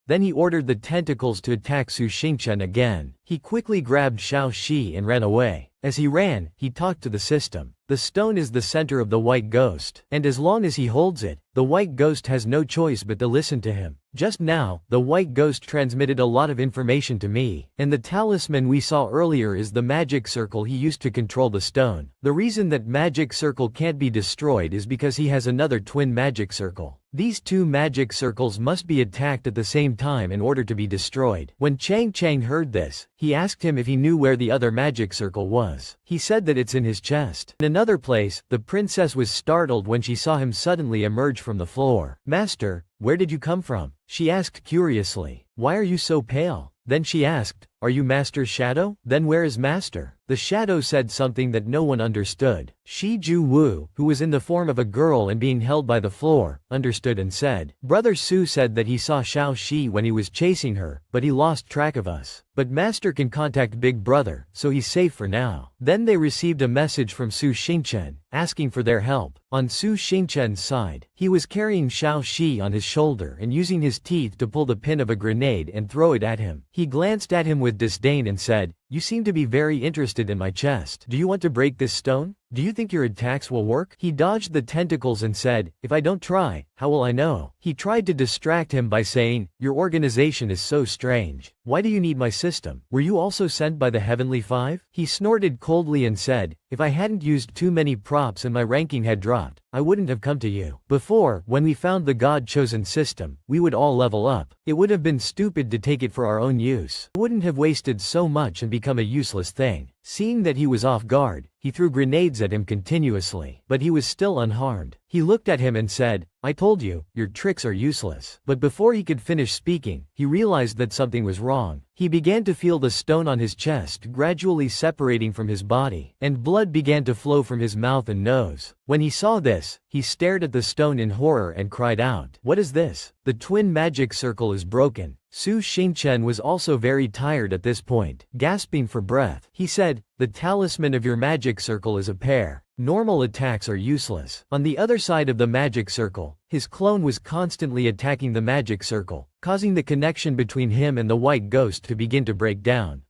A: He quickly grabbed Xiao Shi and ran away. As he ran, he talked to the system. The stone is the center of the white ghost, and as long as he holds it, the white ghost has no choice but to listen to him. Just now, the white ghost transmitted a lot of information to me, and the talisman we saw earlier is the magic circle he used to control the stone. The reason that magic circle can't be destroyed is because he has another twin magic circle. These two magic circles must be attacked at the same time in order to be destroyed. When Chang heard this, he asked him if he knew where the other magic circle was. He said that it's in his chest. In another place, the princess was startled when she saw him suddenly emerge from the floor. "Master, where did you come from?" she asked curiously. "Why are you so pale?" Then she asked, "Are you Master's shadow? Then where is Master?" The shadow said something that no one understood. Shi Ju Wu, who was in the form of a girl and being held by the floor, understood and said, "Brother Su said that he saw Xiao Shi when he was chasing her, but he lost track of us. But Master can contact Big Brother, so he's safe for now." Then they received a message from Su Xingchen, asking for their help. On Su Xingchen's side, he was carrying Xiao Shi on his shoulder and using his teeth to pull the pin of a grenade and throw it at him. He glanced at him with disdain and said, "You seem to be very interested in my chest. Do you want to break this stone? Do you think your attacks will work?" He dodged the tentacles and said, "If I don't try, how will I know?" He tried to distract him by saying, "Your organization is so strange. Why do you need my system? Were you also sent by the Heavenly Five?" He snorted coldly and said, "If I hadn't used too many props and my ranking had dropped, I wouldn't have come to you. Before, when we found the God-chosen system, we would all level up. It would have been stupid to take it for our own use. I wouldn't have wasted so much and become a useless thing." Seeing that he was off guard, he threw grenades at him continuously, but he was still unharmed. He looked at him and said, "I told you, your tricks are useless." But before he could finish speaking, he realized that something was wrong. He began to feel the stone on his chest gradually separating from his body, and blood began to flow from his mouth and nose. When he saw this, he stared at the stone in horror and cried out, "What is this? The twin magic circle is broken." Su Xingchen was also very tired at this point, gasping for breath. He said, "The talisman of your magic circle is a pair. Normal attacks are useless." On the other side of the magic circle, his clone was constantly attacking the magic circle, causing the connection between him and the white ghost to begin to break down.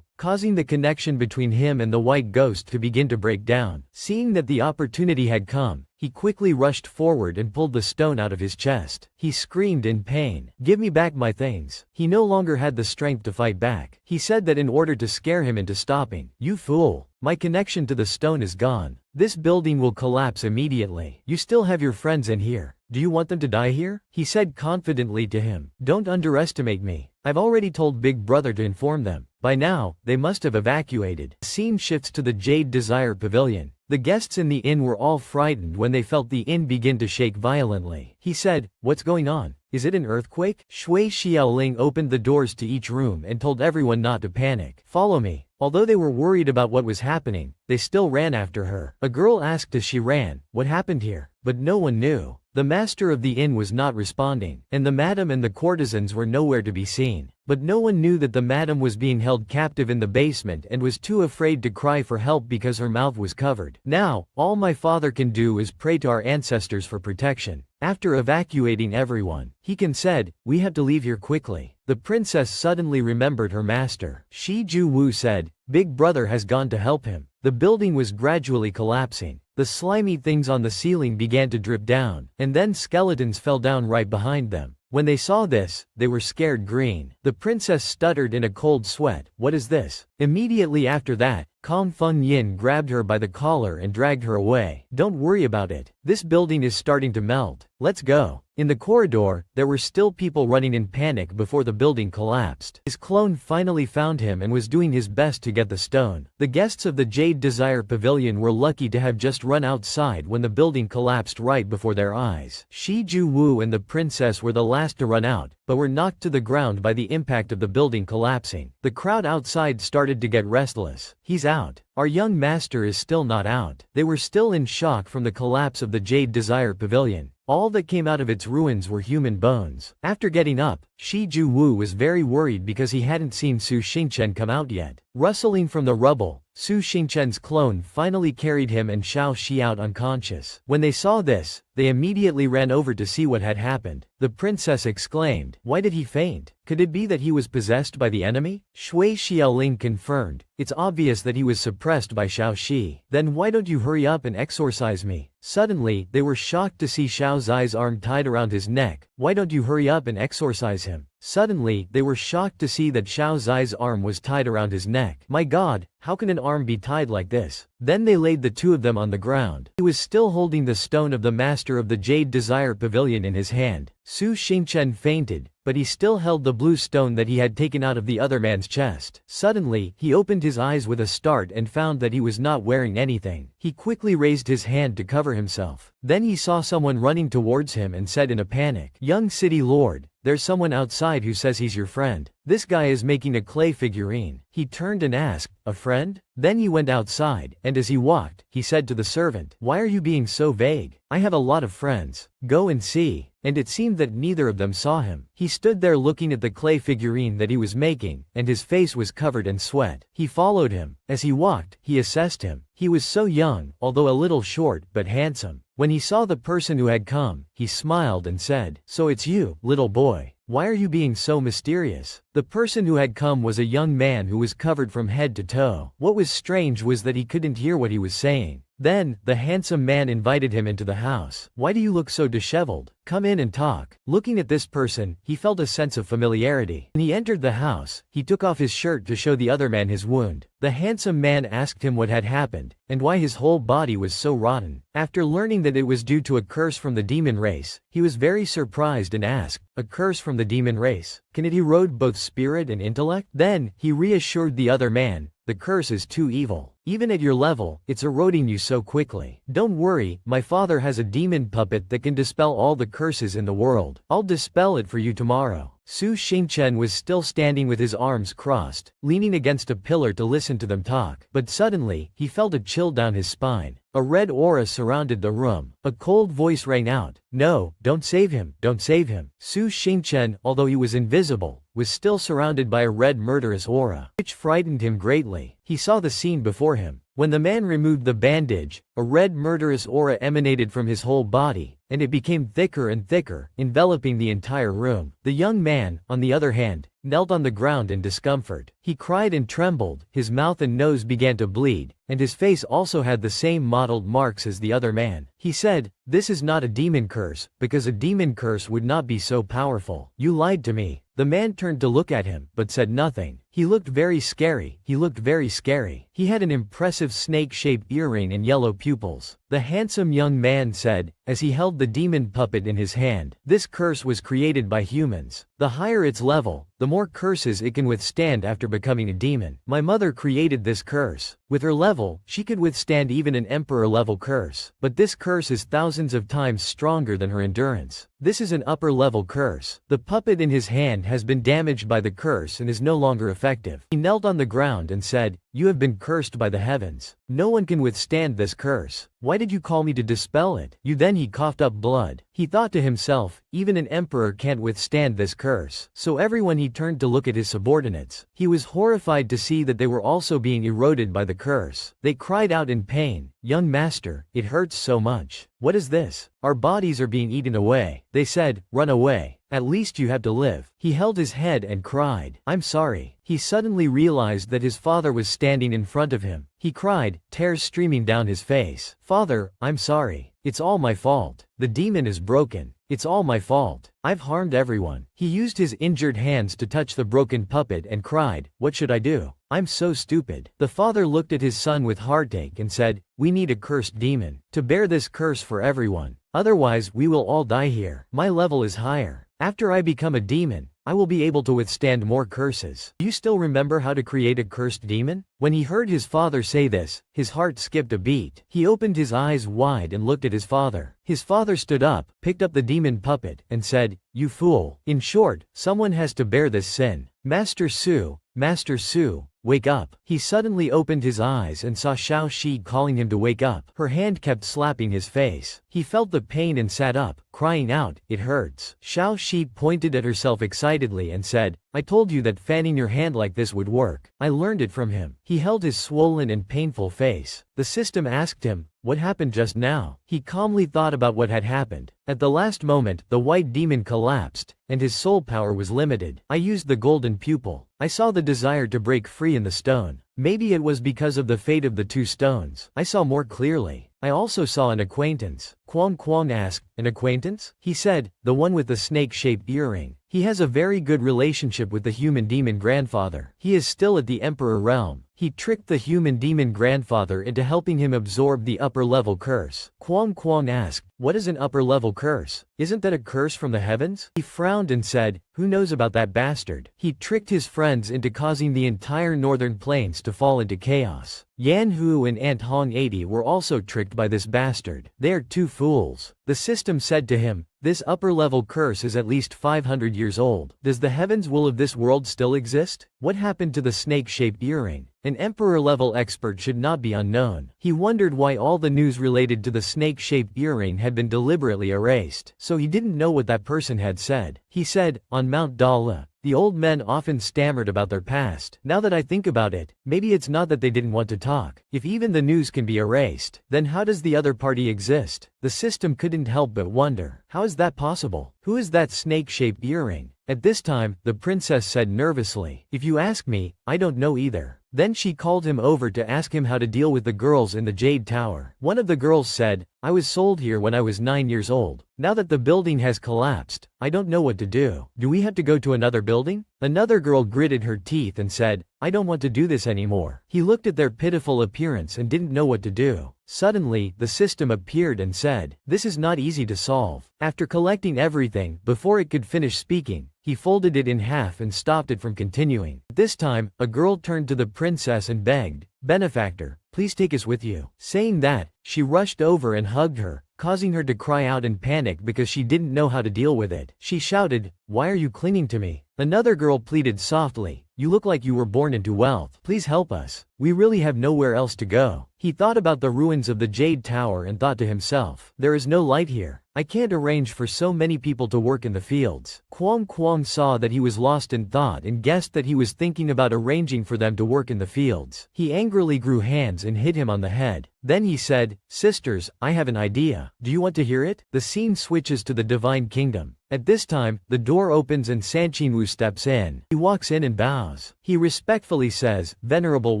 A: Causing the connection between him and the white ghost to begin to break down. Seeing that the opportunity had come, he quickly rushed forward and pulled the stone out of his chest. He screamed in pain, "Give me back my things." He no longer had the strength to fight back. He said that in order to scare him into stopping, "You fool! My connection to the stone is gone. This building will collapse immediately. You still have your friends in here. Do you want them to die here?" He said confidently to him, "Don't underestimate me. I've already told Big Brother to inform them. By now, they must have evacuated." Scene shifts to the Jade Desire Pavilion. The guests in the inn were all frightened when they felt the inn begin to shake violently. He said, "What's going on? Is it an earthquake?" Shui Xiaoling opened the doors to each room and told everyone not to panic. "Follow me." Although they were worried about what was happening, they still ran after her. A girl asked as she ran, "What happened here?" But no one knew. The master of the inn was not responding, and the madam and the courtesans were nowhere to be seen. But no one knew that the madam was being held captive in the basement and was too afraid to cry for help because her mouth was covered. "Now, all my father can do is pray to our ancestors for protection." After evacuating everyone, Hekan said, "We have to leave here quickly." The princess suddenly remembered her master. Shi Ju Wu said, "Big Brother has gone to help him." The building was gradually collapsing. The slimy things on the ceiling began to drip down, and then skeletons fell down right behind them. When they saw this, they were scared green. The princess stuttered in a cold sweat, "What is this?" Immediately after that, Kong Feng Yin grabbed her by the collar and dragged her away. "Don't worry about it. This building is starting to melt. Let's go." In the corridor, there were still people running in panic before the building collapsed. His clone finally found him and was doing his best to get the stone. The guests of the Jade Desire Pavilion were lucky to have just run outside when the building collapsed right before their eyes. Shi Ju Wu and the princess were the last to run out, but were knocked to the ground by the impact of the building collapsing. The crowd outside started to get restless. "He's out. Our young master is still not out." They were still in shock from the collapse of the Jade Desire Pavilion. All that came out of its ruins were human bones. After getting up, Shi Ju Wu was very worried because he hadn't seen Su Xingchen come out yet. Rustling from the rubble, Su Xingchen's clone finally carried him and Xiao Shi out unconscious. When they saw this, they immediately ran over to see what had happened. The princess exclaimed, "Why did he faint? Could it be that he was possessed by the enemy?" Shui Xiaoling confirmed, "It's obvious that he was suppressed by Xiao Shi. Then why don't you hurry up and exorcise me?" Suddenly, they were shocked to see Xiao Zai's arm tied around his neck. "Why don't you hurry up and exorcise him?" Suddenly, they were shocked to see that Xiao Zai's arm was tied around his neck. "My God, how can an arm be tied like this?" Then they laid the two of them on the ground. He was still holding the stone of the master of the Jade Desire Pavilion in his hand. Su Xingchen fainted, but he still held the blue stone that he had taken out of the other man's chest. Suddenly, he opened his eyes with a start and found that he was not wearing anything. He quickly raised his hand to cover himself. Then he saw someone running towards him and said in a panic, "Young city lord, there's someone outside who says he's your friend. This guy is making a clay figurine." He turned and asked, "A friend?" Then he went outside, and as he walked, he said to the servant, "Why are you being so vague? I have a lot of friends. Go and see." And it seemed that neither of them saw him. He stood there looking at the clay figurine that he was making, and his face was covered in sweat. He followed him. As he walked, he assessed him. He was so young, although a little short, but handsome. When he saw the person who had come, he smiled and said, "So it's you, little boy. Why are you being so mysterious?" The person who had come was a young man who was covered from head to toe. What was strange was that he couldn't hear what he was saying. Then, the handsome man invited him into the house. "Why do you look so disheveled? Come in and talk." Looking at this person, he felt a sense of familiarity. When he entered the house, he took off his shirt to show the other man his wound. The handsome man asked him what had happened, and why his whole body was so rotten. After learning that it was due to a curse from the demon race, he was very surprised and asked, "A curse from the demon race? Can it erode both spirit and intellect?" Then, he reassured the other man, "The curse is too evil. Even at your level, it's eroding you so quickly. Don't worry, my father has a demon puppet that can dispel all the curses in the world. I'll dispel it for you tomorrow." Su Xingchen was still standing with his arms crossed, leaning against a pillar to listen to them talk. But suddenly, he felt a chill down his spine. A red aura surrounded the room. A cold voice rang out, "No, don't save him, don't save him." Su Xingchen, although he was invisible, was still surrounded by a red murderous aura, which frightened him greatly. He saw the scene before him. When the man removed the bandage, a red murderous aura emanated from his whole body, and it became thicker and thicker, enveloping the entire room. The young man, on the other hand, knelt on the ground in discomfort. He cried and trembled, his mouth and nose began to bleed, and his face also had the same mottled marks as the other man. He said, "This is not a demon curse, because a demon curse would not be so powerful. You lied to me." The man turned to look at him, but said nothing. He looked very scary. He had an impressive snake-shaped earring and yellow pupils. The handsome young man said, as he held the demon puppet in his hand, "This curse was created by humans. The higher its level, the more curses it can withstand after becoming a demon. My mother created this curse. With her level, she could withstand even an emperor-level curse. But this curse is thousands of times stronger than her endurance. This is an upper-level curse. The puppet in his hand has been damaged by the curse and is no longer effective." He knelt on the ground and said, "You have been cursed by the heavens. No one can withstand this curse. Why did you call me to dispel it? You." Then he coughed up blood. He thought to himself, even an emperor can't withstand this curse. So everyone he turned to look at his subordinates. He was horrified to see that they were also being eroded by the curse. They cried out in pain, "Young master, it hurts so much. What is this? Our bodies are being eaten away." They said, "Run away. At least you have to live." He held his head and cried, "I'm sorry." He suddenly realized that his father was standing in front of him. He cried, tears streaming down his face, "Father, I'm sorry. It's all my fault. The demon is broken. It's all my fault. I've harmed everyone." He used his injured hands to touch the broken puppet and cried, "What should I do? I'm so stupid." The father looked at his son with heartache and said, "We need a cursed demon to bear this curse for everyone. Otherwise, we will all die here. My level is higher. After I become a demon, I will be able to withstand more curses. Do you still remember how to create a cursed demon?" When he heard his father say this, his heart skipped a beat. He opened his eyes wide and looked at his father. His father stood up, picked up the demon puppet, and said, "You fool. In short, someone has to bear this sin. Master Su, "Master Su, wake up." He suddenly opened his eyes and saw Xiao Shi calling him to wake up. Her hand kept slapping his face. He felt the pain and sat up, crying out, "It hurts." Xiao Shi pointed at herself excitedly and said, "I told you that fanning your hand like this would work. I learned it from him." He held his swollen and painful face. The system asked him, "What happened just now?" He calmly thought about what had happened. At the last moment, the white demon collapsed, and his soul power was limited. "I used the golden pupil. I saw the desire to break free in the stone. Maybe it was because of the fate of the two stones. I saw more clearly. I also saw an acquaintance." Kwang Kwang asked, "An acquaintance?" He said, "The one with the snake-shaped earring. He has a very good relationship with the human demon grandfather. He is still at the Emperor realm. He tricked the human demon grandfather into helping him absorb the upper-level curse." Kwang Kwang asked, "What is an upper-level curse? Isn't that a curse from the heavens?" He frowned and said, "Who knows about that bastard? He tricked his friends into causing the entire northern plains to fall into chaos. Yan Hu and Ant Hong 80 were also tricked by this bastard. They are two fools." The system said to him, "This upper-level curse is at least 500 years old. Does the heavens will of this world still exist? What happened to the snake-shaped earring?" An emperor-level expert should not be unknown. He wondered why all the news related to the snake-shaped earring had been deliberately erased. So he didn't know what that person had said. He said, "On Mount Dala, the old men often stammered about their past. Now that I think about it, maybe it's not that they didn't want to talk. If even the news can be erased, then how does the other party exist?" The system couldn't help but wonder, how is that possible? Who is that snake-shaped earring? At this time, the princess said nervously, "If you ask me, I don't know either." Then she called him over to ask him how to deal with the girls in the Jade Tower. One of the girls said, "I was sold here when I was 9 years old. Now that the building has collapsed, I don't know what to do. Do we have to go to another building?" Another girl gritted her teeth and said, "I don't want to do this anymore." He looked at their pitiful appearance and didn't know what to do. Suddenly, the system appeared and said, "This is not easy to solve." After collecting everything, before it could finish speaking, he folded it in half and stopped it from continuing. This time, a girl turned to the princess and begged, "Benefactor, please take us with you." Saying that, she rushed over and hugged her, causing her to cry out in panic because she didn't know how to deal with it. She shouted, "Why are you clinging to me?" Another girl pleaded softly, "You look like you were born into wealth. Please help us. We really have nowhere else to go." He thought about the ruins of the Jade Tower and thought to himself, "There is no light here. I can't arrange for so many people to work in the fields." Kwang Kwang saw that he was lost in thought and guessed that he was thinking about arranging for them to work in the fields. He angrily grew hands and hit him on the head. Then he said, "Sisters, I have an idea. Do you want to hear it?" The scene switches to the Divine Kingdom. At this time, the door opens and Sanchinwu steps in. He walks in and bows. He respectfully says, "Venerable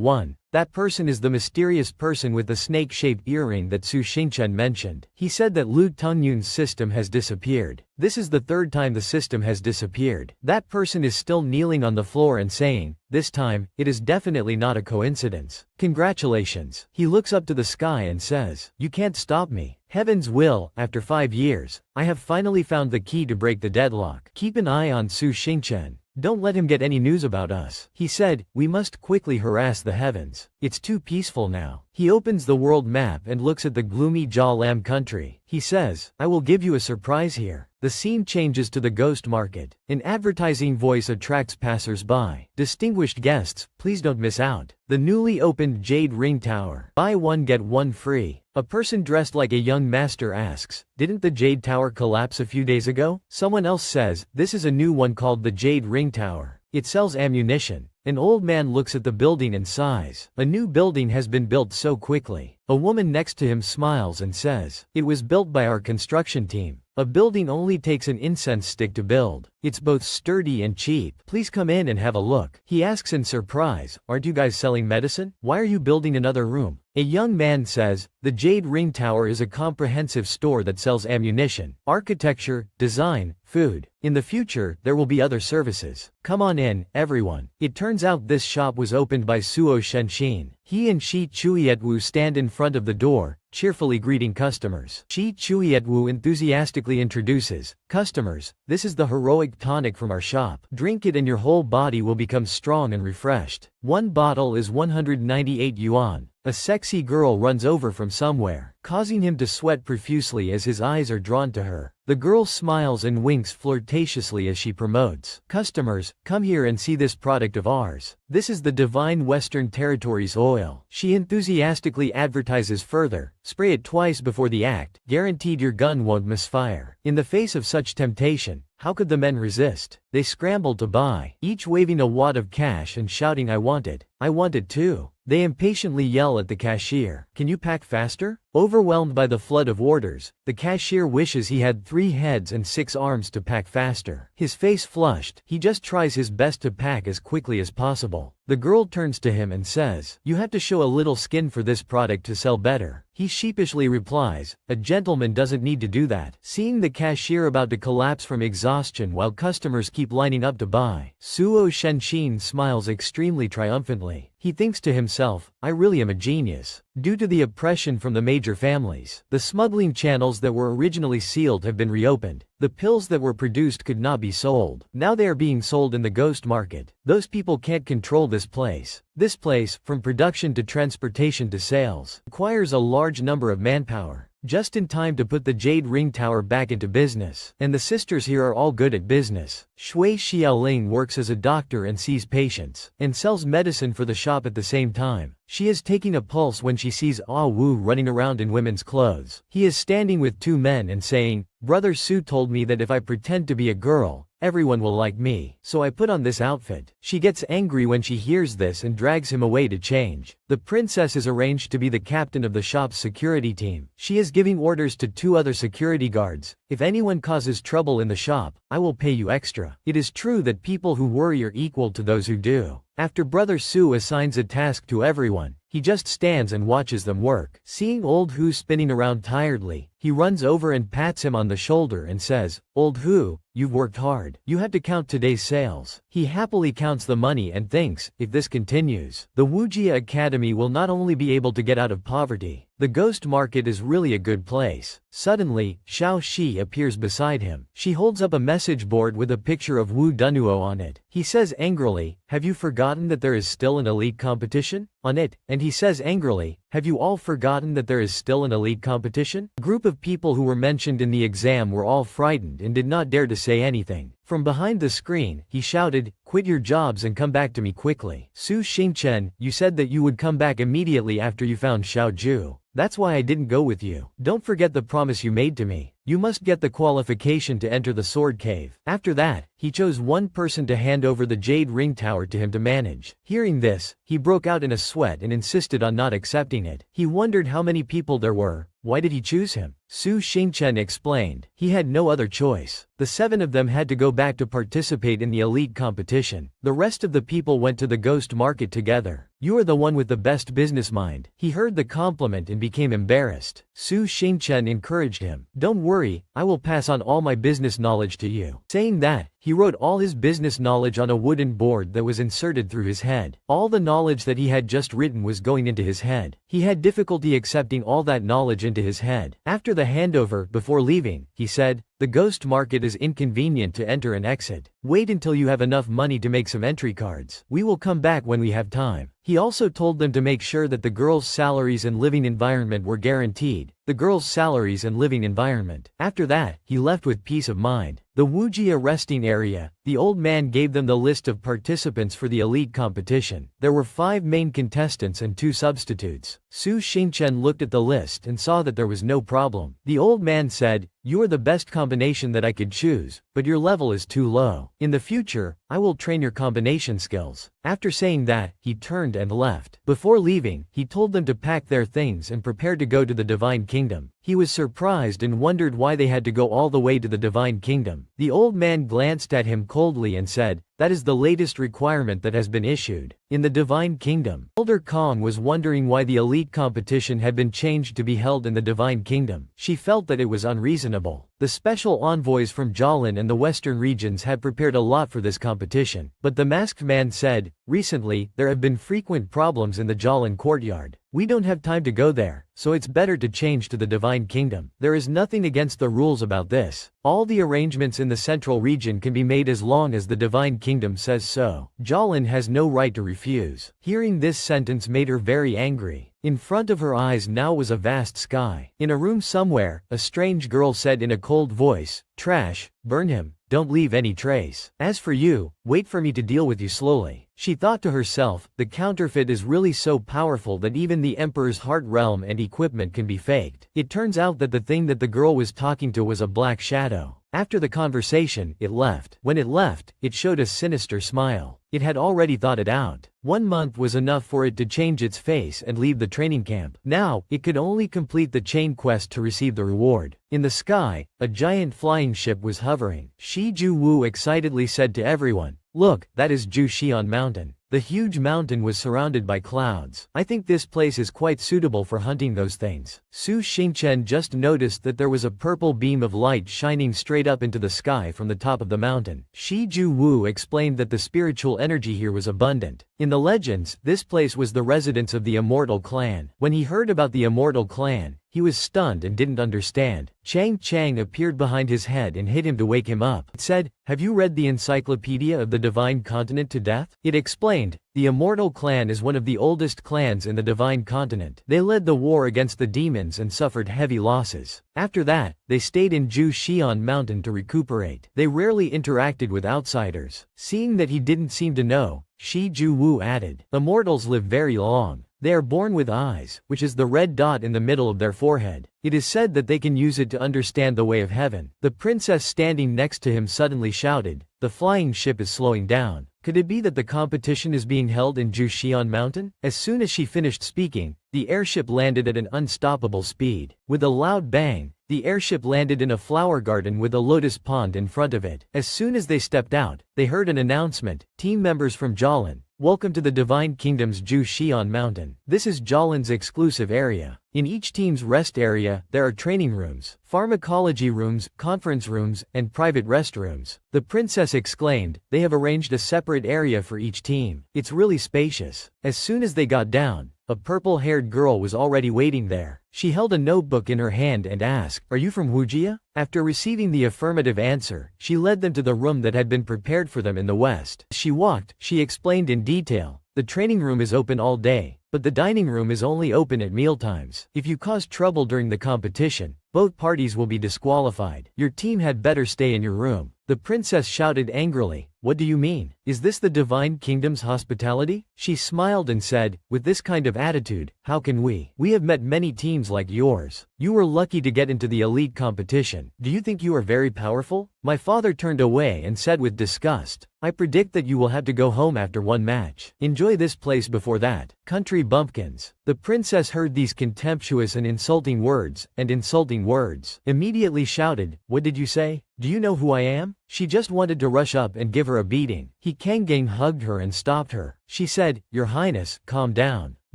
A: One, that person is the mysterious person with the snake-shaped earring that Su Xingchen mentioned. He said that Lu Tungyun's system has disappeared. This is the third time the system has disappeared." That person is still kneeling on the floor and saying, "This time, it is definitely not a coincidence. Congratulations." He looks up to the sky and says, "You can't stop me. Heaven's will, after 5 years, I have finally found the key to break the deadlock. Keep an eye on Su Xingchen. Don't let him get any news about us." He said, "We must quickly harass the heavens. It's too peaceful now." He opens the world map and looks at the gloomy Jia Lam country. He says, "I will give you a surprise here." The scene changes to the ghost market. An advertising voice attracts passers-by. "Distinguished guests, please don't miss out. The newly opened Jade Ring Tower. Buy one get one free." A person dressed like a young master asks, "Didn't the Jade Tower collapse a few days ago?" Someone else says, "This is a new one called the Jade Ring Tower. It sells ammunition." An old man looks at the building and sighs. A new building has been built so quickly. A woman next to him smiles and says, "It was built by our construction team. A building only takes an incense stick to build. It's both sturdy and cheap. Please come in and have a look." He asks in surprise, "Aren't you guys selling medicine? Why are you building another room?" A young man says, "The Jade Ring Tower is a comprehensive store that sells ammunition, architecture, design, food. In the future, there will be other services. Come on in, everyone." It turns out this shop was opened by Suo Shenshin. He and Shi Chuietwu stand in front of the door, cheerfully greeting customers. Shi Chuietwu enthusiastically introduces, "Customers, this is the heroic tonic from our shop. Drink it and your whole body will become strong and refreshed. One bottle is 198 yuan. A sexy girl runs over from somewhere, causing him to sweat profusely as his eyes are drawn to her. The girl smiles and winks flirtatiously as she promotes, "Customers, come here and see this product of ours. This is the Divine Western Territories oil." She enthusiastically advertises further, "Spray it twice before the act, guaranteed your gun won't misfire." In the face of such temptation, how could the men resist? They scrambled to buy, each waving a wad of cash and shouting, "I want it. I want it too." They impatiently yell at the cashier, "Can you pack faster?" Overwhelmed by the flood of orders, the cashier wishes he had 3 heads and 6 arms to pack faster. His face flushed, he just tries his best to pack as quickly as possible. The girl turns to him and says, "You have to show a little skin for this product to sell better." He sheepishly replies, "A gentleman doesn't need to do that." Seeing the cashier about to collapse from exhaustion while customers keep lining up to buy, Suo Shenshin smiles extremely triumphantly. He thinks to himself, "I really am a genius." Due to the oppression from the major families, the smuggling channels that were originally sealed have been reopened. The pills that were produced could not be sold. Now they are being sold in the ghost market. Those people can't control this place. This place, from production to transportation to sales, requires a large number of manpower. Just in time to put the Jade Ring Tower back into business. And the sisters here are all good at business. Shui Xiaoling works as a doctor and sees patients, and sells medicine for the shop at the same time. She is taking a pulse when she sees Ah Wu running around in women's clothes. He is standing with 2 men and saying, "Brother Su told me that if I pretend to be a girl, everyone will like me, so I put on this outfit." She gets angry when she hears this and drags him away to change. The princess is arranged to be the captain of the shop's security team. She is giving orders to 2 other security guards, "If anyone causes trouble in the shop, I will pay you extra." It is true that people who worry are equal to those who do. After Brother Su assigns a task to everyone, he just stands and watches them work. Seeing Old Hu spinning around tiredly, he runs over and pats him on the shoulder and says, "Old Hu, you've worked hard. You have to count today's sales." He happily counts the money and thinks, if this continues, the Wujia Academy will not only be able to get out of poverty, the ghost market is really a good place. Suddenly, Xiao Shi appears beside him. She holds up a message board with a picture of Wu Dunuo on it. He says angrily, "Have you forgotten that there is still an elite competition?" On it, and he says angrily, "Have you all forgotten that there is still an elite competition?" A group of people who were mentioned in the exam were all frightened and did not dare to say anything. From behind the screen, he shouted, "Quit your jobs and come back to me quickly. Su Xingchen, you said that you would come back immediately after you found Xiao Ju. That's why I didn't go with you. Don't forget the promise you made to me. You must get the qualification to enter the Sword Cave." After that, he chose one person to hand over the Jade Ring Tower to him to manage. Hearing this, he broke out in a sweat and insisted on not accepting it. He wondered how many people there were. Why did he choose him? Su Xingchen explained, he had no other choice. The 7 of them had to go back to participate in the elite competition. The rest of the people went to the ghost market together. "You are the one with the best business mind." He heard the compliment and became embarrassed. Su Xingchen encouraged him, "Don't worry, I will pass on all my business knowledge to you." Saying that, he wrote all his business knowledge on a wooden board that was inserted through his head. All the knowledge that he had just written was going into his head. He had difficulty accepting all that knowledge into his head. After the handover, before leaving, he said, "The ghost market is inconvenient to enter and exit. Wait until you have enough money to make some entry cards. We will come back when we have time." He also told them to make sure that the girls' salaries and living environment were guaranteed. The girls' salaries and living environment. After that, he left with peace of mind. The Wujia resting area, the old man gave them the list of participants for the elite competition. There were 5 main contestants and 2 substitutes. Su Xingchen looked at the list and saw that there was no problem. The old man said, "You are the best combination that I could choose, but your level is too low. In the future, I will train your combination skills." After saying that, he turned and left. Before leaving, he told them to pack their things and prepare to go to the Divine Kingdom. He was surprised and wondered why they had to go all the way to the Divine Kingdom. The old man glanced at him coldly and said, "That is the latest requirement that has been issued." In the Divine Kingdom, Elder Kong was wondering why the elite competition had been changed to be held in the Divine Kingdom. She felt that it was unreasonable. The special envoys from Jolin and the western regions had prepared a lot for this competition, but the masked man said, "Recently, there have been frequent problems in the Jolin courtyard. We don't have time to go there, so it's better to change to the Divine Kingdom. There is nothing against the rules about this. All the arrangements in the central region can be made as long as the Divine Kingdom says so. Jolin has no right to refuse." Hearing this sentence made her very angry. In front of her eyes now was a vast sky. In a room somewhere, a strange girl said in a cold voice, "Trash, burn him. Don't leave any trace. As for you, wait for me to deal with you slowly." She thought to herself, the counterfeit is really so powerful that even the Emperor's heart realm and equipment can be faked. It turns out that the thing that the girl was talking to was a black shadow. After the conversation, it left. When it left, it showed a sinister smile. It had already thought it out. 1 month was enough for it to change its face and leave the training camp. Now, it could only complete the chain quest to receive the reward. In the sky, a giant flying ship was hovering. Shi Ju Wu excitedly said to everyone, "Look, that is Ju Xian Mountain." The huge mountain was surrounded by clouds. "I think this place is quite suitable for hunting those things." Su Xingchen just noticed that there was a purple beam of light shining straight up into the sky from the top of the mountain. Shi Ju Wu explained that the spiritual energy here was abundant. In the legends, this place was the residence of the Immortal Clan. When he heard about the Immortal Clan, he was stunned and didn't understand. Chang Chang appeared behind his head and hit him to wake him up. It said, "Have you read the Encyclopedia of the Divine Continent to death?" It explained, the Immortal Clan is one of the oldest clans in the Divine Continent. They led the war against the demons and suffered heavy losses. After that, they stayed in Ju Xian Mountain to recuperate. They rarely interacted with outsiders. Seeing that he didn't seem to know, Shi Ju Wu added, "Immortals live very long. They are born with eyes, which is the red dot in the middle of their forehead. It is said that they can use it to understand the way of heaven." The princess standing next to him suddenly shouted, "The flying ship is slowing down. Could it be that the competition is being held in Ju Xian Mountain?" As soon as she finished speaking, the airship landed at an unstoppable speed. With a loud bang, the airship landed in a flower garden with a lotus pond in front of it. As soon as they stepped out, they heard an announcement, "Team members from Jolin, welcome to the Divine Kingdom's Ju Xian Mountain. This is Jolin's exclusive area. In each team's rest area, there are training rooms, pharmacology rooms, conference rooms, and private restrooms." The princess exclaimed, "They have arranged a separate area for each team. It's really spacious." As soon as they got down, a purple-haired girl was already waiting there. She held a notebook in her hand and asked, "Are you from Wujia?" After receiving the affirmative answer, she led them to the room that had been prepared for them in the west. As she walked, she explained in detail, "The training room is open all day, but the dining room is only open at mealtimes. If you cause trouble during the competition, both parties will be disqualified. Your team had better stay in your room." The princess shouted angrily, "What do you mean? Is this the Divine Kingdom's hospitality?" She smiled and said, "With this kind of attitude, how can we? We have met many teams like yours. You were lucky to get into the elite competition. Do you think you are very powerful?" My father turned away and said with disgust, "I predict that you will have to go home after one match. Enjoy this place before that. Country bumpkins." The princess heard these contemptuous and insulting words, immediately shouted, "What did you say? Do you know who I am?" She just wanted to rush up and give her a beating. He Kanggang hugged her and stopped her. She said, "Your Highness, calm down.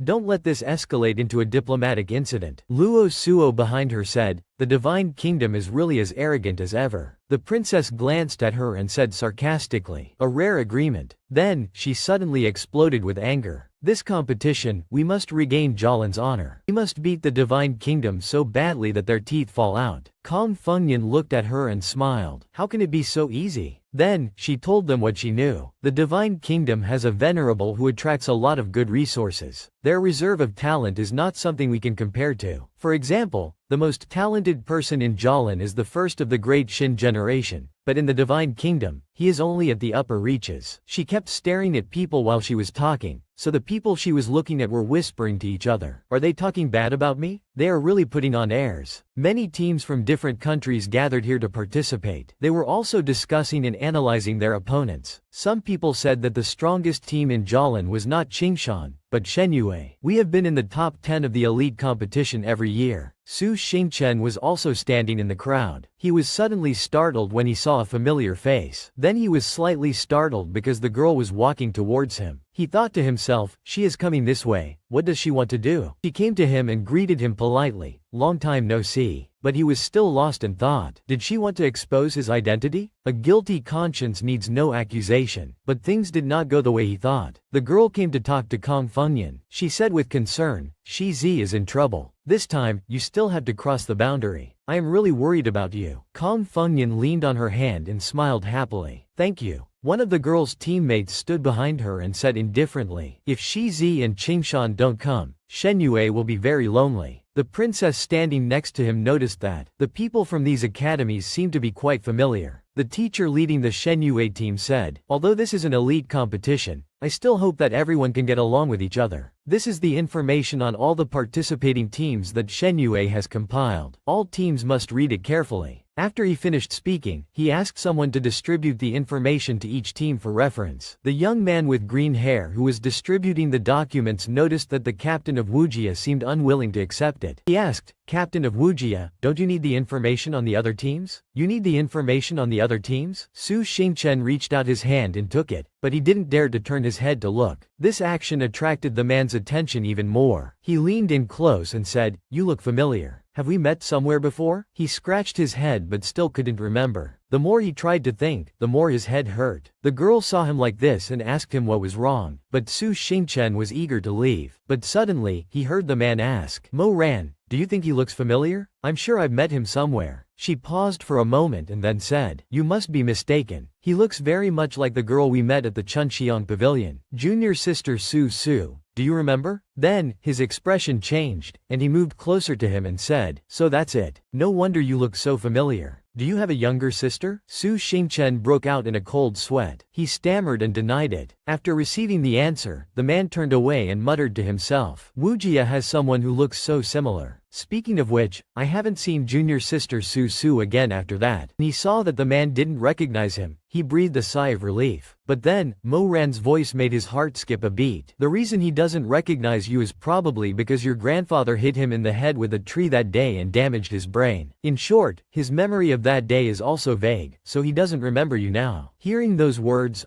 A: Don't let this escalate into a diplomatic incident." Luo Suo behind her said, "The Divine Kingdom is really as arrogant as ever." The princess glanced at her and said sarcastically, "A rare agreement." Then, she suddenly exploded with anger. "This competition, we must regain Jolin's honor. We must beat the Divine Kingdom so badly that their teeth fall out." Kong Fengyan looked at her and smiled. "How can it be so easy?" Then, she told them what she knew. The Divine Kingdom has a venerable who attracts a lot of good resources. Their reserve of talent is not something we can compare to. For example, the most talented person in Jolin is the first of the great Shin generation, but in the Divine Kingdom, he is only at the upper reaches. She kept staring at people while she was talking, so the people she was looking at were whispering to each other, "Are they talking bad about me? They are really putting on airs." Many teams from different countries gathered here to participate. They were also discussing and analyzing their opponents. Some people said that the strongest team in Jolin was not Qingshan, but Shenyue. "We have been in the top 10 of the elite competition every year. Su Xingchen was also standing in the crowd. He was suddenly startled when he saw a familiar face. Then he was slightly startled because the girl was walking towards him. He thought to himself, she is coming this way, what does she want to do? She came to him and greeted him politely, long time no see. But he was still lost in thought. Did she want to expose his identity? A guilty conscience needs no accusation. But things did not go the way he thought. The girl came to talk to Kong Fengyan. She said with concern, Shi Zi is in trouble. This time, you still have to cross the boundary. I am really worried about you. Kong Fengyan leaned on her hand and smiled happily. Thank you. One of the girl's teammates stood behind her and said indifferently, if Shi Zi and Qingshan don't come, Shen Yue will be very lonely. The princess standing next to him noticed that the people from these academies seemed to be quite familiar. The teacher leading the Shen Yue team said, although this is an elite competition, I still hope that everyone can get along with each other. This is the information on all the participating teams that Shen Yue has compiled. All teams must read it carefully. After he finished speaking, he asked someone to distribute the information to each team for reference. The young man with green hair who was distributing the documents noticed that the captain of Wujia seemed unwilling to accept it. He asked, Captain of Wujia, don't you need the information on the other teams? You need the information on the other teams? Su Xingchen reached out his hand and took it, but he didn't dare to turn his head to look. This action attracted the man's attention even more. He leaned in close and said, you look familiar. Have we met somewhere before? He scratched his head but still couldn't remember. The more he tried to think, the more his head hurt. The girl saw him like this and asked him what was wrong, but Su Xingchen was eager to leave. But suddenly, he heard the man ask, Mo Ran, do you think he looks familiar? I'm sure I've met him somewhere. She paused for a moment and then said, you must be mistaken. He looks very much like the girl we met at the Chunxiang pavilion. Junior sister Su Su. Do you remember? Then, his expression changed, and he moved closer to him and said, so that's it. No wonder you look so familiar. Do you have a younger sister? Su Xingchen broke out in a cold sweat. He stammered and denied it. After receiving the answer, the man turned away and muttered to himself, Wujia has someone who looks so similar. Speaking of which, I haven't seen junior sister Su Su again after that. And he saw that the man didn't recognize him. He breathed a sigh of relief. But then, Mo Ran's voice made his heart skip a beat. The reason he doesn't recognize you is probably because your grandfather hit him in the head with a tree that day and damaged his brain. In short, his memory of that day is also vague, so he doesn't remember you now. Hearing those words,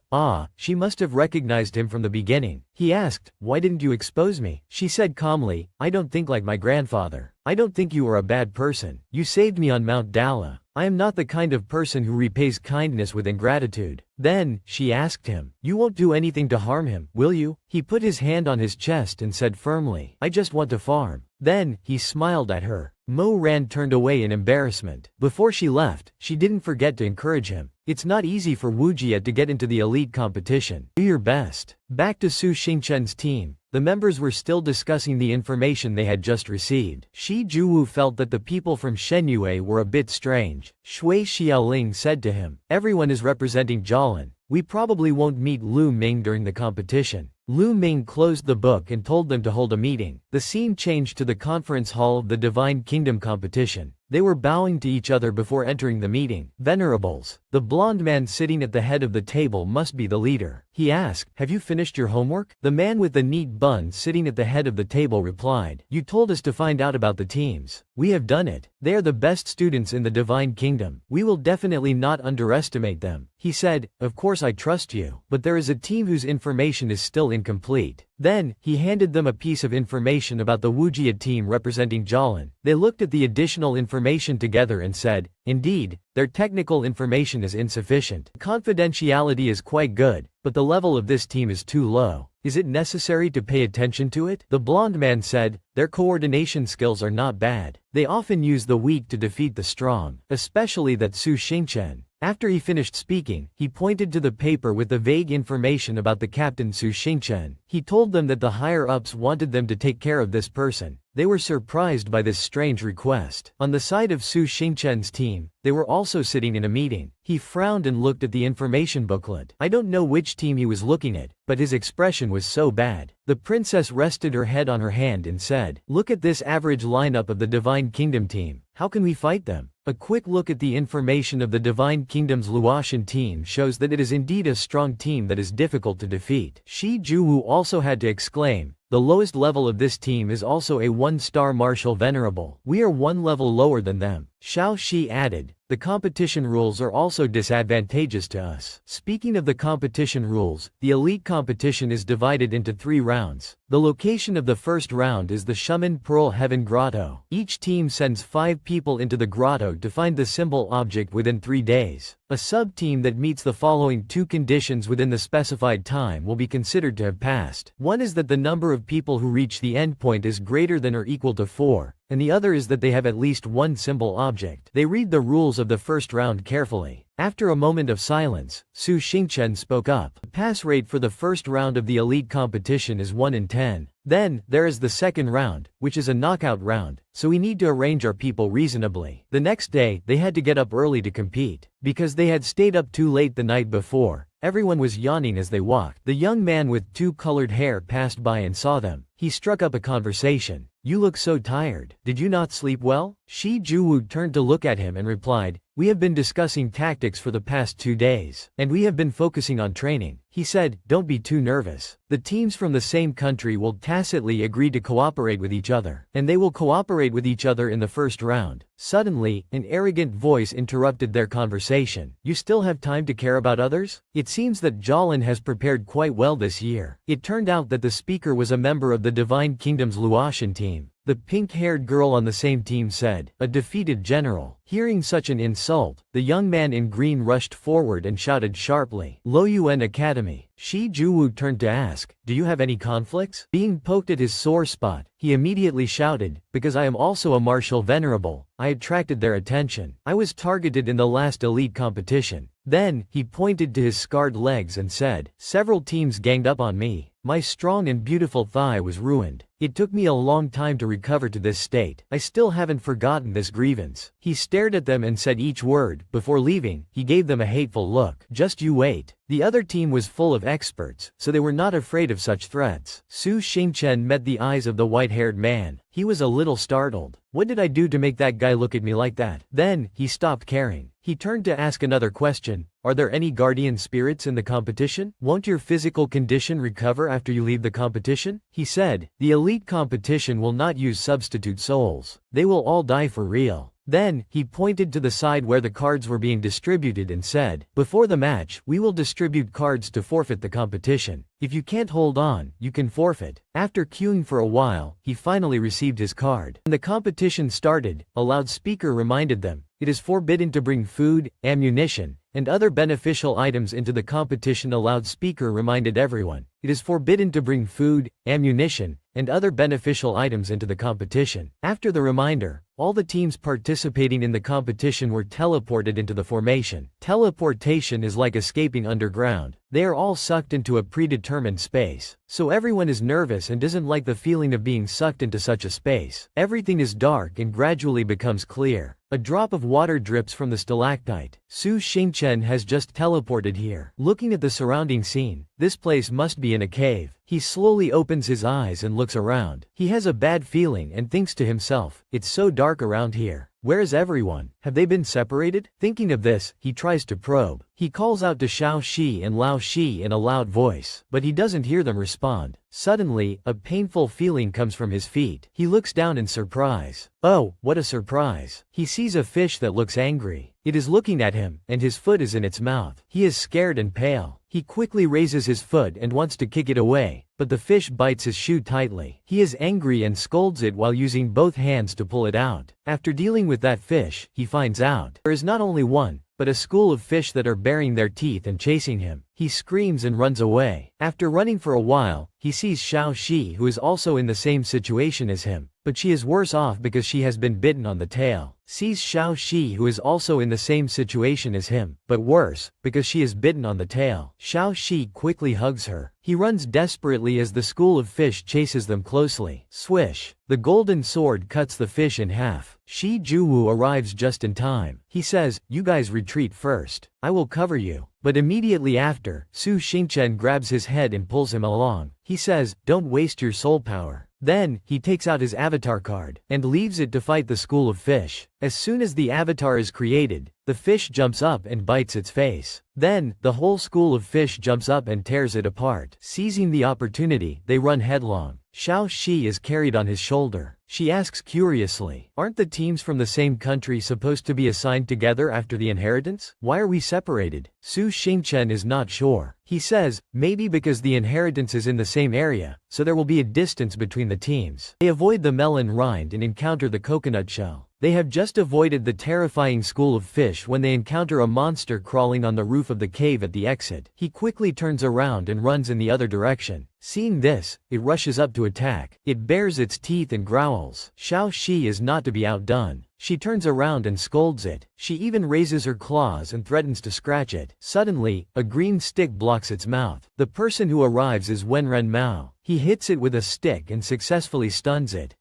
A: she must have recognized him from the beginning. He asked, why didn't you expose me? She said calmly, I don't think like my grandfather. I don't think you are a bad person. You saved me on Mount Dala. I am not the kind of person who repays kindness with ingratitude. Then, she asked him, you won't do anything to harm him, will you? He put his hand on his chest and said firmly, I just want to farm. Then, he smiled at her. Mo Ran turned away in embarrassment. Before she left, she didn't forget to encourage him. It's not easy for Wujia to get into the elite competition. Do your best. Back to Su Xingchen's team. The members were still discussing the information they had just received. Shi Juwu felt that the people from Shenyue were a bit strange. Shui Xiaoling said to him, everyone is representing Jolin. We probably won't meet Lu Ming during the competition. Lu Ming closed the book and told them to hold a meeting. The scene changed to the conference hall of the Divine Kingdom competition. They were bowing to each other before entering the meeting. Venerables, the blond man sitting at the head of the table must be the leader. He asked, have you finished your homework? The man with the neat bun sitting at the head of the table replied, you told us to find out about the teams. We have done it. They are the best students in the Divine Kingdom. We will definitely not underestimate them. He said, of course I trust you, but there is a team whose information is still incomplete. Then, he handed them a piece of information about the Wujia team representing Jolin. They looked at the additional information together and said, indeed, their technical information is insufficient. Confidentiality is quite good, but the level of this team is too low. Is it necessary to pay attention to it? The blond man said, their coordination skills are not bad. They often use the weak to defeat the strong, especially that Su Xingchen. After he finished speaking, he pointed to the paper with the vague information about the captain Su Xingchen. He told them that the higher-ups wanted them to take care of this person. They were surprised by this strange request. On the side of Su Xingchen's team, They were also sitting in a meeting. He frowned and looked at the information booklet. I don't know which team he was looking at, but his expression was so bad. The princess rested her head on her hand and said, "Look at this average lineup of the Divine Kingdom team. How can we fight them?" A quick look at the information of the Divine Kingdom's Luotian team shows that it is indeed a strong team that is difficult to defeat. Shi Juwu also had to exclaim, "The lowest level of this team is also a 1-star martial venerable. We are one level lower than them." Xiao Shi added, "The competition rules are also disadvantageous to us." Speaking of the competition rules, the elite competition is divided into 3 rounds. The location of the first round is the Shaman Pearl Heaven Grotto. Each team sends 5 people into the grotto to find the symbol object within 3 days. A sub-team that meets the following 2 conditions within the specified time will be considered to have passed. One is that the number of people who reach the endpoint is greater than or equal to 4, and the other is that they have at least 1 symbol object. They read the rules of the first round carefully. After a moment of silence, Su Xingchen spoke up. The pass rate for the first round of the elite competition is 1 in 10. Then, there is the second round, which is a knockout round, so we need to arrange our people reasonably. The next day, they had to get up early to compete. Because they had stayed up too late the night before, everyone was yawning as they walked. The young man with 2 colored hair passed by and saw them. He struck up a conversation. "You look so tired. Did you not sleep well?" Shi Juwu turned to look at him and replied, "We have been discussing tactics for the past 2 days, and we have been focusing on training." He said, "Don't be too nervous. The teams from the same country will tacitly agree to cooperate with each other, and they will cooperate with each other in the first round." Suddenly, an arrogant voice interrupted their conversation. "You still have time to care about others? It seems that Jolin has prepared quite well this year." It turned out that the speaker was a member of the Divine Kingdom's Luotian team. The pink-haired girl on the same team said, "A defeated general." Hearing such an insult, the young man in green rushed forward and shouted sharply, "Lo Yuan Academy." Shi Juwu turned to ask, "Do you have any conflicts?" Being poked at his sore spot, he immediately shouted, "Because I am also a martial venerable, I attracted their attention. I was targeted in the last elite competition." Then, he pointed to his scarred legs and said, "Several teams ganged up on me. My strong and beautiful thigh was ruined. It took me a long time to recover to this state. I still haven't forgotten this grievance." He stared at them and said each word. Before leaving, he gave them a hateful look. "Just you wait." The other team was full of experts, so they were not afraid of such threats. Su Xingchen met the eyes of the white-haired man. He was a little startled. "What did I do to make that guy look at me like that?" Then, he stopped caring. He turned to ask another question. "Are there any guardian spirits in the competition? Won't your physical condition recover after you leave the competition?" He said, "The elite competition will not use substitute souls. They will all die for real." Then, he pointed to the side where the cards were being distributed and said, "Before the match, we will distribute cards to forfeit the competition. If you can't hold on, you can forfeit." After queuing for a while, he finally received his card. When the competition started, a loudspeaker reminded them, "It is forbidden to bring food, ammunition, and other beneficial items into the competition." A loudspeaker reminded everyone, "It is forbidden to bring food, ammunition, and other beneficial items into the competition." After the reminder, all the teams participating in the competition were teleported into the formation. Teleportation is like escaping underground. They are all sucked into a predetermined space. So everyone is nervous and doesn't like the feeling of being sucked into such a space. Everything is dark and gradually becomes clear. A drop of water drips from the stalactite. Su Xingchen has just teleported here. Looking at the surrounding scene, this place must be in a cave. He slowly opens his eyes and looks around. He has a bad feeling and thinks to himself, "It's so dark around here. Where is everyone? Have they been separated?" Thinking of this, he tries to probe. He calls out to Xiao Shi and Lao Shi in a loud voice, but he doesn't hear them respond. Suddenly, a painful feeling comes from his feet. He looks down in surprise. Oh, what a surprise. He sees a fish that looks angry. It is looking at him, and his foot is in its mouth. He is scared and pale. He quickly raises his foot and wants to kick it away, but the fish bites his shoe tightly. He is angry and scolds it while using both hands to pull it out. After dealing with that fish, he finds out there is not only one, but a school of fish that are baring their teeth and chasing him. He screams and runs away. After running for a while, he sees Xiao Shi, who is also in the same situation as him. but she is worse off because she has been bitten on the tail. Sees Xiao Shi, who is also in the same situation as him, but worse, because she is bitten on the tail. Xiao Shi quickly hugs her. He runs desperately as the school of fish chases them closely. Swish! The golden sword cuts the fish in half. Shi Juwu arrives just in time. He says, "You guys retreat first. I will cover you." But immediately after, Su Xingchen grabs his head and pulls him along. He says, "Don't waste your soul power." Then, he takes out his avatar card, and leaves it to fight the school of fish. As soon as the avatar is created, the fish jumps up and bites its face. Then, the whole school of fish jumps up and tears it apart. Seizing the opportunity, they run headlong. Xiao Shi is carried on his shoulder. She asks curiously, "Aren't the teams from the same country supposed to be assigned together after the inheritance? Why are we separated?" Su Xingchen is not sure. He says, maybe because the inheritance is in the same area, so there will be a distance between the teams. They avoid the melon rind and encounter the coconut shell. They have just avoided the terrifying school of fish when they encounter a monster crawling on the roof of the cave at the exit. He quickly turns around and runs in the other direction. Seeing this, it rushes up to attack. It bares its teeth and growls. Xiao Shi is not to be outdone. She turns around and scolds it. She even raises her claws and threatens to scratch it. Suddenly, a green stick blocks its mouth. The person who arrives is Wenren Mao. He hits it with a stick and successfully stuns it.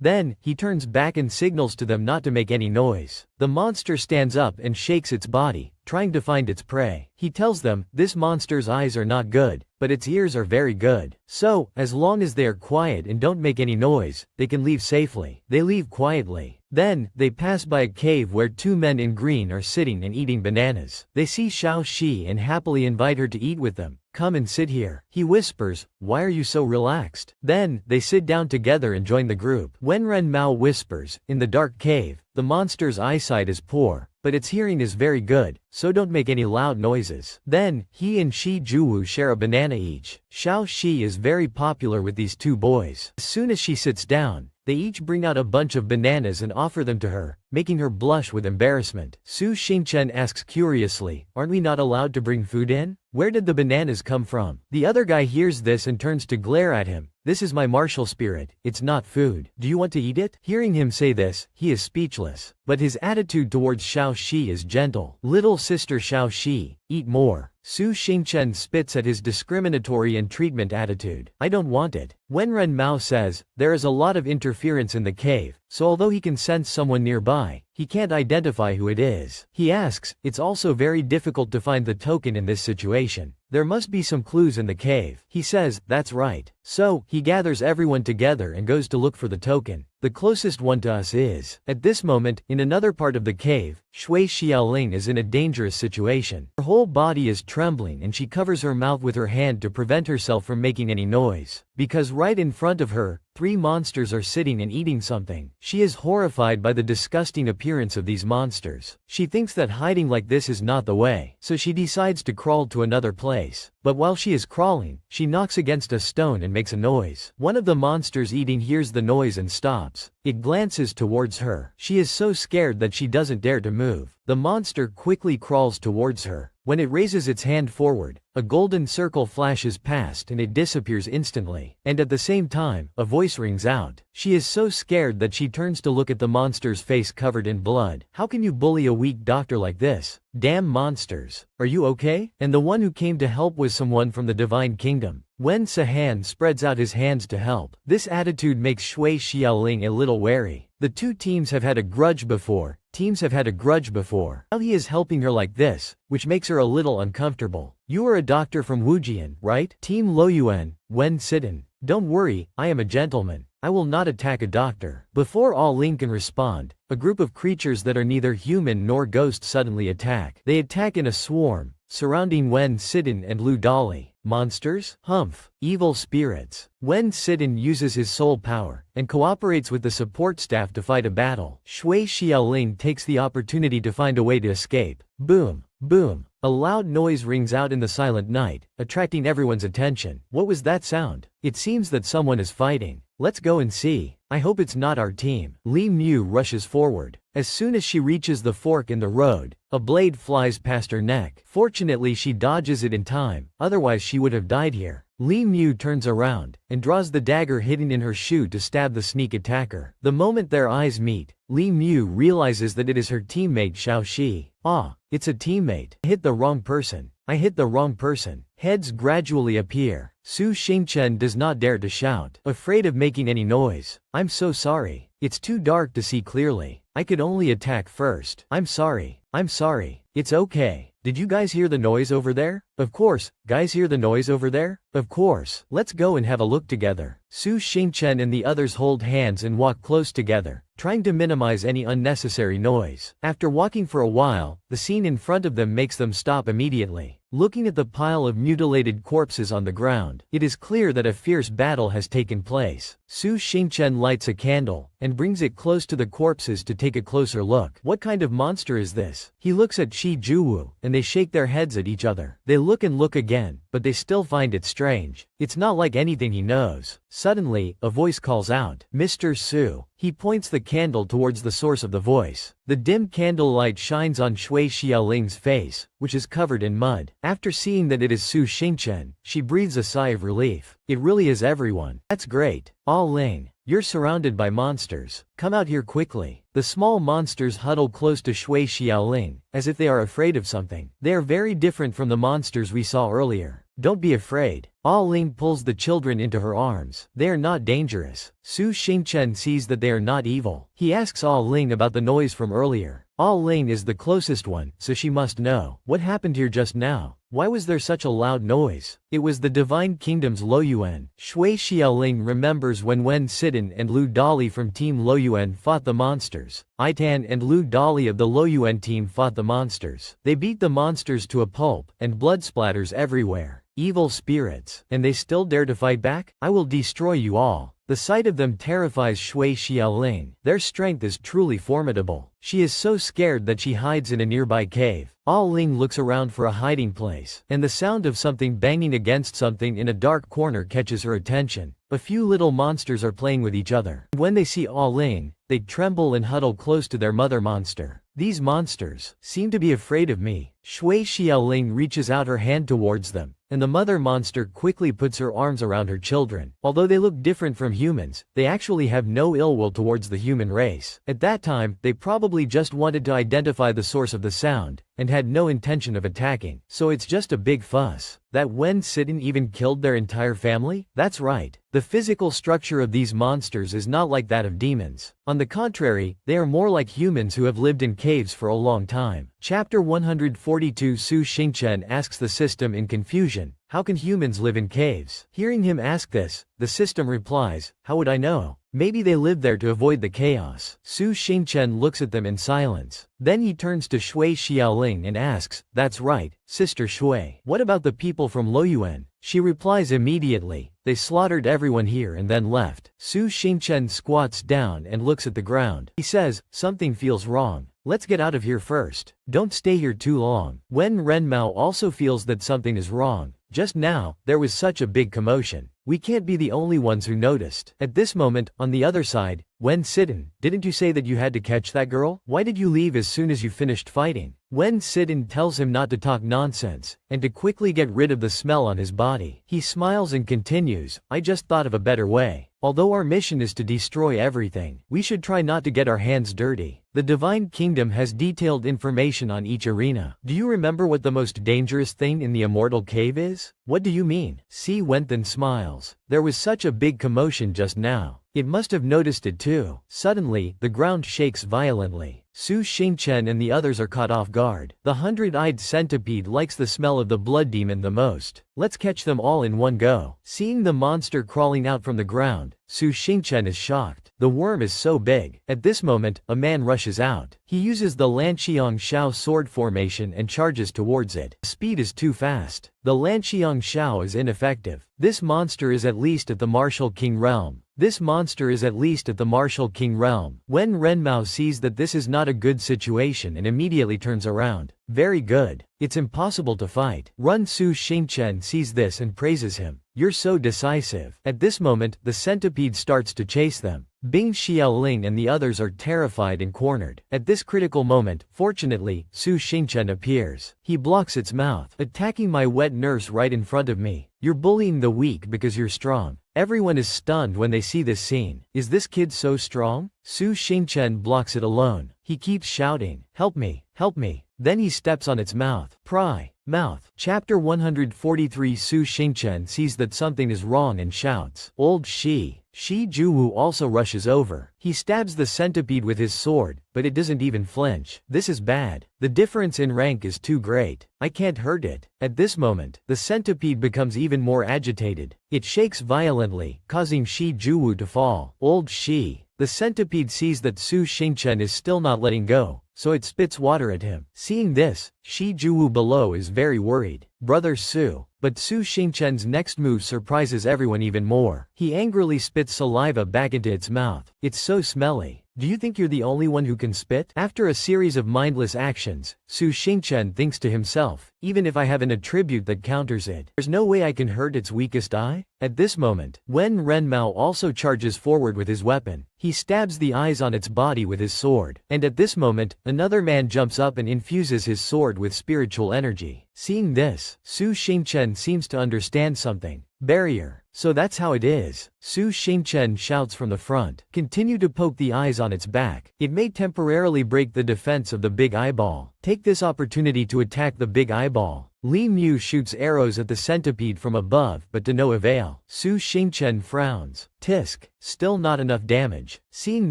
A: Then, he turns back and signals to them not to make any noise. The monster stands up and shakes its body, trying to find its prey. He tells them, this monster's eyes are not good, but its ears are very good. So, as long as they are quiet and don't make any noise, they can leave safely. They leave quietly. Then, they pass by a cave where two men in green are sitting and eating bananas. They see Xiao Shi and happily invite her to eat with them. "Come and sit here." He whispers, "Why are you so relaxed?" Then, they sit down together and join the group. Wenren Mao whispers, "In the dark cave, the monster's eyesight is poor, but its hearing is very good, so don't make any loud noises." Then, he and Shi Juwu share a banana each. Xiao Shi is very popular with these two boys. As soon as she sits down, they each bring out a bunch of bananas and offer them to her, making her blush with embarrassment. Su Xingchen asks curiously, "Aren't we not allowed to bring food in? Where did the bananas come from?" The other guy hears this and turns to glare at him. "This is my martial spirit, it's not food. Do you want to eat it?" Hearing him say this, he is speechless. But his attitude towards Xiao Shi is gentle. "Little sister Xiao Shi, eat more." Su Xingchen spits at his discriminatory and treatment attitude. "I don't want it." Wenren Mao says, there is a lot of interference in the cave, so although he can sense someone nearby, he can't identify who it is. He asks, "It's also very difficult to find the token in this situation. There must be some clues in the cave." He says, "That's right." So, he gathers everyone together and goes to look for the token. The closest one to us is. At this moment, in another part of the cave, Shui Xiaoling is in a dangerous situation. Her whole body is trembling and she covers her mouth with her hand to prevent herself from making any noise. Because right in front of her, three monsters are sitting and eating something. She is horrified by the disgusting appearance of these monsters. She thinks that hiding like this is not the way, so she decides to crawl to another place. But while she is crawling, she knocks against a stone and makes a noise. One of the monsters eating hears the noise and stops. It glances towards her. She is so scared that she doesn't dare to move. The monster quickly crawls towards her. When it raises its hand forward, a golden circle flashes past and it disappears instantly. And at the same time, a voice rings out. She is so scared that she turns to look at the monster's face covered in blood. "How can you bully a weak doctor like this? Damn monsters. Are you okay?" And the one who came to help was someone from the Divine Kingdom. Wen Sahan spreads out his hands to help. This attitude makes Shui Xiaoling a little wary. The two teams have had a grudge before. Now he is helping her like this, which makes her a little uncomfortable. "You are a doctor from Wujian, right?" Team Loyuan, Wen Sidon. "Don't worry, I am a gentleman. I will not attack a doctor." Before all Ling can respond, a group of creatures that are neither human nor ghost suddenly attack. They attack in a swarm, surrounding Wen Sidon and Lu Dali. Monsters? Humph. Evil spirits. Wen Sidon uses his soul power, and cooperates with the support staff to fight a battle. Shui Xiaoling takes the opportunity to find a way to escape. Boom. Boom. A loud noise rings out in the silent night, attracting everyone's attention. What was that sound? It seems that someone is fighting. Let's go and see. I hope it's not our team. Li Mu rushes forward. As soon as she reaches the fork in the road, a blade flies past her neck. Fortunately she dodges it in time, otherwise she would have died here. Li Mu turns around and draws the dagger hidden in her shoe to stab the sneak attacker. The moment their eyes meet, Li Mu realizes that it is her teammate Xiao Shi. Ah, it's a teammate. I hit the wrong person. I hit the wrong person. Heads gradually appear. Su Xingchen does not dare to shout, afraid of making any noise. I'm so sorry. It's too dark to see clearly. I could only attack first. I'm sorry. I'm sorry. It's okay. Did you guys hear the noise over there? Of course, guys hear the noise over there? Of course. Let's go and have a look together. Su Xingchen and the others hold hands and walk close together, trying to minimize any unnecessary noise. After walking for a while, the scene in front of them makes them stop immediately. Looking at the pile of mutilated corpses on the ground, it is clear that a fierce battle has taken place. Su Xingchen lights a candle and brings it close to the corpses to take a closer look. What kind of monster is this? He looks at Shi Juwu, and they shake their heads at each other. They look and look again, but they still find it strange. It's not like anything he knows. Suddenly, a voice calls out, "Mr. Su." He points the candle towards the source of the voice. The dim candlelight shines on Shui Xiaoling's face, which is covered in mud. After seeing that it is Su Xingchen, she breathes a sigh of relief. It really is everyone. That's great. Ah Ling, you're surrounded by monsters. Come out here quickly. The small monsters huddle close to Shui Xiaoling, as if they are afraid of something. They are very different from the monsters we saw earlier. Don't be afraid. Ah Ling pulls the children into her arms. They are not dangerous. Su Xingchen sees that they are not evil. He asks Ah Ling about the noise from earlier. Ah Ling is the closest one, so she must know. What happened here just now? Why was there such a loud noise? It was the Divine Kingdom's Luoyuan. Shui Xiaoling remembers when Wen Sidon and Lu Dali from Team Luoyuan fought the monsters. Itan and Lu Dali of the Luoyuan team fought the monsters. They beat the monsters to a pulp, and blood splatters everywhere. Evil spirits. And they still dare to fight back? I will destroy you all. The sight of them terrifies Shui Xiaoling. Their strength is truly formidable. She is so scared that she hides in a nearby cave. Ah Ling looks around for a hiding place, and the sound of something banging against something in a dark corner catches her attention. A few little monsters are playing with each other. When they see Ah Ling, they tremble and huddle close to their mother monster. These monsters seem to be afraid of me. Shui Xiaoling reaches out her hand towards them, and the mother monster quickly puts her arms around her children. Although they look different from humans, they actually have no ill will towards the human race. At that time, they probably just wanted to identify the source of the sound, and had no intention of attacking. So it's just a big fuss. That Wen Sidon even killed their entire family? That's right. The physical structure of these monsters is not like that of demons. On the contrary, they are more like humans who have lived in caves for a long time. Chapter 142. Su Xingchen asks the system in confusion, "How can humans live in caves?" Hearing him ask this, the system replies, "How would I know? Maybe they live there to avoid the chaos." Su Xingchen looks at them in silence. Then he turns to Shui Xiaoling and asks, "That's right, Sister Shui. What about the people from Luoyuan?" She replies immediately, "They slaughtered everyone here and then left." Su Xingchen squats down and looks at the ground. He says, "Something feels wrong. Let's get out of here first. Don't stay here too long." Wen Renmao also feels that something is wrong. Just now, there was such a big commotion. We can't be the only ones who noticed. At this moment, on the other side, Wen Sidon, didn't you say that you had to catch that girl? Why did you leave as soon as you finished fighting? Wen Sidon tells him not to talk nonsense, and to quickly get rid of the smell on his body. He smiles and continues, "I just thought of a better way. Although our mission is to destroy everything, we should try not to get our hands dirty. The Divine Kingdom has detailed information on each arena. Do you remember what the most dangerous thing in the Immortal Cave is?" "What do you mean?" Si Wenthan smiles. "There was such a big commotion just now. It must have noticed it too." Suddenly, the ground shakes violently. Su Xingchen and the others are caught off guard. The 100-eyed centipede likes the smell of the blood demon the most. Let's catch them all in one go. Seeing the monster crawling out from the ground, Su Xingchen is shocked. The worm is so big. At this moment, a man rushes out. He uses the Lanqiang Shao sword formation and charges towards it. The speed is too fast. The Lanqiang Shao is ineffective. This monster is at least at the Martial King realm. This monster is at least at the Martial King realm. Wen Renmao sees that this is not a good situation and immediately turns around. Very good. It's impossible to fight. Run. Su Xingchen sees this and praises him. You're so decisive. At this moment, the centipede starts to chase them. Bing Xiaoling and the others are terrified and cornered. At this critical moment, fortunately, Su Xingchen appears. He blocks its mouth. Attacking my wet nurse right in front of me. You're bullying the weak because you're strong. Everyone is stunned when they see this scene. Is this kid so strong? Su Xingchen blocks it alone. He keeps shouting, help me, help me. Then he steps on its mouth. Pry. Mouth. Chapter 143. Su Xingchen sees that something is wrong and shouts, Old Shi. Shi Juwu also rushes over. He stabs the centipede with his sword, but it doesn't even flinch. This is bad. The difference in rank is too great. I can't hurt it. At this moment, the centipede becomes even more agitated. It shakes violently, causing Shi Juwu to fall. Old Shi. The centipede sees that Su Xingchen is still not letting go, so it spits water at him. Seeing this, Shi Juwu below is very worried. Brother Su. But Su Xingchen's next move surprises everyone even more. He angrily spits saliva back into its mouth. It's so smelly. Do you think you're the only one who can spit? After a series of mindless actions, Su Xingchen thinks to himself, even if I have an attribute that counters it, there's no way I can hurt its weakest eye? At this moment, Wen Renmao also charges forward with his weapon. He stabs the eyes on its body with his sword. And at this moment, another man jumps up and infuses his sword with spiritual energy. Seeing this, Su Xingchen seems to understand something. Barrier. So that's how it is. Su Xingchen shouts from the front. Continue to poke the eyes on its back. It may temporarily break the defense of the big eyeball. Take this opportunity to attack the big eyeball. Li Mu shoots arrows at the centipede from above, but to no avail. Su Xingchen frowns. Tisk. Still not enough damage. Seeing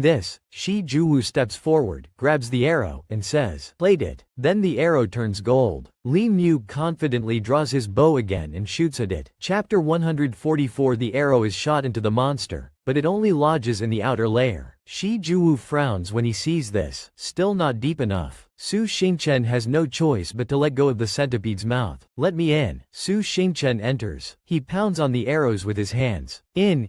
A: this, Shi Juwu steps forward, grabs the arrow, and says, "Plate it." Then the arrow turns gold. Li Mu confidently draws his bow again and shoots at it. Chapter 144. The arrow is shot into the monster, but it only lodges in the outer layer. Shi Juwu frowns when he sees this. Still not deep enough. Su Xingchen has no choice but to let go of the centipede's mouth. Let me in. Su Xingchen enters. He pounds on the arrows with his hands. In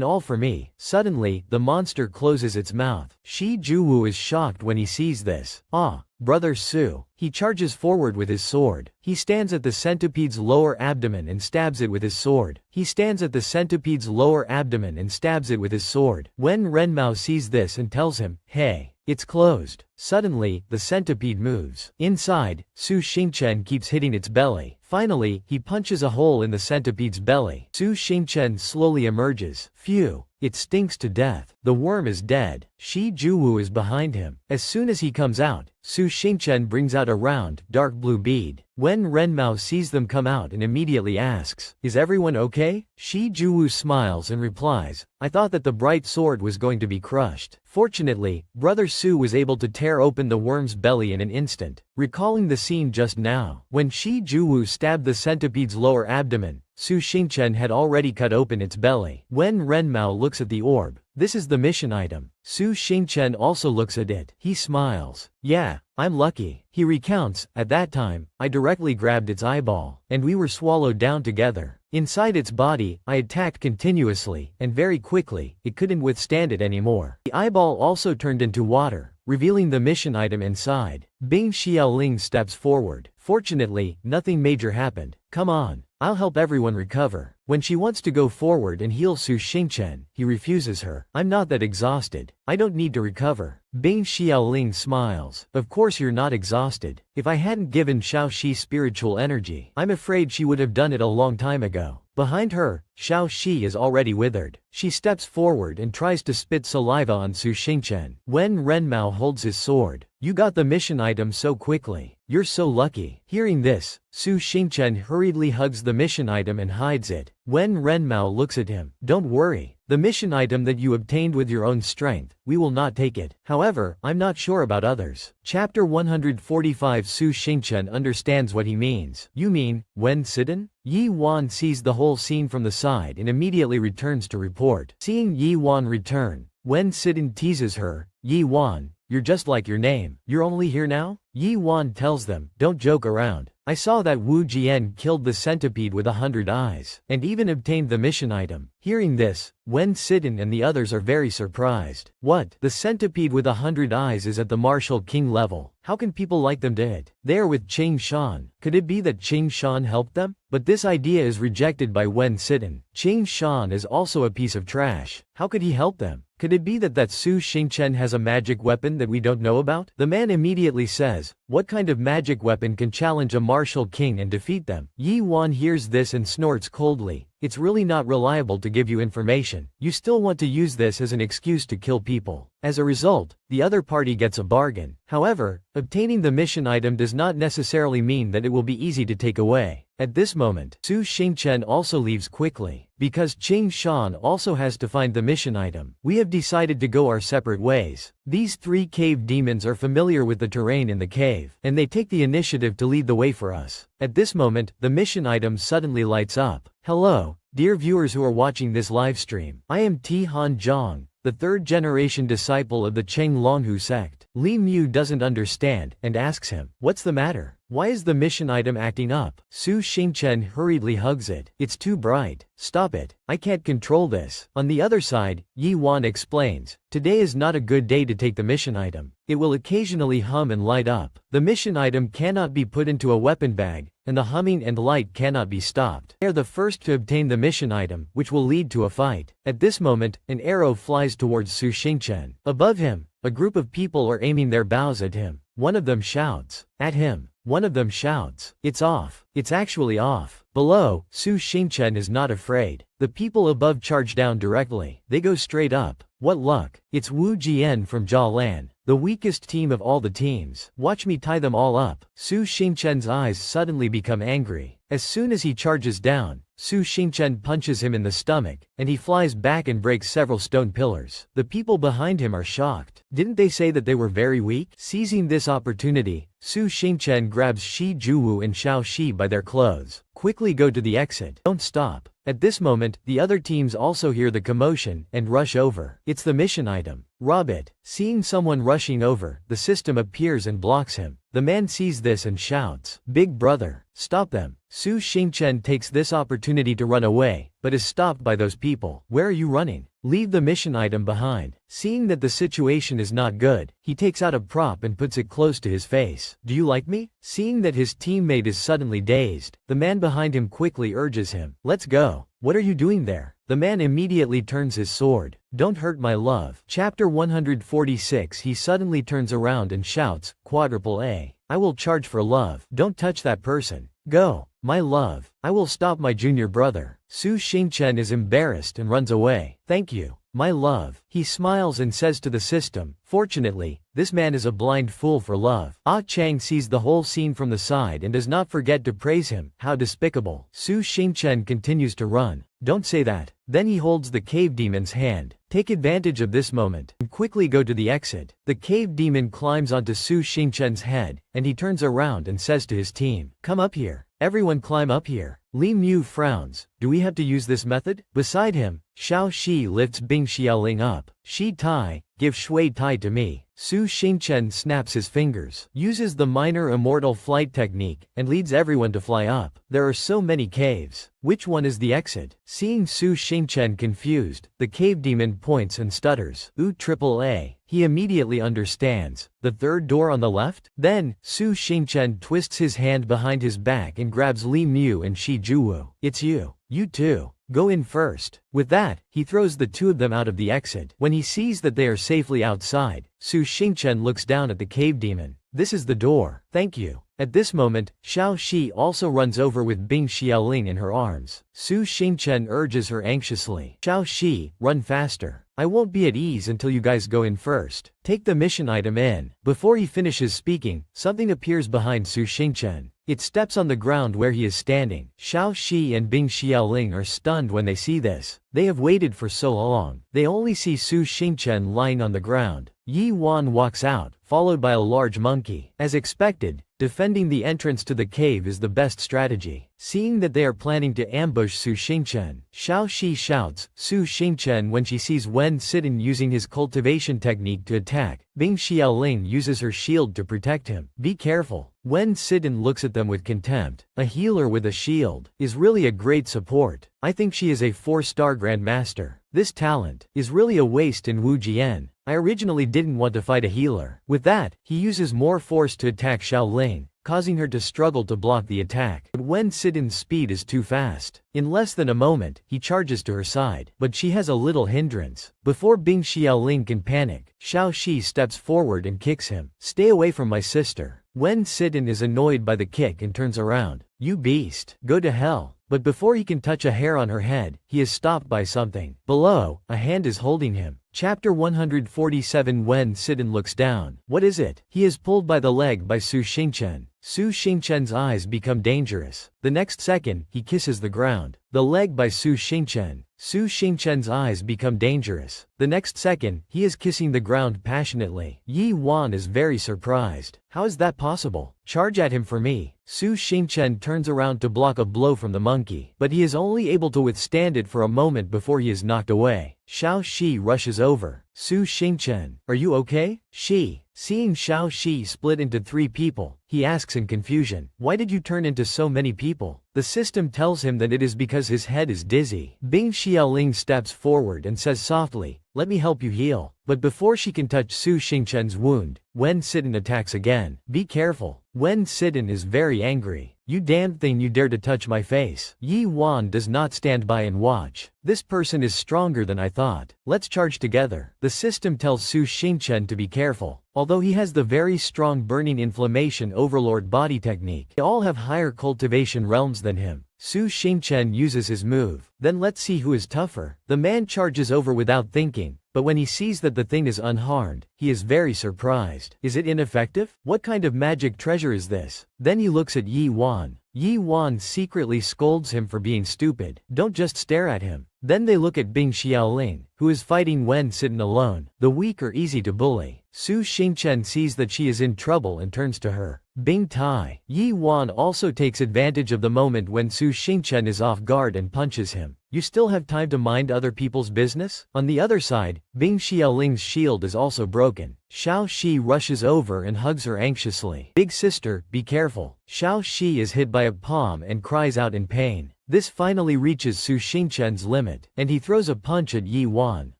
A: all for me. Suddenly, the monster closes its mouth. Shi Juwu is shocked when he sees this. Ah, Brother Su. He charges forward with his sword. He stands at the centipede's lower abdomen and stabs it with his sword. He stands at the centipede's lower abdomen and stabs it with his sword. Wen Renmao sees this and tells him, hey, it's closed. Suddenly, the centipede moves. Inside, Su Xingchen keeps hitting its belly. Finally, he punches a hole in the centipede's belly. Su Xingchen slowly emerges. Phew. It stinks to death. The worm is dead. Shi Juwu is behind him. As soon as he comes out, Su Xingchen brings out a round, dark blue bead. Wen Renmao sees them come out and immediately asks, is everyone okay? Shi Juwu smiles and replies, I thought that the bright sword was going to be crushed. Fortunately, Brother Su was able to tear open the worm's belly in an instant. Recalling the scene just now, when Shi Juwu stabbed the centipede's lower abdomen, Su Xingchen had already cut open its belly. Wen Renmao looks at the orb. This is the mission item. Su Xingchen also looks at it. He smiles. Yeah, I'm lucky. He recounts, at that time, I directly grabbed its eyeball, and we were swallowed down together. Inside its body, I attacked continuously, and very quickly, it couldn't withstand it anymore. The eyeball also turned into water, revealing the mission item inside. Bing Xiaoling steps forward. Fortunately, nothing major happened. Come on, I'll help everyone recover. When she wants to go forward and heal Su Xingchen, he refuses her. I'm not that exhausted. I don't need to recover. Bing Xiaoling smiles. Of course you're not exhausted. If I hadn't given Xiao Shi spiritual energy, I'm afraid she would have done it a long time ago. Behind her, Xiao Shi is already withered. She steps forward and tries to spit saliva on Su Xingchen. Wen Renmao holds his sword. You got the mission item so quickly. You're so lucky. Hearing this, Su Xingchen hurriedly hugs the mission item and hides it. Wen Renmao looks at him. Don't worry. The mission item that you obtained with your own strength, we will not take it. However, I'm not sure about others. Chapter 145. Su Xingchen understands what he means. You mean, Wen Sidon? Yi Wan sees the whole scene from the side and immediately returns to report. Seeing Yi Wan return, Wen Sidon teases her. Yi Wan, you're just like your name. You're only here now? Yi Wan tells them, don't joke around. I saw that Wu Jian killed the centipede with 100 eyes, and even obtained the mission item. Hearing this, Wen Sidon and the others are very surprised. What? The centipede with 100 eyes is at the martial king level. How can people like them do it? They are with Ching Shan. Could it be that Ching Shan helped them? But this idea is rejected by Wen Sidon. Ching Shan is also a piece of trash. How could he help them? Could it be that Su Xingchen has a magic weapon that we don't know about? The man immediately says, what kind of magic weapon can challenge a martial king and defeat them? Yi Wan hears this and snorts coldly. It's really not reliable to give you information. You still want to use this as an excuse to kill people. As a result, the other party gets a bargain. However, obtaining the mission item does not necessarily mean that it will be easy to take away. At this moment, Su Xingchen also leaves quickly, because Qing Shan also has to find the mission item. We have decided to go our separate ways. These three cave demons are familiar with the terrain in the cave, and they take the initiative to lead the way for us. At this moment, the mission item suddenly lights up. Hello, dear viewers who are watching this live stream. I am Ti Han Zhang, the third-generation disciple of the Cheng Longhu sect. Li Mu doesn't understand, and asks him, what's the matter? Why is the mission item acting up? Su Xingchen hurriedly hugs it. It's too bright. Stop it. I can't control this. On the other side, Yi Wan explains, today is not a good day to take the mission item. It will occasionally hum and light up. The mission item cannot be put into a weapon bag, and the humming and light cannot be stopped. They are the first to obtain the mission item, which will lead to a fight. At this moment, an arrow flies towards Su Xingchen. Above him, a group of people are aiming their bows at him. One of them shouts, at him. One of them shouts, it's off. It's actually off. Below, Su Xingchen is not afraid. The people above charge down directly. They go straight up. What luck. It's Wu Jian from Jialan, the weakest team of all the teams. Watch me tie them all up. Su Xingchen's eyes suddenly become angry. As soon as he charges down, Su Xingchen punches him in the stomach, and he flies back and breaks several stone pillars. The people behind him are shocked. Didn't they say that they were very weak? Seizing this opportunity, Su Xingchen grabs Shi Juwu and Xiao Shi by their clothes. Quickly go to the exit. Don't stop. At this moment, the other teams also hear the commotion and rush over. It's the mission item. Rob it. Seeing someone rushing over, the system appears and blocks him. The man sees this and shouts, Big brother, stop them. Su Xingchen takes this opportunity to run away, but is stopped by those people. Where are you running? Leave the mission item behind. Seeing that the situation is not good, he takes out a prop and puts it close to his face. Do you like me? Seeing that his teammate is suddenly dazed, the man behind him quickly urges him, let's go. What are you doing there? The man immediately turns his sword. Don't hurt my love. Chapter 146. He suddenly turns around and shouts, quadruple A. I will charge for love. Don't touch that person. Go. My love. I will stop my junior brother. Su Xingchen is embarrassed and runs away. Thank you. My love. He smiles and says to the system, fortunately, this man is a blind fool for love. Ah Chang sees the whole scene from the side and does not forget to praise him. How despicable. Su Xingchen continues to run. Don't say that. Then he holds the cave demon's hand. Take advantage of this moment and quickly go to the exit. The cave demon climbs onto Su Xingchen's head, and he turns around and says to his team, come up here. Everyone climb up here. Li Mu frowns. Do we have to use this method? Beside him, Xiao Shi lifts Bing Xiaoling up. Shi Tai, give Shui Tai to me. Su Xingchen snaps his fingers, uses the minor immortal flight technique, and leads everyone to fly up. There are so many caves. Which one is the exit? Seeing Su Xingchen confused, the cave demon points and stutters. Triple A. He immediately understands. The third door on the left? Then, Su Xingchen twists his hand behind his back and grabs Li Mu and Shi Juwu. It's you. You too. Go in first. With that, he throws the two of them out of the exit. When he sees that they are safely outside, Su Xingchen looks down at the cave demon. This is the door. Thank you. At this moment, Xiao Shi also runs over with Bing Xiaoling in her arms. Su Xingchen urges her anxiously. Xiao Shi, run faster. I won't be at ease until you guys go in first. Take the mission item in. Before he finishes speaking, something appears behind Su Xingchen. It steps on the ground where he is standing. Xiao Shi and Bing Xiaoling are stunned when they see this. They have waited for so long. They only see Su Xingchen lying on the ground. Yi Wan walks out, followed by a large monkey. As expected, defending the entrance to the cave is the best strategy. Seeing that they are planning to ambush Su Xingchen, Xiao Shi shouts, Su Xingchen when she sees Wen Sidon using his cultivation technique to attack. Bing Xiaoling uses her shield to protect him. Be careful. Wen Sidon looks at them with contempt. A healer with a shield is really a great support. I think she is a 4-star grandmaster. This talent is really a waste in Wu Jian. I originally didn't want to fight a healer. With that, he uses more force to attack Xiaoling. causing her to struggle to block the attack. But Wen Sidon's speed is too fast. In less than a moment, he charges to her side, but she has a little hindrance. Before Bing Xiaoling can panic, Xiao Shi steps forward and kicks him. "Stay away from my sister." Wen Sidon is annoyed by the kick and turns around. "You beast, go to hell." But before he can touch a hair on her head, he is stopped by something. Below, a hand is holding him. Chapter 147. Wen Sidon looks down. What is it? He is pulled by the leg by Su Xingchen. Su Xingchen's eyes become dangerous. The next second, he kisses the ground. The leg by Su Xingchen. Su Xingchen's eyes become dangerous. The next second, he is kissing the ground passionately. Yi Wan is very surprised. How is that possible? Charge at him for me. Su Xingchen turns around to block a blow from the monkey, but he is only able to withstand it for a moment before he is knocked away. Xiao Shi rushes over. Su Xingchen, are you okay? Shi. Seeing Xiao Shi split into 3 people, he asks in confusion, why did you turn into so many people? The system tells him that it is because his head is dizzy. Bing Xiaoling steps forward and says softly, let me help you heal. But before she can touch Su Xingchen's wound, Wen Sidon attacks again. Be careful. Wen Sidon is very angry. You damned thing, you dare to touch my face. Yi Wan does not stand by and watch. This person is stronger than I thought. Let's charge together. The system tells Su Xingchen to be careful. Although he has the very strong burning inflammation overlord body technique, they all have higher cultivation realms than him. Su Xingchen uses his move. Then let's see who is tougher. The man charges over without thinking, but when he sees that the thing is unharmed, he is very surprised. Is it ineffective? What kind of magic treasure is this? Then he looks at Yi Wan. Yi Wan secretly scolds him for being stupid. Don't just stare at him. Then they look at Bing Xiaoling, who is fighting Wen Sidon alone. The weak are easy to bully. Su Xingchen sees that she is in trouble and turns to her. Bing Tai. Yi Wan also takes advantage of the moment when Su Xingchen is off guard and punches him. You still have time to mind other people's business? On the other side, Bing Xiaoling's shield is also broken. Xiao Shi rushes over and hugs her anxiously. Big sister, be careful. Xiao Shi is hit by a palm and cries out in pain. This finally reaches Su Xingchen's limit, and he throws a punch at Yi Wan.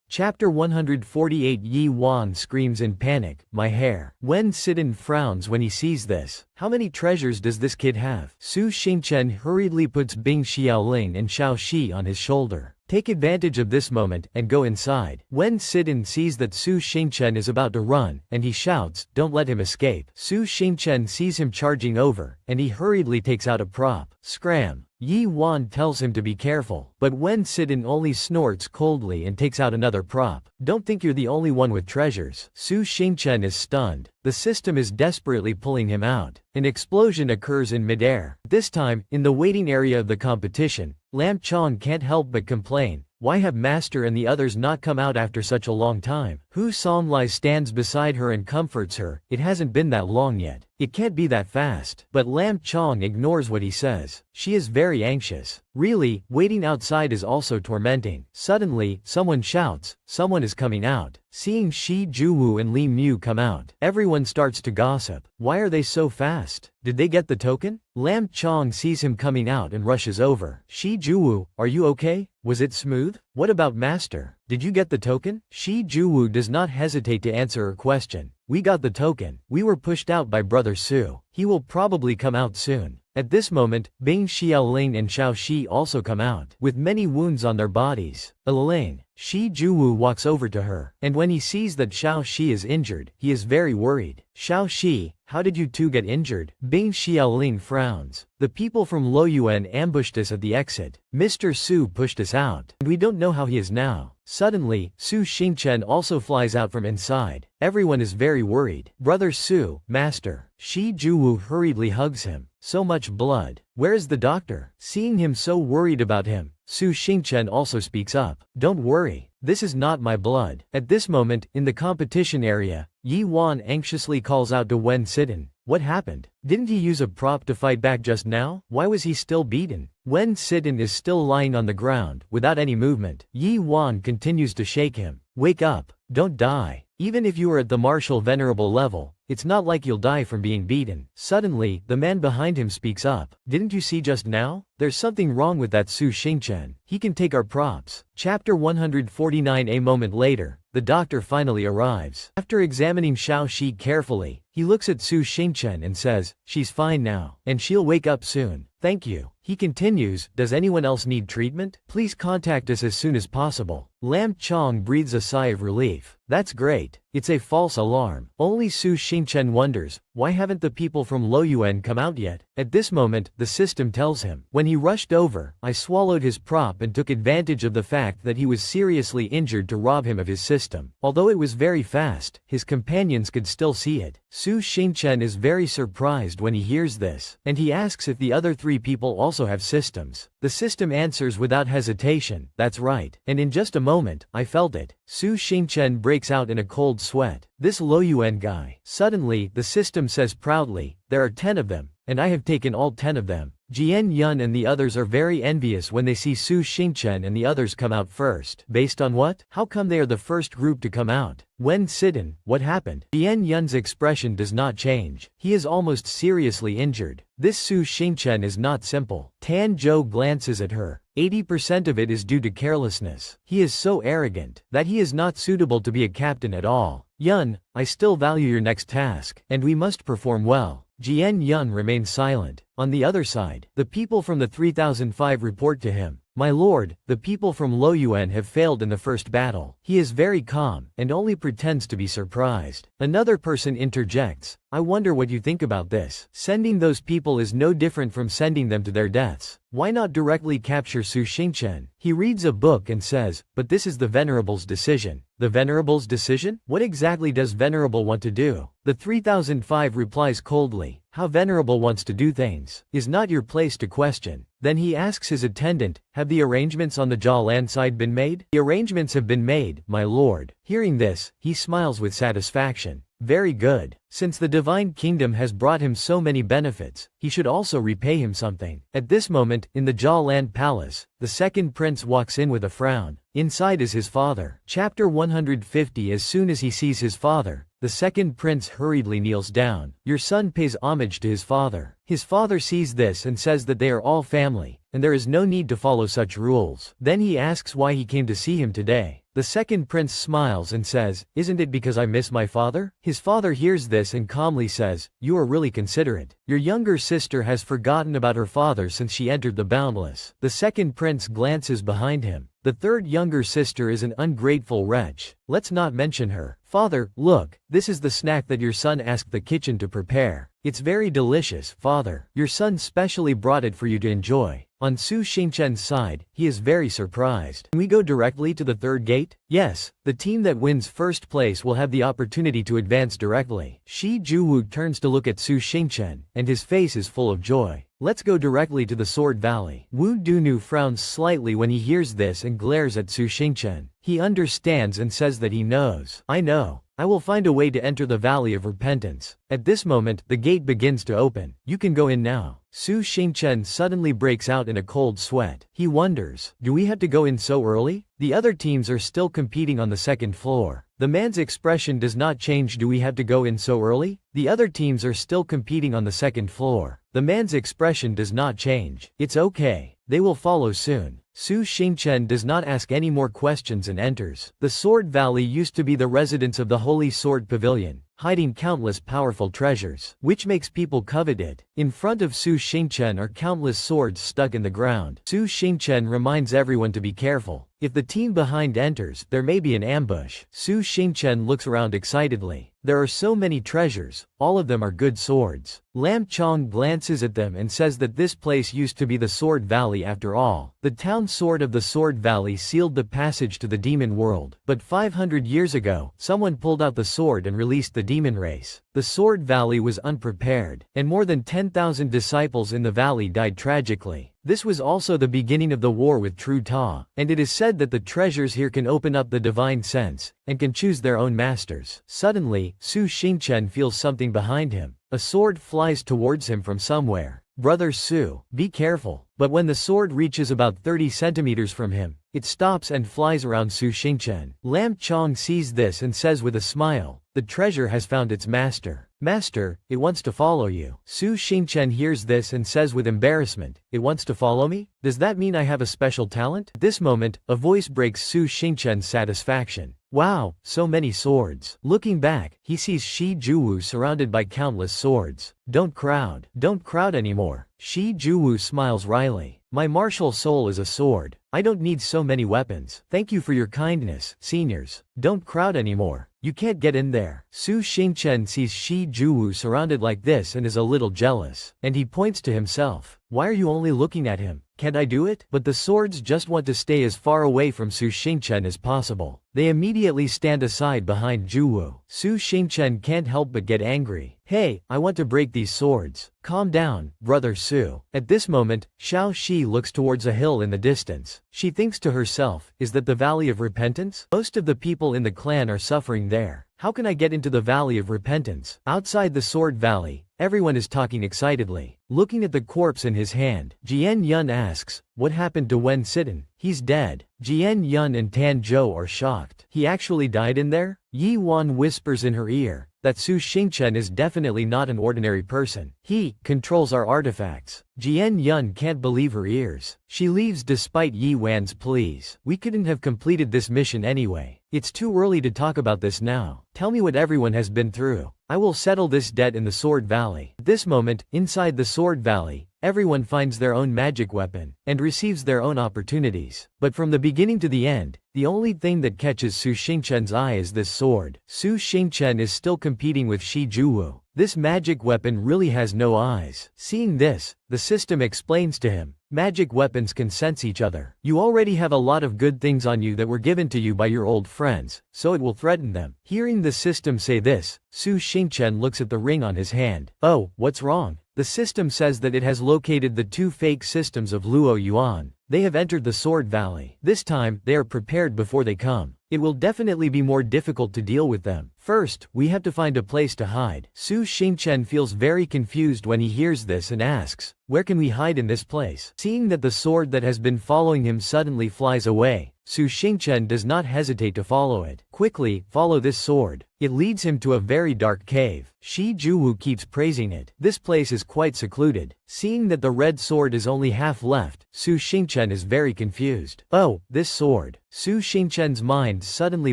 A: Chapter 148. Yi Wan screams in panic, my hair. Wen Sidon frowns when he sees this. How many treasures does this kid have? Su Xingchen hurriedly puts Bing Xiaoling and Xiao Shi on his shoulder. Take advantage of this moment and go inside. Wen Sidon sees that Su Xingchen is about to run, and he shouts, don't let him escape. Su Xingchen sees him charging over, and he hurriedly takes out a prop. Scram. Yi Wan tells him to be careful, but Wen Sidon only snorts coldly and takes out another prop. Don't think you're the only one with treasures. Su Xingchen is stunned. The system is desperately pulling him out. An explosion occurs in midair. This time, in the waiting area of the competition, Lam Chong can't help but complain. Why have Master and the others not come out after such a long time? Hu Songlai stands beside her and comforts her. It hasn't been that long yet. It can't be that fast. But Lam Chong ignores what he says. She is very anxious. Really, waiting outside is also tormenting. Suddenly, someone shouts, someone is coming out. Seeing Shi Juwu and Li Mu come out, everyone starts to gossip. Why are they so fast? Did they get the token? Lam Chong sees him coming out and rushes over. Shi Juwu, are you okay? Was it smooth? What about Master? Did you get the token? Shi Juwu does not hesitate to answer her question. We got the token. We were pushed out by Brother Su. He will probably come out soon. At this moment, Bing Xiaoling and Xiao Shi also come out, with many wounds on their bodies. Elaine. Shi Juwu walks over to her, and when he sees that Xiao Shi is injured, he is very worried. Xiao Shi, how did you two get injured? Bing Xiaoling frowns. The people from Luoyuan ambushed us at the exit. Mr. Su pushed us out, and we don't know how he is now. Suddenly, Su Xingchen also flies out from inside. Everyone is very worried. Brother Su, Master. Shi Juwu hurriedly hugs him. So much blood. Where is the doctor? Seeing him so worried about him, Su Xingchen also speaks up. Don't worry. This is not my blood. At this moment, in the competition area, Yi Wan anxiously calls out to Wen Sidon. What happened? Didn't he use a prop to fight back just now? Why was he still beaten? Wen Sidon is still lying on the ground, without any movement. Yi Wan continues to shake him. Wake up. don't die. Even if you are at the martial venerable level, it's not like you'll die from being beaten. Suddenly, the man behind him speaks up. Didn't you see just now? There's something wrong with that Su Xingchen. He can take our props. Chapter 149. A moment later, the doctor finally arrives. After examining Xiao Shi carefully, he looks at Su Xingchen and says, "She's fine now, and she'll wake up soon. Thank you." He continues, "Does anyone else need treatment? Please contact us as soon as possible." Lam Chong breathes a sigh of relief. That's great. It's a false alarm. Only Su Xingchen wonders, why haven't the people from Luoyuan come out yet? At this moment, the system tells him. When he rushed over, I swallowed his prop and took advantage of the fact that he was seriously injured to rob him of his system. Although it was very fast, his companions could still see it. Su Xingchen is very surprised when he hears this, and he asks if the other three people also have systems. The system answers without hesitation, "That's right. And in just a moment, I felt it." Su Xingchen breaks out in a cold sweat. This Luoyuan guy. Suddenly, the system says proudly, "There are 10 of them, and I have taken all 10 of them." Jian Yun and the others are very envious when they see Su Xingchen and the others come out first. Based on what? How come they are the first group to come out? Wen Sidon, what happened? Jian Yun's expression does not change. He is almost seriously injured. This Su Xingchen is not simple. Tan Zhou glances at her. 80% of it is due to carelessness. He is so arrogant that he is not suitable to be a captain at all. Yun, I still value your next task, and we must perform well. Jian Yun remains silent. On the other side, the people from the 3005 report to him. My lord, the people from Luoyuan have failed in the first battle. He is very calm, and only pretends to be surprised. Another person interjects. I wonder what you think about this. Sending those people is no different from sending them to their deaths. Why not directly capture Su Xingchen? He reads a book and says, but this is the Venerable's decision. The Venerable's decision? What exactly does Venerable want to do? The 3005 replies coldly, how Venerable wants to do things is not your place to question. Then he asks his attendant, have the arrangements on the Jialan side been made? The arrangements have been made, my lord. Hearing this, he smiles with satisfaction. Very good. Since the Divine Kingdom has brought him so many benefits, he should also repay him something. At this moment, in the Jialan Palace, the second prince walks in with a frown. Inside is his father. Chapter 150. As soon as he sees his father, the second prince hurriedly kneels down. Your son pays homage to his father. His father sees this and says that they are all family, and there is no need to follow such rules. Then he asks why he came to see him today. The second prince smiles and says, isn't it because I miss my father? His father hears this and calmly says, you are really considerate. Your younger sister has forgotten about her father since she entered the Boundless. The second prince glances behind him. The third younger sister is an ungrateful wretch. Let's not mention her. Father, look, this is the snack that your son asked the kitchen to prepare. It's very delicious, father. Your son specially brought it for you to enjoy. On Su Xingchen's side, he is very surprised. Can we go directly to the third gate? Yes, the team that wins first place will have the opportunity to advance directly. Shi Juwu turns to look at Su Xingchen, and his face is full of joy. Let's go directly to the Sword Valley. Wu Dunu frowns slightly when he hears this and glares at Su Xingchen. He understands and says that he knows. I know. I will find a way to enter the Valley of Repentance. At this moment, the gate begins to open. You can go in now. Su Xingchen suddenly breaks out in a cold sweat. He wonders, do we have to go in so early? The other teams are still competing on the second floor. The man's expression does not change. Do we have to go in so early? The other teams are still competing on the second floor. The man's expression does not change. It's okay. They will follow soon. Su Xingchen does not ask any more questions and enters. The Sword Valley used to be the residence of the Holy Sword Pavilion, hiding countless powerful treasures, which makes people covet it. In front of Su Xingchen are countless swords stuck in the ground. Su Xingchen reminds everyone to be careful. If the team behind enters, there may be an ambush. Su Xingchen looks around excitedly. There are so many treasures, all of them are good swords. Lam Chong glances at them and says that this place used to be the Sword Valley after all. The town sword of the Sword Valley sealed the passage to the demon world. But 500 years ago, someone pulled out the sword and released the demon race. The Sword Valley was unprepared, and more than 10,000 disciples in the valley died tragically. This was also the beginning of the war with True Ta, and it is said that the treasures here can open up the divine sense, and can choose their own masters. Suddenly, Su Xingchen feels something behind him. A sword flies towards him from somewhere. Brother Su, be careful. But when the sword reaches about 30 centimeters from him, it stops and flies around Su Xingchen. Lam Chong sees this and says with a smile, "The treasure has found its master." "Master, it wants to follow you." Su Xingchen hears this and says with embarrassment, "It wants to follow me? Does that mean I have a special talent?" At this moment, a voice breaks Su Xingchen's satisfaction. "Wow, so many swords." Looking back, he sees Shi Juwu surrounded by countless swords. Don't crowd anymore." Shi Juwu smiles wryly. "My martial soul is a sword. I don't need so many weapons. Thank you for your kindness, seniors. Don't crowd anymore. You can't get in there." Su Xingchen sees Shi Juwu surrounded like this and is a little jealous. And he points to himself. "Why are you only looking at him? Can't I do it?" But the swords just want to stay as far away from Su Xingchen as possible. They immediately stand aside behind Juwu. Su Xingchen can't help but get angry. "Hey, I want to break these swords. Calm down, brother Su." At this moment, Xiao Shi looks towards a hill in the distance. She thinks to herself, is that the Valley of Repentance? Most of the people in the clan are suffering there. How can I get into the Valley of Repentance? Outside the Sword Valley, everyone is talking excitedly. Looking at the corpse in his hand, Jian Yun asks, "What happened to Wen Sitten?" "He's dead." Jian Yun and Tan Zhou are shocked. "He actually died in there?" Yi Wan whispers in her ear that Su Xingchen is definitely not an ordinary person. "He controls our artifacts." Jian Yun can't believe her ears. She leaves despite Yi Wan's pleas. "We couldn't have completed this mission anyway. It's too early to talk about this now. Tell me what everyone has been through. I will settle this debt in the Sword Valley." At this moment, inside the Sword Valley, everyone finds their own magic weapon, and receives their own opportunities. But from the beginning to the end, the only thing that catches Su Xingchen's eye is this sword. Su Xingchen is still competing with Shi Juwu. This magic weapon really has no eyes. Seeing this, the system explains to him, magic weapons can sense each other. You already have a lot of good things on you that were given to you by your old friends, so it will threaten them. Hearing the system say this, Su Xingchen looks at the ring on his hand. "Oh, what's wrong?" The system says that it has located the two fake systems of Luo Yuan. They have entered the Sword Valley. This time, they are prepared before they come. It will definitely be more difficult to deal with them. First, we have to find a place to hide. Su Xingchen feels very confused when he hears this and asks, "Where can we hide in this place?" Seeing that the sword that has been following him suddenly flies away, Su Xingchen does not hesitate to follow it. Quickly, follow this sword. It leads him to a very dark cave. Shi Juwu keeps praising it. This place is quite secluded. Seeing that the red sword is only half left, Su Xingchen is very confused. "Oh, this sword." Su Xingchen's mind suddenly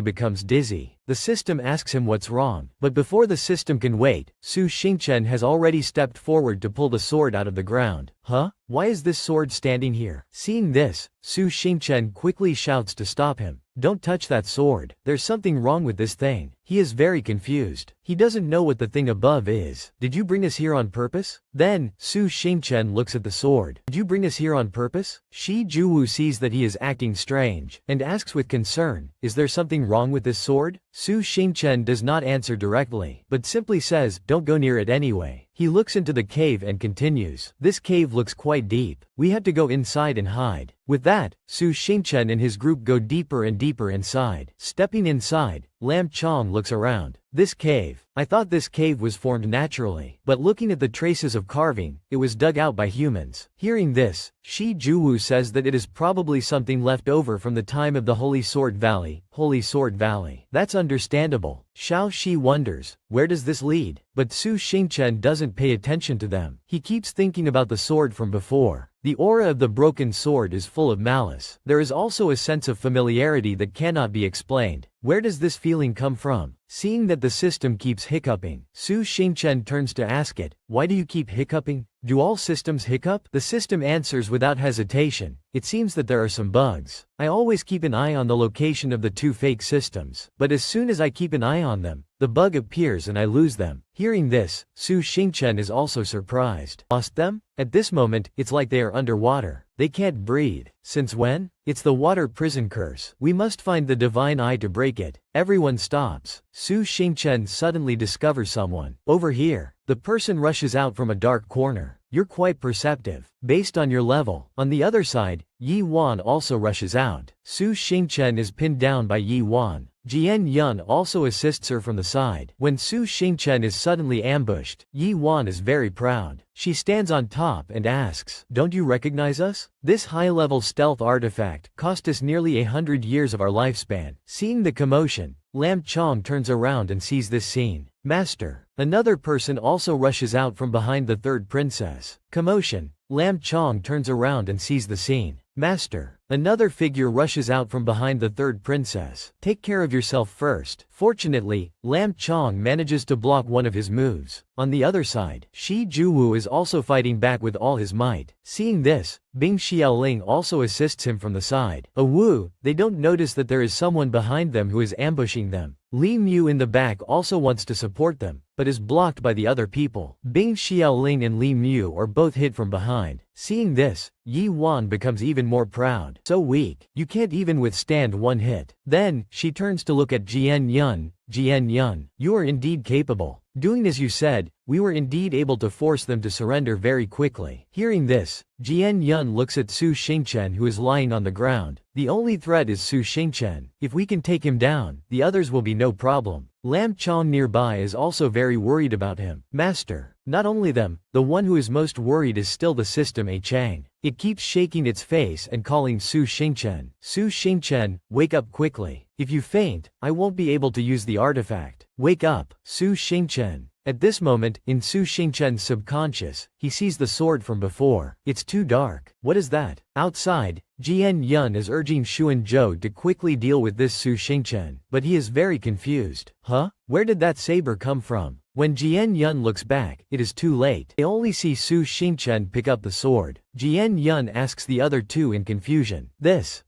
A: becomes dizzy. The system asks him what's wrong, but before the system can wait, Su Xingchen has already stepped forward to pull the sword out of the ground. "Huh? Why is this sword standing here?" Seeing this, Su Xingchen quickly shouts to stop him. "Don't touch that sword. There's something wrong with this thing." He is very confused. He doesn't know what the thing above is. "Did you bring us here on purpose?" Then, Su Xingchen looks at the sword. "Did you bring us here on purpose?" Shi Juwu sees that he is acting strange, and asks with concern, "Is there something wrong with this sword?" Su Xingchen does not answer directly, but simply says, "Don't go near it anyway." He looks into the cave and continues. "This cave looks quite deep. We have to go inside and hide." With that, Su Xingchen and his group go deeper and deeper inside. Stepping inside, Lam Chong looks around. "This cave. I thought this cave was formed naturally, but looking at the traces of carving, it was dug out by humans." Hearing this, Shi Juwu says that it is probably something left over from the time of the Holy Sword Valley. Holy Sword Valley. That's understandable. Xiao Shi wonders, where does this lead? But Su Xingchen doesn't pay attention to them. He keeps thinking about the sword from before. The aura of the broken sword is full of malice. There is also a sense of familiarity that cannot be explained. Where does this feeling come from? Seeing that the system keeps hiccuping, Su Xingchen turns to ask it, "Why do you keep hiccuping? Do all systems hiccup?" The system answers without hesitation, "It seems that there are some bugs. I always keep an eye on the location of the two fake systems, but as soon as I keep an eye on them, the bug appears and I lose them." Hearing this, Su Xingchen is also surprised. "Lost them?" At this moment, it's like they are underwater. They can't breathe. Since when? It's the water prison curse. We must find the divine eye to break it. Everyone stops. Su Xingchen suddenly discovers someone. Over here. The person rushes out from a dark corner. You're quite perceptive, based on your level. On the other side, Yi Wan also rushes out. Su Xingchen is pinned down by Yi Wan. Jian Yun also assists her from the side. When Su Xingchen is suddenly ambushed, Yi Wan is very proud. She stands on top and asks, "Don't you recognize us? This high-level stealth artifact cost us nearly 100 years of our lifespan." Seeing the commotion, Lam Chong turns around and sees this scene. "Master." Another person also rushes out from behind the third princess. Commotion. Lam Chong turns around and sees the scene. "Master." Another figure rushes out from behind the third princess. "Take care of yourself first." Fortunately, Lam Chong manages to block one of his moves. On the other side, Shi Juwu is also fighting back with all his might. Seeing this, Bing Xiaoling also assists him from the side. They don't notice that there is someone behind them who is ambushing them. Li Mu in the back also wants to support them, but is blocked by the other people. Bing Xiaoling and Li Mu are both hit from behind. Seeing this, Yi Wan becomes even more proud. "So weak, you can't even withstand one hit." Then, she turns to look at Jian Yun. "Jian Yun, you are indeed capable. Doing as you said, we were indeed able to force them to surrender very quickly." Hearing this, Jian Yun looks at Su Xingchen who is lying on the ground. "The only threat is Su Xingchen. If we can take him down, the others will be no problem." Lam Chong nearby is also very worried about him. "Master." Not only them, the one who is most worried is still the system A Chang. It keeps shaking its face and calling Su Xingchen. "Su Xingchen, wake up quickly. If you faint, I won't be able to use the artifact. Wake up, Su Xingchen." At this moment, in Su Xingchen's subconscious, he sees the sword from before. It's too dark. What is that? Outside, Jian Yun is urging Xuan Zhou to quickly deal with this Su Xingchen, but he is very confused. Huh? Where did that saber come from? When Jian Yun looks back, it is too late. They only see Su Xingchen pick up the sword. Jian Yun asks the other two in confusion.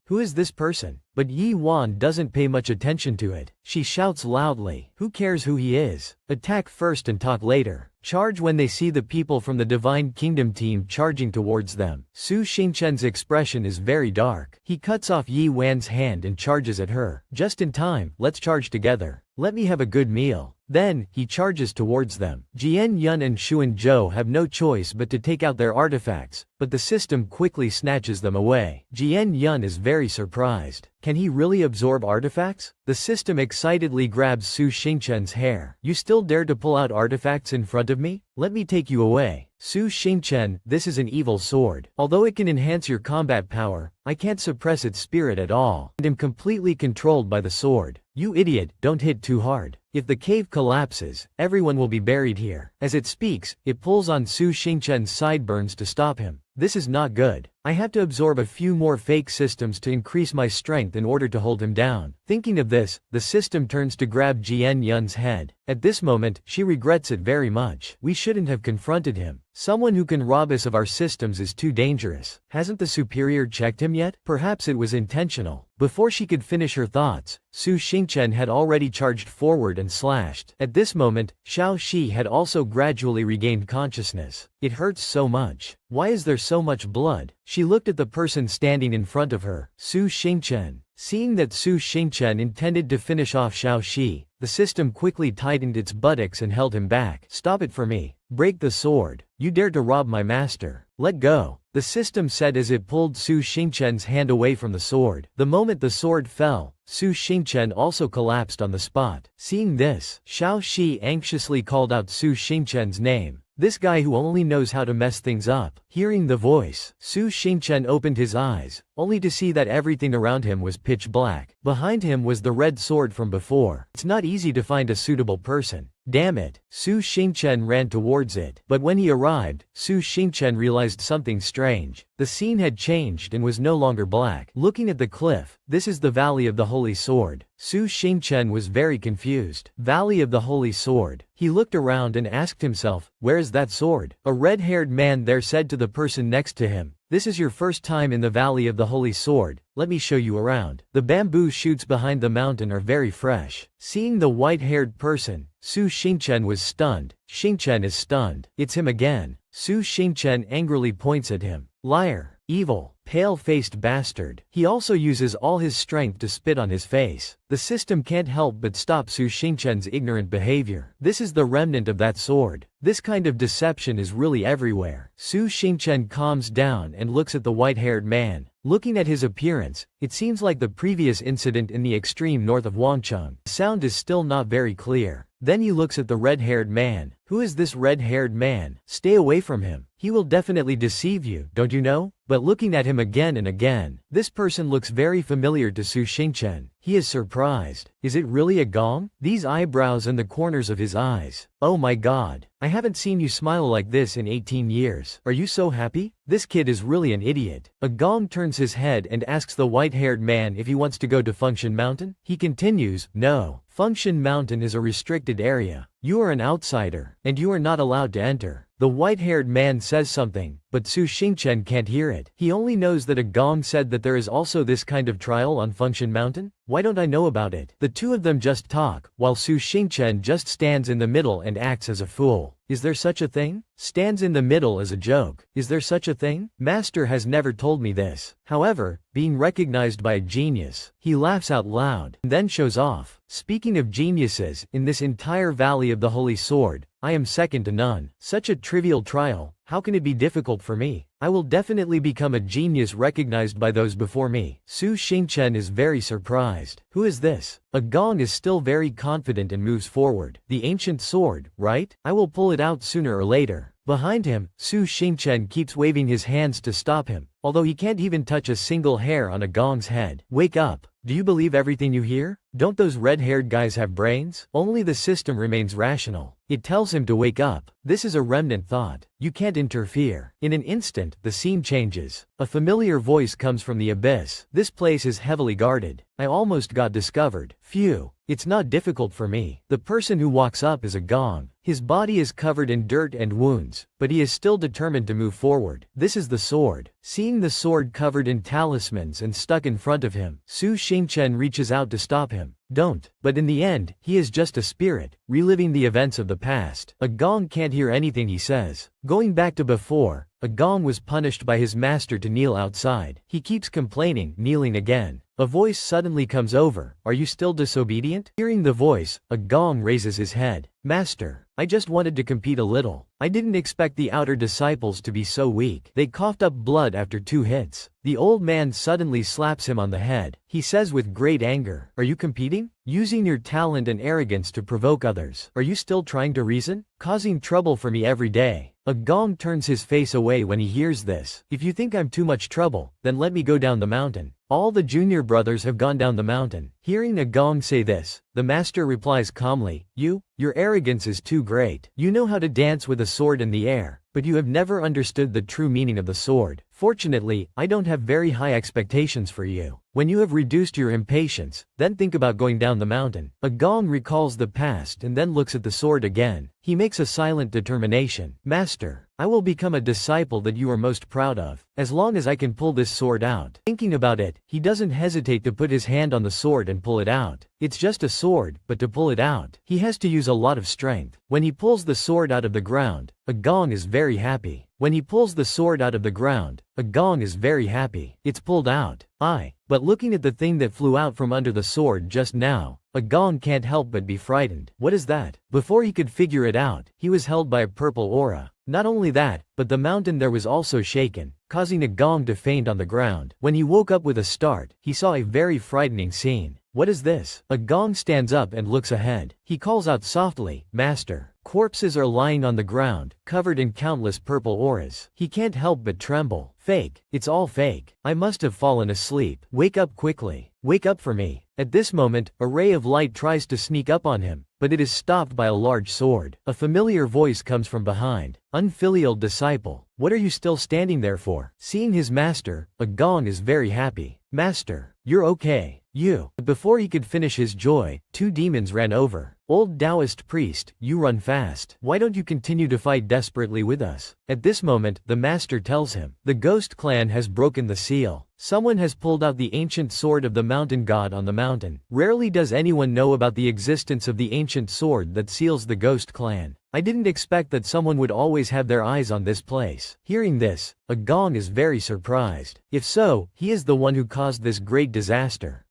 A: Who is this person? But Yi Wan doesn't pay much attention to it. She shouts loudly, "Who cares who he is? Attack first and talk later." Charge when they see the people from the Divine Kingdom team charging towards them. Su Xingchen's expression is very dark. He cuts off Yi Wan's hand and charges at her. "Just in time, let's charge together. Let me have a good meal." Then, he charges towards them. Jian Yun and Xuan Zhou have no choice but to take out their artifacts, but the system quickly snatches them away. Jian Yun is very surprised. Can he really absorb artifacts? The system excitedly grabs Su Xingchen's hair. "You still dare to pull out artifacts in front of me? Let me take you away." "Su Xingchen, this is an evil sword. Although it can enhance your combat power, I can't suppress its spirit at all, and am completely controlled by the sword." "You idiot, don't hit too hard. If the cave collapses, everyone will be buried here." As it speaks, it pulls on Su Xingchen's sideburns to stop him. "This is not good. I have to absorb a few more fake systems to increase my strength in order to hold him down." Thinking of this, the system turns to grab Jian Yun's head. At this moment, she regrets it very much. "We shouldn't have confronted him. Someone who can rob us of our systems is too dangerous. Hasn't the superior checked him yet? Perhaps it was intentional." Before she could finish her thoughts, Su Xingchen had already charged forward and slashed. At this moment, Xiao Shi had also gradually regained consciousness. "It hurts so much. Why is there so much blood?" She looked at the person standing in front of her, Su Xingchen. Seeing that Su Xingchen intended to finish off Xiao Shi, the system quickly tightened its buttocks and held him back. "Stop it for me. Break the sword. You dare to rob my master. Let go," the system said as it pulled Su Xingchen's hand away from the sword. The moment the sword fell, Su Xingchen also collapsed on the spot. Seeing this, Xiao Shi anxiously called out Su Xingchen's name. "This guy who only knows how to mess things up." Hearing the voice, Su Xingchen opened his eyes, only to see that everything around him was pitch black. Behind him was the red sword from before. It's not easy to find a suitable person. Damn it. Su Xingchen ran towards it. But when he arrived, Su Xingchen realized something strange. The scene had changed and was no longer black. Looking at the cliff, this is the Valley of the Holy Sword. Su Xingchen was very confused. Valley of the Holy Sword. He looked around and asked himself, where is that sword? A red-haired man there said to the person next to him, "This is your first time in the Valley of the Holy Sword. Let me show you around." The bamboo shoots behind the mountain are very fresh. Seeing the white-haired person, Su Xingchen was stunned. Xingchen is stunned. It's him again. Su Xingchen angrily points at him. "Liar. evil, pale-faced bastard. He also uses all his strength to spit on his face. The system can't help but stop Su Xingchen's ignorant behavior. This is the remnant of that sword. This kind of deception is really everywhere. Su Xingchen calms down and looks at the white-haired man. Looking at his appearance, it seems like the previous incident in the extreme north of Wangcheng. The sound is still not very clear. Then he looks at the red-haired man. Who is this red-haired man? Stay away from him. He will definitely deceive you, don't you know? But looking at him again and again, this person looks very familiar to Su Xingchen. He is surprised. Is it really a gong? These eyebrows and the corners of his eyes. Oh my god. I haven't seen you smile like this in 18 years. Are you so happy? This kid is really an idiot. A gong turns his head and asks the white-haired man if he wants to go to Function Mountain. He continues, no. Function Mountain is a restricted area. You are an outsider, and you are not allowed to enter. The white-haired man says something, but Su Xingchen can't hear it. He only knows that a gong said that there is also this kind of trial on Function Mountain. Why don't I know about it? The two of them just talk, while Su Xingchen just stands in the middle and acts as a fool. Is there such a thing? Stands in the middle as a joke. Is there such a thing? Master has never told me this. However, being recognized by a genius, he laughs out loud, and then shows off. Speaking of geniuses, in this entire Valley of the Holy Sword, I am second to none. Such a trivial trial, how can it be difficult for me? I will definitely become a genius recognized by those before me. Su Xingchen is very surprised. Who is this? A gong is still very confident and moves forward. The ancient sword, right? I will pull it out sooner or later. Behind him, Su Xingchen keeps waving his hands to stop him, although he can't even touch a single hair on a gong's head. Wake up. Do you believe everything you hear? Don't those red-haired guys have brains? Only the system remains rational. It tells him to wake up. This is a remnant thought. You can't interfere. In an instant, the scene changes. A familiar voice comes from the abyss. This place is heavily guarded. I almost got discovered. Phew. It's not difficult for me. The person who walks up is a gong. His body is covered in dirt and wounds, but he is still determined to move forward. This is the sword. Seeing the sword covered in talismans and stuck in front of him, Su Xingchen reaches out to stop him. Don't. But in the end, he is just a spirit, reliving the events of the past. A gong can't hear anything he says. Going back to before, a gong was punished by his master to kneel outside. He keeps complaining, kneeling again. A voice suddenly comes over. Are you still disobedient? Hearing the voice, a gong raises his head. Master, I just wanted to compete a little. I didn't expect the outer disciples to be so weak. They coughed up blood after 2 hits. The old man suddenly slaps him on the head. He says with great anger, are you competing? Using your talent and arrogance to provoke others. Are you still trying to reason? Causing trouble for me every day. A gong turns his face away when he hears this. If you think I'm too much trouble, then let me go down the mountain. All the junior brothers have gone down the mountain. Hearing a gong say this, the master replies calmly, your arrogance is too great. You know how to dance with a sword in the air, but you have never understood the true meaning of the sword. Fortunately, I don't have very high expectations for you. When you have reduced your impatience, then think about going down the mountain. A gong recalls the past and then looks at the sword again. He makes a silent determination. Master, I will become a disciple that you are most proud of, as long as I can pull this sword out. Thinking about it, he doesn't hesitate to put his hand on the sword and pull it out. It's just a sword, but to pull it out, he has to use a lot of strength. When he pulls the sword out of the ground, a gong is very happy. When he pulls the sword out of the ground, a gong is very happy. It's pulled out. But looking at the thing that flew out from under the sword just now, a gong can't help but be frightened. What is that? Before he could figure it out, he was held by a purple aura. Not only that, but the mountain there was also shaken, causing a gong to faint on the ground. When he woke up with a start, he saw a very frightening scene. What is this? A gong stands up and looks ahead. He calls out softly, Master. Corpses are lying on the ground, covered in countless purple auras. He can't help but tremble. Fake. It's all fake. I must have fallen asleep. Wake up quickly. Wake up for me. At this moment, a ray of light tries to sneak up on him, but it is stopped by a large sword. A familiar voice comes from behind. Unfilial disciple, what are you still standing there for? Seeing his master, a gong is very happy. Master, you're okay. But before he could finish his joy, 2 demons ran over. Old Taoist priest, you run fast. Why don't you continue to fight desperately with us? At this moment, the master tells him, the ghost clan has broken the seal. Someone has pulled out the ancient sword of the mountain god on the mountain. Rarely does anyone know about the existence of the ancient sword that seals the ghost clan. I didn't expect that someone would always have their eyes on this place. Hearing this, a gong is very surprised. If so, he is the one who caused this great disaster.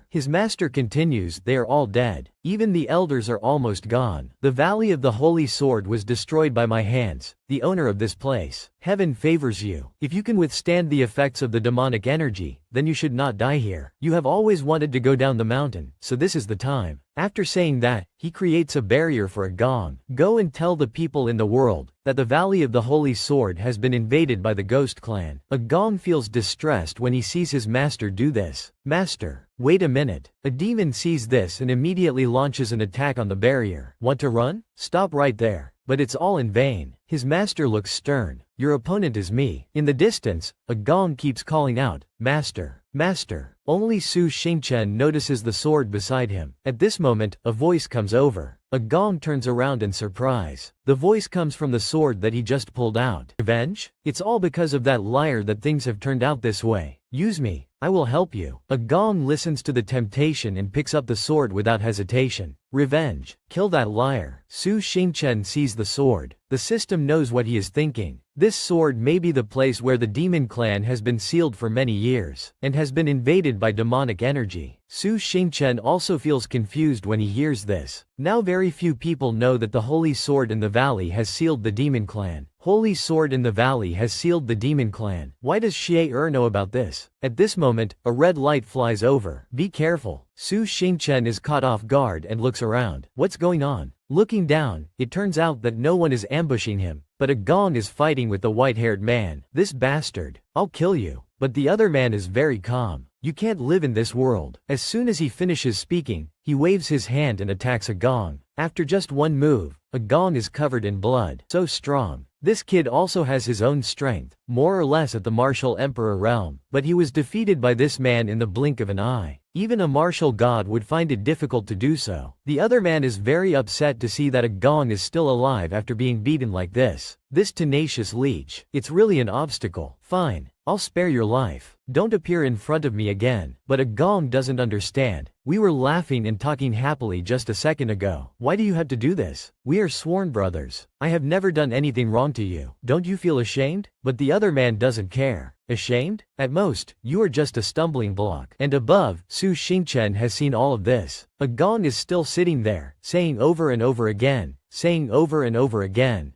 A: His master continues, they are all dead. Even the elders are almost gone. The Valley of the Holy Sword was destroyed by my hands, the owner of this place. Heaven favors you. If you can withstand the effects of the demonic energy, then you should not die here. You have always wanted to go down the mountain, so this is the time. After saying that, he creates a barrier for a gong. Go and tell the people in the world that the Valley of the Holy Sword has been invaded by the Ghost Clan. A gong feels distressed when he sees his master do this. Master, wait a minute. A demon sees this and immediately launches an attack on the barrier. Want to run? Stop right there. But it's all in vain. His master looks stern. Your opponent is me. In the distance, a gong keeps calling out, Master, Master. Only Su Xingchen notices the sword beside him. At this moment, a voice comes over. A gong turns around in surprise. The voice comes from the sword that he just pulled out. Revenge? It's all because of that liar that things have turned out this way. Use me. I will help you. A gong listens to the temptation and picks up the sword without hesitation. Revenge. Kill that liar. Su Xingchen sees the sword. The system knows what he is thinking. This sword may be the place where the demon clan has been sealed for many years, and has been invaded by demonic energy. Su Xingchen also feels confused when he hears this. Now very few people know that the Holy Sword in the Valley has sealed the demon clan. Holy Sword in the Valley has sealed the demon clan. Why does Xie know about this? At this moment, a red light flies over. Be careful. Su Xingchen is caught off guard and looks around. What's going on? Looking down, it turns out that no one is ambushing him, but a gong is fighting with the white-haired man. This bastard. I'll kill you. But the other man is very calm. You can't live in this world. As soon as he finishes speaking, he waves his hand and attacks a gong. After just one move, a gong is covered in blood. So strong. This kid also has his own strength, more or less at the martial emperor realm, but he was defeated by this man in the blink of an eye. Even a martial god would find it difficult to do so. The other man is very upset to see that a gong is still alive after being beaten like this. This tenacious leech. It's really an obstacle. Fine. I'll spare your life. Don't appear in front of me again. But a gong doesn't understand. We were laughing and talking happily just a second ago. Why do you have to do this? We are sworn brothers. I have never done anything wrong to you. Don't you feel ashamed? But the other man doesn't care. Ashamed? At most, you are just a stumbling block. And above, Su Xingchen has seen all of this. A gong is still sitting there, saying over and over again,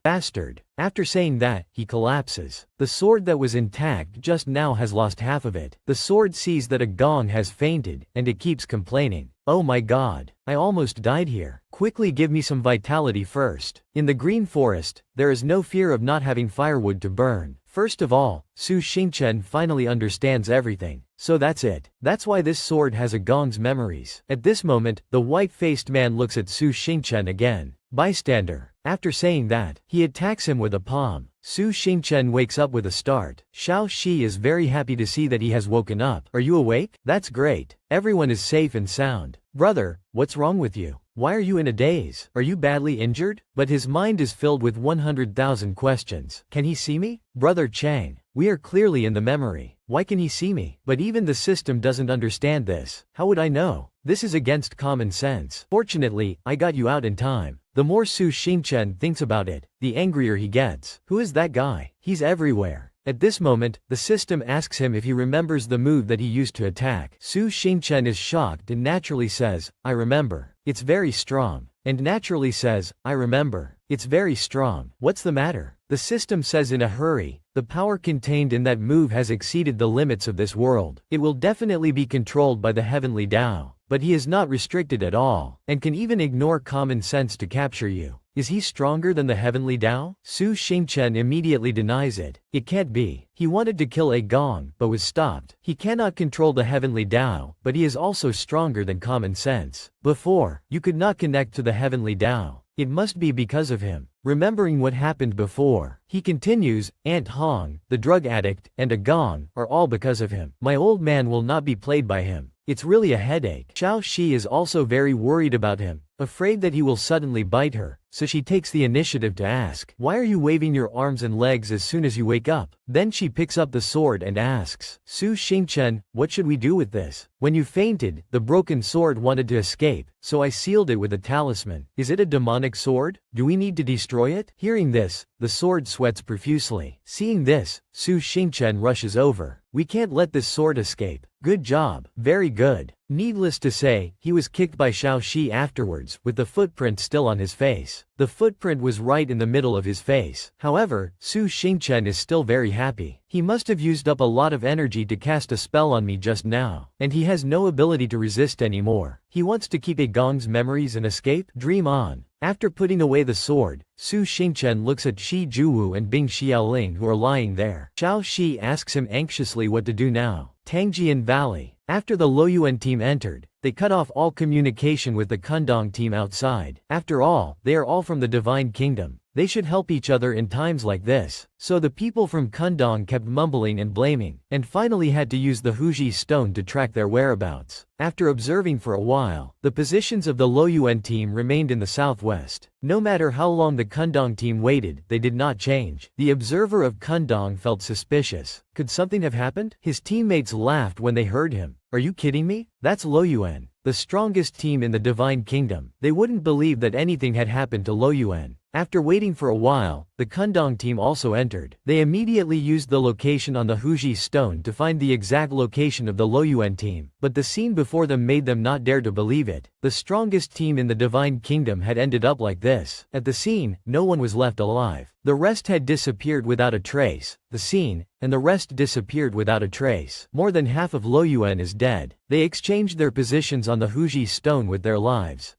A: bastard. After saying that, he collapses. The sword that was intact just now has lost half of it. The sword sees that a gong has fainted, and it keeps complaining. Oh my god, I almost died here. Quickly give me some vitality first. In the green forest, there is no fear of not having firewood to burn. First of all, Su Xingchen finally understands everything. So that's it. That's why this sword has a gong's memories. At this moment, the white-faced man looks at Su Xingchen again. Bystander. After saying that, he attacks him with a palm. Su Xingchen wakes up with a start. Xiao Shi is very happy to see that he has woken up. Are you awake? That's great. Everyone is safe and sound. Brother, what's wrong with you? Why are you in a daze? Are you badly injured? But his mind is filled with 100,000 questions. Can he see me? Brother Chang, we are clearly in the memory. Why can he see me? But even the system doesn't understand this. How would I know? This is against common sense. Fortunately, I got you out in time. The more Su Xingchen thinks about it, the angrier he gets. Who is that guy? He's everywhere. At this moment, the system asks him if he remembers the move that he used to attack. Su Xingchen is shocked and naturally says, I remember. It's very strong. And naturally says, I remember. It's very strong. What's the matter? The system says in a hurry, the power contained in that move has exceeded the limits of this world. It will definitely be controlled by the heavenly Tao. But he is not restricted at all, and can even ignore common sense to capture you. Is he stronger than the heavenly Tao? Su Xingchen immediately denies it. It can't be. He wanted to kill a gong, but was stopped. He cannot control the heavenly Tao, but he is also stronger than common sense. Before, you could not connect to the heavenly Tao. It must be because of him. Remembering what happened before, he continues, Ant Hong, the drug addict, and a gong, are all because of him. My old man will not be played by him. It's really a headache. Xiao Shi is also very worried about him, afraid that he will suddenly bite her, so she takes the initiative to ask, why are you waving your arms and legs as soon as you wake up? Then she picks up the sword and asks, Su Xingchen, what should we do with this? When you fainted, the broken sword wanted to escape, so I sealed it with a talisman. Is it a demonic sword? Do we need to destroy it? Hearing this, the sword sweats profusely. Seeing this, Su Xingchen rushes over. We can't let this sword escape. Good job. Very good. Needless to say, he was kicked by Xiaoxi afterwards, with the footprint still on his face. The footprint was right in the middle of his face. However, Su Xingchen is still very happy. He must have used up a lot of energy to cast a spell on me just now, and he has no ability to resist anymore. He wants to keep Gong's memories and escape? Dream on. After putting away the sword, Su Xingchen looks at Shi Juwu and Bing Xiaoling who are lying there. Xiao Shi asks him anxiously what to do now. Tangjian Valley. After the Luoyuan team entered, they cut off all communication with the Kundong team outside. After all, they are all from the Divine Kingdom. They should help each other in times like this. So the people from Kundong kept mumbling and blaming, and finally had to use the Huji stone to track their whereabouts. After observing for a while, the positions of the Luoyuan team remained in the southwest. No matter how long the Kundong team waited, they did not change. The observer of Kundong felt suspicious. Could something have happened? His teammates laughed when they heard him. Are you kidding me? That's Luoyuan, the strongest team in the Divine Kingdom. They wouldn't believe that anything had happened to Luoyuan. After waiting for a while, the Kundong team also entered. They immediately used the location on the Huji stone to find the exact location of the Luoyuan team, but the scene before them made them not dare to believe it. The strongest team in the Divine Kingdom had ended up like this. At the scene, no one was left alive. The rest had disappeared without a trace. The scene, and the rest disappeared without a trace. More than half of Luoyuan is dead. They exchanged their positions on the Huji stone with their lives.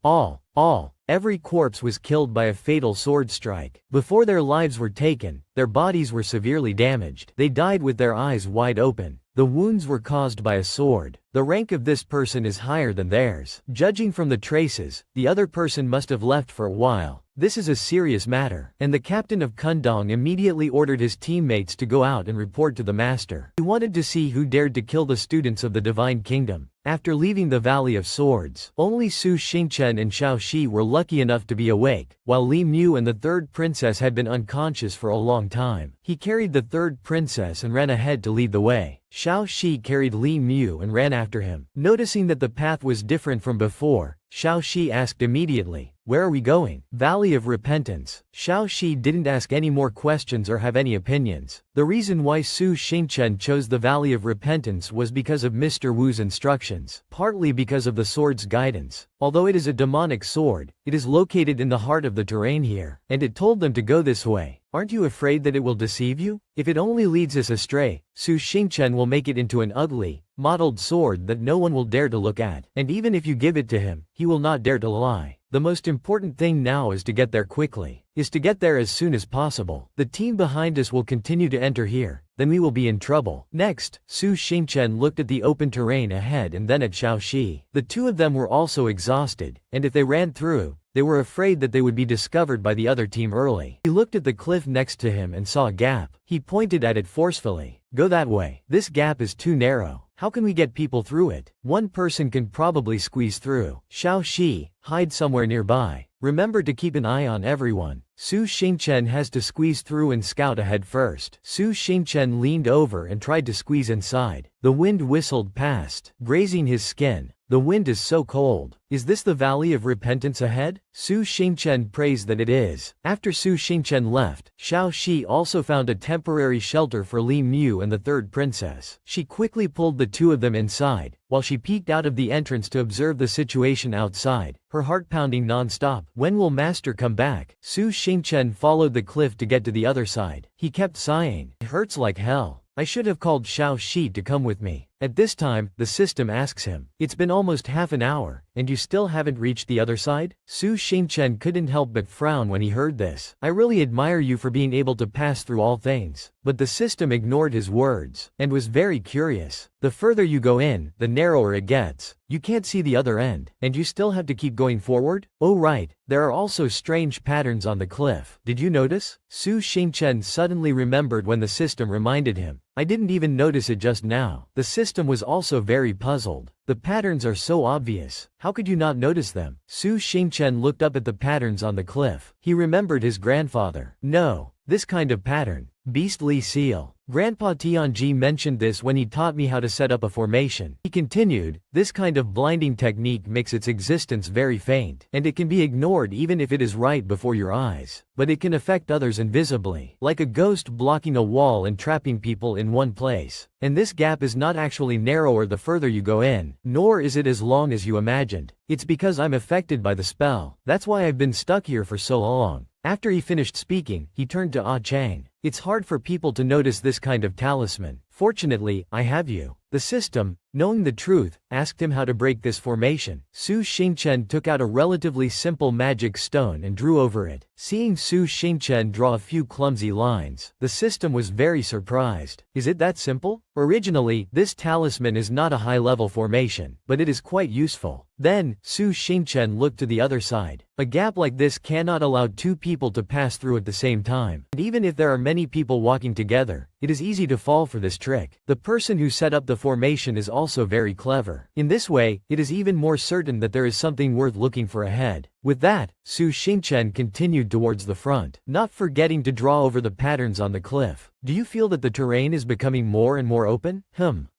A: Every corpse was killed by a fatal sword strike. Before their lives were taken, their bodies were severely damaged. They died with their eyes wide open. The wounds were caused by a sword. The rank of this person is higher than theirs. Judging from the traces, the other person must have left for a while. This is a serious matter, and the captain of Kundong immediately ordered his teammates to go out and report to the master. He wanted to see who dared to kill the students of the Divine Kingdom. After leaving the Valley of Swords, only Su Xingchen and Xiao Shi were lucky enough to be awake, while Li Mu and the third princess had been unconscious for a long time. He carried the third princess and ran ahead to lead the way. Xiao Shi carried Li Mu and ran after him. Noticing that the path was different from before, Xiao Shi asked immediately, "Where are we going?" Valley of Repentance. Xiao Shi didn't ask any more questions or have any opinions. The reason why Su Xingchen chose the Valley of Repentance was because of Mr. Wu's instructions, partly because of the sword's guidance. Although it is a demonic sword, it is located in the heart of the terrain here, and it told them to go this way. Aren't you afraid that it will deceive you? If it only leads us astray, Su Xingchen will make it into an ugly, mottled sword that no one will dare to look at. And even if you give it to him, he will not dare to lie. The most important thing now is to get there quickly, is to get there as soon as possible. The team behind us will continue to enter here, then we will be in trouble. Next, Su Xingchen looked at the open terrain ahead and then at Xiao Shi. The two of them were also exhausted, and if they ran through, they were afraid that they would be discovered by the other team early. He looked at the cliff next to him and saw a gap. He pointed at it forcefully. Go that way. This gap is too narrow. How can we get people through it? One person can probably squeeze through. Xiao Shi, hide somewhere nearby. Remember to keep an eye on everyone. Su Xingchen has to squeeze through and scout ahead first. Su Xingchen leaned over and tried to squeeze inside. The wind whistled past, grazing his skin. The wind is so cold. Is this the Valley of Repentance ahead? Su Xingchen prays that it is. After Su Xingchen left, Xiao Shi also found a temporary shelter for Li Mu and the third princess. She quickly pulled the two of them inside, while she peeked out of the entrance to observe the situation outside, her heart pounding non-stop. When will master come back? Su Xingchen followed the cliff to get to the other side. He kept sighing. It hurts like hell. I should have called Xiao Shi to come with me. At this time, the system asks him, "It's been almost half an hour, and you still haven't reached the other side?" Su Xingchen couldn't help but frown when he heard this. "I really admire you for being able to pass through all things." But the system ignored his words, and was very curious. The further you go in, the narrower it gets. You can't see the other end, and you still have to keep going forward? Oh right, there are also strange patterns on the cliff. Did you notice? Su Xingchen suddenly remembered when the system reminded him. I didn't even notice it just now. The system was also very puzzled. The patterns are so obvious. How could you not notice them? Su Xingchen looked up at the patterns on the cliff. He remembered his grandfather. No, this kind of pattern. Beastly seal. Grandpa Tianji mentioned this when he taught me how to set up a formation. He continued, this kind of blinding technique makes its existence very faint, and it can be ignored even if it is right before your eyes. But it can affect others invisibly, like a ghost blocking a wall and trapping people in one place. And this gap is not actually narrower the further you go in, nor is it as long as you imagined. It's because I'm affected by the spell. That's why I've been stuck here for so long. After he finished speaking, he turned to Ah Chang. It's hard for people to notice this kind of talisman. Fortunately, I have you. The system, knowing the truth, asked him how to break this formation. Su Xingchen took out a relatively simple magic stone and drew over it. Seeing Su Xingchen draw a few clumsy lines, the system was very surprised. Is it that simple? Originally, this talisman is not a high-level formation, but it is quite useful. Then, Su Xingchen looked to the other side. A gap like this cannot allow two people to pass through at the same time. And even if there are many people walking together, it is easy to fall for this trick. The person who set up the formation is also very clever. In this way, it is even more certain that there is something worth looking for ahead. With that, Su Xingchen continued towards the front, not forgetting to draw over the patterns on the cliff. Do you feel that the terrain is becoming more and more open?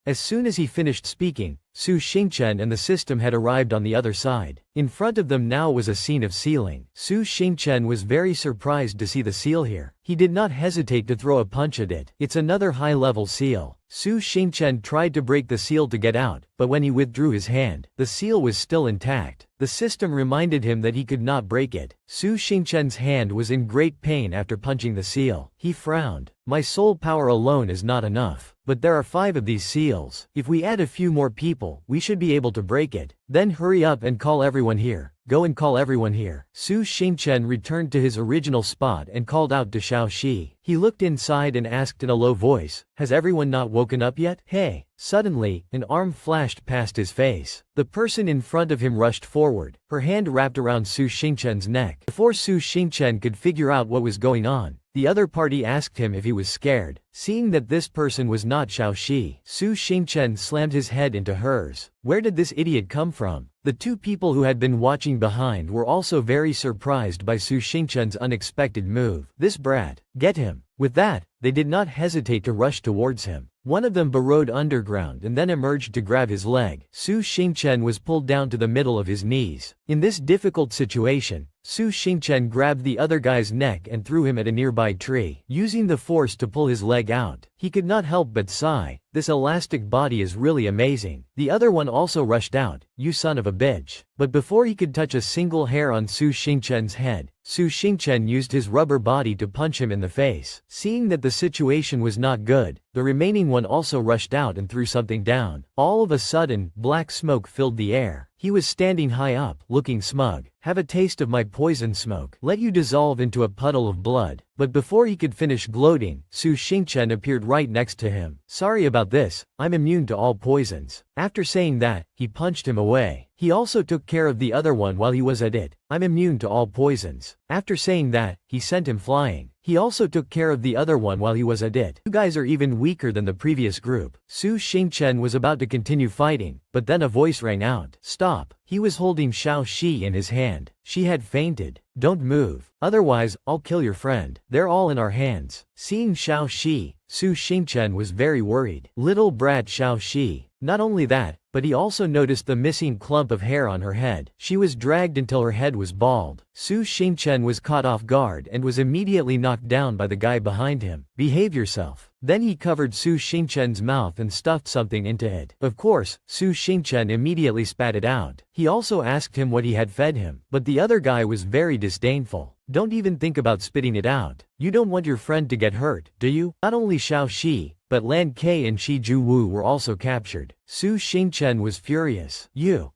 A: As soon as he finished speaking, Su Xingchen and the system had arrived on the other side. In front of them now was a scene of sealing. Su Xingchen was very surprised to see the seal here. He did not hesitate to throw a punch at it. It's another high-level seal. Su Xingchen tried to break the seal to get out, but when he withdrew his hand, the seal was still intact. The system reminded him that he could not break it. Su Xingchen's hand was in great pain after punching the seal. He frowned. My soul power alone is not enough. But there are 5 of these seals. If we add a few more people, we should be able to break it. Then hurry up and call everyone here. Go and call everyone here. Su Xingchen returned to his original spot and called out to Xiao Shi. He looked inside and asked in a low voice, has everyone not woken up yet? Hey! Suddenly, an arm flashed past his face. The person in front of him rushed forward, her hand wrapped around Su Xingchen's neck. Before Su Xingchen could figure out what was going on, the other party asked him if he was scared. Seeing that this person was not Xiao Shi, Su Xingchen slammed his head into hers. Where did this idiot come from? The 2 people who had been watching behind were also very surprised by Su Xingchen's unexpected move. This brat, get him. With that, they did not hesitate to rush towards him. One of them burrowed underground and then emerged to grab his leg. Su Xingchen was pulled down to the middle of his knees. In this difficult situation, Su Xingchen grabbed the other guy's neck and threw him at a nearby tree, using the force to pull his leg out. He could not help but sigh. This elastic body is really amazing. The other one also rushed out, you son of a bitch. But before he could touch a single hair on Su Xingchen's head, Su Xingchen used his rubber body to punch him in the face. Seeing that the situation was not good, the remaining one also rushed out and threw something down. All of a sudden, black smoke filled the air. He was standing high up, looking smug. Have a taste of my poison smoke. Let you dissolve into a puddle of blood. But before he could finish gloating, Su Xingchen appeared right next to him. Sorry about this, I'm immune to all poisons. After saying that, he punched him away. He also took care of the other one while he was at it. I'm immune to all poisons. After saying that, he sent him flying. He also took care of the other one while he was at it. You guys are even weaker than the previous group. Su Xingchen was about to continue fighting, but then a voice rang out. Stop. He was holding Xiao Shi in his hand. She had fainted. Don't move. Otherwise, I'll kill your friend. They're all in our hands. Seeing Xiao Shi, Su Xingchen was very worried. Little brat Xiao Shi. Not only that, but he also noticed the missing clump of hair on her head. She was dragged until her head was bald. Su Xingchen was caught off guard and was immediately knocked down by the guy behind him. Behave yourself. Then he covered Su Xingchen's mouth and stuffed something into it. Of course, Su Xingchen immediately spat it out. He also asked him what he had fed him, but the other guy was very disdainful. Don't even think about spitting it out. You don't want your friend to get hurt, do you? Not only Xiao Shi, but Lan Ke and Shi Ju Wu were also captured. Su Xingchen was furious.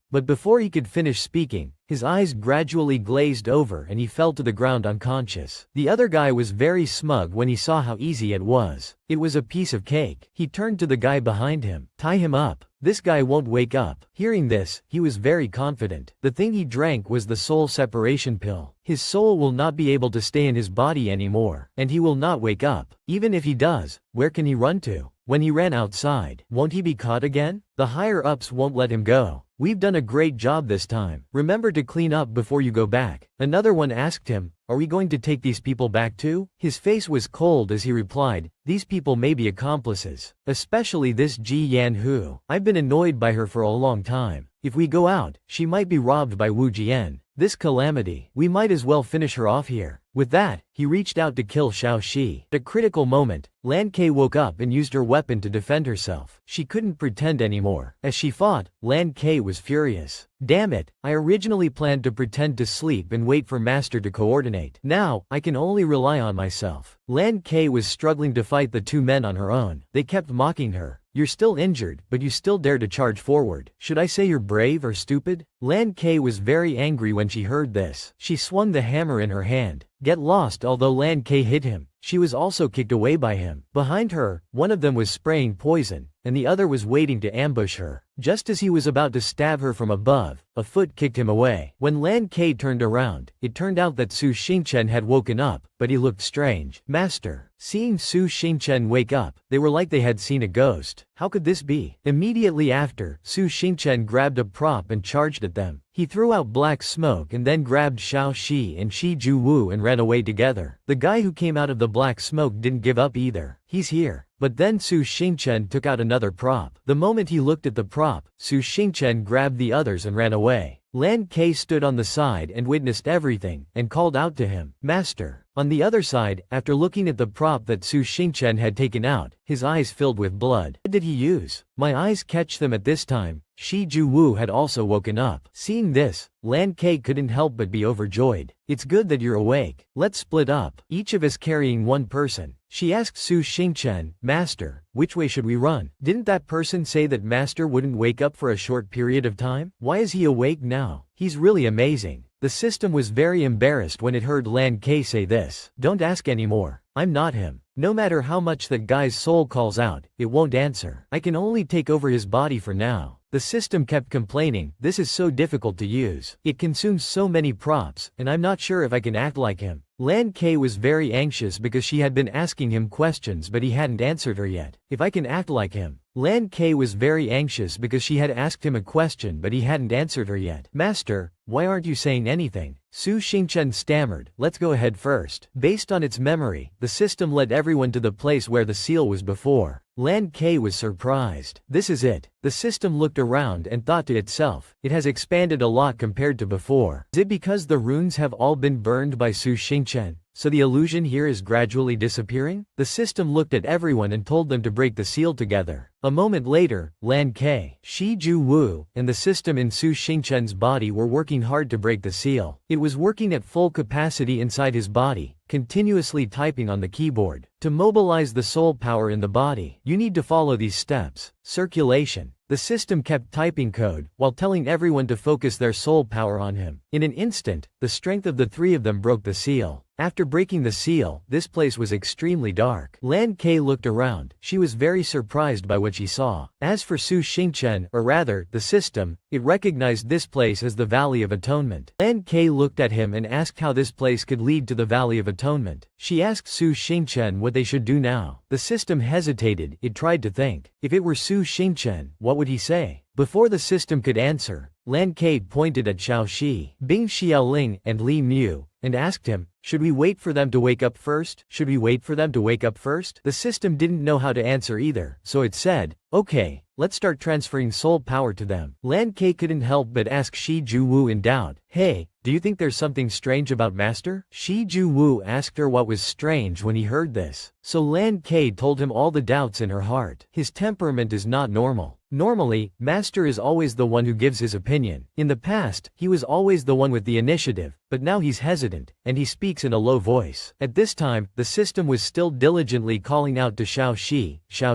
A: But before he could finish speaking, his eyes gradually glazed over and he fell to the ground unconscious. The other guy was very smug when he saw how easy it was. It was a piece of cake. He turned to the guy behind him. Tie him up. This guy won't wake up. Hearing this, he was very confident. The thing he drank was the soul separation pill. His soul will not be able to stay in his body anymore, and he will not wake up. Even if he does, where can he run to? When he ran outside, won't he be caught again? The higher-ups won't let him go. we've done a great job this time. Remember to clean up before you go back. Another one asked him, are we going to take these people back too? His face was cold as he replied, these people may be accomplices. Especially this Ji Yan Hu. I've been annoyed by her for a long time. If we go out, she might be robbed by Wu Jian. This calamity, we might as well finish her off here. With that, he reached out to kill Xiao Shi. At a critical moment, Lan Ke woke up and used her weapon to defend herself. She couldn't pretend anymore. As she fought, Lan Ke was furious. Damn it, I originally planned to pretend to sleep and wait for Master to coordinate. Now, I can only rely on myself. Lan Ke was struggling to fight the two men on her own. They kept mocking her. You're still injured, but you still dare to charge forward. Should I say you're brave or stupid? Lan Ke was very angry when she heard this. She swung the hammer in her hand. Get lost. Although Lan Ke hit him, she was also kicked away by him. Behind her, one of them was spraying poison, and the other was waiting to ambush her. Just as he was about to stab her from above, a foot kicked him away. When Lan Ke turned around, it turned out that Su Xingchen had woken up, but he looked strange. Master. Seeing Su Xingchen wake up, they were like they had seen a ghost. How could this be? Immediately after, Su Xingchen grabbed a prop and charged at them. He threw out black smoke and then grabbed Xiao Shi and Shi Juwu and ran away together. The guy who came out of the black smoke didn't give up either. He's here. But then Su Xingchen took out another prop. The moment he looked at the prop, Su Xingchen grabbed the others and ran away. Lan Ke stood on the side and witnessed everything, and called out to him, Master. On the other side, after looking at the prop that Su Xingchen had taken out, his eyes filled with blood. What did he use? My eyes catch them at this time. Shi Juwu had also woken up. Seeing this, Lan Ke couldn't help but be overjoyed. It's good that you're awake. Let's split up, each of us carrying one person. She asked Su Xingchen, Master, which way should we run? Didn't that person say that Master wouldn't wake up for a short period of time? Why is he awake now? He's really amazing. The system was very embarrassed when it heard Lan Ke say this. Don't ask anymore. I'm not him. No matter how much that guy's soul calls out, it won't answer. I can only take over his body for now. The system kept complaining, this is so difficult to use. It consumes so many props, and I'm not sure if I can act like him. Lan Ke was very anxious because she had been asking him questions but he hadn't answered her yet. If I can act like him. Lan Ke was very anxious because she had asked him a question but he hadn't answered her yet. Master, why aren't you saying anything? Su Xingchen stammered, let's go ahead first. Based on its memory, the system led everyone to the place where the seal was before. Lan Ke was surprised. This is it. The system looked around and thought to itself, it has expanded a lot compared to before. Is it because the runes have all been burned by Su Xingchen, so the illusion here is gradually disappearing? The system looked at everyone and told them to break the seal together. A moment later, Lan Ke, Shi Juwu, and the system in Su Xingchen's body were working hard to break the seal. It was working at full capacity inside his body, continuously typing on the keyboard. To mobilize the soul power in the body, you need to follow these steps. Circulation. The system kept typing code, while telling everyone to focus their soul power on him. In an instant, the strength of the three of them broke the seal. After breaking the seal, this place was extremely dark. Lan Ke looked around. She was very surprised by what she saw. As for Su Xingchen, or rather, the system, it recognized this place as the Valley of Atonement. Lan Ke looked at him and asked how this place could lead to the Valley of Atonement. She asked Su Xingchen what they should do now. The system hesitated. It tried to think. If it were Su Xingchen, what would he say? Before the system could answer, Lan Ke pointed at Xiao Shi, Bing Xiaoling, and Li Mu, and asked him, should we wait for them to wake up first? Should we wait for them to wake up first? The system didn't know how to answer either, so it said, okay, let's start transferring soul power to them. Lan Ke couldn't help but ask Shi Juwu in doubt, hey, do you think there's something strange about Master? Shi Juwu asked her what was strange when he heard this. So Lan Ke told him all the doubts in her heart. His temperament is not normal. Normally, Master is always the one who gives his opinion. In the past, he was always the one with the initiative, but now he's hesitant, and he speaks in a low voice. At this time, the system was still diligently calling out to Xiao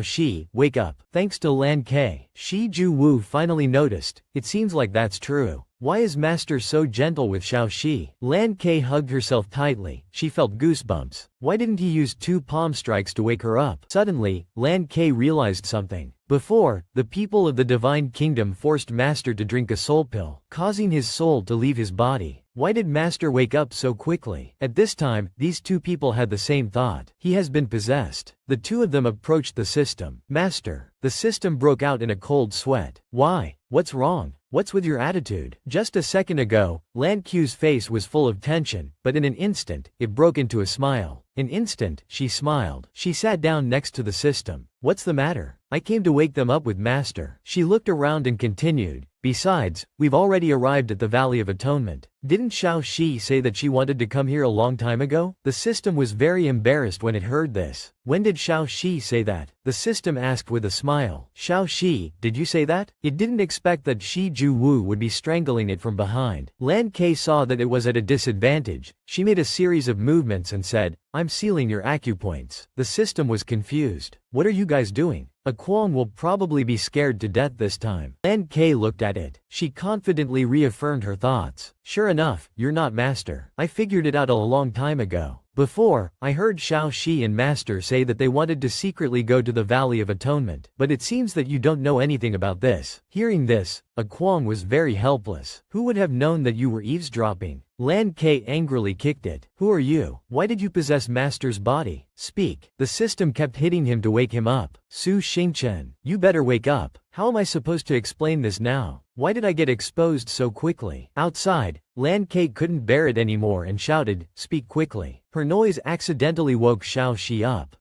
A: Shi, wake up. Thanks to Lan Ke, Shi Juwu finally noticed, it seems like that's true. Why is Master so gentle with Xiao Shi? Lan Ke hugged herself tightly. She felt goosebumps. Why didn't he use 2 palm strikes to wake her up? Suddenly, Lan Ke realized something. Before, the people of the Divine Kingdom forced Master to drink a soul pill, causing his soul to leave his body. Why did Master wake up so quickly? At this time, these 2 people had the same thought. He has been possessed. The 2 of them approached the system. Master. The system broke out in a cold sweat. Why? What's wrong? What's with your attitude? Just a second ago, Lan Q's face was full of tension, but in an instant, it broke into a smile. An instant, she smiled. She sat down next to the system. What's the matter? I came to wake them up with Master. She looked around and continued. Besides, we've already arrived at the Valley of Atonement. Didn't Xiao Shi say that she wanted to come here a long time ago? The system was very embarrassed when it heard this. When did Xiao Shi say that? The system asked with a smile. Xiao Shi, did you say that? It didn't expect that Shi Ju Wu would be strangling it from behind. Lan Ke saw that it was at a disadvantage. She made a series of movements and said, I'm sealing your acupoints. The system was confused. What are you guys doing? A Kwong will probably be scared to death this time. Lan Ke looked at it. She confidently reaffirmed her thoughts. Sure enough, you're not Master. I figured it out a long time ago. Before, I heard Xiao Shi and Master say that they wanted to secretly go to the Valley of Atonement. But it seems that you don't know anything about this. Hearing this, a Kwong was very helpless. Who would have known that you were eavesdropping? Lan Ke angrily kicked it. Who are you? Why did you possess Master's body? Speak. The system kept hitting him to wake him up. Su Xingchen, you better wake up. How am I supposed to explain this now? Why did I get exposed so quickly? Outside, Lan Ke couldn't bear it anymore and shouted, speak quickly. Her noise accidentally woke Xiao Shi up.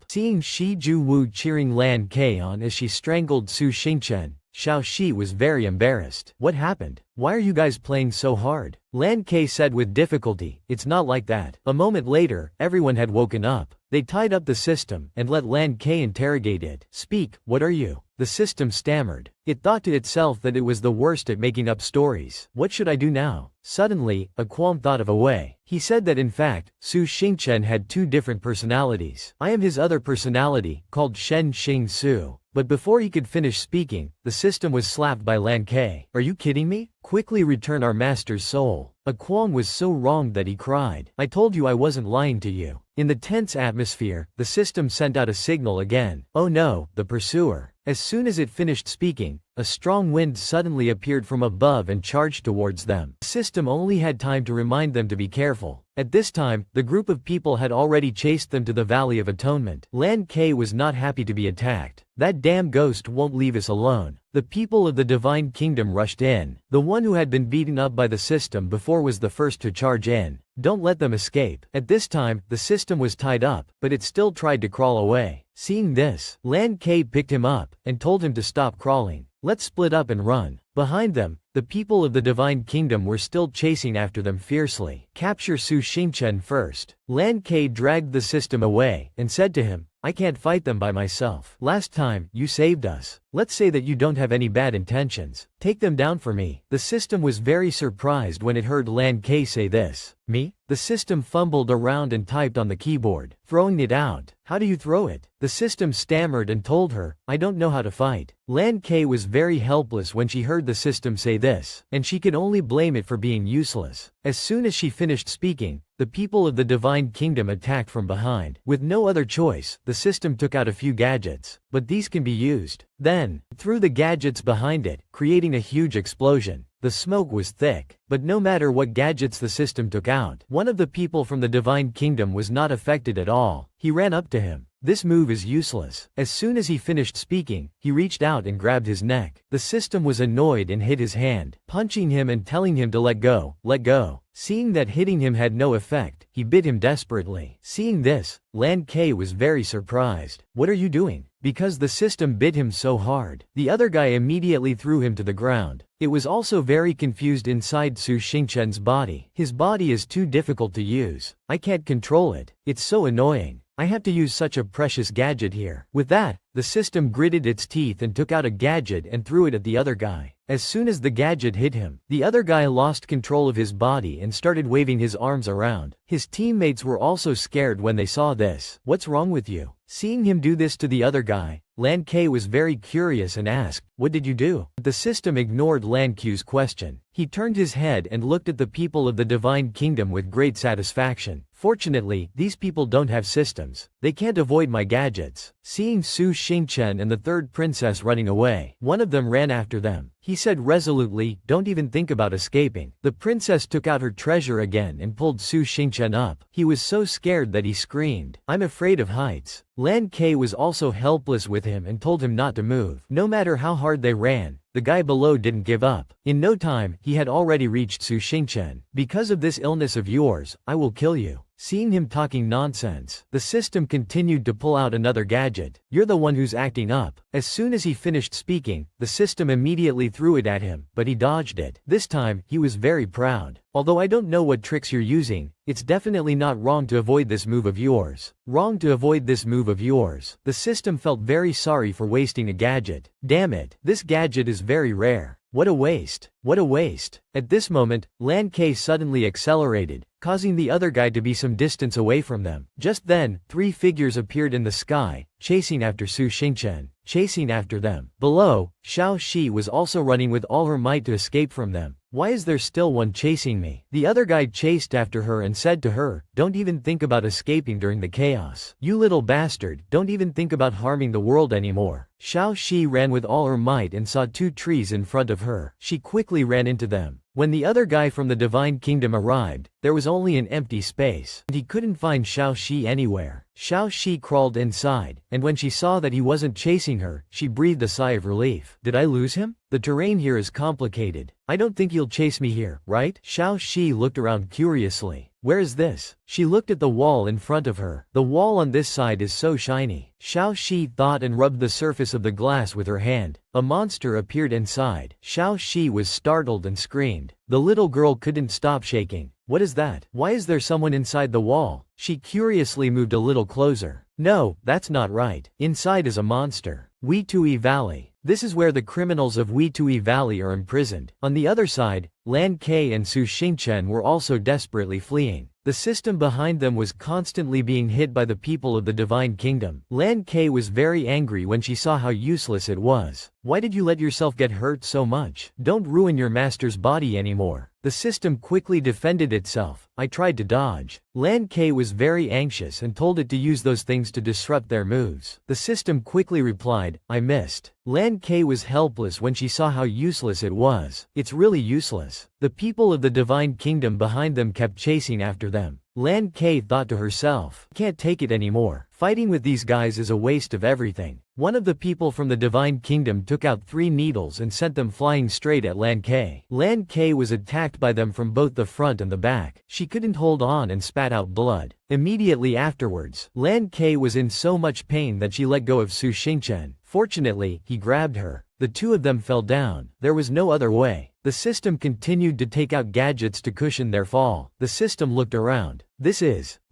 A: Seeing Shi Ju Wu cheering Lan Ke on as she strangled Su Xingchen, Xiao Shi was very embarrassed. What happened? Why are you guys playing so hard? Lan Ke said with difficulty, it's not like that. A moment later, everyone had woken up. They tied up the system and let Lan Ke interrogate it. Speak, what are you? The system stammered. It thought to itself that it was the worst at making up stories. What should I do now? Suddenly, a Qualm thought of a way. He said that in fact, Su Xingchen had two different personalities. I am his other personality, called Shen Xing Su. But before he could finish speaking, the system was slapped by Lan Ke. Are you kidding me? Quickly return our master's soul. A Kwong was so wronged that he cried. I told you I wasn't lying to you. In the tense atmosphere, the system sent out a signal again. Oh no, the pursuer. As soon as it finished speaking, a strong wind suddenly appeared from above and charged towards them. The system only had time to remind them to be careful. At this time, the group of people had already chased them to the Valley of Atonement. Lan Ke was not happy to be attacked. That damn ghost won't leave us alone. The people of the Divine Kingdom rushed in. The one who had been beaten up by the system before was the first to charge in. Don't let them escape. At this time, the system was tied up, but it still tried to crawl away. Seeing this, Lan Ke picked him up and told him to stop crawling. Let's split up and run. Behind them, the people of the Divine Kingdom were still chasing after them fiercely. Capture Su Xingchen first. Lan Ke dragged the system away and said to him, I can't fight them by myself. Last time, you saved us. Let's say that you don't have any bad intentions. Take them down for me. The system was very surprised when it heard Lan Ke say this. Me? The system fumbled around and typed on the keyboard, throwing it out. How do you throw it? The system stammered and told her, I don't know how to fight. Lan Ke was very helpless when she heard the system say this, and she could only blame it for being useless. As soon as she finished speaking, the people of the Divine Kingdom attacked from behind. With no other choice, the system took out a few gadgets, but these can be used. Then, threw the gadgets behind it, creating a huge explosion. The smoke was thick, but no matter what gadgets the system took out, one of the people from the Divine Kingdom was not affected at all. He ran up to him. This move is useless. As soon as he finished speaking, he reached out and grabbed his neck. The system was annoyed and hit his hand, punching him and telling him to let go, let go. Seeing that hitting him had no effect, he bit him desperately. Seeing this, Lan Ke was very surprised. What are you doing? Because the system bit him so hard. The other guy immediately threw him to the ground. It was also very confused inside Su Xingchen's body. His body is too difficult to use. I can't control it. It's so annoying. I have to use such a precious gadget here. With that, the system gritted its teeth and took out a gadget and threw it at the other guy. As soon as the gadget hit him, the other guy lost control of his body and started waving his arms around. His teammates were also scared when they saw this. What's wrong with you? Seeing him do this to the other guy, Lan Ke was very curious and asked, what did you do? The system ignored Lan Ke's question. He turned his head and looked at the people of the Divine Kingdom with great satisfaction. Fortunately, these people don't have systems. They can't avoid my gadgets. Seeing Su Xingchen and the third princess running away, one of them ran after them. He said resolutely, don't even think about escaping. The princess took out her treasure again and pulled Su Xingchen up. He was so scared that he screamed, I'm afraid of heights. Lan Ke was also helpless with him and told him not to move. No matter how hard they ran, the guy below didn't give up. In no time, he had already reached Su Xingchen. Because of this illness of yours, I will kill you. Seeing him talking nonsense, the system continued to pull out another gadget. You're the one who's acting up. As soon as he finished speaking, the system immediately threw it at him, but he dodged it. This time, he was very proud. Although I don't know what tricks you're using, it's definitely not wrong to avoid this move of yours. Wrong to avoid this move of yours. The system felt very sorry for wasting a gadget. Damn it, this gadget is very rare. What a waste. What a waste. At this moment, Lan Ke suddenly accelerated, causing the other guy to be some distance away from them. Just then, 3 figures appeared in the sky, chasing after Su Xingchen. Chasing after them. Below, Xiao Shi was also running with all her might to escape from them. Why is there still one chasing me? The other guy chased after her and said to her, don't even think about escaping during the chaos. You little bastard, don't even think about harming the world anymore. Xiao Shi ran with all her might and saw 2 trees in front of her. She quickly ran into them. When the other guy from the Divine Kingdom arrived, there was only an empty space, and he couldn't find Xiao Shi anywhere. Xiao Shi crawled inside, and when she saw that he wasn't chasing her, she breathed a sigh of relief. Did I lose him? The terrain here is complicated. I don't think he'll chase me here, right? Xiao Shi looked around curiously. Where is this? She looked at the wall in front of her. The wall on this side is so shiny. Xiao Shi thought and rubbed the surface of the glass with her hand. A monster appeared inside. Xiao Shi was startled and screamed. The little girl couldn't stop shaking. What is that? Why is there someone inside the wall? She curiously moved a little closer. No, that's not right. Inside is a monster. Weitui Valley. This is where the criminals of Weitui Valley are imprisoned. On the other side, Lan Ke and Su Xingchen were also desperately fleeing. The system behind them was constantly being hit by the people of the Divine Kingdom. Lan Ke was very angry when she saw how useless it was. Why did you let yourself get hurt so much? Don't ruin your master's body anymore. The system quickly defended itself. I tried to dodge. Lan Ke was very anxious and told it to use those things to disrupt their moves. The system quickly replied, I missed. Lan Ke was helpless when she saw how useless it was. It's really useless. The people of the Divine Kingdom behind them kept chasing after them. Lan Ke thought to herself, can't take it anymore. Fighting with these guys is a waste of everything. One of the people from the Divine Kingdom took out 3 needles and sent them flying straight at Lan Ke. Lan Ke was attacked by them from both the front and the back. She couldn't hold on and spat out blood. Immediately afterwards, Lan Ke was in so much pain that she let go of Su Xingchen. Fortunately, he grabbed her. The 2 of them fell down. There was no other way. The system continued to take out gadgets to cushion their fall. The system looked around.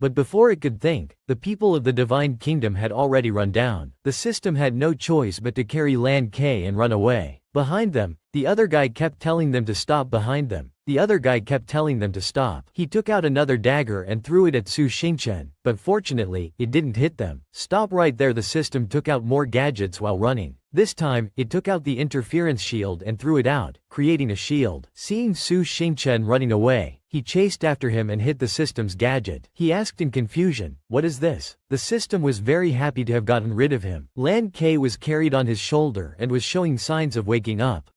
A: But before it could think, the people of the Divine Kingdom had already run down. The system had no choice but to carry Lan Ke and run away. Behind them, the other guy kept telling them to stop behind them. The other guy kept telling them to stop. He took out another dagger and threw it at Su Xingchen, but fortunately, it didn't hit them. Stop right there. The system took out more gadgets while running. This time, it took out the interference shield and threw it out, creating a shield. Seeing Su Xingchen running away, he chased after him and hit the system's gadget. He asked in confusion, what is this? The system was very happy to have gotten rid of him. Lan Ke was carried on his shoulder and was showing signs of waking up.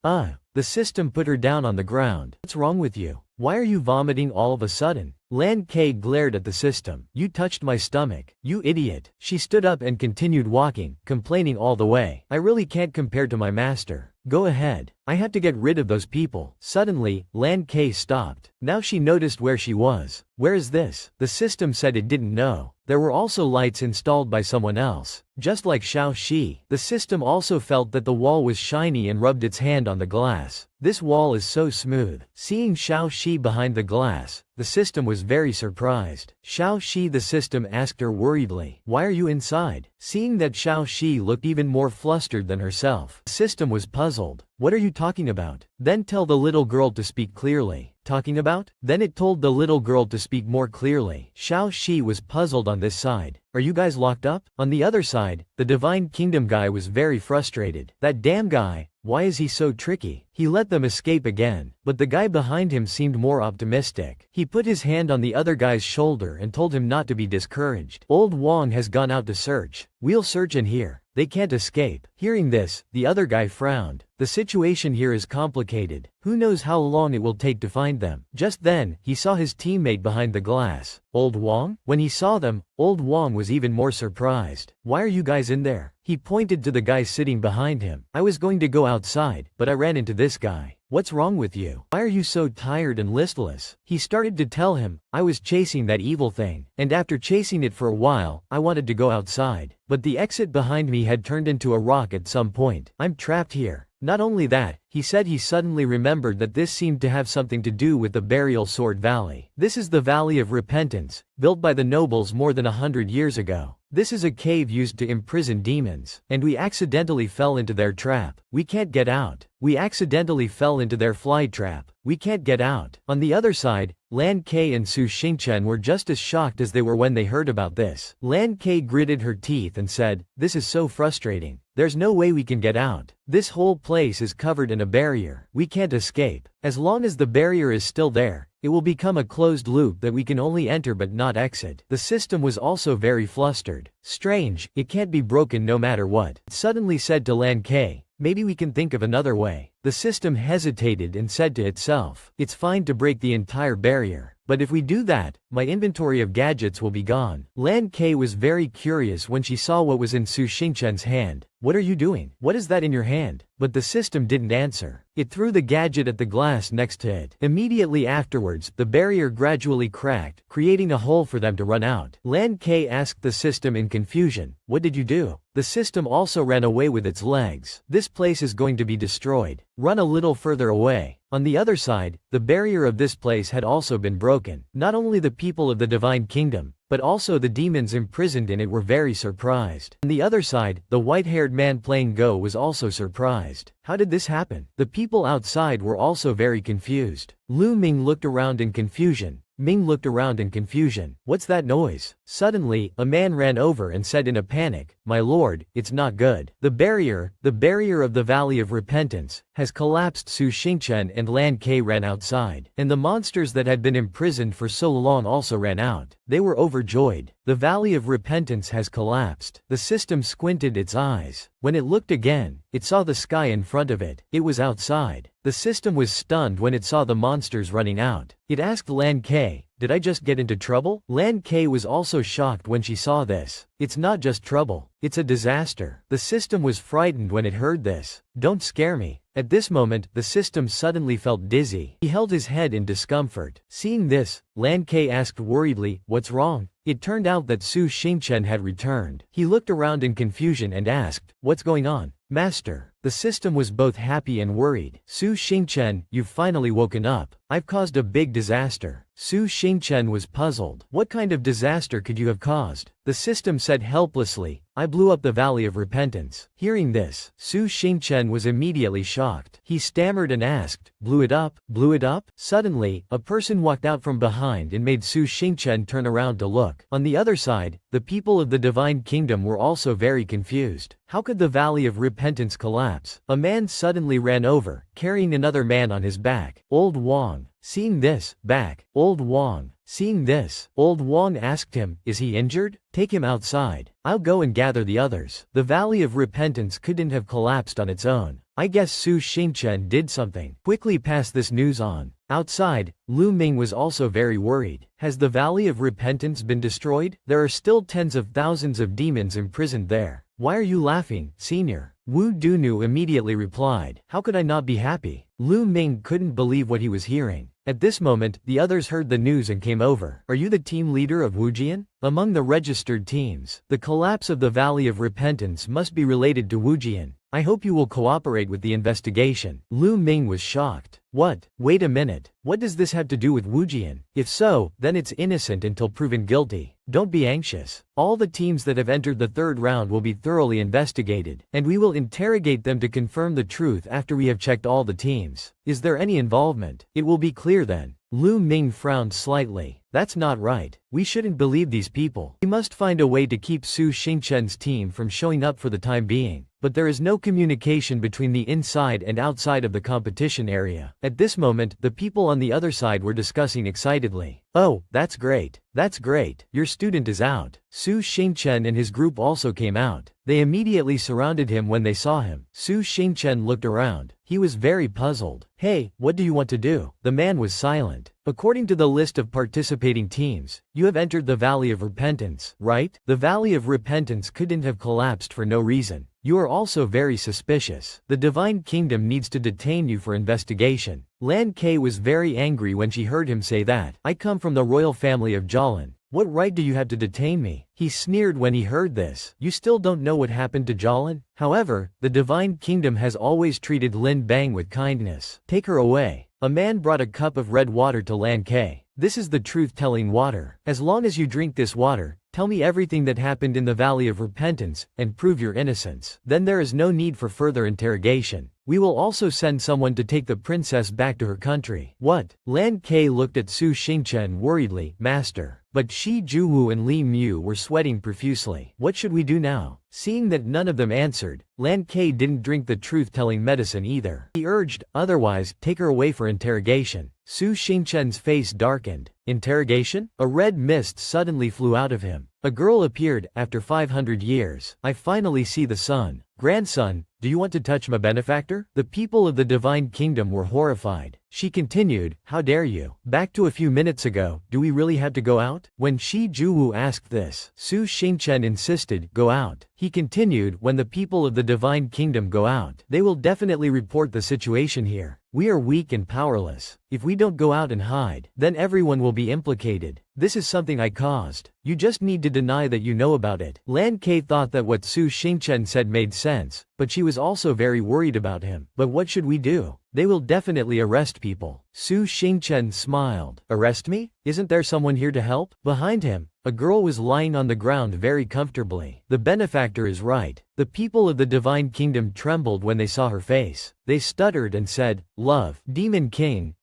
A: The system put her down on the ground. What's wrong with you? Why are you vomiting all of a sudden? Lan Ke glared at the system. You touched my stomach. You idiot. She stood up and continued walking, complaining all the way. I really can't compare to my master. Go ahead. I have to get rid of those people. Suddenly, Lan Ke stopped. Now she noticed where she was. Where is this? The system said it didn't know. There were also lights installed by someone else. Just like Xiao Shi, the system also felt that the wall was shiny and rubbed its hand on the glass. This wall is so smooth. Seeing Xiao Shi behind the glass, the system was very surprised. Xiao Shi, the system asked her worriedly, why are you inside? Seeing that Xiao Shi looked even more flustered than herself, the system was puzzled. What are you talking about? Then tell the little girl to speak clearly. Talking about? Then it told the little girl to speak more clearly. Xiao Shi was puzzled on this side. Are you guys locked up? On the other side, the Divine Kingdom guy was very frustrated. That damn guy, why is he so tricky? He let them escape again, but the guy behind him seemed more optimistic. He put his hand on the other guy's shoulder and told him not to be discouraged. Old Wang has gone out to search. We'll search in here. They can't escape. Hearing this, the other guy frowned. The situation here is complicated. Who knows how long it will take to find them? Just then, he saw his teammate behind the glass. Old Wang? When he saw them, Old Wang was even more surprised. Why are you guys in there? He pointed to the guy sitting behind him. I was going to go outside, but I ran into this guy. What's wrong with you? Why are you so tired and listless? He started to tell him, I was chasing that evil thing, and after chasing it for a while, I wanted to go outside. But the exit behind me had turned into a rock at some point. I'm trapped here. Not only that, he said he suddenly remembered that this seemed to have something to do with the Burial Sword Valley. This is the Valley of Repentance, built by the nobles more than 100 years ago. This is a cave used to imprison demons, and we accidentally fell into their trap. We can't get out. We accidentally fell into their fly trap. We can't get out. On the other side, Lan Ke and Su Xingchen were just as shocked as they were when they heard about this. Lan Ke gritted her teeth and said, this is so frustrating. There's no way we can get out. This whole place is covered in a barrier. We can't escape. As long as the barrier is still there, it will become a closed loop that we can only enter but not exit. The system was also very flustered. Strange, it can't be broken no matter what. It suddenly said to Lan Ke, maybe we can think of another way. The system hesitated and said to itself, it's fine to break the entire barrier. But if we do that, my inventory of gadgets will be gone. Lan Ke was very curious when she saw what was in Su Xingchen's hand. What are you doing? What is that in your hand? But the system didn't answer. It threw the gadget at the glass next to it. Immediately afterwards, the barrier gradually cracked, creating a hole for them to run out. Lan Ke asked the system in confusion, what did you do? The system also ran away with its legs. This place is going to be destroyed. Run a little further away. On the other side, the barrier of this place had also been broken. Not only the people of the Divine Kingdom, but also the demons imprisoned in it were very surprised. On the other side, the white-haired man playing Go was also surprised. How did this happen? The people outside were also very confused. Lu Ming looked around in confusion. Ming looked around in confusion. What's that noise? Suddenly, a man ran over and said in a panic, my lord, it's not good. The barrier of the Valley of Repentance, has collapsed. Su Xingchen and Lan Ke ran outside. And the monsters that had been imprisoned for so long also ran out. They were overjoyed. The Valley of Repentance has collapsed. The system squinted its eyes. When it looked again, it saw the sky in front of it. It was outside. The system was stunned when it saw the monsters running out. It asked Lan Ke, did I just get into trouble? Lan Ke was also shocked when she saw this. It's not just trouble. It's a disaster. The system was frightened when it heard this. Don't scare me. At this moment, the system suddenly felt dizzy. He held his head in discomfort. Seeing this, Lan Ke asked worriedly, what's wrong? It turned out that Su Xingchen had returned. He looked around in confusion and asked, what's going on? Master. The system was both happy and worried. Su Xingchen, you've finally woken up. I've caused a big disaster. Su Xingchen was puzzled. What kind of disaster could you have caused? The system said helplessly, I blew up the Valley of Repentance. Hearing this, Su Xingchen was immediately shocked. He stammered and asked, blew it up? Blew it up? Suddenly, a person walked out from behind and made Su Xingchen turn around to look. On the other side, the people of the Divine Kingdom were also very confused. How could the Valley of Repentance collapse? A man suddenly ran over, carrying another man on his back. Old Wang. Seeing this, back. Old Wang. Seeing this, Old Wang asked him, is he injured? Take him outside. I'll go and gather the others. The Valley of Repentance couldn't have collapsed on its own. I guess Su Xingchen did something. Quickly pass this news on. Outside, Lu Ming was also very worried. Has the Valley of Repentance been destroyed? There are still tens of thousands of demons imprisoned there. Why are you laughing, senior? Wu Dunu immediately replied, how could I not be happy? Lu Ming couldn't believe what he was hearing. At this moment, the others heard the news and came over. Are you the team leader of Wujian? Among the registered teams, the collapse of the Valley of Repentance must be related to Wujian. I hope you will cooperate with the investigation. Lu Ming was shocked. What? Wait a minute. What does this have to do with Wujian? If so, then it's innocent until proven guilty. Don't be anxious. All the teams that have entered the third round will be thoroughly investigated, and we will interrogate them to confirm the truth after we have checked all the teams. Is there any involvement? It will be clear then. Lu Ming frowned slightly. That's not right. We shouldn't believe these people. We must find a way to keep Su Xingchen's team from showing up for the time being. But there is no communication between the inside and outside of the competition area. At this moment, the people on the other side were discussing excitedly. Oh, that's great. That's great. Your student is out. Su Xingchen and his group also came out. They immediately surrounded him when they saw him. Su Xingchen looked around. He was very puzzled. Hey, what do you want to do? The man was silent. According to the list of participating teams, you have entered the Valley of Repentance, right? The Valley of Repentance couldn't have collapsed for no reason. You are also very suspicious. The Divine Kingdom needs to detain you for investigation. Lan Ke was very angry when she heard him say that. I come from the royal family of Jolin. What right do you have to detain me? He sneered when he heard this. You still don't know what happened to Jolin? However, the Divine Kingdom has always treated Lin Bang with kindness. Take her away. A man brought a cup of red water to Lan Ke. This is the truth-telling water. As long as you drink this water, tell me everything that happened in the Valley of Repentance, and prove your innocence. Then there is no need for further interrogation. We will also send someone to take the princess back to her country. What? Lan Ke looked at Su Xingchen worriedly. Master. But Shi Juwu and Li Mu were sweating profusely. What should we do now? Seeing that none of them answered, Lan Ke didn't drink the truth-telling medicine either. He urged, otherwise, take her away for interrogation. Su Xingchen's face darkened. Interrogation? A red mist suddenly flew out of him. A girl appeared. After 500 years, I finally see the sun. Grandson, do you want to touch my benefactor? The people of the Divine Kingdom were horrified. She continued, how dare you? Back to a few minutes ago, do we really have to go out? When Shi Juwu asked this, Su Xingchen insisted, go out. He continued, when the people of the Divine Kingdom go out, they will definitely report the situation here. We are weak and powerless. If we don't go out and hide, then everyone will be implicated. This is something I caused. You just need to deny that you know about it. Lan Ke thought that what Su Xingchen said made sense, but she was also very worried about him. But what should we do? They will definitely arrest people. Su Xingchen smiled. Arrest me? Isn't there someone here to help? Behind him, a girl was lying on the ground very comfortably. The benefactor is right. The people of the Divine Kingdom trembled when they saw her face. They stuttered and said, Love, Demon King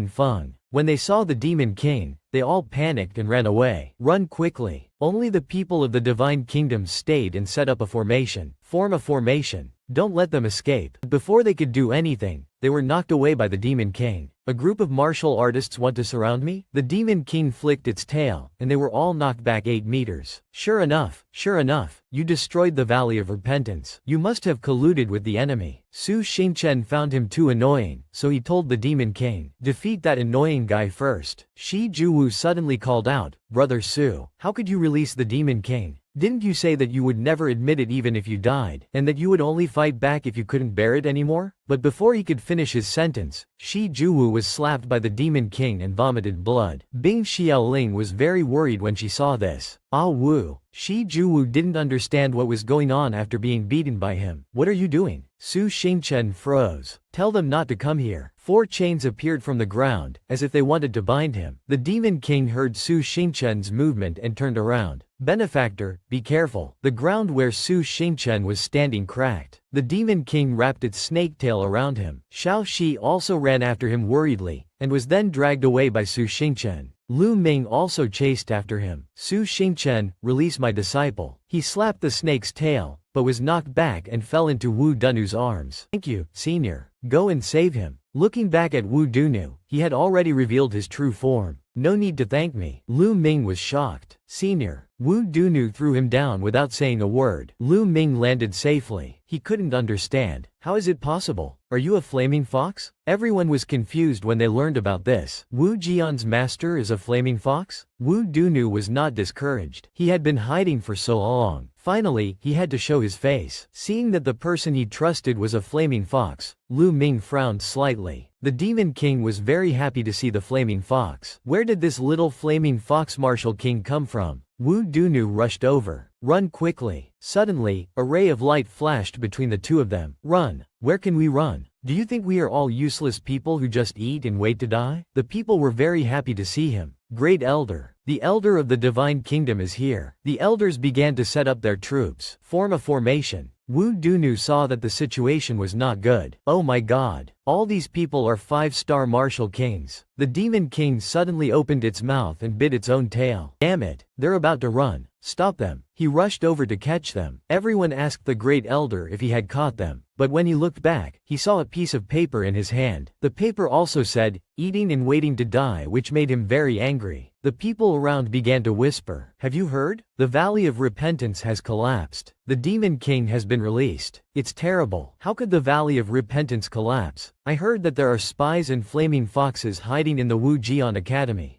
A: Feng. When they saw the Demon King, they all panicked and ran away. Run quickly. Only the people of the Divine Kingdom stayed and set up a formation. Form a formation. Don't let them escape. Before they could do anything, they were knocked away by the Demon King. A group of martial artists want to surround me? The Demon King flicked its tail, and they were all knocked back 8 meters. Sure enough, you destroyed the Valley of Repentance. You must have colluded with the enemy. Su Xingchen found him too annoying, so he told the Demon King, defeat that annoying guy first. Shi Juwu suddenly called out, Brother Su, how could you release the Demon King? Didn't you say that you would never admit it even if you died, and that you would only fight back if you couldn't bear it anymore? But before he could finish his sentence, Shi Juwu was slapped by the Demon King and vomited blood. Bing Xiaoling was very worried when she saw this. Ah Wu. Shi Juwu didn't understand what was going on after being beaten by him. What are you doing? Su Xingchen froze. Tell them not to come here. 4 chains appeared from the ground, as if they wanted to bind him. The Demon King heard Su Xingchen's movement and turned around. Benefactor, be careful. The ground where Su Xingchen was standing cracked. The Demon King wrapped its snake tail around him. Xiao Shi also ran after him worriedly, and was then dragged away by Su Xingchen. Lu Ming also chased after him. Su Xingchen, release my disciple. He slapped the snake's tail, but was knocked back and fell into Wu Dunu's arms. Thank you, senior. Go and save him. Looking back at Wu Dunu, he had already revealed his true form. No need to thank me. Lu Ming was shocked. Senior. Wu Dunu threw him down without saying a word. Lu Ming landed safely. He couldn't understand. How is it possible? Are you a flaming fox? Everyone was confused when they learned about this. Wu Jian's master is a flaming fox? Wu Dunu was not discouraged. He had been hiding for so long. Finally, he had to show his face. Seeing that the person he trusted was a flaming fox, Lu Ming frowned slightly. The Demon King was very happy to see the flaming fox. Where did this little flaming fox Martial King come from? Wu Dunu rushed over. Run quickly. Suddenly, a ray of light flashed between the two of them. Run. Where can we run? Do you think we are all useless people who just eat and wait to die? The people were very happy to see him. Great Elder. The Elder of the Divine Kingdom is here. The Elders began to set up their troops. Form a formation. Wu Dunu saw that the situation was not good. Oh my god. All these people are 5-star martial kings. The Demon King suddenly opened its mouth and bit its own tail. Damn it. They're about to run. Stop them. He rushed over to catch them. Everyone asked the Great Elder if he had caught them. But when he looked back, he saw a piece of paper in his hand. The paper also said, eating and waiting to die, which made him very angry. The people around began to whisper, "Have you heard? The Valley of Repentance has collapsed. The Demon King has been released. It's terrible. How could the Valley of Repentance collapse? I heard that there are spies and flaming foxes hiding in the Wu Jian Academy.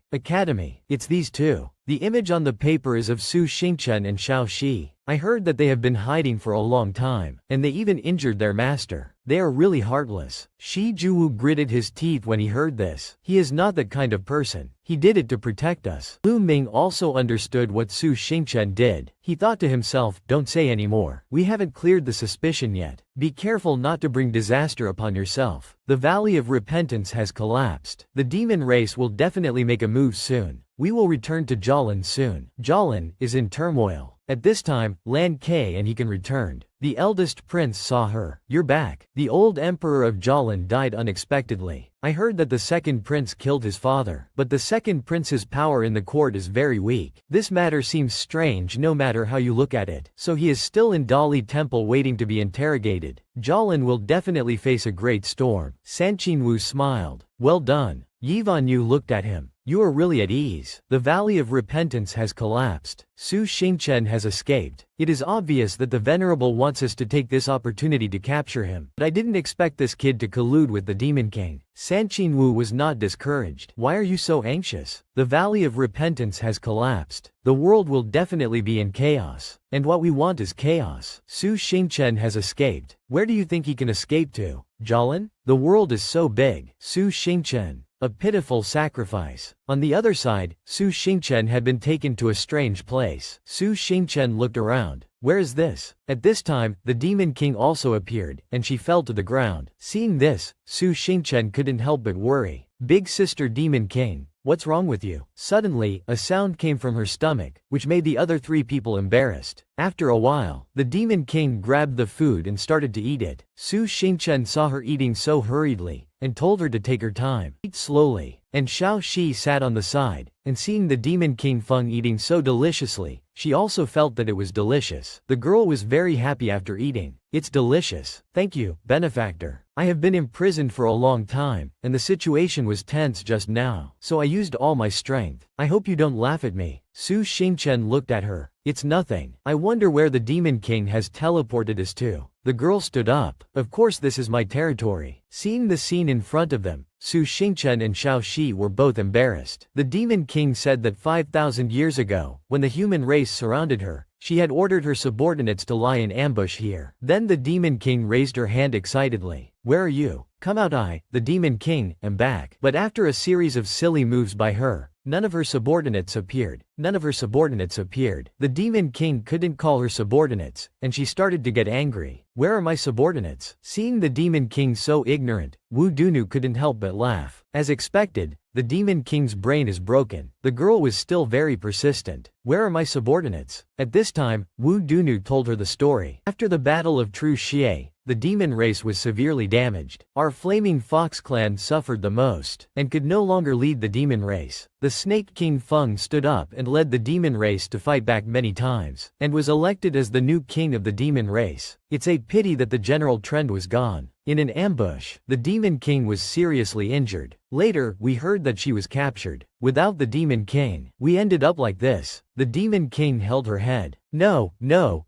A: It's these two. The image on the paper is of Su Xingchen and Xiao Shi. I heard that they have been hiding for a long time, and they even injured their master. They are really heartless." Shi Juwu gritted his teeth when he heard this. He is not that kind of person. He did it to protect us. Lu Ming also understood what Su Xingchen did. He thought to himself, "Don't say any more. We haven't cleared the suspicion yet. Be careful not to bring disaster upon yourself. The Valley of Repentance has collapsed. The demon race will definitely make a move soon. We will return to Jialin soon. Jialin is in turmoil. At this time, Lan Ke and he can returned. The eldest prince saw her. You're back. The old emperor of Jialin died unexpectedly. I heard that the second prince killed his father, but the second prince's power in the court is very weak. This matter seems strange no matter how you look at it. So he is still in Dali Temple waiting to be interrogated. Jialin will definitely face a great storm." San Qinwu smiled. "Well done." Yivan Yu looked at him. "You are really at ease. The Valley of Repentance has collapsed. Su Xingchen has escaped. It is obvious that the Venerable wants us to take this opportunity to capture him. But I didn't expect this kid to collude with the Demon King." San Qinwu was not discouraged. "Why are you so anxious? The Valley of Repentance has collapsed. The world will definitely be in chaos. And what we want is chaos. Su Xingchen has escaped. Where do you think he can escape to? Jialin? The world is so big. Su Xingchen. A pitiful sacrifice." On the other side, Su Xingchen had been taken to a strange place. Su Xingchen looked around. "Where is this?" At this time, the Demon King also appeared, and she fell to the ground. Seeing this, Su Xingchen couldn't help but worry. "Big sister Demon King, what's wrong with you?" Suddenly, a sound came from her stomach, which made the other three people embarrassed. After a while, the Demon King grabbed the food and started to eat it. Su Xingchen saw her eating so hurriedly, and told her to take her time. "Eat slowly." And Xiao Shi sat on the side, and seeing the Demon King Feng eating so deliciously, she also felt that it was delicious. The girl was very happy after eating. "It's delicious. Thank you, benefactor. I have been imprisoned for a long time, and the situation was tense just now, so I used all my strength. I hope you don't laugh at me." Su Xingchen looked at her. "It's nothing. I wonder where the Demon King has teleported us to." The girl stood up. "Of course this is my territory." Seeing the scene in front of them, Su Xingchen and Xiao Shi were both embarrassed. The Demon King said that 5,000 years ago, when the human race surrounded her, she had ordered her subordinates to lie in ambush here. Then the Demon King raised her hand excitedly. "Where are you? Come out. I, the Demon King, am back." But after a series of silly moves by her, none of her subordinates appeared. The Demon King couldn't call her subordinates, and she started to get angry. "Where are my subordinates?" Seeing the Demon King so ignorant, Wu Dunu couldn't help but laugh. As expected, the Demon King's brain is broken. The girl was still very persistent. "Where are my subordinates?" At this time, Wu Dunu told her the story. After the Battle of Tru Xie, the demon race was severely damaged. Our Flaming Fox clan suffered the most, and could no longer lead the demon race. The Snake King Feng stood up and led the demon race to fight back many times, and was elected as the new king of the demon race. It's a pity that the general trend was gone. In an ambush, the Demon King was seriously injured. Later, we heard that she was captured. Without the Demon King, we ended up like this. The Demon King held her head. No,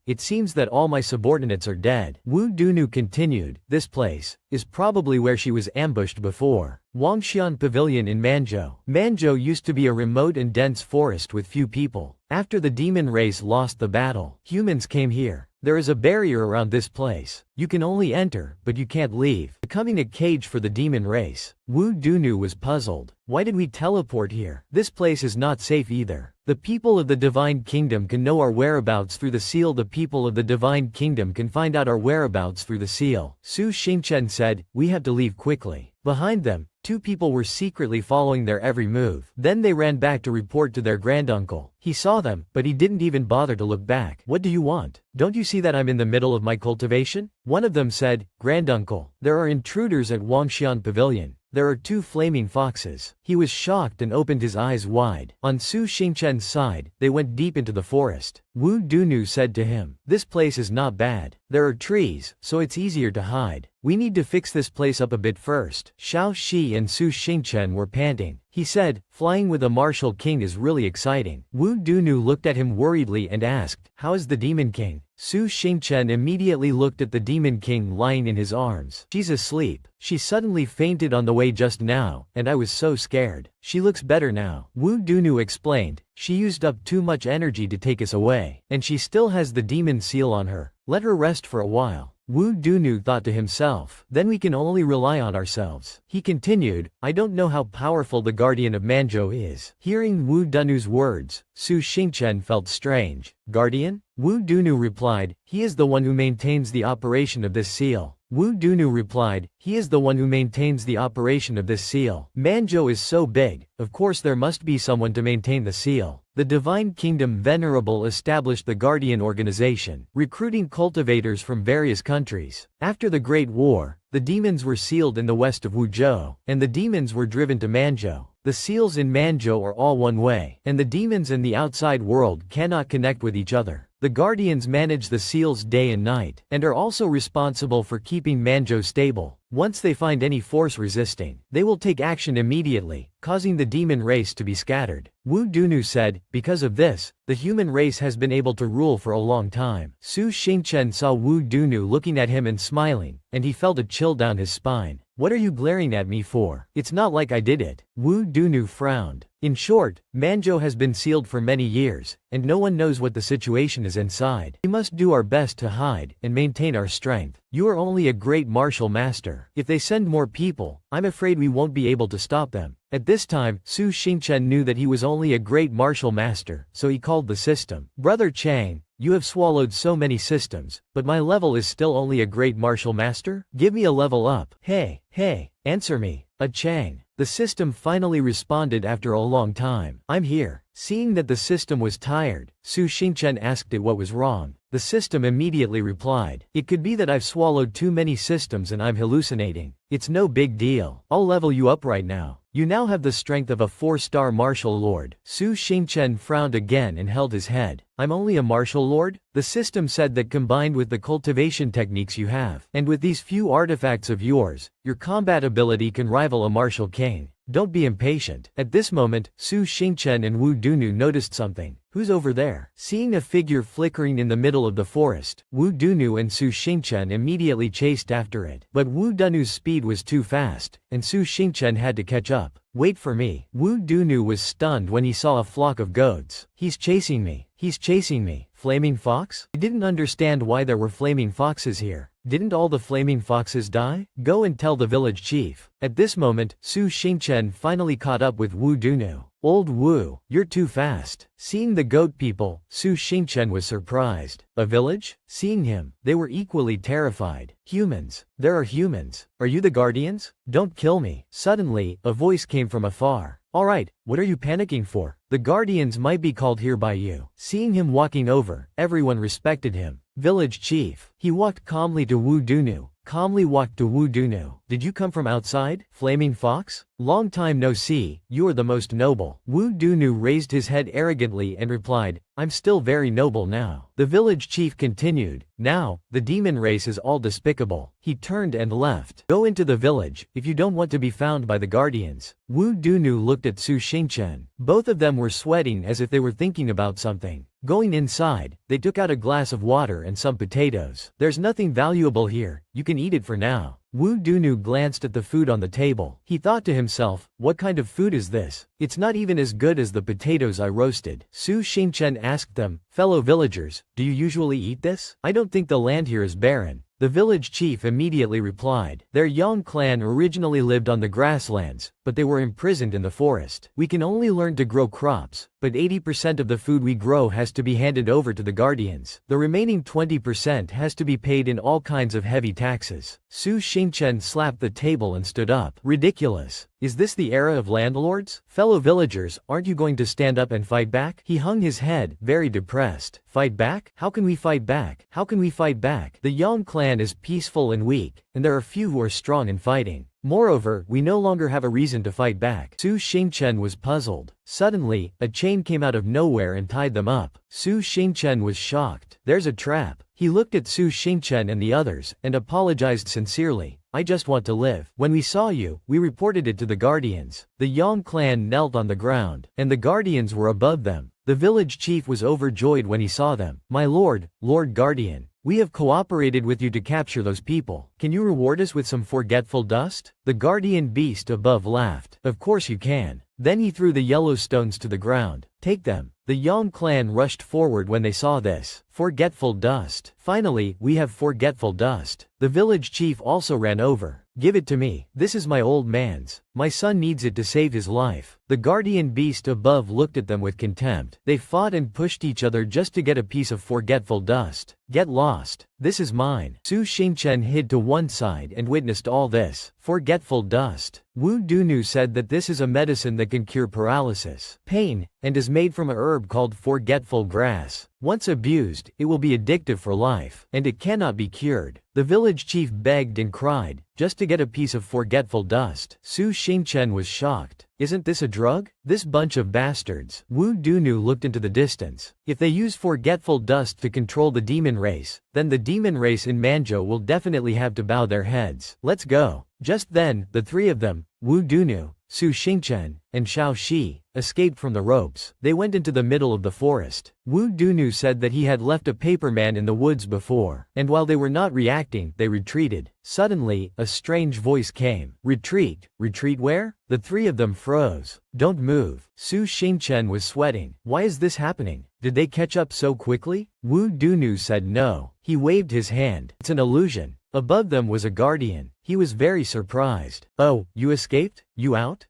A: it seems that all my subordinates are dead. Wu Dunu continued. This place is probably where she was ambushed before. Wangxian Pavilion in Manzhou. Manzhou used to be a remote and dense forest with few people. After the demon race lost the battle, humans came here. There is a barrier around this place. You can only enter, but you can't leave, becoming a cage for the demon race. Wu Dunu was puzzled. Why did we teleport here? This place is not safe either. The people of the Divine Kingdom can know our whereabouts through the seal. The people of the Divine Kingdom can find out our whereabouts through the seal. Su Xingchen said, "We have to leave quickly." Behind them, two people were secretly following their every move. Then they ran back to report to their granduncle. He saw them, but he didn't even bother to look back. "What do you want? Don't you see that I'm in the middle of my cultivation?" One of them said, "Granduncle, there are intruders at Wangxian Pavilion. there are 2 flaming foxes. He was shocked and opened his eyes wide. On Su Xingchen's side, they went deep into the forest. Wu Dunu said to him, "This place is not bad. There are trees, so it's easier to hide. We need to fix this place up a bit first." Xiao Shi and Su Xingchen were panting. He said, "Flying with a martial king is really exciting." Wu Dunu looked at him worriedly and asked, "How is the demon king?" Su Xingchen immediately looked at the demon king lying in his arms. "She's asleep. She suddenly fainted on the way just now, and I was so scared. She looks better now." Wu Dunu explained, "She used up too much energy to take us away, and she still has the demon seal on her. Let her rest for a while." Wu Dunu thought to himself, "Then we can only rely on ourselves." He continued, "I don't know how powerful the guardian of Manzhou is." Hearing Wu Dunu's words, Su Xingchen felt strange. "Guardian?" Wu Dunu replied, "He is the one who maintains the operation of this seal." Wu Dunu replied, "He is the one who maintains the operation of this seal. Manzhou is so big, of course there must be someone to maintain the seal." The Divine Kingdom Venerable established the Guardian Organization, recruiting cultivators from various countries. After the Great War, the demons were sealed in the west of Wuzhou, and the demons were driven to Manzhou. The seals in Manzhou are all one way, and the demons in the outside world cannot connect with each other. The Guardians manage the seals day and night, and are also responsible for keeping Manzhou stable. Once they find any force resisting, they will take action immediately, causing the demon race to be scattered. Wu Dunu said, "Because of this, the human race has been able to rule for a long time." Su Xingchen saw Wu Dunu looking at him and smiling, and he felt a chill down his spine. "What are you glaring at me for? It's not like I did it." Wu Dunu frowned. In short, Manzhou has been sealed for many years, and no one knows what the situation is inside. We must do our best to hide and maintain our strength. You are only a great martial master. If they send more people, I'm afraid we won't be able to stop them. At this time, Su Xingchen knew that he was only a great martial master, so he called the system. "Brother Chang, you have swallowed so many systems, but my level is still only a great martial master? Give me a level up. Hey, answer me. A Chang." The system finally responded after a long time. "I'm here." Seeing that the system was tired, Su Xingchen asked it what was wrong. The system immediately replied, "It could be that I've swallowed too many systems and I'm hallucinating. It's no big deal. I'll level you up right now. You now have the strength of a 4-star martial lord." Su Xingchen frowned again and held his head. "I'm only a martial lord?" The system said that combined with the cultivation techniques you have, and with these few artifacts of yours, your combat ability can rival a martial king. Don't be impatient. At this moment, Su Xingchen and Wu Dunu noticed something. "Who's over there?" Seeing a figure flickering in the middle of the forest, Wu Dunu and Su Xingchen immediately chased after it. But Wu Dunu's speed was too fast, and Su Xingchen had to catch up. "Wait for me." Wu Dunu was stunned when he saw a flock of goats. "He's chasing me. He's chasing me." Flaming fox? He didn't understand why there were flaming foxes here. Didn't all the flaming foxes die? Go and tell the village chief. At this moment, Su Xingchen finally caught up with Wu Dunu. "Old Wu, you're too fast." Seeing the goat people, Su Xingchen was surprised. A village? Seeing him, they were equally terrified. "Humans. There are humans. Are you the guardians? Don't kill me." Suddenly, a voice came from afar. "All right, what are you panicking for? The guardians might be called here by you." Seeing him walking over, everyone respected him. "Village chief." He walked calmly to Wu Dunu. "Did you come from outside, Flaming Fox? Long time no see, you are the most noble." Wu Dunu raised his head arrogantly and replied, "I'm still very noble now." The village chief continued, "Now, the demon race is all despicable." He turned and left. "Go into the village, if you don't want to be found by the guardians." Wu Dunu looked at Su Xingchen. Both of them were sweating as if they were thinking about something. Going inside, they took out a glass of water and some potatoes. "There's nothing valuable here, you can eat it for now." Wu Dunu glanced at the food on the table. He thought to himself, what kind of food is this? It's not even as good as the potatoes I roasted. Su Xingchen asked them, "Fellow villagers, do you usually eat this? I don't think the land here is barren." The village chief immediately replied, "Their Yang clan originally lived on the grasslands, but they were imprisoned in the forest. We can only learn to grow crops, but 80% of the food we grow has to be handed over to the guardians. The remaining 20% has to be paid in all kinds of heavy taxes." Su Xingchen slapped the table and stood up. "Ridiculous. Is this the era of landlords? Fellow villagers, aren't you going to stand up and fight back?" He hung his head, very depressed. "Fight back? How can we fight back? How can we fight back? The Yang clan is peaceful and weak, and there are few who are strong in fighting. Moreover, we no longer have a reason to fight back. Su Xingchen was puzzled. Suddenly, a chain came out of nowhere and tied them up. Su Xingchen was shocked. There's a trap. He looked at Su Xingchen and the others, and apologized sincerely. I just want to live. When we saw you, we reported it to the guardians. The Yang clan knelt on the ground, and the guardians were above them. The village chief was overjoyed when he saw them. My lord, Lord Guardian, we have cooperated with you to capture those people. Can you reward us with some forgetful dust? The guardian beast above laughed. Of course you can. Then he threw the yellow stones to the ground. Take them. The Yang clan rushed forward when they saw this. Forgetful dust. Finally, we have forgetful dust. The village chief also ran over. Give it to me. This is my old man's. My son needs it to save his life. The guardian beast above looked at them with contempt. They fought and pushed each other just to get a piece of forgetful dust. Get lost. This is mine. Su Xingchen hid to one side and witnessed all this. Forgetful dust. Wu Dunu said that this is a medicine that can cure paralysis, pain, and is made from a herb called forgetful grass. Once abused, it will be addictive for life, and it cannot be cured. The village chief begged and cried, just to get a piece of forgetful dust. Su Xingchen was shocked. Isn't this a drug? This bunch of bastards. Wu Dunu looked into the distance. If they use forgetful dust to control the demon race, then the demon race in Manzhou will definitely have to bow their heads. Let's go. Just then, the three of them, Wu Dunu, Su Xingchen, and Xiao Shi, escaped from the ropes. They went into the middle of the forest. Wu Dunu said that he had left a paperman in the woods before, and while they were not reacting, they retreated. Suddenly, a strange voice came. Retreat. Retreat where? The three of them froze. Don't move. Su Xingchen was sweating. Why is this happening? Did they catch up so quickly? Wu Dunu said no. He waved his hand. It's an illusion. Above them was a guardian. He was very surprised. Oh, you escaped? You out?